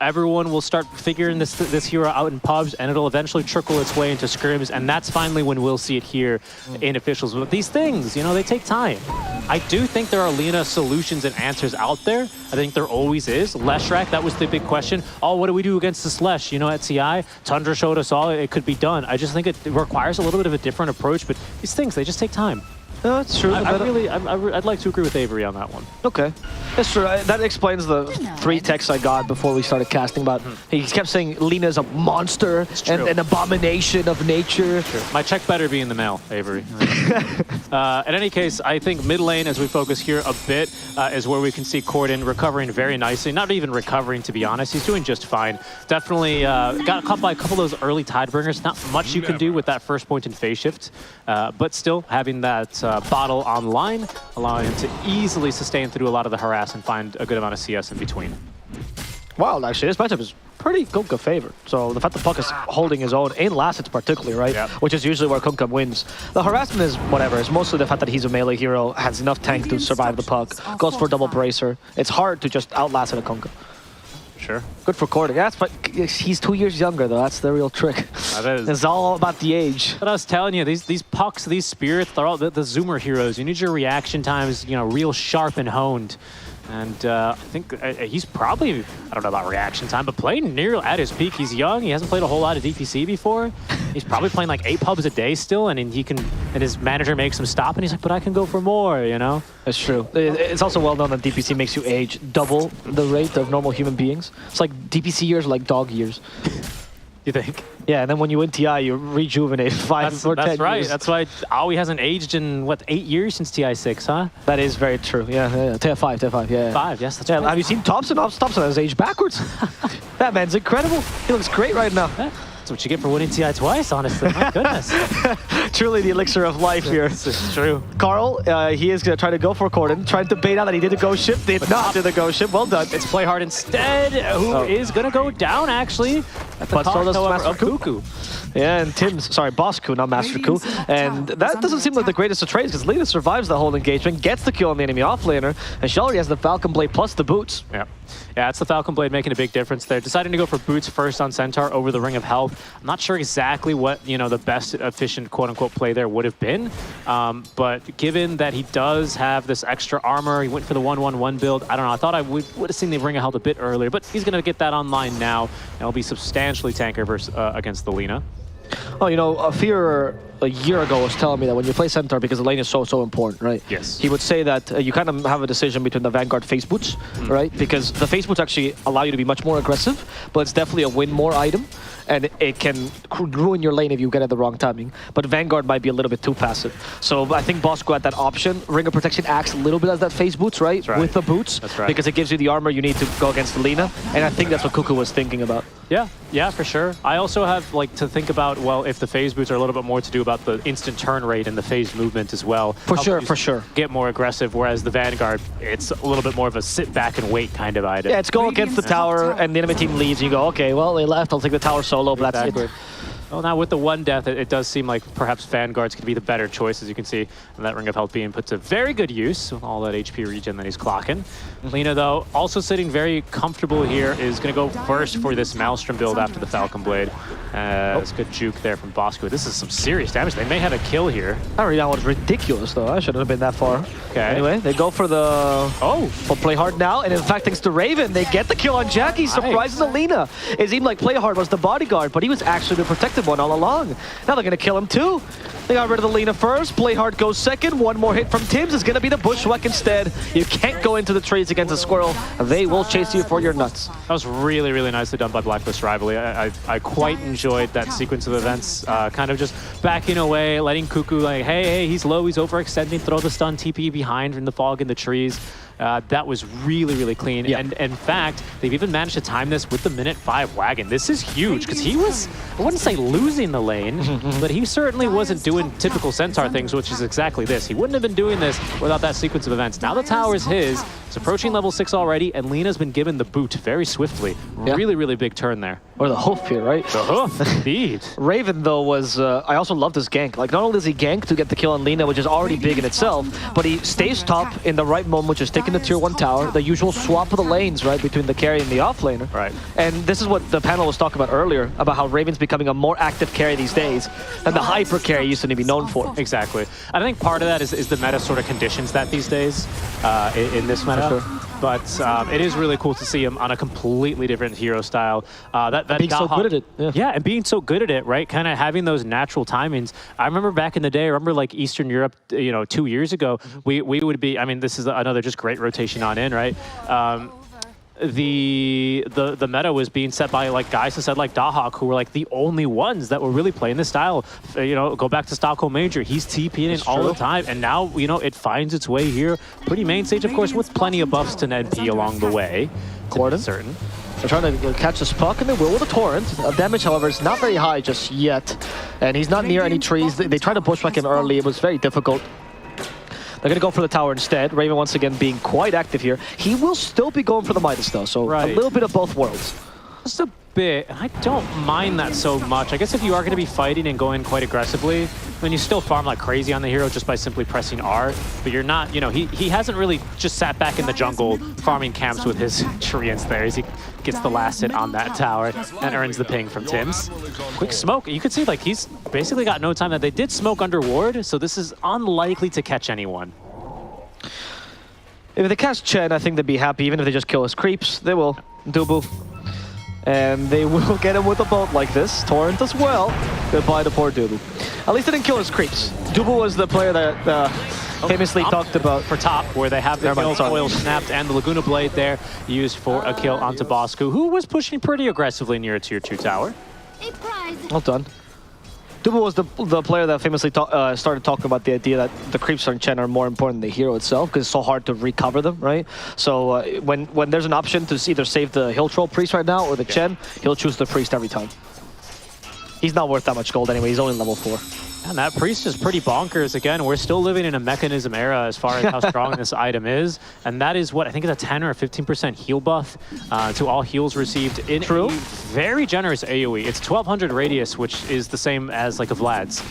everyone will start figuring this hero out in pubs, and it'll eventually trickle its way into scrims, and that's finally when we'll see it here in officials. But these things, they take time. I do think there are Lina solutions and answers out there. I think there always is. Leshrac, that was the big question. Oh, what do we do against this Lesh? At CI, Tundra showed us all it could be done. I just think it requires a little bit of a different approach, but these things, they just take time. No, that's true. I'd like to agree with Avery on that one. Okay. That's true. That explains the 3 texts I got before we started casting about... He kept saying Lina's a monster and an abomination of nature. My check better be in the mail, Avery. In any case, I think mid lane, as we focus here a bit, is where we can see Corden recovering very nicely. Not even recovering, to be honest. He's doing just fine. Definitely got caught by a couple of those early Tidebringers. Not much you can do with that first point in phase shift, but still having that bottle online, allowing him to easily sustain through a lot of the harass and find a good amount of CS in between. Wild, actually. This matchup is pretty Kunkka favored. So the fact that Puck is holding his own in last hits particularly, right? Yep. Which is usually where Kunkka wins. The harassment is whatever. It's mostly the fact that he's a melee hero, has enough tank to survive the Puck, goes for double bracer. It's hard to just outlast a Kunkka. Sure. Good for Corden. Yeah, but he's 2 years younger, though. That's the real trick. That is. It's all about the age. But I was telling you, these Pucks, these spirits, they're all the Zoomer heroes. You need your reaction times, real sharp and honed. And I think he's probably, I don't know about reaction time, but playing near at his peak. He's young. He hasn't played a whole lot of DPC before. He's probably playing like 8 pubs a day still, and his manager makes him stop, and he's like, but I can go for more, That's true. It's also well known that DPC makes you age double the rate of normal human beings. It's like DPC years are like dog years. You think? Yeah, and then when you win TI, you rejuvenate 5 or 10 That's right. years. That's why Aoi hasn't aged in, 8 years since TI6, huh? That is very true. Yeah. TI5, yeah. 5, yes, that's right. Have you seen Thompson? Thompson has aged backwards. That man's incredible. He looks great right now. That's what you get for winning TI twice, honestly. My goodness. Truly the elixir of life here. This is true. Carl, he is going to try to go for Corden, trying to bait out that he did the ghost ship. Did not do the ghost ship. Well done. It's play hard instead, who is going to go down, actually. At the but so does cost, Master Cuckoo. Yeah, and Bosku, not Master Ku. And that doesn't seem like the greatest of trades, because Lina survives the whole engagement, gets the kill on the enemy offlaner, and she already has the Falcon Blade plus the boots. Yeah, it's the Falcon Blade making a big difference there. Deciding to go for boots first on Centaur over the Ring of Health. I'm not sure exactly what, the best efficient quote-unquote play there would have been. But given that he does have this extra armor, he went for the 1-1-1 build. I don't know, I thought I would have seen the Ring of Health a bit earlier, but he's going to get that online now, and it'll be substantially tanker versus, against the Lina. Oh, Fear a year ago was telling me that when you play Centaur, because the lane is so important, right? Yes. He would say that you kind of have a decision between the Vanguard face boots, right? Because the face boots actually allow you to be much more aggressive, but it's definitely a win more item. and it can ruin your lane if you get it at the wrong timing. But Vanguard might be a little bit too passive. So I think Bosco had that option. Ring of Protection acts a little bit as that phase boots, right? With the boots. That's right. Because it gives you the armor you need to go against Lina. And I think that's what Cuckoo was thinking about. Yeah, for sure. I also have like to think about, well, if the phase boots are a little bit more to do about the instant turn rate and the phase movement as well. For sure. Get more aggressive, whereas the Vanguard, it's a little bit more of a sit back and wait kind of item. Yeah, it's go against the tower and the enemy team leads and you go, okay, well, they left, I'll take the tower solo, but that's it. Well, now with the one death, it does seem like perhaps Vanguard's could be the better choice, as you can see. And that Ring of Health being put to very good use with all that HP regen that he's clocking. Lina, though, also sitting very comfortable here, is going to go first for this Maelstrom build after the Falcon Blade. It's good juke there from Bosco. This is some serious damage. They may have a kill here. That readout was ridiculous, though. I shouldn't have been that far. Okay. Anyway, they go for the... for Play Hard now. And in fact, thanks to Raven, they get the kill on Jackie. Surprises Alina. It seemed like Play Hard was the bodyguard, but he was actually the protected one all along. Now they're going to kill him, too. They got rid of the Lina first. Play Hard goes second. One more hit from Tims is going to be the Bushwhack instead. You can't go into the trees against a squirrel. They will chase you for your nuts. That was really, really nicely done by Blacklist Rivalry. I quite enjoyed that sequence of events, kind of just backing away, letting Cuckoo like, hey, he's low, he's overextending, throw the stun TP behind in the fog in the trees. That was really, really clean. And in fact, they've even managed to time this with the minute 5 wagon. This is huge because he was, I wouldn't say losing the lane, but he certainly wasn't doing typical Centaur things, which is exactly this. He wouldn't have been doing this without that sequence of events. Now the tower is his. It's approaching level 6 already, and Lina's been given the boot very swiftly. Really, really big turn there. Or the hoof here, right? The hoof, indeed. Raven, though, was... I also love this gank. Like, not only does he gank to get the kill on Lina, which is already big in itself, but he stays top in the right moment, which is taking the tier 1 tower, the usual swap of the lanes, right, between the carry and the offlaner. Right. And this is what the panel was talking about earlier, about how Raven's becoming a more active carry these days than the hyper carry used to be known for. Exactly. I think part of that is the meta sort of conditions that these days in this meta. But it is really cool to see him on a completely different hero style. That being so good at it. Yeah, and being so good at it, right? Kind of having those natural timings. I remember back in the day, I remember like Eastern Europe, 2 years ago, we would be, I mean, this is another just great rotation on in, right? The meta was being set by like guys who said like Dahawk, who were like the only ones that were really playing this style. Go back to Stockholm Major, he's TPing in all the time, and now it finds its way here. Pretty main stage, of course, with plenty of buffs to NP along the way. Gordon, certain. They're trying to catch this puck, and they will with a torrent. Damage, however, is not very high just yet, and he's not near any trees. They try to bushwhack him early. It was very difficult. They're going to go for the tower instead. Raven, once again, being quite active here. He will still be going for the Midas, though, so a little bit of both worlds. Just a bit. I don't mind that so much. I guess if you are going to be fighting and going quite aggressively, then you still farm like crazy on the hero just by simply pressing R. But you're not, he hasn't really just sat back in the jungle farming camps with his treants there as he gets the last hit on that tower and earns the ping from Tims. Quick smoke. You could see like he's basically got no time. That they did smoke under ward, so this is unlikely to catch anyone. If they catch Chen, I think they'd be happy. Even if they just kill his creeps, they will. Dubu. And they will get him with a boat like this. Torrent as well. Goodbye to poor Dubu. At least they didn't kill his creeps. Dubu was the player that famously talked about... For top, where they have the kill oil snapped and the Laguna Blade there used for a kill onto Bosco, who was pushing pretty aggressively near a tier 2 tower. Well done. Dubu was the player that famously started talking about the idea that the creeps on Chen are more important than the hero itself because it's so hard to recover them, right? So when there's an option to either save the Hill Troll Priest right now or the Chen, he'll choose the Priest every time. He's not worth that much gold anyway, he's only level 4. And that Priest is pretty bonkers. Again, we're still living in a mechanism era as far as how strong this item is. And that is what, I think it's a 10 or a 15% heal buff to all heals received in a very generous AoE. It's 1200 radius, which is the same as like a Vlad's.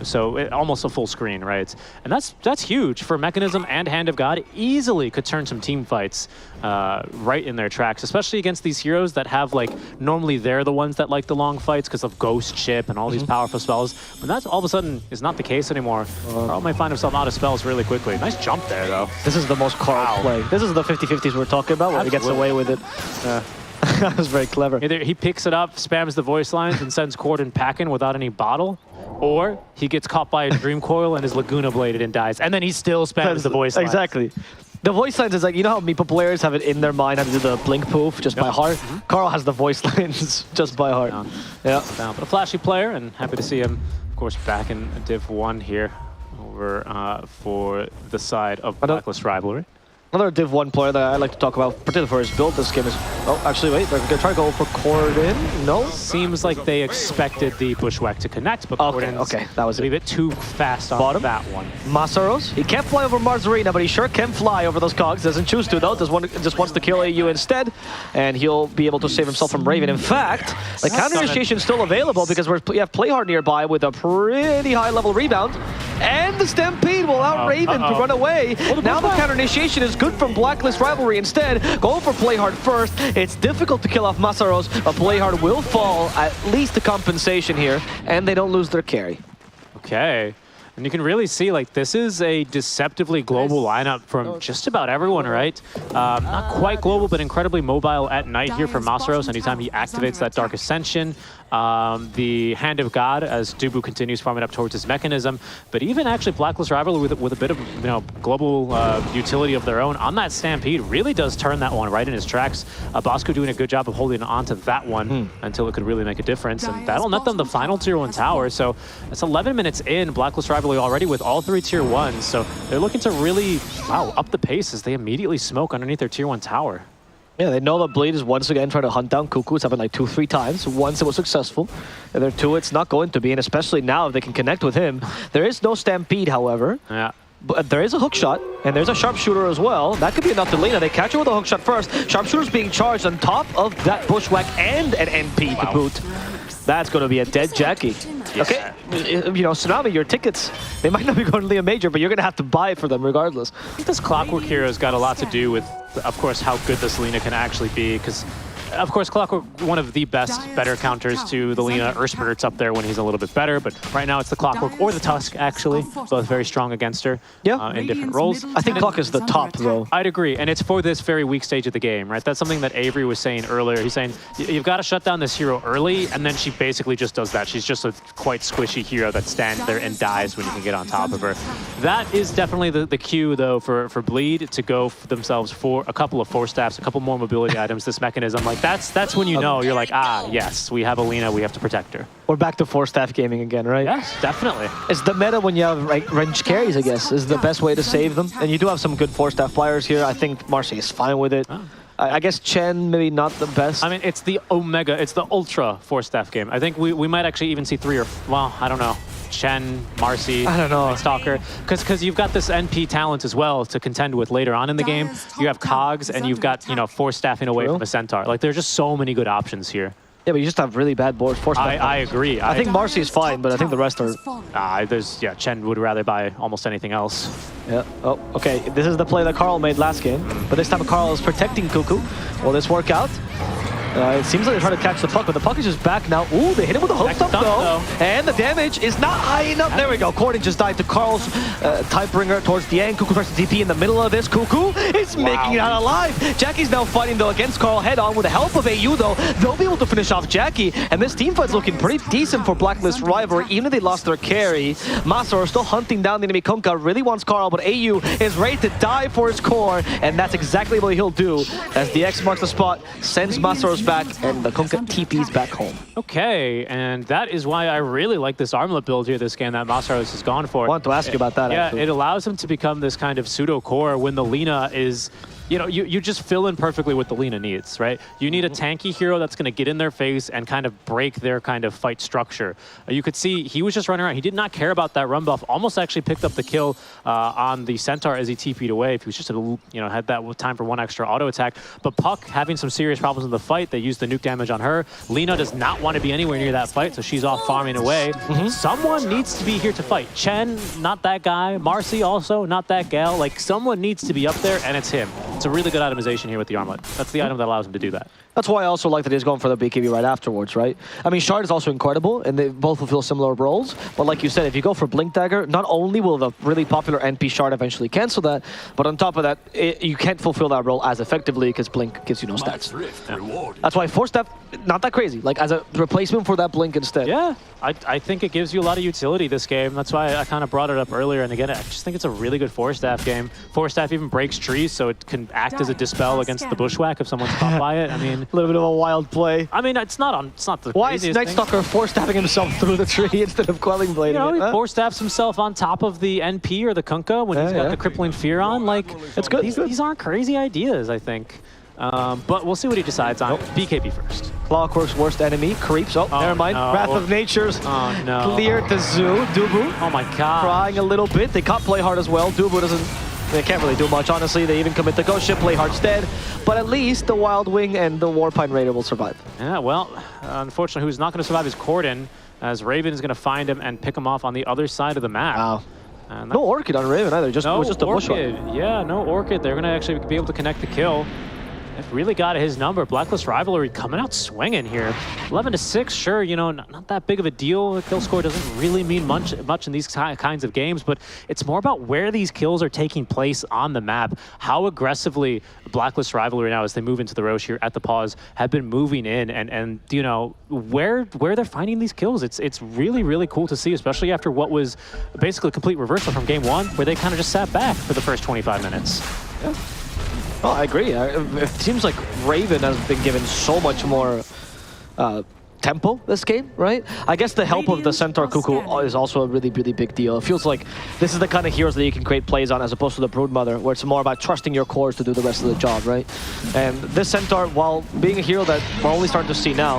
So almost a full screen, right? And that's huge for Mechanism and Hand of God. Easily could turn some team fights right in their tracks, especially against these heroes that have like, normally they're the ones that like the long fights because of Ghost Chip and all these powerful spells. But that's all of a sudden is not the case anymore. Carl may find himself out of spells really quickly. Nice jump there, though. This is the most Carl play. This is the 50-50s we're talking about, where he gets away with it. That was very clever. Either he picks it up, spams the voice lines, and sends Corden packing without any bottle, or he gets caught by a Dream Coil and is Laguna bladed and dies, and then he still spams the voice lines. Exactly. The voice lines is like, you know how Meeple players have it in their mind how to do the blink poof just by heart? Carl has the voice lines just by heart. Yeah. But a flashy player, and happy to see him, of course, back in Div 1 here over for the side of Blacklist Rivalry. Another Div 1 player that I like to talk about, particularly for his build this game is... Oh, actually, wait. They're going to try to go for Corden. No? Seems like they expected the Bushwhack to connect, but okay, that was a bit too fast on that one. Masaros. He can't fly over Mars Arena, but he sure can fly over those cogs. Doesn't choose to, though. Just wants to kill AU instead, and he'll be able to save himself from Raven. In fact, the counter initiation is still available because we have Playhard nearby with a pretty high-level rebound, and the Stampede will out Raven to run away. Now the counter initiation is good from Blacklist Rivalry instead. Going for Playhard first. It's difficult to kill off Masaros, but Playhard will fall at least the compensation here, and they don't lose their carry. Okay. And you can really see, like, this is a deceptively global lineup from just about everyone, right? Not quite global, but incredibly mobile at night here for Masaros anytime he activates that Dark Ascension. The Hand of God as Dubu continues farming up towards his mechanism. But even actually Blacklist Rivalry with a bit of, you know, global utility of their own on that Stampede really does turn that one right in his tracks. Bosco doing a good job of holding on to that one until it could really make a difference. And that'll net them the final Tier 1 tower. So it's 11 minutes in, Blacklist Rivalry already with all 3 Tier 1s. So they're looking to really, up the pace as they immediately smoke underneath their Tier 1 tower. Yeah, they know that Blade is once again trying to hunt down Cuckoo. It's happened like 2-3 times. Once it was successful, and there 2 it's not going to be, and especially now if they can connect with him. There is no Stampede, however. Yeah. But there is a hook shot, and there's a sharpshooter as well. That could be enough to Lena. They catch her with a hook shot first. Sharpshooter's being charged on top of that Bushwhack and an NP to boot. That's going to be a dead Jackie. Okay, you know, Tsunami, your tickets, they might not be going to Liam Major, but you're going to have to buy it for them regardless. I think this Clockwork Hero's got a lot to do with, of course, how good this Lena can actually be, because of course, Clockwork, one of the better counters to the Lena. Urspurt's up there when he's a little bit better, but right now it's the Clockwork or the Tusk, actually. Both very strong against her in different roles. I think Clock is the top, though. I'd agree, and it's for this very weak stage of the game, right? That's something that Avery was saying earlier. He's saying, you've got to shut down this hero early, and then she basically just does that. She's just a quite squishy hero that stands there and dies when you can get on top of her. That is definitely the cue, though, for Bleed to go for themselves for a couple of Force Staffs, a couple more mobility items, this mechanism. Like, that's when you know, you're like, yes, we have Alina, we have to protect her. We're back to 4-staff gaming again, right? Yes, definitely. It's the meta when you have range carries, I guess, is the best way to save them. And you do have some good 4-staff players here. I think Marcy is fine with it. I guess Chen, maybe not the best. I mean, it's the Omega, it's the Ultra 4-staff game. I think we might actually even see 3 or, well, I don't know. Chen, Marcy, I don't know. Stalker, because you've got this NP talent as well to contend with later on in the game. You have Cogs and you've got, you know, 4-staffing away from a Centaur. Like, there's just so many good options here. Yeah, but you just have really bad boards. I agree. I think Marcy is fine, but I think the rest are... Chen would rather buy almost anything else. Yeah. Oh, okay. This is the play that Carl made last game, but this time Carl is protecting Cuckoo. Will this work out? It seems like they're trying to catch the puck, but the puck is just back now. Ooh, they hit him with a hook stomp, though. And the damage is not high enough. There we go. Corden just died to Carl's Typebringer towards the end. Cuckoo tries to DP in the middle of this. Cuckoo is making it out alive. Jackie's now fighting, though, against Carl head-on with the help of AU, though. They'll be able to finish off Jackie. And this team fight's looking pretty decent for Blacklist Rivalry, even if they lost their carry. Masaro still hunting down the enemy Kunkka. Really wants Carl, but AU is ready to die for his core. And that's exactly what he'll do, as the X marks the spot, sends Masaros back, and the Kunkka TP's back home. Okay, and that is why I really like this armlet build here this game that Masaros has gone for. I wanted to ask you about that, Yeah, actually. it allows him to become this kind of pseudo-core when the Lina is... You know, you just fill in perfectly what the Lina needs, right? You need a tanky hero that's going to get in their face and kind of break their kind of fight structure. You could see he was just running around. He did not care about that run buff. Almost actually picked up the kill on the Centaur as he TP'd away. If he was just, had that time for one extra auto attack. But Puck having some serious problems in the fight. They used the nuke damage on her. Lina does not want to be anywhere near that fight, so she's off farming away. Someone needs to be here to fight. Chen, not that guy. Marcy also, not that gal. Like, someone needs to be up there, and it's him. It's a really good itemization here with the armlet. That's the item that allows him to do that. That's why I also like that he's going for the BKB right afterwards, right? I mean, Shard is also incredible, and they both fulfill similar roles. But like you said, if you go for Blink Dagger, not only will the really popular NP Shard eventually cancel that, but on top of that, you can't fulfill that role as effectively because Blink gives you no stats. Yeah. That's why Force Staff, not that crazy. Like, as a replacement for that Blink instead. Yeah, I think it gives you a lot of utility this game. That's why I kind of brought it up earlier. And again, I just think it's a really good Force Staff game. Force Staff even breaks trees, so it can act as a dispel against the Bushwhack if someone's caught by it. I mean, a little bit of a wild play. I mean, it's not the Why is Night Stalker Force Staffing himself through the tree instead of Quelling Blading? You know, it, he Force Staffs himself on top of the NP or the Kunkka when he's got the Crippling Fear on. Like, it's good. These aren't crazy ideas, I think. But we'll see what he decides on. BKB first. Clockwork's worst enemy, Creeps. Oh, never mind. No. Wrath of Nature's cleared the zoo. Dubu. Oh my god. Crying a little bit. They can't play hard as well. Dubu doesn't... They can't really do much, honestly. They even commit the Ghost Ship, play hard dead. But at least the Wild Wing and the Warpine Raider will survive. Yeah, well, unfortunately, who's not going to survive is Corden, as Raven is going to find him and pick him off on the other side of the map. Wow. No Orchid on Raven either, it was just a Bushwhack. Yeah, no Orchid. They're going to actually be able to connect the kill. They've really got his number. Blacklist Rivalry coming out swinging here. 11-6, sure, you know, not that big of a deal. The kill score doesn't really mean much in these kinds of games, but it's more about where these kills are taking place on the map. How aggressively Blacklist Rivalry now, as they move into the Roche here at the pause, have been moving in and you know, where they're finding these kills. It's really, really cool to see, especially after what was basically a complete reversal from game one, where they kind of just sat back for the first 25 minutes. Yeah. Oh, I agree. It seems like Raven has been given so much more tempo this game, right? I guess the help of the Centaur Cuckoo is also a really, really big deal. It feels like this is the kind of heroes that you can create plays on as opposed to the Broodmother, where it's more about trusting your cores to do the rest of the job, right? And this Centaur, while being a hero that we're only starting to see now,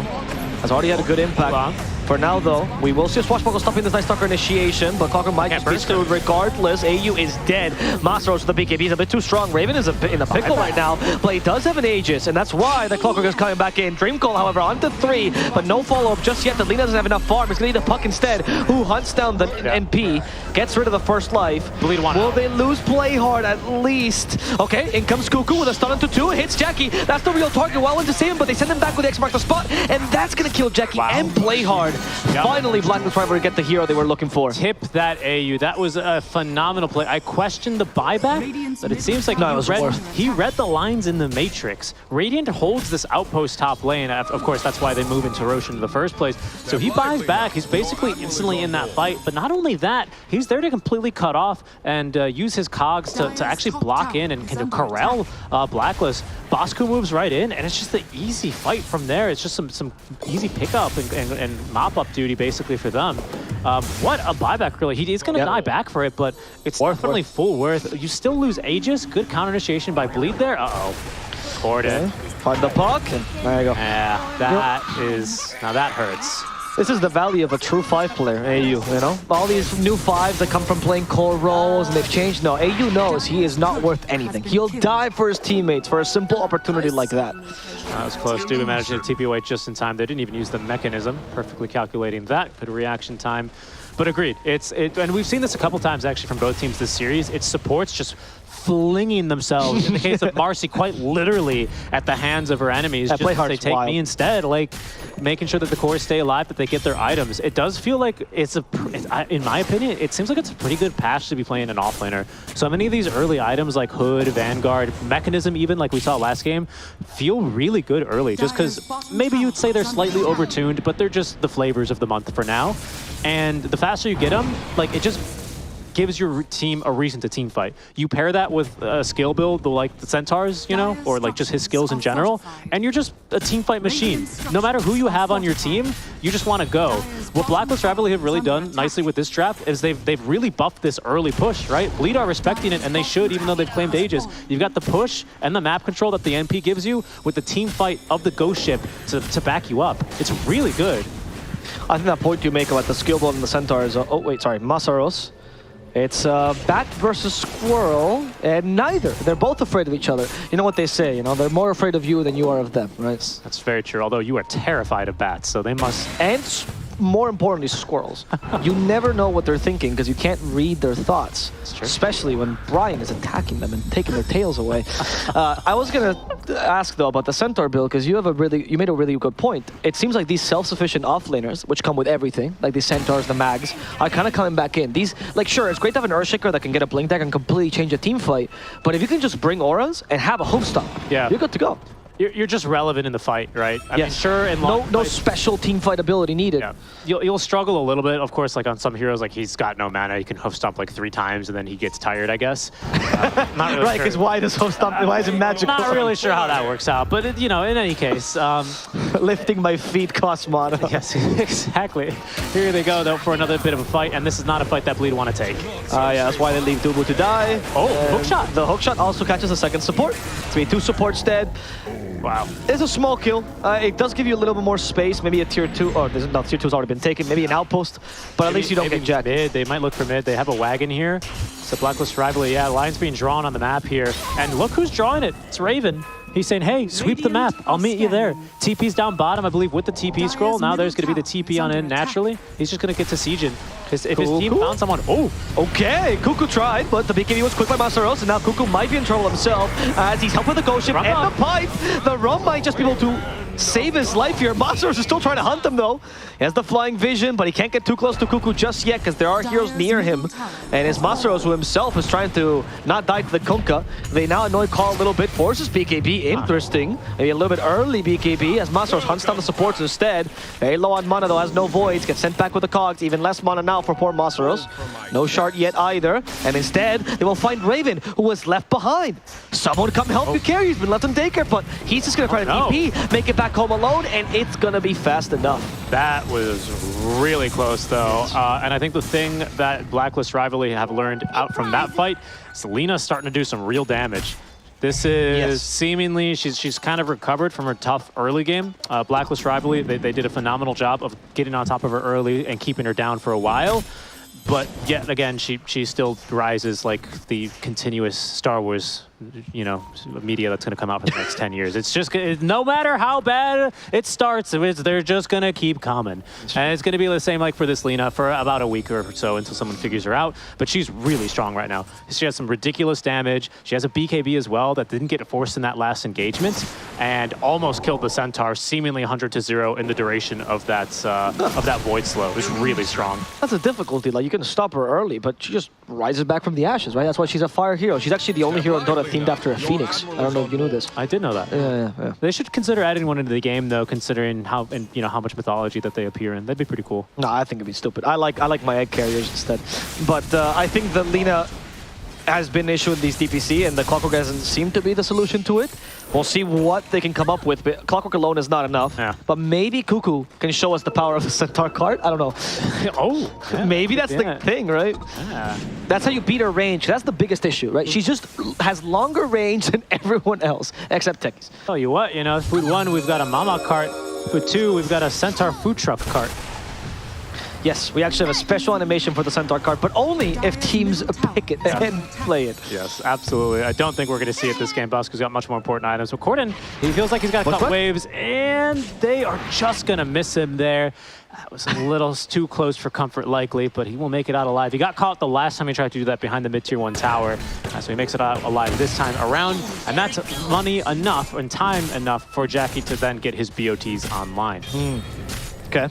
has already had a good impact. For now, though, we will see a Swashbuckle stopping this Night Stalker initiation, but Clocker might just be screwed regardless. AU is dead. Masaros with the BKB is a bit too strong. Raven is in a pickle right now, but he does have an Aegis, and that's why the Clockwork is coming back in. Dreamcall, however, onto 3, but no follow-up just yet. The Lina doesn't have enough farm. He's going to need a puck instead, who hunts down the NP, gets rid of the first life. Will they lose play hard at least? Okay, in comes Cuckoo with a stun onto 2, hits Jackie. That's the real target. Well into save him, but they send him back with the X mark the spot, and that's going to kill Jackie and play hard. Yep. Finally, Blacklist Rivalry get the hero they were looking for. Tip that AU. That was a phenomenal play. I questioned the buyback, but it seems like he read the lines in the Matrix. Radiant holds this outpost top lane. Of course, that's why they move into Roshan in the first place. So he buys back. He's basically instantly in that fight. But not only that, he's there to completely cut off and use his cogs to actually block in and kind of corral Blacklist. Bosku moves right in, and it's just an easy fight from there. It's just some easy pickup and mop-up duty basically for them. What a buyback, really. He's going to die back for it, but it's definitely full worth. You still lose Aegis. Good counter initiation by Bleed there. Uh-oh. Corden. Find the puck. There you go. Yeah, now that hurts. This is the value of a true 5 player, AU, you know? All these new 5s that come from playing core roles and they've changed. No, AU knows he is not worth anything. He'll die for his teammates for a simple opportunity like that. That was close. Dubu managed to TP away just in time. They didn't even use the mechanism, perfectly calculating that. Good reaction time. But agreed, and we've seen this a couple times actually from both teams this series. It's supports just flinging themselves, in the case of Marcy, quite literally at the hands of her enemies. Just play hard, they take me instead, like making sure that the cores stay alive, that they get their items. It does feel like in my opinion, it seems like it's a pretty good patch to be playing an offlaner. So many of these early items like Hood, Vanguard, Mechanism even, like we saw last game, feel really good early, just because maybe you'd say they're slightly overtuned, but they're just the flavors of the month for now. And the faster you get them, like it just gives your team a reason to team fight. You pair that with a skill build, like the Centaurs, you know, or like just his skills in general, and you're just a team fight machine. No matter who you have on your team, you just want to go. What Blacklist Rivalry have really done nicely with this draft is they've really buffed this early push, right? Bleed are respecting it, and they should, even though they've claimed Aegis. You've got the push and the map control that the NP gives you with the team fight of the Ghost Ship to back you up. It's really good. I think that point you make about the skill build and the Centaurs, Masaros. It's bat versus squirrel, and neither. They're both afraid of each other. You know what they say, you know, they're more afraid of you than you are of them, right? That's very true, although you are terrified of bats, so they must... And more importantly, squirrels. You never know what they're thinking because you can't read their thoughts. Especially when Brian is attacking them and taking their tails away. I was gonna ask though about the Centaur build because you made a really good point. It seems like these self-sufficient offlaners, which come with everything, like the Centaurs, the Mags, are kind of coming back in. These, like, sure, it's great to have an Earthshaker that can get a blink deck and completely change a team fight, but if you can just bring auras and have a home stop, you're good to go. You're just relevant in the fight, right? I mean, Yes. sure, in no special team fight ability needed. Yeah. You'll struggle a little bit, of course, like on some heroes, like he's got no mana, he can hoof stomp like 3 times and then he gets tired, I guess. Not really Right, because why does hoof stomp, why is it magical? Not really sure how that works out, but you know, in any case. Lifting my feet costs mana. Yes, exactly. Here they go, though, for another bit of a fight, and this is not a fight that Bleed want to take. Yeah, that's why they leave Dubu to die. Oh, hookshot. The hookshot also catches a second support. It's going to be 2 supports dead. Wow. It's a small kill. It does give you a little bit more space. Maybe a tier 2. Oh, no, tier 2's already been taken. Maybe an outpost. But at least you don't get jacked. Mid. They might look for mid. They have a wagon here. It's a Blacklist Rivalry. Yeah, line's being drawn on the map here. And look who's drawing it. It's Raven. He's saying, hey, sweep the map. I'll meet you there. TP's down bottom, I believe, with the TP scroll. Now there's going to be the TP on in naturally. He's just going to get to siege in. If his team found someone, Okay, Kuku tried, but the BKB was quick by Masaros, and now Kuku might be in trouble himself as he's helped with the ghost ship and the pipe. The Rum might just be able to save his life here. Masaros is still trying to hunt him though. He has the flying vision, but he can't get too close to Kuku just yet because there are heroes near him. And it's Masaros who himself is trying to not die to the Kunkka. They now annoy Call a little bit, forces BKB. Interesting. Maybe a little bit early BKB as Masaros hunts down the supports instead. Very low on mana though, has no voids, gets sent back with the cogs. Even less mana now for poor Masaros. No shard yet either. And instead, they will find Raven, who was left behind. Someone come help you carry. He's been left on daycare, but he's just gonna try to TP, make it back home alone, and it's gonna be fast enough. That was really close though. And I think the thing that Blacklist Rivalry have learned out from that fight is Lena's starting to do some real damage. This is seemingly, she's kind of recovered from her tough early game. Blacklist Rivalry, they did a phenomenal job of getting on top of her early and keeping her down for a while. But yet again, she still rises like the continuous Star Wars, you know, media that's going to come out for the next 10 years. It's just, no matter how bad it starts, they're just going to keep coming. And it's going to be the same like for this Lena for about a week or so until someone figures her out. But she's really strong right now. She has some ridiculous damage. She has a BKB as well that didn't get forced in that last engagement and almost killed the Centaur, seemingly 100-0 in the duration of that Void Slow. It was really strong. That's a difficulty. Like, you can stop her early, but she just rises back from the ashes, right? That's why she's a fire hero. She's actually the only hero in Dota themed after a Phoenix. I don't know if you knew this. I did know that. Yeah. They should consider adding one into the game, though, considering how how much mythology that they appear in. That'd be pretty cool. No, I think it'd be stupid. I like my egg carriers instead. But I think that Lena has been an issue in these DPC, and the Clockwork doesn't seem to be the solution to it. We'll see what they can come up with, but Clockwork alone is not enough. Yeah. But maybe Cuckoo can show us the power of the Centaur card. I don't know. Maybe that's the thing, right? Yeah. That's how you beat her range. That's the biggest issue, right? She just has longer range than everyone else, except Techies. Tell you what, food 1, we've got a Mama cart. Food 2, we've got a Centaur food truck cart. Yes, we actually have a special animation for the Centaur card, but only if teams pick it and play it. Yes, absolutely. I don't think we're going to see it this game, Boss, because we've got much more important items. So Corden, he feels like he's got to cut waves, and they are just going to miss him there. That was a little too close for comfort, likely, but he will make it out alive. He got caught the last time he tried to do that behind the mid-tier 1 tower, so he makes it out alive this time around, and that's money enough and time enough for Jackie to then get his BOTs online. Okay.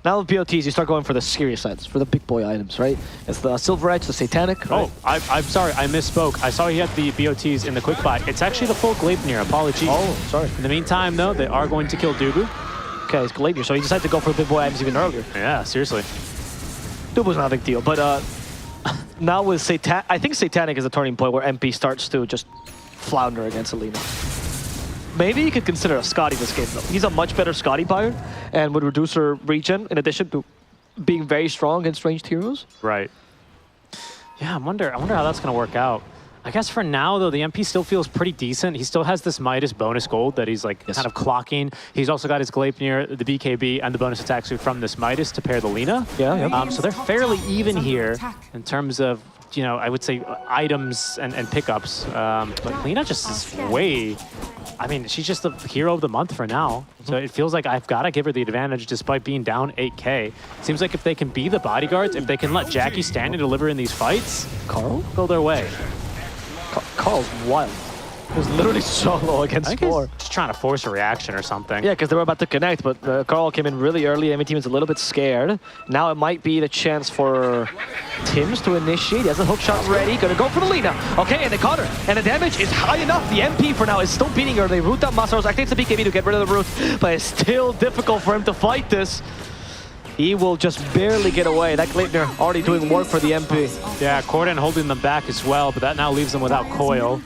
Now with BOTs, you start going for the serious items, for the big boy items, right? It's the Silver Edge, the Satanic, right? Oh, I'm sorry, I misspoke. I saw he had the BOTs in the quick buy. It's actually the full Gleipnir, apologies. Oh, sorry. In the meantime, though, they are going to kill Dubu. Okay, it's Gleipnir, so he decided to go for the big boy items even earlier. Yeah, seriously. Dubu's not a big deal, but now with Satanic, I think Satanic is a turning point where MP starts to just flounder against Alina. Maybe you could consider a Scotty this game, though. He's a much better Scotty buyer and would reduce her regen in addition to being very strong against ranged heroes. Right. Yeah, I wonder how that's going to work out. I guess for now, though, the MP still feels pretty decent. He still has this Midas bonus gold that he's like kind of clocking. He's also got his Gleipnir, the BKB, and the bonus attacks from this Midas to pair the Lina. Yeah. So they're fairly even here in terms of, I would say items and pickups. But Lina just is way I mean, she's just the hero of the month for now. So it feels like I've got to give her the advantage despite being down 8K. Seems like if they can be the bodyguards, if they can let Jackie stand and deliver in these fights, Carl go their way. Carl's wild. It was literally solo against 4. Just trying to force a reaction or something. Yeah, because they were about to connect, but Carl came in really early. Enemy team is a little bit scared. Now it might be the chance for Tims to initiate. He has a hook shot ready. Gonna go for the Lina. Okay, and they caught her. And the damage is high enough. The MP for now is still beating her. They root out Masaros. Activates the BKB to get rid of the root, but it's still difficult for him to fight this. He will just barely get away. That Gleipnir already doing work for the MP. Yeah, Corden holding them back as well, but that now leaves them without coil.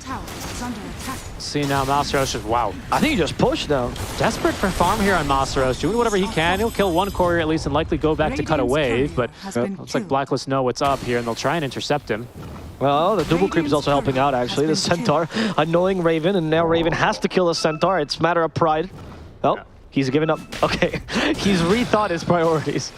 See now, Masaros just, wow. I think he just pushed now. Desperate for farm here on Masaros, doing whatever he can. He'll kill one courier at least and likely go back to cut a wave, but looks like Blacklist know what's up here and they'll try and intercept him. Well, the double creep is also helping out actually. The Centaur annoying Raven, and now Raven has to kill the Centaur. It's a matter of pride. Oh, he's given up. Okay, he's rethought his priorities.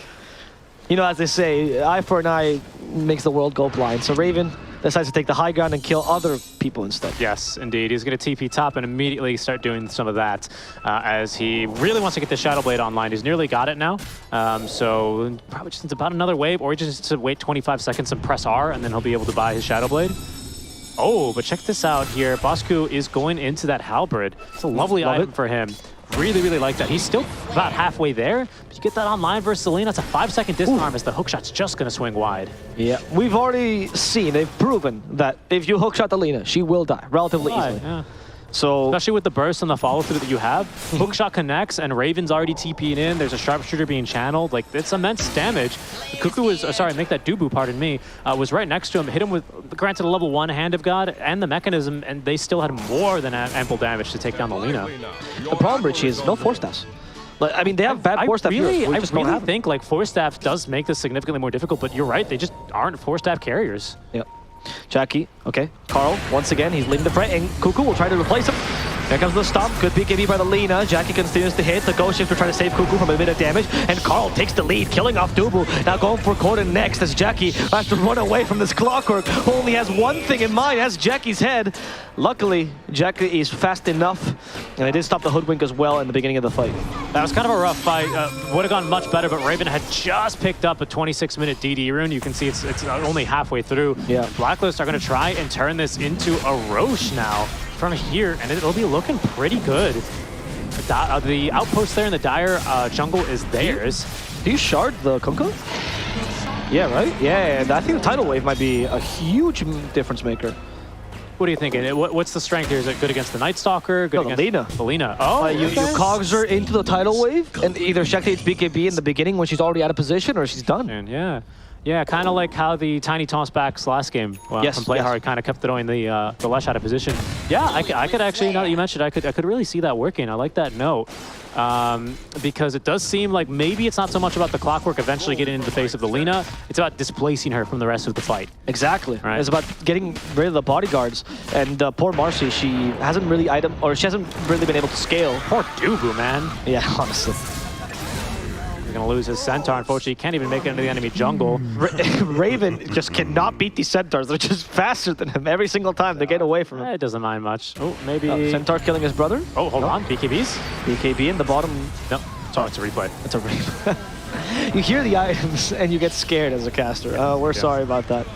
You know, as they say, eye for an eye makes the world go blind. So Raven decides to take the high ground and kill other people instead. Yes, indeed. He's going to TP top and immediately start doing some of that as he really wants to get the Shadow Blade online. He's nearly got it now. So probably just needs about another wave, or he just needs to wait 25 seconds and press R, and then he'll be able to buy his Shadow Blade. Oh, but check this out here. Bosku is going into that Halberd. It's a lovely item for him. Really, really like that. He's still about halfway there, but you get that online versus Selena. It's a 5-second disarm as the hookshot's just going to swing wide. Yeah, we've already seen, they've proven that if you hookshot the Lina, she will die relatively easily. Yeah. So, especially with the burst and the follow-through that you have, hookshot connects and Raven's already TPing in. There's a sharpshooter being channeled. Like, it's immense damage. Cuckoo was, sorry, make that Dubu, pardon me, was right next to him, hit him with, granted, a level 1 Hand of God and the mechanism, and they still had more than ample damage to take down the Lina. The problem, Richie, is no Force Staffs. Like, I mean, they have bad Force Staff heroes. I really think, like, Force Staff does make this significantly more difficult, but you're right, they just aren't Force Staff carriers. Yep. Jackie, okay. Carl, once again, he's leading the fray, and Cuckoo will try to replace him. Here comes the stomp. Good BKB by the Lina. Jackie continues to hit. The Ghost Shifter trying to save Cuckoo from a bit of damage. And Carl takes the lead, killing off Dubu. Now going for Corden next as Jackie has to run away from this Clockwork, who only has one thing in mind. That's Jackie's head. Luckily, Jackie is fast enough. And they did stop the Hoodwink as well in the beginning of the fight. That was kind of a rough fight. Would have gone much better, but Raven had just picked up a 26-minute DD rune. You can see it's only halfway through. Yeah. Blacklist are going to try and turn this into a Roche now from here, and it'll be looking pretty good. The outpost there in the Dire jungle is theirs. Do you shard the Kunkka? Yeah, right? Yeah, and I think the Tidal Wave might be a huge difference maker. What are you thinking? What's the strength here? Is it good against the Night Stalker? Good against Lina. The Lina. Oh, you cogs her into the Tidal Wave, and either she activates BKB in the beginning when she's already out of position, or she's done. And yeah. Yeah, kind of like how the Tiny Toss backs last game from Playhard kind of kept throwing the Lush out of position. Yeah, I could actually, now that you mentioned it, I could really see that working. I like that note. Because it does seem like maybe it's not so much about the Clockwork eventually getting into the face of the Lina. It's about displacing her from the rest of the fight. Exactly. Right? It's about getting rid of the bodyguards. And poor Marcy, she hasn't really really been able to scale. Poor Dubu, man. Yeah, honestly. Gonna lose his Centaur. Unfortunately, he can't even make it into the enemy jungle. Raven just cannot beat these Centaurs. They're just faster than him every single time. They get away from him. It doesn't mind much. Oh, maybe... Centaur killing his brother. Oh, hold on. BKBs? BKB in the bottom. No. Sorry, it's a replay. It's a replay. You hear the items and you get scared as a caster. We're sorry about that.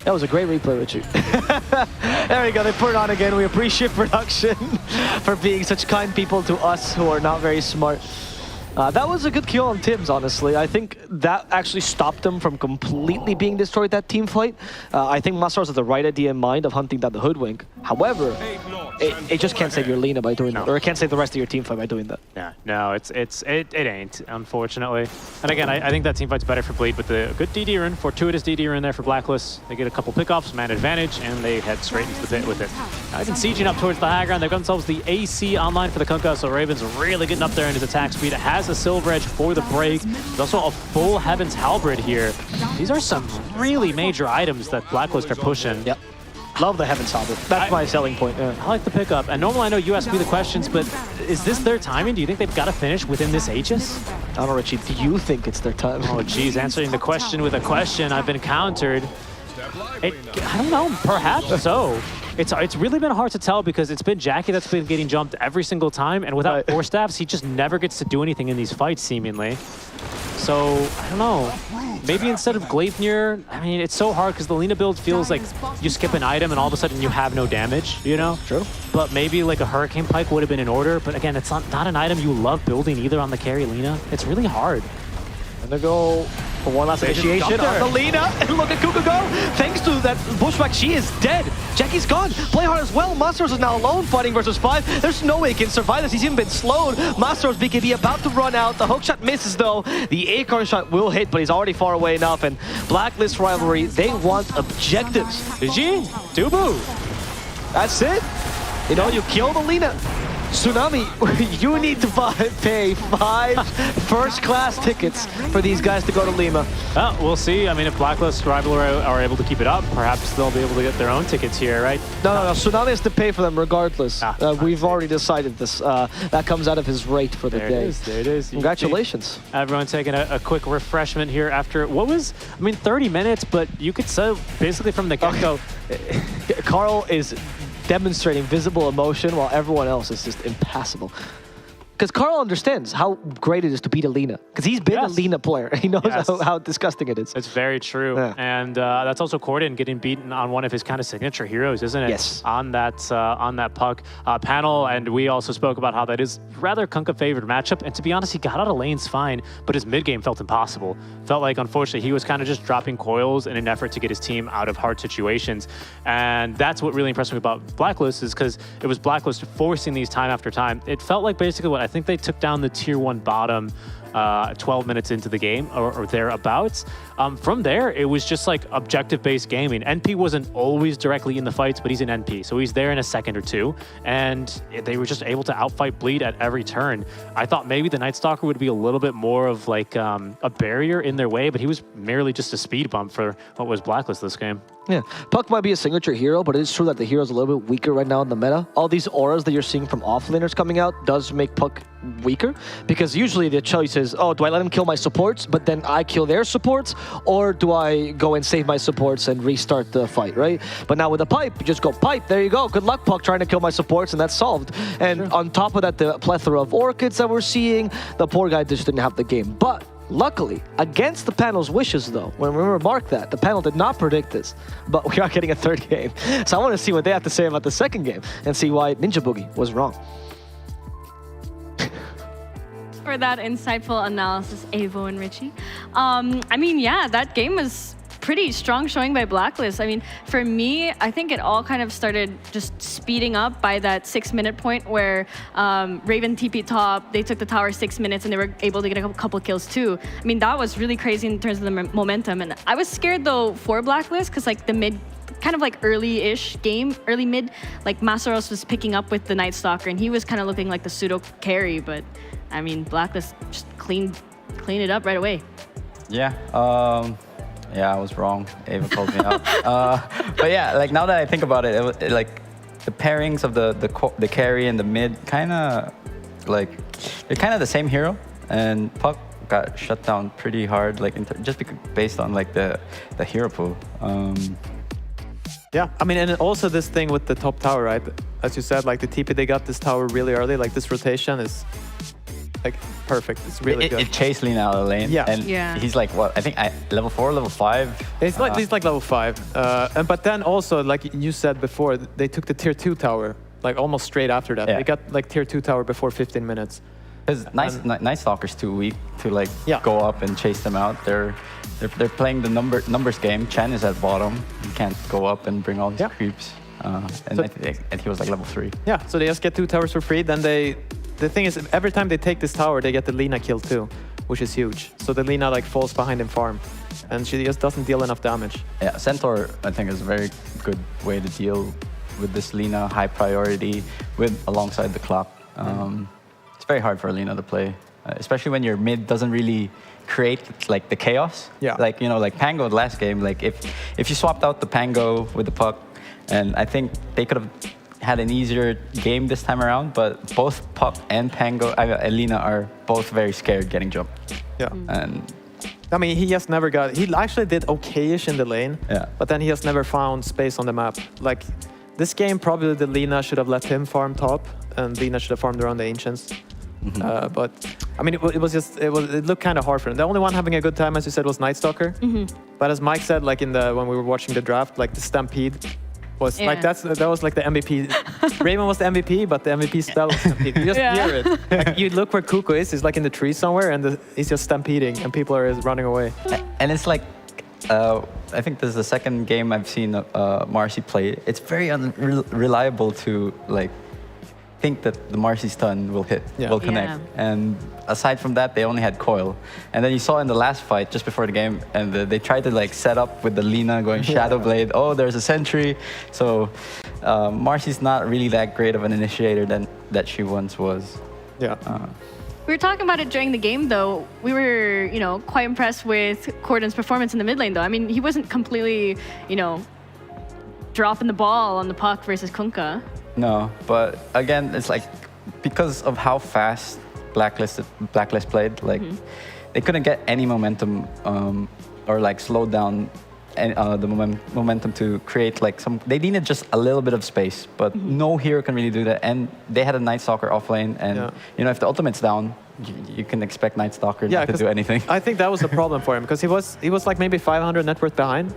That was a great replay, Richie. There we go. They put it on again. We appreciate production for being such kind people to us who are not very smart. That was a good kill on Tims, honestly. I think that actually stopped them from completely being destroyed, that team fight. I think Masaros has the right idea in mind of hunting down the Hoodwink. However, it just can't save your Lina by doing that, or it can't save the rest of your team fight by doing that. Yeah, no, it ain't, unfortunately. And again, I think that team fight's better for Bleed with the good DD rune, fortuitous DD rune there for Blacklist. They get a couple pickoffs, man advantage, and they head straight into the pit with it. I've been sieging up towards the high ground. They've got themselves the AC online for the Kunkka, so Raven's really getting up there in his attack speed. It has a Silver Edge for the break. There's also a full Heaven's Halberd here. These are some really major items that Blacklist are pushing. Yep. Love the Heaven's Halberd. That's my selling point. Yeah. I like the pickup. And normally I know you ask me the questions, but is this their timing? Do you think they've got to finish within this Aegis? I don't know, Richie. Do you think it's their time? Oh, geez. Answering the question with a question. I've been countered. I don't know. Perhaps so. it's really been hard to tell because it's been Jackie that's been getting jumped every single time, and without Force Staffs, he just never gets to do anything in these fights, seemingly. So, I don't know. Maybe instead of Gleipnir, I mean, it's so hard because the Lina build feels like you skip an item and all of a sudden you have no damage, you know? True. But maybe like a Hurricane Pike would have been in order. But again, it's not an item you love building either on the carry Lina. It's really hard. And they go for one last initiation on the Lina. And look at Kuku go. Thanks to that Bushwhack, she is dead. Jackie's gone. Play hard as well. Masters is now alone fighting versus 5. There's no way he can survive this. He's even been slowed. Masters BKB about to run out. The hook shot misses though. The acorn shot will hit, but he's already far away enough. And Blacklist Rivalry, they want objectives. GG, Dubu. That's it. You know, you kill the Lina. Tsunami, you need to pay 5 first-class tickets for these guys to go to Lima. We'll see. I mean, if Blacklist Rivalry are able to keep it up, perhaps they'll be able to get their own tickets here, right? No. Tsunami has to pay for them regardless. We've already decided this. That comes out of his rate for the day. There it is. Congratulations. Everyone taking a quick refreshment here after what was, 30 minutes, but you could say basically from the get-go. Carl is demonstrating visible emotion while everyone else is just impassible. Because Carl understands how great it is to beat a Lina. Because he's been a Lina player. He knows how disgusting it is. It's very true. Yeah. And that's also Corden getting beaten on one of his kind of signature heroes, isn't it? Yes. On that puck panel. And we also spoke about how that is rather Kunkka favored matchup. And to be honest, he got out of lanes fine, but his mid game felt impossible. Felt like, unfortunately, he was kind of just dropping coils in an effort to get his team out of hard situations. And that's what really impressed me about Blacklist, is because it was Blacklist forcing these time after time. It felt like basically what I think they took down the tier 1 bottom 12 minutes into the game or thereabouts. From there, it was just like objective-based gaming. NP wasn't always directly in the fights, but he's an NP, so he's there in a second or two, and they were just able to outfight Bleed at every turn. I thought maybe the Night Stalker would be a little bit more of like a barrier in their way, but he was merely just a speed bump for what was Blacklist this game. Yeah, Puck might be a signature hero, but it is true that the hero's a little bit weaker right now in the meta. All these auras that you're seeing from offlaners coming out does make Puck weaker, because usually the choice is, oh, do I let him kill my supports, but then I kill their supports, or do I go and save my supports and restart the fight, right? But now with the pipe, you just go pipe, there you go. Good luck, Puck, trying to kill my supports, and that's solved. And on top of that, the plethora of orchids that we're seeing, the poor guy just didn't have the game. But luckily, against the panel's wishes though, when we remarked that, the panel did not predict this, but we are getting a third game. So I want to see what they have to say about the second game and see why Ninja Boogie was wrong. For that insightful analysis, Avo and Richie. I mean, yeah, that game was pretty strong showing by Blacklist. I mean, for me, I think it all kind of started just speeding up by that 6-minute point where Raven TP top, they took the tower 6 minutes and they were able to get a couple kills too. I mean, that was really crazy in terms of the momentum. And I was scared though for Blacklist because like the mid, kind of like early-ish game, early mid, like Masaros was picking up with the Night Stalker and he was kind of looking like the pseudo carry, but I mean, Blacklist just cleaned it up right away. Yeah. Yeah, I was wrong. Ava called me out. But yeah, like now that I think about it, like the pairings of the carry and the mid kind of like they're kind of the same hero, and Puck got shut down pretty hard, like just based on like the hero pool. Yeah, I mean, and also this thing with the top tower, right? As you said, like the TP, they got this tower really early. Like this rotation is like perfect. It's really good. It chased Lina out of the lane. Yeah. And he's like, what? I think level 4, level 5. It's like he's like level 5. But then also, like you said before, they took the tier 2 tower like almost straight after that. Yeah. They got like tier 2 tower before 15 minutes. Because Night Stalker's too weak to like go up and chase them out. They're playing the numbers game. Chen is at bottom. He can't go up and bring all these creeps. And he was like level 3. Yeah, so they just get 2 towers for free. Then the thing is, every time they take this tower, they get the Lina kill too, which is huge. So the Lina like falls behind in farm, and she just doesn't deal enough damage. Yeah, Centaur I think is a very good way to deal with this Lina high priority alongside the clock. It's very hard for Lina to play, especially when your mid doesn't really create like the chaos. Yeah. Like like Pango the last game. Like if you swapped out the Pango with the Puck, and I think they could have had an easier game this time around, but both Puck and Pango, Lina are both very scared getting jumped. Yeah. And I mean, he actually did okay-ish in the lane, but then he has never found space on the map. Like this game, probably the Lina should have let him farm top, and Lina should have farmed around the Ancients. But I mean, it looked kind of hard for him. The only one having a good time, as you said, was Night Stalker. But as Mike said, like when we were watching the draft, like the Stampede was like that was like the MVP. Raven was the MVP, but the MVP spell was Stampede. You just hear it. Like, you look where Kuko is. He's like in the tree somewhere, and he's just stampeding, and people are running away. And it's like, I think this is the second game I've seen Marcy play. It's very unreliable to like think that the Marcy stun will hit, will connect. And aside from that, they only had coil. And then you saw in the last fight, just before the game, and they tried to like set up with the Lina going Shadow Blade. Oh, there's a sentry. So Marcy's not really that great of an initiator that she once was. We were talking about it during the game, though. We were, quite impressed with Corden's performance in the mid lane, though. I mean, he wasn't completely, dropping the ball on the puck versus Kunkka. No, but again, it's like because of how fast Blacklist played, like they couldn't get any momentum or like slow down the momentum to create like some. They needed just a little bit of space, but no hero can really do that. And they had a Night Stalker off lane, and if the ultimate's down, you can expect Night Stalker not to do anything. I think that was the problem for him because he was like maybe 500 net worth behind,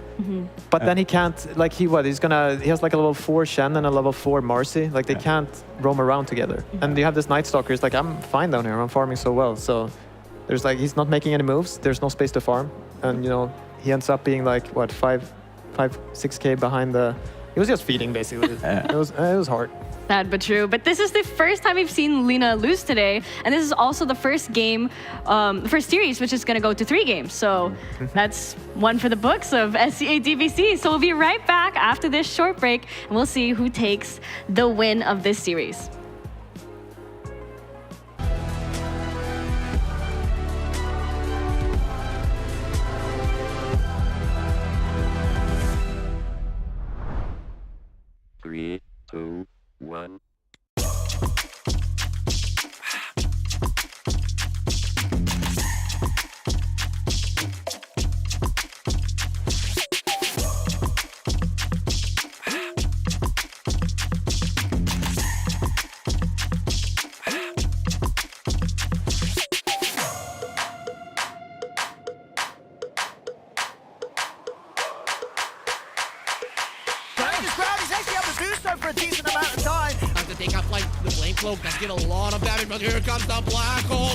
but then he can't like he has like a level 4 Shen and a level 4 Marcy. Like they can't roam around together. And you have this Night Stalker. It's like I'm fine down here. I'm farming so well. So there's like he's not making any moves. There's no space to farm, and he ends up being like what 6K behind the. He was just feeding basically. It was hard. Sad but true. But this is the first time we've seen Lina lose today, and this is also the first game, the first series, which is going to go to 3 games. So that's one for the books of SCA DPC. So we'll be right back after this short break, and we'll see who takes the win of this series. Three, two, one. For a decent amount of time. Have to take out like the flame cloak. That's get a lot of damage, but here comes the Black Hole.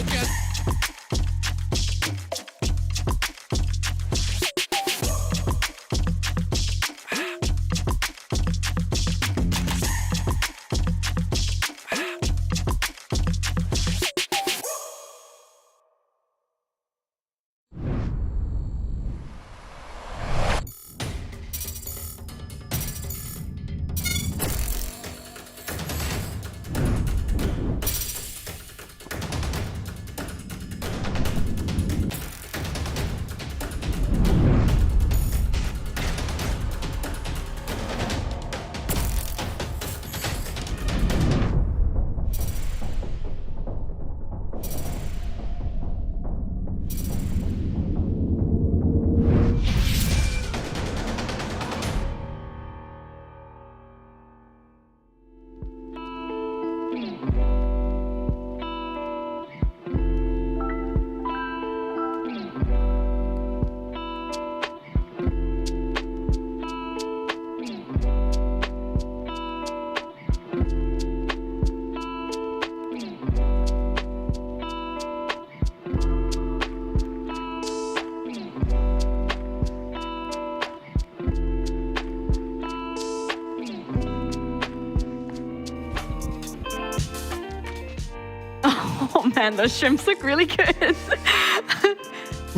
Oh man, those shrimps look really good.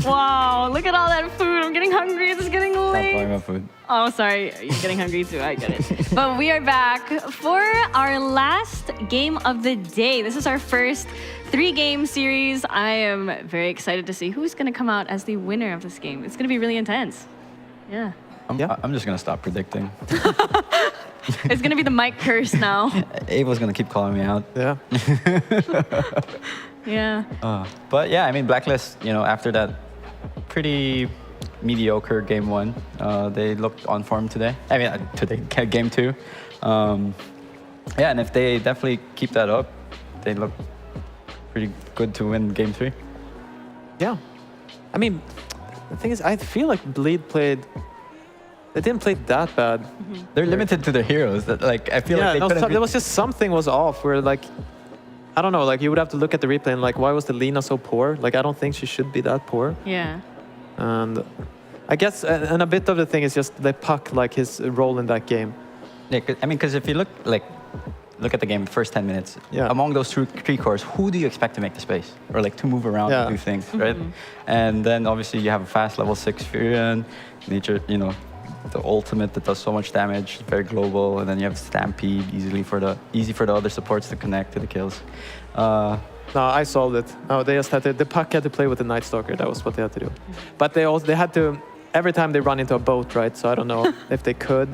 Wow, look at all that food. I'm getting hungry. It's getting late. Stop talking about food. Oh, sorry. You're getting hungry too. I get it. But we are back for our last game of the day. This is our first 3-game series. I am very excited to see who's going to come out as the winner of this game. It's going to be really intense. Yeah. I'm just going to stop predicting. It's going to be the mic curse now. Ava's going to keep calling me out. Yeah. Yeah. But yeah, I mean, Blacklist, after that pretty mediocre game 1. They looked on form today. I mean, today, game 2. Yeah, and if they definitely keep that up, they look pretty good to win game 3. Yeah. I mean, the thing is, I feel like Bleed played... They didn't play that bad. They're limited to their heroes. That, like, I feel like they couldn't there was just something was off where, like, I don't know, like, you would have to look at the replay and, like, why was the Lina so poor? Like, I don't think she should be that poor. Yeah. And I guess, and a bit of the thing is just the Puck, like, his role in that game. Yeah, I mean, because if you look at the game, the first 10 minutes, among those three cores, who do you expect to make the space? Or, like, to move around and do things, right? And then, obviously, you have a fast level 6 Furion, Nature, you know, the ultimate that does so much damage, very global, and then you have Stampede, easy for the other supports to connect to the kills. No, I solved it. No, they just had to, the Puck had to play with the Night Stalker. That was what they had to do. But they had to, every time they run into a boat, right? So I don't know if they could,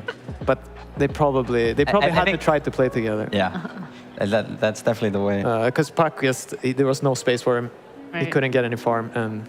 but they probably had to try to play together. Yeah, that's definitely the way. Because Puck there was no space for him. Right. He couldn't get any farm, and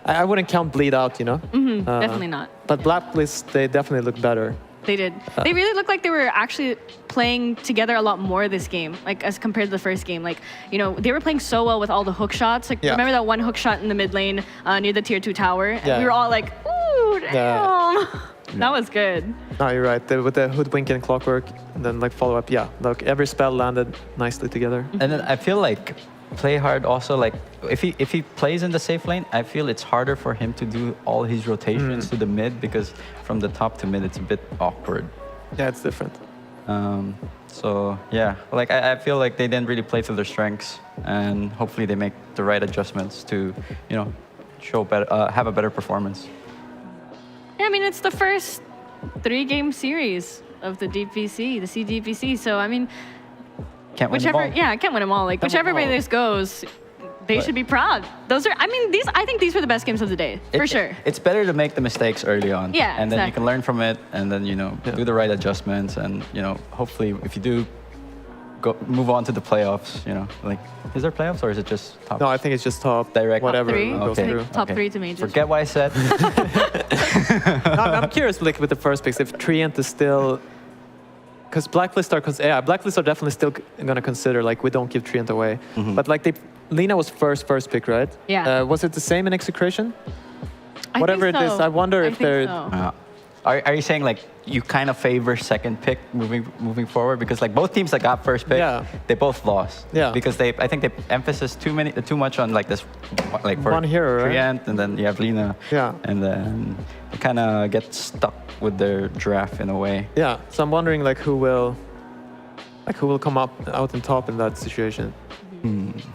I wouldn't count Bleed out, you know? Definitely not. But Blacklist, they definitely look better. They did. They really looked like they were actually playing together a lot more this game, like as compared to the first game. Like, you know, they were playing so well with all the hook shots. Like, remember that one hook shot in the mid lane near the tier 2 tower? And we were all like, ooh, damn. That was good. No, you're right. With the hoodwink and clockwork, and then like follow up. Yeah, look, every spell landed nicely together. And then I feel like play hard also, like if he plays in the safe lane, I feel it's harder for him to do all his rotations to the mid, because from the top to mid it's a bit awkward. Yeah, it's different. So yeah, like I feel like they didn't really play to their strengths, and hopefully they make the right adjustments to, you know, show better, have a better performance. Yeah, I mean, it's the first 3-game series of the DPC, the CDPC. So I mean, can't win them all. Yeah, can't win them all. Like, whichever way this goes, they should be proud. Those are, I mean, I think these were the best games of the day, for sure. It's better to make the mistakes early on. Yeah, and then you can learn from it, and then, you know, do the right adjustments, and, you know, hopefully if you do move on to the playoffs, you know, like, is there playoffs or is it just top? No, I think it's just top. Direct. Whatever Top 3? goes through. Top 3 to majors. Forget what I said. No, I'm curious, like, with the first picks, if Treant is still... Because Blacklist are definitely still going to consider, like, we don't give Treant away. But, like, Lina was first pick, right? Yeah. Was it the same in Execration? I Whatever think so. it is, I wonder if they're... So. Are you saying, like, you kind of favor second pick moving forward? Because, like, both teams that got first pick, they both lost. Yeah. Because I think they emphasis too much on, like, this, like, for one hero, right? Treant, and then you have Lina. Yeah. And then they kind of get stuck with their draft in a way. Yeah. So I'm wondering, like, who will come out on top in that situation.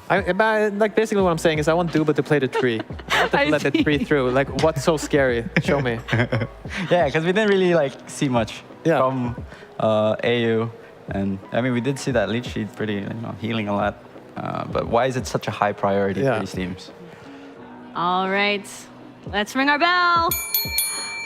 Like, basically what I'm saying is I want Duba to play the tree. I want to let the tree through. Like, what's so scary? Show me. Yeah, because we didn't really, like, see much from AU. And, I mean, we did see that lead sheet pretty, you know, healing a lot. But why is it such a high priority for these teams? All right. Let's ring our bell.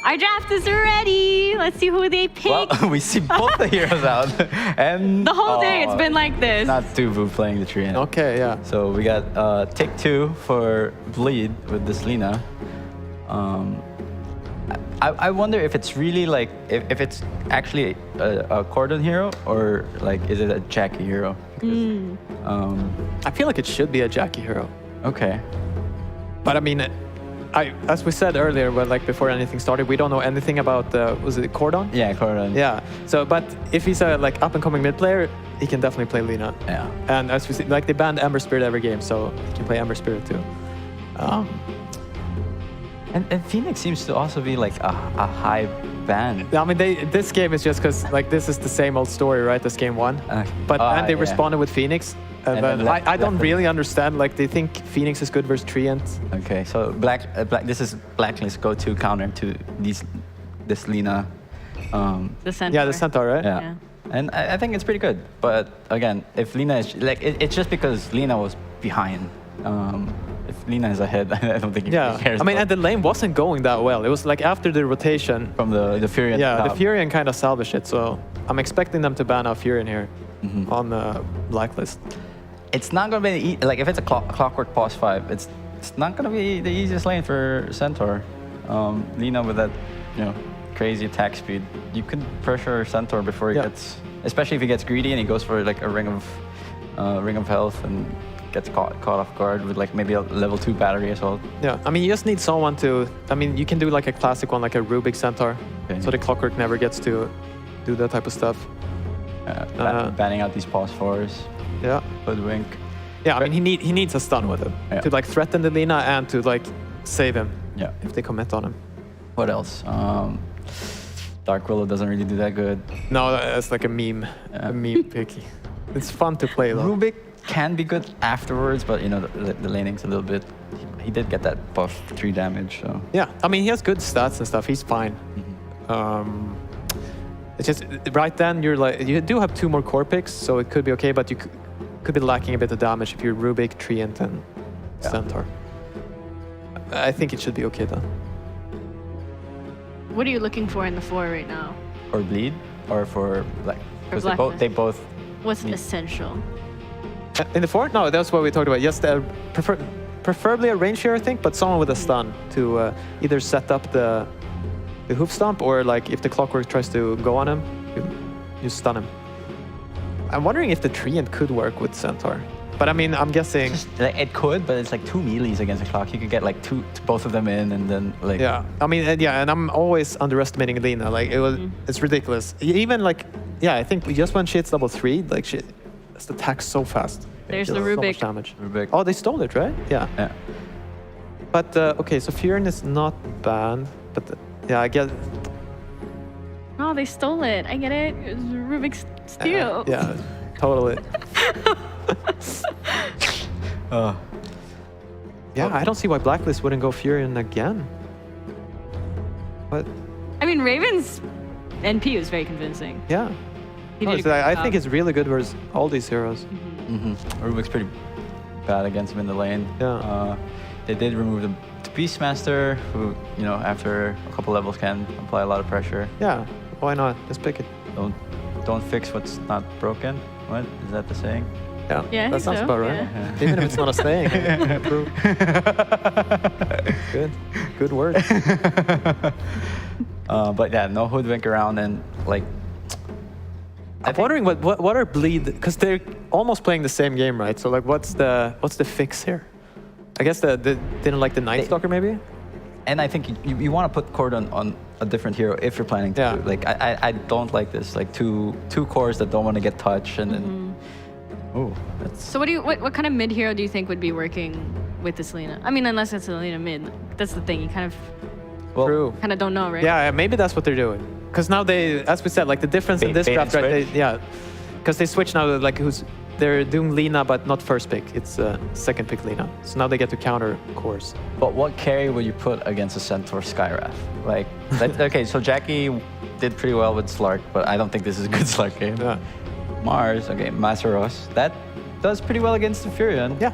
Our draft is ready. Let's see who they pick. Well, we see both the heroes out. And the whole day it's been like this. Not Dubu playing the Treant. Okay, yeah. So we got take 2 for Bleed with this Lina. I wonder if it's really, like, if it's actually a Cordon hero, or, like, is it a Jackie hero? Because, I feel like it should be a Jackie hero. Okay. But I mean, as we said earlier, well, like, before anything started, we don't know anything about was it Cordon? Yeah, Cordon. Yeah. So, but if he's a, like, up and coming mid player, he can definitely play Lina. Yeah. And as we see, like, they banned Ember Spirit every game, so he can play Ember Spirit too. And Phoenix seems to also be, like, a high ban. I mean, this game is just because, like, this is the same old story, right, as game 1. And they responded with Phoenix. But I don't really understand. Like, they think Phoenix is good versus Treant. Okay, so this is Blacklist go-to counter to this Lina. The Centaur. Yeah, the Centaur, right? Yeah. And I think it's pretty good. But again, if Lina is, like, it's just because Lina was behind. If Lina is ahead, I don't think he cares. I mean, and the lane wasn't going that well. It was like after the rotation from the Furion. Yeah, the Furion kind of salvaged it. So I'm expecting them to ban out Furion here on the Blacklist. It's not going to be like, if it's a Clockwork pause 5, it's not gonna be the easiest lane for Centaur. Lina with that, crazy attack speed. You can pressure Centaur before he gets, especially if he gets greedy and he goes for like a ring of health and gets caught off guard with like maybe a level 2 battery as well. Yeah, I mean, you just need someone to. I mean, you can do like a classic one, like a Rubik Centaur, so the Clockwork never gets to do that type of stuff. Banning out these pause fours. Yeah. Hoodwink. Yeah, I mean, he needs a stun with him to like threaten the Lina and to like save him. Yeah. If they commit on him. What else? Dark Willow doesn't really do that good. No, that's like a meme. A meme picky. It's fun to play though. Rubik can be good afterwards, but the laning's a little bit. He did get that buff 3 damage. So. Yeah, I mean he has good stats and stuff. He's fine. It's just right then you do have 2 more core picks, so it could be okay, but you could be lacking a bit of damage if you're Rubik, Treant, and Centaur. I think it should be okay though. What are you looking for in the 4 right now? For bleed or for black? Because they both. What's essential? In the 4? No, that's what we talked about. Yes, preferably a range here, I think, but someone with a stun to either set up the hoof stomp or like if the Clockwork tries to go on him, you stun him. I'm wondering if the Treant could work with Centaur. But I mean, I'm guessing... It could, but it's like 2 melees against the clock. You could get like both of them in and then like... Yeah, I mean, and I'm always underestimating Lina. Like, it's ridiculous. Even like, I think just when she hits level 3, like she just attacks so fast. There's the So Rubik. much damage. Rubik. Oh, they stole it, right? Yeah. But, okay, so Furin is not banned, but I get... Oh, they stole it. I get it. It was Rubik's steal. Yeah, totally. Yeah, I don't see why Blacklist wouldn't go Furion again. But I mean, Raven's NP was very convincing. yeah, He No, did a it's- great I job. think it's really good versus all these heroes. Rubik's pretty bad against him in the lane. Yeah. They did remove the Beastmaster, who after a couple levels can apply a lot of pressure. Yeah, why not? Just pick it. Don't fix what's not broken. What is that the saying? Yeah, Yeah, I that think sounds so, about right. yeah. Even if it's not a saying. Good word. But yeah, no hoodwink around and like. I'm wondering what are bleed, because they're almost playing the same game, right? So like, what's the fix here? I guess they didn't like the Night Stalker maybe. And I think you want to put Cordon on a different hero if you're planning to. Yeah. Like I don't like this. Like two cores that don't want to get touched and then. Oh, that's. So what kind of mid hero do you think would be working with this Lina? I mean, unless it's a Lina mid. That's the thing. You kind True. of don't know, right? Yeah, maybe that's what they're doing. Because now they, as we said, like the difference in this Bait draft, and right? Because they switch now, like they're doing Lina, but not first pick. It's second pick Lina. So now they get to counter cores. But what carry would you put against a Centaur Skywrath? Like, okay, so Jackie did pretty well with Slark, but I don't think this is a good Slark game. Yeah. Mars, okay, Masaros, that does pretty well against the Furion. Yeah.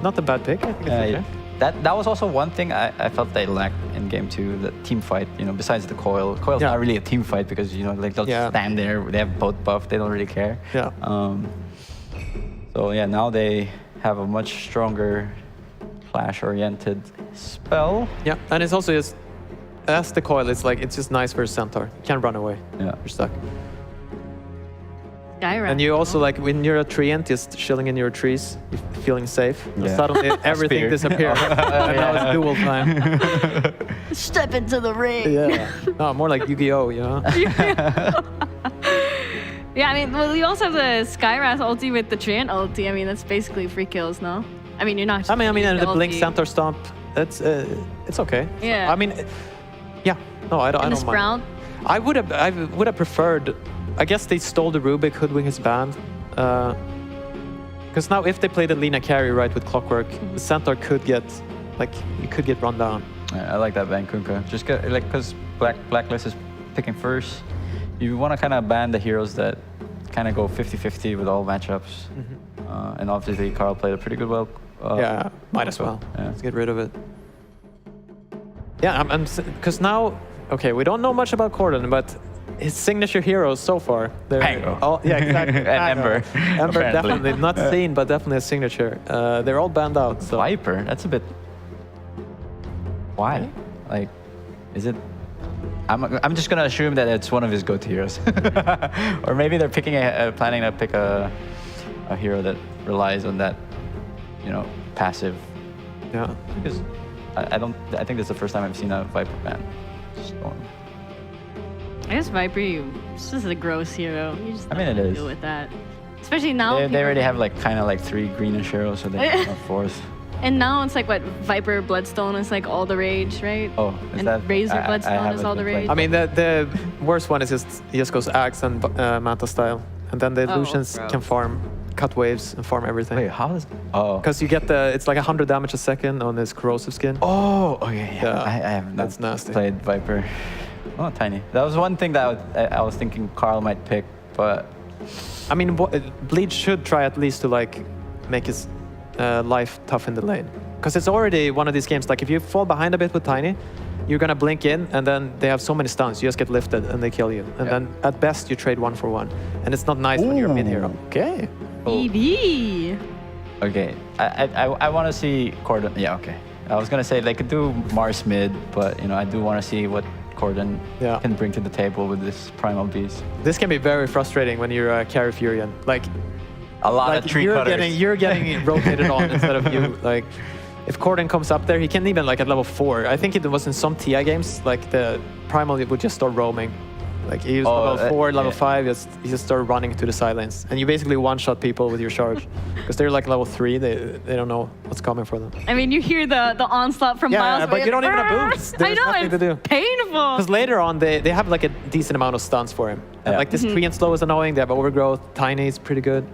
Not a bad pick. I think it's okay. That was also one thing I felt they lacked in game 2, the team fight. Besides the coil. Coil's not really a team fight because like they'll just stand there. They have both buff. They don't really care. Yeah. So yeah, now they have a much stronger clash-oriented spell. Yeah, and it's also just as the coil. It's like it's just nice for a Centaur. You can't run away. Yeah. You're stuck. Skyrim. And you also like when you're a treant, just chilling in your trees, you're feeling safe. And suddenly everything Spear. disappears. And now it's dual time. Step into the ring. Yeah. No, more like Yu-Gi-Oh, you know? Yeah, I mean, well, you also have the Skywrath ulti with the Treant ulti. I mean, that's basically free kills, no? I mean, you're not. I mean, and the Blink ulti. Centaur Stomp, it's okay. Yeah. I mean, yeah. No, I don't And the mind. Sprout. I would have preferred. I guess they stole the Rubik, hoodwing his band. Because now if they play the Lina carry right with Clockwork, the Centaur could get run down. Yeah, I like that ban Kunkka. Just because Blacklist is picking first, you want to kind of ban the heroes that kind of go 50-50 with all matchups. And obviously Carl played a pretty good well. Yeah, might as well. Yeah. Let's get rid of it. Yeah, because now, okay, we don't know much about Cordon, but his signature heroes so far, they're Pango. all, yeah, exactly. And Ember. Ember Apparently. definitely not seen, but definitely a signature. They're all banned out. So. Viper, that's a bit Why? Like, is it? I'm just gonna assume that it's one of his go-to heroes, or maybe they're planning to pick a hero that relies on that, passive. Yeah. Because I think this is the first time I've seen a Viper ban. Storm. I guess Viper, it's just a gross hero. You just I mean, it is. deal with that. Especially now. They already have kind of 3 greenish heroes, so they have a 4th. And now it's like what Viper Bloodstone is like all the rage, right? Oh, is and that Razor Bloodstone is all the rage. I mean, the worst one is he just goes Axe and Manta style, and then the illusions can farm, cut waves, and farm everything. Wait, how does? Oh. Because you get it's like 100 damage a second on his corrosive skin. Oh, okay, yeah. I have that's nasty. Played Viper. Oh, tiny. That was one thing that I was thinking Carl might pick, but I mean, Bleed should try at least to make his life tough in the lane, because it's already one of these games. Like if you fall behind a bit with Tiny, you're gonna blink in, and then they have so many stuns, you just get lifted and they kill you. And then at best you trade 1 for 1, and it's not nice when you're a mid hero. Okay. EV. Okay, I want to see Corden. Yeah, okay. I was gonna say they could do Mars mid, but I do want to see what Corden can bring to the table with this Primal Beast. This can be very frustrating when you're a carry Furion. Like a lot of tree cutters. You're getting rotated on instead of you. Like if Corden comes up there, he can even at level 4. I think it was in some TI games, like the Primal would just start roaming. Like he used level 4, level 5, he just started running to the sidelines. And you basically one-shot people with your charge. Because they're like level 3, they don't know what's coming for them. I mean, you hear the onslaught from Miles. Yeah, but you don't even have boots. I know, nothing to do. Painful. Because later on, they have like a decent amount of stuns for him. And like this tree and slow is annoying, they have overgrowth, Tiny is pretty good.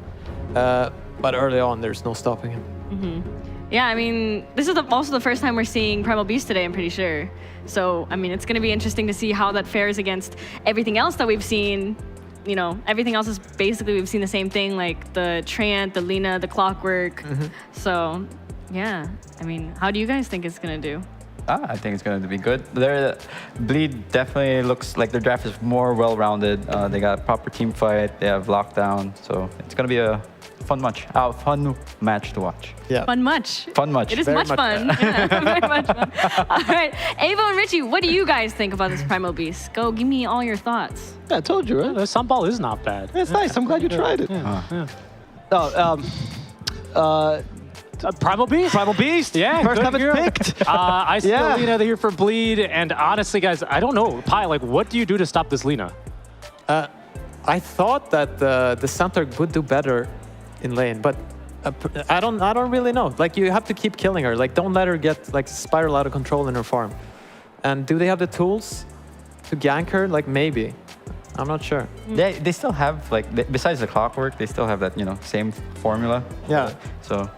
But early on, there's no stopping him. Yeah, I mean, this is also the first time we're seeing Primal Beast today, I'm pretty sure. So, I mean, it's going to be interesting to see how that fares against everything else that we've seen. Everything else is basically, we've seen the same thing, like the Trant, the Lina, the Clockwork. So, yeah. I mean, how do you guys think it's going to do? I think it's going to be good. Bleed definitely looks like their draft is more well-rounded. They got proper team fight. They have lockdown. So it's going to be a fun match to watch. Yeah. Fun much. Fun much. It is much fun. Yeah, very much fun. All right. Avo and Richie, what do you guys think about this Primal Beast? Go, give me all your thoughts. Yeah, I told you, right? The Sunball is not bad. It's nice. I'm glad you tried it. Primal Beast? Primal Beast. Yeah, first time it's picked. I see Lina here for Bleed, and honestly, guys, I don't know. Pi, what do you do to stop this Lina? I thought that the center would do better in lane, but I don't really know. Like you have to keep killing her. Like don't let her get spiral out of control in her farm. And do they have the tools to gank her? Like maybe. I'm not sure. They still have besides the Clockwork, they still have that same formula. Yeah. So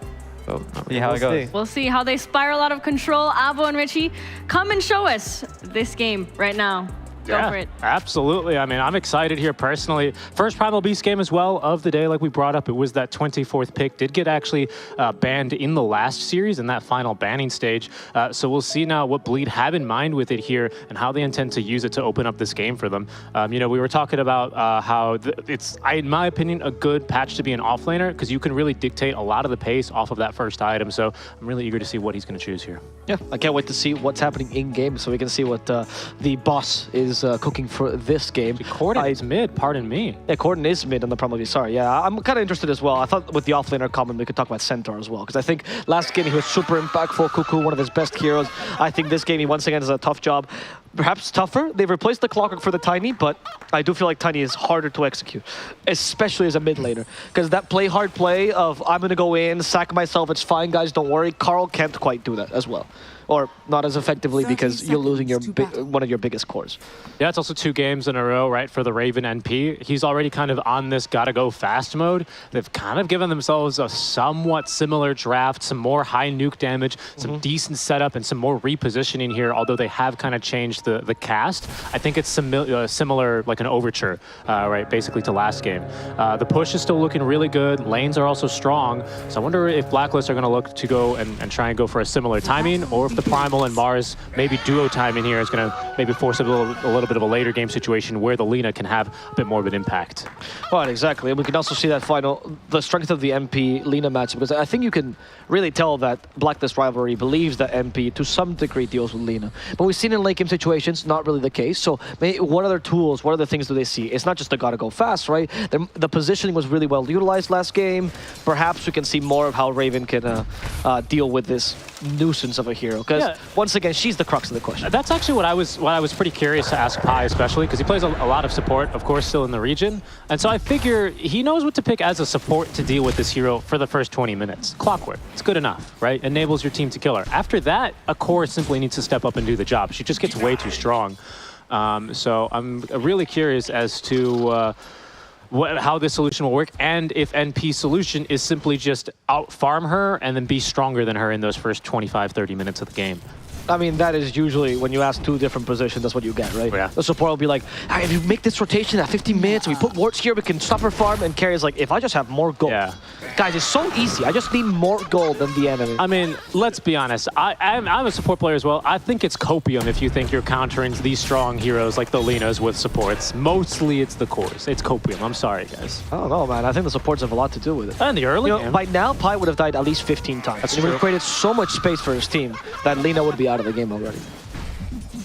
see how it goes. We'll see how they spiral out of control. Avo and Richie, come and show us this game right now. Go for it. Absolutely. I mean, I'm excited here personally. First Primal Beast game as well of the day, like we brought up. It was that 24th pick. Did get actually banned in the last series in that final banning stage. So we'll see now what Bleed have in mind with it here and how they intend to use it to open up this game for them. We were talking about how it's, in my opinion, a good patch to be an offlaner because you can really dictate a lot of the pace off of that first item. So I'm really eager to see what he's going to choose here. Yeah, I can't wait to see what's happening in game so we can see what the boss is cooking for this game. Corden is mid, pardon me. Yeah, Corden is mid on the Primal Beast. Sorry, yeah, I'm kind of interested as well. I thought with the offlaner comment we could talk about Centaur as well because I think last game he was super impactful. Cuckoo, one of his best heroes. I think this game he once again does a tough job. Perhaps tougher. They've replaced the Clockwork for the Tiny, but I do feel like Tiny is harder to execute, especially as a mid laner. Because that play hard play of I'm going to go in, sack myself, it's fine, guys, don't worry. Carl can't quite do that as well. Or not as effectively because you're losing your one of your biggest cores. Yeah, it's also 2 games in a row, right, for the Raven NP. He's already kind of on this gotta go fast mode. They've kind of given themselves a somewhat similar draft, some more high nuke damage, some decent setup, and some more repositioning here, although they have kind of changed the cast. I think it's similar, like an overture, right, basically to last game. The push is still looking really good. Lanes are also strong. So I wonder if Blacklist are going to look to go and try and go for a similar timing, or if the the Primal and Mars maybe duo time in here is going to maybe force a little bit of a later game situation where the Lina can have a bit more of an impact. Right, exactly. And we can also see that the strength of the MP Lina match, because I think you can really tell that Blacklist Rivalry believes that MP to some degree deals with Lina. But we've seen in late game situations, not really the case. So what other tools, what other things do they see? It's not just the gotta go fast, right? The positioning was really well utilized last game. Perhaps we can see more of how Raven can deal with this nuisance of a hero. Because once again, she's the crux of the question. That's actually what I was pretty curious to ask Pi, especially because he plays a lot of support, of course, still in the region. And so I figure he knows what to pick as a support to deal with this hero for the first 20 minutes. Clockwork. It's good enough, right? Enables your team to kill her. After that, a core simply needs to step up and do the job. She just gets way too strong. So I'm really curious as to how this solution will work, and if NP's solution is simply just out-farm her and then be stronger than her in those first 25-30 minutes of the game. I mean, that is usually, when you ask two different positions, that's what you get, right? Yeah. The support will be like, if you make this rotation at 15 minutes, we put wards here, we can stop her farm, and Carrier's like, if I just have more gold. Yeah. Guys, it's so easy. I just need more gold than the enemy. I mean, let's be honest. I'm a support player as well. I think it's copium if you think you're countering these strong heroes like the Linas with supports. Mostly it's the cores. It's copium. I'm sorry, guys. I don't know, man. I think the supports have a lot to do with it. And the early game. By now, Pi would have died at least 15 times. That's he would have created so much space for his team that Lina would be out of the game already.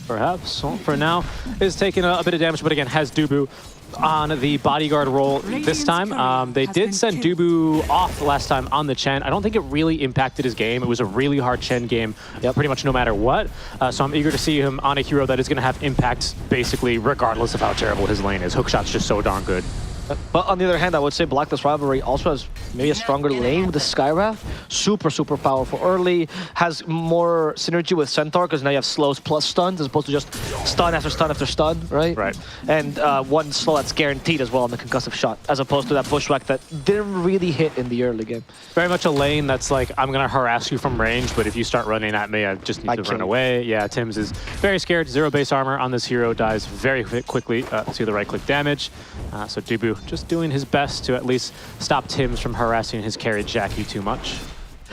Perhaps. Well, for now, is taking a bit of damage, but again, has Dubu on the bodyguard role this time. They did send Dubu off last time on the Chen. I don't think it really impacted his game. It was a really hard Chen game, pretty much no matter what. So I'm eager to see him on a hero that is going to have impact basically regardless of how terrible his lane is. Hookshot's just so darn good. But on the other hand, I would say Blacklist Rivalry also has maybe a stronger lane with the Skywrath. Super, super powerful early. Has more synergy with Centaur because now you have slows plus stuns as opposed to just stun after stun after stun, right? Right. And one slow that's guaranteed as well on the concussive shot, as opposed to that bushwhack that didn't really hit in the early game. Very much a lane that's like, I'm going to harass you from range, but if you start running at me, I just need to run away. Yeah, Tims is very scared. 0 base armor on this hero, dies very quickly to the right-click damage. So Dubu just doing his best to at least stop Tims from harassing his carry Jackie too much.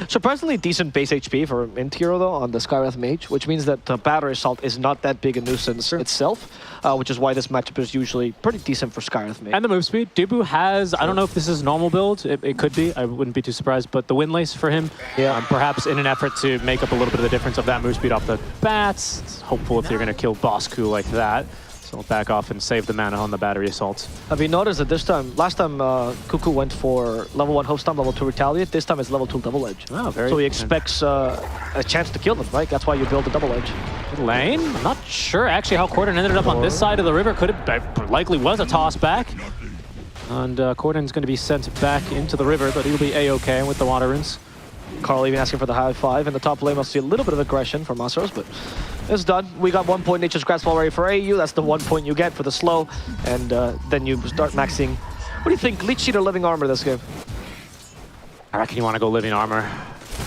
Surprisingly decent base HP for Int hero though on the Skywrath Mage, which means that the Battery Assault is not that big a nuisance itself, which is why this matchup is usually pretty decent for Skywrath Mage. And the move speed. Dubu has, I don't know if this is normal build, it could be, I wouldn't be too surprised, but the Windlace for him, perhaps in an effort to make up a little bit of the difference of that move speed off the bats. It's hopeful if you're going to kill Bosku like that. So back off and save the mana on the Battery Assault. Have you noticed that this time, last time Cuckoo went for level 1 Hope Stomp, level 2 Retaliate, this time it's level 2 Double Edge. Oh, very so he expects a chance to kill them, right? That's why you build the Double Edge. Lane? I'm not sure actually how Corden ended up on this side of the river. Could have, likely was a toss back. And Corden's going to be sent back into the river, but he'll be A-okay with the water runes. Carl even asking for the high five. In the top lane, I'll see a little bit of aggression from Masaros, but it's done. We got 1 point Nature's Grasp already for AU. That's the 1 point you get for the slow. And then you start maxing. What do you think? Leech Seed or Living Armor this game? I reckon you want to go Living Armor.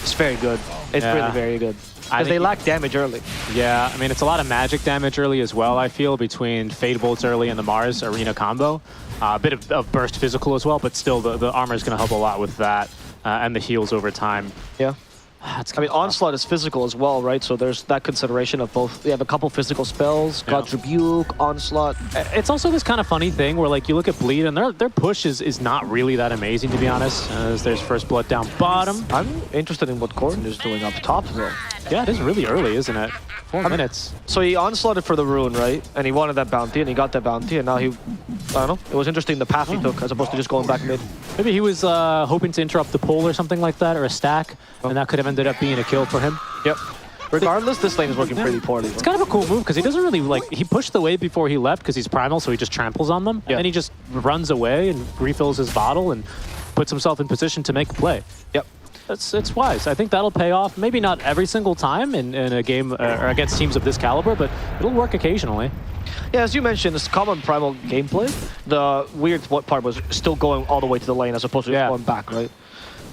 It's very good. It's really very good. Because they lack damage early. Yeah, I mean, it's a lot of magic damage early as well, I feel, between Fade Bolts early and the Mars Arena combo. A bit of burst physical as well, but still the armor is going to help a lot with that. And the heals over time. Yeah. I mean, Onslaught is physical as well, right? So there's that consideration of both. You have a couple physical spells, God's Rebuke, Onslaught. It's also this kind of funny thing where, like, you look at Bleed and their push is not really that amazing, to be honest, as there's First Blood down bottom. I'm interested in what Corden is doing up top, though. Yeah, it is really early, isn't it? 4 minutes. So he onslaughted for the rune, right? And he wanted that bounty, and he got that bounty, and now he, I don't know, it was interesting the path he took, as opposed to just going back mid. Maybe he was hoping to interrupt the pull or something like that, or a stack, and that could have ended up being a kill for him. Yep. Regardless, this lane is working pretty poorly. It's kind of a cool move, because he doesn't really, like, he pushed the wave before he left, because he's primal, so he just tramples on them, and then he just runs away and refills his bottle and puts himself in position to make a play. Yep. It's wise. I think that'll pay off. Maybe not every single time in a game or against teams of this caliber, but it'll work occasionally. Yeah, as you mentioned, it's common primal gameplay. The weird part was still going all the way to the lane as opposed to just going back, right?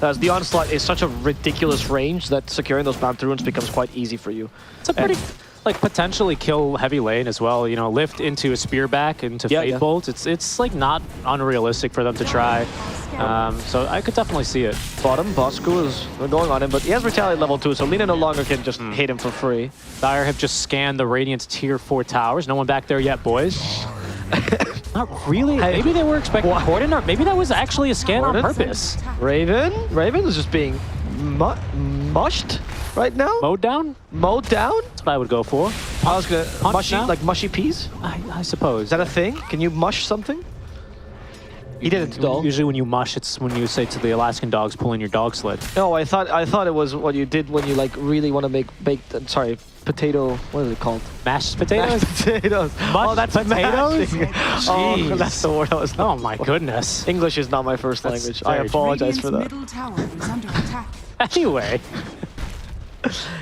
As the onslaught is such a ridiculous range that securing those bounty runes becomes quite easy for you. It's a pretty, like, potentially kill heavy lane as well. You know, lift into a spear back into Fade Bolt. It's like not unrealistic for them to try. So I could definitely see it. Bottom, Bosku is going on him, but he has Retaliate level 2, so Lina no longer can just hit him for free. Dire have just scanned the Radiant's tier 4 towers. No one back there yet, boys. Not really. Maybe they were expecting Corden, or maybe that was actually a scan on purpose. Raven is just being mushed right now. Mowed down? Mowed down? That's what I would go for. I was gonna mushy peas? I suppose. Is that a thing? Can you mush something? He didn't though. Usually when you mush, it's when you say to the Alaskan dogs, pull in your dog sled. No, I thought it was what you did when you like really want to make baked. Sorry, potato. What is it called? Mashed potatoes. Mashed potatoes. Oh, that's potatoes. Oh, that's the word I was. Oh my goodness. English is not my first language. I apologize for that. Middle tower is under attack. Anyway.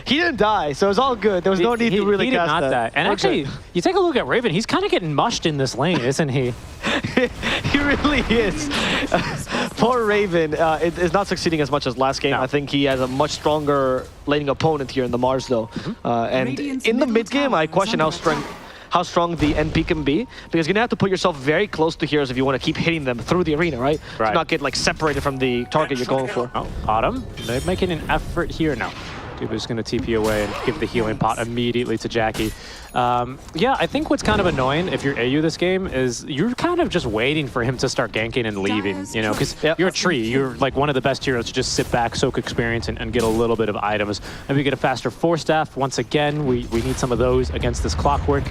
He didn't die, so it's all good. There was no need to really he did cast not die. And actually, you take a look at Raven, he's kind of getting mushed in this lane, isn't he? He really is. Poor Raven is not succeeding as much as last game. I think he has a much stronger laning opponent here in the Mars, though. And in the mid game, I question how strong the NP can be, because you're gonna have to put yourself very close to heroes if you want to keep hitting them through the arena, right? To not get like separated from the target you're going for. Oh, Autumn, they're making an effort here now. Dubu's going to TP away and give the healing pot immediately to Jackie. Yeah, I think what's kind of annoying if you're AU this game is you're kind of just waiting for him to start ganking and leaving, you know, because you're a tree. You're like one of the best heroes to just sit back, soak experience, and get a little bit of items. And we get a faster Force Staff. Once again, we need some of those against this Clockwork.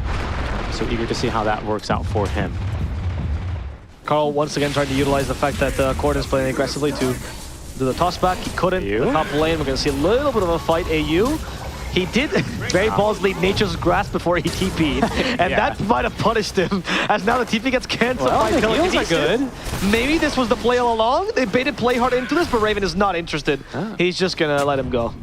So eager to see how that works out for him. Carl once again trying to utilize the fact that Corden's playing aggressively to do the toss back. He couldn't. The top lane, we're going to see a little bit of a fight. AU. He did very ballsily Nature's Grasp before he TP'd, and that might have punished him, as now the TP gets cancelled by the heals are good. Maybe this was the play all along. They baited play hard into this, but Raven is not interested. He's just going to let him go.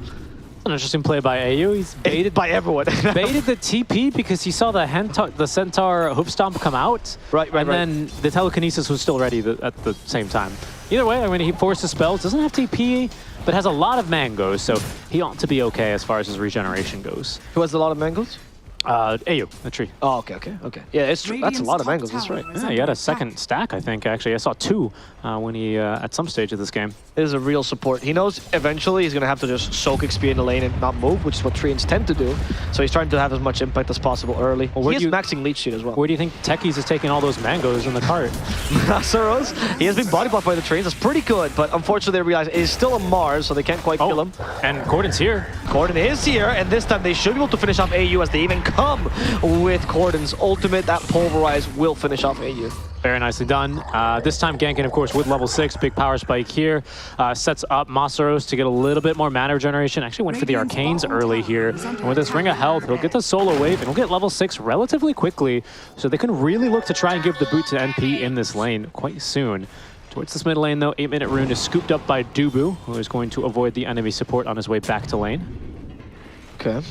An interesting play by AU. He's baited by everyone. Baited the TP because he saw the Centaur Hoof Stomp come out. And then the telekinesis was still ready at the same time. Either way, I mean, he forces spells, doesn't have TP, but has a lot of mangoes, so he ought to be okay as far as his regeneration goes. Who has a lot of mangoes? AU, the tree. Oh, okay. Yeah, that's a lot of mangoes, that's right. Yeah, he had a second stack, I think, actually. I saw 2 when he, at some stage of this game. It is a real support. He knows eventually he's going to have to just soak XP in the lane and not move, which is what Treants tend to do. So he's trying to have as much impact as possible early. Well, he is maxing Leech Seed as well. Where do you think Techies is taking all those mangoes in the cart? Masaros, he has been body blocked by the Treants. That's pretty good, but unfortunately they realize it is still a Mars, so they can't quite kill him. And Corden's here. Corden is here, and this time they should be able to finish off AU as they even come with Corden's ultimate. That Pulverize will finish off AU. Very nicely done. This time ganking, of course, with level 6. Big power spike here. Sets up Masaros to get a little bit more mana regeneration. Actually went for the Arcanes early here. And with this Ring of Health, he'll get the solo wave and he'll get level 6 relatively quickly. So they can really look to try and give the boot to NP in this lane quite soon. Towards this mid lane, though, 8-minute rune is scooped up by Dubu, who is going to avoid the enemy support on his way back to lane. Okay.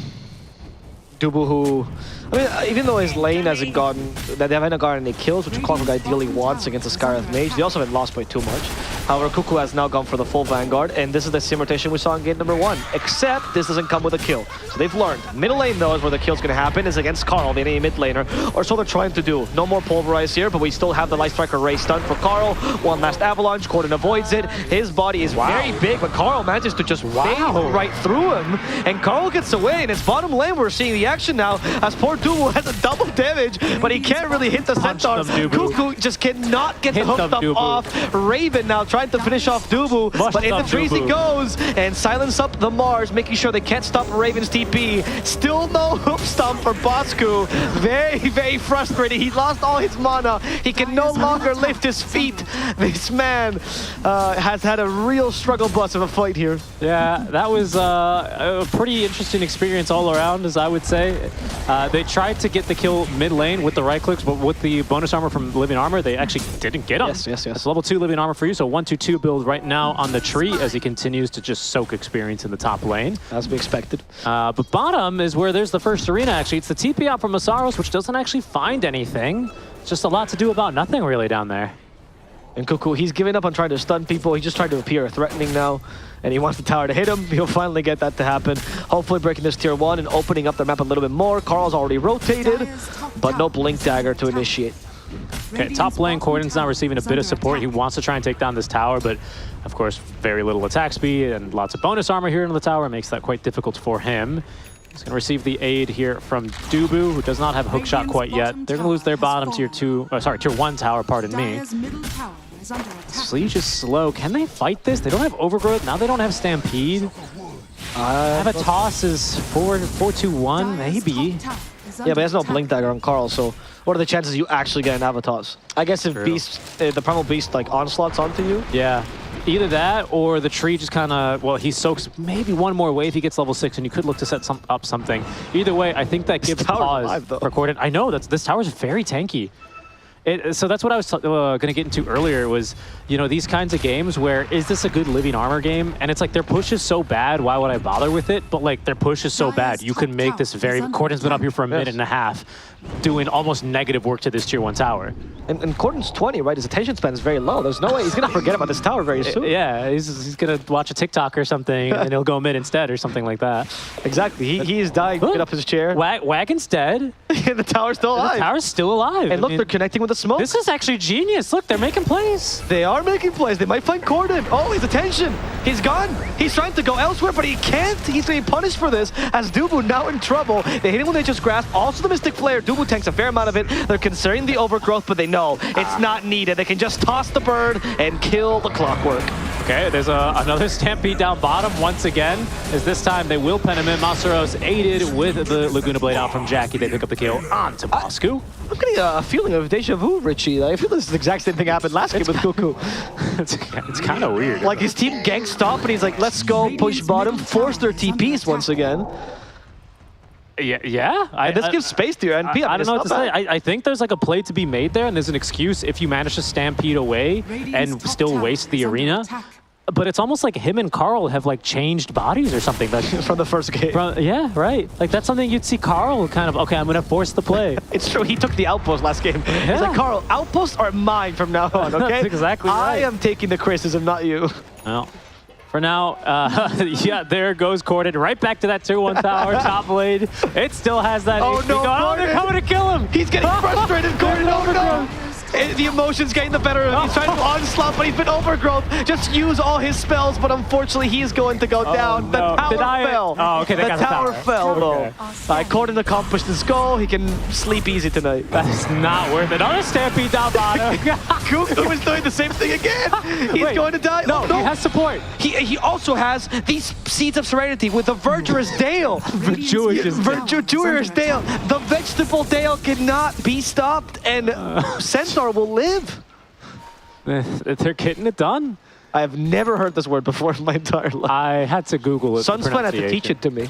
Dubu, who, I mean, even though his lane hasn't gotten, they haven't gotten any kills, which Clockwork ideally wants against the Skywrath Mage, they also haven't lost by too much. However, Cuckoo has now gone for the full Vanguard, and this is the same rotation we saw in game number 1, except this doesn't come with a kill. So they've learned. Middle lane, though, is where the kill's going to happen, is against Carl, the enemy mid laner, or so they're trying to do. No more Pulverize here, but we still have the Light Striker Ray stun for Carl. One last Avalanche, Corden avoids it. His body is very big, but Carl manages to just fade right through him, and Carl gets away, and it's bottom lane we're seeing the action now, as poor Dubu has a double damage, but he can't really hit the Centaur. Cuckoo just cannot get the hook up off. Raven now trying to finish off Dubu, but in the freeze he goes, and silence up the Mars, making sure they can't stop Raven's TP. Still no hook stomp for Bosku. Very, very frustrated. He lost all his mana. He can no longer lift his feet. This man has had a real struggle bus of a fight here. Yeah, that was a pretty interesting experience all around, as I would say. They tried to get the kill mid lane with the right clicks, but with the bonus armor from Living Armor, they actually didn't get him. Yes. That's level 2 Living Armor for you, so 1-2-2 build right now on the tree as he continues to just soak experience in the top lane. As we expected. But bottom is where there's the first arena, actually. It's the TP out from Masaros, which doesn't actually find anything. It's just a lot to do about nothing, really, down there. And Cuckoo, he's giving up on trying to stun people. He's just trying to appear threatening now, and he wants the tower to hit him. He'll finally get that to happen. Hopefully breaking this tier 1 and opening up their map a little bit more. Carl's already rotated, but no Blink Dagger to initiate. Okay, top lane, Corden's now receiving a bit of support. He wants to try and take down this tower, but of course, very little attack speed and lots of bonus armor here in the tower makes that quite difficult for him. He's going to receive the aid here from Dubu, who does not have hookshot quite yet. They're going to lose their bottom tier 1 tower, pardon me. Siege is slow. Can they fight this? They don't have Overgrowth. Now they don't have Stampede. Avatos is 4-2-1, maybe. Yeah, but he has no Blink Dagger on Carl, so what are the chances you actually get an Avatos? I guess if Beast, the Primal Beast like onslaughts onto you? Yeah. Either that or the tree just kind of, well, he soaks maybe one more wave. He gets level 6 and you could look to set up something. Either way, I think that gives pause for Corden. I know, this tower's very tanky. So that's what I was going to get into earlier was, you know, these kinds of games where is this a good living armor game? And it's like their push is so bad, why would I bother with it? But like their push is so bad, you can make this very... Corden's been up here for a minute and a half doing almost negative work to this tier 1 tower. And Corden's 20, right? His attention span is very low. There's no way he's going to forget about this tower very soon. Yeah, he's going to watch a TikTok or something and he'll go mid instead or something like that. Exactly. He is dying. Get up his chair. Wagon's dead. The tower's still alive. The tower's still alive. And look, they're connecting with the smoke. This is actually genius. Look, they're making plays. They are making plays. They might find Corden. Oh, his attention. He's gone. He's trying to go elsewhere, but he can't. He's being punished for this as Dubu now in trouble. They hit him with Nature's Grasp. Also the Mystic Flare. Dubu tanks a fair amount of it. They're considering the Overgrowth, but they know it's not needed. They can just toss the bird and kill the Clockwork. Okay, there's another Stampede down bottom once again, as this time they will pen him in. Masaros aided with the Laguna Blade out from Jackie. They pick up the kill onto Bosku. I'm getting a feeling of deja vu, Richie. I feel this is the exact same thing happened last game with Cuckoo. It's kind of weird. Like his team ganked stop and he's like, let's go push bottom, force their TPs once again. Yeah. This gives space to your NP. I don't know what to say. I think there's like a play to be made there, and there's an excuse if you manage to Stampede away and still waste the arena. But it's almost like him and Carl have like changed bodies or something. From the first game. Yeah, right. Like that's something you'd see Carl kind of, okay, I'm going to force the play. It's true. He took the outpost last game. Yeah. He's like, Carl, outposts are mine from now on, okay? That's exactly right. I am taking the criticism, not you. Well, for now, yeah, there goes Corden. Right back to that 2-1 tower, top lane. It still has that Oh, HP no, going. Oh, they're coming to kill him. He's getting frustrated, Corden. Oh, no. The emotion's getting the better of him. He's trying to onslaught, but he's been Overgrowth. Just use all his spells, but unfortunately, he's going to go down. The tower fell. Oh, okay, the tower fell, though. Corden accomplished his goal. He can sleep easy tonight. That is not worth it. Another Stampede down bottom. Kuki was doing the same thing again. He's going to die. No, he has support. He also has these Seeds of Serenity with the Verdurous Dale. Verdurous Dale. The Vegetable Dale cannot be stopped, and Centaur will live. They're getting it done. I have never heard this word before in my entire life. I had to Google it. Sunspan had to teach it to me.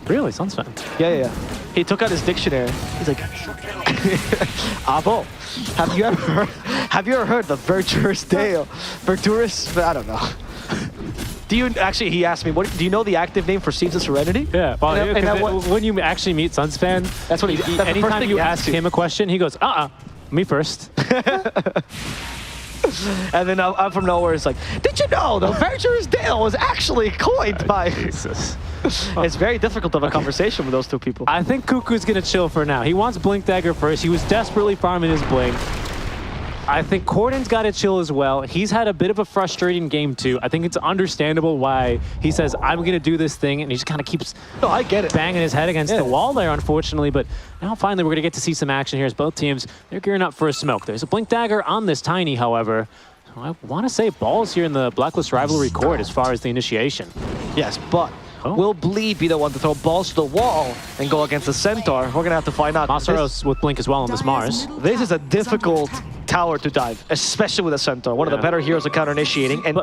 Really? Sunspan? Yeah. He took out his dictionary. He's like, Abo, have you ever heard the Verdurous Dale? Verdurous, I don't know. Do you actually? He asked me. Do you know the active name for Seeds of Serenity? Yeah. Well, when you actually meet Sunspan, that's what anytime you ask him a question, he goes, me first. And then I'm from nowhere. It's like, did you know the Verdurous Dale was actually coined by? Jesus. It's very difficult to have a conversation with those two people. I think Cuckoo's gonna chill for now. He wants Blink Dagger first. He was desperately farming his Blink. I think Corden's got to chill as well. He's had a bit of a frustrating game too. I think it's understandable why he says, I'm going to do this thing, and he just kind of keeps I get it. banging his head against the wall there, unfortunately. But now finally we're going to get to see some action here as both teams, they're gearing up for a smoke. There's a Blink Dagger on this Tiny, however. I want to say balls here in the Blacklist Rivalry court as far as the initiation. Yes, but will Bleed be the one to throw balls to the wall and go against the Centaur? We're going to have to find out. Masaros with Blink as well on this Mars. This is a difficult tower to dive, especially with a Centaur. One of the better heroes of counter-initiating. And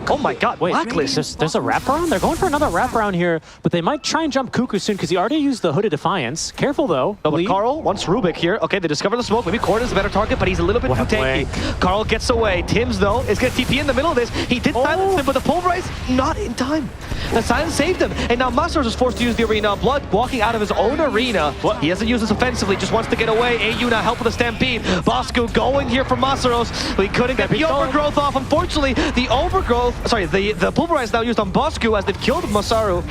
oh my god, wait, Blacklist. There's a wraparound? They're going for another wraparound here, but they might try and jump Cuckoo soon because he already used the Hooded Defiance. Careful though. No, but Carl wants Rubik here. Okay, they discover the smoke. Maybe Corden's a better target, but he's a little bit too tanky. Carl gets away. Tims, though, is going to TP in the middle of this. He did silence him, but the Pulverize, not in time. The silence saved him, and now Masaros is forced to use the Arena of Blood, walking out of his own arena. He doesn't use this offensively, just wants to get away. AU now help with the Stampede. Bosco goes going here for Masaros. We couldn't get the overgrowth off. Unfortunately, the pulverize now used on Bosku as they've killed Masaru.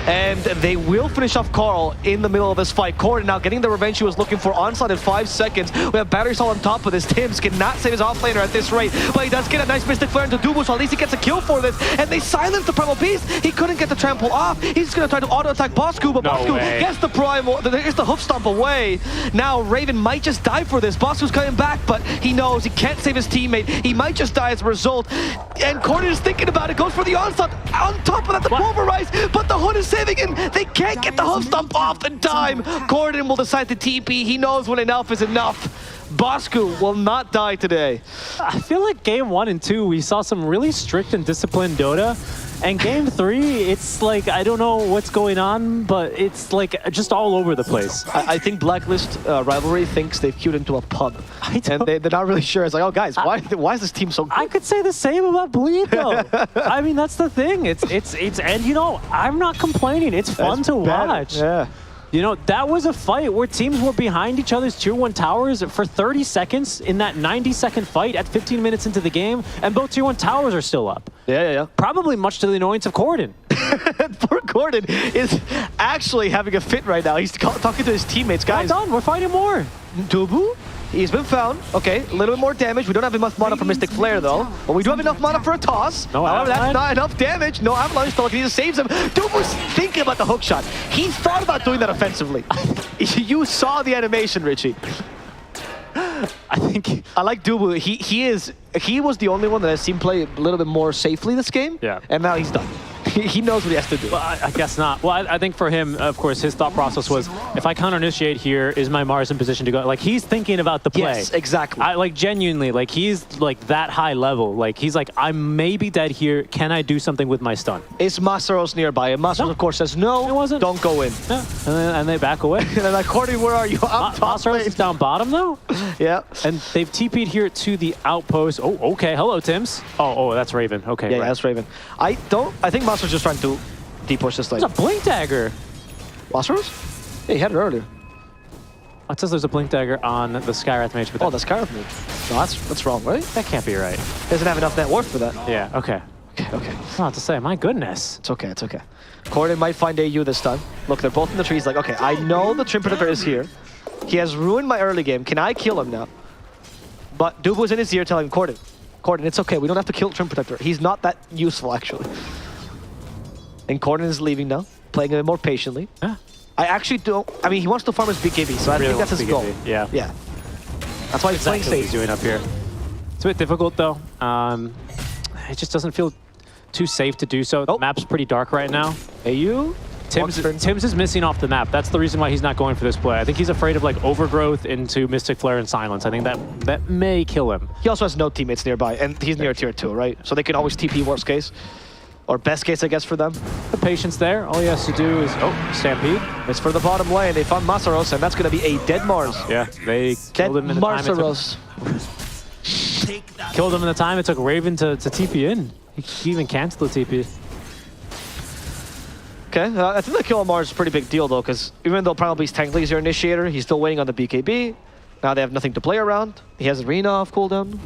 And they will finish off Carl in the middle of this fight. Corden now getting the revenge he was looking for. Onslaught in 5 seconds. We have Battery Soul on top of this. Tims cannot save his offlaner at this rate, but he does get a nice Mystic Flare into Dubu, so at least he gets a kill for this. And they silence the Primal Beast. He couldn't get the trample off. He's going to try to auto-attack Bosku, but Bosku gets the Primal. There's the Hoof Stomp away. Now Raven might just die for this. Bosku's coming back, but he knows he can't save his teammate. He might just die as a result. And Corden is thinking about it. Goes for the Onslaught. On top of that, the Pulverize, but the Hood is saving him. They can't get the Hoof Stomp off in time. Corden will decide to TP. He knows when enough is enough. Bosku will not die today. I feel like game 1 and 2, we saw some really strict and disciplined Dota. And game 3, it's like, I don't know what's going on, but it's like just all over the place. I think Blacklist Rivalry thinks they've queued into a pub. And they're not really sure. It's like, oh guys, why is this team so good? I could say the same about Bleed though. I mean, that's the thing. And you know, I'm not complaining. It's fun to watch. Yeah. You know, that was a fight where teams were behind each other's Tier 1 towers for 30 seconds in that 90-second fight at 15 minutes into the game, and both Tier 1 towers are still up. Yeah. Probably much to the annoyance of Corden. Poor Corden is actually having a fit right now. He's talking to his teammates. Guys, not done. We're fighting more. Dubu? He's been found. Okay, a little bit more damage. We don't have enough mana for Mystic Flare, though. But we do have enough mana for a toss. No, however, that's not enough damage. No Avalanche Talon. He just saves him. Dude was thinking about the hook shot. He thought about doing that offensively. You saw the animation, Richie. I like Dubu. He was the only one that I've seen play a little bit more safely this game. Yeah. And now he's done. He knows what he has to do. Well, I guess not. Well, I think for him, of course, his thought process was, if I counter-initiate here, is my Mars in position to go? Like, he's thinking about the play. Yes, exactly. Like, genuinely, like, he's, like, that high level. Like, he's like, I may be dead here. Can I do something with my stun? Is Masaros nearby? And Masaros, of course, says, no, it wasn't. Don't go in. Yeah. And they back away. And they're like, Cordy, where are you? Masaros is down bottom, though? Yeah. And they've TP'd here to the outpost. Oh, okay. Hello, Tims. Oh, that's Raven. Okay, yeah, right. That's Raven. I think Masaros just trying to deep-push this lane. There's a Blink Dagger. Masaros? Yeah, he had it earlier. It says there's a Blink Dagger on the Skywrath Mage. But the Skywrath Mage. No, that's wrong, right? That can't be right. Doesn't have enough net worth for that. Yeah, okay. Okay. Not to say, my goodness. It's okay. Corden might find AU this time. Look, they're both in the trees. Like, okay, I know the Trim Predator is here. He has ruined my early game. Can I kill him now? But Dubu's in his ear telling Corden, it's okay. We don't have to kill Trim Protector. He's not that useful, actually. And Corden is leaving now, playing a bit more patiently. Yeah. I actually don't... I mean, he wants to farm his BKB, so I think that's his goal. Yeah. That's why he's playing safe. What he's doing up here. It's a bit difficult, though. It just doesn't feel too safe to do so. The map's pretty dark right now. AU? Tims is missing off the map. That's the reason why he's not going for this play. I think he's afraid of like overgrowth into Mystic Flare and Silence. I think that may kill him. He also has no teammates nearby, and he's near tier 2, right? So they can always TP worst case. Or best case, I guess, for them. The patience there. All he has to do is... Oh, Stampede. It's for the bottom lane. They found Masaros, and that's going to be a dead Mars. Yeah, they killed him in the time it took... Killed him in the time it took Raven to TP in. He even canceled the TP. Okay, I think the kill on Mars is a pretty big deal, though, because even though Primal Beast technically is your initiator, he's still waiting on the BKB. Now they have nothing to play around. He has Arena off cooldown.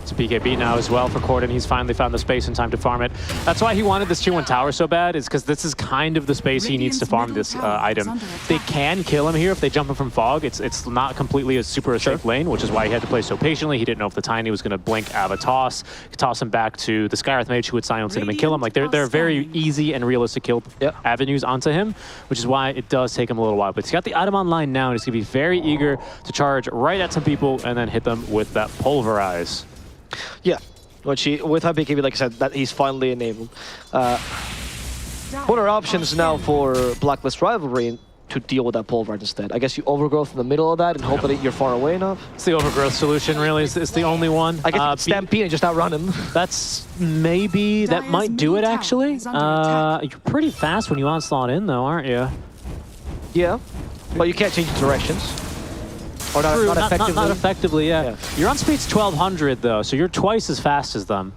It's a BKB now as well for Corden. He's finally found the space and time to farm it. That's why he wanted this tier 1 tower so bad, is because this is kind of the space he needs to farm this item. They can kill him here if they jump him from Fog. It's not completely a super safe lane, which is why he had to play so patiently. He didn't know if the Tiny was going to blink out of a toss him back to the Skywrath Mage, who would silence him and kill him. Like, they're very easy and realistic kill avenues onto him, which is why it does take him a little while. But he's got the item online now, and he's going to be very eager to charge right at some people and then hit them with that Pulverize. Yeah, with her BKB, like I said, that he's finally enabled. What are options now for Blacklist Rivalry to deal with that Pulverize instead? I guess you overgrowth in the middle of that and hope that you're far away enough. It's the overgrowth solution, really. It's the only one. I guess Stampede and just outrun him. That might do it, actually. You're pretty fast when you onslaught in, though, aren't you? Yeah, but you can't change directions. Or not effectively. Not effectively, yeah. Your on speed's 1200 though, so you're twice as fast as them.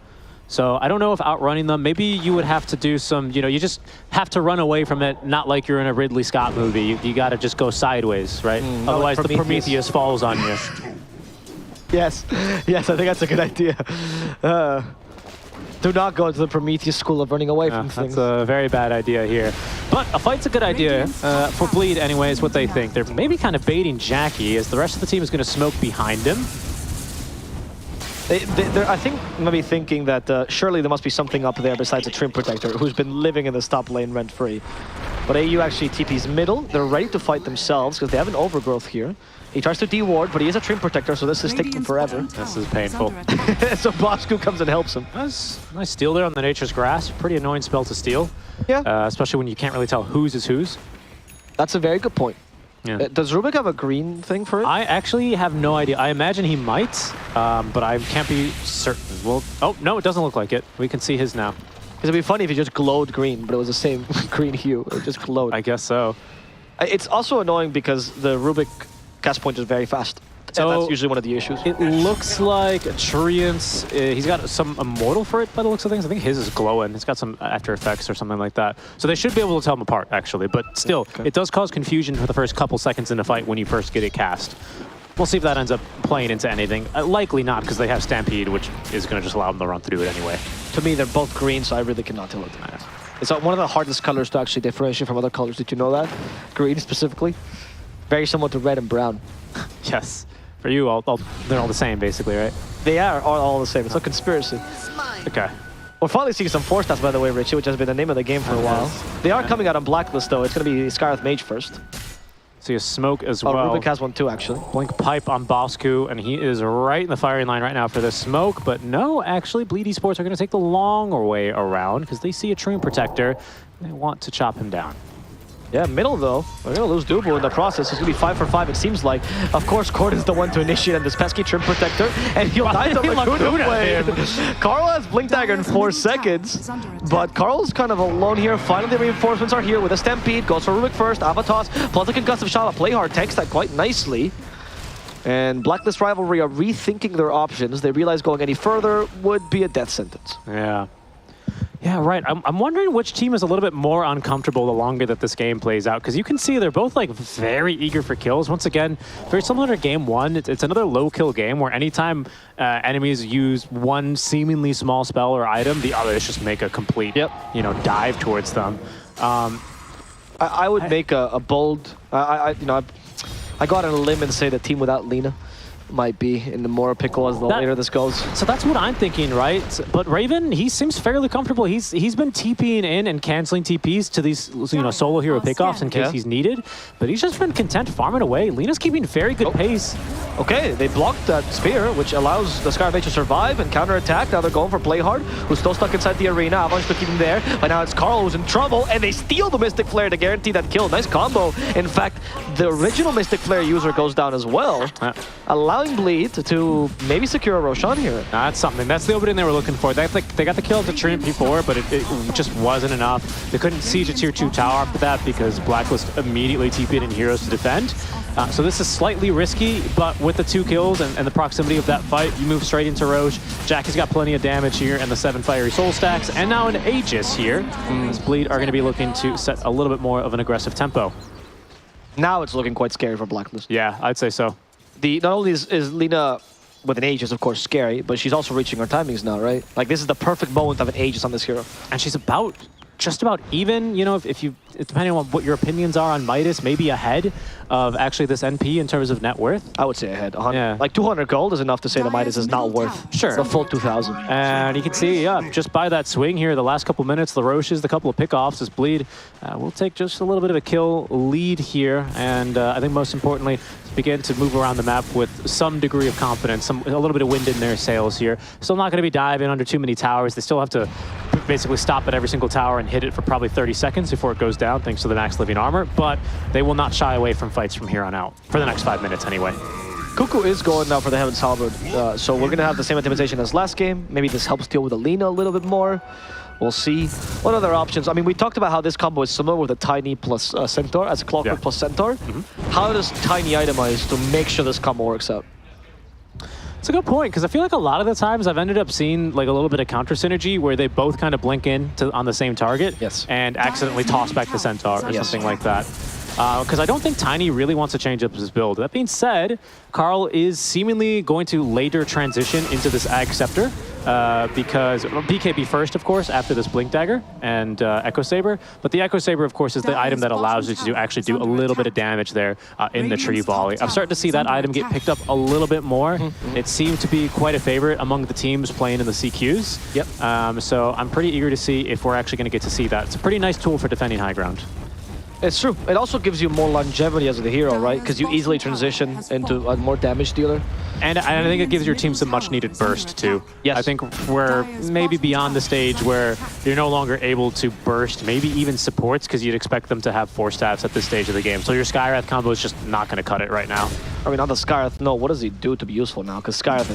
So I don't know if outrunning them, maybe you would have to do some, you just have to run away from it, not like you're in a Ridley Scott movie. You got to just go sideways, right? Otherwise the Prometheus falls on you. Yes, yes, I think that's a good idea. Do not go to the Prometheus school of running away from things. That's a very bad idea here. But a fight's a good idea for Bleed anyway, is what they think. They're maybe kind of baiting Jackie as the rest of the team is going to smoke behind him. I think maybe thinking that surely there must be something up there besides a Trim Protector who's been living in this top lane rent-free. But AU actually TP's middle. They're ready to fight themselves because they have an overgrowth here. He tries to de-ward, but he is a Trim Protector, so this is taking forever. This is painful. So Bosku comes and helps him. Nice steal there on the Nature's Grasp. Pretty annoying spell to steal. Yeah. Especially when you can't really tell whose is whose. That's a very good point. Yeah. Does Rubik have a green thing for it? I actually have no idea. I imagine he might, but I can't be certain. Well, oh, no, it doesn't look like it. We can see his now. It'd be funny if he just glowed green, but it was the same green hue. It just glowed. I guess so. It's also annoying because the Rubik cast point is very fast. So and that's usually one of the issues. It looks like Treants, he's got some Immortal for it by the looks of things. I think his is glowing. It's got some After Effects or something like that. So they should be able to tell them apart, actually. But still, it does cause confusion for the first couple seconds in a fight when you first get it cast. We'll see if that ends up playing into anything. Likely not, because they have Stampede, which is going to just allow them to run to do it anyway. To me, they're both green, so I really cannot tell it. It's one of the hardest colors to actually differentiate from other colors. Did you know that? Green specifically. Very similar to red and brown. Yes. For you, they're all the same, basically, right? They are all the same. It's a conspiracy. Okay. We're finally seeing some 4-stats, by the way, Richie, which has been the name of the game for a while. They are coming out on Blacklist, though. It's going to be Skywrath Mage first. See a smoke as well. well. Rubik has one too, actually. Blink Pipe on Bosku, and he is right in the firing line right now for the smoke. But no, actually, Bleed Esports are going to take the long way around because they see a Trim Protector. They want to chop him down. Yeah, middle though. We're going to lose Dubu in the process. It's going to be 5 for 5, it seems like. Of course, Gordon's the one to initiate on this pesky Trim Protector, and he'll die the Laguna way. Carl has Blink Dagger in 4 seconds, but Carl's kind of alone here. Finally, the reinforcements are here with a Stampede. Goes for Rubik first, Avatos, plus a Concussive Shot. Playhard takes that quite nicely. And Blacklist Rivalry are rethinking their options. They realize going any further would be a death sentence. Yeah. Yeah, right. I'm wondering which team is a little bit more uncomfortable the longer that this game plays out, because you can see they're both like very eager for kills. Once again, very similar to game one. It's another low kill game where anytime enemies use one seemingly small spell or item, the others just make a complete, dive towards them. I would make a bold. I go out on a limb and say the team without Lina might be in the more pickle as the later this goes. So that's what I'm thinking, right? But Raven, he seems fairly comfortable. He's been TPing in and canceling TPs to these solo hero pickoffs in case he's needed. But he's just been content farming away. Lina's keeping very good pace. Okay, they blocked that spear, which allows the Skywrath to survive and counterattack. Now they're going for Playhard, who's still stuck inside the arena. Avalanche to keep him there, but now it's Carl who's in trouble, and they steal the Mystic Flare to guarantee that kill. Nice combo. In fact, the original Mystic Flare user goes down as well, allowing Bleed to maybe secure a Roshan here. That's something. That's the opening they were looking for. They got the kill at the Trinity before, but it just wasn't enough. They couldn't siege a tier 2 tower after that because Blacklist immediately TP'd in heroes to defend. So this is slightly risky, but with the 2 kills and the proximity of that fight, you move straight into Roche. Jackie's got plenty of damage here and the 7 Fiery Soul stacks, and now an Aegis here. As Bleed are going to be looking to set a little bit more of an aggressive tempo. Now it's looking quite scary for Blacklist. Yeah, I'd say so. Not only is Lina with an Aegis, of course, scary, but she's also reaching her timings now, right? Like, this is the perfect moment of an Aegis on this hero. And she's just about even, if you, depending on what your opinions are on Midas, maybe ahead of actually this NP in terms of net worth. I would say ahead. Like 200 gold is enough to say that Midas is not worth the full 2,000. And you can see, just by that swing here, the last couple minutes, the Roches, the couple of pickoffs, as Bleed will take just a little bit of a kill lead here. And I think most importantly, begin to move around the map with some degree of confidence, a little bit of wind in their sails here. Still not going to be diving under too many towers. They still have to basically stop at every single tower and hit it for probably 30 seconds before it goes down, thanks to the max living armor. But they will not shy away from fights from here on out, for the next 5 minutes anyway. Cuckoo is going now for the Heaven's Halberd, so we're going to have the same intimidation as last game. Maybe this helps deal with Alina a little bit more. We'll see. What other options? I mean, we talked about how this combo is similar with a Tiny plus Centaur, as a Clockwork plus Centaur. How does Tiny itemize to make sure this combo works out? It's a good point, because I feel like a lot of the times I've ended up seeing like a little bit of counter synergy where they both kind of blink in on the same target and accidentally toss back the Centaur or something like that. because I don't think Tiny really wants to change up his build. That being said, Carl is seemingly going to later transition into this Ag Scepter because BKB first, of course, after this Blink Dagger and Echo Saber. But the Echo Saber, of course, is the item that allows you to actually do a little bit of damage there in the tree volley. I'm starting to see that item get picked up a little bit more. It seemed to be quite a favorite among the teams playing in the CQs. Yep. So I'm pretty eager to see if we're actually going to get to see that. It's a pretty nice tool for defending high ground. It's true. It also gives you more longevity as a hero, right? Because you easily transition into a more damage dealer. And I think it gives your team some much-needed burst, too. Yes. I think we're maybe beyond the stage where you're no longer able to burst, maybe even supports, because you'd expect them to have 4 stats at this stage of the game. So your Skywrath combo is just not going to cut it right now. I mean, on the Skywrath, no. What does he do to be useful now? Because Skywrath,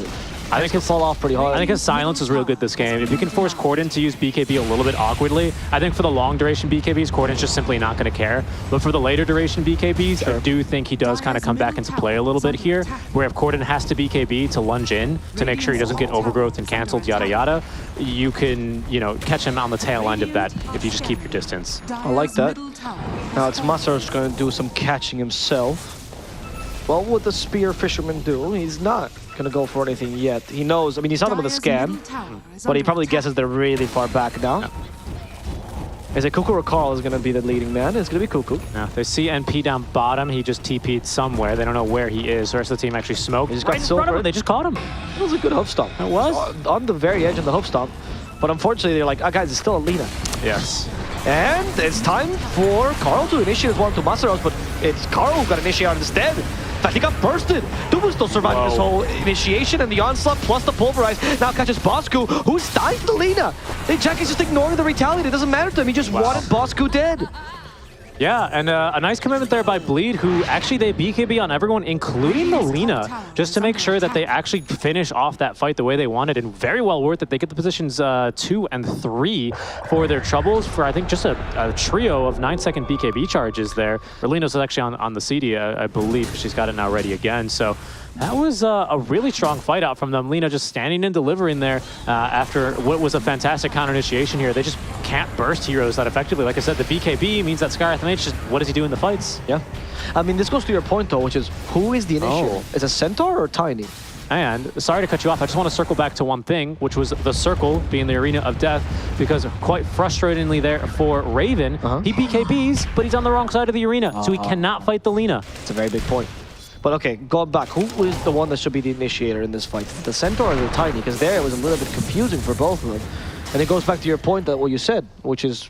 I think he'll fall off pretty hard. I think his silence is real good this game. If you can force Corden to use BKB a little bit awkwardly, I think for the long duration BKBs, Corden's just simply not going to care. But for the later duration BKBs, I do think he does kind of come back into play a little bit here, where if Corden has to BKB to lunge in to make sure he doesn't get overgrowth and canceled, yada yada, you can, you know, catch him on the tail end of that if you just keep your distance. I like that. Now it's Masaro's going to do some catching himself. What would the Spear Fisherman do? He's not going to go for anything yet. He knows, I mean, he's on them with a scan, but he probably guesses they're really far back now. Is it Cuckoo or Carl is going to be the leading man? It's going to be Cuckoo. Now, if they see NP down bottom, he just TP'd somewhere. They don't know where he is. The rest of the team actually smoked. He just got right in front of silver. him. They just caught him. It was a good hoof stomp. It was? On the very edge of the hoof stomp. But unfortunately, they're like, guys, it's still Alina. Yes. And it's time for Carl to initiate one to Masaros, but it's Carl who got initiated instead. In fact, he got bursted. Dubu's still surviving this whole initiation, and the onslaught plus the pulverize now catches Bosku, who's dying to Lina. Hey, Jackie's just ignoring the retaliate. It doesn't matter to him. He just wanted Bosku dead. Yeah, and a nice commitment there by Bleed, who actually they BKB on everyone, including the Lina, just to make sure that they actually finish off that fight the way they wanted, and very well worth it. They get the positions 2 and 3 for their troubles for, I think, just a trio of 9-second BKB charges there. Lina's actually on the CD, I believe. She's got it now ready again, so that was a really strong fight out from them. Lina just standing and delivering there after what was a fantastic counter initiation here. They just can't burst heroes that effectively. Like I said, the BKB means that Skywrath Mage, just what does he do in the fights? Yeah. I mean, this goes to your point, though, which is who is the initiator? Is it Centaur or Tiny? And sorry to cut you off, I just want to circle back to one thing, which was the circle being the arena of death, because quite frustratingly there for Raven, he BKBs, but he's on the wrong side of the arena, so he cannot fight the Lina. It's a very big point. But okay, going back, who is the one that should be the initiator in this fight? The Centaur or the Tiny? Because there it was a little bit confusing for both of them. And it goes back to your point that what you said, which is,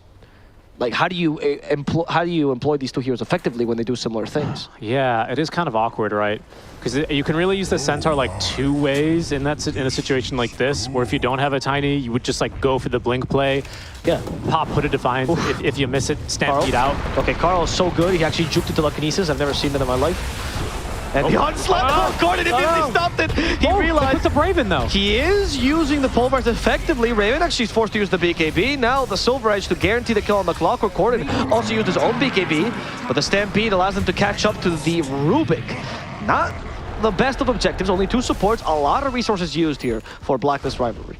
like, how do you employ these two heroes effectively when they do similar things? Yeah, it is kind of awkward, right? Because you can really use the Centaur like 2 ways in a situation like this, where if you don't have a Tiny, you would just like go for the blink play. Yeah. Pop, put a Defiance. If you miss it, stampede out. Okay, Carl is so good. He actually juked it to telekinesis. I've never seen that in my life. And the onslaught, Gordon immediately stopped it. He realized it's a Raven though. He is using the pulverize effectively. Raven actually is forced to use the BKB. Now the Silver Edge to guarantee the kill on the clock, or Gordon also used his own BKB. But the Stampede allows them to catch up to the Rubik. Not the best of objectives, only 2 supports. A lot of resources used here for Blacklist Rivalry.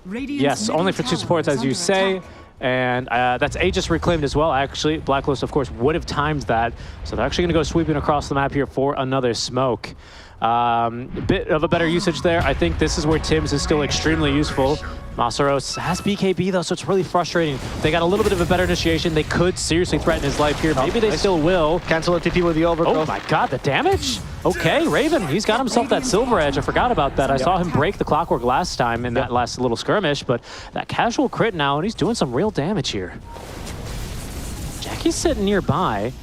Yes, only for 2 supports, as you say. And that's Aegis reclaimed as well, actually. Blacklist, of course, would have timed that. So they're actually going to go sweeping across the map here for another smoke. A bit of a better usage there. I think this is where Tim's is still extremely useful. Masaros has BKB though, so it's really frustrating. They got a little bit of a better initiation. They could seriously threaten his life here. Maybe they still will. Cancel the TP with the overgrowth. Oh my god, the damage! Okay, Raven, he's got himself that Silver Edge. I forgot about that. I saw him break the clockwork last time in that last little skirmish, but that casual crit now, and he's doing some real damage here. Jackie's sitting nearby.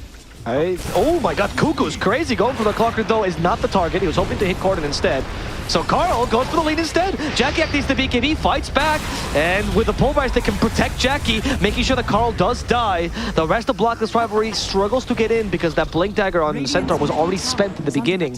Oh my god, Cuckoo's crazy. Going for the clockwork though is not the target. He was hoping to hit Corden instead. So Carl goes for the lead instead. Jackie activates the BKB, fights back, and with the pulverize they can protect Jackie, making sure that Carl does die. The rest of Blacklist Rivalry struggles to get in because that Blink Dagger on the Centaur was already spent in the beginning.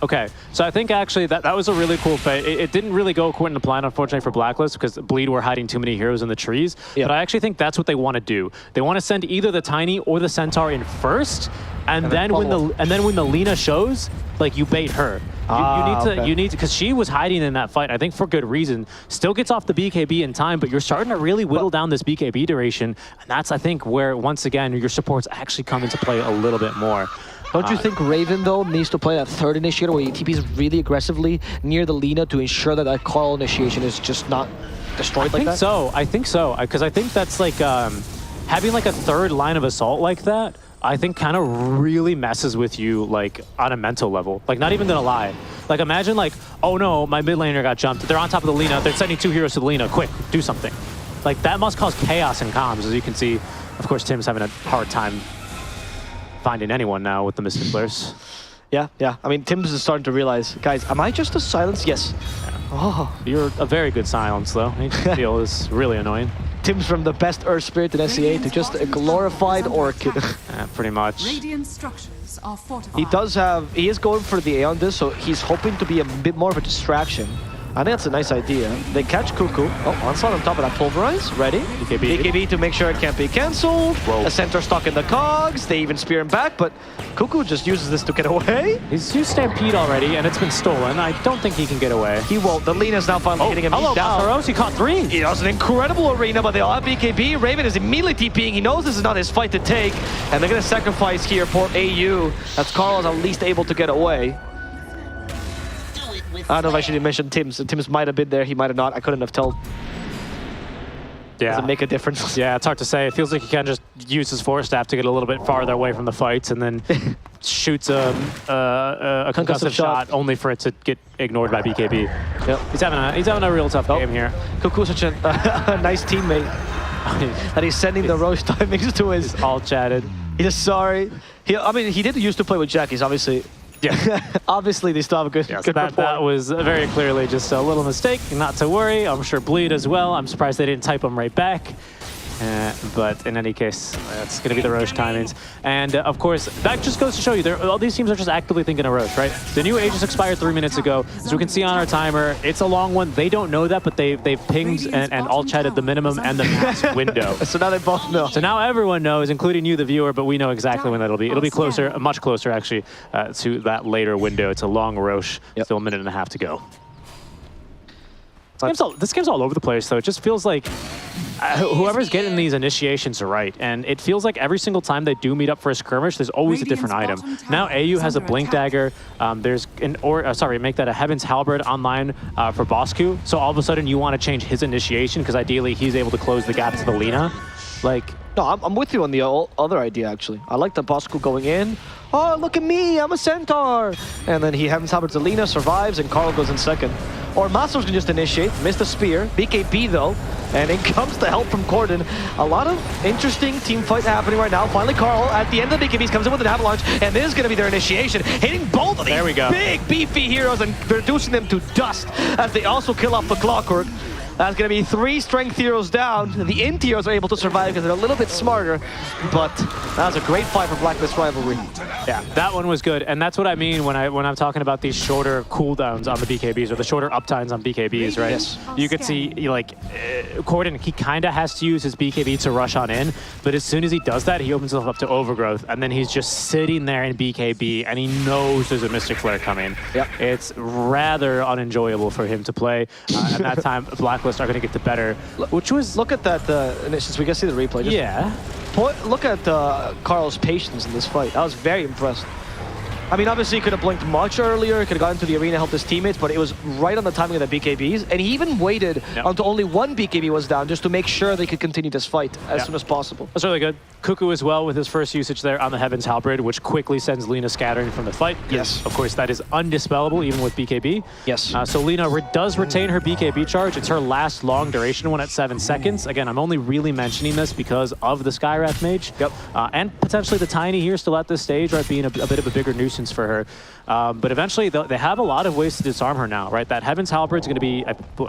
Okay, so I think actually that was a really cool fight. It didn't really go according to plan, unfortunately, for Blacklist because Bleed were hiding too many heroes in the trees. Yeah. But I actually think that's what they want to do. They want to send either the Tiny or the Centaur in first, and then when the Lina shows, like you bait her. You need to, because she was hiding in that fight, I think for good reason. Still gets off the BKB in time, but you're starting to really whittle down this BKB duration, and that's I think where once again your supports actually come into play a little bit more. Don't you think Raven, though, needs to play that third initiator where he TPs really aggressively near the Lina to ensure that that Carl initiation is just not destroyed like that? I think so, because I think that's like having like a third line of assault like that, I think kind of really messes with you like on a mental level. Like not even gonna lie. Like imagine like, oh no, my mid laner got jumped. They're on top of the Lina. They're sending 2 heroes to the Lina. Quick, do something. Like that must cause chaos in comms, as you can see. Of course, Tim's having a hard time finding anyone now with the Mystic Flares. Yeah. I mean, Tim's is starting to realize, guys, am I just a silence? Yes. Yeah. Oh, you're a very good silence, though. Feel is really annoying. Tim's from the best Earth Spirit in SCA to just a glorified Orchid. Yeah, pretty much. Radiant structures are fortified. He is going for the A on this, so he's hoping to be a bit more of a distraction. I think that's a nice idea. They catch Cuckoo. Oh, Onslaught on top of that Pulverize. Ready. BKB to make sure it can't be cancelled. Whoa. A Centaur stuck in the cogs. They even spear him back, but Cuckoo just uses this to get away. He's used Stampede already, and it's been stolen. I don't think he can get away. He won't. The Lina's now finally hitting him down. Masaros, he caught 3. He does an incredible arena, but they all have BKB. Raven is immediately TPing. He knows this is not his fight to take, and they're going to sacrifice here for AU. That's Carlos at least able to get away. I don't know if I should mention Tim's. Tim's might have been there, he might have not. I couldn't have told. Yeah. Does it make a difference? Yeah, it's hard to say. It feels like he can just use his Force Staff to get a little bit farther away from the fights and then shoots a concussive shot only for it to get ignored by BKB. Yep. He's having a real tough game here. Cuckoo's such a nice teammate that he's sending the Roche timings to his... He's all chatted. He's sorry. I mean, he did used to play with Jackies, obviously. Yeah. Obviously, they still have a good, good rapport. That was very clearly just a little mistake. Not to worry. I'm sure Bleed as well. I'm surprised they didn't type him right back. But in any case, that's going to be the Roche timings. And of course, that just goes to show you, all these teams are just actively thinking of Roche, right? The new Aegis expired 3 minutes ago. As we can see on our timer, it's a long one. They don't know that, but they've pinged and all chatted the minimum and the max window. So now they both know. So now everyone knows, including you, the viewer, but we know exactly when that'll be. It'll be closer, much closer actually, to that later window. It's a long Roche, still a minute and a half to go. This game's all over the place, though. It just feels like whoever's getting these initiations are right. And it feels like every single time they do meet up for a skirmish, there's always a different item. Now AU has a Blink Dagger. There's make that a Heaven's Halberd online for Bosku. So all of a sudden you want to change his initiation because ideally he's able to close the gap to the Lina. Like... No, I'm with you on the other idea, actually. I like the Bosku going in. Oh, look at me, I'm a Centaur! And then he Heaven's Halberd Zelina, survives, and Carl goes in second. Or Masters can just initiate, miss the spear, BKB though, and in comes the help from Corden. A lot of interesting team fight happening right now. Finally, Carl, at the end of the BKBs, comes in with an avalanche, and this is going to be their initiation, hitting both of these big, beefy heroes and reducing them to dust as they also kill off the Clockwork. That's going to be 3 strength heroes down. The int heroes are able to survive because they're a little bit smarter, but that was a great fight for Blacklist Rivalry. Yeah, that one was good, and that's what I mean when I'm talking about these shorter cooldowns on the BKBs or the shorter uptimes on BKBs, right? Yes. You could see like Corden, he kind of has to use his BKB to rush on in, but as soon as he does that, he opens himself up to overgrowth, and then he's just sitting there in BKB, and he knows there's a Mystic Flare coming. Yep. It's rather unenjoyable for him to play, and that time Blacklist are going to get the better, which was... Look at that, since we can see the replay. Look at Carl's patience in this fight. I was very impressed. I mean, obviously, he could have blinked much earlier. He could have gotten to the arena, helped his teammates, but it was right on the timing of the BKBs. And he even waited until only 1 BKB was down just to make sure they could continue this fight as soon as possible. That's really good. Cuckoo as well with his first usage there on the Heaven's Halberd, which quickly sends Lina scattering from the fight. Yes. Of course, that is undispellable even with BKB. Yes. So Lina does retain her BKB charge. It's her last long duration one at 7 seconds. Again, I'm only really mentioning this because of the Skywrath Mage. Yep. And potentially the Tiny here still at this stage, right, being a bit of a bigger nuisance for her. But eventually, they have a lot of ways to disarm her now, right? That Heaven's Halberd is going to be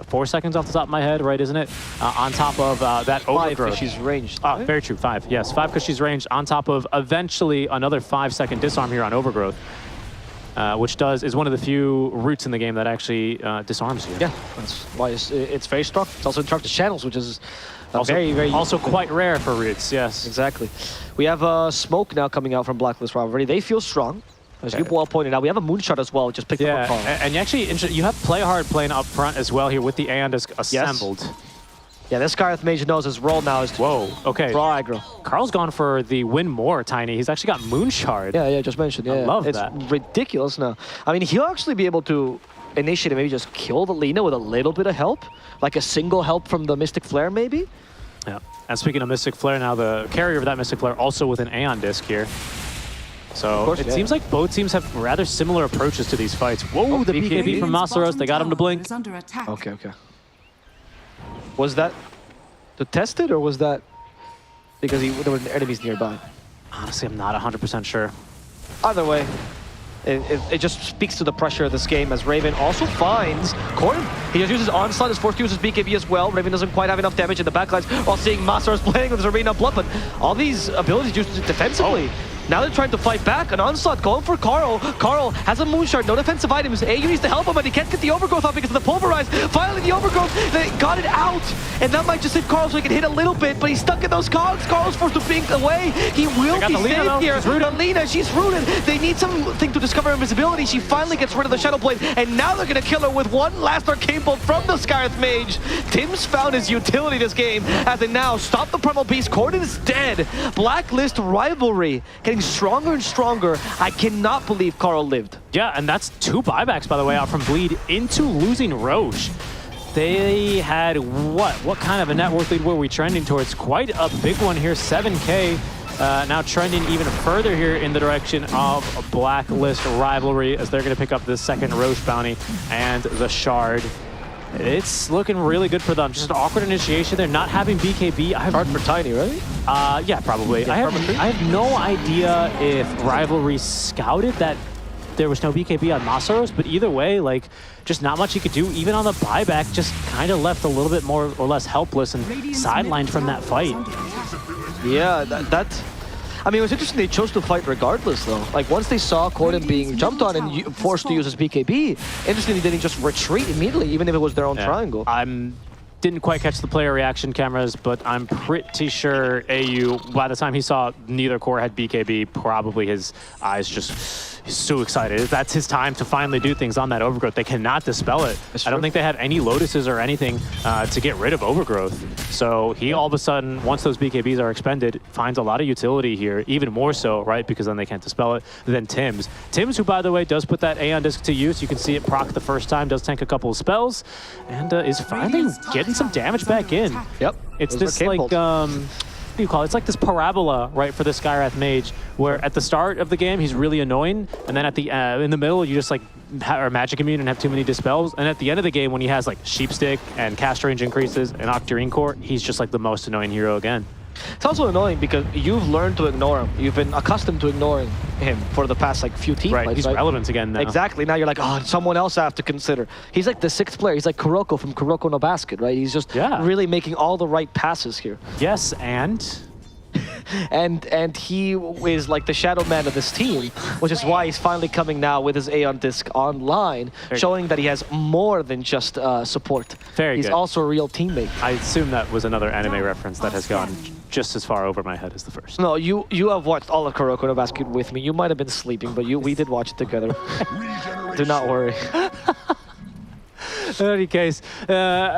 4 seconds off the top of my head, right, isn't it? On top of that overgrowth. 5 because she's ranged. Very true, 5. Yes, 5 because she's ranged on top of eventually another 5-second disarm here on overgrowth. which is one of the few routes in the game that actually disarms you. Yeah, that's why it's very strong. It's also in charge of channels, which is also, very also quite rare for roots. Yes, exactly. We have smoke now coming out from Blacklist Rivalry. They feel strong. As you well pointed out, we have a moonshot as well, just picked up a call. And you actually, you have Playhard playing up front as well here with the Aeon Disc assembled. Yes. Yeah, this Skyrath Mage knows his role now is to draw aggro. Carl's gone for the win more, Tiny. He's actually got Moonshard. Yeah, just mentioned. Yeah, I love it's that. It's ridiculous now. I mean, he'll actually be able to initiate and maybe just kill the Lina with a little bit of help. Like a single help from the Mystic Flare, maybe? Yeah. And speaking of Mystic Flare, now the carrier of that Mystic Flare also with an Aeon Disc here. So it seems like both teams have rather similar approaches to these fights. Whoa, the BKB from Masaros, they got him to blink. Okay. Was that to test it, or was that because there were enemies nearby? Honestly, I'm not 100% sure. Either way, it just speaks to the pressure of this game as Raven also finds Corrin. He just uses Onslaught, is forced to use his BKB as well. Raven doesn't quite have enough damage in the backlines while seeing Masaros playing with his Arena Blood, but all these abilities used defensively. Now they're trying to fight back. An Onslaught going for Carl. Carl has a Moonshard, no defensive items. AU needs to help him, but he can't get the Overgrowth out because of the Pulverize. Finally, the Overgrowth, they got it out. And that might just hit Carl so he can hit a little bit, but he's stuck in those cogs. Carl's forced to blink away. He will be saved here. The Lina, she's rooted. They need something to discover invisibility. She finally gets rid of the Shadow Blade, and now they're going to kill her with one last Arcane Bolt from the Skyrath Mage. Tim's found his utility this game as they now stop the Primal Beast. Corrin is dead. Blacklist Rivalry getting stronger and stronger. I cannot believe Carl lived. Yeah, and that's 2 buybacks, by the way, out from Bleed into losing Roche. They had what kind of a net worth lead were we trending towards? Quite a big one here, 7K. Now trending even further here in the direction of Blacklist Rivalry as they're going to pick up the second Roche bounty and the Shard. It's looking really good for them. Just an awkward initiation. They're not having BKB. Hard for Tiny, right? Yeah, probably. Yeah, I have no idea if Rivalry scouted that there was no BKB on Masaros, but either way, like, just not much he could do. Even on the buyback, just kind of left a little bit more or less helpless and sidelined from that fight. Yeah, I mean, it was interesting they chose to fight regardless, though. Like, once they saw Corrin being jumped on and forced to use his BKB, interestingly, they didn't just retreat immediately, even if it was their own triangle. Didn't quite catch the player reaction cameras, but I'm pretty sure AU, by the time he saw neither core had BKB, probably his eyes just so excited. That's his time to finally do things on that Overgrowth. They cannot dispel it. I don't think they have any Lotuses or anything to get rid of Overgrowth. So he all of a sudden, once those BKBs are expended, finds a lot of utility here, even more so, right? Because then they can't dispel it, than Tim's. Tim's, who by the way, does put that Aeon Disc to use. You can see it proc the first time, does tank a couple of spells, and is finally getting some damage back in. Yep. It's this like, what do you call it? It's like this parabola, right, for the Skyrath Mage, where at the start of the game, he's really annoying, and then at the in the middle, you just like are magic immune and have too many dispels, and at the end of the game, when he has like Sheep Stick and cast range increases and Octarine Core, he's just like the most annoying hero again. It's also annoying because you've learned to ignore him. You've been accustomed to ignoring him for the past like few team fights, He's relevant again now. Exactly. Now you're like, oh, someone else I have to consider. He's like the 6th player. He's like Kuroko from Kuroko no Basket, right? He's just really making all the right passes here. Yes, and he is like the shadow man of this team, which is why he's finally coming now with his Aeon Disc online, showing that he has more than just support. He's also a real teammate. I assume that was another anime reference that has gone just as far over my head as the first. No, you have watched all of Kuroko no Basket with me. You might have been sleeping, but we did watch it together. Do not worry. In any case,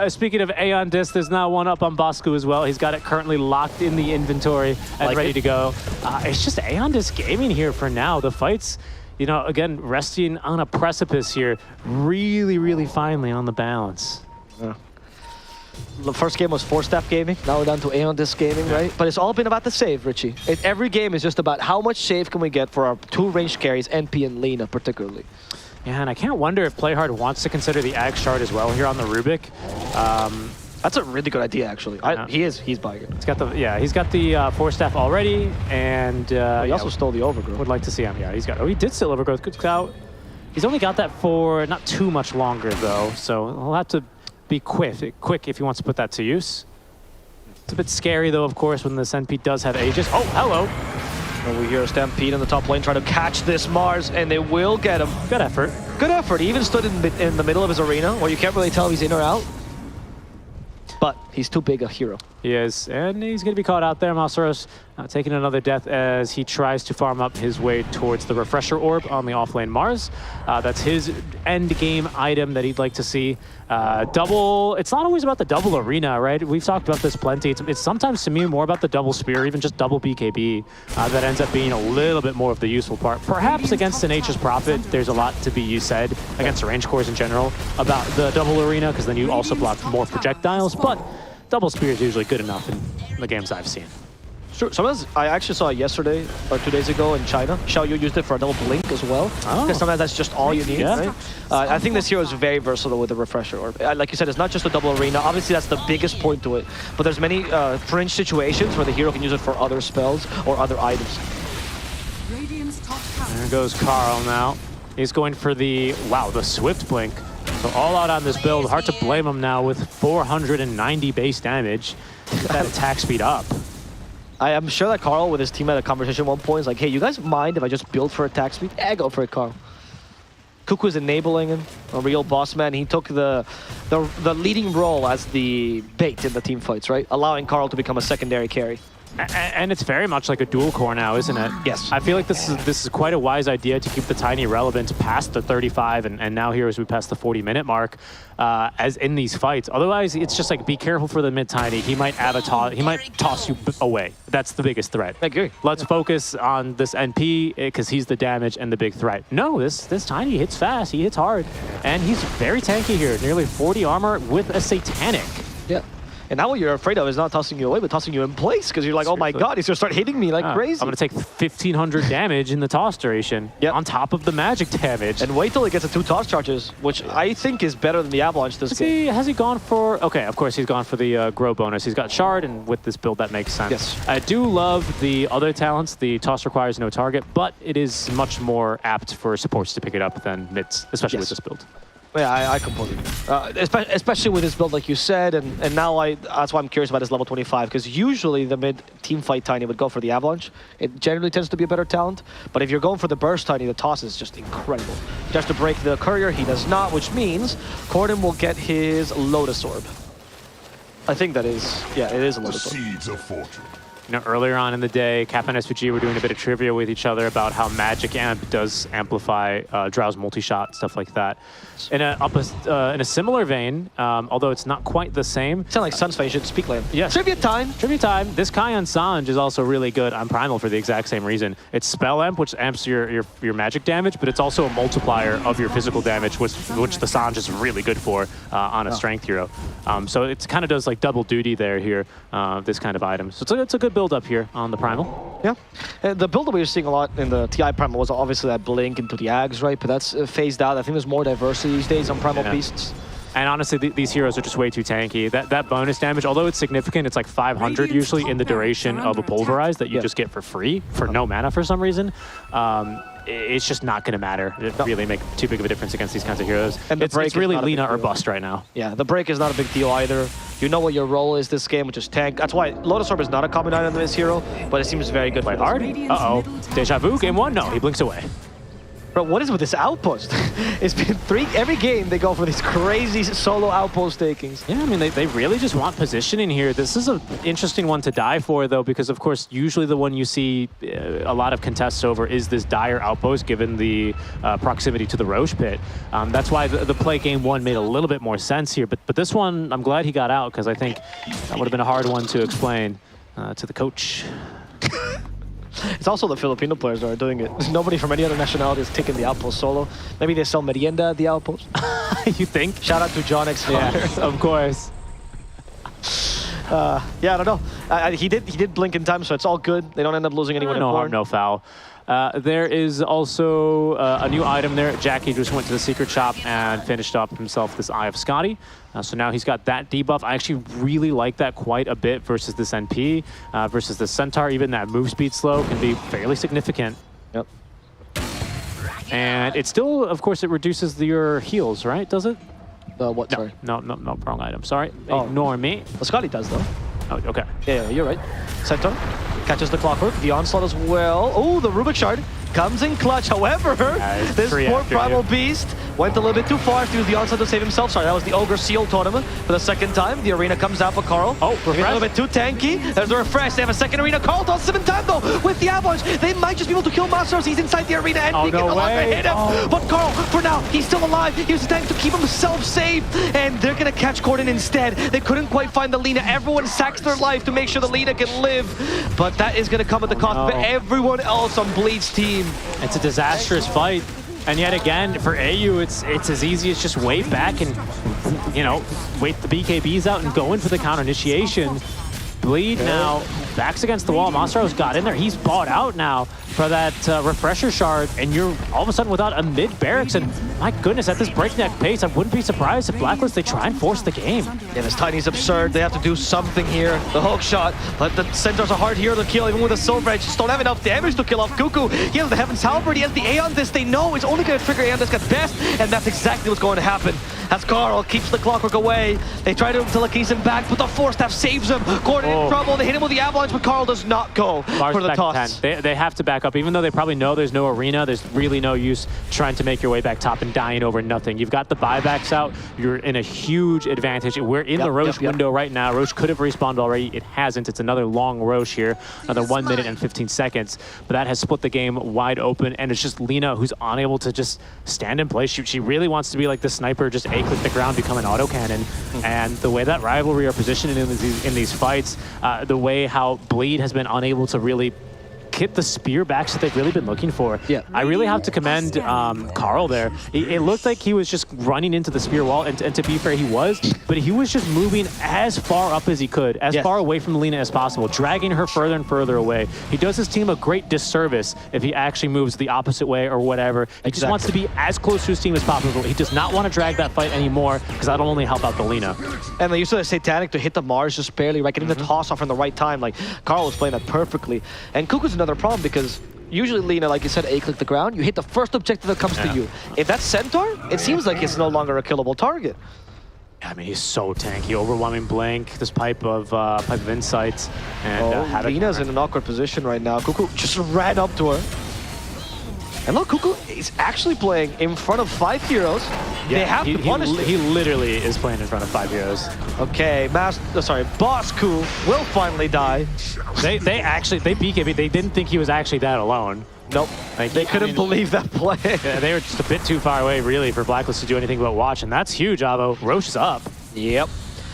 speaking of Aeon Disc, there's now one up on Bosku as well. He's got it currently locked in the inventory and ready to go. It's just Aeon Disc gaming here for now. The fight's, you know, again, resting on a precipice here, really, really finely on the balance. Yeah. The first game was 4-step gaming. Now we're down to Aeon Disc gaming, right? But it's all been about the save, Richie. Every game is just about how much save can we get for our 2 ranged carries, NP and Lina particularly. Yeah, and I can't wonder if Playhard wants to consider the Ag Shard as well here on the Rubik. That's a really good idea, actually. He's buying it. He's got the 4-staff already, and he also stole the Overgrowth. Would like to see him. Yeah, he did steal Overgrowth. Good scout. He's only got that for not too much longer though, so he'll have to be quick if he wants to put that to use. It's a bit scary though, of course, when this NP does have Aegis. Oh, hello. And we hear a Stampede in the top lane trying to catch this Mars, and they will get him. Good effort. Good effort. He even stood in the middle of his arena, where you can't really tell if he's in or out. But he's too big a hero. He is, and he's going to be caught out there. Masaros taking another death as he tries to farm up his way towards the Refresher Orb on the offlane Mars. That's his end game item that he'd like to see. Double, it's not always about the double arena, right? We've talked about this plenty. It's sometimes to me more about the double spear, even just double BKB, that ends up being a little bit more of the useful part. Perhaps against the Nature's Prophet, there's a lot to be said against the range cores in general about the double arena, because then you also block more projectiles, but double spear is usually good enough in the games I've seen. Sure. Sometimes I actually saw it yesterday or 2 days ago in China. Xiaoyu used it for a double blink as well. Because sometimes that's just all you need, right? I think this hero is very versatile with the Refresher Orb. Like you said, it's not just a double arena. Obviously, that's the biggest point to it. But there's many fringe situations where the hero can use it for other spells or other items. There goes Carl now. He's going for the Swift Blink. So all out on this build. Hard to blame him now with 490 base damage. Get that attack speed up. I am sure that Carl with his team had a conversation at one point. He's like, hey, you guys mind if I just build for attack speed? Yeah, go for it, Carl. Cuckoo is enabling him, a real boss man. He took the leading role as the bait in the team fights, right? Allowing Carl to become a secondary carry. And it's very much like a dual core now, isn't it? Yes. I feel like this is quite a wise idea to keep the Tiny relevant past the 35 and now here as we pass the 40-minute mark as in these fights. Otherwise, it's just like be careful for the mid Tiny. He might toss you away. That's the biggest threat. I agree. Let's focus on this NP because he's the damage and the big threat. No, this Tiny hits fast. He hits hard, and he's very tanky here. Nearly 40 armor with a Satanic. Yeah. And now what you're afraid of is not tossing you away, but tossing you in place, because you're like, oh my god, he's going to start hitting me like crazy. I'm going to take 1,500 damage in the toss duration on top of the magic damage. And wait till he gets the 2 toss charges, which I think is better than the Avalanche this game. Has he gone for... Okay, of course, he's gone for the grow bonus. He's got Shard, and with this build, that makes sense. Yes. I do love the other talents. The toss requires no target, but it is much more apt for supports to pick it up than mids, especially with this build. Yeah, I completely agree. Especially with this build, like you said, and now that's why I'm curious about his level 25, because usually the mid team fight Tiny would go for the Avalanche. It generally tends to be a better talent, but if you're going for the burst Tiny, the toss is just incredible. Just to break the Courier, he does not, which means Corden will get his Lotus Orb. I think that is, yeah, it is a Lotus Orb. Seeds of Fortune. You know, earlier on in the day, Cap and SVG were doing a bit of trivia with each other about how Magic Amp does amplify Drow's multi-shot, stuff like that. In a similar vein, although it's not quite the same. Sound like Sun's face should speak like him. Yes. Trivia time! Trivia time. This Kion Sange is also really good on Primal for the exact same reason. It's Spell Amp, which amps your magic damage, but it's also a multiplier of your physical damage, which the Sange is really good for on a strength hero. So it kind of does like double duty here, this kind of item. So it's a good build up here on the Primal. Yeah. The build that we were seeing a lot in the TI Primal was obviously that blink into the Ags, right? But that's phased out. I think there's more diversity these days on Primal Beasts. And honestly, these heroes are just way too tanky. That bonus damage, although it's significant, it's like 500 usually in the duration of a Pulverize that you just get for free, for no mana for some reason. It's just not going to matter. It really make too big of a difference against these kinds of heroes. And it's really Lina or bust right now. Yeah, the break is not a big deal either. You know what your role is this game, which is tank. That's why Lotus Orb is not a common item in this hero, but it seems very good. Quite hard. Uh-oh. Deja vu, game 1? No, he blinks away. Bro, what is with this outpost? It's been every game they go for these crazy solo outpost takings. Yeah, I mean, they really just want positioning here. This is an interesting one to die for, though, because, of course, usually the one you see a lot of contests over is this dire outpost, given the proximity to the Roche pit. That's why the play game 1 made a little bit more sense here. But this one, I'm glad he got out, because I think that would have been a hard one to explain to the coach. It's also the Filipino players that are doing it. Nobody from any other nationality is taking the outpost solo. Maybe they sell merienda at the outpost. You think? Shout out to John X. Yeah, of course. Yeah, I don't know. He did blink in time, so it's all good. They don't end up losing anyone. No harm, important. no foul. There is also a new item there. Jackie just went to the secret shop and finished up himself this Eye of Scotty. So now he's got that debuff. I actually really like that quite a bit versus this NP, versus the Centaur. Even that move speed slow can be fairly significant. Yep. And it still, of course, it reduces your heals, right? Does it? What? No, Sorry. No, wrong item. Sorry. Oh. Ignore me. Well, Scotty does, though. Oh, okay. Yeah, you're right. Centaur? Catches the Clockwork, the onslaught as well. Oh, the Rubik Shard comes in clutch. However, this poor Primal Beast went a little bit too far to use the onslaught to save himself. Sorry, that was the Ogre Seal Totem for the second time. The arena comes out for Carl. Oh, a little bit too tanky. There's a refresh. They have a second arena. Carl does 7 time though with the avalanche. They might just be able to kill Masters. He's inside the arena and he can no longer hit him. But Carl, for now, he's still alive. He was trying to keep himself safe. And they're gonna catch Corden instead. They couldn't quite find the Lina. Everyone sacks their life to make sure the Lina can live. But that is gonna come at the cost of everyone else on Bleed's team. It's a disastrous fight. And yet again, for AU, it's as easy as just wait back and, you know, wait the BKBs out and go in for the counter initiation. Bleed now, backs against the wall. Masaro's got in there. He's bought out now for that refresher shard, and you're all of a sudden without a mid barracks. And my goodness, at this breakneck pace, I wouldn't be surprised if Blacklist, they try and force the game. Yeah, this Tiny's absurd. They have to do something here. The hook shot, but the Centaur's a hard hero to kill, even with a Silver Edge. Just don't have enough damage to kill off Cuckoo. He has the Heaven's Halberd, he has the Aeon Disc. They know it's only going to trigger Aeon Disc at best, and that's exactly what's going to happen. As Carl keeps the Clockwork away, they try to telekinesis him back, but the Force Staff saves him. Corden in trouble, they hit him with the Avalanche, but Carl does not go for the toss. They have to back up, even though they probably know there's no arena. There's really no use trying to make your way back top and dying over nothing. You've got the buybacks out. You're in a huge advantage. We're in the Roche window right now. Roche could have respawned already. It hasn't. It's another long Roche here. Another 1 minute and 15 seconds. But that has split the game wide open, and it's just Lina who's unable to just stand in place. She really wants to be like the sniper, just A-click the ground, become an autocannon. And the way that Rivalry are positioned in these fights, the way how Bleed has been unable to really hit the spear backs that they've really been looking for. Yeah. I really have to commend Carl there. It looked like he was just running into the spear wall, and to be fair, he was, but he was just moving as far up as he could, as far away from Lina as possible, dragging her further and further away. He does his team a great disservice if he actually moves the opposite way or whatever. He just wants to be as close to his team as possible. He does not want to drag that fight anymore, because that'll only help out the Lina. And they used the Satanic to hit the Mars just barely, right? Getting the toss off in the right time. Like, Carl was playing that perfectly. And Cuckoo's another problem, because usually Lina, like you said, A-click the ground, you hit the first objective that comes to you. If that's Centaur, it seems like it's no longer a killable target. I mean, he's so tanky. Overwhelming Blink, this pipe of insights. And Lina's in an awkward position right now. Cuckoo just ran up to her. And look, Cuckoo is actually playing in front of 5 heroes. Yeah, they have to punish he literally is playing in front of 5 heroes. Okay, Boss Coup will finally die. They BKB. They didn't think he was actually that alone. Nope. Like, they couldn't believe that play. Yeah, they were just a bit too far away, really, for Blacklist to do anything but watch, and that's huge, Avo. Roche is up. Yep.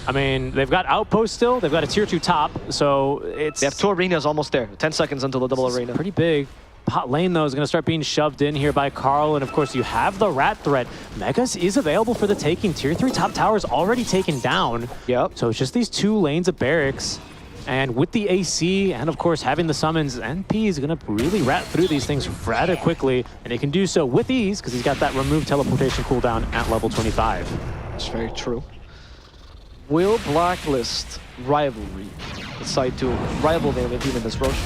I mean, they've got Outpost still. They've got a tier 2 top, so it's... They have 2 arenas almost there. 10 seconds until the double arena. Pretty big. Pot lane, though, is going to start being shoved in here by Carl, and of course, you have the Rat threat. Megas is available for the taking. Tier 3 top tower is already taken down. Yep. So it's just these 2 lanes of barracks. And with the AC, and of course, having the summons, NP is going to really rat through these things rather quickly, and he can do so with ease, because he's got that removed teleportation cooldown at level 25. That's very true. Will Blacklist Rivalry decide to rival them with even this Roche?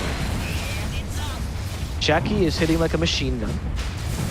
Jackie is hitting like a machine gun.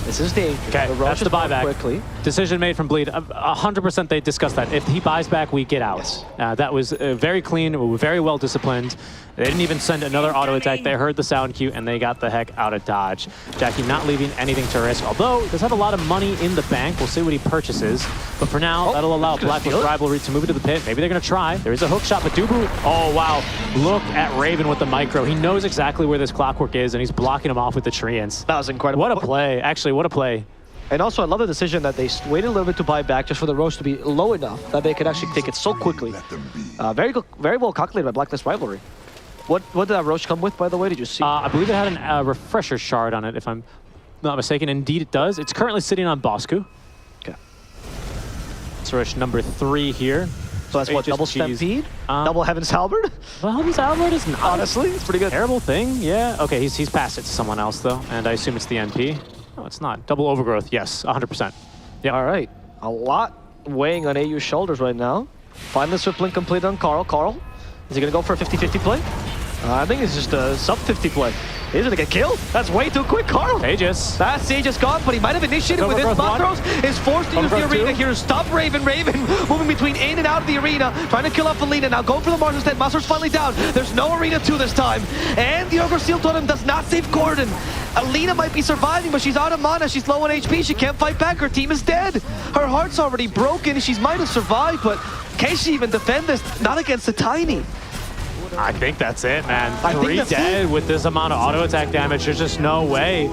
This is dangerous. Okay, that's the buyback. Quickly. Decision made from Bleed. 100% they discussed that. If he buys back, we get out. Yes. That was very clean, very well disciplined. They didn't even send another auto attack. They heard the sound cue and they got the heck out of dodge. Jackie not leaving anything to risk, although he does have a lot of money in the bank. We'll see what he purchases. But for now, that'll allow Blacklist Rivalry to move into the pit. Maybe they're going to try. There is a hook shot, but Dubu, oh wow. Look at Raven with the micro. He knows exactly where this Clockwork is and he's blocking him off with the Treants. That was incredible. What a play. Actually, what a play. And also, I love the decision that they waited a little bit to buy back just for the Roche to be low enough that they could actually take it so quickly. Very well calculated by Blacklist Rivalry. What did that Roche come with, by the way? Did you see? I believe it had a refresher shard on it, if I'm not mistaken. Indeed, it does. It's currently sitting on Bosku. Okay. It's Roche number 3 here. So that's what, double Stampede? Double Heaven's Halberd? Well, Heaven's Halberd is not... Honestly, it's pretty good. Terrible thing, yeah. Okay, he's passed it to someone else, though, and I assume it's the NP. No, it's not. Double Overgrowth, yes, 100%. Yeah. All right. A lot weighing on AU's shoulders right now. Finally, Swiftblink completed on Carl. Carl, is he going to go for a 50-50 play? I think it's just a sub-50 play. He's gonna get killed. That's way too quick, Carl. Aegis. That Sage is gone, but he might have initiated with this. Montrose is forced to use the arena here to stop Raven. Raven moving between in and out of the arena, trying to kill off Alina. Now going for the Mars instead. Master's finally down. There's no arena 2 this time. And the Ogre Seal Totem does not save Gordon. Alina might be surviving, but she's out of mana. She's low on HP. She can't fight back. Her team is dead. Her heart's already broken. She might have survived, but can she even defend this? Not against the Tiny. I think that's it, man. I think 3 that's dead with this amount of auto attack damage. There's just no way.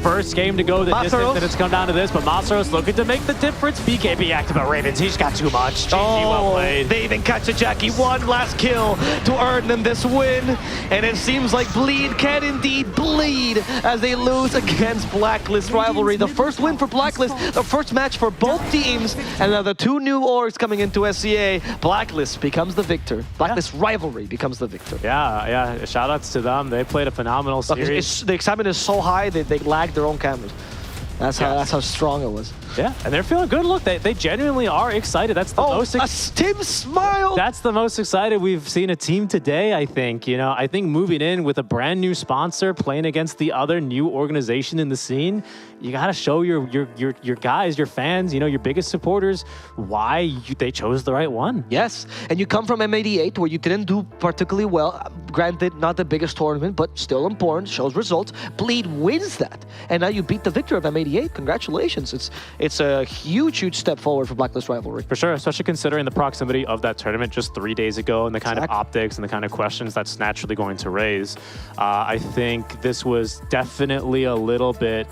First game to go the distance, and it's come down to this, but Masaros looking to make the difference. BKB active, but Ravens, he's got too much. GG, well played. They even catch a Jackie. One last kill to earn them this win. And it seems like Bleed can indeed bleed as they lose against Blacklist Rivalry. The first win for Blacklist, the first match for both teams, and now the 2 new orgs coming into SCA. Blacklist becomes the victor. Blacklist Rivalry becomes the victor. Yeah. Shout outs to them. They played a phenomenal series. The excitement is so high that they lagged their own cameras. That's how strong it was. Yeah, and they're feeling good. Look, they genuinely are excited. That's the most. Tim smiled. That's the most excited we've seen a team today. I think. I think moving in with a brand new sponsor, playing against the other new organization in the scene, you gotta show your guys, your fans, your biggest supporters, why they chose the right one. Yes, and you come from M88 where you didn't do particularly well. Granted, not the biggest tournament, but still important. Shows results. Bleed wins that, and now you beat the victor of M88. Congratulations! It's a huge step forward for Blacklist Rivalry. For sure, especially considering the proximity of that tournament just 3 days ago and the kind of optics and the kind of questions that's naturally going to raise. I think this was definitely a bit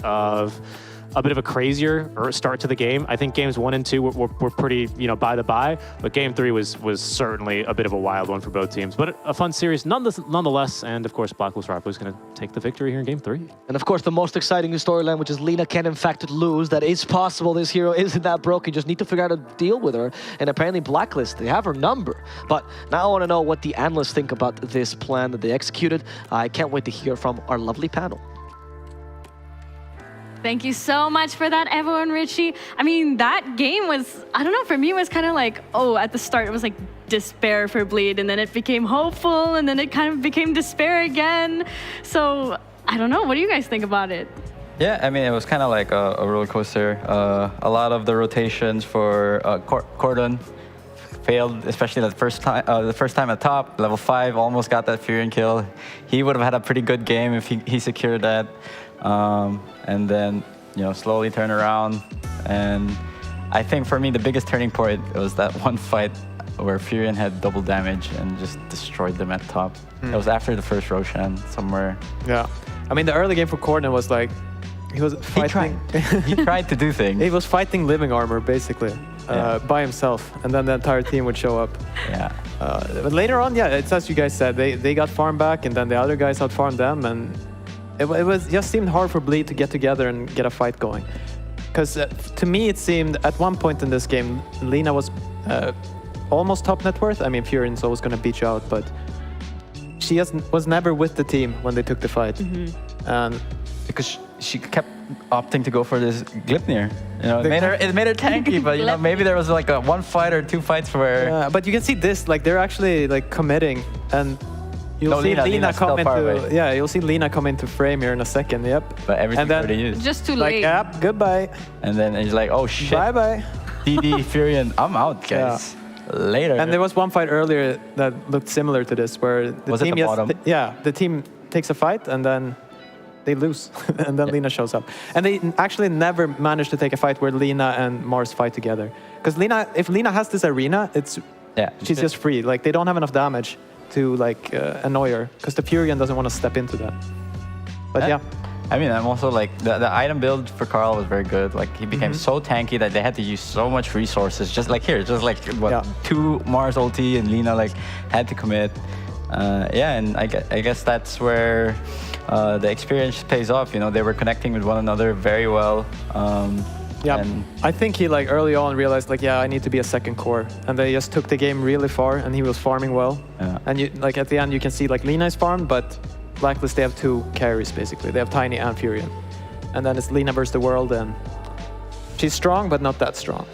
of a crazier start to the game. I think games 1 and 2 were pretty, by the by, but game 3 was certainly a bit of a wild one for both teams. But a fun series nonetheless, and of course Blacklist Rivalry is going to take the victory here in game 3. And of course the most exciting storyline, which is Lina can in fact lose. That is possible. This hero isn't that broken. You just need to figure out how to deal with her. And apparently Blacklist, they have her number. But now I want to know what the analysts think about this plan that they executed. I can't wait to hear from our lovely panel. Thank you so much for that, Evo and Richie. I mean, that game was, I don't know, for me it was kind of like, at the start it was like despair for Bleed, and then it became hopeful, and then it kind of became despair again. So, I don't know, what do you guys think about it? Yeah, I mean, it was kind of like a roller coaster. A lot of the rotations for Cordon failed, especially the first time at top. Level 5 almost got that Furion kill. He would have had a pretty good game if he secured that. And then, slowly turn around. And I think for me, the biggest turning point was that one fight where Furion had double damage and just destroyed them at top. It was after the first Roshan somewhere. Yeah. I mean, the early game for Corden was like, he was fighting. He tried to do things. He was fighting living armor, basically, by himself. And then the entire team would show up. Yeah. But later on, it's as you guys said, they got farm back, and then the other guys out-farmed them, and it just seemed hard for Bleed to get together and get a fight going. Because to me, it seemed at one point in this game, Lina was almost top net worth. I mean, Furion's always going to beat you out, but she was never with the team when they took the fight. And because she kept opting to go for this Glipnir. It made her tanky, but maybe there was like a 1 fight or 2 fights where... Yeah, but you can see this, like they're actually like committing, and you'll see Lina come into you'll see Lina come into frame here in a second. Yep. But everything's already used. Just too late. Yep, goodbye. And then he's like, oh shit. Bye bye. DD Furion, I'm out, guys. Later. And there was one fight earlier that looked similar to this, where the team the team takes a fight and then they lose, and then Lina shows up. And they actually never managed to take a fight where Lina and Mars fight together. Because if Lina has this arena, she's just free. Like they don't have enough damage to annoy her, because the Furion doesn't want to step into that. But yeah. I mean, I'm also like, the item build for Carl was very good. Like he became so tanky that they had to use so much resources. Just like 2 Mars ulti, and Lina had to commit. And I guess that's where the experience pays off. They were connecting with one another very well. And I think he early on realized I need to be a second core, and they just took the game really far, and he was farming well. And at the end you can see Lina is farmed, but Blacklist, they have 2 carries basically. They have Tiny and Furion, and then it's Lina versus the world, and she's strong but not that strong.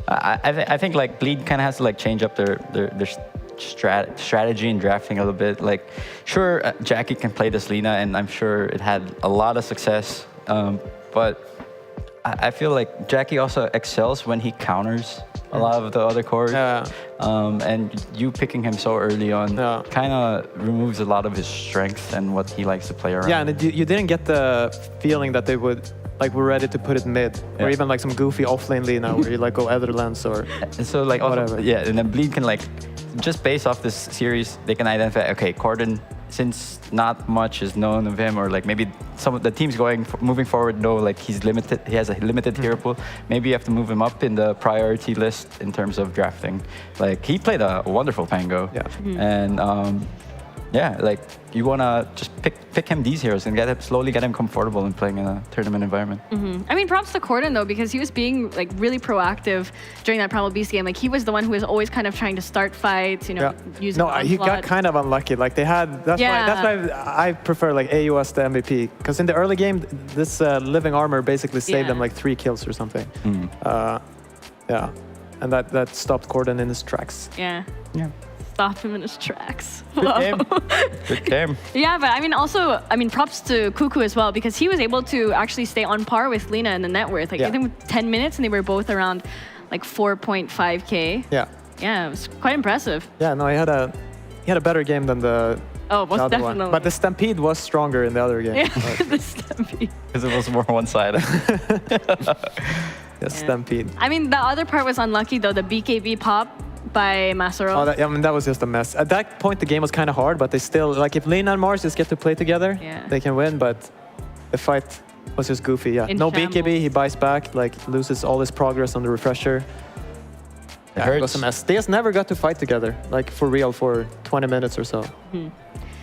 I think Bleed kind of has to change up their strategy and drafting a little bit. Like, sure, Jackie can play this Lina, and I'm sure it had a lot of success. But I feel like Jackie also excels when he counters a lot of the other cores. Yeah. And you picking him so early on kind of removes a lot of his strength and what he likes to play around. Yeah, and you didn't get the feeling that they would, like, we're ready to put it mid, or even like some goofy offlane Lina where you like go Etherlands or and so like whatever. Also, yeah, and then Bleed can like, just based off this series, they can identify, okay, Corden, since not much is known of him, or like maybe some of the teams moving forward know like he's limited, he has a limited hero pool. Maybe you have to move him up in the priority list in terms of drafting. Like he played a wonderful Pango, and yeah, like you wanna just pick him these heroes and slowly get him comfortable in playing in a tournament environment. I mean, props to Corden though, because he was being like really proactive during that Primal Beast game. Like he was the one who was always kind of trying to start fights, you know, using No, he got kind of unlucky. Like they had, that's why I prefer like AUS to MVP, because in the early game, this living armor basically saved them like 3 kills or something. Yeah, and that stopped Corden in his tracks. Yeah. Stop him in his tracks. Good game. Good game. Yeah, but I mean, also, props to Cuckoo as well, because he was able to actually stay on par with Lina in the net worth. Like I think 10 minutes, and they were both around like 4.5k. Yeah. Yeah, it was quite impressive. Yeah, no, he had a better game than the. Oh, most other definitely. one. But the Stampede was stronger in the other game. Yeah, the Stampede. Because it was more one-sided. The Stampede. I mean, the other part was unlucky though, the BKB pop by Masaro. Oh, that was just a mess. At that point, the game was kind of hard, but they still, like, if Lina and Mars just get to play together, they can win, but the fight was just goofy, No BKB, he buys back, like, loses all his progress on the refresher. It was a mess. They just never got to fight together, like, for real, for 20 minutes or so.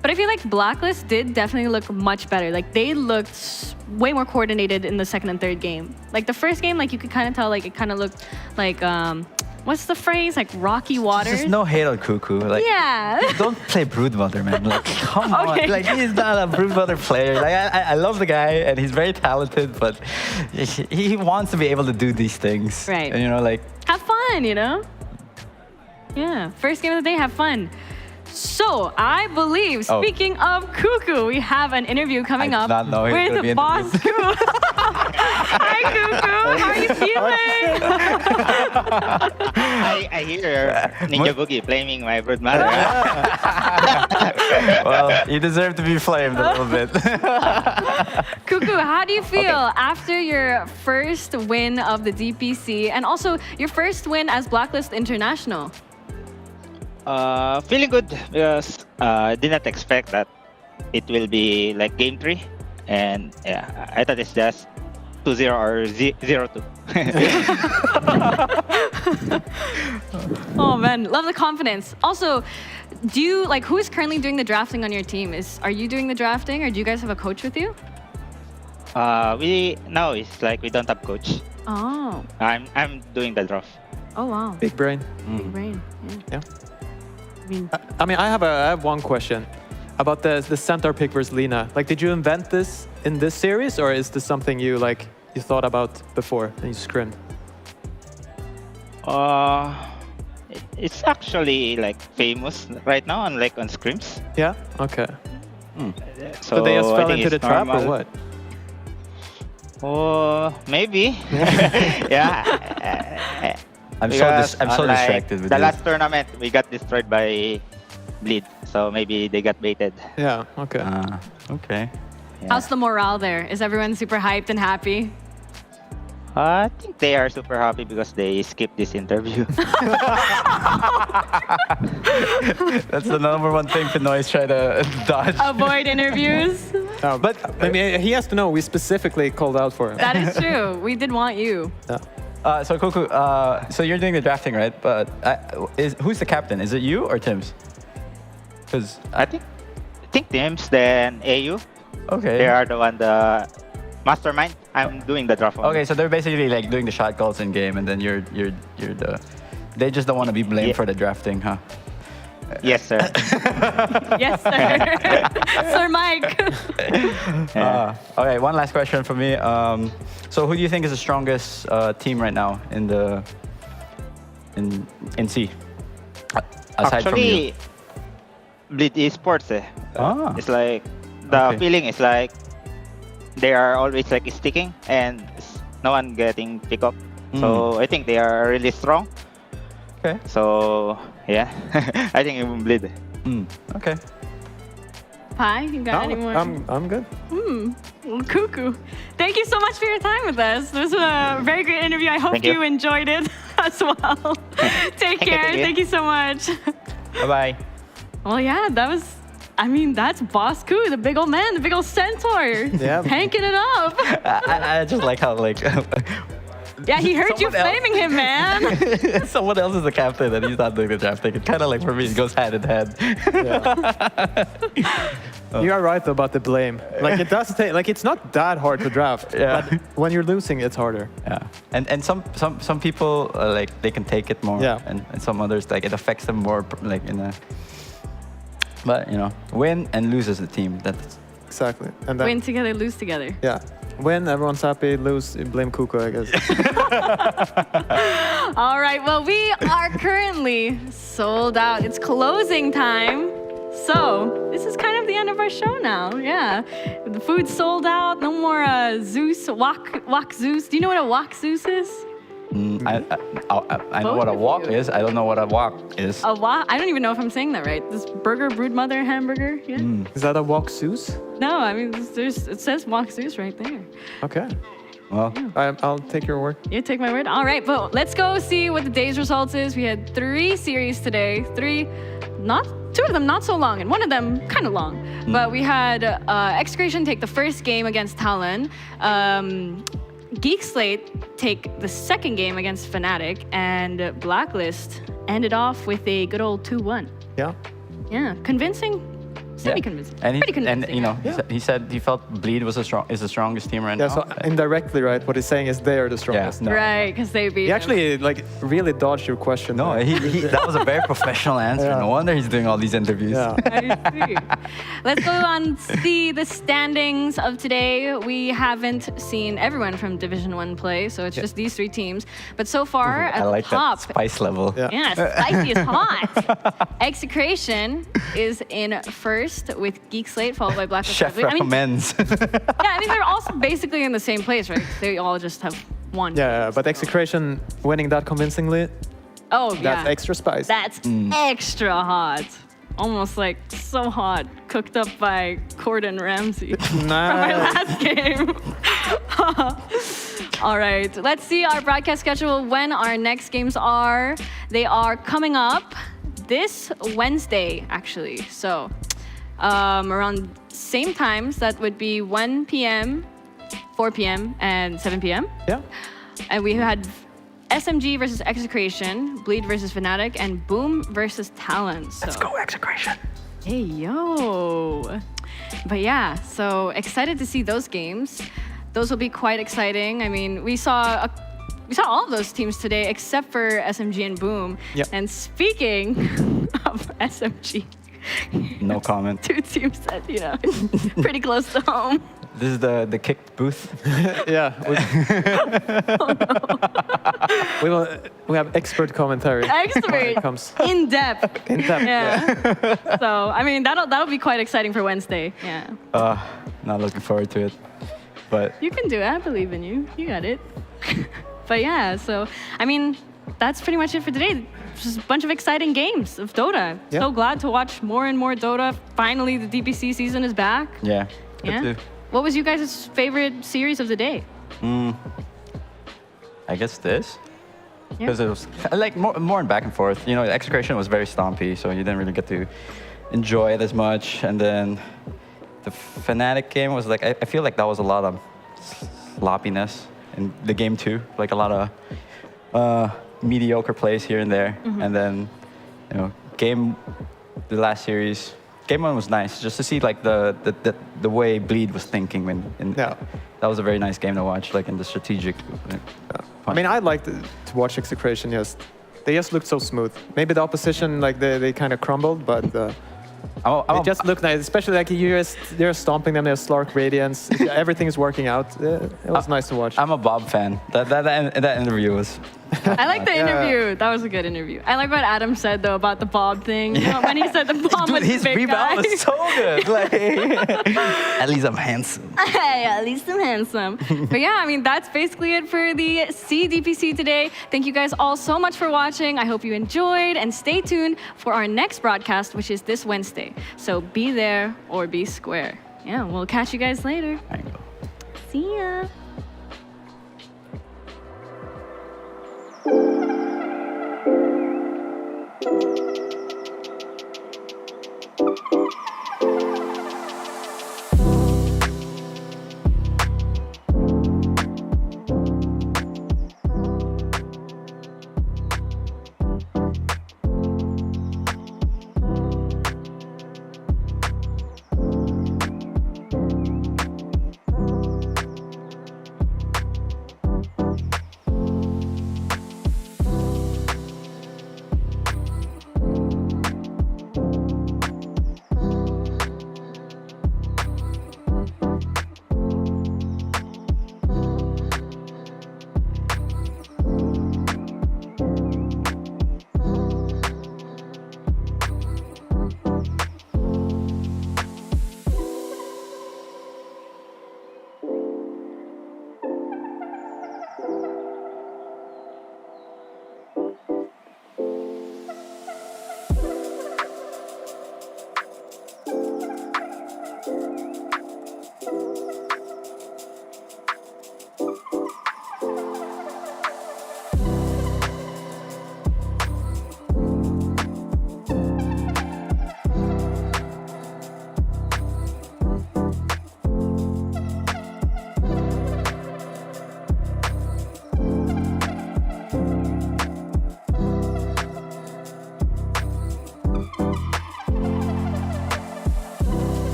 But I feel like Blacklist did definitely look much better. Like, they looked way more coordinated in the second and third game. Like, the first game, like, you could kind of tell, like, it kind of looked like, what's the phrase? Like rocky waters? Just no hate on Cuckoo. Like, don't play Broodmother, man. Like, come on. Like, he's not a Broodmother player. Like, I love the guy, and he's very talented, but he wants to be able to do these things. Right. And, you know, like... Have fun, you know? Yeah. First game of the day, have fun. So, I believe, speaking of Cuckoo, we have an interview coming up with Boss Cuckoo. Hi, Cuckoo. How are you feeling? I hear Ninja Boogie blaming my Broodmother. Well, you deserve to be flamed a little bit. Cuckoo, how do you feel after your first win of the DPC and also your first win as Blacklist International? Feeling good because I did not expect that it will be like game 3, and yeah, I thought it's just 2-0 or 0-2. Oh man, love the confidence. Also, do you like who is currently doing the drafting on your team? Are you doing the drafting, or do you guys have a coach with you? It's like we don't have coach. Oh. I'm doing the draft. Oh wow. Big brain. Big brain. Yeah. I mean, I have one question about the centaur pick versus Lina. Like, did you invent this in this series, or is this something you thought about before and you scrimmed? It's actually like famous right now, on scrims. Yeah. Okay. So they just fell into the trap, or what? Oh, maybe. Yeah. I'm so distracted with the this. last tournament, we got destroyed by Bleed, so maybe they got baited. Yeah. Okay. Okay. Yeah. How's the morale there? Is everyone super hyped and happy? I think they are super happy because they skipped this interview. That's the #1 thing Pinoy's try to dodge. Avoid interviews. No, but I mean, he has to know we specifically called out for him. That is true. We did want you. Yeah. So Cuckoo, so you're doing the drafting, right? But who's the captain? Is it you or Tim's? Because I think Tim's, then AU. Okay. They are the mastermind. I'm doing the draft. Okay, so they're basically like doing the shot calls in game, and then you're the. They just don't want to be blamed for the drafting, huh? Yes, sir. Yes, sir. Sir Mike. Okay, one last question for me. So who do you think is the strongest team right now in C? aside from you? Actually, Bleed Esports Ah. It's like the Okay. feeling is like they are always like sticking and no one getting pick up. So I think they are really strong. Okay. So yeah, I think it will Bleed. Okay. Pi, you got any more? I'm good. Well, Cuckoo. Thank you so much for your time with us. This was a very great interview. I hope Thank you. you enjoyed it as well. Take care. Thank you. Thank you so much. Bye-bye. Well, yeah, that's Boss Koo, the big old man, the big old centaur. Yeah. Tanking it up. I just like how like Yeah, he heard you Someone else- flaming him, man. someone else is the captain and he's not doing the draft pick. It kind of like for me it goes hand in hand. You are right about the blame. Like it does take, like it's not that hard to draft. Yeah. But when you're losing, it's harder. Yeah, and some people like they can take it more. Yeah. And some others like it affects them more like in a. But you know, win and lose as a team. That's Exactly. And then, Win together, lose together. yeah. Win, everyone's happy. Lose, blame Kuko, I guess. All right, well, we are currently sold out. It's closing time. So, this is kind of the end of our show now. Yeah. The food's sold out. No more Zeus, Wak Zeus. Do you know what a Wak Zeus is? I know what a walk is. I don't know what a walk is. A wok? I don't even know if I'm saying that right. This burger, Broodmother hamburger? Yeah. Is that a Wok Zeus? No, I mean, it says Wak Zeus right there. Okay. Well, I'll take your word. You take my word? All right, but let's go see what the day's results is. We had 3 series today. 2 of them not so long, and 1 of them kind of long. But we had Execration take the first game against Talon. Geek Slate take the second game against Fnatic, and Blacklist ended off with a good old 2-1. Yeah. Yeah, convincing, semi-convincing, And pretty convincing. and you know, he said he felt Bleed was the strongest team right Yeah, now. so indirectly, right, what he's saying is they are the strongest. no. Right, because they beat He actually, like, really dodged your question. No, there. that was a very professional answer. Yeah. No wonder he's doing all these interviews. Yeah. I see. Let's go on see the standings of today. We haven't seen everyone from Division 1 play, so it's just these 3 teams. But so far, at I like the top, that spice level. yeah, spicy is hot. Execration is in first with Geek Slate, followed by Blacklist. Chef I mean, recommends. yeah, I mean, they're also basically in the same place, right? They all just have one. Yeah, but Execration winning that convincingly, Oh, that's yeah. extra spice. That's extra hot. Almost like so hot, cooked up by Corden Ramsay from our last game. All right, let's see our broadcast schedule when our next games are. They are coming up this Wednesday, actually. So around same times, that would be 1 p.m., 4 p.m., and 7 p.m. Yeah. And we had SMG versus Execration, Bleed versus Fnatic, and Boom versus Talon. So. Let's go Execration. Hey, yo. But yeah, so excited to see those games. Those will be quite exciting. I mean, we saw all of those teams today except for SMG and Boom. Yep. And speaking of SMG, No comment. 2 teams that, pretty close to home. This is the kicked booth. Yeah. We have expert commentary. when Expert, it comes. in depth. In depth, Yeah. So, I mean, that'll be quite exciting for Wednesday. Yeah. Not looking forward to it. But You can do it. I believe in you. You got it. But yeah, so, I mean, that's pretty much it for today. Just a bunch of exciting games of Dota. Yeah. So glad to watch more and more Dota. Finally, the DPC season is back. yeah. Yeah. Good too. What was you guys' favorite series of the day? I guess this. Yeah. Because it was like more in back and forth. You know, Execration was very stompy, so you didn't really get to enjoy it as much. And then the Fnatic game was like, I feel like that was a lot of sloppiness in the game too. Like a lot of mediocre plays here and there. And then, the last series, game 1 was nice just to see like the way Bleed was thinking that was a very nice game to watch, like in the strategic. I mean, I liked to watch Execration. Yes, they just looked so smooth. Maybe the opposition, like they kind of crumbled, but it just looked nice. Especially like they're stomping them. They're Slark Radiance. Everything is working out. It was nice to watch. I'm a Bob fan. That interview was I like the interview. That was a good interview. I like what Adam said though about the Bob thing. You know, when he said the Bob was His big rebound guy. was so good. Like, at least I'm handsome. Hey, at least I'm handsome. But yeah, I mean, that's basically it for the CDPC today. Thank you guys all so much for watching. I hope you enjoyed, and stay tuned for our next broadcast, which is this Wednesday. So be there or be square. Yeah, we'll catch you guys later. See ya.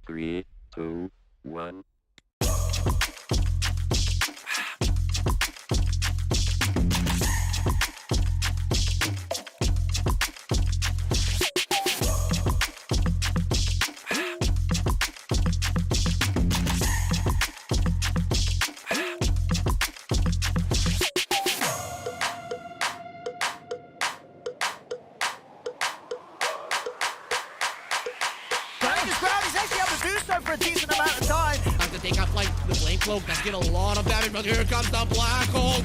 Three, two, one. This crowd is actually able to do so for a decent amount of time. I'm gonna take out like the flame cloak. That's get a lot of damage, but here comes the Black Hole.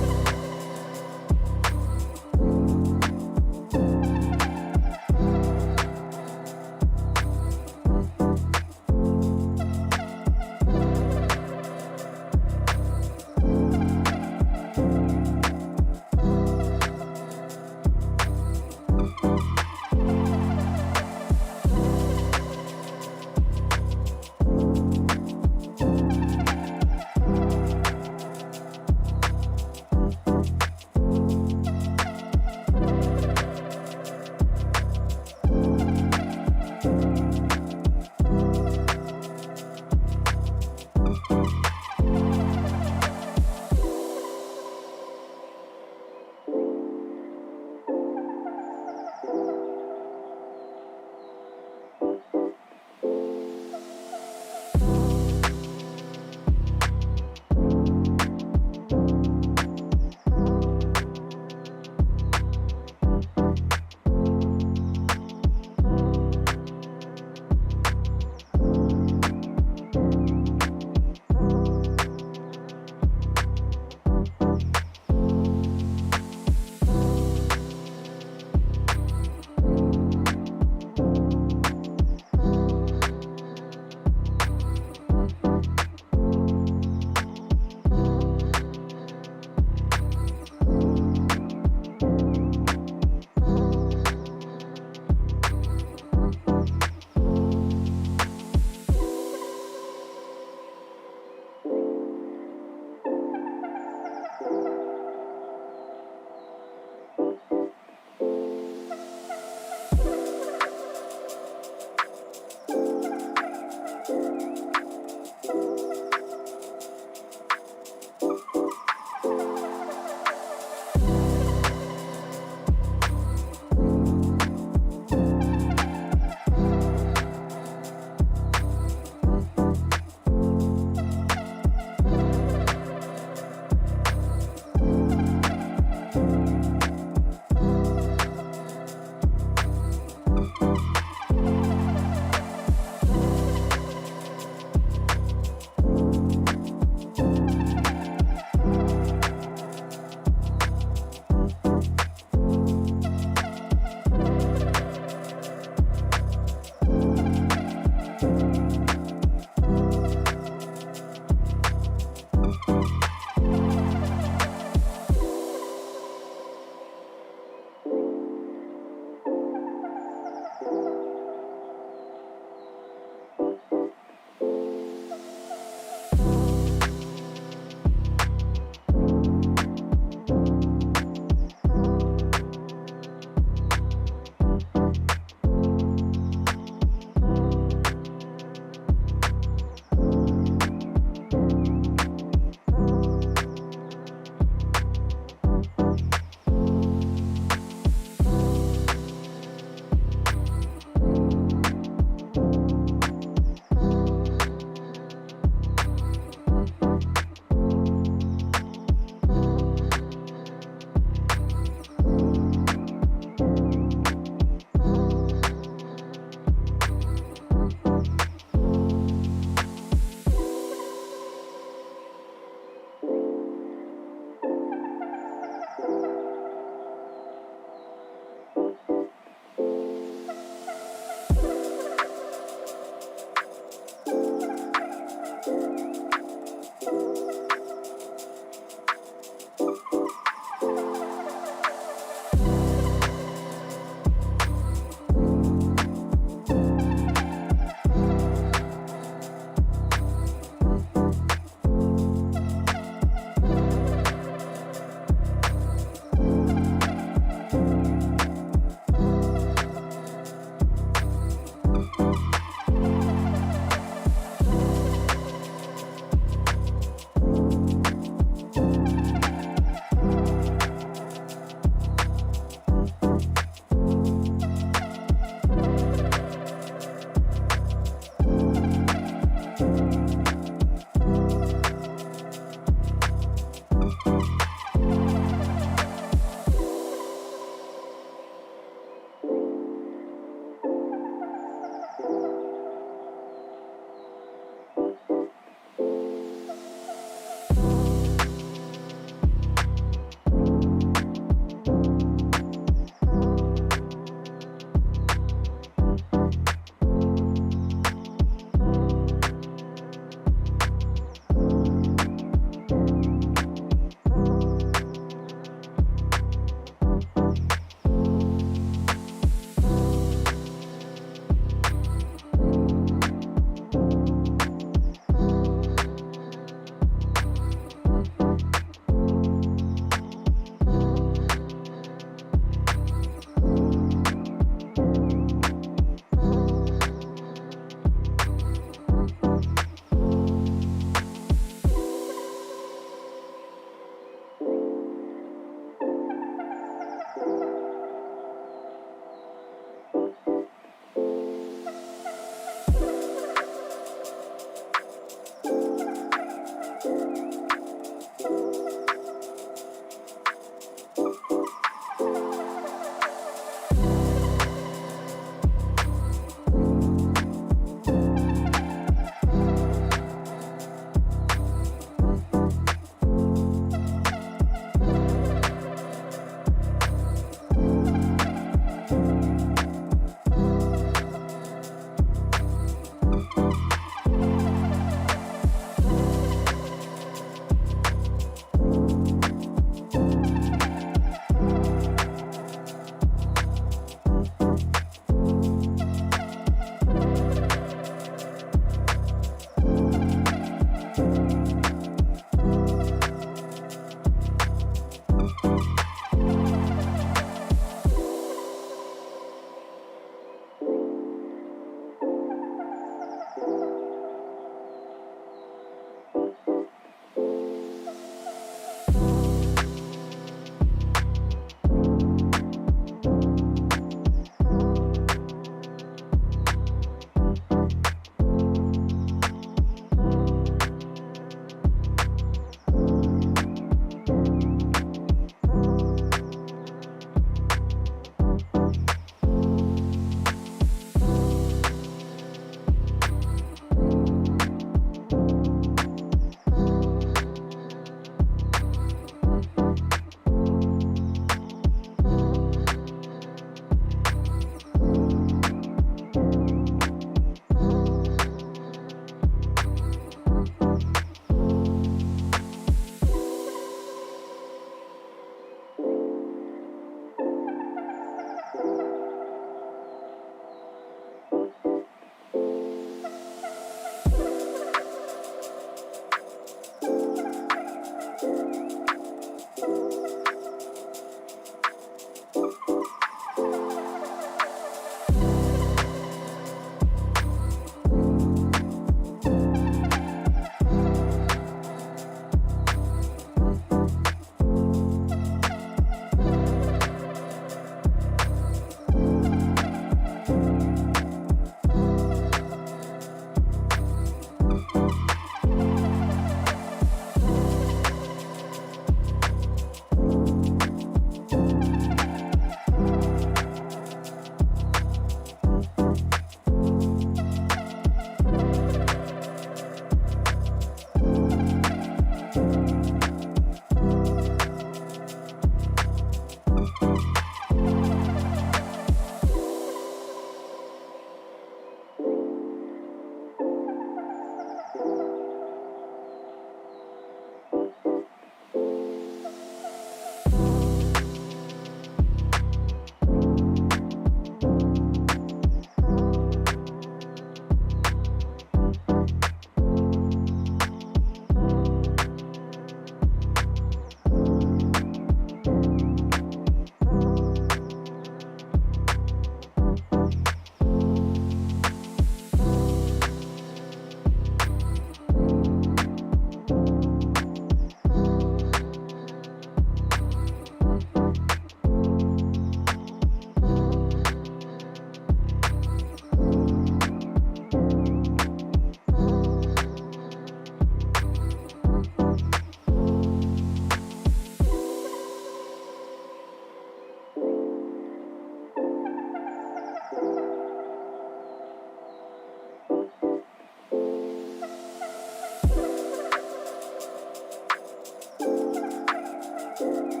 Bye.